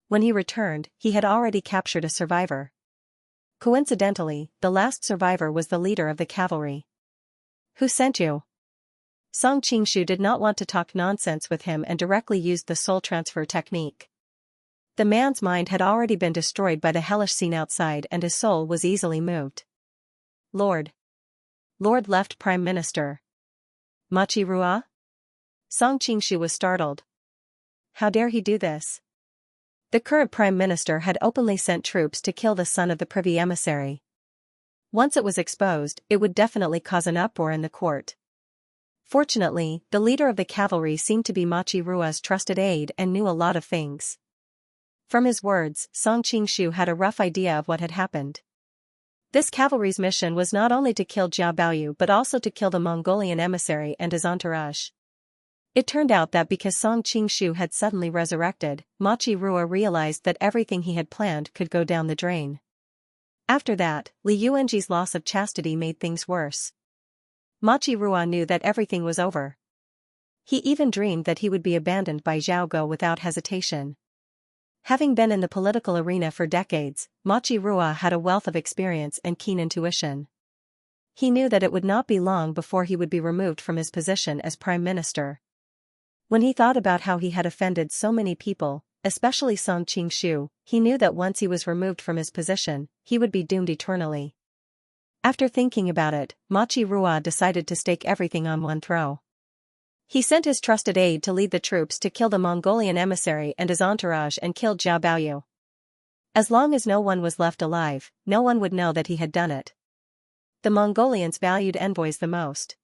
When he returned, he had already captured a survivor. Coincidentally, the last survivor was the leader of the cavalry. "Who sent you?" Song Qingshu did not want to talk nonsense with him and directly used the soul transfer technique. The man's mind had already been destroyed by the hellish scene outside and his soul was easily moved. Lord left Prime Minister. Machi Rua? Song Qingshu was startled. How dare he do this? The current Prime Minister had openly sent troops to kill the son of the Privy Emissary. Once it was exposed, it would definitely cause an uproar in the court. Fortunately, the leader of the cavalry seemed to be Machi Rua's trusted aide and knew a lot of things. From his words, Song Qingshu had a rough idea of what had happened. This cavalry's mission was not only to kill Jia Baoyu but also to kill the Mongolian emissary and his entourage. It turned out that because Song Qingshu had suddenly resurrected, Machi Rua realized that everything he had planned could go down the drain. After that, Li Yuanji's loss of chastity made things worse. Machi Rua knew that everything was over. He even dreamed that he would be abandoned by Zhao Go without hesitation. Having been in the political arena for decades, Machi Rua had a wealth of experience and keen intuition. He knew that it would not be long before he would be removed from his position as Prime Minister. When he thought about how he had offended so many people, especially Song Qingshu, he knew that once he was removed from his position, he would be doomed eternally. After thinking about it, Machi Rua decided to stake everything on one throw. He sent his trusted aide to lead the troops to kill the Mongolian emissary and his entourage and kill Jia Baoyu. As long as no one was left alive, no one would know that he had done it. The Mongolians valued envoys the most.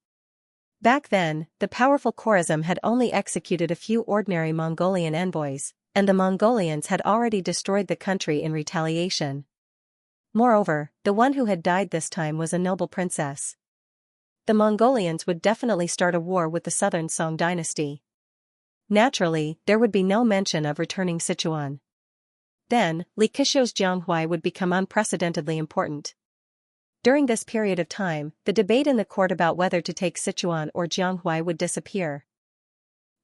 Back then, the powerful Khorasan had only executed a few ordinary Mongolian envoys, and the Mongolians had already destroyed the country in retaliation. Moreover, the one who had died this time was a noble princess. The Mongolians would definitely start a war with the southern Song dynasty. Naturally, there would be no mention of returning Sichuan. Then, Li Keqiu's Jianghuai would become unprecedentedly important. During this period of time, the debate in the court about whether to take Sichuan or Jianghuai would disappear.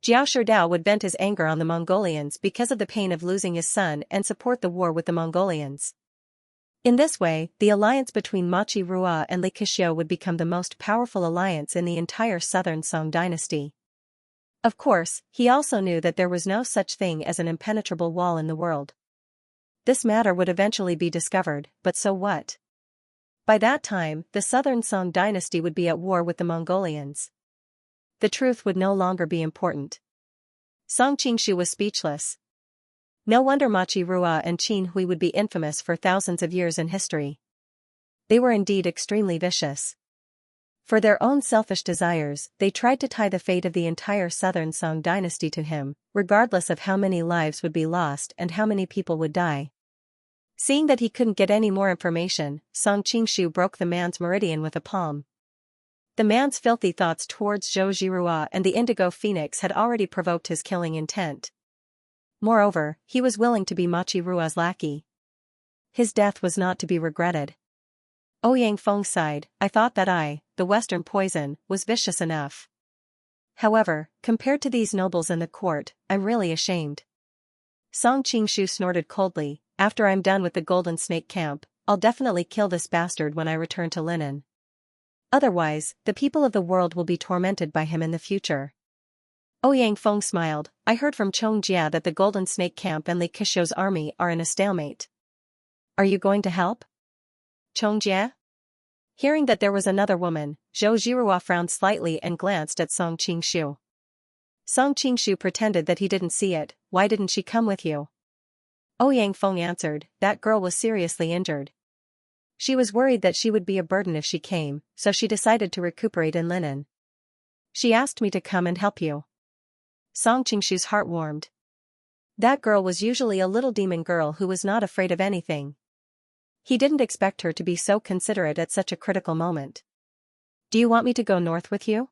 Jiao Sherdao would vent his anger on the Mongolians because of the pain of losing his son and support the war with the Mongolians. In this way, the alliance between Machi Rua and Li Keqiu would become the most powerful alliance in the entire southern Song dynasty. Of course, he also knew that there was no such thing as an impenetrable wall in the world. This matter would eventually be discovered, but so what? By that time, the southern Song dynasty would be at war with the Mongolians. The truth would no longer be important. Song Qingshu was speechless. No wonder Machi Rua and Qin Hui would be infamous for thousands of years in history. They were indeed extremely vicious. For their own selfish desires, they tried to tie the fate of the entire southern Song dynasty to him, regardless of how many lives would be lost and how many people would die. Seeing that he couldn't get any more information, Song Qingshu broke the man's meridian with a palm. The man's filthy thoughts towards Zhou Zhirua and the Indigo Phoenix had already provoked his killing intent. Moreover, he was willing to be Machi Rua's lackey. His death was not to be regretted. Ouyang Feng sighed, I thought that the Western poison, was vicious enough. However, compared to these nobles in the court, I'm really ashamed. Song Qingshu snorted coldly, after I'm done with the Golden Snake camp, I'll definitely kill this bastard when I return to Linen. Otherwise, the people of the world will be tormented by him in the future. Ouyang Feng smiled, I heard from Xianxia that the Golden Snake camp and Li Keqiu's army are in a stalemate. Are you going to help? Xianxia? Hearing that there was another woman, Zhou Zhirua frowned slightly and glanced at Song Qingshu. Song Qingshu pretended that he didn't see it, why didn't she come with you? Ouyang Feng answered, that girl was seriously injured. She was worried that she would be a burden if she came, so she decided to recuperate in Linen. She asked me to come and help you. Song Qingshu's heart warmed. That girl was usually a little demon girl who was not afraid of anything. He didn't expect her to be so considerate at such a critical moment. Do you want me to go north with you?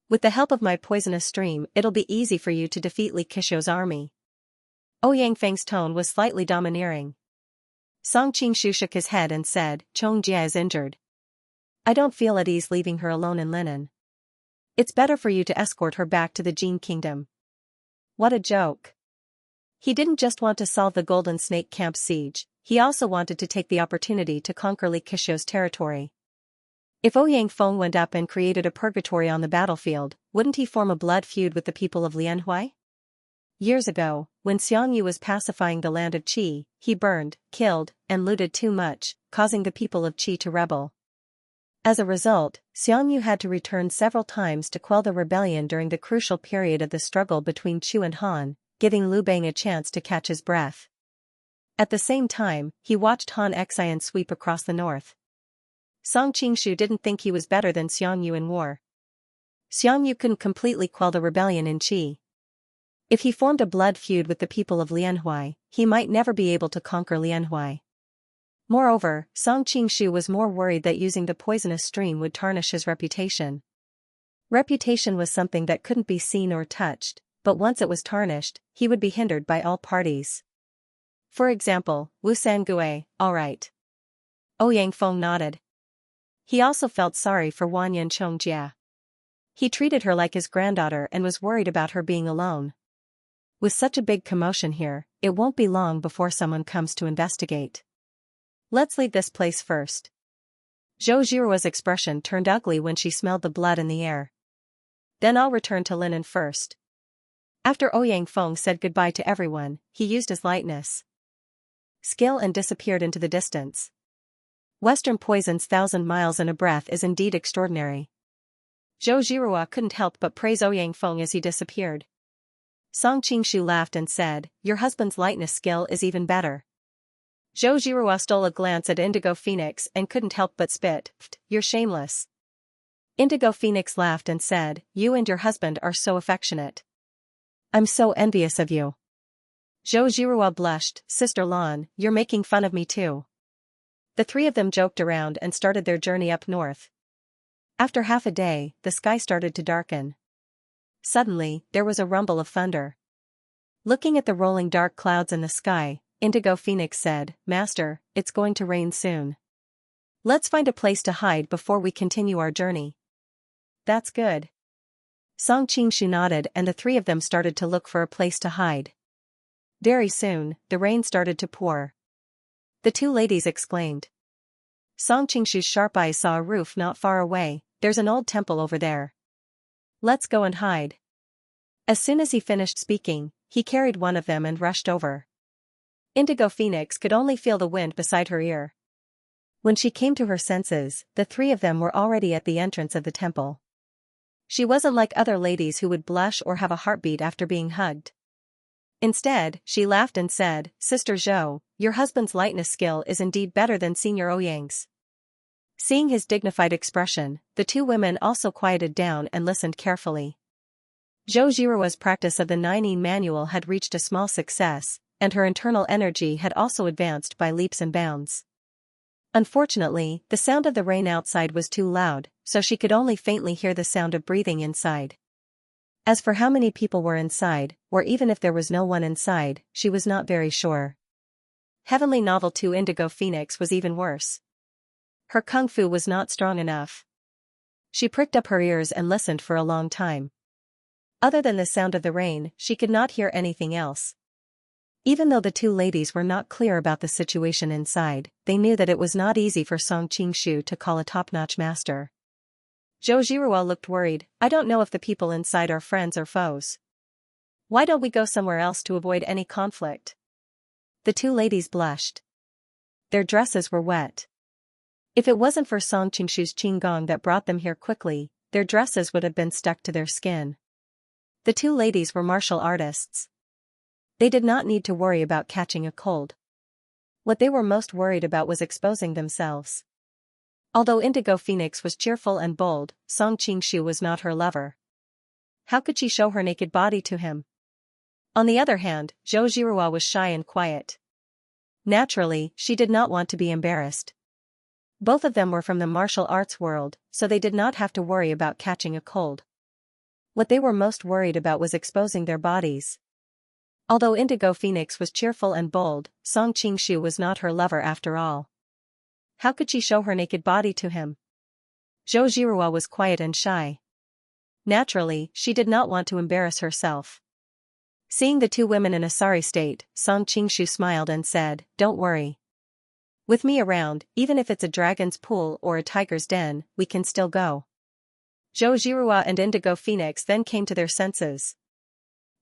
With the help of my poisonous stream, it'll be easy for you to defeat Li Keqiu's army. Ouyang Feng's tone was slightly domineering. Song Qingshu shook his head and said, Xianxia is injured. I don't feel at ease leaving her alone in Linen. It's better for you to escort her back to the Jin Kingdom. What a joke. He didn't just want to solve the Golden Snake Camp siege, he also wanted to take the opportunity to conquer Li Keqiu's territory. If Ouyang Feng went up and created a purgatory on the battlefield, wouldn't he form a blood feud with the people of Lianhuai? Years ago, when Xianxia was pacifying the land of Qi, he burned, killed, and looted too much, causing the people of Qi to rebel. As a result, Xianxia had to return several times to quell the rebellion during the crucial period of the struggle between Chu and Han, giving Liu Bang a chance to catch his breath. At the same time, he watched Han Xian sweep across the north. Song Qingshu didn't think he was better than Xianxia in war. Xianxia couldn't completely quell the rebellion in Qi. If he formed a blood feud with the people of Lianhuai, he might never be able to conquer Lianhuai. Moreover, Song Qingshu was more worried that using the poisonous stream would tarnish his reputation. Reputation was something that couldn't be seen or touched, but once it was tarnished, he would be hindered by all parties. For example, Wu Sangue, alright. Ouyang Feng nodded. He also felt sorry for Wanyan Xianxia. He treated her like his granddaughter and was worried about her being alone. With such a big commotion here, it won't be long before someone comes to investigate. Let's leave this place first. Zhou Zhirua's expression turned ugly when she smelled the blood in the air. Then I'll return to Linen first. After Ouyang Feng said goodbye to everyone, he used his lightness skill and disappeared into the distance. Western poison's 1,000 miles in a breath is indeed extraordinary. Zhou Zhirua couldn't help but praise Ouyang Feng as he disappeared. Song Qingshu laughed and said, your husband's lightness skill is even better. Zhou Zhirua stole a glance at Indigo Phoenix and couldn't help but spit, you're shameless. Indigo Phoenix laughed and said, you and your husband are so affectionate. I'm so envious of you. Zhou Zhirua blushed, Sister Lan, you're making fun of me too. The three of them joked around and started their journey up north. After half a day, the sky started to darken. Suddenly, there was a rumble of thunder. Looking at the rolling dark clouds in the sky, Indigo Phoenix said, "Master, it's going to rain soon. Let's find a place to hide before we continue our journey." "That's good." Song Qingshu nodded and the three of them started to look for a place to hide. Very soon, the rain started to pour. The two ladies exclaimed. Song Qingshu's sharp eyes saw a roof not far away. "There's an old temple over there. Let's go and hide." As soon as he finished speaking, he carried one of them and rushed over. Indigo Phoenix could only feel the wind beside her ear. When she came to her senses, the three of them were already at the entrance of the temple. She wasn't like other ladies who would blush or have a heartbeat after being hugged. Instead, she laughed and said, "Sister Zhou, your husband's lightness skill is indeed better than Senior Ouyang's." Seeing his dignified expression, the two women also quieted down and listened carefully. Zhou Jiruo's practice of the 9 manual had reached a small success, and her internal energy had also advanced by leaps and bounds. Unfortunately, the sound of the rain outside was too loud, so she could only faintly hear the sound of breathing inside. As for how many people were inside, or even if there was no one inside, she was not very sure. Heavenly Novel 2 Indigo Phoenix was even worse. Her kung fu was not strong enough. She pricked up her ears and listened for a long time. Other than the sound of the rain, she could not hear anything else. Even though the two ladies were not clear about the situation inside, they knew that it was not easy for Song Qingshu to call a top-notch master. Zhou Jiruo looked worried. "I don't know if the people inside are friends or foes. Why don't we go somewhere else to avoid any conflict?" The two ladies blushed. Their dresses were wet. If it wasn't for Song Qingshu's qigong that brought them here quickly, their dresses would have been stuck to their skin. The two ladies were martial artists. They did not need to worry about catching a cold. What they were most worried about was exposing themselves. Although Indigo Phoenix was cheerful and bold, Song Qingshu was not her lover. How could she show her naked body to him? On the other hand, Zhou Jiruo was shy and quiet. Naturally, she did not want to be embarrassed. Both of them were from the martial arts world, so they did not have to worry about catching a cold. What they were most worried about was exposing their bodies. Although Indigo Phoenix was cheerful and bold, Song Qingshu was not her lover after all. How could she show her naked body to him? Zhou Jiruo was quiet and shy. Naturally, she did not want to embarrass herself. Seeing the two women in a sorry state, Song Qingshu smiled and said, "Don't worry. With me around, even if it's a dragon's pool or a tiger's den, we can still go." Zhou Jiruo and Indigo Phoenix then came to their senses.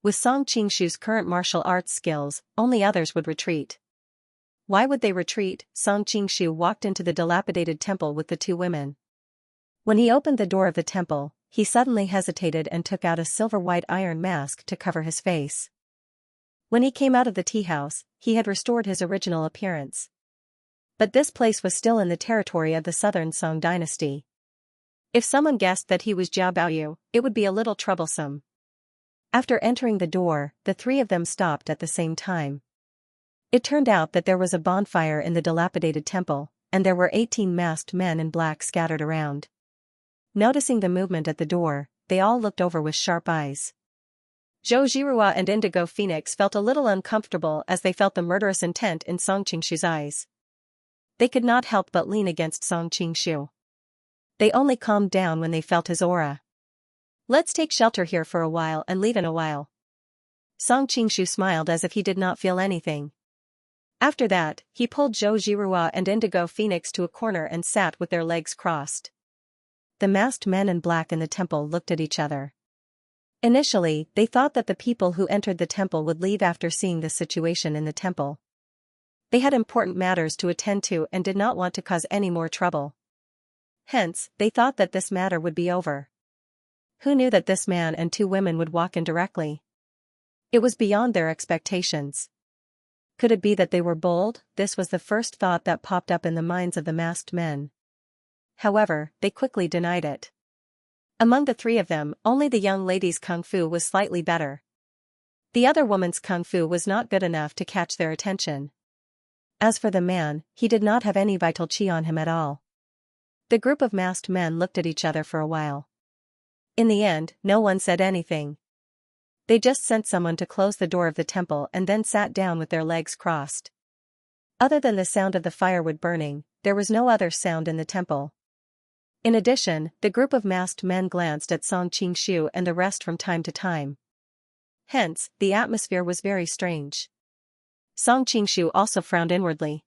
With Song Qingshu's current martial arts skills, only others would retreat. Why would they retreat? Song Qingshu walked into the dilapidated temple with the two women. When he opened the door of the temple, he suddenly hesitated and took out a silver-white iron mask to cover his face. When he came out of the tea house, he had restored his original appearance. But this place was still in the territory of the southern Song dynasty. If someone guessed that he was Jiao Baoyu, it would be a little troublesome. After entering the door, the three of them stopped at the same time. It turned out that there was a bonfire in the dilapidated temple, and there were 18 masked men in black scattered around. Noticing the movement at the door, they all looked over with sharp eyes. Zhou Jiruo and Indigo Phoenix felt a little uncomfortable as they felt the murderous intent in Song Qingshu's eyes. They could not help but lean against Song Qingshu. They only calmed down when they felt his aura. "Let's take shelter here for a while and leave in a while." Song Qingshu smiled as if he did not feel anything. After that, he pulled Zhou Jiruo and Indigo Phoenix to a corner and sat with their legs crossed. The masked men in black in the temple looked at each other. Initially, they thought that the people who entered the temple would leave after seeing the situation in the temple. They had important matters to attend to and did not want to cause any more trouble. Hence, they thought that this matter would be over. Who knew that this man and two women would walk in directly? It was beyond their expectations. Could it be that they were bold? This was the first thought that popped up in the minds of the masked men. However, they quickly denied it. Among the three of them, only the young lady's kung fu was slightly better. The other woman's kung fu was not good enough to catch their attention. As for the man, he did not have any vital qi on him at all. The group of masked men looked at each other for a while. In the end, no one said anything. They just sent someone to close the door of the temple and then sat down with their legs crossed. Other than the sound of the firewood burning, there was no other sound in the temple. In addition, the group of masked men glanced at Song Qingshu and the rest from time to time. Hence, the atmosphere was very strange. Song Qingshu also frowned inwardly.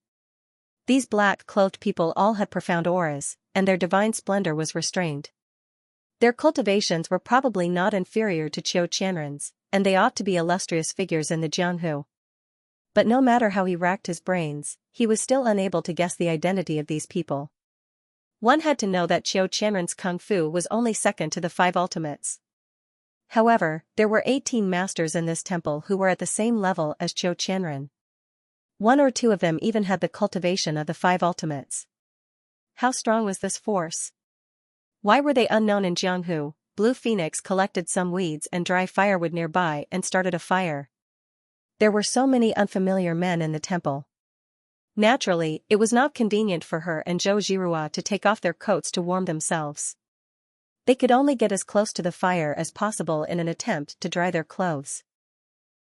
These black-clothed people all had profound auras, and their divine splendor was restrained. Their cultivations were probably not inferior to Qiu Qianren's, and they ought to be illustrious figures in the Jianghu. But no matter how he racked his brains, he was still unable to guess the identity of these people. One had to know that Qiu Qianren's kung fu was only second to the 5 ultimates. However, there were 18 masters in this temple who were at the same level as Qiu Qianren. 1 or 2 of them even had the cultivation of the 5 ultimates. How strong was this force? Why were they unknown in Jianghu? Blue Phoenix collected some weeds and dry firewood nearby and started a fire. There were so many unfamiliar men in the temple. Naturally, it was not convenient for her and Zhou Zhirua to take off their coats to warm themselves. They could only get as close to the fire as possible in an attempt to dry their clothes.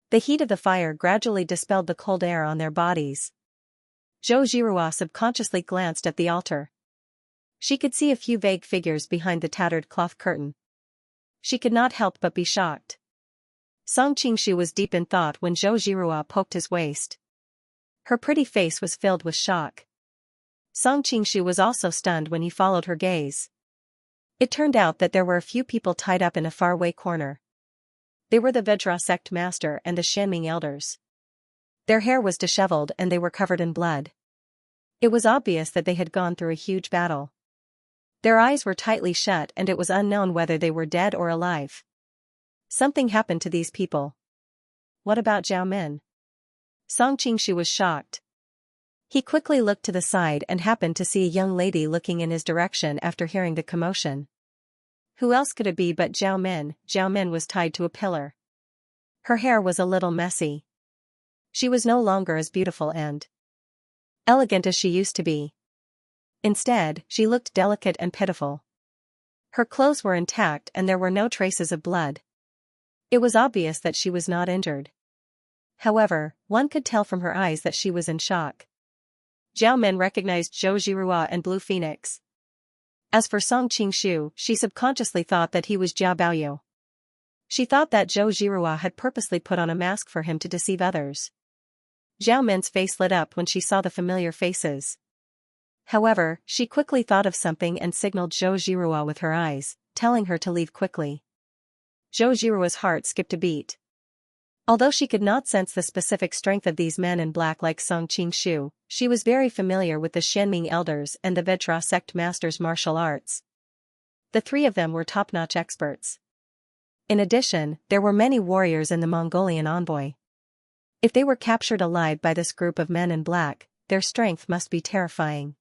The heat of the fire gradually dispelled the cold air on their bodies. Zhou Zhirua subconsciously glanced at the altar. She could see a few vague figures behind the tattered cloth curtain. She could not help but be shocked. Song Qingshu was deep in thought when Zhou Zhirua poked his waist. Her pretty face was filled with shock. Song Qingshu was also stunned when he followed her gaze. It turned out that there were a few people tied up in a faraway corner. They were the Vajra sect master and the Shanming elders. Their hair was disheveled and they were covered in blood. It was obvious that they had gone through a huge battle. Their eyes were tightly shut and it was unknown whether they were dead or alive. Something happened to these people. What about Zhao Min? Song Qingshu was shocked. He quickly looked to the side and happened to see a young lady looking in his direction after hearing the commotion. Who else could it be but Zhao Min? Zhao Min was tied to a pillar. Her hair was a little messy. She was no longer as beautiful and elegant as she used to be. Instead, she looked delicate and pitiful. Her clothes were intact and there were no traces of blood. It was obvious that she was not injured. However, one could tell from her eyes that she was in shock. Zhao Min recognized Zhou Zhirua and Blue Phoenix. As for Song Qingshu, she subconsciously thought that he was Jia Baoyu. She thought that Zhou Zhirua had purposely put on a mask for him to deceive others. Zhao Min's face lit up when she saw the familiar faces. However, she quickly thought of something and signaled Zhou Zhirua with her eyes, telling her to leave quickly. Zhou Zhirua's heart skipped a beat. Although she could not sense the specific strength of these men in black like Song Qingshu, she was very familiar with the Shanming elders and the Vajra sect masters' martial arts. The 3 of them were top-notch experts. In addition, there were many warriors in the Mongolian envoy. If they were captured alive by this group of men in black, their strength must be terrifying.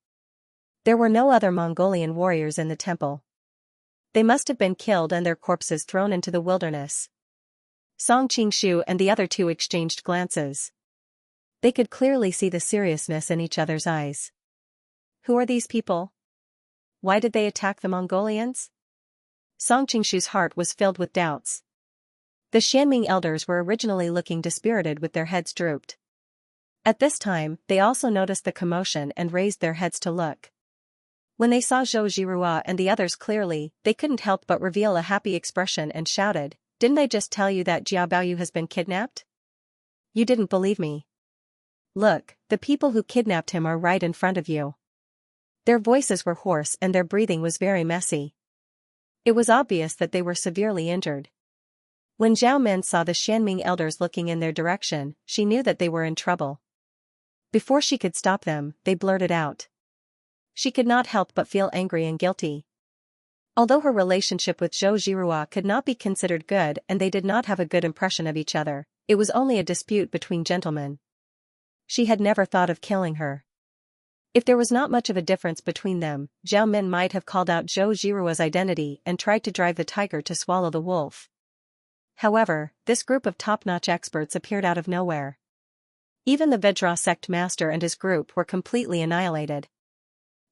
There were no other Mongolian warriors in the temple. They must have been killed and their corpses thrown into the wilderness. Song Qingshu and the other 2 exchanged glances. They could clearly see the seriousness in each other's eyes. Who are these people? Why did they attack the Mongolians? Song Qingshu's heart was filled with doubts. The Shanming elders were originally looking dispirited with their heads drooped. At this time, they also noticed the commotion and raised their heads to look. When they saw Zhou Zhirua and the others clearly, they couldn't help but reveal a happy expression and shouted, "Didn't I just tell you that Jia Baoyu has been kidnapped? You didn't believe me. Look, the people who kidnapped him are right in front of you." Their voices were hoarse and their breathing was very messy. It was obvious that they were severely injured. When Zhao Min saw the Shanming elders looking in their direction, she knew that they were in trouble. Before she could stop them, they blurted out. She could not help but feel angry and guilty. Although her relationship with Zhou Zhirua could not be considered good and they did not have a good impression of each other, it was only a dispute between gentlemen. She had never thought of killing her. If there was not much of a difference between them, Zhao Min might have called out Zhou Zhirua's identity and tried to drive the tiger to swallow the wolf. However, this group of top-notch experts appeared out of nowhere. Even the Vajra sect master and his group were completely annihilated.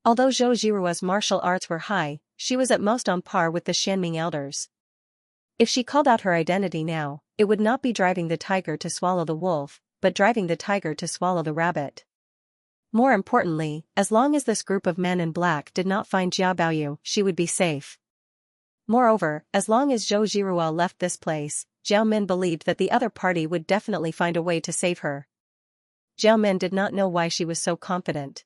Although Zhou Zhirua's martial arts were high, she was at most on par with the Shanming elders. If she called out her identity now, it would not be driving the tiger to swallow the wolf, but driving the tiger to swallow the rabbit. More importantly, as long as this group of men in black did not find Jia Baoyu, she would be safe. Moreover, as long as Zhou Zhirua left this place, Jiao Min believed that the other party would definitely find a way to save her. Jiao Min did not know why she was so confident.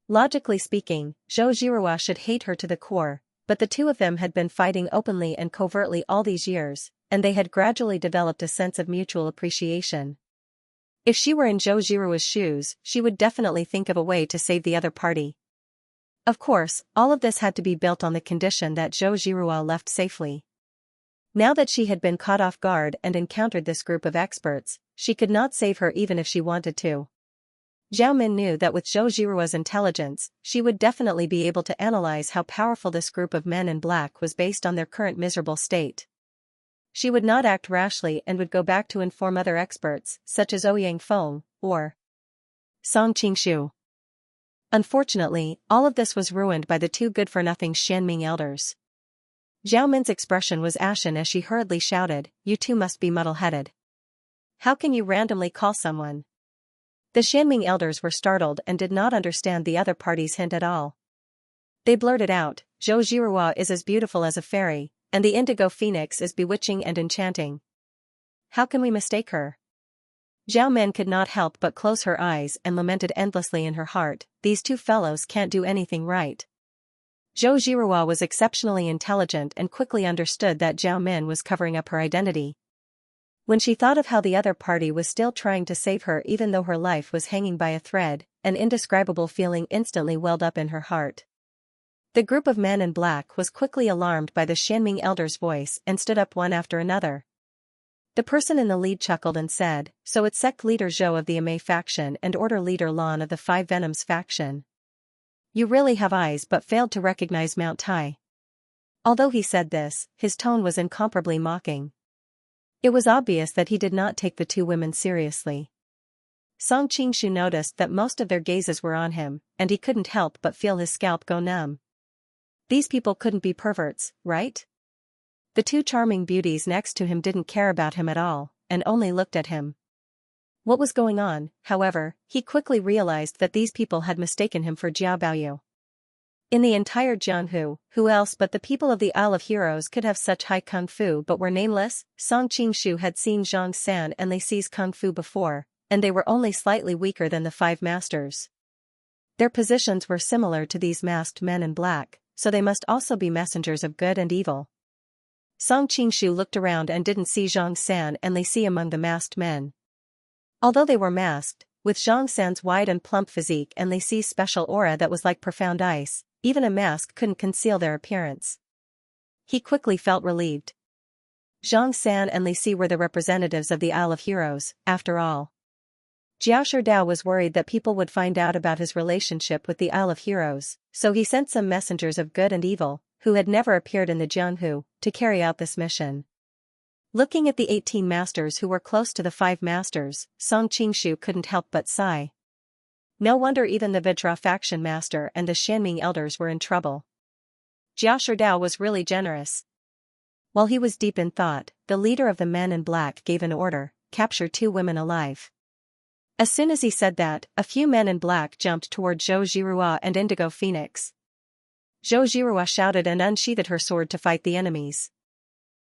Logically speaking, Zhou Zhirua should hate her to the core, but the two of them had been fighting openly and covertly all these years, and they had gradually developed a sense of mutual appreciation. If she were in Zhou Zhirua's shoes, she would definitely think of a way to save the other party. Of course, all of this had to be built on the condition that Zhou Zhirua left safely. Now that she had been caught off guard and encountered this group of experts, she could not save her even if she wanted to. Jiao Min knew that with Zhou Zhirua's intelligence, she would definitely be able to analyze how powerful this group of men in black was based on their current miserable state. She would not act rashly and would go back to inform other experts, such as Ouyang Feng, or Song Qingshu. Unfortunately, all of this was ruined by the two good-for-nothing Xianming elders. Jiao Min's expression was ashen as she hurriedly shouted, "You two must be muddle-headed. How can you randomly call someone?" The Xianming elders were startled and did not understand the other party's hint at all. They blurted out, "Zhou Zhirua is as beautiful as a fairy, and the indigo phoenix is bewitching and enchanting. How can we mistake her?" Jiao Min could not help but close her eyes and lamented endlessly in her heart, "These two fellows can't do anything right." Zhou Zhirua was exceptionally intelligent and quickly understood that Jiao Min was covering up her identity. When she thought of how the other party was still trying to save her even though her life was hanging by a thread, an indescribable feeling instantly welled up in her heart. The group of men in black was quickly alarmed by the Xianming elder's voice and stood up one after another. The person in the lead chuckled and said, "So it's sect leader Zhou of the Amei faction and order leader Lan of the Five Venoms faction. You really have eyes but failed to recognize Mount Tai." Although he said this, his tone was incomparably mocking. It was obvious that he did not take the two women seriously. Song Qingshu noticed that most of their gazes were on him, and he couldn't help but feel his scalp go numb. These people couldn't be perverts, right? The two charming beauties next to him didn't care about him at all, and only looked at him. What was going on, however, he quickly realized that these people had mistaken him for Jia Baoyu. In the entire Jianhu, who else but the people of the Isle of Heroes could have such high kung fu but were nameless? Song Qingshu had seen Zhang San and Lei Si's kung fu before, and they were only slightly weaker than the five masters. Their positions were similar to these masked men in black, so they must also be messengers of good and evil. Song Qingshu looked around and didn't see Zhang San and Lei Si among the masked men. Although they were masked, with Zhang San's wide and plump physique and Lei Si's special aura that was like profound ice, even a mask couldn't conceal their appearance. He quickly felt relieved. Zhang San and Lei Si were the representatives of the Isle of Heroes, after all. Jiao Sherdao was worried that people would find out about his relationship with the Isle of Heroes, so he sent some messengers of good and evil, who had never appeared in the Jianhu, to carry out this mission. Looking at the 18 masters who were close to the 5 masters, Song Qingshu couldn't help but sigh. No wonder even the Vajra faction master and the Xianming elders were in trouble. Jiao Sherdao was really generous. While he was deep in thought, the leader of the men in black gave an order, "Capture 2 women alive." As soon as he said that, a few men in black jumped toward Zhou Zhirua and Indigo Phoenix. Zhou Zhirua shouted and unsheathed her sword to fight the enemies.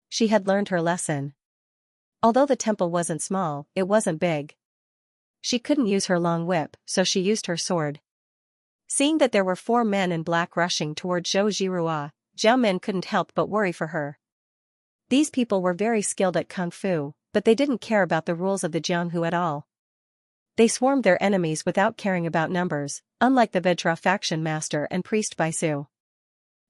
She had learned her lesson. Although the temple wasn't small, it wasn't big. She couldn't use her long whip, so she used her sword. Seeing that there were 4 men in black rushing toward Zhou Zhirua, Jiao Min couldn't help but worry for her. These people were very skilled at kung fu, but they didn't care about the rules of the Jianhu at all. They swarmed their enemies without caring about numbers, unlike the Vajra faction master and priest Baisu.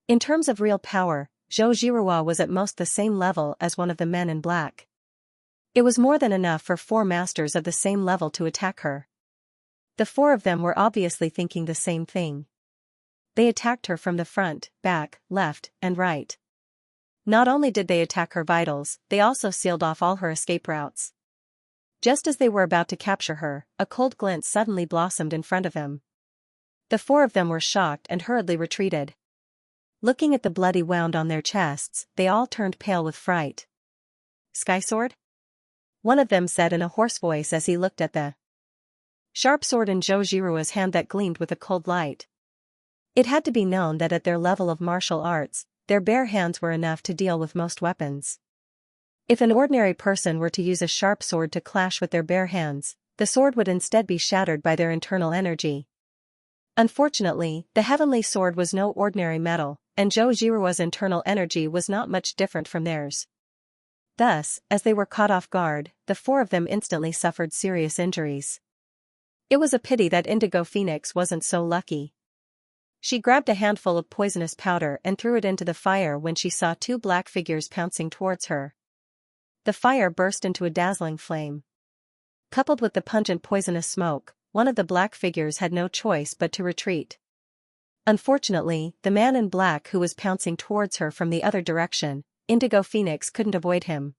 In terms of real power, Zhou Zhirua was at most the same level as one of the men in black. It was more than enough for 4 masters of the same level to attack her. The 4 of them were obviously thinking the same thing. They attacked her from the front, back, left, and right. Not only did they attack her vitals, they also sealed off all her escape routes. Just as they were about to capture her, a cold glint suddenly blossomed in front of him. The 4 of them were shocked and hurriedly retreated. Looking at the bloody wound on their chests, they all turned pale with fright. Sky sword? One of them said in a hoarse voice as he looked at the sharp sword in Zhou Jirua's hand that gleamed with a cold light. It had to be known that at their level of martial arts, their bare hands were enough to deal with most weapons. If an ordinary person were to use a sharp sword to clash with their bare hands, the sword would instead be shattered by their internal energy. Unfortunately, the heavenly sword was no ordinary metal, and Zhou Jirua's internal energy was not much different from theirs. Thus, as they were caught off guard, the four of them instantly suffered serious injuries. It was a pity that Indigo Phoenix wasn't so lucky. She grabbed a handful of poisonous powder and threw it into the fire when she saw two black figures pouncing towards her. The fire burst into a dazzling flame. Coupled with the pungent poisonous smoke, one of the black figures had no choice but to retreat. Unfortunately, the man in black who was pouncing towards her from the other direction, Indigo Phoenix couldn't avoid him.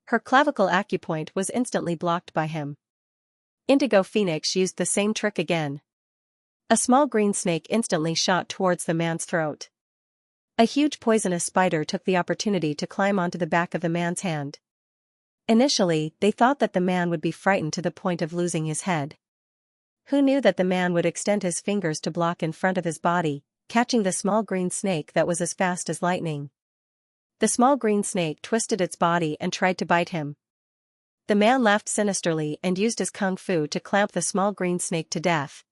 Her clavicle acupoint was instantly blocked by him. Indigo Phoenix used the same trick again. A small green snake instantly shot towards the man's throat. A huge poisonous spider took the opportunity to climb onto the back of the man's hand. Initially, they thought that the man would be frightened to the point of losing his head. Who knew that the man would extend his fingers to block in front of his body, catching the small green snake that was as fast as lightning. The small green snake twisted its body and tried to bite him. The man laughed sinisterly and used his kung fu to clamp the small green snake to death.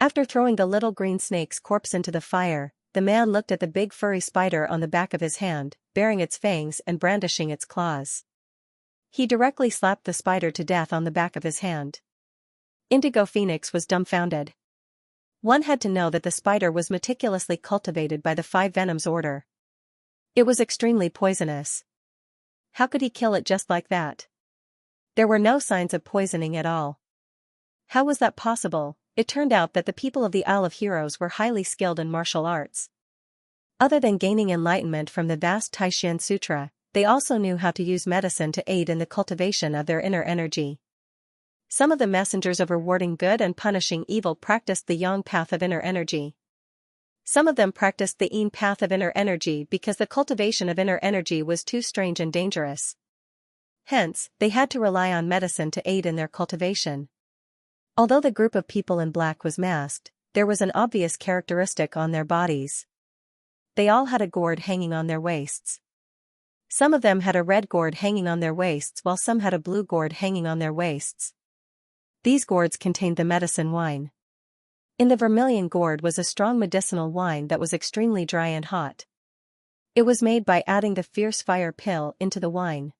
After throwing the little green snake's corpse into the fire, the man looked at the big furry spider on the back of his hand, baring its fangs and brandishing its claws. He directly slapped the spider to death on the back of his hand. Indigo Phoenix was dumbfounded. One had to know that the spider was meticulously cultivated by the Five Venoms Order. It was extremely poisonous. How could he kill it just like that? There were no signs of poisoning at all. How was that possible? It turned out that the people of the Isle of Heroes were highly skilled in martial arts. Other than gaining enlightenment from the vast Taishan Sutra, they also knew how to use medicine to aid in the cultivation of their inner energy. Some of the messengers of rewarding good and punishing evil practiced the Yang path of inner energy. Some of them practiced the Yin path of inner energy because the cultivation of inner energy was too strange and dangerous. Hence, they had to rely on medicine to aid in their cultivation. Although the group of people in black was masked, there was an obvious characteristic on their bodies. They all had a gourd hanging on their waists. Some of them had a red gourd hanging on their waists while some had a blue gourd hanging on their waists. These gourds contained the medicine wine. In the vermilion gourd was a strong medicinal wine that was extremely dry and hot. It was made by adding the fierce fire pill into the wine.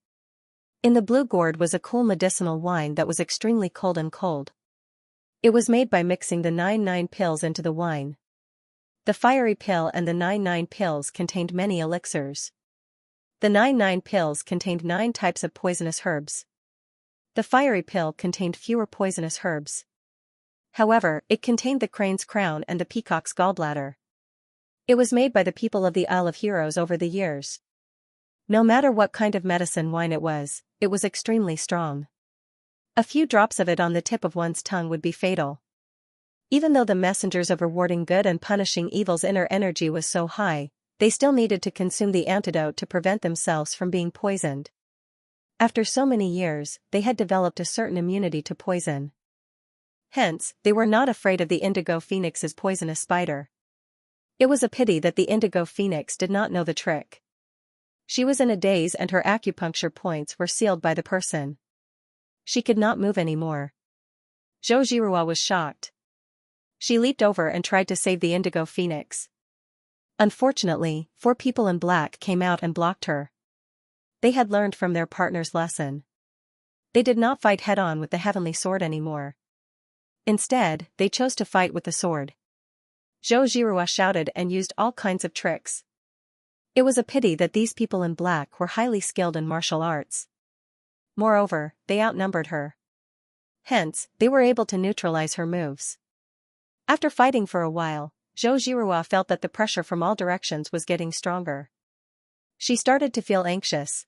In the blue gourd was a cool medicinal wine that was extremely cold and cold. It was made by mixing the 99 pills into the wine. The fiery pill and the 99 pills contained many elixirs. The 99 pills contained 9 types of poisonous herbs. The fiery pill contained fewer poisonous herbs. However, it contained the crane's crown and the peacock's gallbladder. It was made by the people of the Isle of Heroes over the years. No matter what kind of medicine wine it was extremely strong. A few drops of it on the tip of one's tongue would be fatal. Even though the messengers of rewarding good and punishing evil's inner energy was so high, they still needed to consume the antidote to prevent themselves from being poisoned. After so many years, they had developed a certain immunity to poison. Hence, they were not afraid of the Indigo Phoenix's poisonous spider. It was a pity that the Indigo Phoenix did not know the trick. She was in a daze and her acupuncture points were sealed by the person. She could not move anymore. Zhou Jirua was shocked. She leaped over and tried to save the Indigo Phoenix. Unfortunately, 4 people in black came out and blocked her. They had learned from their partner's lesson. They did not fight head-on with the heavenly sword anymore. Instead, they chose to fight with the sword. Zhou Jirua shouted and used all kinds of tricks. It was a pity that these people in black were highly skilled in martial arts. Moreover, they outnumbered her. Hence, they were able to neutralize her moves. After fighting for a while, Zhou Jirua felt that the pressure from all directions was getting stronger. She started to feel anxious.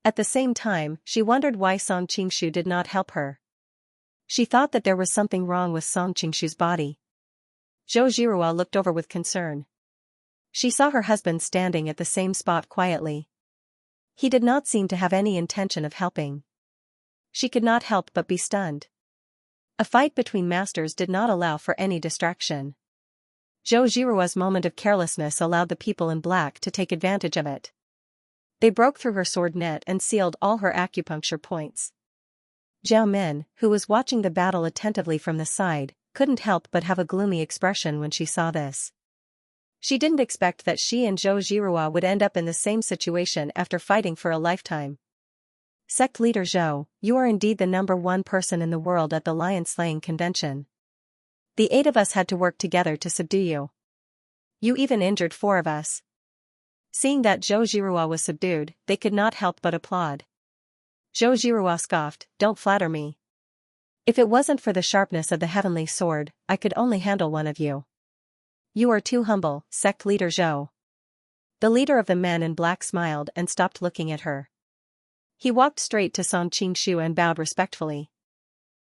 At the same time, she wondered why Song Qingshu did not help her. She thought that there was something wrong with Song Qingshu's body. Zhou Jirua looked over with concern. She saw her husband standing at the same spot quietly. He did not seem to have any intention of helping. She could not help but be stunned. A fight between masters did not allow for any distraction. Zhou Jirua's moment of carelessness allowed the people in black to take advantage of it. They broke through her sword net and sealed all her acupuncture points. Zhao Min, who was watching the battle attentively from the side, couldn't help but have a gloomy expression when she saw this. She didn't expect that she and Zhou Jirua would end up in the same situation after fighting for a lifetime. Sect leader Zhou, you are indeed the #1 person in the world at the lion-slaying convention. The 8 of us had to work together to subdue you. You even injured 4 of us. Seeing that Zhou Jirua was subdued, they could not help but applaud. Zhou Jirua scoffed, don't flatter me. If it wasn't for the sharpness of the heavenly sword, I could only handle 1 of you. You are too humble, sect leader Zhou. The leader of the men in black smiled and stopped looking at her. He walked straight to Song Qingshu and bowed respectfully.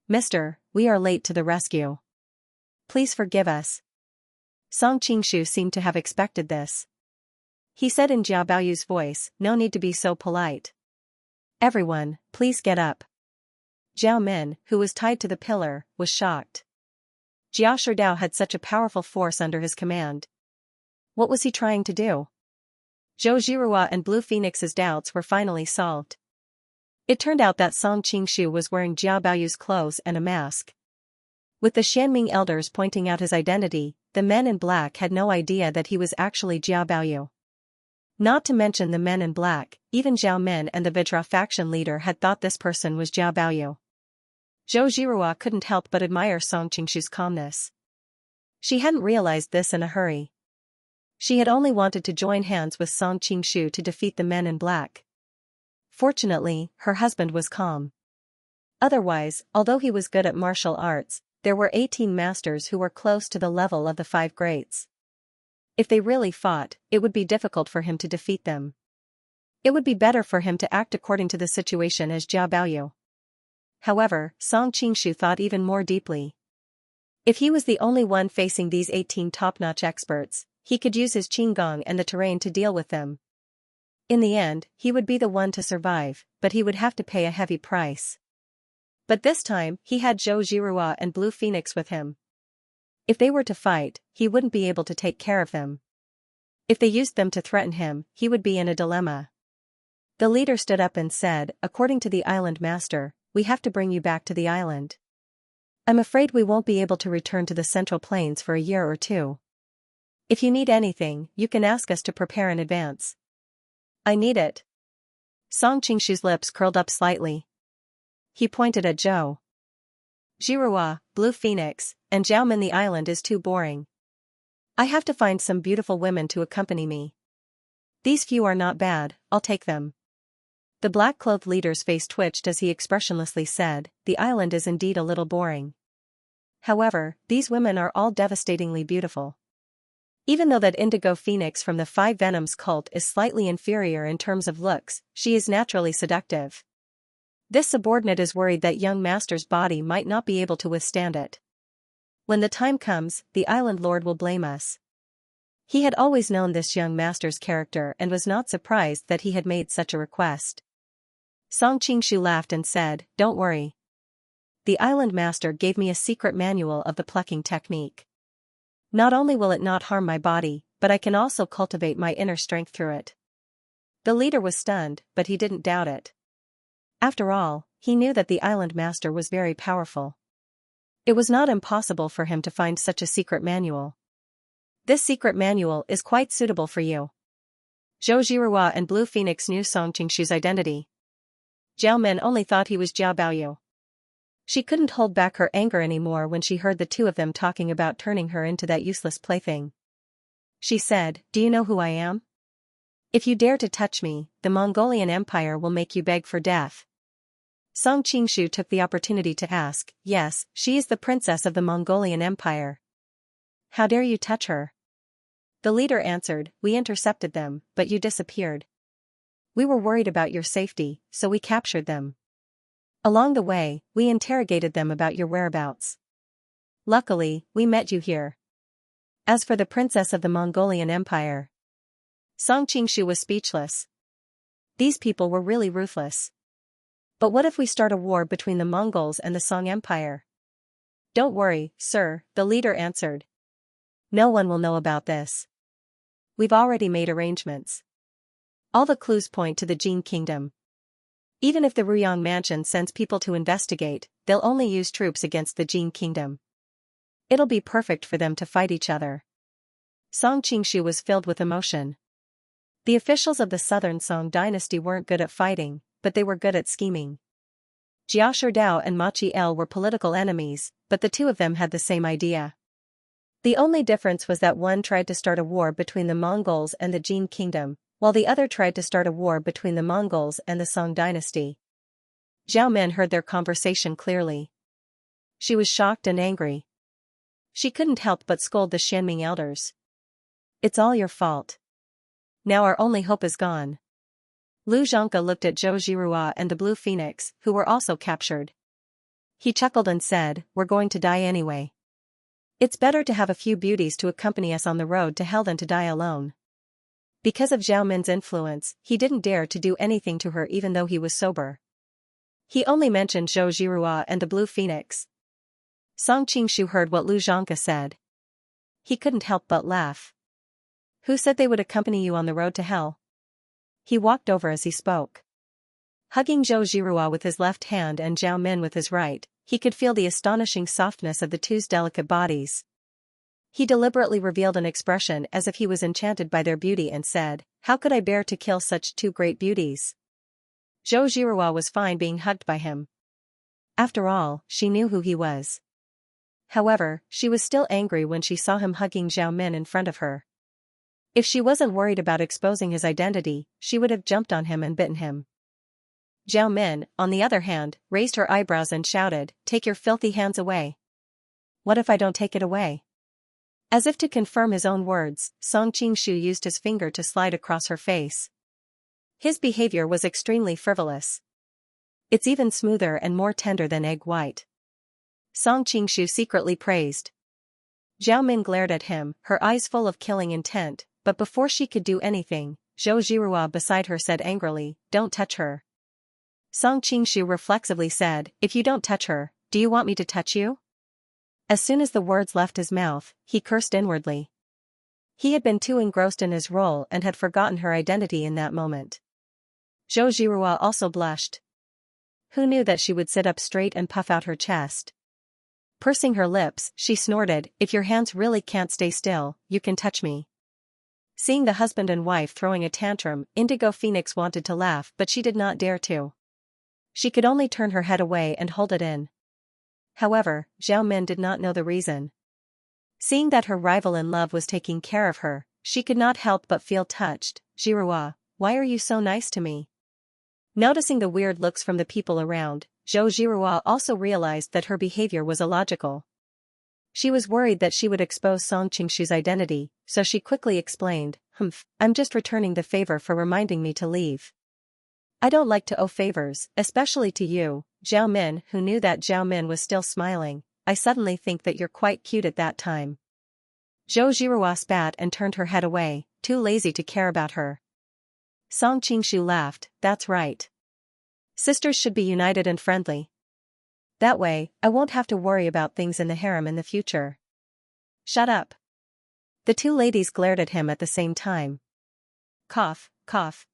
Mister, we are late to the rescue. Please forgive us. Song Qingshu seemed to have expected this. He said in Jia Baoyu's voice, no need to be so polite. Everyone, please get up. Zhao Min, who was tied to the pillar, was shocked. Jia Sherdao had such a powerful force under his command. What was he trying to do? Zhou Jirua and Blue Phoenix's doubts were finally solved. It turned out that Song Qingshu was wearing Jia Baoyu's clothes and a mask. With the Xianming elders pointing out his identity, the men in black had no idea that he was actually Jia Baoyu. Not to mention the men in black, even Zhao Min and the Vajra faction leader had thought this person was Jia Baoyu. Zhou Jirua couldn't help but admire Song Qingshu's calmness. She hadn't realized this in a hurry. She had only wanted to join hands with Song Qingshu to defeat the men in black. Fortunately, her husband was calm. Otherwise, although he was good at martial arts, there were 18 masters who were close to the level of the 5 greats. If they really fought, it would be difficult for him to defeat them. It would be better for him to act according to the situation as Jia Baoyu. However, Song Qingshu thought even more deeply. If he was the only one facing these 18 top-notch experts, he could use his Qinggong and the terrain to deal with them. In the end, he would be the one to survive, but he would have to pay a heavy price. But this time, he had Zhou Jirua and Blue Phoenix with him. If they were to fight, he wouldn't be able to take care of them. If they used them to threaten him, he would be in a dilemma. The leader stood up and said, according to the island master, we have to bring you back to the island. I'm afraid we won't be able to return to the Central Plains for a year or 2. If you need anything, you can ask us to prepare in advance. I need it. Song Qingshu's lips curled up slightly. He pointed at Zhou Jirua, Blue Phoenix, and Zhao Min. The island is too boring. I have to find some beautiful women to accompany me. These few are not bad, I'll take them. The black-clothed leader's face twitched as he expressionlessly said, the island is indeed a little boring. However, these women are all devastatingly beautiful. Even though that Indigo Phoenix from the 5 Venoms cult is slightly inferior in terms of looks, she is naturally seductive. This subordinate is worried that young master's body might not be able to withstand it. When the time comes, the island lord will blame us. He had always known this young master's character and was not surprised that he had made such a request. Song Qingshu laughed and said, don't worry. The island master gave me a secret manual of the plucking technique. Not only will it not harm my body, but I can also cultivate my inner strength through it. The leader was stunned, but he didn't doubt it. After all, he knew that the island master was very powerful. It was not impossible for him to find such a secret manual. This secret manual is quite suitable for you. Zhou Jirua and Blue Phoenix knew Song Qingshu's identity. Zhao Min only thought he was Jia Baoyu. She couldn't hold back her anger anymore when she heard the 2 of them talking about turning her into that useless plaything. She said, do you know who I am? If you dare to touch me, the Mongolian Empire will make you beg for death. Song Qingshu took the opportunity to ask, yes, she is the princess of the Mongolian Empire. How dare you touch her? The leader answered, we intercepted them, but you disappeared. We were worried about your safety, so we captured them. Along the way, we interrogated them about your whereabouts. Luckily, we met you here. As for the princess of the Mongolian Empire, Song Qingshu was speechless. These people were really ruthless. But what if we start a war between the Mongols and the Song Empire? Don't worry, sir, the leader answered. No one will know about this. We've already made arrangements. All the clues point to the Jin Kingdom. Even if the Ruyang Mansion sends people to investigate, they'll only use troops against the Jin Kingdom. It'll be perfect for them to fight each other. Song Qingshu was filled with emotion. The officials of the southern Song dynasty weren't good at fighting, but they were good at scheming. Jia Sherdao and Ma Qiel were political enemies, but the two of them had the same idea. The only difference was that one tried to start a war between the Mongols and the Jin Kingdom, while the other tried to start a war between the Mongols and the Song dynasty. Zhao Men heard their conversation clearly. She was shocked and angry. She couldn't help but scold the Xianming elders. It's all your fault. Now our only hope is gone. Lu Zhangke looked at Zhou Zhirua and the Blue Phoenix, who were also captured. He chuckled and said, "We're going to die anyway. It's better to have a few beauties to accompany us on the road to hell than to die alone." Because of Zhao Min's influence, he didn't dare to do anything to her even though he was sober. He only mentioned Zhou Zhirua and the Blue Phoenix. Song Qingshu heard what Lu Zhangke said. He couldn't help but laugh. Who said they would accompany you on the road to hell? He walked over as he spoke. Hugging Zhou Zhirua with his left hand and Zhao Min with his right, he could feel the astonishing softness of the two's delicate bodies. He deliberately revealed an expression as if he was enchanted by their beauty and said, "How could I bear to kill such two great beauties?" Zhou Zhirua was fine being hugged by him. After all, she knew who he was. However, she was still angry when she saw him hugging Zhao Min in front of her. If she wasn't worried about exposing his identity, she would have jumped on him and bitten him. Zhao Min, on the other hand, raised her eyebrows and shouted, "Take your filthy hands away." "What if I don't take it away?" As if to confirm his own words, Song Qingshu used his finger to slide across her face. His behavior was extremely frivolous. It's even smoother and more tender than egg white. Song Qingshu secretly praised. Zhao Min glared at him, her eyes full of killing intent, but before she could do anything, Zhou Zhirua beside her said angrily, "Don't touch her." Song Qingshu reflexively said, "If you don't touch her, do you want me to touch you?" As soon as the words left his mouth, he cursed inwardly. He had been too engrossed in his role and had forgotten her identity in that moment. Zhou Zhirua also blushed. Who knew that she would sit up straight and puff out her chest? Pursing her lips, she snorted, "If your hands really can't stay still, you can touch me." Seeing the husband and wife throwing a tantrum, Indigo Phoenix wanted to laugh but she did not dare to. She could only turn her head away and hold it in. However, Zhao Min did not know the reason. Seeing that her rival in love was taking care of her, she could not help but feel touched. "Zhirua, why are you so nice to me?" Noticing the weird looks from the people around, Zhou Zhirua also realized that her behavior was illogical. She was worried that she would expose Song Qingshu's identity, so she quickly explained, "I'm just returning the favor for reminding me to leave. I don't like to owe favors, especially to you." Zhao Min, who knew that Zhao Min was still smiling, "I suddenly think that you're quite cute at that time." Zhou Zhirua spat and turned her head away, too lazy to care about her. Song Qingshu laughed, "That's right. Sisters should be united and friendly. That way, I won't have to worry about things in the harem in the future." "Shut up." The two ladies glared at him at the same time. Cough, cough.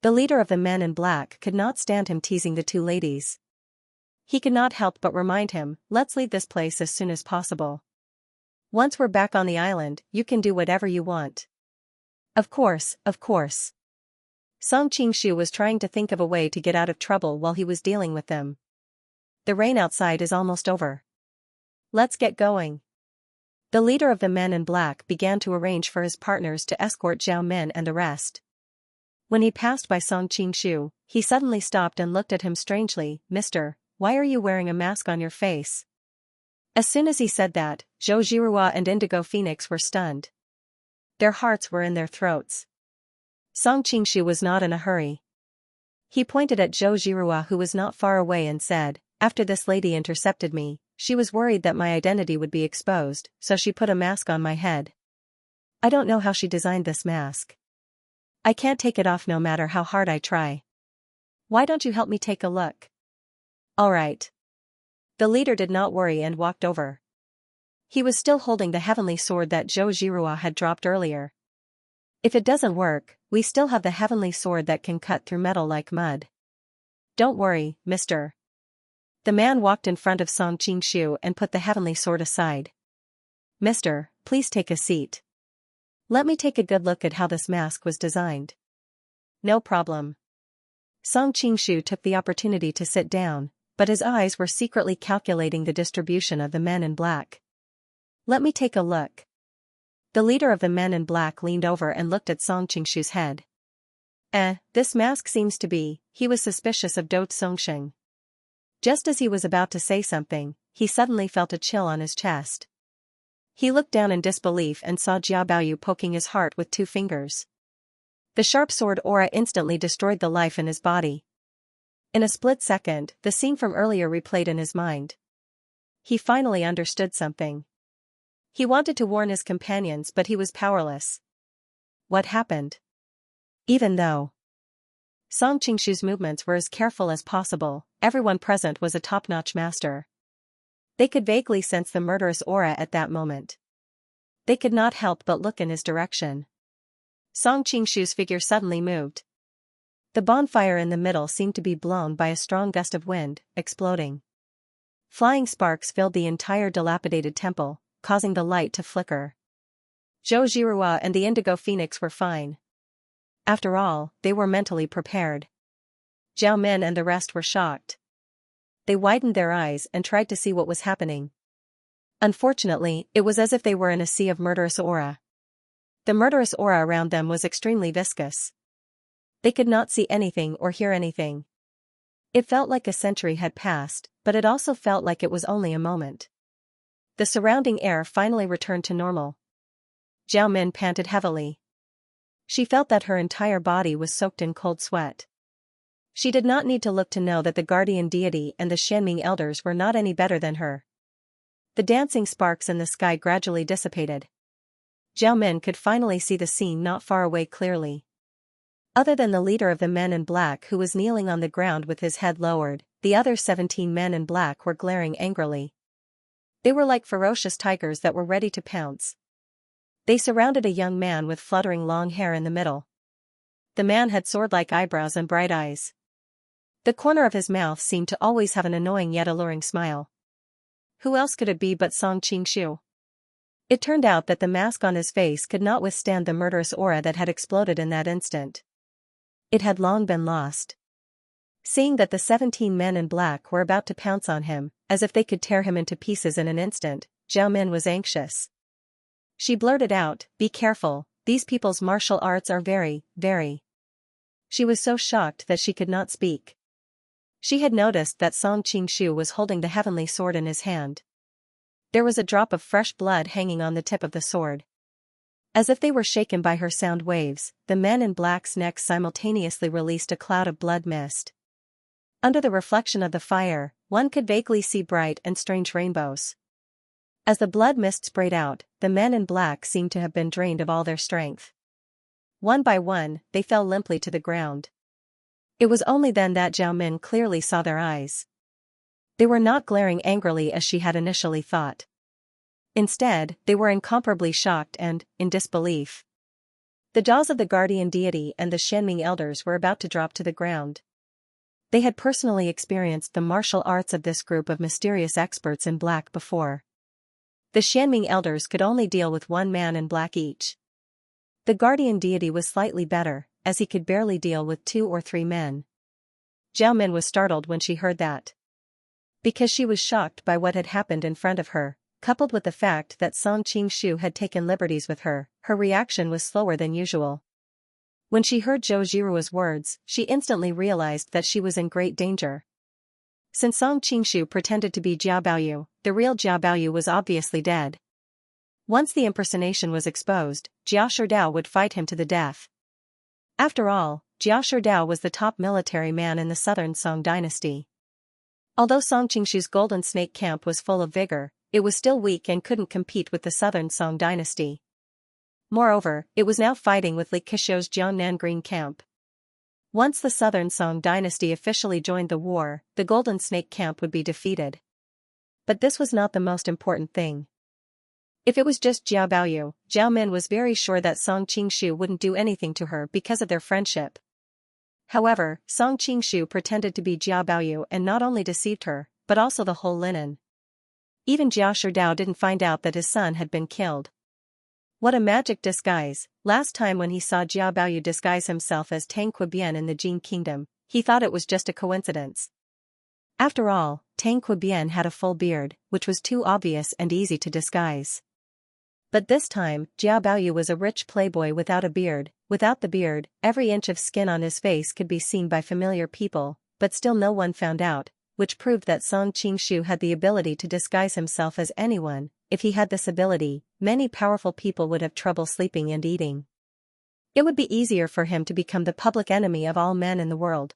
The leader of the men in black could not stand him teasing the two ladies. He could not help but remind him, "Let's leave this place as soon as possible. Once we're back on the island, you can do whatever you want." Of course, of course. Song Qingshu was trying to think of a way to get out of trouble while he was dealing with them. The rain outside is almost over. Let's get going. The leader of the men in black began to arrange for his partners to escort Zhao Min and the rest. When he passed by Song Qingshu, he suddenly stopped and looked at him strangely. "Mister, why are you wearing a mask on your face?" As soon as he said that, Zhou Zhirua and Indigo Phoenix were stunned. Their hearts were in their throats. Song Qingshu was not in a hurry. He pointed at Zhou Zhirua, who was not far away, and said, "After this lady intercepted me, she was worried that my identity would be exposed, so she put a mask on my head. I don't know how she designed this mask. I can't take it off no matter how hard I try. Why don't you help me take a look? Alright. The leader did not worry and walked over. He was still holding the heavenly sword that Zhou Zhirua had dropped earlier. If it doesn't work, we still have the heavenly sword that can cut through metal like mud. Don't worry, mister. The man walked in front of Song Qingshu and put the heavenly sword aside. Mister, please take a seat. Let me take a good look at how this mask was designed. No problem. Song Qingshu took the opportunity to sit down, but his eyes were secretly calculating the distribution of the men in black. Let me take a look. The leader of the men in black leaned over and looked at Song Qingshu's head. This mask seems to be, he was suspicious of Dou Songsheng. Just as he was about to say something, he suddenly felt a chill on his chest. He looked down in disbelief and saw Jia Baoyu poking his heart with 2 fingers. The sharp sword aura instantly destroyed the life in his body. In a split second, the scene from earlier replayed in his mind. He finally understood something. He wanted to warn his companions but he was powerless. What happened? Even though Song Qingshu's movements were as careful as possible, everyone present was a top-notch master. They could vaguely sense the murderous aura at that moment. They could not help but look in his direction. Song Qingshu's figure suddenly moved. The bonfire in the middle seemed to be blown by a strong gust of wind, exploding. Flying sparks filled the entire dilapidated temple, causing the light to flicker. Zhou Zhirua and the Indigo Phoenix were fine. After all, they were mentally prepared. Zhao Min and the rest were shocked. They widened their eyes and tried to see what was happening. Unfortunately, it was as if they were in a sea of murderous aura. The murderous aura around them was extremely viscous. They could not see anything or hear anything. It felt like a century had passed, but it also felt like it was only a moment. The surrounding air finally returned to normal. Zhao Min panted heavily. She felt that her entire body was soaked in cold sweat. She did not need to look to know that the guardian deity and the Xianming elders were not any better than her. The dancing sparks in the sky gradually dissipated. Zhao Min could finally see the scene not far away clearly. Other than the leader of the men in black who was kneeling on the ground with his head lowered, the other 17 men in black were glaring angrily. They were like ferocious tigers that were ready to pounce. They surrounded a young man with fluttering long hair in the middle. The man had sword-like eyebrows and bright eyes. The corner of his mouth seemed to always have an annoying yet alluring smile. Who else could it be but Song Qingshu? It turned out that the mask on his face could not withstand the murderous aura that had exploded in that instant. It had long been lost. Seeing that the 17 men in black were about to pounce on him, as if they could tear him into pieces in an instant, Zhao Min was anxious. She blurted out, "Be careful, these people's martial arts are very, very." She was so shocked that she could not speak. She had noticed that Song Qingshu was holding the heavenly sword in his hand. There was a drop of fresh blood hanging on the tip of the sword. As if they were shaken by her sound waves, the men in black's necks simultaneously released a cloud of blood mist. Under the reflection of the fire, one could vaguely see bright and strange rainbows. As the blood mist sprayed out, the men in black seemed to have been drained of all their strength. One by one, they fell limply to the ground. It was only then that Zhao Min clearly saw their eyes. They were not glaring angrily as she had initially thought. Instead, they were incomparably shocked and, in disbelief. The jaws of the guardian deity and the Xianming elders were about to drop to the ground. They had personally experienced the martial arts of this group of mysterious experts in black before. The Xianming elders could only deal with 1 man in black each. The guardian deity was slightly better, as he could barely deal with 2 or 3 men. Zhao Min was startled when she heard that. Because she was shocked by what had happened in front of her, coupled with the fact that Song Qingshu had taken liberties with her, her reaction was slower than usual. When she heard Zhou Zhirua's words, she instantly realized that she was in great danger. Since Song Qingshu pretended to be Jia Baoyu, the real Jia Baoyu was obviously dead. Once the impersonation was exposed, Jia Sherdao would fight him to the death. After all, Jia Sherdao was the top military man in the southern Song dynasty. Although Song Qingshu's Golden Snake camp was full of vigor, it was still weak and couldn't compete with the southern Song dynasty. Moreover, it was now fighting with Li Keshou's Jiangnan Green camp. Once the Southern Song dynasty officially joined the war, the Golden Snake camp would be defeated. But this was not the most important thing. If it was just Jiao Baoyu, Zhao Min was very sure that Song Qingshu wouldn't do anything to her because of their friendship. However, Song Qingshu pretended to be Jiao Baoyu and not only deceived her, but also the whole linen. Even Jiao Sherdao didn't find out that his son had been killed. What a magic disguise! Last time when he saw Jiao Baoyu disguise himself as Tang Qibian in the Jin kingdom, he thought it was just a coincidence. After all, Tang Qibian had a full beard, which was too obvious and easy to disguise. But this time, Jiao Baoyu was a rich playboy without a beard. Without the beard, every inch of skin on his face could be seen by familiar people, but still no one found out, which proved that Song Qingshu had the ability to disguise himself as anyone. If he had this ability, many powerful people would have trouble sleeping and eating. It would be easier for him to become the public enemy of all men in the world.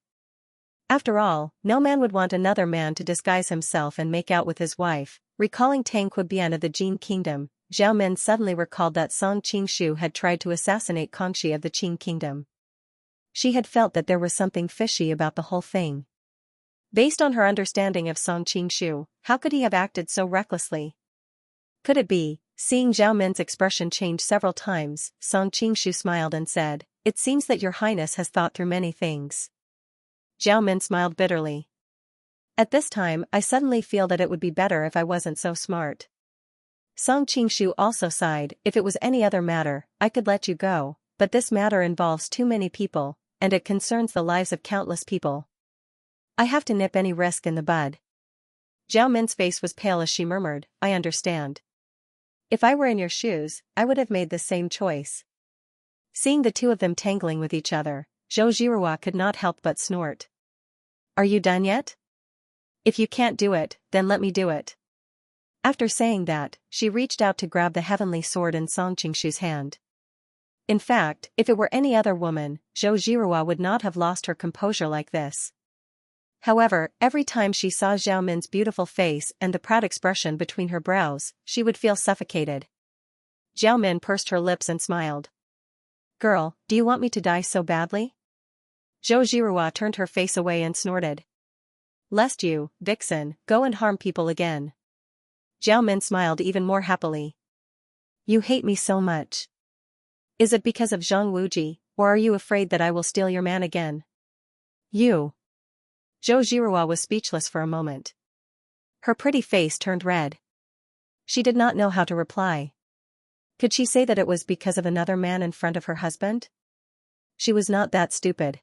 After all, no man would want another man to disguise himself and make out with his wife. Recalling Tang Qibian of the Jin kingdom, Zhao Min suddenly recalled that Song Qingshu had tried to assassinate Kangxi of the Qin kingdom. She had felt that there was something fishy about the whole thing. Based on her understanding of Song Qingshu, how could he have acted so recklessly? Could it be? Seeing Zhao Min's expression change several times, Song Qingshu smiled and said, "It seems that your highness has thought through many things." Zhao Min smiled bitterly. "At this time, I suddenly feel that it would be better if I wasn't so smart." Song Qingshu also sighed. "If it was any other matter, I could let you go, but this matter involves too many people, and it concerns the lives of countless people. I have to nip any risk in the bud." Zhao Min's face was pale as she murmured, "I understand. If I were in your shoes, I would have made the same choice." Seeing the two of them tangling with each other, Zhou Zhirua could not help but snort. "Are you done yet? If you can't do it, then let me do it." After saying that, she reached out to grab the heavenly sword in Song Qingshu's hand. In fact, if it were any other woman, Zhou Zhirua would not have lost her composure like this. However, every time she saw Zhao Min's beautiful face and the proud expression between her brows, she would feel suffocated. Zhao Min pursed her lips and smiled. "Girl, do you want me to die so badly?" Zhou Zhirua turned her face away and snorted. "Lest you, vixen, go and harm people again." Zhao Min smiled even more happily. "You hate me so much. Is it because of Zhang Wuji, or are you afraid that I will steal your man again?" "You." Zhou Zhirua was speechless for a moment. Her pretty face turned red. She did not know how to reply. Could she say that it was because of another man in front of her husband? She was not that stupid.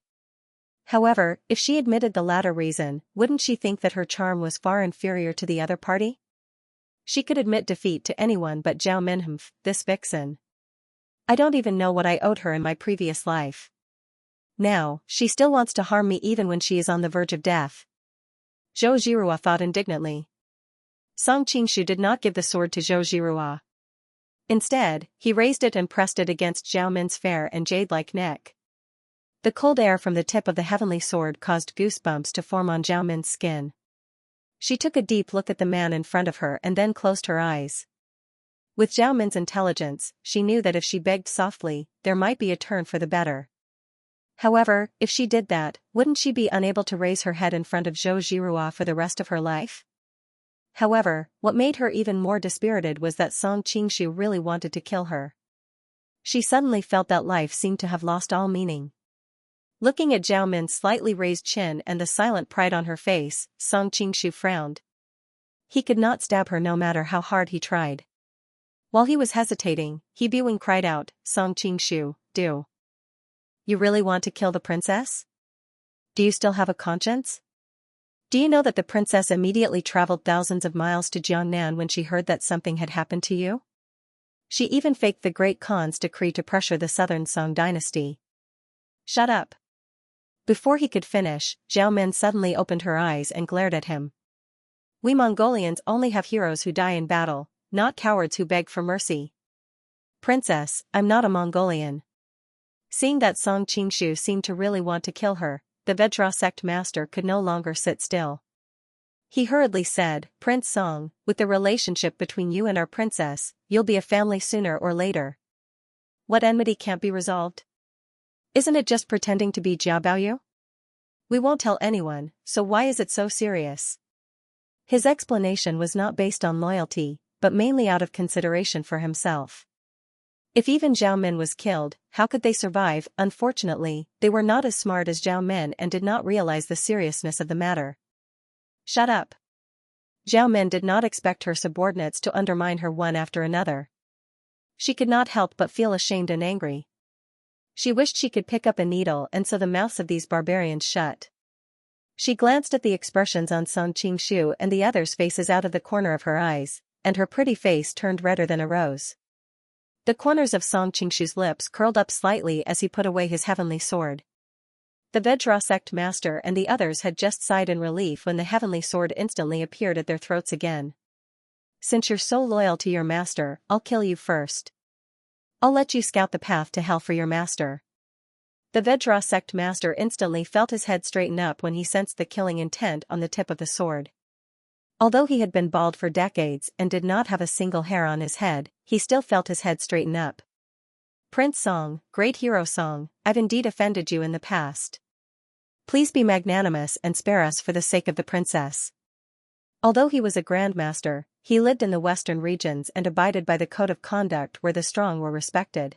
However, if she admitted the latter reason, wouldn't she think that her charm was far inferior to the other party? She could admit defeat to anyone but Zhao Minhumph, this vixen. I don't even know what I owed her in my previous life. Now, she still wants to harm me even when she is on the verge of death. Zhou Zhirua thought indignantly. Song Qingshu did not give the sword to Zhou Zhirua. Instead, he raised it and pressed it against Zhao Min's fair and jade-like neck. The cold air from the tip of the heavenly sword caused goosebumps to form on Zhao Min's skin. She took a deep look at the man in front of her and then closed her eyes. With Zhao Min's intelligence, she knew that if she begged softly, there might be a turn for the better. However, if she did that, wouldn't she be unable to raise her head in front of Zhou Zhirua for the rest of her life? However, what made her even more dispirited was that Song Qingshu really wanted to kill her. She suddenly felt that life seemed to have lost all meaning. Looking at Zhao Min's slightly raised chin and the silent pride on her face, Song Qingshu frowned. He could not stab her no matter how hard he tried. While he was hesitating, He Biwing cried out, "Song Qingshu, do you really want to kill the princess? Do you still have a conscience? Do you know that the princess immediately traveled thousands of miles to Jiangnan when she heard that something had happened to you? She even faked the Great Khan's decree to pressure the Southern Song dynasty." "Shut up." Before he could finish, Zhao Min suddenly opened her eyes and glared at him. "We Mongolians only have heroes who die in battle, not cowards who beg for mercy." "Princess, I'm not a Mongolian." Seeing that Song Qingshu seemed to really want to kill her, the Vajra sect master could no longer sit still. He hurriedly said, "Prince Song, with the relationship between you and our princess, you'll be a family sooner or later." What enmity can't be resolved? Isn't it just pretending to be Jia Baoyu? We won't tell anyone, so why is it so serious? His explanation was not based on loyalty, but mainly out of consideration for himself. If even Zhao Min was killed, how could they survive? Unfortunately, they were not as smart as Zhao Min and did not realize the seriousness of the matter. Shut up. Zhao Min did not expect her subordinates to undermine her one after another. She could not help but feel ashamed and angry. She wished she could pick up a needle and sew the mouths of these barbarians shut. She glanced at the expressions on Song Qingshu and the others' faces out of the corner of her eyes, and her pretty face turned redder than a rose. The corners of Song Qingshu's lips curled up slightly as he put away his heavenly sword. The Vajra sect master and the others had just sighed in relief when the heavenly sword instantly appeared at their throats again. Since you're so loyal to your master, I'll kill you first. I'll let you scout the path to hell for your master. The Vajra sect master instantly felt his head straighten up when he sensed the killing intent on the tip of the sword. Although he had been bald for decades and did not have a single hair on his head, he still felt his head straighten up. Prince Song, great hero Song, I've indeed offended you in the past. Please be magnanimous and spare us for the sake of the princess. Although he was a grandmaster, he lived in the western regions and abided by the code of conduct where the strong were respected.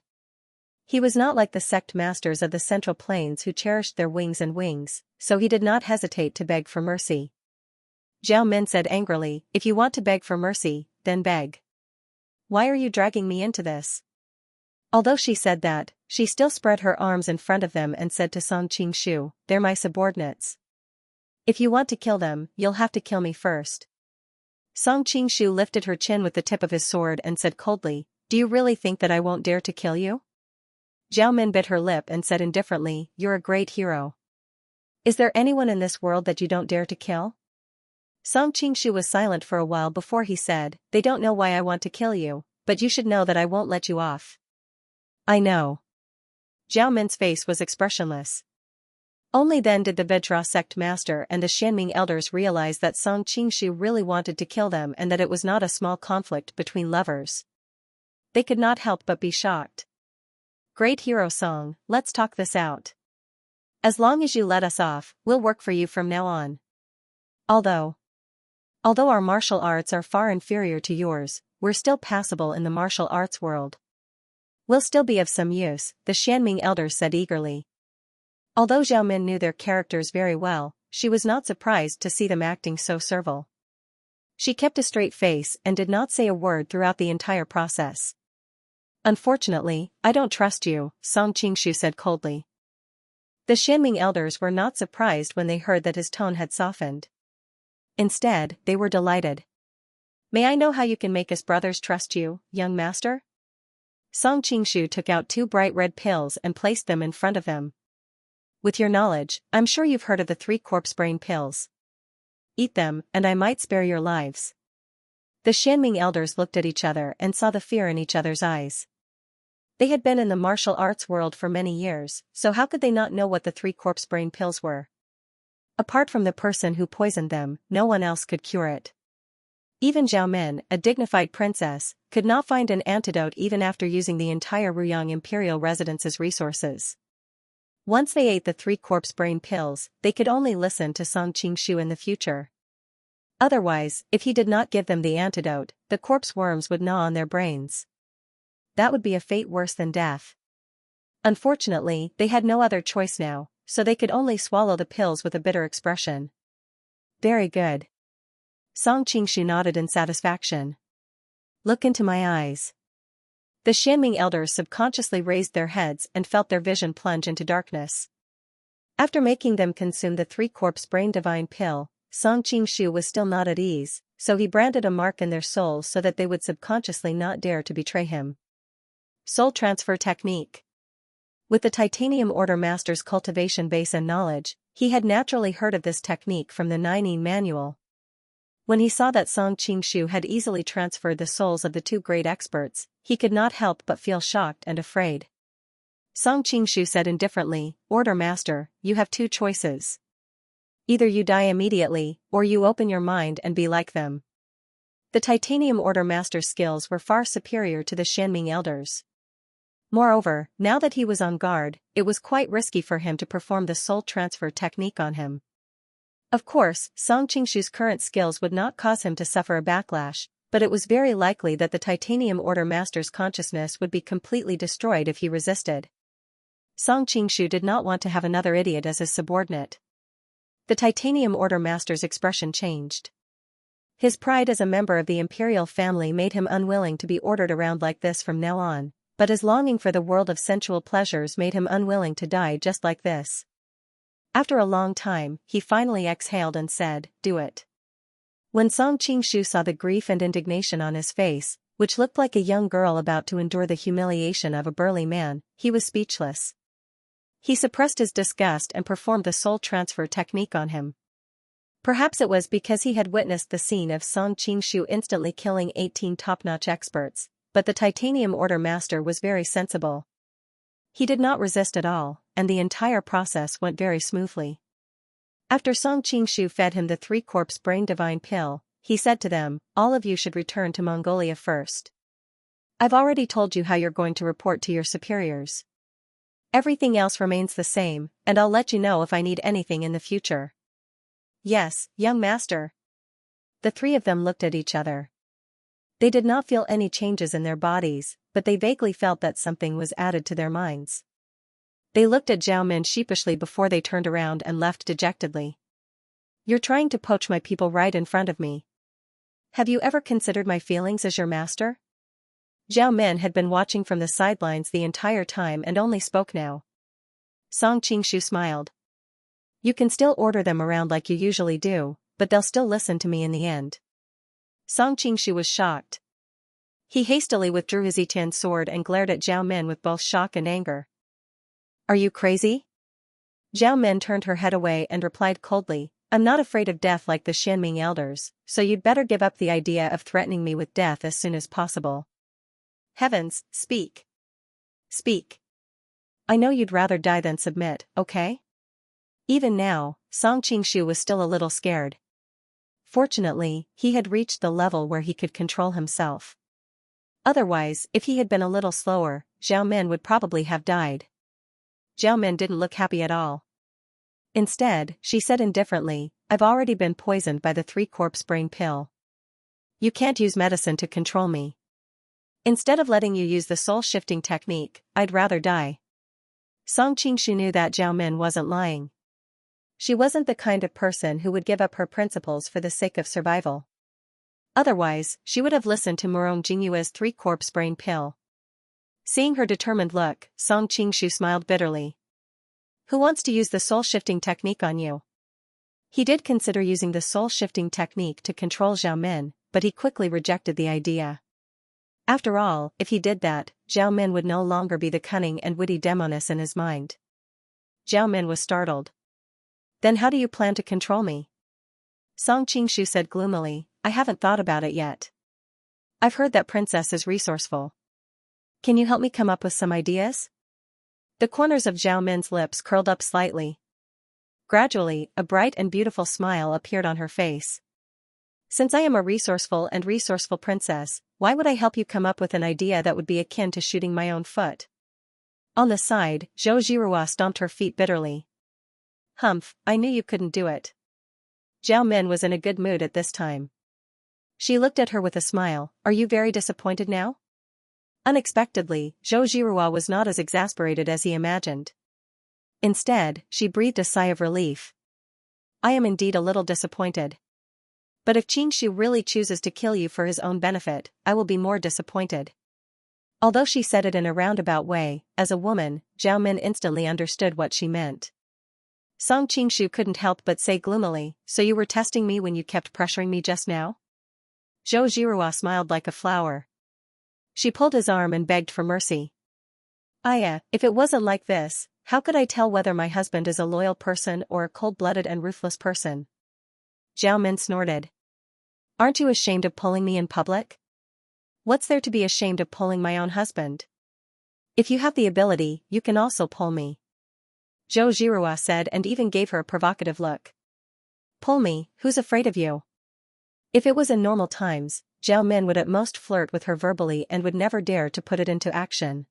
He was not like the sect masters of the Central Plains who cherished their wings and wings, so he did not hesitate to beg for mercy. Zhao Min said angrily, if you want to beg for mercy, then beg. Why are you dragging me into this? Although she said that, she still spread her arms in front of them and said to Song Qingshu, they're my subordinates. If you want to kill them, you'll have to kill me first. Song Qingshu lifted her chin with the tip of his sword and said coldly, do you really think that I won't dare to kill you? Zhao Min bit her lip and said indifferently, you're a great hero. Is there anyone in this world that you don't dare to kill? Song Qingshu was silent for a while before he said, they don't know why I want to kill you, but you should know that I won't let you off. I know. Zhao Min's face was expressionless. Only then did the Vajra sect master and the Xianming elders realize that Song Qingshu really wanted to kill them and that it was not a small conflict between lovers. They could not help but be shocked. Great hero Song, let's talk this out. As long as you let us off, we'll work for you from now on. Although our martial arts are far inferior to yours, we're still passable in the martial arts world. We'll still be of some use, the Xianming elders said eagerly. Although Zhao Min knew their characters very well, she was not surprised to see them acting so servile. She kept a straight face and did not say a word throughout the entire process. Unfortunately, I don't trust you, Song Qingshu said coldly. The Xianming elders were not surprised when they heard that his tone had softened. Instead, they were delighted. May I know how you can make us brothers trust you, young master? Song Qingshu took out 2 bright red pills and placed them in front of him. With your knowledge, I'm sure you've heard of the 3 corpse brain pills. Eat them, and I might spare your lives. The Xianming elders looked at each other and saw the fear in each other's eyes. They had been in the martial arts world for many years, so how could they not know what the 3 corpse brain pills were? Apart from the person who poisoned them, no one else could cure it. Even Zhao Min, a dignified princess, could not find an antidote even after using the entire Ruyang imperial residence's resources. Once they ate the 3 corpse brain pills, they could only listen to Song Qingshu in the future. Otherwise, if he did not give them the antidote, the corpse worms would gnaw on their brains. That would be a fate worse than death. Unfortunately, they had no other choice now, so they could only swallow the pills with a bitter expression. Very good. Song Qingshu nodded in satisfaction. Look into my eyes. The Xianming elders subconsciously raised their heads and felt their vision plunge into darkness. After making them consume the 3 corpse brain divine pill, Song Qingshu was still not at ease, so he branded a mark in their souls so that they would subconsciously not dare to betray him. Soul Transfer Technique. With the Titanium Order Master's cultivation base and knowledge, he had naturally heard of this technique from the Nining Manual. When he saw that Song Qingshu had easily transferred the souls of the 2 great experts, he could not help but feel shocked and afraid. Song Qingshu said indifferently, Order Master, you have 2 choices. Either you die immediately, or you open your mind and be like them. The Titanium Order Master's skills were far superior to the Xianming elders. Moreover, now that he was on guard, it was quite risky for him to perform the soul transfer technique on him. Of course, Song Qingshu's current skills would not cause him to suffer a backlash, but it was very likely that the Titanium Order Master's consciousness would be completely destroyed if he resisted. Song Qingshu did not want to have another idiot as his subordinate. The Titanium Order Master's expression changed. His pride as a member of the imperial family made him unwilling to be ordered around like this from now on, but his longing for the world of sensual pleasures made him unwilling to die just like this. After a long time, he finally exhaled and said, "Do it." When Song Qingshu saw the grief and indignation on his face, which looked like a young girl about to endure the humiliation of a burly man, he was speechless. He suppressed his disgust and performed the soul transfer technique on him. Perhaps it was because he had witnessed the scene of Song Qingshu instantly killing 18 top-notch experts, but the Titanium Order Master was very sensible. He did not resist at all, and the entire process went very smoothly. After Song Qingshu fed him the 3-corpse brain divine pill, he said to them, "All of you should return to Mongolia first. I've already told you how you're going to report to your superiors. Everything else remains the same, and I'll let you know if I need anything in the future." "Yes, young master." The three of them looked at each other. They did not feel any changes in their bodies, but they vaguely felt that something was added to their minds. They looked at Zhao Min sheepishly before they turned around and left dejectedly. "You're trying to poach my people right in front of me. Have you ever considered my feelings as your master?" Zhao Min had been watching from the sidelines the entire time and only spoke now. Song Qingshu smiled. "You can still order them around like you usually do, but they'll still listen to me in the end." Song Qingshu was shocked. He hastily withdrew his Yiqian sword and glared at Zhao Min with both shock and anger. "Are you crazy?" Zhao Min turned her head away and replied coldly, "I'm not afraid of death like the Xianming elders, so you'd better give up the idea of threatening me with death as soon as possible. Heavens, speak. Speak. I know you'd rather die than submit, okay?" Even now, Song Qingshu was still a little scared. Fortunately, he had reached the level where he could control himself. Otherwise, if he had been a little slower, Zhao Min would probably have died. Zhao Min didn't look happy at all. Instead, she said indifferently, "I've already been poisoned by the 3-corpse brain pill. You can't use medicine to control me. Instead of letting you use the soul-shifting technique, I'd rather die." Song Qingshu knew that Zhao Min wasn't lying. She wasn't the kind of person who would give up her principles for the sake of survival. Otherwise, she would have listened to Murong Jingyue's 3-corpse brain pill. Seeing her determined look, Song Qingshu smiled bitterly. "Who wants to use the soul-shifting technique on you?" He did consider using the soul-shifting technique to control Zhao Min, but he quickly rejected the idea. After all, if he did that, Zhao Min would no longer be the cunning and witty demoness in his mind. Zhao Min was startled. "Then how do you plan to control me?" Song Qingshu said gloomily, "I haven't thought about it yet. I've heard that princess is resourceful. Can you help me come up with some ideas?" The corners of Zhao Min's lips curled up slightly. Gradually, a bright and beautiful smile appeared on her face. "Since I am a resourceful princess, why would I help you come up with an idea that would be akin to shooting my own foot?" On the side, Zhou Zhirua stomped her feet bitterly. "Humph, I knew you couldn't do it." Zhao Min was in a good mood at this time. She looked at her with a smile, "Are you very disappointed now?" Unexpectedly, Zhou Zhirua was not as exasperated as he imagined. Instead, she breathed a sigh of relief. "I am indeed a little disappointed. But if Qingshu really chooses to kill you for his own benefit, I will be more disappointed." Although she said it in a roundabout way, as a woman, Zhao Min instantly understood what she meant. Song Qingshu couldn't help but say gloomily, "So you were testing me when you kept pressuring me just now?" Zhou Zhirua smiled like a flower. She pulled his arm and begged for mercy. "Aya, if it wasn't like this, how could I tell whether my husband is a loyal person or a cold-blooded and ruthless person?" Zhao Min snorted. "Aren't you ashamed of pulling me in public?" "What's there to be ashamed of pulling my own husband? If you have the ability, you can also pull me," Zhou Zhirua said and even gave her a provocative look. "Pull me, who's afraid of you?" If it was in normal times, Zhao Min would at most flirt with her verbally and would never dare to put it into action.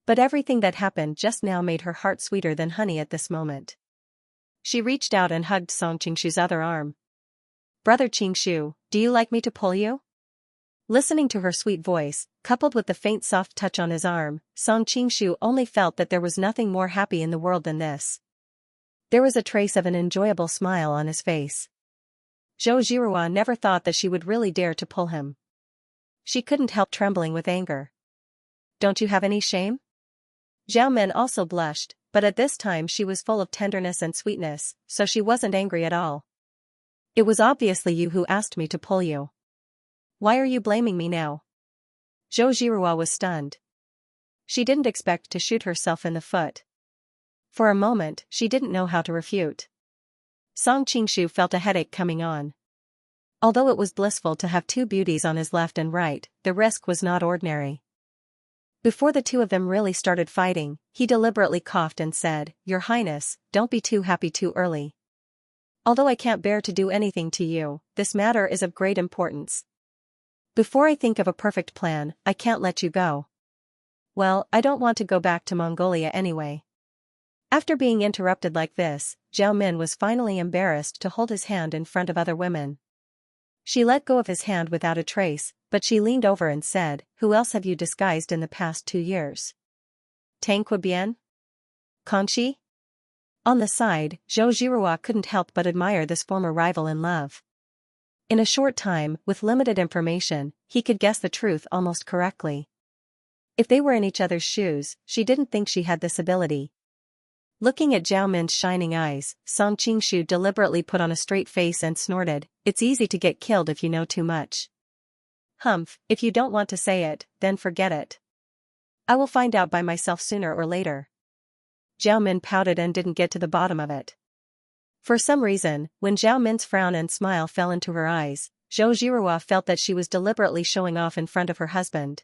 But everything that happened just now made her heart sweeter than honey at this moment. She reached out and hugged Song Qingshu's other arm. "Brother Qingshu, do you like me to pull you?" Listening to her sweet voice, coupled with the faint soft touch on his arm, Song Qingshu only felt that there was nothing more happy in the world than this. There was a trace of an enjoyable smile on his face. Zhou Zhirua never thought that she would really dare to pull him. She couldn't help trembling with anger. "Don't you have any shame?" Zhao Men also blushed, but at this time she was full of tenderness and sweetness, so she wasn't angry at all. "It was obviously you who asked me to pull you. Why are you blaming me now?" Zhou Zhirua was stunned. She didn't expect to shoot herself in the foot. For a moment, she didn't know how to refute. Song Qingshu felt a headache coming on. Although it was blissful to have two beauties on his left and right, the risk was not ordinary. Before the two of them really started fighting, he deliberately coughed and said, "Your Highness, don't be too happy too early. Although I can't bear to do anything to you, this matter is of great importance. Before I think of a perfect plan, I can't let you go." "Well, I don't want to go back to Mongolia anyway." After being interrupted like this, Zhao Min was finally embarrassed to hold his hand in front of other women. She let go of his hand without a trace, but she leaned over and said, "Who else have you disguised in the past 2 years? Tang Quebian? Kangxi?" On the side, Zhou Zhirua couldn't help but admire this former rival in love. In a short time, with limited information, he could guess the truth almost correctly. If they were in each other's shoes, she didn't think she had this ability. Looking at Zhao Min's shining eyes, Song Qingshu deliberately put on a straight face and snorted, "It's easy to get killed if you know too much." "Humph, if you don't want to say it, then forget it. I will find out by myself sooner or later." Zhao Min pouted and didn't get to the bottom of it. For some reason, when Zhao Min's frown and smile fell into her eyes, Zhou Zhirua felt that she was deliberately showing off in front of her husband.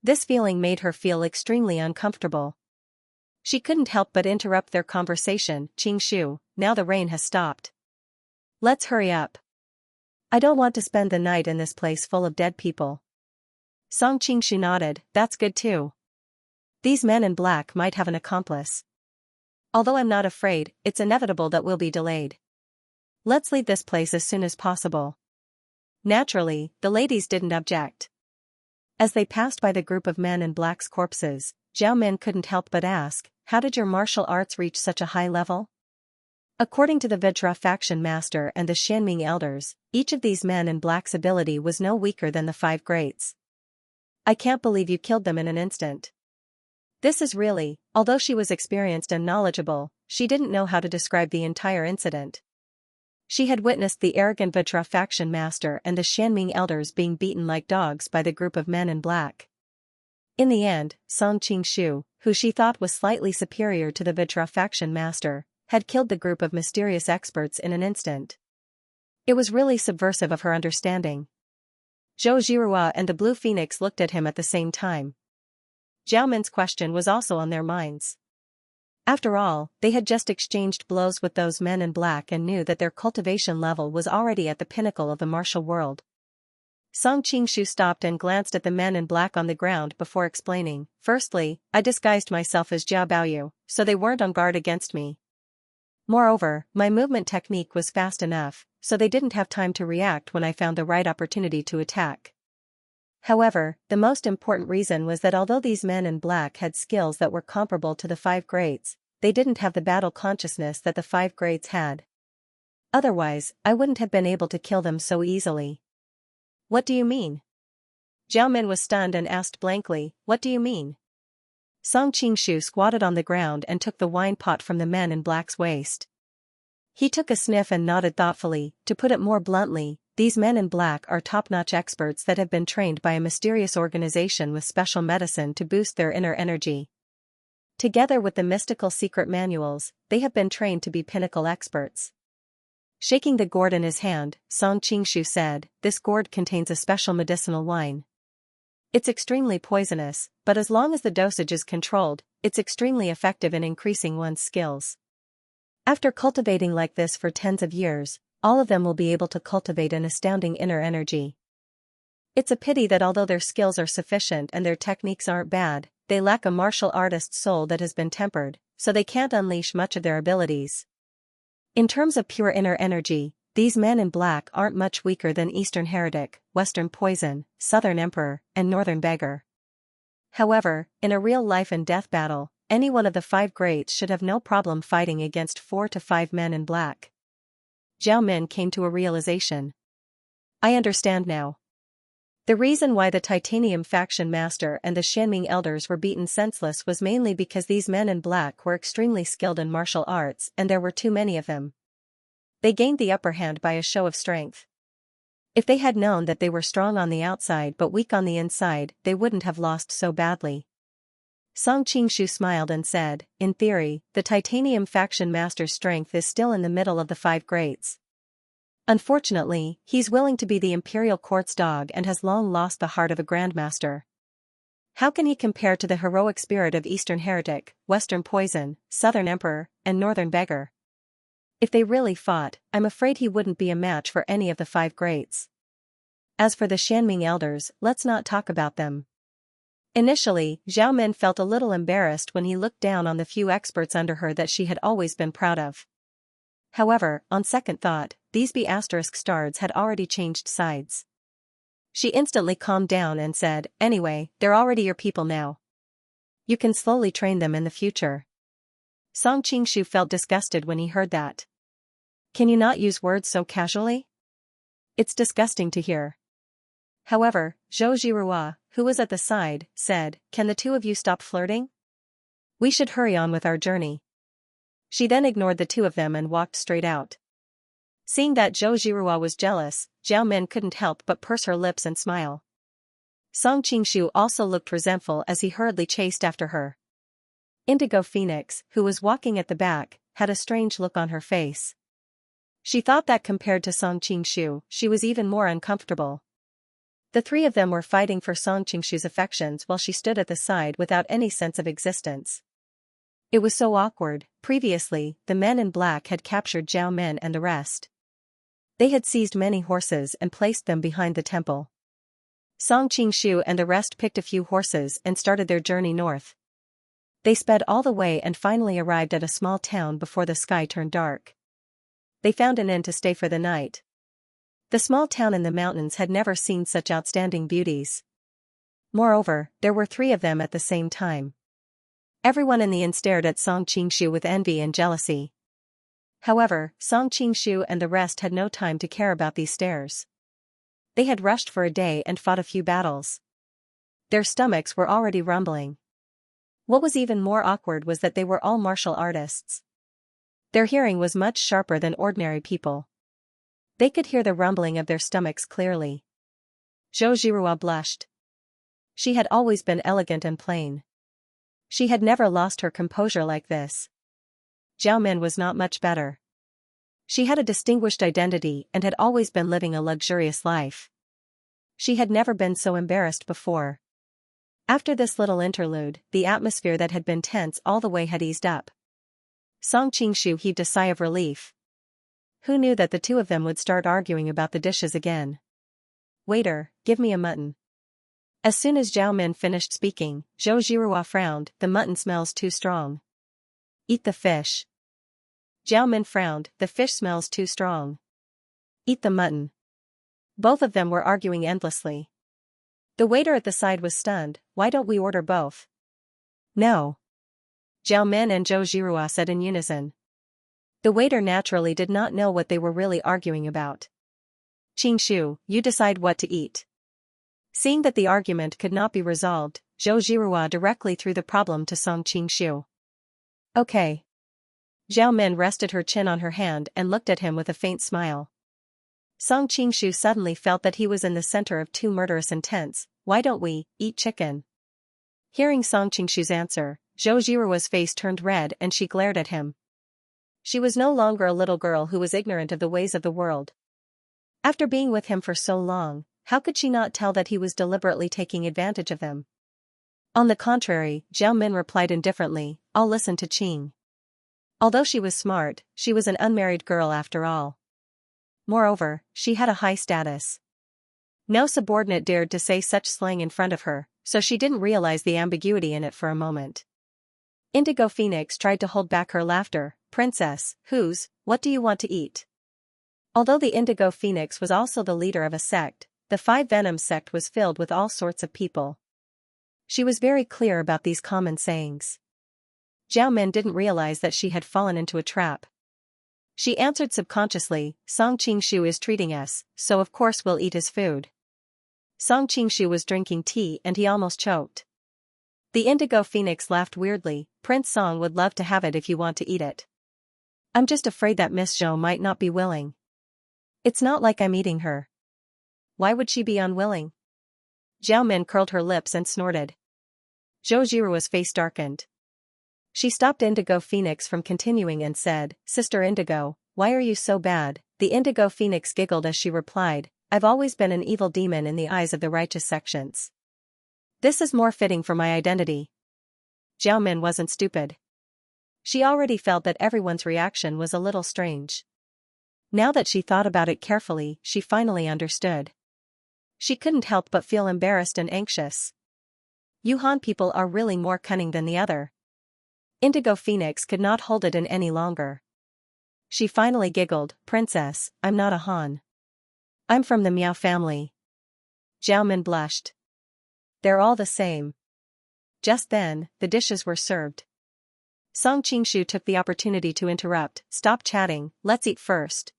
This feeling made her feel extremely uncomfortable. She couldn't help but interrupt their conversation. "Qingshu, now the rain has stopped. Let's hurry up. I don't want to spend the night in this place full of dead people." Song Qingshu nodded, "That's good too. These men in black might have an accomplice. Although I'm not afraid, it's inevitable that we'll be delayed. Let's leave this place as soon as possible." Naturally, the ladies didn't object. As they passed by the group of men in black's corpses, Zhao Min couldn't help but ask, "How did your martial arts reach such a high level?" According to the Vajra faction master and the Xianming elders, each of these men in black's ability was no weaker than the 5 greats. "I can't believe you killed them in an instant." This is really, although she was experienced and knowledgeable, she didn't know how to describe the entire incident. She had witnessed the arrogant Vajra faction master and the Xianming elders being beaten like dogs by the group of men in black. In the end, Song Qingshu, who she thought was slightly superior to the Vajra faction master, had killed the group of mysterious experts in an instant. It was really subversive of her understanding. Zhou Zhirua and the Blue Phoenix looked at him at the same time. Zhao Min's question was also on their minds. After all, they had just exchanged blows with those men in black and knew that their cultivation level was already at the pinnacle of the martial world. Song Qingshu stopped and glanced at the men in black on the ground before explaining, "Firstly, I disguised myself as Jia Baoyu, so they weren't on guard against me. Moreover, my movement technique was fast enough, so they didn't have time to react when I found the right opportunity to attack." However, the most important reason was that although these men in black had skills that were comparable to the 5 greats, they didn't have the battle consciousness that the 5 greats had. Otherwise, I wouldn't have been able to kill them so easily. "What do you mean?" Zhao Min was stunned and asked blankly, "What do you mean?" Song Qingshu squatted on the ground and took the wine pot from the man in black's waist. He took a sniff and nodded thoughtfully. "To put it more bluntly, these men in black are top-notch experts that have been trained by a mysterious organization with special medicine to boost their inner energy. Together with the mystical secret manuals, they have been trained to be pinnacle experts." Shaking the gourd in his hand, Song Qingshu said, "This gourd contains a special medicinal wine. It's extremely poisonous, but as long as the dosage is controlled, it's extremely effective in increasing one's skills. After cultivating like this for tens of years, all of them will be able to cultivate an astounding inner energy. It's a pity that although their skills are sufficient and their techniques aren't bad, they lack a martial artist's soul that has been tempered, so they can't unleash much of their abilities. In terms of pure inner energy, these men in black aren't much weaker than Eastern Heretic, Western Poison, Southern Emperor, and Northern Beggar. However, in a real life and death battle, any one of the five greats should have no problem fighting against 4 to 5 men in black. Zhao Min came to a realization. I understand now. The reason why the Titanium Faction Master and the Xianming Elders were beaten senseless was mainly because these men in black were extremely skilled in martial arts and there were too many of them. They gained the upper hand by a show of strength. If they had known that they were strong on the outside but weak on the inside, they wouldn't have lost so badly. Song Qingshu smiled and said, in theory, the Titanium Faction Master's strength is still in the middle of the five greats. Unfortunately, he's willing to be the Imperial Court's dog and has long lost the heart of a Grandmaster. How can he compare to the heroic spirit of Eastern Heretic, Western Poison, Southern Emperor, and Northern Beggar? If they really fought, I'm afraid he wouldn't be a match for any of the five greats. As for the Xianming Elders, let's not talk about them. Initially, Zhao Min felt a little embarrassed when he looked down on the few experts under her that she had always been proud of. However, on second thought, these B** stards had already changed sides. She instantly calmed down and said, anyway, they're already your people now. You can slowly train them in the future. Song Qingshu felt disgusted when he heard that. Can you not use words so casually? It's disgusting to hear. However, Zhou Zhirua, who was at the side, said, can the two of you stop flirting? We should hurry on with our journey. She then ignored the two of them and walked straight out. Seeing that Zhou Zhirua was jealous, Zhao Min couldn't help but purse her lips and smile. Song Qingshu also looked resentful as he hurriedly chased after her. Indigo Phoenix, who was walking at the back, had a strange look on her face. She thought that compared to Song Qingshu, she was even more uncomfortable. The three of them were fighting for Song Qingshu's affections while she stood at the side without any sense of existence. It was so awkward. Previously, the men in black had captured Zhao Min and the rest. They had seized many horses and placed them behind the temple. Song Qingshu and the rest picked a few horses and started their journey north. They sped all the way and finally arrived at a small town before the sky turned dark. They found an inn to stay for the night. The small town in the mountains had never seen such outstanding beauties. Moreover, there were 3 of them at the same time. Everyone in the inn stared at Song Qingshu with envy and jealousy. However, Song Qingshu and the rest had no time to care about these stares. They had rushed for a day and fought a few battles. Their stomachs were already rumbling. What was even more awkward was that they were all martial artists. Their hearing was much sharper than ordinary people. They could hear the rumbling of their stomachs clearly. Zhou Zhirua blushed. She had always been elegant and plain. She had never lost her composure like this. Zhao Min was not much better. She had a distinguished identity and had always been living a luxurious life. She had never been so embarrassed before. After this little interlude, the atmosphere that had been tense all the way had eased up. Song Qingshu heaved a sigh of relief. Who knew that the two of them would start arguing about the dishes again? Waiter, give me a mutton. As soon as Zhao Min finished speaking, Zhou Zhirua frowned, the mutton smells too strong. Eat the fish. Zhao Min frowned, the fish smells too strong. Eat the mutton. Both of them were arguing endlessly. The waiter at the side was stunned. Why don't we order both? No. Zhao Min and Zhou Zhirua said in unison. The waiter naturally did not know what they were really arguing about. Qingshu, you decide what to eat. Seeing that the argument could not be resolved, Zhou Zhirua directly threw the problem to Song Qingshu. Okay. Zhao Min rested her chin on her hand and looked at him with a faint smile. Song Qingshu suddenly felt that he was in the center of 2 murderous intents. Why don't we eat chicken? Hearing Song Qingshu's answer, Zhou Zhirua's face turned red and she glared at him. She was no longer a little girl who was ignorant of the ways of the world. After being with him for so long, how could she not tell that he was deliberately taking advantage of them? On the contrary, Zhao Min replied indifferently, I'll listen to Qing. Although she was smart, she was an unmarried girl after all. Moreover, she had a high status. No subordinate dared to say such slang in front of her, so she didn't realize the ambiguity in it for a moment. Indigo Phoenix tried to hold back her laughter. Princess, what do you want to eat? Although the Indigo Phoenix was also the leader of a sect, the Five Venoms sect was filled with all sorts of people. She was very clear about these common sayings. Zhao Min didn't realize that she had fallen into a trap. She answered subconsciously, Song Qingshu is treating us, so of course we'll eat his food. Song Qingshu was drinking tea and he almost choked. The Indigo Phoenix laughed weirdly. Prince Song would love to have it if you want to eat it. I'm just afraid that Miss Zhou might not be willing. It's not like I'm eating her. Why would she be unwilling? Zhao Min curled her lips and snorted. Zhou Jiruo's face darkened. She stopped Indigo Phoenix from continuing and said, Sister Indigo, why are you so bad? The Indigo Phoenix giggled as she replied, I've always been an evil demon in the eyes of the righteous sections. This is more fitting for my identity. Zhao Min wasn't stupid. She already felt that everyone's reaction was a little strange. Now that she thought about it carefully, she finally understood. She couldn't help but feel embarrassed and anxious. You Han people are really more cunning than the other. Indigo Phoenix could not hold it in any longer. She finally giggled, Princess, I'm not a Han. I'm from the Miao family. Zhao Min blushed. They're all the same. Just then, the dishes were served. Song Qingshu took the opportunity to interrupt, Stop chatting, let's eat first.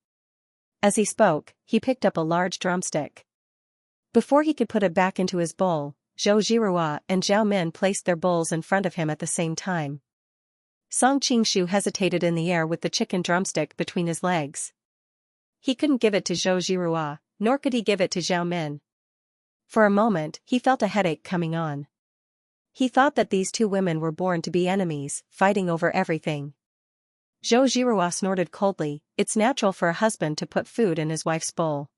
As he spoke, he picked up a large drumstick. Before he could put it back into his bowl, Zhou Jiruo and Zhao Min placed their bowls in front of him at the same time. Song Qingshu hesitated in the air with the chicken drumstick between his legs. He couldn't give it to Zhou Jiruo, nor could he give it to Zhao Min. For a moment, he felt a headache coming on. He thought that these two women were born to be enemies, fighting over everything. Zhou Jiruo snorted coldly, It's natural for a husband to put food in his wife's bowl.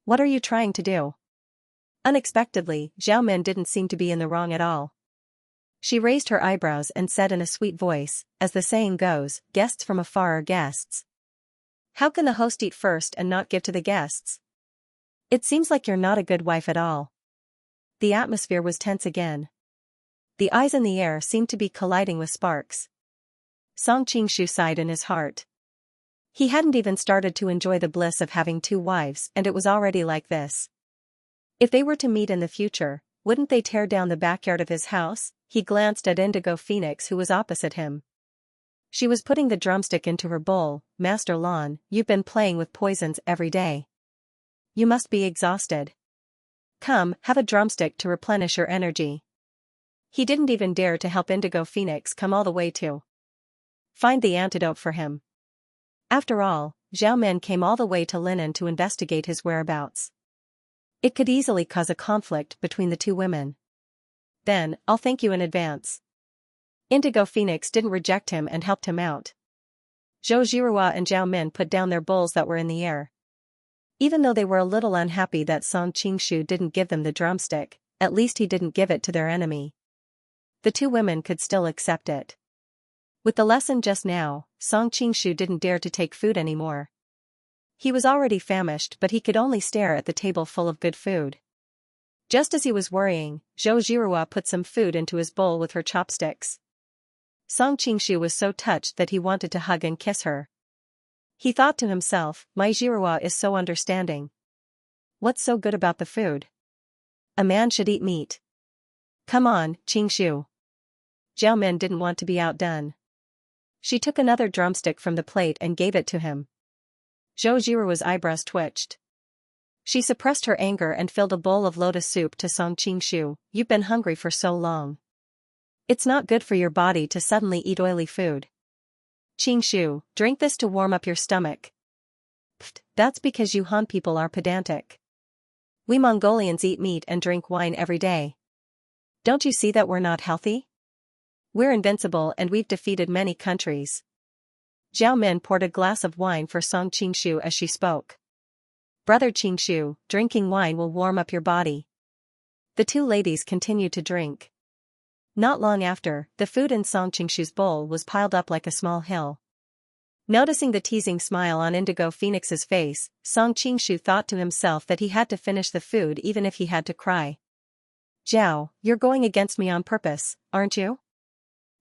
What are you trying to do? Unexpectedly, Zhao Min didn't seem to be in the wrong at all. She raised her eyebrows and said in a sweet voice, as the saying goes, guests from afar are guests. How can the host eat first and not give to the guests? It seems like you're not a good wife at all. The atmosphere was tense again. The eyes in the air seemed to be colliding with sparks. Song Qingshu sighed in his heart. He hadn't even started to enjoy the bliss of having two wives and it was already like this. If they were to meet in the future, wouldn't they tear down the backyard of his house? He glanced at Indigo Phoenix who was opposite him. She was putting the drumstick into her bowl. Master Lan, you've been playing with poisons every day. You must be exhausted. Come, have a drumstick to replenish your energy. He didn't even dare to help Indigo Phoenix come all the way to find the antidote for him. After all, Zhao Min came all the way to Linen to investigate his whereabouts. It could easily cause a conflict between the two women. Then, I'll thank you in advance. Indigo Phoenix didn't reject him and helped him out. Zhou Jiruo and Zhao Min put down their bowls that were in the air. Even though they were a little unhappy that Song Qingshu didn't give them the drumstick, at least he didn't give it to their enemy. The two women could still accept it. With the lesson just now, Song Qingshu didn't dare to take food anymore. He was already famished but he could only stare at the table full of good food. Just as he was worrying, Zhou Jiruo put some food into his bowl with her chopsticks. Song Qingshu was so touched that he wanted to hug and kiss her. He thought to himself, my Jiruo is so understanding. What's so good about the food? A man should eat meat. Come on, Qingshu. Zhao Min didn't want to be outdone. She took another drumstick from the plate and gave it to him. Zhou Jiruo's eyebrows twitched. She suppressed her anger and filled a bowl of lotus soup to Song Qingshu. You've been hungry for so long. It's not good for your body to suddenly eat oily food. Qingshu, drink this to warm up your stomach. Pfft, that's because you Han people are pedantic. We Mongolians eat meat and drink wine every day. Don't you see that we're not healthy? We're invincible and we've defeated many countries. Zhao Min poured a glass of wine for Song Qingshu as she spoke. Brother Qingshu, drinking wine will warm up your body. The two ladies continued to drink. Not long after, the food in Song Qingshu's bowl was piled up like a small hill. Noticing the teasing smile on Indigo Phoenix's face, Song Qingshu thought to himself that he had to finish the food even if he had to cry. Zhao, you're going against me on purpose, aren't you?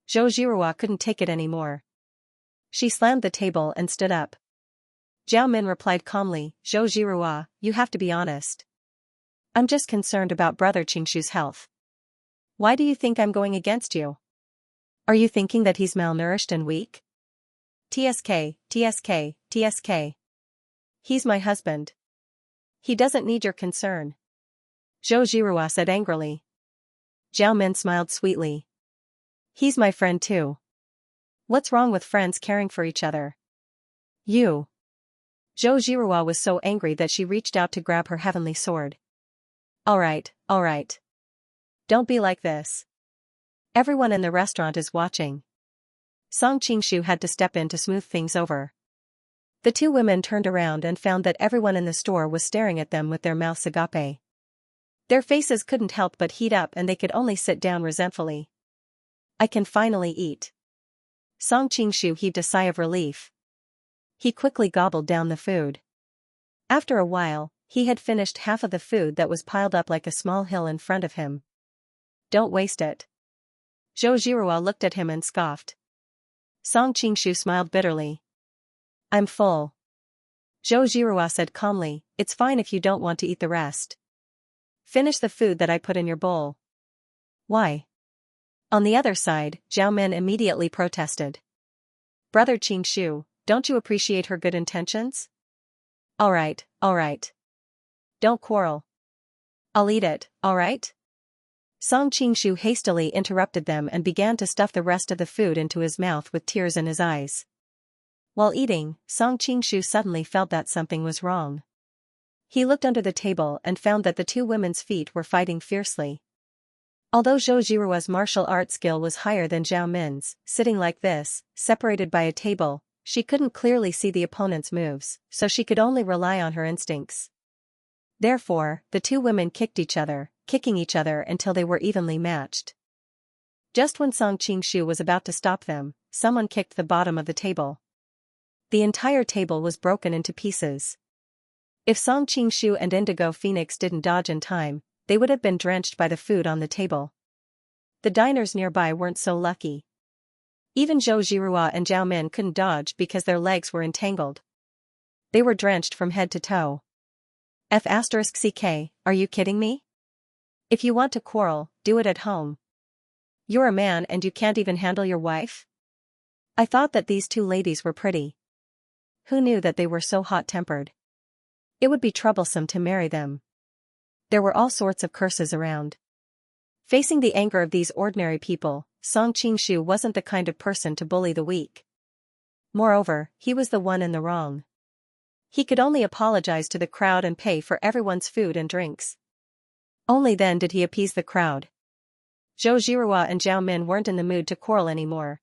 Zhou Zhihua couldn't take it anymore. She slammed the table and stood up. Zhao Min replied calmly, Zhou Zhihua, you have to be honest. I'm just concerned about Brother Qingshu's health. Why do you think I'm going against you? Are you thinking that he's malnourished and weak? TSK, TSK, TSK. He's my husband. He doesn't need your concern. Zhou Zhihua said angrily. Zhao Min smiled sweetly. He's my friend too. What's wrong with friends caring for each other? You. Zhou Zhihua was so angry that she reached out to grab her heavenly sword. Alright, alright. Don't be like this. Everyone in the restaurant is watching. Song Qingshu had to step in to smooth things over. The two women turned around and found that everyone in the store was staring at them with their mouths agape. Their faces couldn't help but heat up and they could only sit down resentfully. I can finally eat. Song Qingshu heaved a sigh of relief. He quickly gobbled down the food. After a while, he had finished half of the food that was piled up like a small hill in front of him. Don't waste it. Zhou Zhihua looked at him and scoffed. Song Qingshu smiled bitterly. I'm full. Zhou Zhihua said calmly, it's fine if you don't want to eat the rest. Finish the food that I put in your bowl. Why? On the other side, Zhao Min immediately protested. Brother Qingshu, don't you appreciate her good intentions? Alright, alright. Don't quarrel. I'll eat it, alright? Song Qingshu hastily interrupted them and began to stuff the rest of the food into his mouth with tears in his eyes. While eating, Song Qingshu suddenly felt that something was wrong. He looked under the table and found that the two women's feet were fighting fiercely. Although Zhou Zhihua's martial arts skill was higher than Zhao Min's, sitting like this, separated by a table, she couldn't clearly see the opponent's moves, so she could only rely on her instincts. Therefore, the two women kicked each other, kicking each other until they were evenly matched. Just when Song Qingshu was about to stop them, someone kicked the bottom of the table. The entire table was broken into pieces. If Song Qingshu and Indigo Phoenix didn't dodge in time, they would have been drenched by the food on the table. The diners nearby weren't so lucky. Even Zhou Zhihua and Zhao Min couldn't dodge because their legs were entangled. They were drenched from head to toe. F***ck, are you kidding me? If you want to quarrel, do it at home. You're a man and you can't even handle your wife? I thought that these two ladies were pretty. Who knew that they were so hot-tempered? It would be troublesome to marry them. There were all sorts of curses around. Facing the anger of these ordinary people, Song Qingshu wasn't the kind of person to bully the weak. Moreover, he was the one in the wrong. He could only apologize to the crowd and pay for everyone's food and drinks. Only then did he appease the crowd. Zhou Zhihua and Zhao Min weren't in the mood to quarrel anymore.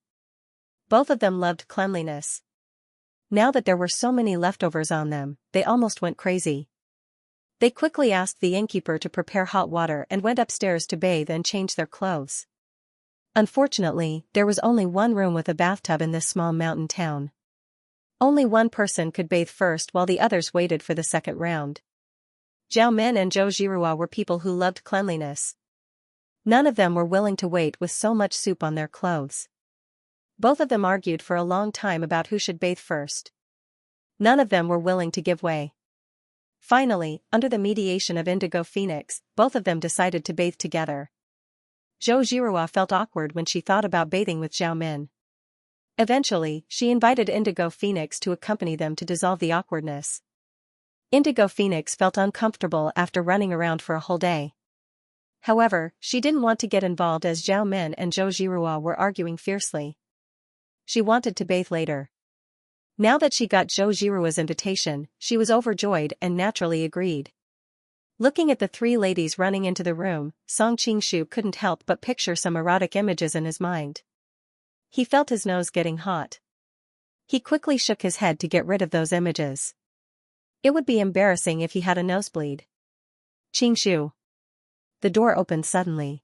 Both of them loved cleanliness. Now that there were so many leftovers on them, they almost went crazy. They quickly asked the innkeeper to prepare hot water and went upstairs to bathe and change their clothes. Unfortunately, there was only one room with a bathtub in this small mountain town. Only one person could bathe first while the others waited for the second round. Zhao Min and Zhou Zhihua were people who loved cleanliness. None of them were willing to wait with so much soup on their clothes. Both of them argued for a long time about who should bathe first. None of them were willing to give way. Finally, under the mediation of Indigo Phoenix, both of them decided to bathe together. Zhou Zhihua felt awkward when she thought about bathing with Zhao Min. Eventually, she invited Indigo Phoenix to accompany them to dissolve the awkwardness. Indigo Phoenix felt uncomfortable after running around for a whole day. However, she didn't want to get involved as Zhao Min and Zhou Zhihua were arguing fiercely. She wanted to bathe later. Now that she got Zhou Zhihua's invitation, she was overjoyed and naturally agreed. Looking at the three ladies running into the room, Song Qingshu couldn't help but picture some erotic images in his mind. He felt his nose getting hot. He quickly shook his head to get rid of those images. It would be embarrassing if he had a nosebleed. Qingshu. The door opened suddenly.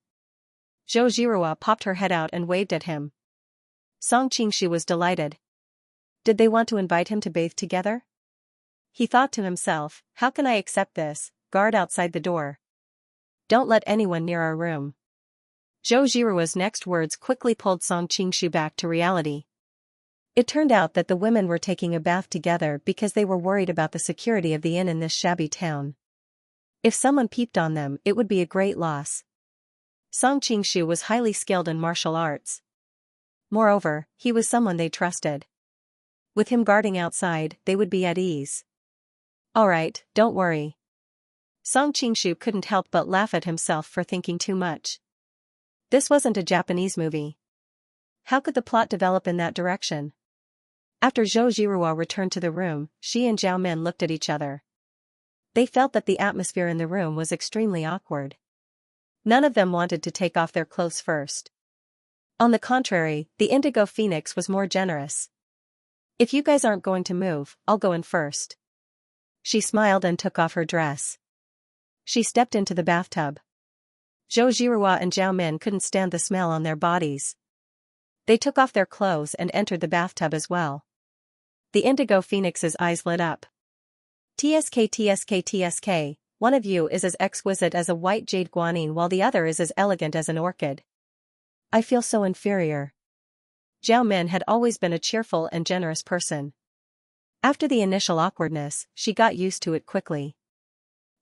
Zhou Zhihua popped her head out and waved at him. Song Qingshu was delighted. Did they want to invite him to bathe together? He thought to himself, how can I accept this? Guard outside the door. Don't let anyone near our room. Zhou Jiruo's next words quickly pulled Song Qingshu back to reality. It turned out that the women were taking a bath together because they were worried about the security of the inn in this shabby town. If someone peeped on them, it would be a great loss. Song Qingshu was highly skilled in martial arts. Moreover, he was someone they trusted. With him guarding outside, they would be at ease. Alright, don't worry. Song Qingshu couldn't help but laugh at himself for thinking too much. This wasn't a Japanese movie. How could the plot develop in that direction? After Zhou Jiruo returned to the room, she and Zhao Min looked at each other. They felt that the atmosphere in the room was extremely awkward. None of them wanted to take off their clothes first. On the contrary, the Indigo Phoenix was more generous. If you guys aren't going to move, I'll go in first. She smiled and took off her dress. She stepped into the bathtub. Zhou Jiruo and Zhao Min couldn't stand the smell on their bodies. They took off their clothes and entered the bathtub as well. The Indigo Phoenix's eyes lit up. TSK, one of you is as exquisite as a white jade guanine while the other is as elegant as an orchid. I feel so inferior. Zhao Min had always been a cheerful and generous person. After the initial awkwardness, she got used to it quickly.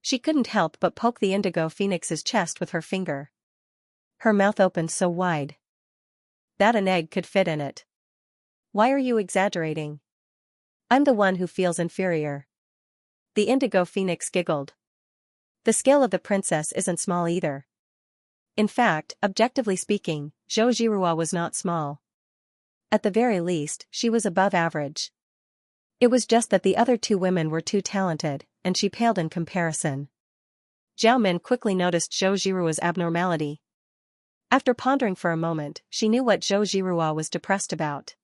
She couldn't help but poke the Indigo Phoenix's chest with her finger. Her mouth opened so wide that an egg could fit in it. Why are you exaggerating? I'm the one who feels inferior. The Indigo Phoenix giggled. The scale of the princess isn't small either. In fact, objectively speaking, Zhou Jiruo was not small. At the very least, she was above average. It was just that the other two women were too talented, and she paled in comparison. Zhao Min quickly noticed Zhou Jiruo's abnormality. After pondering for a moment, she knew what Zhou Jiruo was depressed about.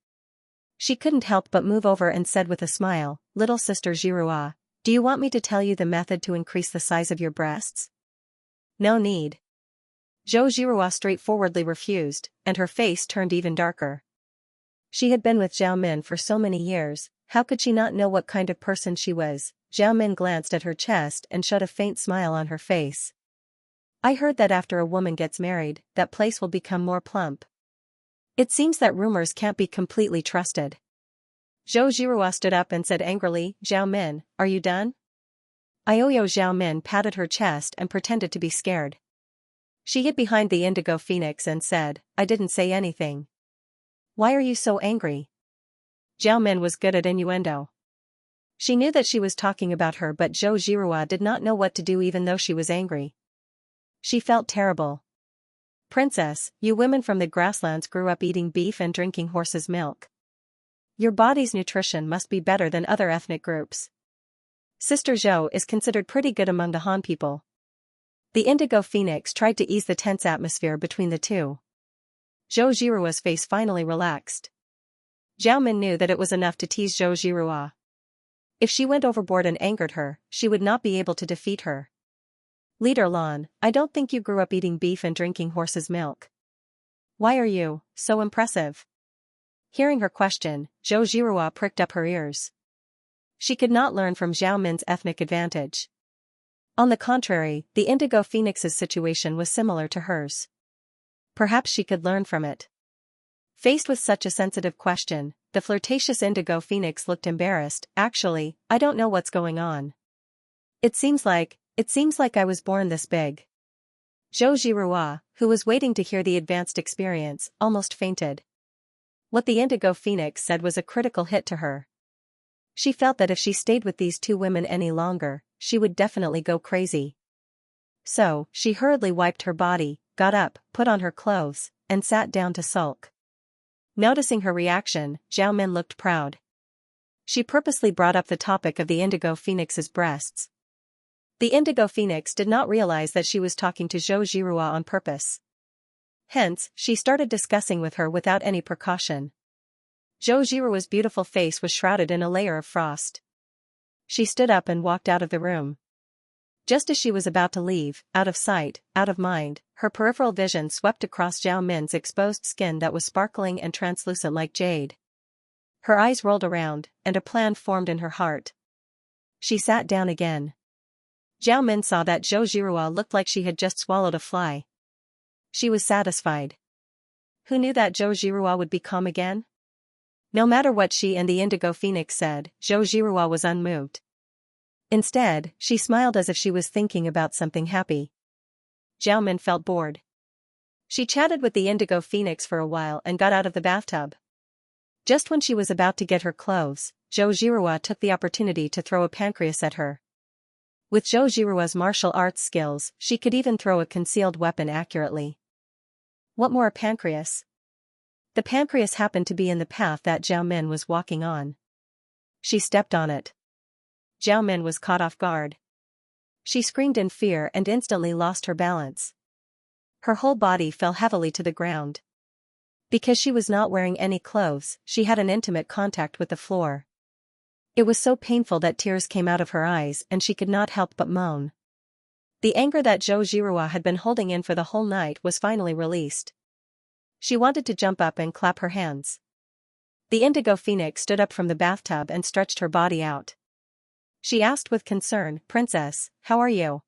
She couldn't help but move over and said with a smile, "Little sister Jiruo, do you want me to tell you the method to increase the size of your breasts?" No need. Zhou Jiruo straightforwardly refused, and her face turned even darker. She had been with Zhao Min for so many years, how could she not know what kind of person she was? Zhao Min glanced at her chest and showed a faint smile on her face. I heard that after a woman gets married, that place will become more plump. It seems that rumors can't be completely trusted. Zhou Jiruo stood up and said angrily, Zhao Min, are you done? Ioyo Zhao Min patted her chest and pretended to be scared. She hid behind the Indigo Phoenix and said, I didn't say anything. Why are you so angry? Zhao Min was good at innuendo. She knew that she was talking about her, but Zhou Jiruo did not know what to do even though she was angry. She felt terrible. Princess, you women from the grasslands grew up eating beef and drinking horse's milk. Your body's nutrition must be better than other ethnic groups. Sister Zhou is considered pretty good among the Han people. The Indigo Phoenix tried to ease the tense atmosphere between the two. Zhou Jiruo's face finally relaxed. Zhao Min knew that it was enough to tease Zhou Jiruo. If she went overboard and angered her, she would not be able to defeat her. Leader Lan, I don't think you grew up eating beef and drinking horse's milk. Why are you so impressive? Hearing her question, Zhou Jiruo pricked up her ears. She could not learn from Zhao Min's ethnic advantage. On the contrary, the Indigo Phoenix's situation was similar to hers. Perhaps she could learn from it. Faced with such a sensitive question, the flirtatious Indigo Phoenix looked embarrassed. Actually, I don't know what's going on. It seems like I was born this big. Zhou Jiruo, who was waiting to hear the advanced experience, almost fainted. What the Indigo Phoenix said was a critical hit to her. She felt that if she stayed with these two women any longer, she would definitely go crazy. So, she hurriedly wiped her body, got up, put on her clothes, and sat down to sulk. Noticing her reaction, Zhao Min looked proud. She purposely brought up the topic of the Indigo Phoenix's breasts. The Indigo Phoenix did not realize that she was talking to Zhou Jiruo on purpose. Hence, she started discussing with her without any precaution. Zhou Jiruo's beautiful face was shrouded in a layer of frost. She stood up and walked out of the room. Just as she was about to leave, out of sight, out of mind, her peripheral vision swept across Zhao Min's exposed skin that was sparkling and translucent like jade. Her eyes rolled around, and a plan formed in her heart. She sat down again. Zhao Min saw that Zhou Zhirua looked like she had just swallowed a fly. She was satisfied. Who knew that Zhou Zhirua would be calm again? No matter what she and the Indigo Phoenix said, Zhou Zhirua was unmoved. Instead, she smiled as if she was thinking about something happy. Zhao Min felt bored. She chatted with the Indigo Phoenix for a while and got out of the bathtub. Just when she was about to get her clothes, Zhou Zhirua took the opportunity to throw a pancreas at her. With Zhou Zhirua's martial arts skills, she could even throw a concealed weapon accurately. What more, a pancreas? The pancreas happened to be in the path that Zhao Min was walking on. She stepped on it. Zhao Min was caught off guard. She screamed in fear and instantly lost her balance. Her whole body fell heavily to the ground. Because she was not wearing any clothes, she had an intimate contact with the floor. It was so painful that tears came out of her eyes and she could not help but moan. The anger that Zhou Zhirua had been holding in for the whole night was finally released. She wanted to jump up and clap her hands. The Indigo Phoenix stood up from the bathtub and stretched her body out. She asked with concern, "Princess, how are you?"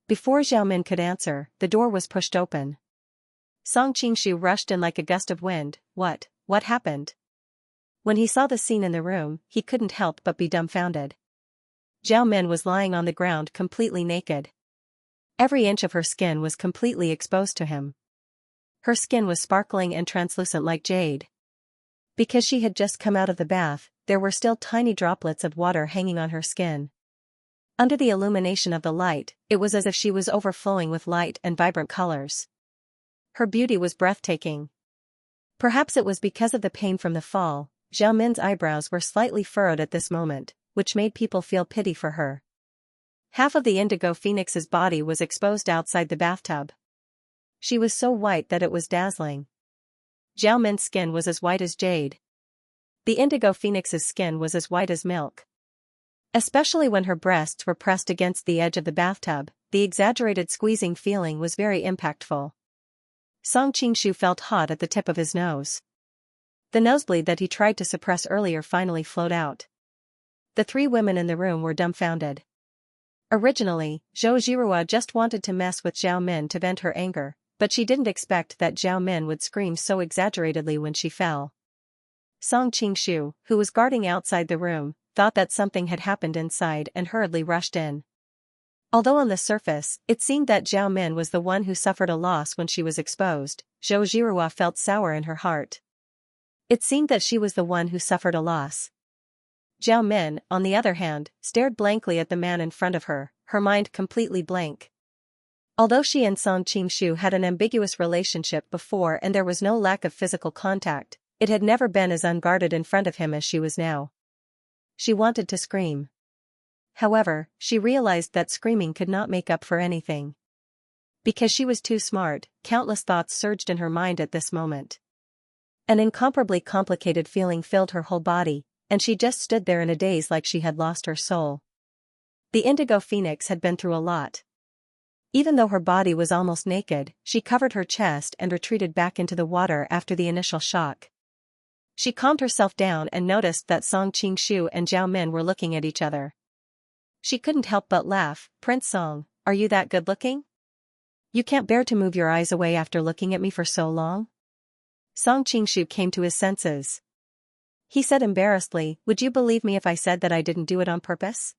Before Zhao Min could answer, the door was pushed open. Song Qingshu rushed in like a gust of wind. What happened? When he saw the scene in the room, he couldn't help but be dumbfounded. Zhao Min was lying on the ground completely naked. Every inch of her skin was completely exposed to him. Her skin was sparkling and translucent like jade. Because she had just come out of the bath, there were still tiny droplets of water hanging on her skin. Under the illumination of the light, it was as if she was overflowing with light and vibrant colors. Her beauty was breathtaking. Perhaps it was because of the pain from the fall, Zhao Min's eyebrows were slightly furrowed at this moment, which made people feel pity for her. Half of the Indigo Phoenix's body was exposed outside the bathtub. She was so white that it was dazzling. Zhao Min's skin was as white as jade. The Indigo Phoenix's skin was as white as milk. Especially when her breasts were pressed against the edge of the bathtub, the exaggerated squeezing feeling was very impactful. Song Qingshu felt hot at the tip of his nose. The nosebleed that he tried to suppress earlier finally flowed out. The three women in the room were dumbfounded. Originally, Zhou Zhirua just wanted to mess with Zhao Min to vent her anger, but she didn't expect that Zhao Min would scream so exaggeratedly when she fell. Song Qingshu, who was guarding outside the room, thought that something had happened inside and hurriedly rushed in. Although on the surface, it seemed that Zhao Min was the one who suffered a loss when she was exposed, Zhou Zhirua felt sour in her heart. It seemed that she was the one who suffered a loss. Zhao Min, on the other hand, stared blankly at the man in front of her, her mind completely blank. Although she and Song Qingshu had an ambiguous relationship before and there was no lack of physical contact, it had never been as unguarded in front of him as she was now. She wanted to scream. However, she realized that screaming could not make up for anything. Because she was too smart, countless thoughts surged in her mind at this moment. An incomparably complicated feeling filled her whole body, and she just stood there in a daze like she had lost her soul. The Indigo Phoenix had been through a lot. Even though her body was almost naked, she covered her chest and retreated back into the water after the initial shock. She calmed herself down and noticed that Song Qingshu and Zhao Min were looking at each other. She couldn't help but laugh. "Prince Song, are you that good looking? You can't bear to move your eyes away after looking at me for so long?" Song Qingshu came to his senses. He said embarrassedly, "Would you believe me if I said that I didn't do it on purpose?"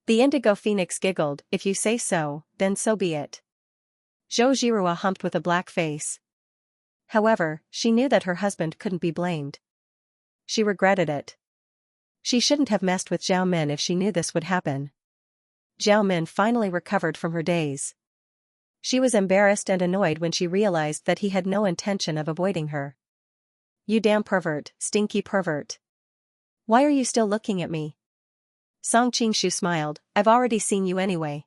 The Indigo Phoenix giggled. "If you say so, then so be it." Zhou Zhirua humped with a black face. However, she knew that her husband couldn't be blamed. She regretted it. She shouldn't have messed with Zhao Min if she knew this would happen. Zhao Min finally recovered from her daze. She was embarrassed and annoyed when she realized that he had no intention of avoiding her. "You damn pervert, stinky pervert. Why are you still looking at me?" Song Qingshu smiled. "I've already seen you anyway.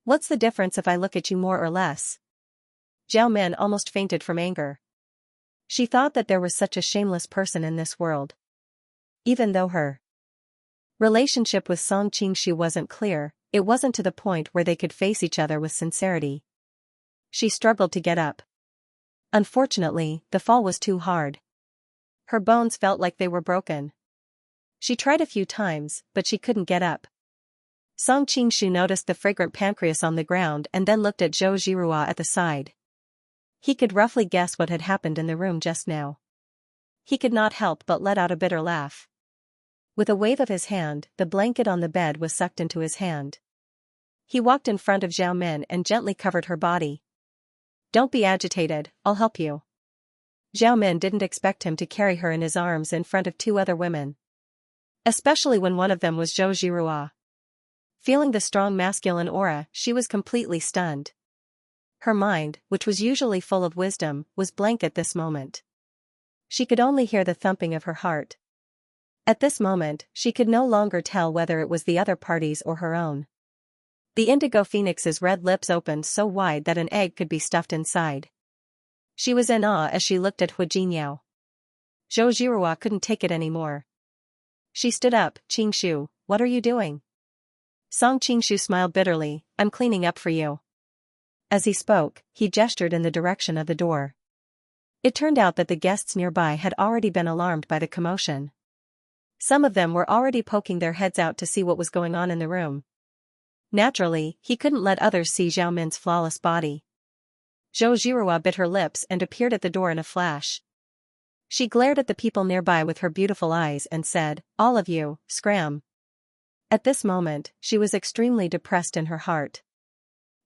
What's the difference if I look at you more or less?" Zhao Min almost fainted from anger. She thought that there was such a shameless person in this world. Even though her relationship with Song Qingshu wasn't clear, it wasn't to the point where they could face each other with sincerity. She struggled to get up. Unfortunately, the fall was too hard. Her bones felt like they were broken. She tried a few times, but she couldn't get up. Song Qingshu noticed the fragrant pancreas on the ground and then looked at Zhou Zhirua at the side. He could roughly guess what had happened in the room just now. He could not help but let out a bitter laugh. With a wave of his hand, the blanket on the bed was sucked into his hand. He walked in front of Zhao Min and gently covered her body. "Don't be agitated, I'll help you." Zhao Min didn't expect him to carry her in his arms in front of two other women. Especially when one of them was Zhou Zhirua. Feeling the strong masculine aura, she was completely stunned. Her mind, which was usually full of wisdom, was blank at this moment. She could only hear the thumping of her heart. At this moment, she could no longer tell whether it was the other party's or her own. The indigo phoenix's red lips opened so wide that an egg could be stuffed inside. She was in awe as she looked at Hu Jinyao. Zhou Zhirua couldn't take it anymore. She stood up. "Qingshu, what are you doing?" Song Qingshu smiled bitterly. "I'm cleaning up for you." As he spoke, he gestured in the direction of the door. It turned out that the guests nearby had already been alarmed by the commotion. Some of them were already poking their heads out to see what was going on in the room. Naturally, he couldn't let others see Zhao Min's flawless body. Zhou Zhirua bit her lips and appeared at the door in a flash. She glared at the people nearby with her beautiful eyes and said, "All of you, scram." At this moment, she was extremely depressed in her heart.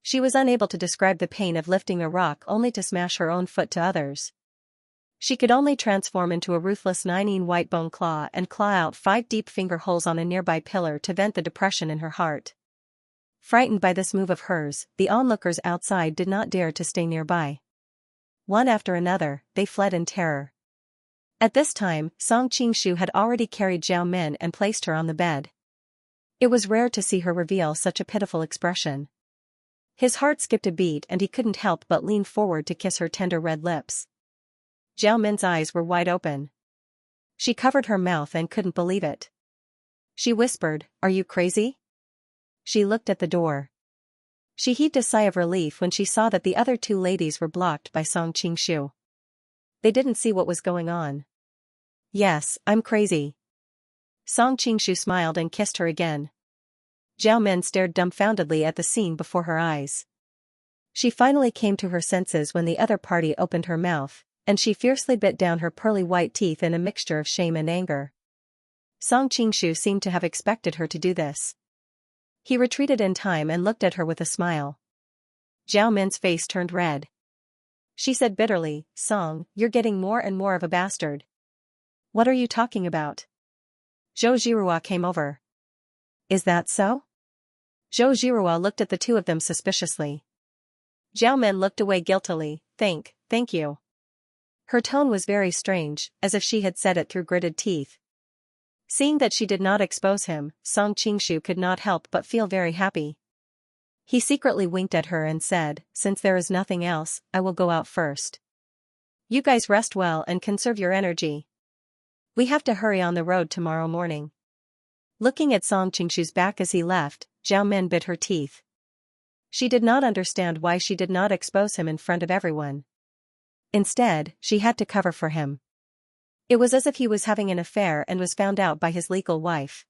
She was unable to describe the pain of lifting a rock only to smash her own foot to others. She could only transform into a ruthless 9-inch white bone claw and claw out 5 deep finger holes on a nearby pillar to vent the depression in her heart. Frightened by this move of hers, the onlookers outside did not dare to stay nearby. One after another, they fled in terror. At this time, Song Qingshu had already carried Zhao Min and placed her on the bed. It was rare to see her reveal such a pitiful expression. His heart skipped a beat and he couldn't help but lean forward to kiss her tender red lips. Zhao Min's eyes were wide open. She covered her mouth and couldn't believe it. She whispered, "Are you crazy?" She looked at the door. She heaved a sigh of relief when she saw that the other two ladies were blocked by Song Qingshu. They didn't see what was going on. "Yes, I'm crazy." Song Qingshu smiled and kissed her again. Zhao Min stared dumbfoundedly at the scene before her eyes. She finally came to her senses when the other party opened her mouth, and she fiercely bit down her pearly white teeth in a mixture of shame and anger. Song Qingshu seemed to have expected her to do this. He retreated in time and looked at her with a smile. Zhao Min's face turned red. She said bitterly, "Song, you're getting more and more of a bastard." "What are you talking about?" Zhou Zhirua came over. "Is that so?" Zhou Zhirua looked at the two of them suspiciously. Zhao Min looked away guiltily. Thank you." Her tone was very strange, as if she had said it through gritted teeth. Seeing that she did not expose him, Song Qingshu could not help but feel very happy. He secretly winked at her and said, "Since there is nothing else, I will go out first. You guys rest well and conserve your energy. We have to hurry on the road tomorrow morning." Looking at Song Qingshu's back as he left, Zhao Min bit her teeth. She did not understand why she did not expose him in front of everyone. Instead, she had to cover for him. It was as if he was having an affair and was found out by his legal wife.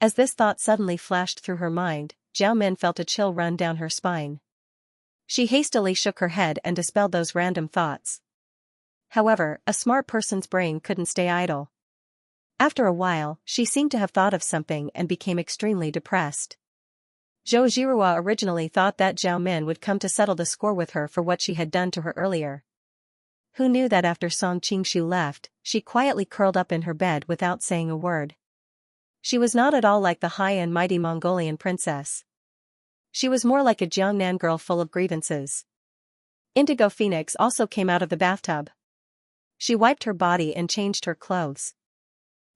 As this thought suddenly flashed through her mind, Zhao Min felt a chill run down her spine. She hastily shook her head and dispelled those random thoughts. However, a smart person's brain couldn't stay idle. After a while, she seemed to have thought of something and became extremely depressed. Zhou Zhirua originally thought that Zhao Min would come to settle the score with her for what she had done to her earlier. Who knew that after Song Qingshu left, she quietly curled up in her bed without saying a word. She was not at all like the high and mighty Mongolian princess. She was more like a Jiangnan girl full of grievances. Indigo Phoenix also came out of the bathtub. She wiped her body and changed her clothes.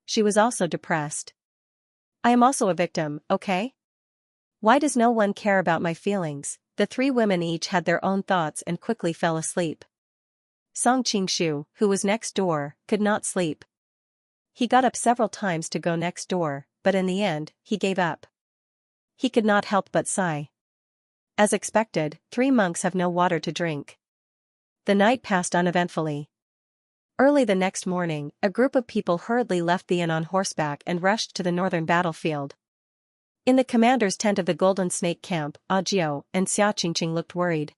She was also depressed. "I am also a victim, okay? Why does no one care about my feelings?" The three women each had their own thoughts and quickly fell asleep. Song Qingshu, who was next door, could not sleep. He got up several times to go next door, but in the end, he gave up. He could not help but sigh. As expected, 3 monks have no water to drink. The night passed uneventfully. Early the next morning, a group of people hurriedly left the inn on horseback and rushed to the northern battlefield. In the commander's tent of the Golden Snake camp, Audiobook and Xianxia looked worried.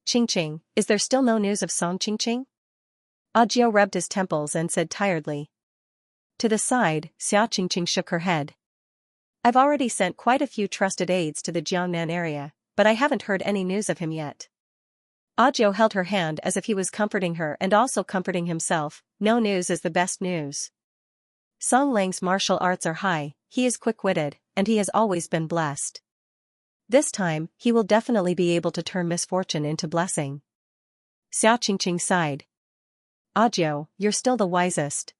"Qingqing, is there still no news of Song Qingqing?" Audiobook rubbed his temples and said tiredly. To the side, Xianxia shook her head. "I've already sent quite a few trusted aides to the Jiangnan area, but I haven't heard any news of him yet." Audiobook held her hand as if he was comforting her and also comforting himself. "No news is the best news. Song Lang's martial arts are high, he is quick-witted, and he has always been blessed. This time, he will definitely be able to turn misfortune into blessing." Xianxia sighed. "Audiobook, you're still the wisest.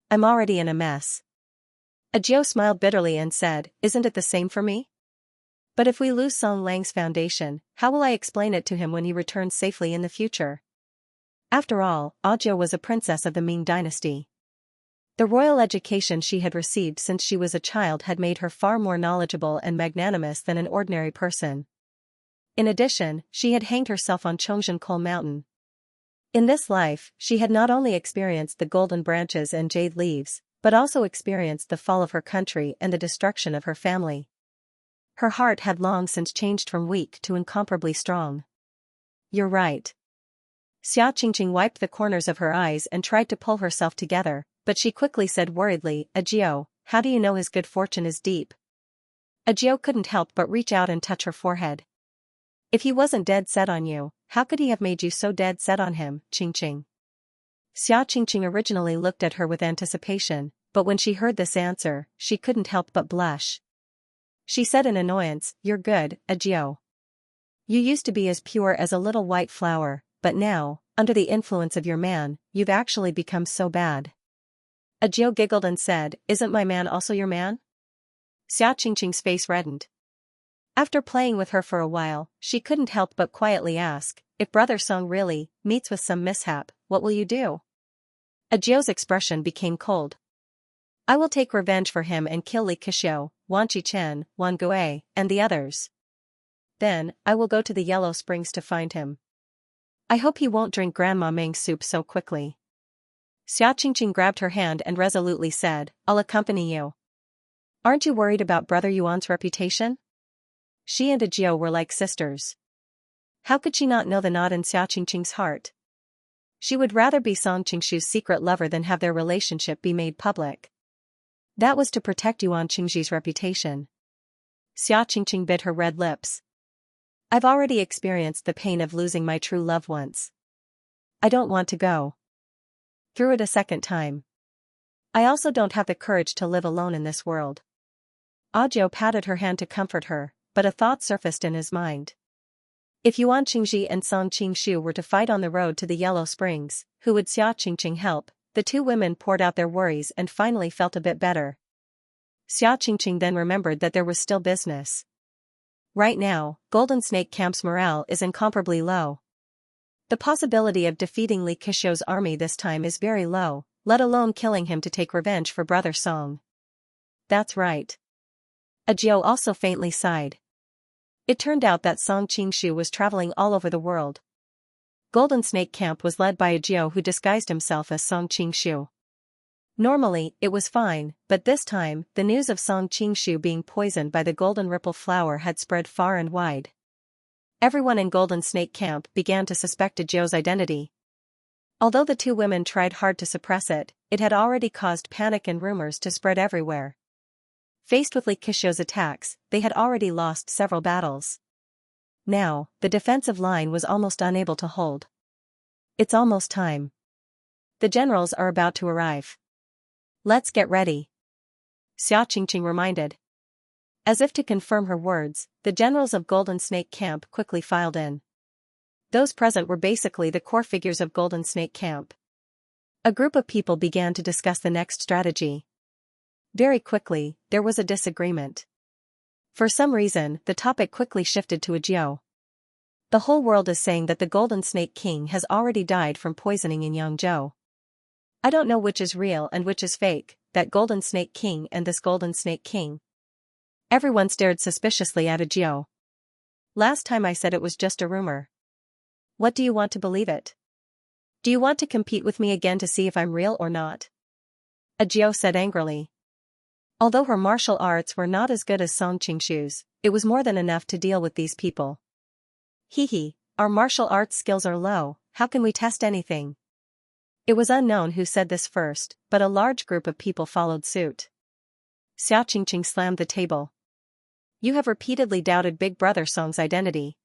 I'm already in a mess." Audiobook smiled bitterly and said, "Isn't it the same for me? But if we lose Song Lang's foundation, how will I explain it to him when he returns safely in the future?" After all, Audiobook was a princess of the Ming dynasty. The royal education she had received since she was a child had made her far more knowledgeable and magnanimous than an ordinary person. In addition, she had hanged herself on Chongzhen Coal Mountain. In this life, she had not only experienced the golden branches and jade leaves, but also experienced the fall of her country and the destruction of her family. Her heart had long since changed from weak to incomparably strong. "You're right." Xianxia wiped the corners of her eyes and tried to pull herself together, but she quickly said worriedly, "Audiobook, how do you know his good fortune is deep?" Audiobook couldn't help but reach out and touch her forehead. "If he wasn't dead set on you, how could he have made you so dead set on him, Qingqing?" Xianxia originally looked at her with anticipation, but when she heard this answer, she couldn't help but blush. She said in annoyance, "You're good, Audiobook. You used to be as pure as a little white flower, but now, under the influence of your man, you've actually become so bad." Audiobook giggled and said, "Isn't my man also your man?" Xianxia's face reddened. After playing with her for a while, she couldn't help but quietly ask, "If Brother Song really meets with some mishap, what will you do?" Audiobook's expression became cold. "I will take revenge for him and kill Li Keqiu, Wan Qichen, Wan Gui, and the others. Then, I will go to the Yellow Springs to find him. I hope he won't drink Grandma Ming's soup so quickly." Xianxia grabbed her hand and resolutely said, "I'll accompany you. Aren't you worried about Brother Yuan's reputation?" She and Audiobook were like sisters. How could she not know the knot in Xianxia's heart? She would rather be Song Qingshu's secret lover than have their relationship be made public. That was to protect Yuan Qingji's reputation. Xianxia bit her red lips. "I've already experienced the pain of losing my true love once. I don't want to go through it a second time. I also don't have the courage to live alone in this world." Audiobook patted her hand to comfort her, but a thought surfaced in his mind. If Yuan Qingji and Song Qingshu were to fight on the road to the Yellow Springs, who would Xianxia help? The two women poured out their worries and finally felt a bit better. Xianxia then remembered that there was still business. Right now, Golden Snake Camp's morale is incomparably low. The possibility of defeating Li Keqiu's army this time is very low, let alone killing him to take revenge for Brother Song. That's right. Audiobook also faintly sighed. It turned out that Song Qingshu was traveling all over the world. Golden Snake Camp was led by Audiobook who disguised himself as Song Qingshu. Normally, it was fine, but this time, the news of Song Qingshu being poisoned by the Golden Ripple flower had spread far and wide. Everyone in Golden Snake Camp began to suspect Audiobook's identity. Although the two women tried hard to suppress it, it had already caused panic and rumors to spread everywhere. Faced with Li Keqiu's attacks, they had already lost several battles. Now, the defensive line was almost unable to hold. It's almost time. The generals are about to arrive. Let's get ready. Xianxia reminded. As if to confirm her words, the generals of Golden Snake Camp quickly filed in. Those present were basically the core figures of Golden Snake Camp. A group of people began to discuss the next strategy. Very quickly, there was a disagreement. For some reason, the topic quickly shifted to Audiobook. The whole world is saying that the Golden Snake King has already died from poisoning in Yangzhou. I don't know which is real and which is fake, that Golden Snake King and this Golden Snake King. Everyone stared suspiciously at Audiobook. Last time I said it was just a rumor. What do you want to believe it? Do you want to compete with me again to see if I'm real or not? Audiobook said angrily. Although her martial arts were not as good as Song Qingshu's, it was more than enough to deal with these people. Hee, our martial arts skills are low, how can we test anything? It was unknown who said this first, but a large group of people followed suit. Xiaoqingqing slammed the table. You have repeatedly doubted Big Brother Song's identity.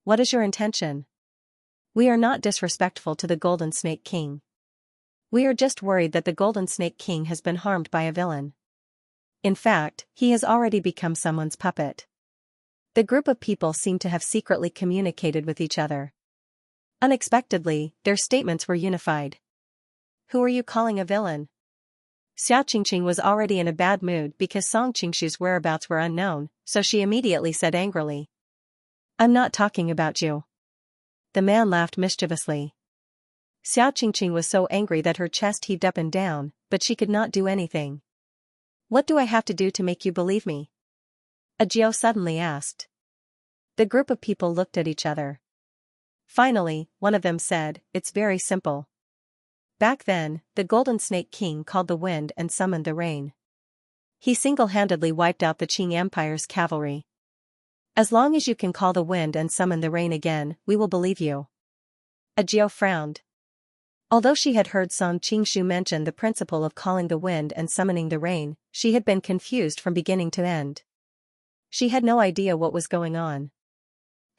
What is your intention? We are not disrespectful to the Golden Snake King. We are just worried that the Golden Snake King has been harmed by a villain. In fact, he has already become someone's puppet. The group of people seemed to have secretly communicated with each other. Unexpectedly, their statements were unified. Who are you calling a villain? Xiao Qingqing was already in a bad mood because Song Qingshu's whereabouts were unknown, so she immediately said angrily. I'm not talking about you. The man laughed mischievously. Xiao Qingqing was so angry that her chest heaved up and down, but she could not do anything. What do I have to do to make you believe me? Ajiao suddenly asked. The group of people looked at each other. Finally, one of them said, it's very simple. Back then, the Golden Snake King called the wind and summoned the rain. He single-handedly wiped out the Qing Empire's cavalry. As long as you can call the wind and summon the rain again, we will believe you. Ajiao frowned. Although she had heard Song Qingshu mention the principle of calling the wind and summoning the rain, she had been confused from beginning to end. She had no idea what was going on.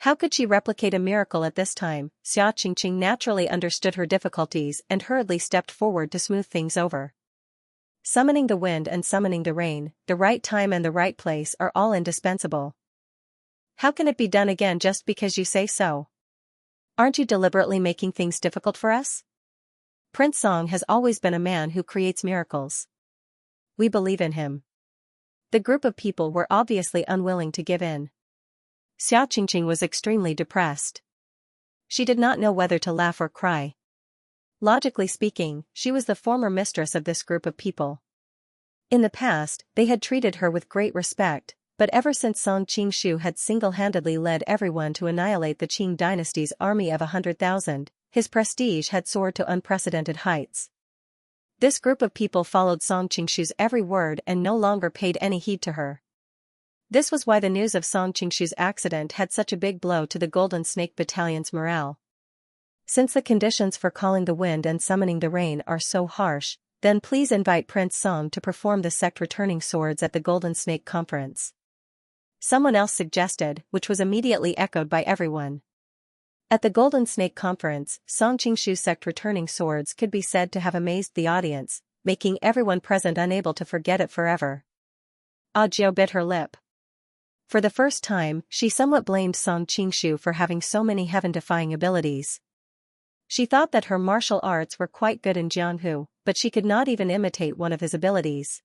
How could she replicate a miracle at this time? Xiao Qingqing naturally understood her difficulties and hurriedly stepped forward to smooth things over. Summoning the wind and summoning the rain, the right time and the right place are all indispensable. How can it be done again just because you say so? Aren't you deliberately making things difficult for us? Prince Song has always been a man who creates miracles. We believe in him. The group of people were obviously unwilling to give in. Xiao Qingqing was extremely depressed. She did not know whether to laugh or cry. Logically speaking, she was the former mistress of this group of people. In the past, they had treated her with great respect, but ever since Song Qingshu had single-handedly led everyone to annihilate the Qing dynasty's army of 100,000, his prestige had soared to unprecedented heights. This group of people followed Song Qingshu's every word and no longer paid any heed to her. This was why the news of Song Qingshu's accident had such a big blow to the Golden Snake Battalion's morale. Since the conditions for calling the wind and summoning the rain are so harsh, then please invite Prince Song to perform the sect returning swords at the Golden Snake Conference. Someone else suggested, which was immediately echoed by everyone. At the Golden Snake Conference, Song Qingshu's sect returning swords could be said to have amazed the audience, making everyone present unable to forget it forever. Ajiao bit her lip. For the first time, she somewhat blamed Song Qingshu for having so many heaven-defying abilities. She thought that her martial arts were quite good in Jianghu, but she could not even imitate one of his abilities.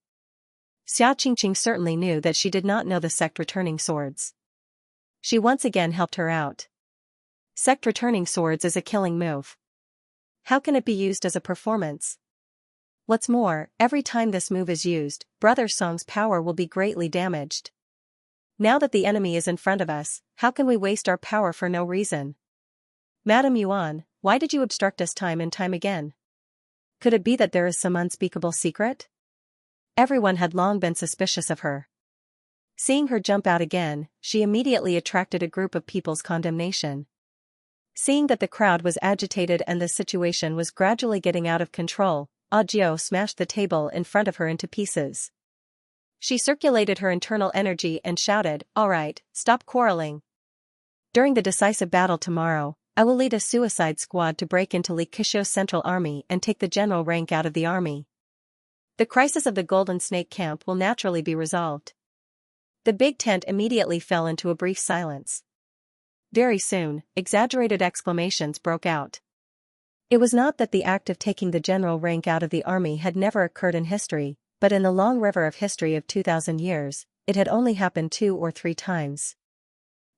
Xiao Qingqing certainly knew that she did not know the sect returning swords. She once again helped her out. Sect returning swords is a killing move. How can it be used as a performance? What's more, every time this move is used, Brother Song's power will be greatly damaged. Now that the enemy is in front of us, how can we waste our power for no reason? Madame Yuan, why did you obstruct us time and time again? Could it be that there is some unspeakable secret? Everyone had long been suspicious of her. Seeing her jump out again, she immediately attracted a group of people's condemnation. Seeing that the crowd was agitated and the situation was gradually getting out of control, Ajiao smashed the table in front of her into pieces. She circulated her internal energy and shouted, "All right, stop quarreling. During the decisive battle tomorrow, I will lead a suicide squad to break into Li Kishou's central army and take the general rank out of the army. The crisis of the Golden Snake camp will naturally be resolved." The big tent immediately fell into a brief silence. Very soon, exaggerated exclamations broke out. It was not that the act of taking the general rank out of the army had never occurred in history, but in the long river of history of 2,000 years, it had only happened 2 or 3 times.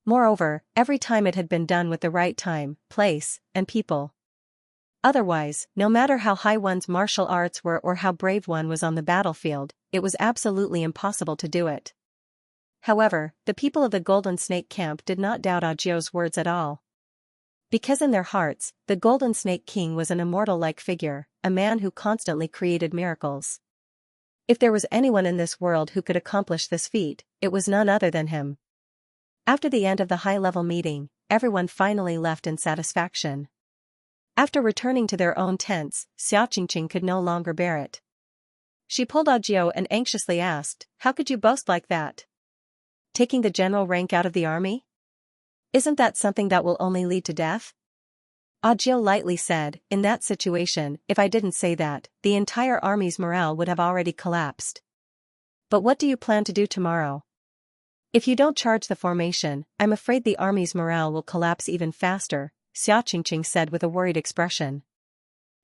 Moreover, every time it had been done with the right time, place, and people. Otherwise, no matter how high one's martial arts were or how brave one was on the battlefield, it was absolutely impossible to do it. However, the people of the Golden Snake camp did not doubt Ajiao's words at all. Because in their hearts, the Golden Snake King was an immortal-like figure, a man who constantly created miracles. If there was anyone in this world who could accomplish this feat, it was none other than him. After the end of the high-level meeting, everyone finally left in satisfaction. After returning to their own tents, Xianxia could no longer bear it. She pulled Audiobook and anxiously asked, "How could you boast like that? Taking the general rank out of the army? Isn't that something that will only lead to death?" Audiobook lightly said, "In that situation, if I didn't say that, the entire army's morale would have already collapsed. But what do you plan to do tomorrow? If you don't charge the formation, I'm afraid the army's morale will collapse even faster," Xianxia said with a worried expression.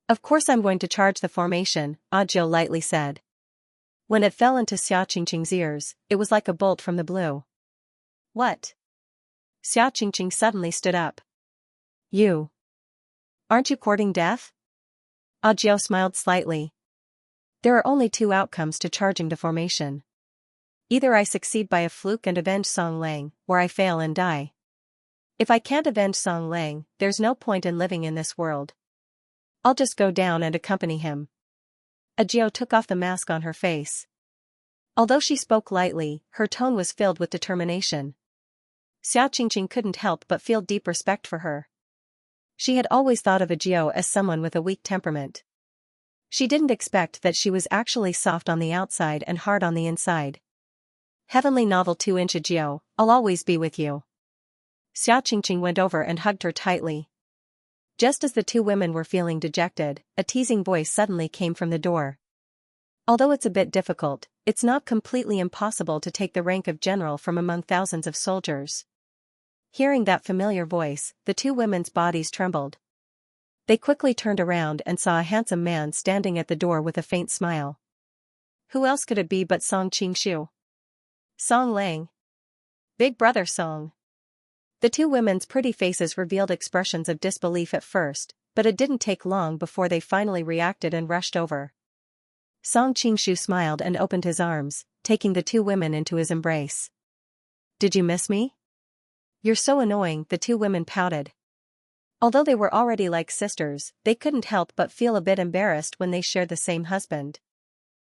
"Of course I'm going to charge the formation," Audiobook lightly said. When it fell into Xianxia's ears, it was like a bolt from the blue. "What?" Xianxia suddenly stood up. "You. Aren't you courting death?" Audiobook smiled slightly. "There are only two outcomes to charging the formation. Either I succeed by a fluke and avenge Song Lang, or I fail and die. If I can't avenge Song Lang, there's no point in living in this world. I'll just go down and accompany him." Audiobook took off the mask on her face. Although she spoke lightly, her tone was filled with determination. Xianxia couldn't help but feel deep respect for her. She had always thought of Audiobook as someone with a weak temperament. She didn't expect that she was actually soft on the outside and hard on the inside. Heavenly Novel 2-inch Audiobook, I'll always be with you. Xianxia went over and hugged her tightly. Just as the two women were feeling dejected, a teasing voice suddenly came from the door. "Although it's a bit difficult, it's not completely impossible to take the rank of general from among thousands of soldiers." Hearing that familiar voice, the two women's bodies trembled. They quickly turned around and saw a handsome man standing at the door with a faint smile. Who else could it be but Song Qingshu? Song Lang. Big brother Song. The two women's pretty faces revealed expressions of disbelief at first, but it didn't take long before they finally reacted and rushed over. Song Qingshu smiled and opened his arms, taking the two women into his embrace. "Did you miss me?" "You're so annoying," the two women pouted. Although they were already like sisters, they couldn't help but feel a bit embarrassed when they shared the same husband.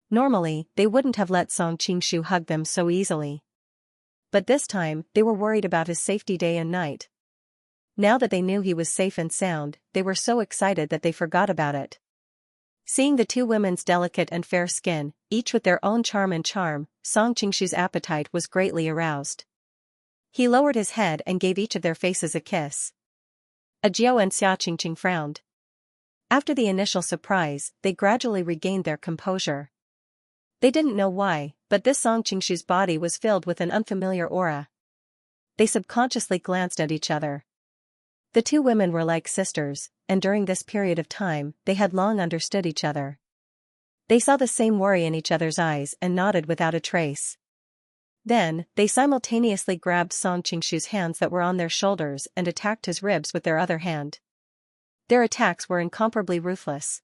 Normally, they wouldn't have let Song Qingshu hug them so easily. But this time, they were worried about his safety day and night. Now that they knew he was safe and sound, they were so excited that they forgot about it. Seeing the two women's delicate and fair skin, each with their own charm, Song Qingshu's appetite was greatly aroused. He lowered his head and gave each of their faces a kiss. Audiobook and Xianxia frowned. After the initial surprise, they gradually regained their composure. They didn't know why, but this Song Qingshu's body was filled with an unfamiliar aura. They subconsciously glanced at each other. The two women were like sisters, and during this period of time, they had long understood each other. They saw the same worry in each other's eyes and nodded without a trace. Then, they simultaneously grabbed Song Qingshu's hands that were on their shoulders and attacked his ribs with their other hand. Their attacks were incomparably ruthless.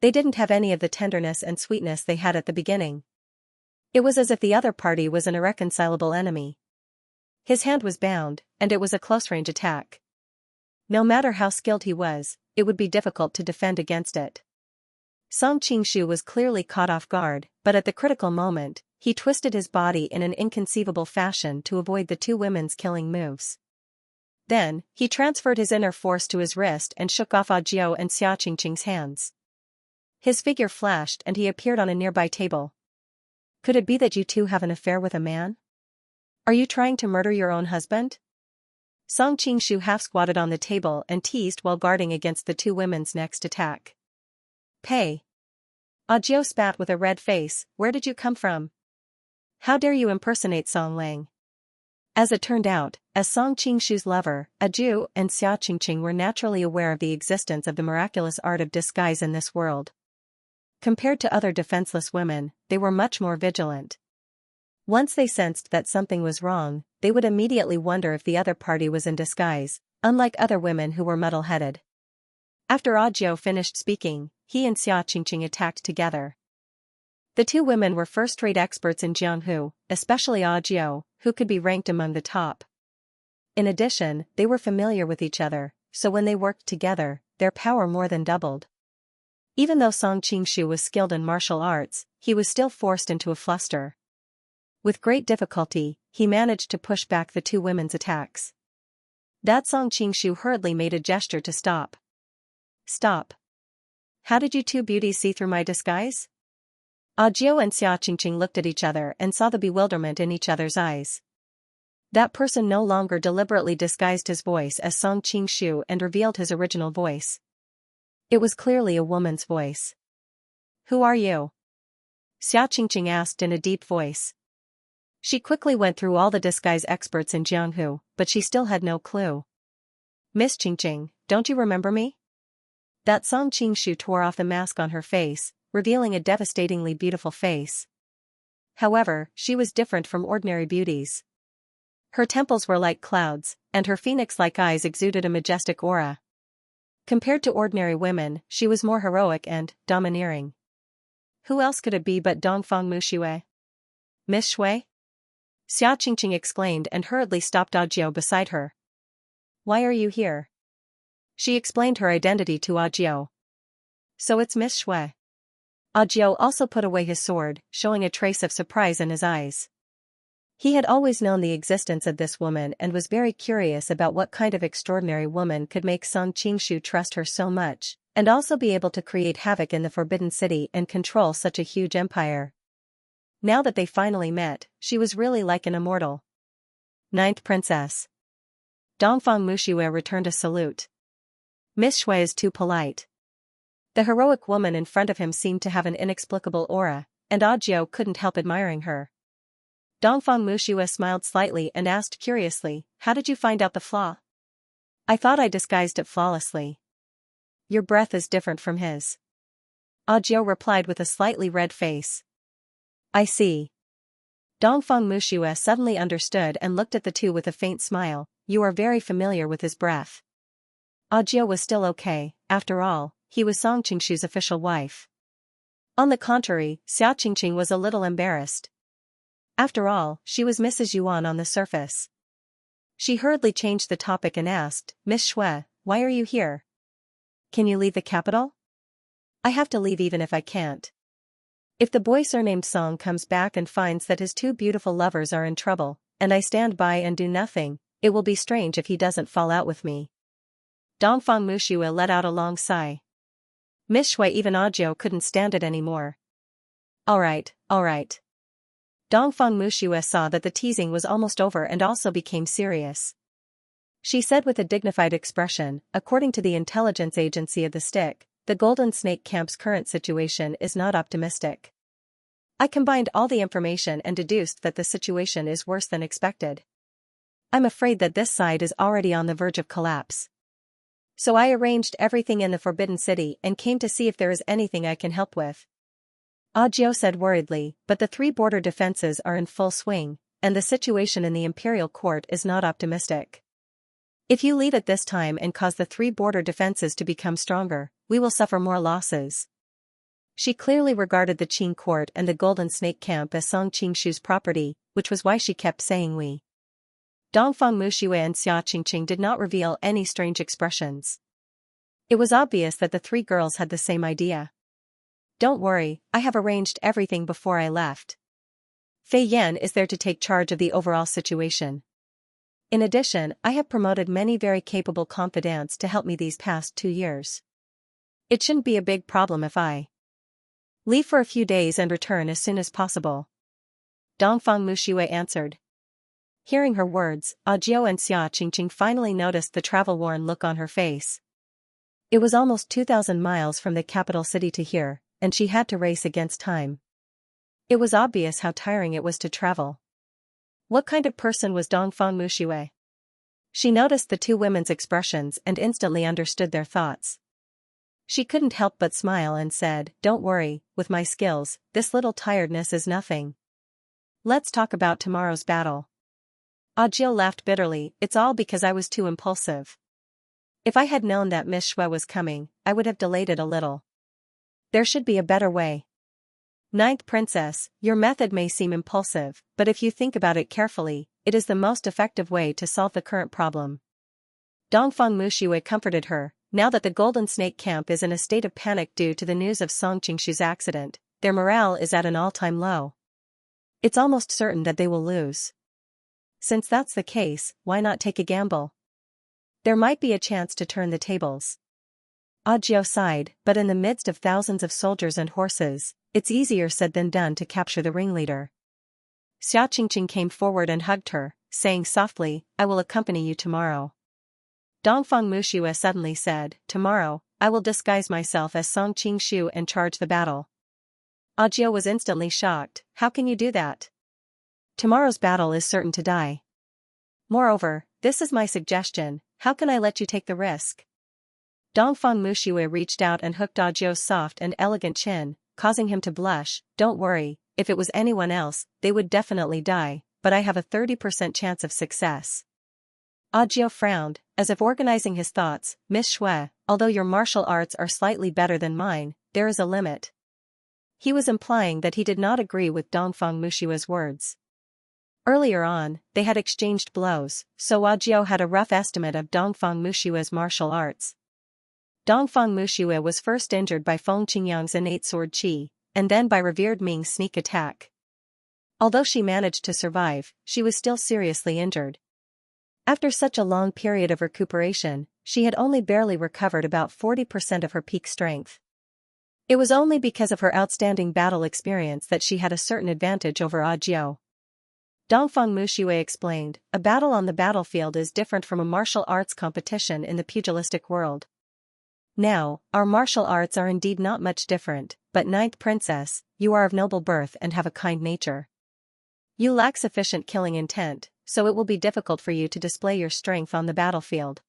They didn't have any of the tenderness and sweetness they had at the beginning. It was as if the other party was an irreconcilable enemy. His hand was bound, and it was a close-range attack. No matter how skilled he was, it would be difficult to defend against it. Song Qingshu was clearly caught off guard, but at the critical moment, he twisted his body in an inconceivable fashion to avoid the two women's killing moves. Then, he transferred his inner force to his wrist and shook off Audiobook and Xianxin's hands. His figure flashed and he appeared on a nearby table. "Could it be that you two have an affair with a man? Are you trying to murder your own husband?" Song Qingshu half-squatted on the table and teased while guarding against the two women's next attack. "Pay." Audiobook spat with a red face, "Where did you come from? How dare you impersonate Song Lang?" As it turned out, as Song Qingshu's lover, Audiobook and Xianxin were naturally aware of the existence of the miraculous art of disguise in this world. Compared to other defenseless women, they were much more vigilant. Once they sensed that something was wrong, they would immediately wonder if the other party was in disguise, unlike other women who were muddle-headed. After Audiobook finished speaking, he and Xianxin attacked together. The two women were first-rate experts in Jianghu, especially Audiobook, who could be ranked among the top. In addition, they were familiar with each other, so when they worked together, their power more than doubled. Even though Song Qingshu was skilled in martial arts, he was still forced into a fluster. With great difficulty, he managed to push back the two women's attacks. That Song Qingshu hurriedly made a gesture to stop. Stop. How did you two beauties see through my disguise? Audiobook and Xianxia looked at each other and saw the bewilderment in each other's eyes. That person no longer deliberately disguised his voice as Song Qingshu and revealed his original voice. It was clearly a woman's voice. Who are you? Xianxia asked in a deep voice. She quickly went through all the disguise experts in Jianghu, but she still had no clue. Miss Qingqing, don't you remember me? That Song Qingshu tore off the mask on her face, revealing a devastatingly beautiful face. However, she was different from ordinary beauties. Her temples were like clouds, and her phoenix-like eyes exuded a majestic aura. Compared to ordinary women, she was more heroic and domineering. Who else could it be but Dongfang Mushui? Miss Shui? Xianxia exclaimed and hurriedly stopped Audiobook beside her. Why are you here? She explained her identity to Audiobook. So it's Miss Shui. Audiobook also put away his sword, showing a trace of surprise in his eyes. He had always known the existence of this woman and was very curious about what kind of extraordinary woman could make Song Qingshu trust her so much, and also be able to create havoc in the Forbidden City and control such a huge empire. Now that they finally met, she was really like an immortal. Ninth Princess. Dongfang Mushui returned a salute. Miss Shui is too polite. The heroic woman in front of him seemed to have an inexplicable aura, and Audiobook couldn't help admiring her. Dongfang Mushui smiled slightly and asked curiously, how did you find out the flaw? I thought I disguised it flawlessly. Your breath is different from his. Audiobook replied with a slightly red face. I see. Dongfang Mushui suddenly understood and looked at the two with a faint smile. You are very familiar with his breath. Audiobook was still okay, after all, he was Song Qingshu's official wife. On the contrary, Xianxia was a little embarrassed. After all, she was Mrs. Yuan on the surface. She hurriedly changed the topic and asked, Miss Shui, why are you here? Can you leave the capital? I have to leave even if I can't. If the boy surnamed Song comes back and finds that his two beautiful lovers are in trouble, and I stand by and do nothing, it will be strange if he doesn't fall out with me. Dongfang Mushui let out a long sigh. Miss Shui, even Audiobook couldn't stand it anymore. Alright. Dongfang Mushui saw that the teasing was almost over and also became serious. She said with a dignified expression, according to the intelligence agency of the stick, the Golden Snake Camp's current situation is not optimistic. I combined all the information and deduced that the situation is worse than expected. I'm afraid that this side is already on the verge of collapse. So I arranged everything in the Forbidden City and came to see if there is anything I can help with. Audiobook said worriedly, but the 3 border defenses are in full swing, and the situation in the imperial court is not optimistic. If you leave at this time and cause the 3 border defenses to become stronger, we will suffer more losses. She clearly regarded the Qing court and the Golden Snake Camp as Song Qingshu's property, which was why she kept saying we. Dongfang Mushui and Xianxia did not reveal any strange expressions. It was obvious that the 3 girls had the same idea. Don't worry, I have arranged everything before I left. Fei Yan is there to take charge of the overall situation. In addition, I have promoted many very capable confidants to help me these past 2 years. It shouldn't be a big problem if I leave for a few days and return as soon as possible. Dongfang Mushui answered. Hearing her words, Audiobook and Xianxia finally noticed the travel-worn look on her face. It was almost 2,000 miles from the capital city to here, and she had to race against time. It was obvious how tiring it was to travel. What kind of person was Dongfang Mushui? She noticed the 2 women's expressions and instantly understood their thoughts. She couldn't help but smile and said, Don't worry, with my skills, this little tiredness is nothing. Let's talk about tomorrow's battle. Audiobook laughed bitterly, it's all because I was too impulsive. If I had known that Miss Shui was coming, I would have delayed it a little. There should be a better way. Ninth Princess, your method may seem impulsive, but if you think about it carefully, it is the most effective way to solve the current problem. Dongfang Mushui comforted her, Now that the Golden Snake camp is in a state of panic due to the news of Song Qingshu's accident, their morale is at an all-time low. It's almost certain that they will lose. Since that's the case, why not take a gamble? There might be a chance to turn the tables. Audiobook sighed, but in the midst of thousands of soldiers and horses, it's easier said than done to capture the ringleader. Xianxia came forward and hugged her, saying softly, "I will accompany you tomorrow." Dongfang Muxue suddenly said, "Tomorrow, I will disguise myself as Song Qingshu and charge the battle." Audiobook was instantly shocked. "How can you do that? Tomorrow's battle is certain to die. Moreover, this is my suggestion, how can I let you take the risk?" Dongfang Muxue reached out and hooked Audiobook's soft and elegant chin, causing him to blush. "Don't worry, if it was anyone else, they would definitely die, but I have a 30% chance of success." Audiobook frowned, as if organizing his thoughts. "Miss Shui, although your martial arts are slightly better than mine, there is a limit." He was implying that he did not agree with Dongfang Muxue's words. Earlier on, they had exchanged blows, so Audiobook had a rough estimate of Dongfang Muxue's martial arts. Dongfang Muxue was first injured by Feng Qingyang's innate sword qi, and then by revered Ming's sneak attack. Although she managed to survive, she was still seriously injured. After such a long period of recuperation, she had only barely recovered about 40% of her peak strength. It was only because of her outstanding battle experience that she had a certain advantage over Audiobook. Dongfang Muxue explained, "A battle on the battlefield is different from a martial arts competition in the pugilistic world. Now, our martial arts are indeed not much different, but ninth princess, you are of noble birth and have a kind nature. You lack sufficient killing intent, so it will be difficult for you to display your strength on the battlefield.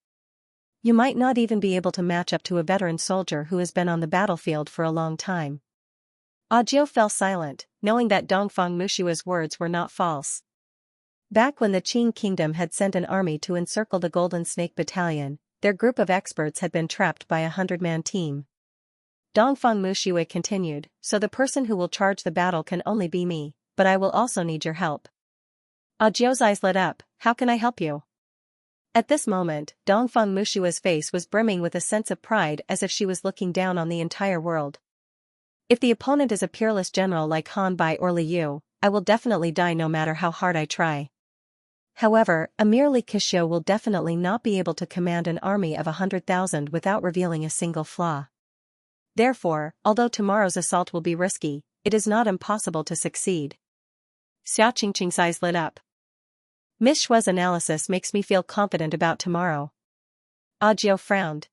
You might not even be able to match up to a veteran soldier who has been on the battlefield for a long time." Audiobook fell silent, knowing that Dongfang Muxue's words were not false. Back when the Qing kingdom had sent an army to encircle the Golden Snake Battalion, their group of experts had been trapped by a 100-man team. Dongfang Muxue continued, "So the person who will charge the battle can only be me, but I will also need your help." Audiobook's eyes lit up. "How can I help you?" At this moment, Dongfang Muxue's face was brimming with a sense of pride as if she was looking down on the entire world. "If the opponent is a peerless general like Han Bai or Liu, I will definitely die no matter how hard I try. However, a mere Li Kishio will definitely not be able to command an army of 100,000 without revealing a single flaw. Therefore, although tomorrow's assault will be risky, it is not impossible to succeed." Xianxia's eyes lit up. "Miss Shui's analysis makes me feel confident about tomorrow." Audiobook frowned.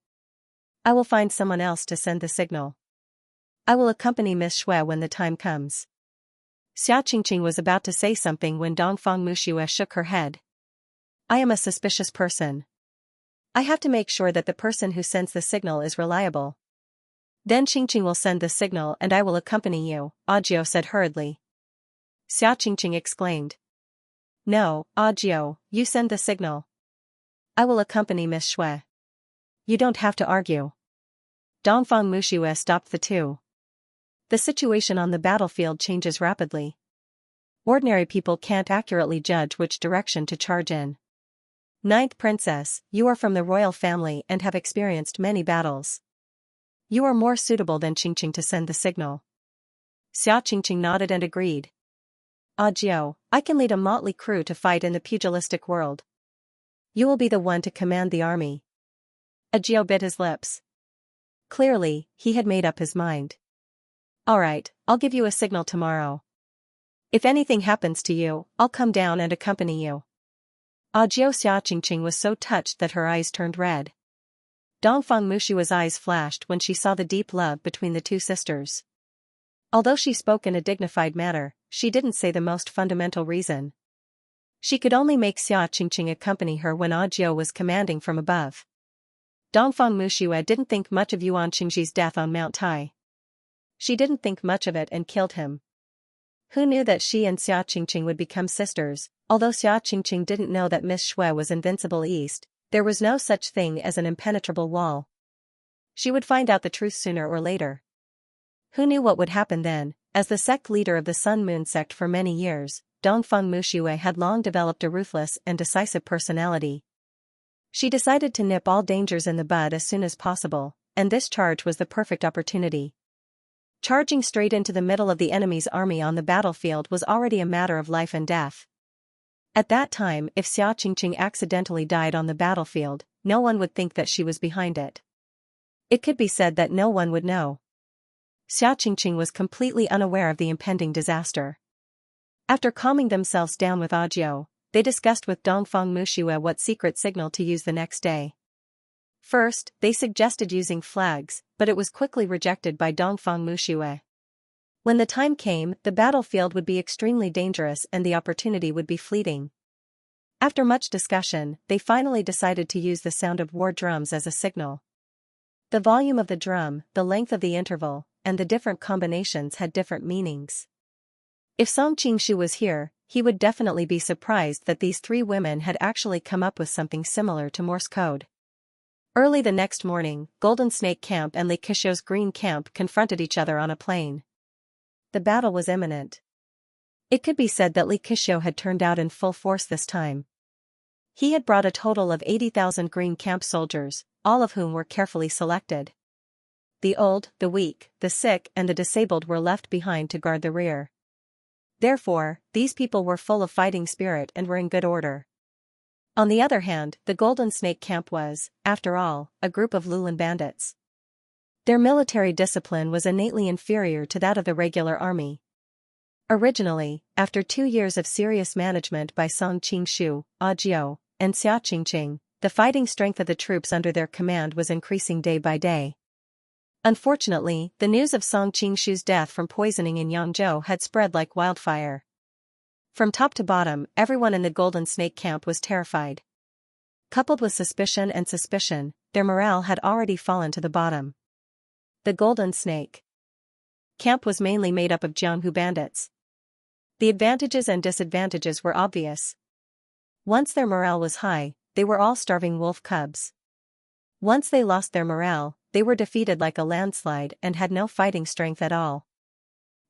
"I will find someone else to send the signal. I will accompany Miss Shui when the time comes." Xianxia was about to say something when Dongfang Muxue shook her head. "I am a suspicious person. I have to make sure that the person who sends the signal is reliable." "Then Qingqing will send the signal and I will accompany you," Audiobook said hurriedly. Xianxia exclaimed. "No, Audiobook, you send the signal. I will accompany Miss Shui. You don't have to argue." Dongfang Muxue stopped the two. The situation on the battlefield changes rapidly. Ordinary people can't accurately judge which direction to charge in. Ninth princess, you are from the royal family and have experienced many battles. You are more suitable than Qingqing to send the signal." Xianxia nodded and agreed. "Audiobook, I can lead a motley crew to fight in the pugilistic world. You will be the one to command the army." Audiobook bit his lips. Clearly, he had made up his mind. "Alright, I'll give you a signal tomorrow. If anything happens to you, I'll come down and accompany you." Audiobook Xianxia was so touched that her eyes turned red. Dongfang Muxue's eyes flashed when she saw the deep love between the two sisters. Although she spoke in a dignified manner, she didn't say the most fundamental reason. She could only make Xianxia accompany her when Audiobook was commanding from above. Dongfang Muxue didn't think much of Yuan Qingji's death on Mount Tai. She didn't think much of it and killed him. Who knew that she and Xianxia would become sisters? Although Xianxia didn't know that Miss Shui was invincible east, there was no such thing as an impenetrable wall. She would find out the truth sooner or later. Who knew what would happen then? As the sect leader of the Sun Moon sect for many years, Dongfang Muxue had long developed a ruthless and decisive personality. She decided to nip all dangers in the bud as soon as possible, and this charge was the perfect opportunity. Charging straight into the middle of the enemy's army on the battlefield was already a matter of life and death. At that time, if Xianxia accidentally died on the battlefield, no one would think that she was behind it. It could be said that no one would know. Xianxia was completely unaware of the impending disaster. After calming themselves down with Audiobook, they discussed with Dongfang Muxue what secret signal to use the next day. First, they suggested using flags, but it was quickly rejected by Dongfang Muxue. When the time came, the battlefield would be extremely dangerous and the opportunity would be fleeting. After much discussion, they finally decided to use the sound of war drums as a signal. The volume of the drum, the length of the interval, and the different combinations had different meanings. If Song Qingshu was here, he would definitely be surprised that these three women had actually come up with something similar to Morse code. Early the next morning, Golden Snake Camp and Li Keqiu's Green Camp confronted each other on a plain. The battle was imminent. It could be said that Li Keqiu had turned out in full force this time. He had brought a total of 80,000 Green Camp soldiers, all of whom were carefully selected. The old, the weak, the sick and the disabled were left behind to guard the rear. Therefore, these people were full of fighting spirit and were in good order. On the other hand, the Golden Snake Camp was, after all, a group of Lulin bandits. Their military discipline was innately inferior to that of the regular army. Originally, after 2 years of serious management by Song Qingshu, Audiobook, and Xianxia, the fighting strength of the troops under their command was increasing day by day. Unfortunately, the news of Song Qingshu's death from poisoning in Yangzhou had spread like wildfire. From top to bottom, everyone in the Golden Snake Camp was terrified. Coupled with suspicion, their morale had already fallen to the bottom. The Golden Snake Camp was mainly made up of Jianghu bandits. The advantages and disadvantages were obvious. Once their morale was high, they were all starving wolf cubs. Once they lost their morale, they were defeated like a landslide and had no fighting strength at all.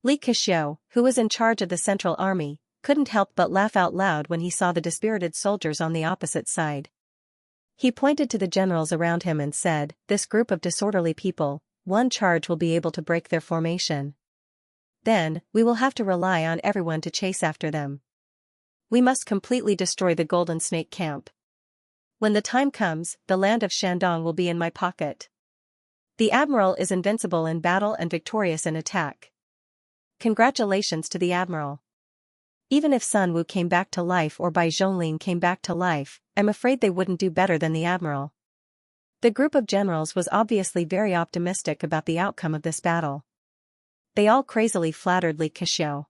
Li Keqiu, who was in charge of the Central Army, couldn't help but laugh out loud when he saw the dispirited soldiers on the opposite side. He pointed to the generals around him and said, "This group of disorderly people, one charge will be able to break their formation. Then, we will have to rely on everyone to chase after them. We must completely destroy the Golden Snake Camp. When the time comes, the land of Shandong will be in my pocket. The admiral is invincible in battle and victorious in attack. Congratulations to the admiral. Even if Sun Wu came back to life or Bai Zhonglin came back to life, I'm afraid they wouldn't do better than the admiral." The group of generals was obviously very optimistic about the outcome of this battle. They all crazily flattered Li Keqiu.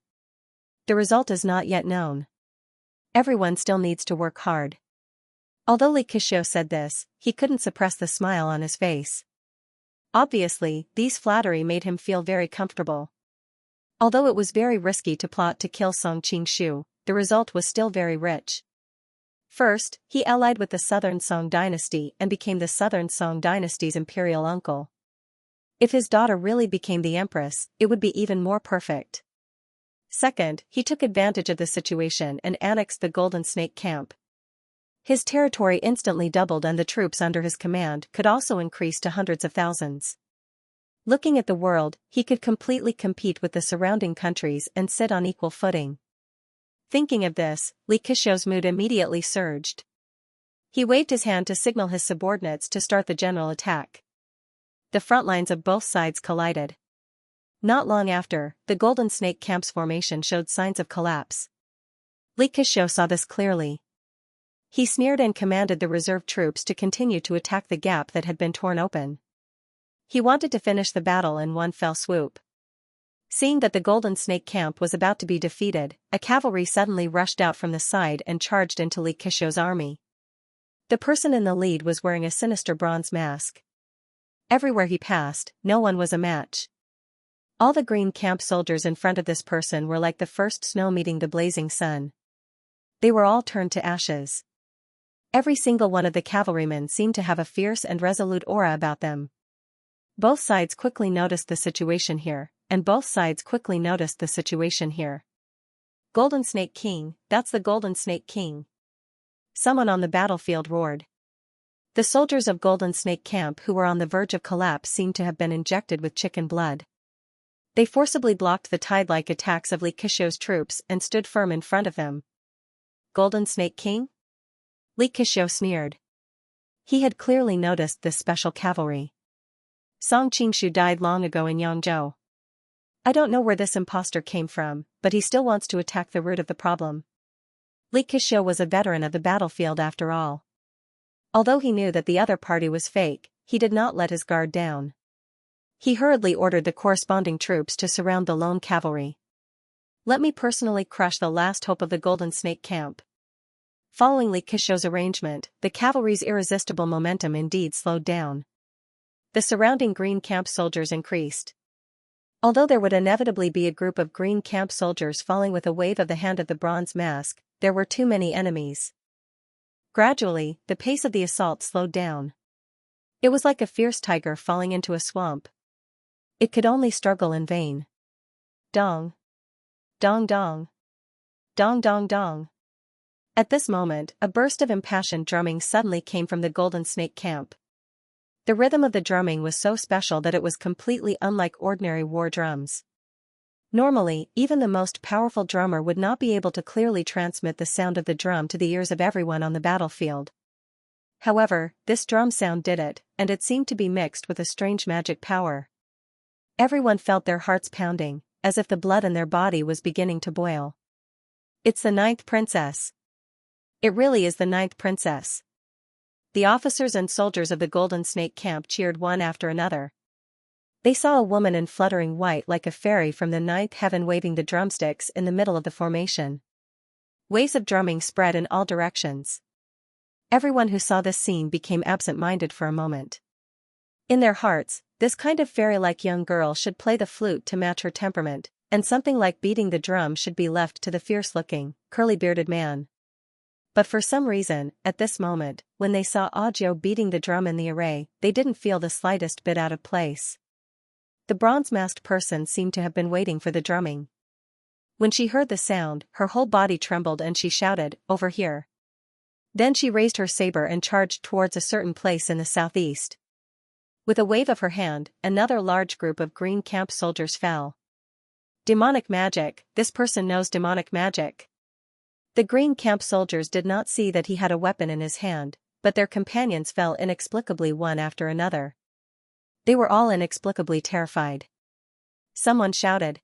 The result is not yet known. Everyone still needs to work hard. Although Li Keqiu said this, he couldn't suppress the smile on his face. Obviously, these flattery made him feel very comfortable. Although it was very risky to plot to kill Song Qingshu, the result was still very rich. First, he allied with the Southern Song dynasty and became the Southern Song dynasty's imperial uncle. If his daughter really became the empress, it would be even more perfect. Second, he took advantage of the situation and annexed the Golden Snake Camp. His territory instantly doubled and the troops under his command could also increase to hundreds of thousands. Looking at the world, he could completely compete with the surrounding countries and sit on equal footing. Thinking of this, Li Keqiu's mood immediately surged. He waved his hand to signal his subordinates to start the general attack. The front lines of both sides collided. Not long after, the Golden Snake Camp's formation showed signs of collapse. Li Keqiu saw this clearly. He sneered and commanded the reserve troops to continue to attack the gap that had been torn open. He wanted to finish the battle in one fell swoop. Seeing that the Golden Snake Camp was about to be defeated, a cavalry suddenly rushed out from the side and charged into Li Keqiu's army. The person in the lead was wearing a sinister bronze mask. Everywhere he passed, no one was a match. All the Green Camp soldiers in front of this person were like the first snow meeting the blazing sun. They were all turned to ashes. Every single one of the cavalrymen seemed to have a fierce and resolute aura about them. Both sides quickly noticed the situation here, and both sides quickly noticed the situation here. "Golden Snake King, that's the Golden Snake King!" Someone on the battlefield roared. The soldiers of Golden Snake Camp who were on the verge of collapse seemed to have been injected with chicken blood. They forcibly blocked the tide-like attacks of Li Kishou's troops and stood firm in front of them. Golden Snake King? Li Kishou sneered. He had clearly noticed this special cavalry. Song Qingshu died long ago in Yangzhou. I don't know where this impostor came from, but he still wants to attack the root of the problem. Li Kishou was a veteran of the battlefield after all. Although he knew that the other party was fake, he did not let his guard down. He hurriedly ordered the corresponding troops to surround the lone cavalry. Let me personally crush the last hope of the Golden Snake Camp. Following Li Kishou's arrangement, the cavalry's irresistible momentum indeed slowed down. The surrounding Green Camp soldiers increased. Although there would inevitably be a group of Green Camp soldiers falling with a wave of the hand of the bronze mask, there were too many enemies. Gradually, the pace of the assault slowed down. It was like a fierce tiger falling into a swamp. It could only struggle in vain. Dong. Dong dong. Dong dong dong. At this moment, a burst of impassioned drumming suddenly came from the Golden Snake Camp. The rhythm of the drumming was so special that it was completely unlike ordinary war drums. Normally, even the most powerful drummer would not be able to clearly transmit the sound of the drum to the ears of everyone on the battlefield. However, this drum sound did it, and it seemed to be mixed with a strange magic power. Everyone felt their hearts pounding, as if the blood in their body was beginning to boil. It's the ninth princess. It really is the ninth princess. The officers and soldiers of the Golden Snake Camp cheered one after another. They saw a woman in fluttering white like a fairy from the ninth heaven waving the drumsticks in the middle of the formation. Waves of drumming spread in all directions. Everyone who saw this scene became absent-minded for a moment. In their hearts, this kind of fairy-like young girl should play the flute to match her temperament, and something like beating the drum should be left to the fierce-looking, curly-bearded man. But for some reason, at this moment, when they saw Audio beating the drum in the array, they didn't feel the slightest bit out of place. The bronze-masked person seemed to have been waiting for the drumming. When she heard the sound, her whole body trembled and she shouted, "Over here." Then she raised her saber and charged towards a certain place in the southeast. With a wave of her hand, another large group of Green Camp soldiers fell. Demonic magic, this person knows demonic magic. The Green Camp soldiers did not see that he had a weapon in his hand, but their companions fell inexplicably one after another. They were all inexplicably terrified. Someone shouted.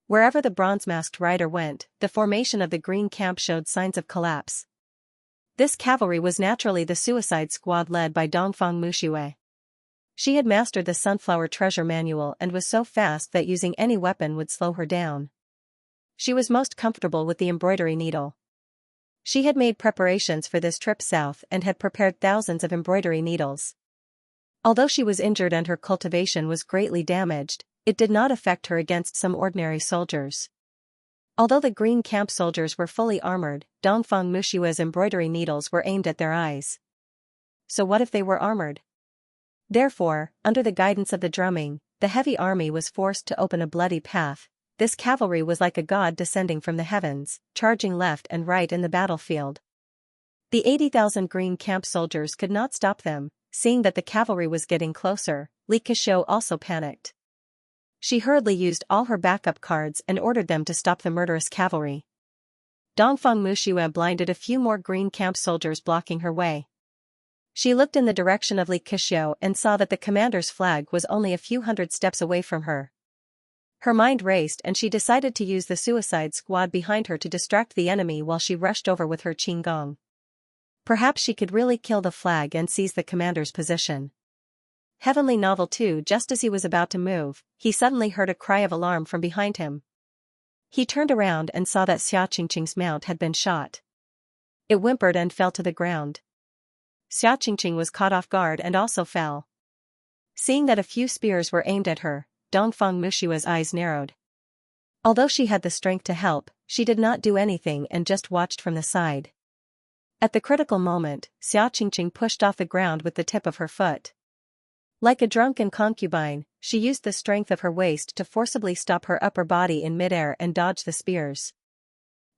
Wherever the bronze-masked rider went, the formation of the Green Camp showed signs of collapse. This cavalry was naturally the suicide squad led by Dongfang Muxue. She had mastered the Sunflower Treasure Manual and was so fast that using any weapon would slow her down. She was most comfortable with the embroidery needle. She had made preparations for this trip south and had prepared thousands of embroidery needles. Although she was injured and her cultivation was greatly damaged, it did not affect her against some ordinary soldiers. Although the Green Camp soldiers were fully armored, Dongfang Mushue's embroidery needles were aimed at their eyes. So what if they were armored? Therefore, under the guidance of the drumming, the heavy army was forced to open a bloody path. This cavalry was like a god descending from the heavens, charging left and right in the battlefield. The 80,000 Green Camp soldiers could not stop them. Seeing that the cavalry was getting closer, Li Kishou also panicked. She hurriedly used all her backup cards and ordered them to stop the murderous cavalry. Dongfang Muxue blinded a few more Green Camp soldiers blocking her way. She looked in the direction of Li Kishou and saw that the commander's flag was only a few hundred steps away from her. Her mind raced and she decided to use the suicide squad behind her to distract the enemy while she rushed over with her qinggong. Perhaps she could really kill the flag and seize the commander's position. Heavenly Novel 2. Just as he was about to move, he suddenly heard a cry of alarm from behind him. He turned around and saw that Xiaxing's mount had been shot. It whimpered and fell to the ground. Xiaxing was caught off guard and also fell. Seeing that a few spears were aimed at her, Dongfang Mushue's eyes narrowed. Although she had the strength to help, she did not do anything and just watched from the side. At the critical moment, Xiaxing pushed off the ground with the tip of her foot. Like a drunken concubine, she used the strength of her waist to forcibly stop her upper body in midair and dodge the spears.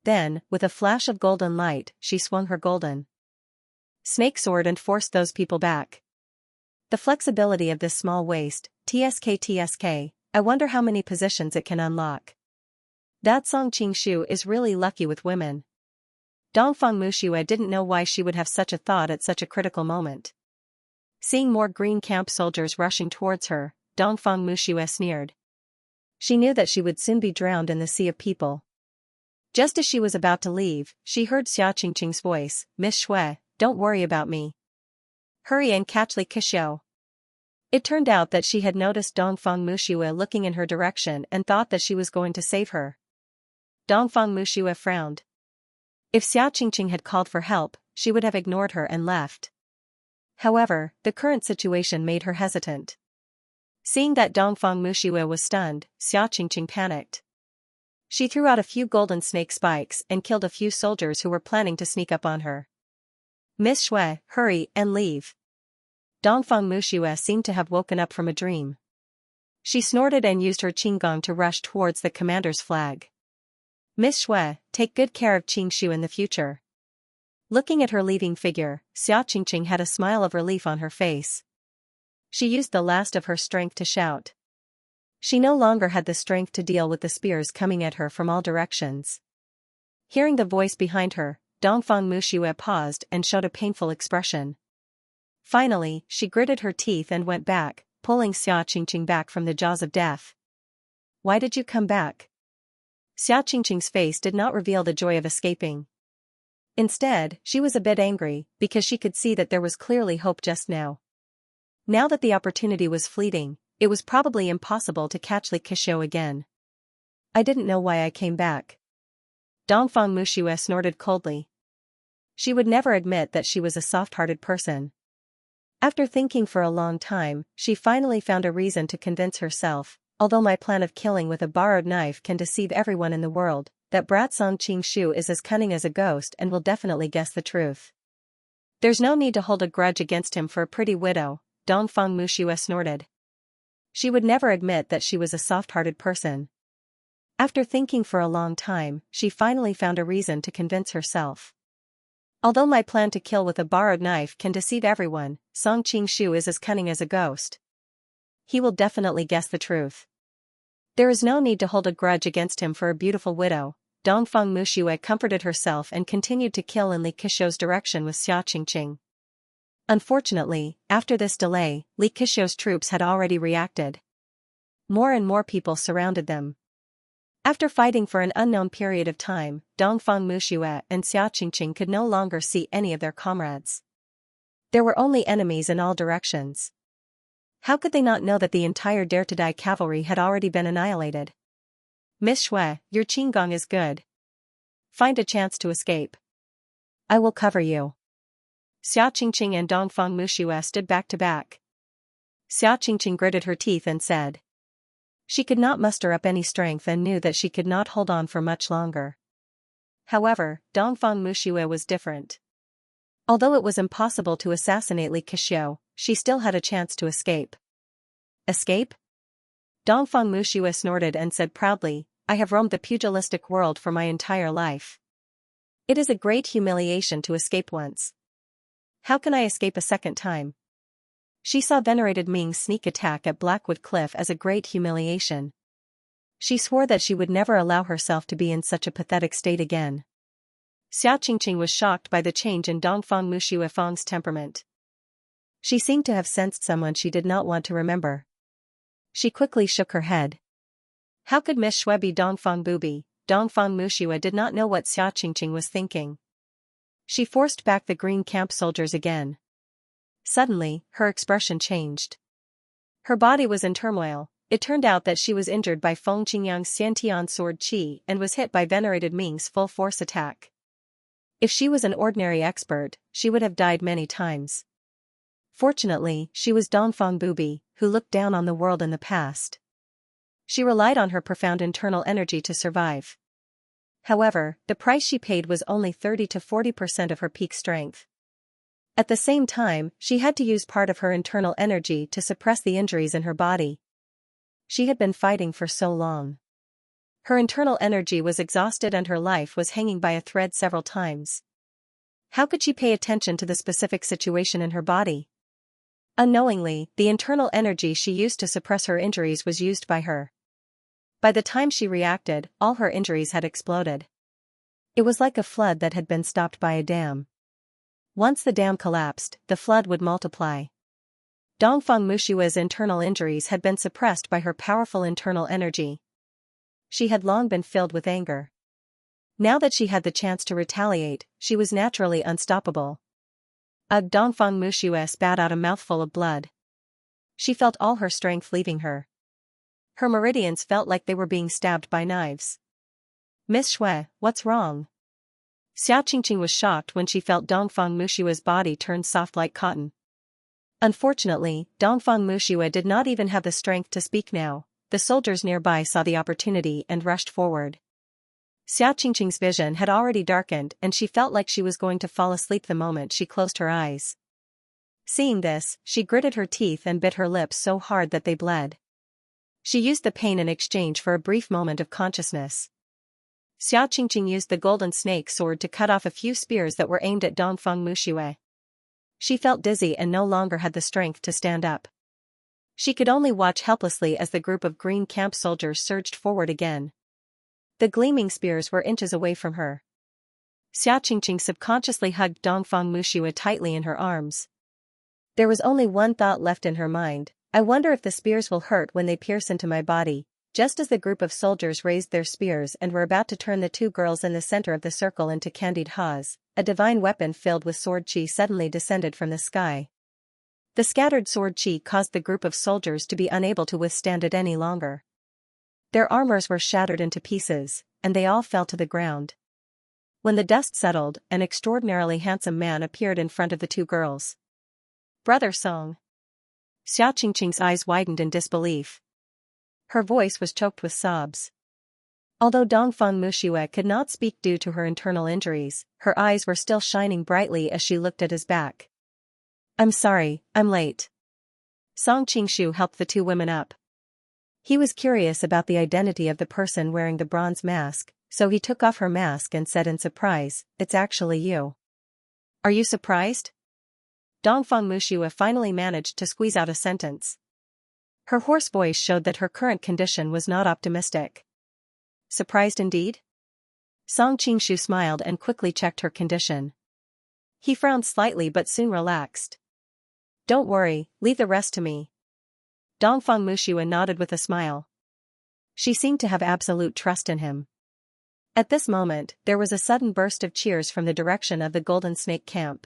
Then, with a flash of golden light, she swung her golden Snake sword and forced those people back. The flexibility of this small waist, tsk, I wonder how many positions it can unlock. That Song Qingshu is really lucky with women. Dongfang Muxue didn't know why she would have such a thought at such a critical moment. Seeing more green camp soldiers rushing towards her, Dongfang Muxue sneered. She knew that she would soon be drowned in the sea of people. Just as she was about to leave, she heard Xia Qingqing's voice, "Miss Shui, don't worry about me. Hurry and catch Li Keqiu." It turned out that she had noticed Dongfang Muxue looking in her direction and thought that she was going to save her. Dongfang Muxue frowned. If Xia Qingqing had called for help, she would have ignored her and left. However, the current situation made her hesitant. Seeing that Dongfang Muxue was stunned, Xia Qingqing panicked. She threw out a few golden snake spikes and killed a few soldiers who were planning to sneak up on her. "Miss Shui, hurry and leave." Dongfang Muxue seemed to have woken up from a dream. She snorted and used her qinggong to rush towards the commander's flag. "Miss Shui, take good care of Qingshu in the future." Looking at her leaving figure, Xia Qingqing had a smile of relief on her face. She used the last of her strength to shout. She no longer had the strength to deal with the spears coming at her from all directions. Hearing the voice behind her, Dongfang Muxue paused and showed a painful expression. Finally, she gritted her teeth and went back, pulling Xia Qingqing back from the jaws of death. "Why did you come back?" Xia Qingqing's face did not reveal the joy of escaping. Instead, she was a bit angry, because she could see that there was clearly hope just now. Now that the opportunity was fleeting, it was probably impossible to catch Li Keqiu again. "I didn't know why I came back." Dongfang Muxue snorted coldly. She would never admit that she was a soft-hearted person. After thinking for a long time, she finally found a reason to convince herself, although my plan of killing with a borrowed knife can deceive everyone in the world, that brat Song Qingshu is as cunning as a ghost and will definitely guess the truth. "There's no need to hold a grudge against him for a pretty widow," Dongfang Muxue snorted. She would never admit that she was a soft-hearted person. After thinking for a long time, she finally found a reason to convince herself. "Although my plan to kill with a borrowed knife can deceive everyone, Song Qingshu is as cunning as a ghost. He will definitely guess the truth. There is no need to hold a grudge against him for a beautiful widow." Dongfang Muxue comforted herself and continued to kill in Li Keqiu's direction with Xia Qingqing. Unfortunately, after this delay, Li Keqiu's troops had already reacted. More and more people surrounded them. After fighting for an unknown period of time, Dongfang Muxue and Xia Qingqing could no longer see any of their comrades. There were only enemies in all directions. How could they not know that the entire Dare to Die cavalry had already been annihilated? "Miss Shui, your qinggong is good. Find a chance to escape. I will cover you." Xia Qingqing and Dongfang Muxue stood back to back. Xia Qingqing gritted her teeth and said. She could not muster up any strength and knew that she could not hold on for much longer. However, Dongfang Muxue was different. Although it was impossible to assassinate Li Keqiu, she still had a chance to escape. "Escape?" Dongfang Muxue snorted and said proudly, "I have roamed the pugilistic world for my entire life. It is a great humiliation to escape once. How can I escape a second time?" She saw venerated Ming's sneak attack at Blackwood Cliff as a great humiliation. She swore that she would never allow herself to be in such a pathetic state again. Xia Qingqing was shocked by the change in Dongfang Muxue Fang's temperament. She seemed to have sensed someone she did not want to remember. She quickly shook her head. How could Miss Shui be Dongfang Bubi? Dongfang Muxue did not know what Xia Qingqing was thinking. She forced back the green camp soldiers again. Suddenly, her expression changed. Her body was in turmoil. It turned out that she was injured by Feng Qingyang's Xiantian sword qi and was hit by venerated Ming's full force attack. If she was an ordinary expert, she would have died many times. Fortunately, she was Dongfang Bubi, who looked down on the world in the past. She relied on her profound internal energy to survive. However, the price she paid was only 30 to 40% of her peak strength. At the same time, she had to use part of her internal energy to suppress the injuries in her body. She had been fighting for so long. Her internal energy was exhausted and her life was hanging by a thread several times. How could she pay attention to the specific situation in her body? Unknowingly, the internal energy she used to suppress her injuries was used by her. By the time she reacted, all her injuries had exploded. It was like a flood that had been stopped by a dam. Once the dam collapsed, the flood would multiply. Dongfang Mushua's internal injuries had been suppressed by her powerful internal energy. She had long been filled with anger. Now that she had the chance to retaliate, she was naturally unstoppable. Ugh! Dongfang Mushue spat out a mouthful of blood. She felt all her strength leaving her. Her meridians felt like they were being stabbed by knives. Miss Shui, what's wrong? Xiaoqingqing was shocked when she felt Dongfang Mushue's body turn soft like cotton. Unfortunately, Dongfang Mushue did not even have the strength to speak now. The soldiers nearby saw the opportunity and rushed forward. Xiaoqingqing's vision had already darkened and she felt like she was going to fall asleep the moment she closed her eyes. Seeing this, she gritted her teeth and bit her lips so hard that they bled. She used the pain in exchange for a brief moment of consciousness. Xiaoqingqing used the golden snake sword to cut off a few spears that were aimed at Dongfang Mushue. She felt dizzy and no longer had the strength to stand up. She could only watch helplessly as the group of green camp soldiers surged forward again. The gleaming spears were inches away from her. Xiaoqingqing subconsciously hugged Dongfang Mushue tightly in her arms. There was only one thought left in her mind: I wonder if the spears will hurt when they pierce into my body. Just as the group of soldiers raised their spears and were about to turn the two girls in the center of the circle into candied haws, a divine weapon filled with sword chi suddenly descended from the sky. The scattered sword chi caused the group of soldiers to be unable to withstand it any longer. Their armors were shattered into pieces, and they all fell to the ground. When the dust settled, an extraordinarily handsome man appeared in front of the two girls. Brother Song. Xiaoqingqing's eyes widened in disbelief. Her voice was choked with sobs. Although Dongfang Mushue could not speak due to her internal injuries, her eyes were still shining brightly as she looked at his back. I'm sorry, I'm late. Song Qingshu helped the two women up. He was curious about the identity of the person wearing the bronze mask, so he took off her mask and said in surprise, "It's actually you." Are you surprised? Dongfang Mushue finally managed to squeeze out a sentence. Her hoarse voice showed that her current condition was not optimistic. Surprised indeed? Song Qingshu smiled and quickly checked her condition. He frowned slightly but soon relaxed. Don't worry, leave the rest to me. Dongfang Mushue nodded with a smile. She seemed to have absolute trust in him. At this moment, there was a sudden burst of cheers from the direction of the Golden Snake camp.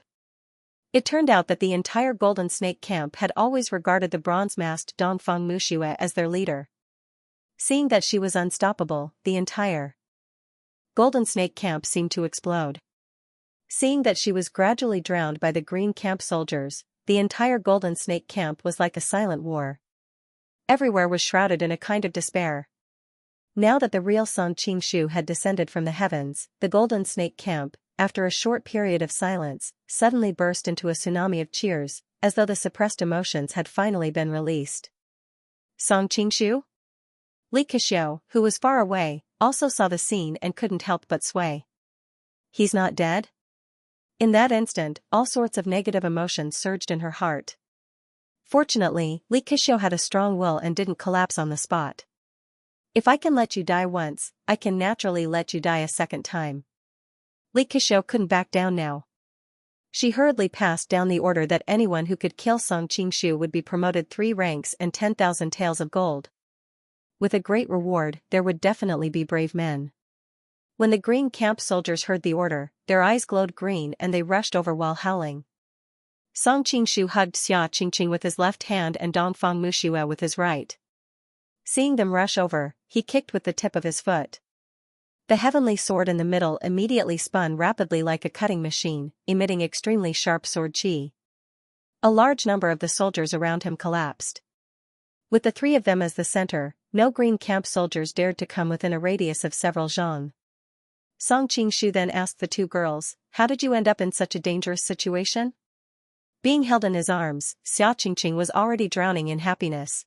It turned out that the entire Golden Snake camp had always regarded the bronze-masked Dongfang Mushue as their leader. Seeing that she was unstoppable, the entire Golden Snake camp seemed to explode. Seeing that she was gradually drowned by the green camp soldiers, the entire Golden Snake camp was like a silent war. Everywhere was shrouded in a kind of despair. Now that the real Song Qingshu had descended from the heavens, the Golden Snake camp, after a short period of silence, suddenly burst into a tsunami of cheers, as though the suppressed emotions had finally been released. Song Qingshu? Li Kexiu, who was far away, also saw the scene and couldn't help but sway. He's not dead? In that instant, all sorts of negative emotions surged in her heart. Fortunately, Li Kexiu had a strong will and didn't collapse on the spot. If I can let you die once, I can naturally let you die a second time. Li Kexiu couldn't back down now. She hurriedly passed down the order that anyone who could kill Song Qingshu would be promoted 3 ranks and 10,000 taels of gold. With a great reward, there would definitely be brave men. When the green camp soldiers heard the order, their eyes glowed green and they rushed over while howling. Song Qingshu hugged Xia Qingqing with his left hand and Dongfang Mushue with his right. Seeing them rush over, he kicked with the tip of his foot. The heavenly sword in the middle immediately spun rapidly like a cutting machine, emitting extremely sharp sword chi. A large number of the soldiers around him collapsed. With the 3 of them as the center, no green camp soldiers dared to come within a radius of several zhang. Song Qingshu then asked the 2 girls, "How did you end up in such a dangerous situation?" Being held in his arms, Xia Qingqing was already drowning in happiness.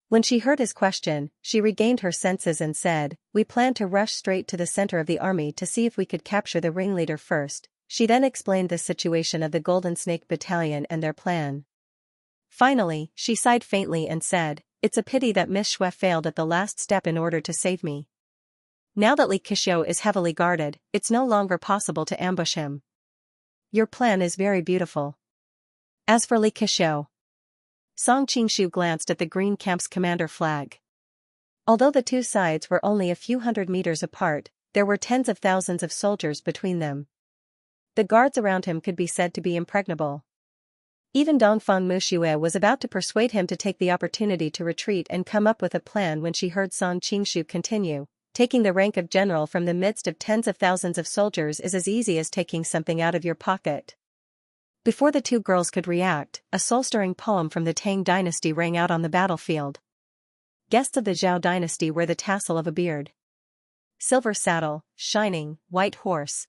When she heard his question, she regained her senses and said, "We planned to rush straight to the center of the army to see if we could capture the ringleader first." She then explained the situation of the Golden Snake Battalion and their plan. Finally, she sighed faintly and said, "It's a pity that Miss Xue failed at the last step in order to save me. Now that Li Keqiu is heavily guarded, it's no longer possible to ambush him. Your plan is very beautiful. As for Li Keqiu..." Song Qingshu glanced at the Green Camp's commander flag. Although the two sides were only a few hundred meters apart, there were tens of thousands of soldiers between them. The guards around him could be said to be impregnable. Even Dongfang Muxue was about to persuade him to take the opportunity to retreat and come up with a plan when she heard Song Qingshu continue, "Taking the rank of general from the midst of tens of thousands of soldiers is as easy as taking something out of your pocket." Before the two girls could react, a soul-stirring poem from the Tang dynasty rang out on the battlefield. Guests of the Zhao dynasty wear the tassel of a beard. Silver saddle, shining, white horse.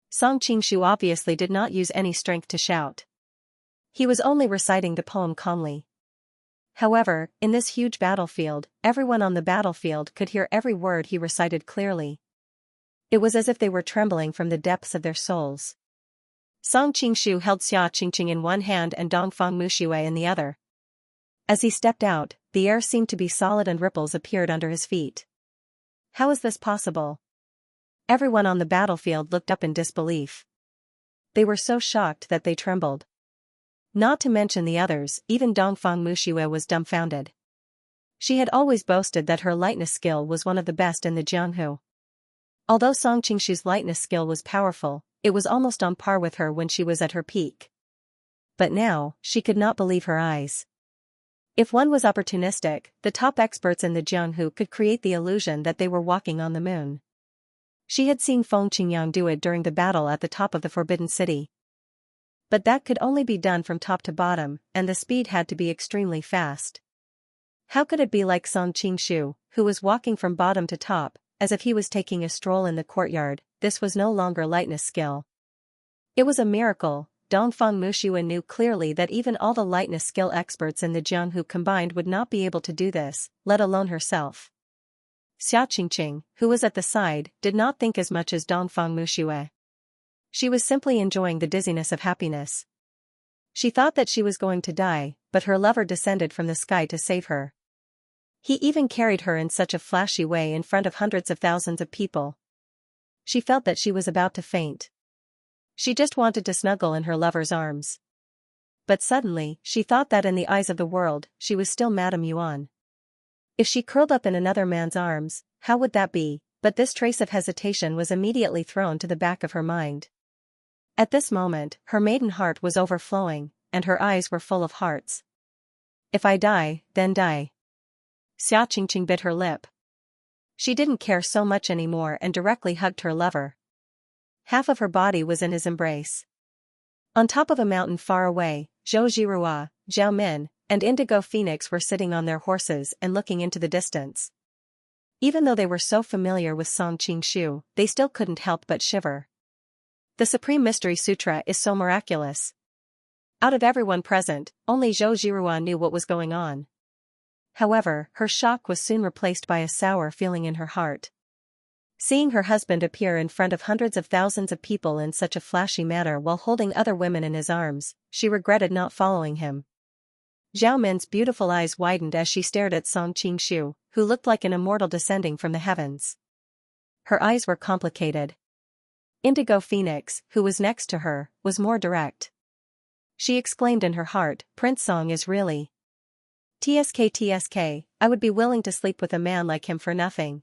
Song Qingshu obviously did not use any strength to shout. He was only reciting the poem calmly. However, in this huge battlefield, everyone on the battlefield could hear every word he recited clearly. It was as if they were trembling from the depths of their souls. Song Qingshu held Xia Qingqing in one hand and Dongfang Muxue in the other. As he stepped out, the air seemed to be solid and ripples appeared under his feet. How is this possible? Everyone on the battlefield looked up in disbelief. They were so shocked that they trembled. Not to mention the others, even Dongfang Muxue was dumbfounded. She had always boasted that her lightness skill was one of the best in the Jianghu. Although Song Qingshu's lightness skill was powerful, it was almost on par with her when she was at her peak. But now, she could not believe her eyes. If one was opportunistic, the top experts in the Jianghu could create the illusion that they were walking on the moon. She had seen Feng Qingyang do it during the battle at the top of the Forbidden City. But that could only be done from top to bottom, and the speed had to be extremely fast. How could it be like Song Qingshu, who was walking from bottom to top, as if he was taking a stroll in the courtyard? This was no longer lightness skill. It was a miracle. Dongfang Muxue knew clearly that even all the lightness skill experts in the Jianghu combined would not be able to do this, let alone herself. Xia Qingqing, who was at the side, did not think as much as Dongfang Muxue. She was simply enjoying the dizziness of happiness. She thought that she was going to die, but her lover descended from the sky to save her. He even carried her in such a flashy way in front of hundreds of thousands of people. She felt that she was about to faint. She just wanted to snuggle in her lover's arms. But suddenly, she thought that in the eyes of the world, she was still Madame Yuan. If she curled up in another man's arms, how would that be? But this trace of hesitation was immediately thrown to the back of her mind. At this moment, her maiden heart was overflowing, and her eyes were full of hearts. If I die, then die. Xia Qingqing bit her lip. She didn't care so much anymore and directly hugged her lover. Half of her body was in his embrace. On top of a mountain far away, Zhou Zhirua, Zhao Min, and Indigo Phoenix were sitting on their horses and looking into the distance. Even though they were so familiar with Song Qingshu, they still couldn't help but shiver. The Supreme Mystery Sutra is so miraculous. Out of everyone present, only Zhou Zhirua knew what was going on. However, her shock was soon replaced by a sour feeling in her heart. Seeing her husband appear in front of hundreds of thousands of people in such a flashy manner while holding other women in his arms, she regretted not following him. Zhao Min's beautiful eyes widened as she stared at Song Qingshu, who looked like an immortal descending from the heavens. Her eyes were complicated. Indigo Phoenix, who was next to her, was more direct. She exclaimed in her heart, "Prince Song is really... TSK, I would be willing to sleep with a man like him for nothing."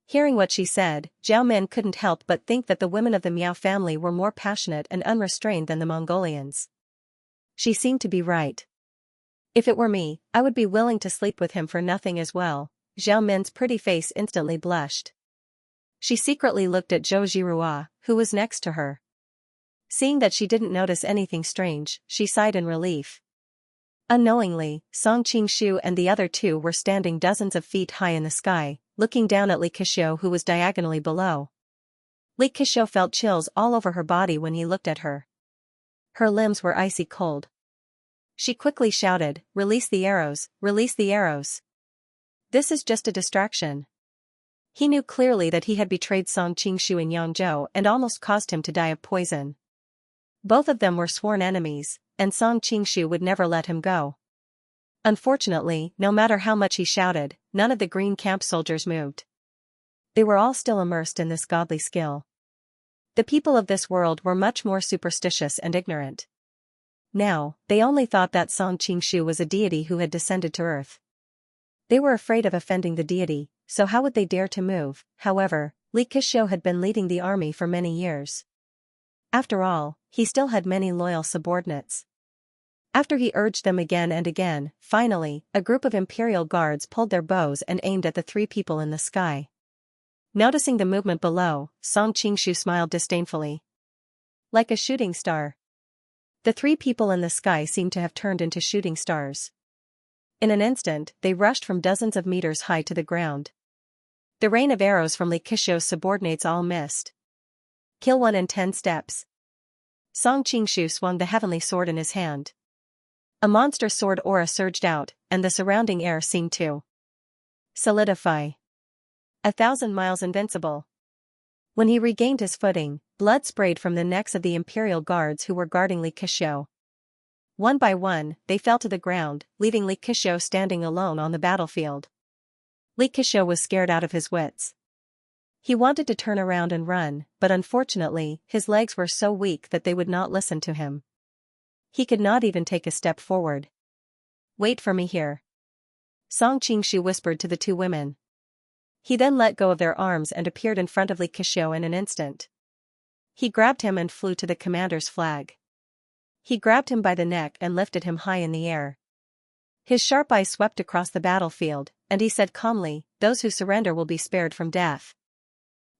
Hearing what she said, Zhao Min couldn't help but think that the women of the Miao family were more passionate and unrestrained than the Mongolians. She seemed to be right. If it were me, I would be willing to sleep with him for nothing as well. Zhao Min's pretty face instantly blushed. She secretly looked at Zhou Zhirua, who was next to her. Seeing that she didn't notice anything strange, she sighed in relief. Unknowingly, Song Qingshu and the other two were standing dozens of feet high in the sky, looking down at Li Keqiu, who was diagonally below. Li Keqiu felt chills all over her body when he looked at her. Her limbs were icy cold. She quickly shouted, "Release the arrows, release the arrows. This is just a distraction." He knew clearly that he had betrayed Song Qingshu in Yangzhou and almost caused him to die of poison. Both of them were sworn enemies, and Song Qingshu would never let him go. Unfortunately, no matter how much he shouted, none of the green camp soldiers moved. They were all still immersed in this godly skill. The people of this world were much more superstitious and ignorant. Now, they only thought that Song Qingshu was a deity who had descended to earth. They were afraid of offending the deity, so how would they dare to move? However, Li Keqiu had been leading the army for many years. After all, he still had many loyal subordinates. After he urged them again and again, finally, a group of imperial guards pulled their bows and aimed at the three people in the sky. Noticing the movement below, Song Qingshu smiled disdainfully. Like a shooting star. The three people in the sky seemed to have turned into shooting stars. In an instant, they rushed from dozens of meters high to the ground. The rain of arrows from Li Keqiu's subordinates all missed. Kill one in 10 steps. Song Qingshu swung the heavenly sword in his hand. A monstrous sword aura surged out, and the surrounding air seemed to solidify. 1,000 miles invincible. When he regained his footing, blood sprayed from the necks of the imperial guards who were guarding Li Keqiu. One by one, they fell to the ground, leaving Li Keqiu standing alone on the battlefield. Li Keqiu was scared out of his wits. He wanted to turn around and run, but unfortunately, his legs were so weak that they would not listen to him. He could not even take a step forward. Wait for me here. Song Qingshu whispered to the two women. He then let go of their arms and appeared in front of Li Keqiu in an instant. He grabbed him and flew to the commander's flag. He grabbed him by the neck and lifted him high in the air. His sharp eyes swept across the battlefield, and he said calmly, "Those who surrender will be spared from death."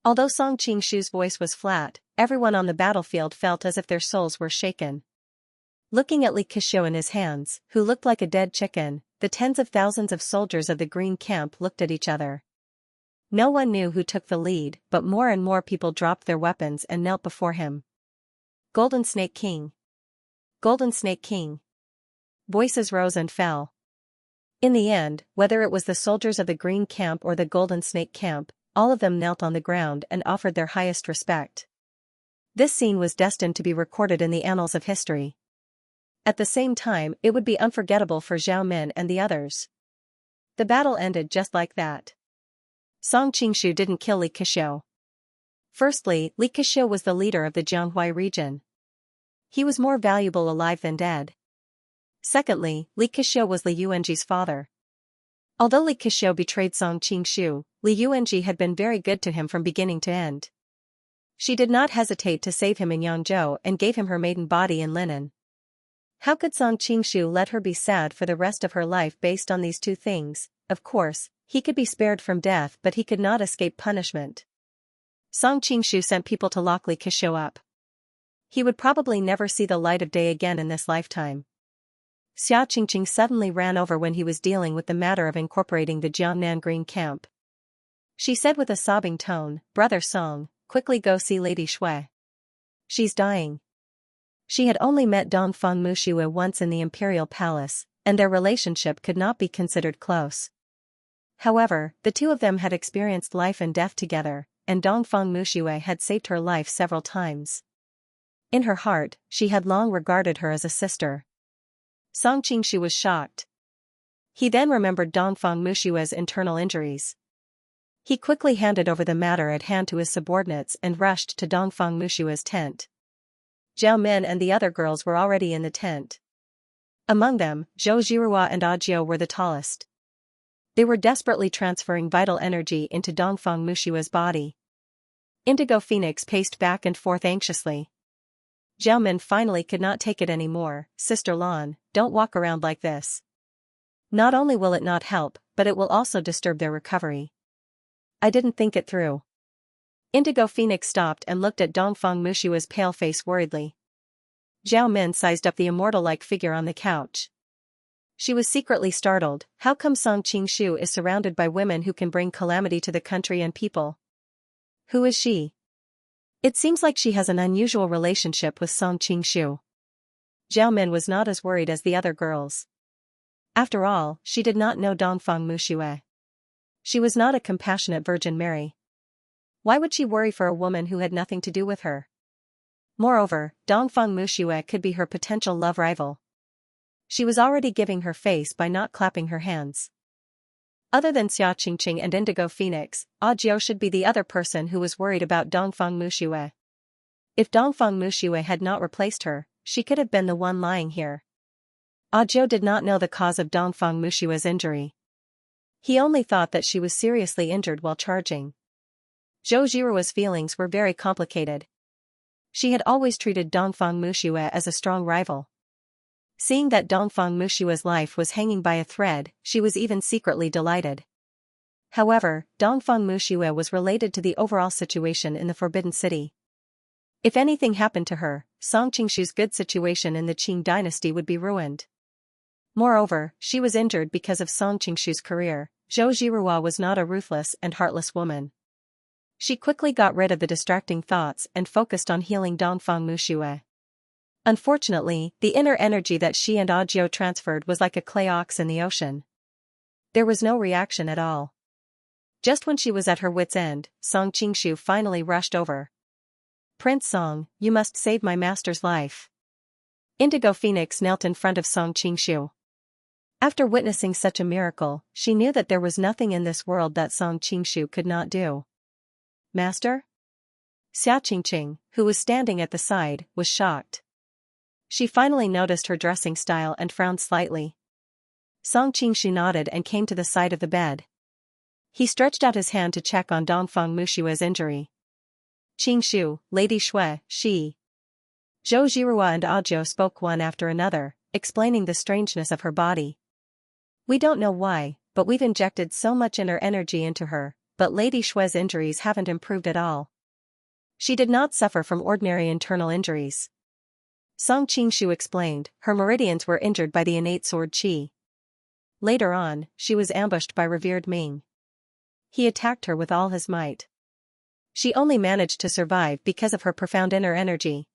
Although Song Qingshu's voice was flat, everyone on the battlefield felt as if their souls were shaken. Looking at Li Keqiu in his hands, who looked like a dead chicken, the tens of thousands of soldiers of the Green Camp looked at each other. No one knew who took the lead, but more and more people dropped their weapons and knelt before him. Golden Snake King. Golden Snake King. Voices rose and fell. In the end, whether it was the soldiers of the Green Camp or the Golden Snake Camp, all of them knelt on the ground and offered their highest respect. This scene was destined to be recorded in the annals of history. At the same time, it would be unforgettable for Zhao Min and the others. The battle ended just like that. Song Qingshu didn't kill Li Keqiu. Firstly, Li Keqiu was the leader of the Jianghuai region. He was more valuable alive than dead. Secondly, Li Keqiu was Li Yuanji's father. Although Li Keqiu betrayed Song Qingshu, Li Yuanji had been very good to him from beginning to end. She did not hesitate to save him in Yangzhou and gave him her maiden body in linen. How could Song Qingshu let her be sad for the rest of her life based on these two things? Of course, he could be spared from death, but he could not escape punishment. Song Qingshu sent people to lock Li Keqiu up. He would probably never see the light of day again in this lifetime. Xia Qingqing suddenly ran over when he was dealing with the matter of incorporating the Jiangnan Green Camp. She said with a sobbing tone, "Brother Song, quickly go see Lady Shui. She's dying." She had only met Dongfang Muxue once in the imperial palace, and their relationship could not be considered close. However, the two of them had experienced life and death together, and Dongfang Muxue had saved her life several times. In her heart, she had long regarded her as a sister. Song Qingshu was shocked. He then remembered Dongfang Muxue's internal injuries. He quickly handed over the matter at hand to his subordinates and rushed to Dongfang Muxue's tent. Zhao Min and the other girls were already in the tent. Among them, Zhou Zhirua and Ajiu were the tallest. They were desperately transferring vital energy into Dongfang Muxue's body. Indigo Phoenix paced back and forth anxiously. Zhao Min finally could not take it anymore. "Sister Lan, don't walk around like this. Not only will it not help, but it will also disturb their recovery." "I didn't think it through." Indigo Phoenix stopped and looked at Dongfang Muxue's pale face worriedly. Zhao Min sized up the immortal-like figure on the couch. She was secretly startled. How come Song Qingshu is surrounded by women who can bring calamity to the country and people? Who is she? It seems like she has an unusual relationship with Song Qingshu. Zhao Min was not as worried as the other girls. After all, she did not know Dongfang Muxue. She was not a compassionate Virgin Mary. Why would she worry for a woman who had nothing to do with her? Moreover, Dongfang Muxue could be her potential love rival. She was already giving her face by not clapping her hands. Other than Xia Qingqing and Indigo Phoenix, Audiobook should be the other person who was worried about Dongfang Muxue. If Dongfang Muxue had not replaced her, she could have been the one lying here. Audiobook did not know the cause of Dongfang Muxue's injury. He only thought that she was seriously injured while charging. Zhou Jiruo's feelings were very complicated. She had always treated Dongfang Muxue as a strong rival. Seeing that Dongfang Muxue's life was hanging by a thread, she was even secretly delighted. However, Dongfang Muxue was related to the overall situation in the Forbidden City. If anything happened to her, Song Qingshu's good situation in the Qing dynasty would be ruined. Moreover, she was injured because of Song Qingshu's career. Zhou Jiruo was not a ruthless and heartless woman. She quickly got rid of the distracting thoughts and focused on healing Dongfang Muxue. Unfortunately, the inner energy that she and Audiobook transferred was like a clay ox in the ocean. There was no reaction at all. Just when she was at her wit's end, Song Qingshu finally rushed over. "Prince Song, you must save my master's life." Indigo Phoenix knelt in front of Song Qingshu. After witnessing such a miracle, she knew that there was nothing in this world that Song Qingshu could not do. "Master?" Xia Qingqing, who was standing at the side, was shocked. She finally noticed her dressing style and frowned slightly. Song Qingshu nodded and came to the side of the bed. He stretched out his hand to check on Dongfang Muxue's injury. "Qingshu, Lady Shui, she." Zhou Jiruo and Audiobook spoke one after another, explaining the strangeness of her body. "We don't know why, but we've injected so much inner energy into her, but Lady Shui's injuries haven't improved at all. She did not suffer from ordinary internal injuries." Song Qingshu explained, her meridians were injured by the innate sword qi. Later on, she was ambushed by revered Ming. He attacked her with all his might. She only managed to survive because of her profound inner energy.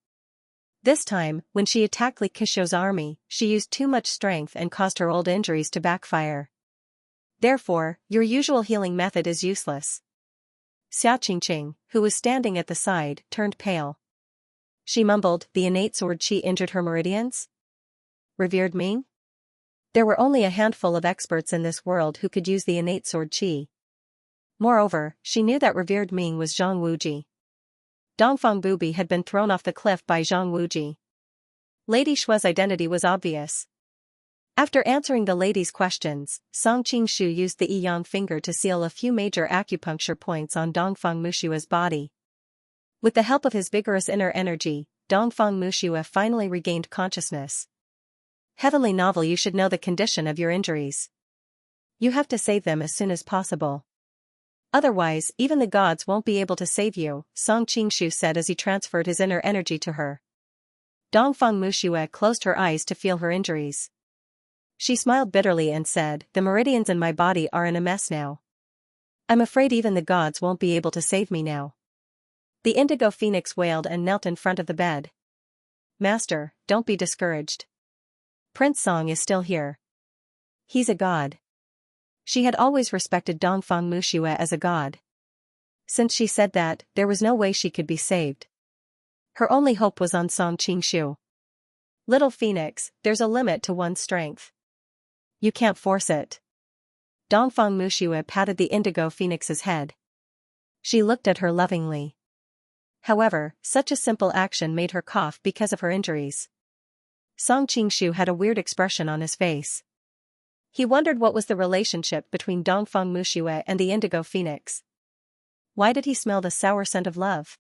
This time, when she attacked Li Kishou's army, she used too much strength and caused her old injuries to backfire. Therefore, your usual healing method is useless. Xia Qingqing, who was standing at the side, turned pale. She mumbled, "The innate sword qi injured her meridians? Revered Ming?" There were only a handful of experts in this world who could use the innate sword qi. Moreover, she knew that revered Ming was Zhang Wuji. Dongfang Bubi had been thrown off the cliff by Zhang Wuji. Lady Shui's identity was obvious. After answering the lady's questions, Song Qingshu used the Yiyang finger to seal a few major acupuncture points on Dongfang Muxue's body. With the help of his vigorous inner energy, Dongfang Muxue finally regained consciousness. Heavenly novel, you should know the condition of your injuries. You have to save them as soon as possible. Otherwise, even the gods won't be able to save you, Song Qingshu said as he transferred his inner energy to her. Dongfang Muxue closed her eyes to feel her injuries. She smiled bitterly and said, "The meridians in my body are in a mess now. I'm afraid even the gods won't be able to save me now." The Indigo Phoenix wailed and knelt in front of the bed. "Master, don't be discouraged. Prince Song is still here. He's a god." She had always respected Dongfang Muxue as a god. Since she said that, there was no way she could be saved. Her only hope was on Song Qingshu. "Little Phoenix, there's a limit to one's strength. You can't force it." Dongfang Muxue patted the Indigo Phoenix's head. She looked at her lovingly. However, such a simple action made her cough because of her injuries. Song Qingshu had a weird expression on his face. He wondered what was the relationship between Dongfang Muxue and the Indigo Phoenix. Why did he smell the sour scent of love?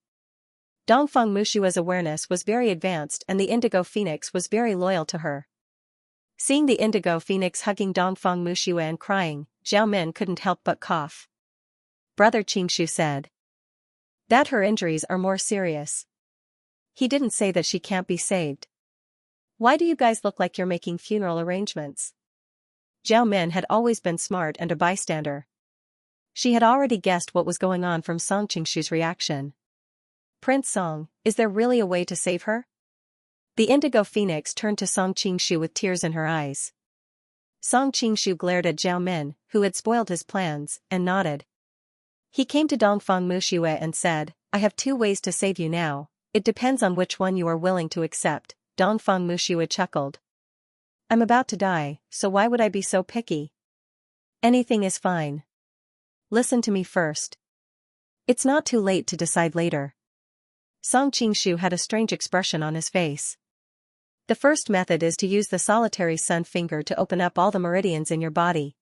Dongfang Muxue's awareness was very advanced and the Indigo Phoenix was very loyal to her. Seeing the Indigo Phoenix hugging Dongfang Muxue and crying, Zhao Min couldn't help but cough. Brother Qingshu said that her injuries are more serious. He didn't say that she can't be saved. Why do you guys look like you're making funeral arrangements? Zhao Min had always been smart and a bystander. She had already guessed what was going on from Song Qingshu's reaction. "Prince Song, is there really a way to save her?" The Indigo Phoenix turned to Song Qingshu with tears in her eyes. Song Qingshu glared at Zhao Min, who had spoiled his plans, and nodded. He came to Dongfang Muxue and said, I have two ways to save you now, it depends on which one you are willing to accept. Dongfang Muxue chuckled. I'm about to die, so why would I be so picky? Anything is fine. Listen to me first. It's not too late to decide later. Song Qingshu had a strange expression on his face. The first method is to use the solitary sun finger to open up all the meridians in your body.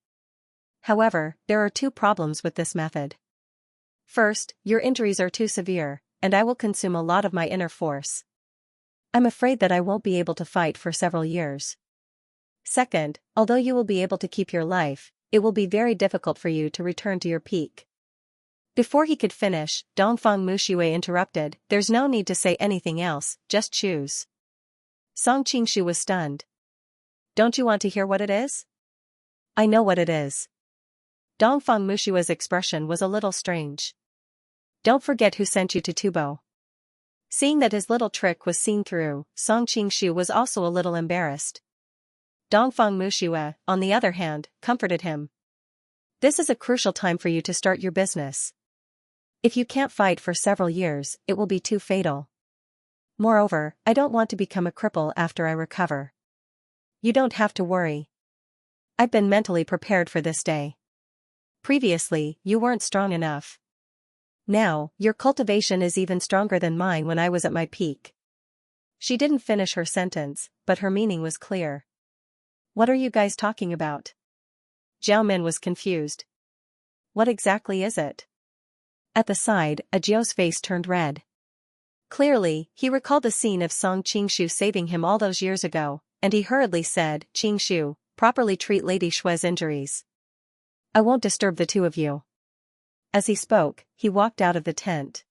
However, there are two problems with this method. First, your injuries are too severe, and I will consume a lot of my inner force. I'm afraid that I won't be able to fight for several years. Second, although you will be able to keep your life, it will be very difficult for you to return to your peak. Before he could finish, Dongfang Muxue interrupted, there's no need to say anything else, just choose. Song Qingshu was stunned. Don't you want to hear what it is? I know what it is. Dongfang Mushua's expression was a little strange. Don't forget who sent you to Tubo. Seeing that his little trick was seen through, Song Qingshu was also a little embarrassed. Dongfang Muxue, on the other hand, comforted him. This is a crucial time for you to start your business. If you can't fight for several years, it will be too fatal. Moreover, I don't want to become a cripple after I recover. You don't have to worry. I've been mentally prepared for this day. Previously, you weren't strong enough. Now, your cultivation is even stronger than mine when I was at my peak. She didn't finish her sentence, but her meaning was clear. What are you guys talking about? Zhao Min was confused. What exactly is it? At the side, Ajio's face turned red. Clearly, he recalled the scene of Song Qingshu saving him all those years ago, and he hurriedly said, Qingshu, properly treat Lady Shue's injuries. I won't disturb the two of you. As he spoke, he walked out of the tent.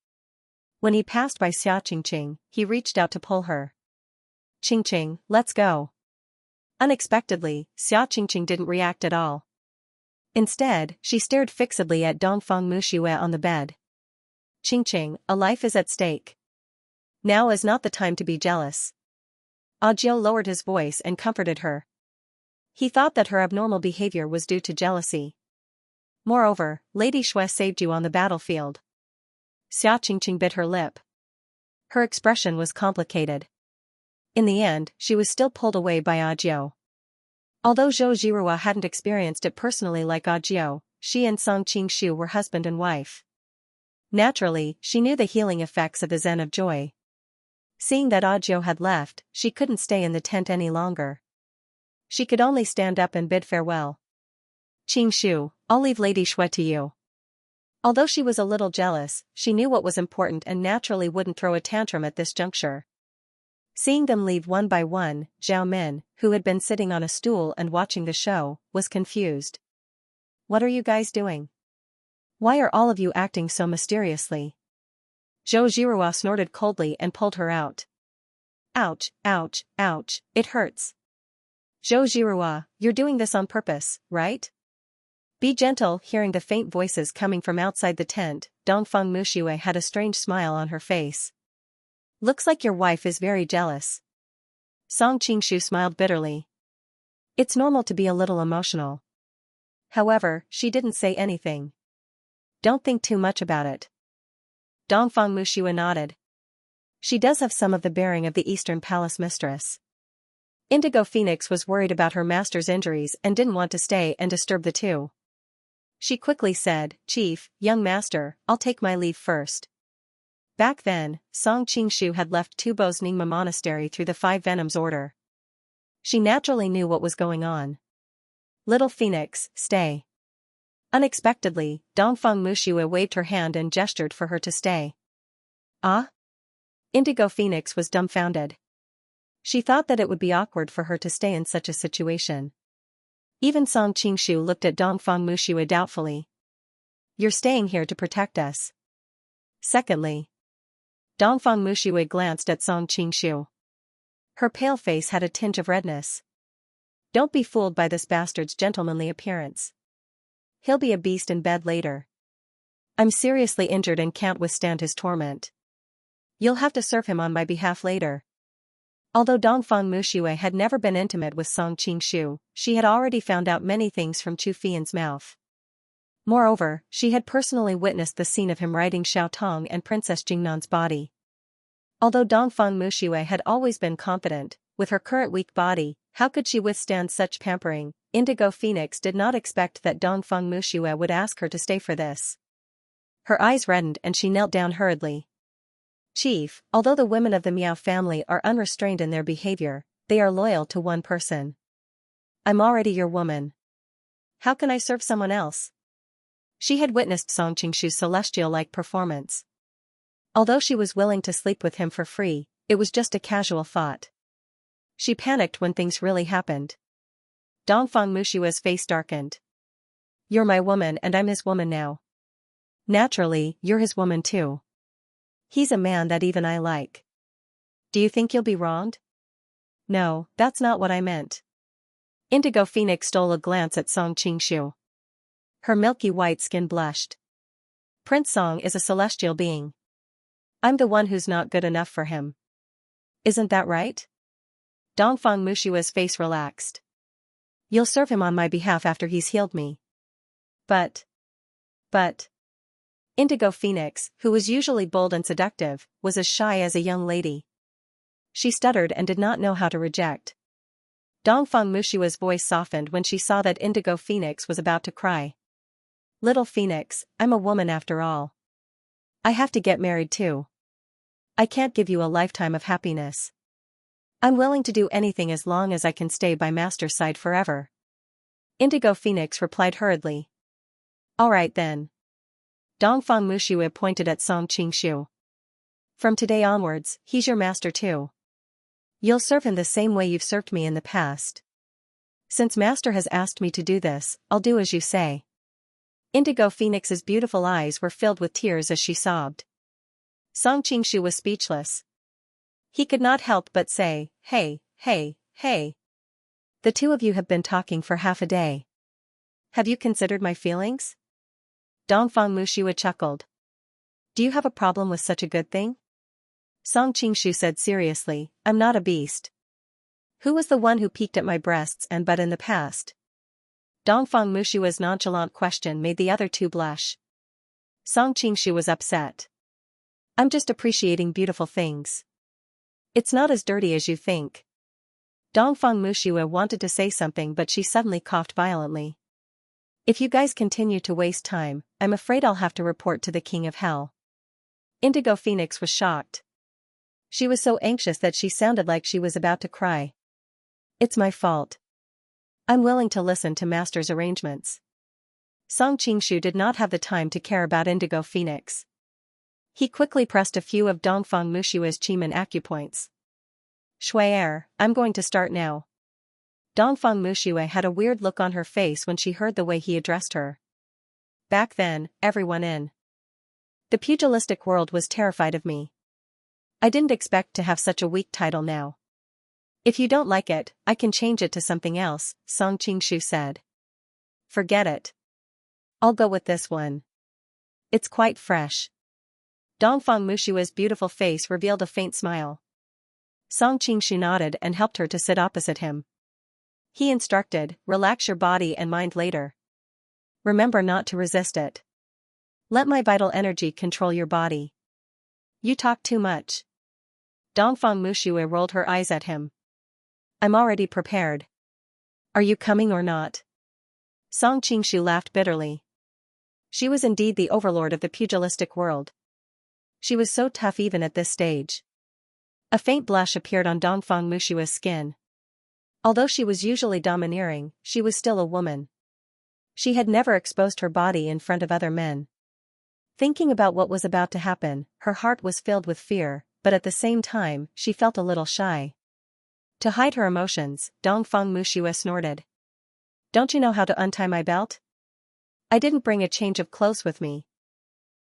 When he passed by Xiaxia, he reached out to pull her. Qingqing, let's go. Unexpectedly, Xiaxia didn't react at all. Instead, she stared fixedly at Dongfang Muxue on the bed. Qingqing, a life is at stake. Now is not the time to be jealous. Ajio lowered his voice and comforted her. He thought that her abnormal behavior was due to jealousy. Moreover, Lady Xue saved you on the battlefield. Xiaxia bit her lip. Her expression was complicated. In the end, she was still pulled away by Ajio. Although Zhou Zhirua hadn't experienced it personally like Ajio, she and Song Qingshu were husband and wife. Naturally, she knew the healing effects of the Zen of Joy. Seeing that Ajio had left, she couldn't stay in the tent any longer. She could only stand up and bid farewell. Qingshu, I'll leave Lady Xue to you. Although she was a little jealous, she knew what was important and naturally wouldn't throw a tantrum at this juncture. Seeing them leave one by one, Zhao Min, who had been sitting on a stool and watching the show, was confused. What are you guys doing? Why are all of you acting so mysteriously? Zhou Zhirua snorted coldly and pulled her out. Ouch, ouch, ouch, it hurts. Zhou Zhirua, you're doing this on purpose, right? Be gentle. Hearing the faint voices coming from outside the tent, Dongfang Muxue had a strange smile on her face. Looks like your wife is very jealous. Song Qingshu smiled bitterly. It's normal to be a little emotional. However, she didn't say anything. Don't think too much about it. Dongfang Muxue nodded. She does have some of the bearing of the Eastern Palace mistress. Indigo Phoenix was worried about her master's injuries and didn't want to stay and disturb the two. She quickly said, Chief, young master, I'll take my leave first. Back then, Song Qingshu had left Tubo's Ningma Monastery through the Five Venoms order. She naturally knew what was going on. Little Phoenix, stay. Unexpectedly, Dongfang Muxue waved her hand and gestured for her to stay. Ah? Indigo Phoenix was dumbfounded. She thought that it would be awkward for her to stay in such a situation. Even Song Qingshu looked at Dongfang Muxue doubtfully. You're staying here to protect us. Secondly, Dongfang Muxue glanced at Song Qingshu. Her pale face had a tinge of redness. Don't be fooled by this bastard's gentlemanly appearance. He'll be a beast in bed later. I'm seriously injured and can't withstand his torment. You'll have to serve him on my behalf later. Although Dongfang Muxue had never been intimate with Song Qingshu, she had already found out many things from Chu Fian's mouth. Moreover, she had personally witnessed the scene of him riding Xiao Tong and Princess Jingnan's body. Although Dongfang Muxue had always been confident, with her current weak body, how could she withstand such pampering? Indigo Phoenix did not expect that Dongfang Muxue would ask her to stay for this. Her eyes reddened and she knelt down hurriedly. Chief, although the women of the Miao family are unrestrained in their behavior, they are loyal to one person. I'm already your woman. How can I serve someone else? She had witnessed Song Qingshu's celestial-like performance. Although she was willing to sleep with him for free, it was just a casual thought. She panicked when things really happened. Dongfang Mushua's face darkened. You're my woman and I'm his woman now. Naturally, you're his woman too. He's a man that even I like. Do you think you'll be wronged? No, that's not what I meant. Indigo Phoenix stole a glance at Song Qingshu. Her milky white skin blushed. Prince Song is a celestial being. I'm the one who's not good enough for him. Isn't that right? Dongfang Mushua's face relaxed. You'll serve him on my behalf after he's healed me. But. Indigo Phoenix, who was usually bold and seductive, was as shy as a young lady. She stuttered and did not know how to reject. Dongfang Mushua's voice softened when she saw that Indigo Phoenix was about to cry. Little Phoenix, I'm a woman after all. I have to get married too. I can't give you a lifetime of happiness. I'm willing to do anything as long as I can stay by Master's side forever. Indigo Phoenix replied hurriedly. All right then. Dongfang Muxue pointed at Song Qingshu. From today onwards, he's your master too. You'll serve him the same way you've served me in the past. Since Master has asked me to do this, I'll do as you say. Indigo Phoenix's beautiful eyes were filled with tears as she sobbed. Song Qingshu was speechless. He could not help but say, Hey. The two of you have been talking for half a day. Have you considered my feelings? Dongfang Muxue chuckled. Do you have a problem with such a good thing? Song Qingshu said seriously, I'm not a beast. Who was the one who peeked at my breasts and butt in the past? Dongfang Mushua's nonchalant question made the other two blush. Song Qingshu was upset. I'm just appreciating beautiful things. It's not as dirty as you think. Dongfang Muxue wanted to say something but she suddenly coughed violently. If you guys continue to waste time, I'm afraid I'll have to report to the King of Hell. Indigo Phoenix was shocked. She was so anxious that she sounded like she was about to cry. It's my fault. I'm willing to listen to Master's arrangements. Song Qingshu did not have the time to care about Indigo Phoenix. He quickly pressed a few of Dongfang Mushue's Qimeng acupoints. Shui'er, I'm going to start now. Dongfang Muxue had a weird look on her face when she heard the way he addressed her. Back then, everyone in the pugilistic world was terrified of me. I didn't expect to have such a weak title now. If you don't like it, I can change it to something else, Song Qingshu said. Forget it. I'll go with this one. It's quite fresh. Dongfang Mushue's beautiful face revealed a faint smile. Song Qingshu nodded and helped her to sit opposite him. He instructed, relax your body and mind later. Remember not to resist it. Let my vital energy control your body. You talk too much. Dongfang Muxue rolled her eyes at him. I'm already prepared. Are you coming or not? Song Qingshu laughed bitterly. She was indeed the overlord of the pugilistic world. She was so tough even at this stage. A faint blush appeared on Dongfang Mushue's skin. Although she was usually domineering, she was still a woman. She had never exposed her body in front of other men. Thinking about what was about to happen, her heart was filled with fear, but at the same time, she felt a little shy. To hide her emotions, Dongfang Muxue snorted. Don't you know how to untie my belt? I didn't bring a change of clothes with me.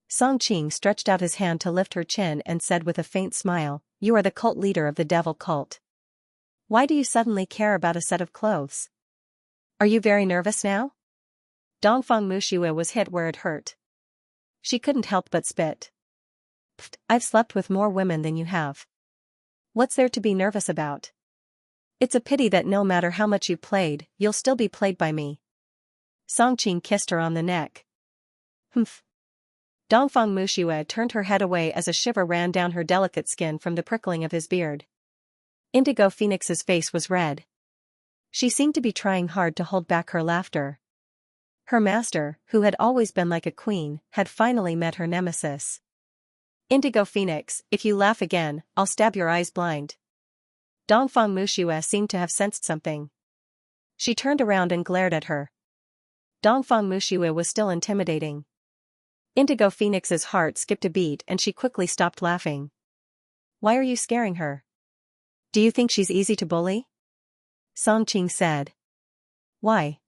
Song Qing stretched out his hand to lift her chin and said with a faint smile, You are the cult leader of the devil cult. Why do you suddenly care about a set of clothes? Are you very nervous now? Dongfang Muxue was hit where it hurt. She couldn't help but spit. Pfft, I've slept with more women than you have. What's there to be nervous about? It's a pity that no matter how much you played, you'll still be played by me. Songqing kissed her on the neck. Humph. Dongfang Muxue turned her head away as a shiver ran down her delicate skin from the prickling of his beard. Indigo Phoenix's face was red. She seemed to be trying hard to hold back her laughter. Her master, who had always been like a queen, had finally met her nemesis. Indigo Phoenix, if you laugh again, I'll stab your eyes blind. Dongfang Muxue seemed to have sensed something. She turned around and glared at her. Dongfang Muxue was still intimidating. Indigo Phoenix's heart skipped a beat and she quickly stopped laughing. Why are you scaring her? Do you think she's easy to bully? Songqing said. Why?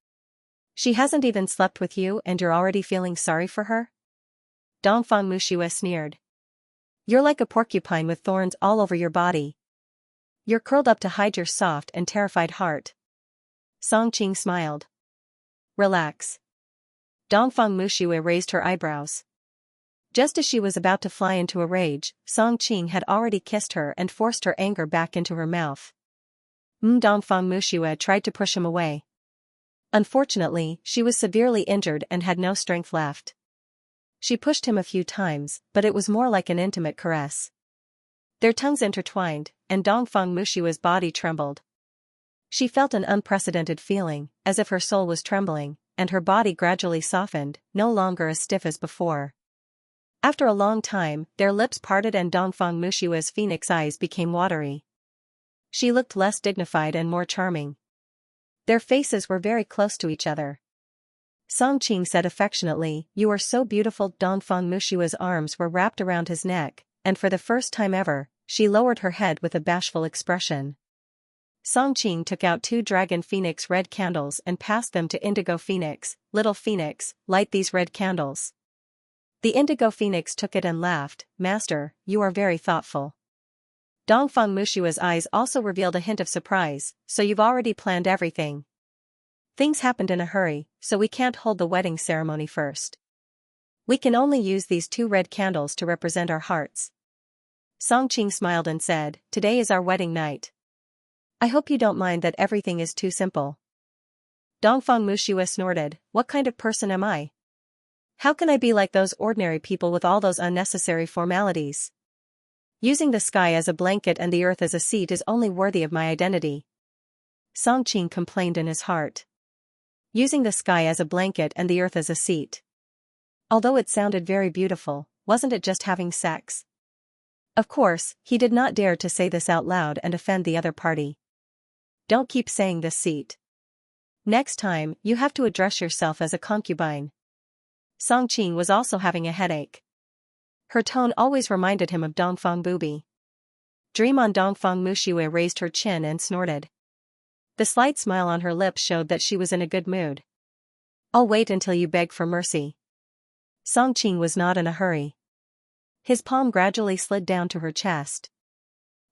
She hasn't even slept with you and you're already feeling sorry for her? Dongfang Muxue sneered. You're like a porcupine with thorns all over your body. You're curled up to hide your soft and terrified heart. Songqing smiled. Relax. Dongfang Muxue raised her eyebrows. Just as she was about to fly into a rage, Songqing had already kissed her and forced her anger back into her mouth. Dongfang Muxue tried to push him away. Unfortunately, she was severely injured and had no strength left. She pushed him a few times, but it was more like an intimate caress. Their tongues intertwined, and Dongfang Muxue's body trembled. She felt an unprecedented feeling, as if her soul was trembling, and her body gradually softened, no longer as stiff as before. After a long time, their lips parted and Dongfang Muxue's phoenix eyes became watery. She looked less dignified and more charming. Their faces were very close to each other. Songqing said affectionately, "You are so beautiful." Dongfang Muxue's arms were wrapped around his neck, and for the first time ever, she lowered her head with a bashful expression. Songqing took out 2 dragon phoenix red candles and passed them to Indigo Phoenix. Little Phoenix, light these red candles. The Indigo Phoenix took it and laughed. Master, you are very thoughtful. Dongfang Muxue's eyes also revealed a hint of surprise. So you've already planned everything. Things happened in a hurry, so we can't hold the wedding ceremony first. We can only use these 2 red candles to represent our hearts. Songqing smiled and said, today is our wedding night. I hope you don't mind that everything is too simple. Dongfang Muxue snorted, what kind of person am I? How can I be like those ordinary people with all those unnecessary formalities? Using the sky as a blanket and the earth as a seat is only worthy of my identity. Songqing complained in his heart. Using the sky as a blanket and the earth as a seat. Although it sounded very beautiful, wasn't it just having sex? Of course, he did not dare to say this out loud and offend the other party. Don't keep saying this seat. Next time, you have to address yourself as a concubine. Songqing was also having a headache. Her tone always reminded him of Dongfang Booby. Dream on. Dongfang Muxue raised her chin and snorted. The slight smile on her lips showed that she was in a good mood. I'll wait until you beg for mercy. Songqing was not in a hurry. His palm gradually slid down to her chest.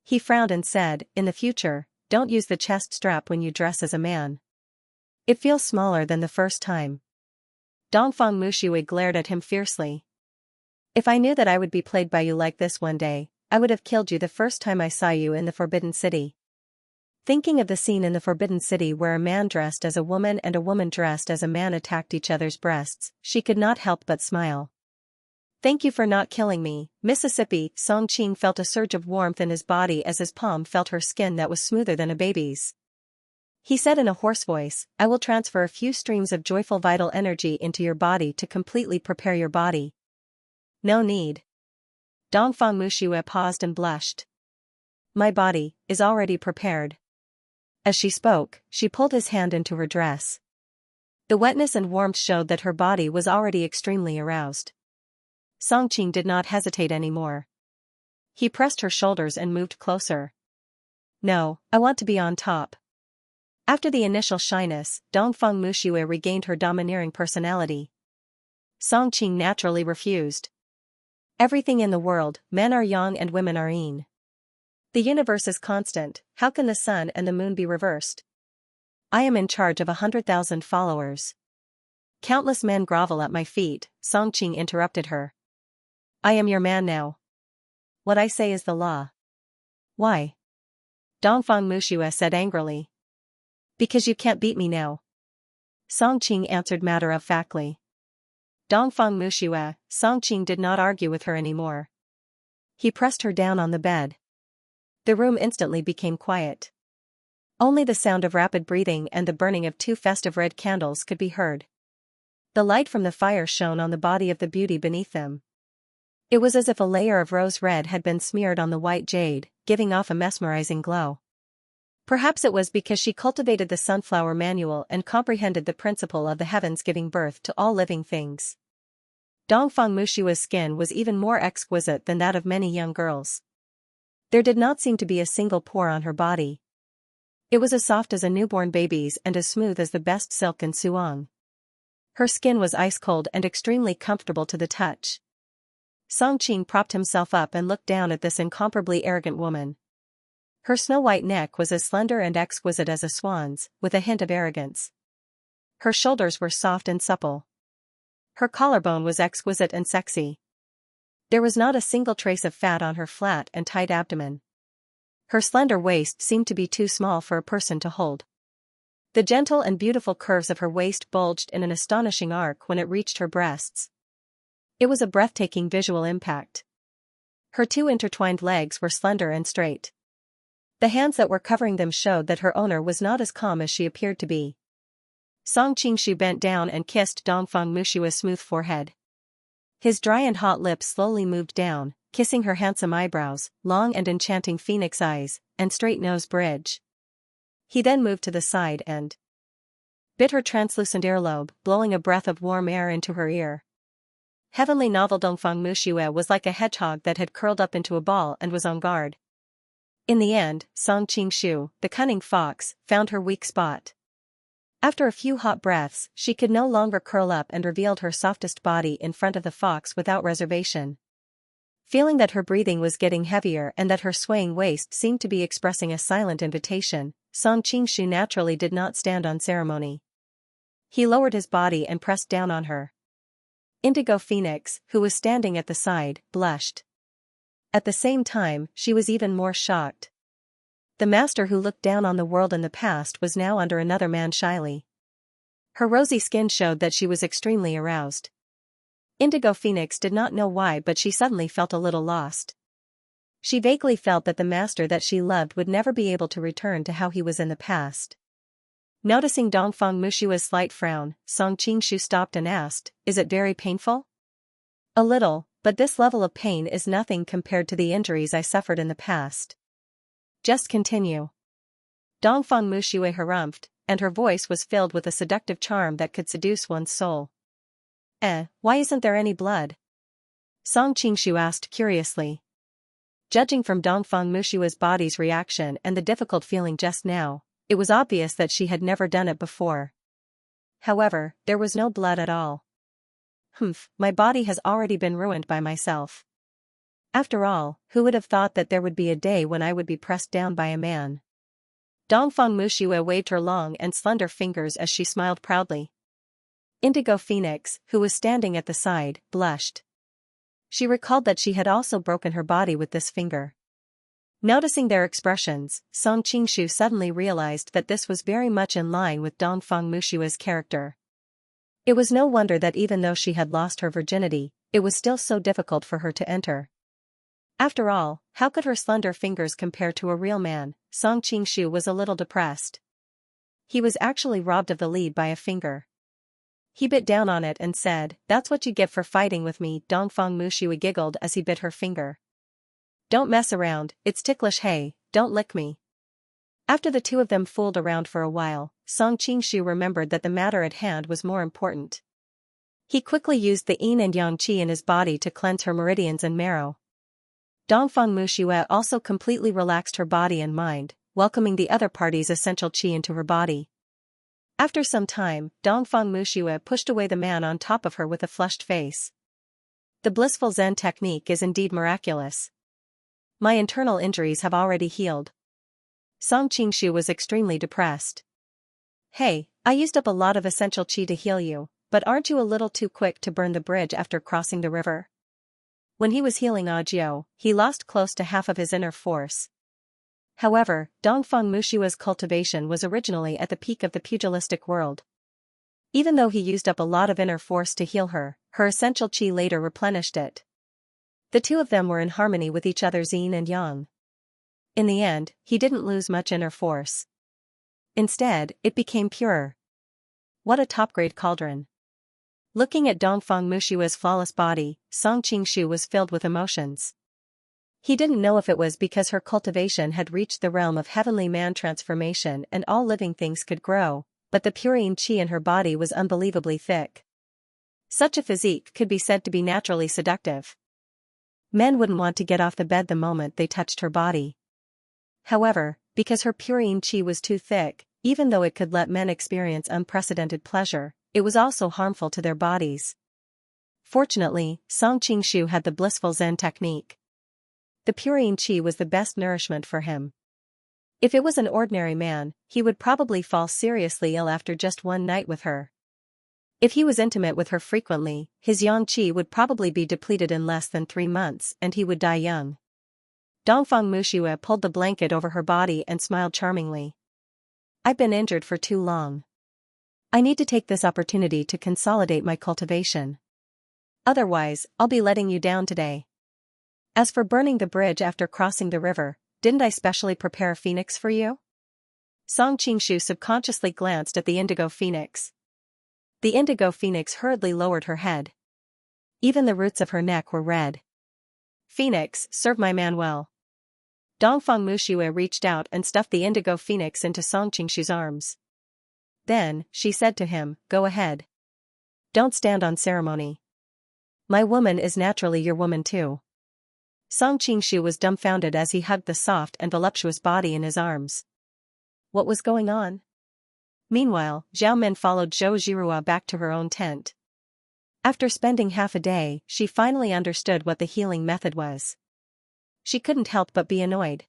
He frowned and said, in the future, don't use the chest strap when you dress as a man. It feels smaller than the first time. Dongfang Muxue glared at him fiercely. If I knew that I would be played by you like this one day, I would have killed you the first time I saw you in the Forbidden City. Thinking of the scene in the Forbidden City where a man dressed as a woman and a woman dressed as a man attacked each other's breasts, she could not help but smile. Thank you for not killing me, Mississippi. Songqing felt a surge of warmth in his body as his palm felt her skin that was smoother than a baby's. He said in a hoarse voice, I will transfer a few streams of joyful vital energy into your body to completely prepare your body. No need. Dongfang Muxue paused and blushed. My body is already prepared. As she spoke, she pulled his hand into her dress. The wetness and warmth showed that her body was already extremely aroused. Songqing did not hesitate anymore. He pressed her shoulders and moved closer. No, I want to be on top. After the initial shyness, Dongfang Muxue regained her domineering personality. Songqing naturally refused. Everything in the world, men are yang and women are yin. The universe is constant, how can the sun and the moon be reversed? I am in charge of 100,000 followers. Countless men grovel at my feet, Songqing interrupted her. I am your man now. What I say is the law. Why? Dongfang Muxue said angrily. Because you can't beat me now. Song Qing answered matter-of-factly. Dongfang Muxue, Song Qing did not argue with her anymore. He pressed her down on the bed. The room instantly became quiet. Only the sound of rapid breathing and the burning of 2 festive red candles could be heard. The light from the fire shone on the body of the beauty beneath them. It was as if a layer of rose red had been smeared on the white jade, giving off a mesmerizing glow. Perhaps it was because she cultivated the sunflower manual and comprehended the principle of the heavens giving birth to all living things. Dongfang Mushua's skin was even more exquisite than that of many young girls. There did not seem to be a single pore on her body. It was as soft as a newborn baby's and as smooth as the best silk in Suong. Her skin was ice-cold and extremely comfortable to the touch. Song Qing propped himself up and looked down at this incomparably arrogant woman. Her snow-white neck was as slender and exquisite as a swan's, with a hint of arrogance. Her shoulders were soft and supple. Her collarbone was exquisite and sexy. There was not a single trace of fat on her flat and tight abdomen. Her slender waist seemed to be too small for a person to hold. The gentle and beautiful curves of her waist bulged in an astonishing arc when it reached her breasts. It was a breathtaking visual impact. Her 2 intertwined legs were slender and straight. The hands that were covering them showed that her owner was not as calm as she appeared to be. Song Qingshu bent down and kissed Dongfang Mushua's smooth forehead. His dry and hot lips slowly moved down, kissing her handsome eyebrows, long and enchanting phoenix eyes, and straight nose bridge. He then moved to the side and bit her translucent earlobe, blowing a breath of warm air into her ear. Heavenly novel. Dongfang Muxue was like a hedgehog that had curled up into a ball and was on guard. In the end, Song Qingshu, the cunning fox, found her weak spot. After a few hot breaths, she could no longer curl up and revealed her softest body in front of the fox without reservation. Feeling that her breathing was getting heavier and that her swaying waist seemed to be expressing a silent invitation, Song Qingshu naturally did not stand on ceremony. He lowered his body and pressed down on her. Indigo Phoenix, who was standing at the side, blushed. At the same time, she was even more shocked. The master who looked down on the world in the past was now under another man shyly. Her rosy skin showed that she was extremely aroused. Indigo Phoenix did not know why, but she suddenly felt a little lost. She vaguely felt that the master that she loved would never be able to return to how he was in the past. Noticing Dongfang Mushua's slight frown, Song Qingshu stopped and asked, "Is it very painful?" "A little, but this level of pain is nothing compared to the injuries I suffered in the past. Just continue." Dongfang Muxue harumphed, and her voice was filled with a seductive charm that could seduce one's soul. Why isn't there any blood?" Song Qingshu asked curiously. Judging from Dongfang Mushua's body's reaction and the difficult feeling just now, it was obvious that she had never done it before. However, there was no blood at all. My body has already been ruined by myself. After all, who would have thought that there would be a day when I would be pressed down by a man? Dongfang Muxue waved her long and slender fingers as she smiled proudly. Indigo Phoenix, who was standing at the side, blushed. She recalled that she had also broken her body with this finger. Noticing their expressions, Song Qingshu suddenly realized that this was very much in line with Dongfang Mushua's character. It was no wonder that even though she had lost her virginity, it was still so difficult for her to enter. After all, how could her slender fingers compare to a real man? Song Qingshu was a little depressed. He was actually robbed of the lead by a finger. He bit down on it and said, "That's what you get for fighting with me." Dongfang Muxue giggled as he bit her finger. "Don't mess around, it's ticklish. Hey, don't lick me." After the 2 of them fooled around for a while, Song Qingshu remembered that the matter at hand was more important. He quickly used the yin and yang qi in his body to cleanse her meridians and marrow. Dongfang Muxue also completely relaxed her body and mind, welcoming the other party's essential qi into her body. After some time, Dongfang Muxue pushed away the man on top of her with a flushed face. The blissful Zen technique is indeed miraculous. My internal injuries have already healed. Song Qingshu was extremely depressed. "Hey, I used up a lot of essential qi to heal you, but aren't you a little too quick to burn the bridge after crossing the river?" When he was healing Ajiao, he lost close to half of his inner force. However, Dongfang Mushua's cultivation was originally at the peak of the pugilistic world. Even though he used up a lot of inner force to heal her, her essential qi later replenished it. The two of them were in harmony with each other's yin and yang. In the end, he didn't lose much inner force. Instead, it became purer. What a top-grade cauldron. Looking at Dongfang Mushua's flawless body, Song Qingshu was filled with emotions. He didn't know if it was because her cultivation had reached the realm of heavenly man transformation and all living things could grow, but the purine qi in her body was unbelievably thick. Such a physique could be said to be naturally seductive. Men wouldn't want to get off the bed the moment they touched her body. However, because her purine qi was too thick, even though it could let men experience unprecedented pleasure, it was also harmful to their bodies. Fortunately, Song Qingshu had the blissful Zen technique. The purine qi was the best nourishment for him. If it was an ordinary man, he would probably fall seriously ill after just one night with her. If he was intimate with her frequently, his yang qi would probably be depleted in less than 3 months and he would die young. Dongfang Mushua pulled the blanket over her body and smiled charmingly. I've been injured for too long. I need to take this opportunity to consolidate my cultivation. Otherwise, I'll be letting you down today. As for burning the bridge after crossing the river, didn't I specially prepare a phoenix for you? Song Qingshu subconsciously glanced at the indigo phoenix. The indigo phoenix hurriedly lowered her head. Even the roots of her neck were red. Phoenix, serve my man well. Dongfang Mushua reached out and stuffed the indigo phoenix into Song Qingshu's arms. Then, she said to him, go ahead. Don't stand on ceremony. My woman is naturally your woman too. Song Qingshu was dumbfounded as he hugged the soft and voluptuous body in his arms. What was going on? Meanwhile, Zhao Min followed Zhou Zhirua back to her own tent. After spending half a day, she finally understood what the healing method was. She couldn't help but be annoyed.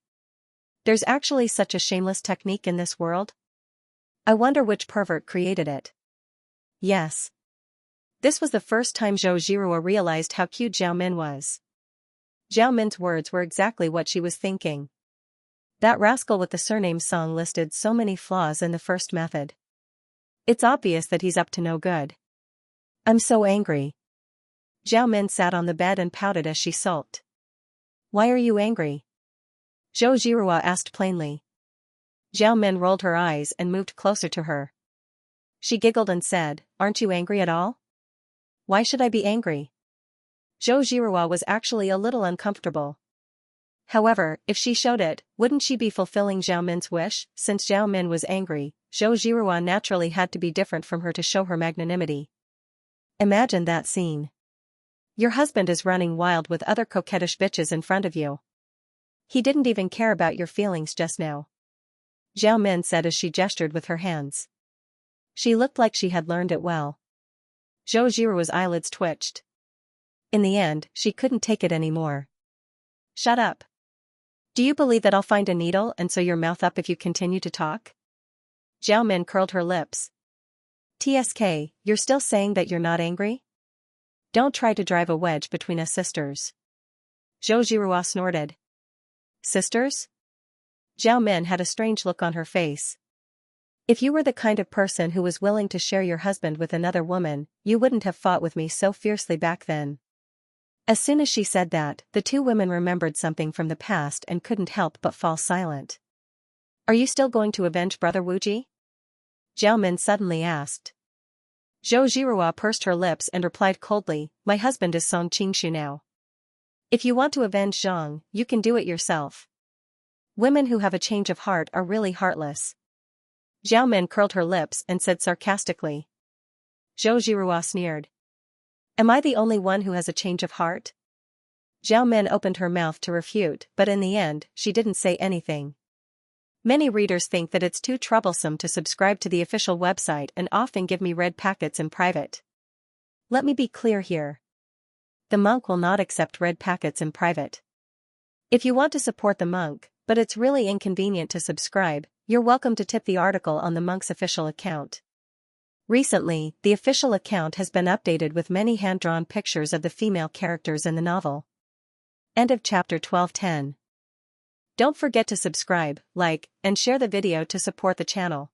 There's actually such a shameless technique in this world? I wonder which pervert created it. Yes. This was the first time Zhou Zhirua realized how cute Zhao Min was. Zhao Min's words were exactly what she was thinking. That rascal with the surname Song listed so many flaws in the first method. It's obvious that he's up to no good. I'm so angry. Zhao Min sat on the bed and pouted as she sulked. Why are you angry? Zhou Zhirua asked plainly. Zhao Min rolled her eyes and moved closer to her. She giggled and said, aren't you angry at all? Why should I be angry? Zhou Zhirua was actually a little uncomfortable. However, if she showed it, wouldn't she be fulfilling Zhao Min's wish? Since Zhao Min was angry, Zhou Zhirua naturally had to be different from her to show her magnanimity. Imagine that scene. Your husband is running wild with other coquettish bitches in front of you. He didn't even care about your feelings just now. Zhao Min said as she gestured with her hands. She looked like she had learned it well. Zhou Zhirua's eyelids twitched. In the end, she couldn't take it anymore. Shut up. Do you believe that I'll find a needle and sew your mouth up if you continue to talk? Zhao Min curled her lips. TSK, you're still saying that you're not angry? Don't try to drive a wedge between us sisters. Zhou Zhirua snorted. Sisters? Zhao Min had a strange look on her face. If you were the kind of person who was willing to share your husband with another woman, you wouldn't have fought with me so fiercely back then. As soon as she said that, the two women remembered something from the past and couldn't help but fall silent. Are you still going to avenge Brother Wuji? Zhao Min suddenly asked. Zhou Zhirua pursed her lips and replied coldly, my husband is Song Qingshu now. If you want to avenge Zhang, you can do it yourself. Women who have a change of heart are really heartless. Zhao Min curled her lips and said sarcastically. Zhou Zhirua sneered. Am I the only one who has a change of heart? Zhao Min opened her mouth to refute, but in the end, she didn't say anything. Many readers think that it's too troublesome to subscribe to the official website and often give me red packets in private. Let me be clear here. The monk will not accept red packets in private. If you want to support the monk, but it's really inconvenient to subscribe, you're welcome to tip the article on the monk's official account. Recently, the official account has been updated with many hand-drawn pictures of the female characters in the novel. End of chapter 12:10. Don't forget to subscribe, like, and share the video to support the channel.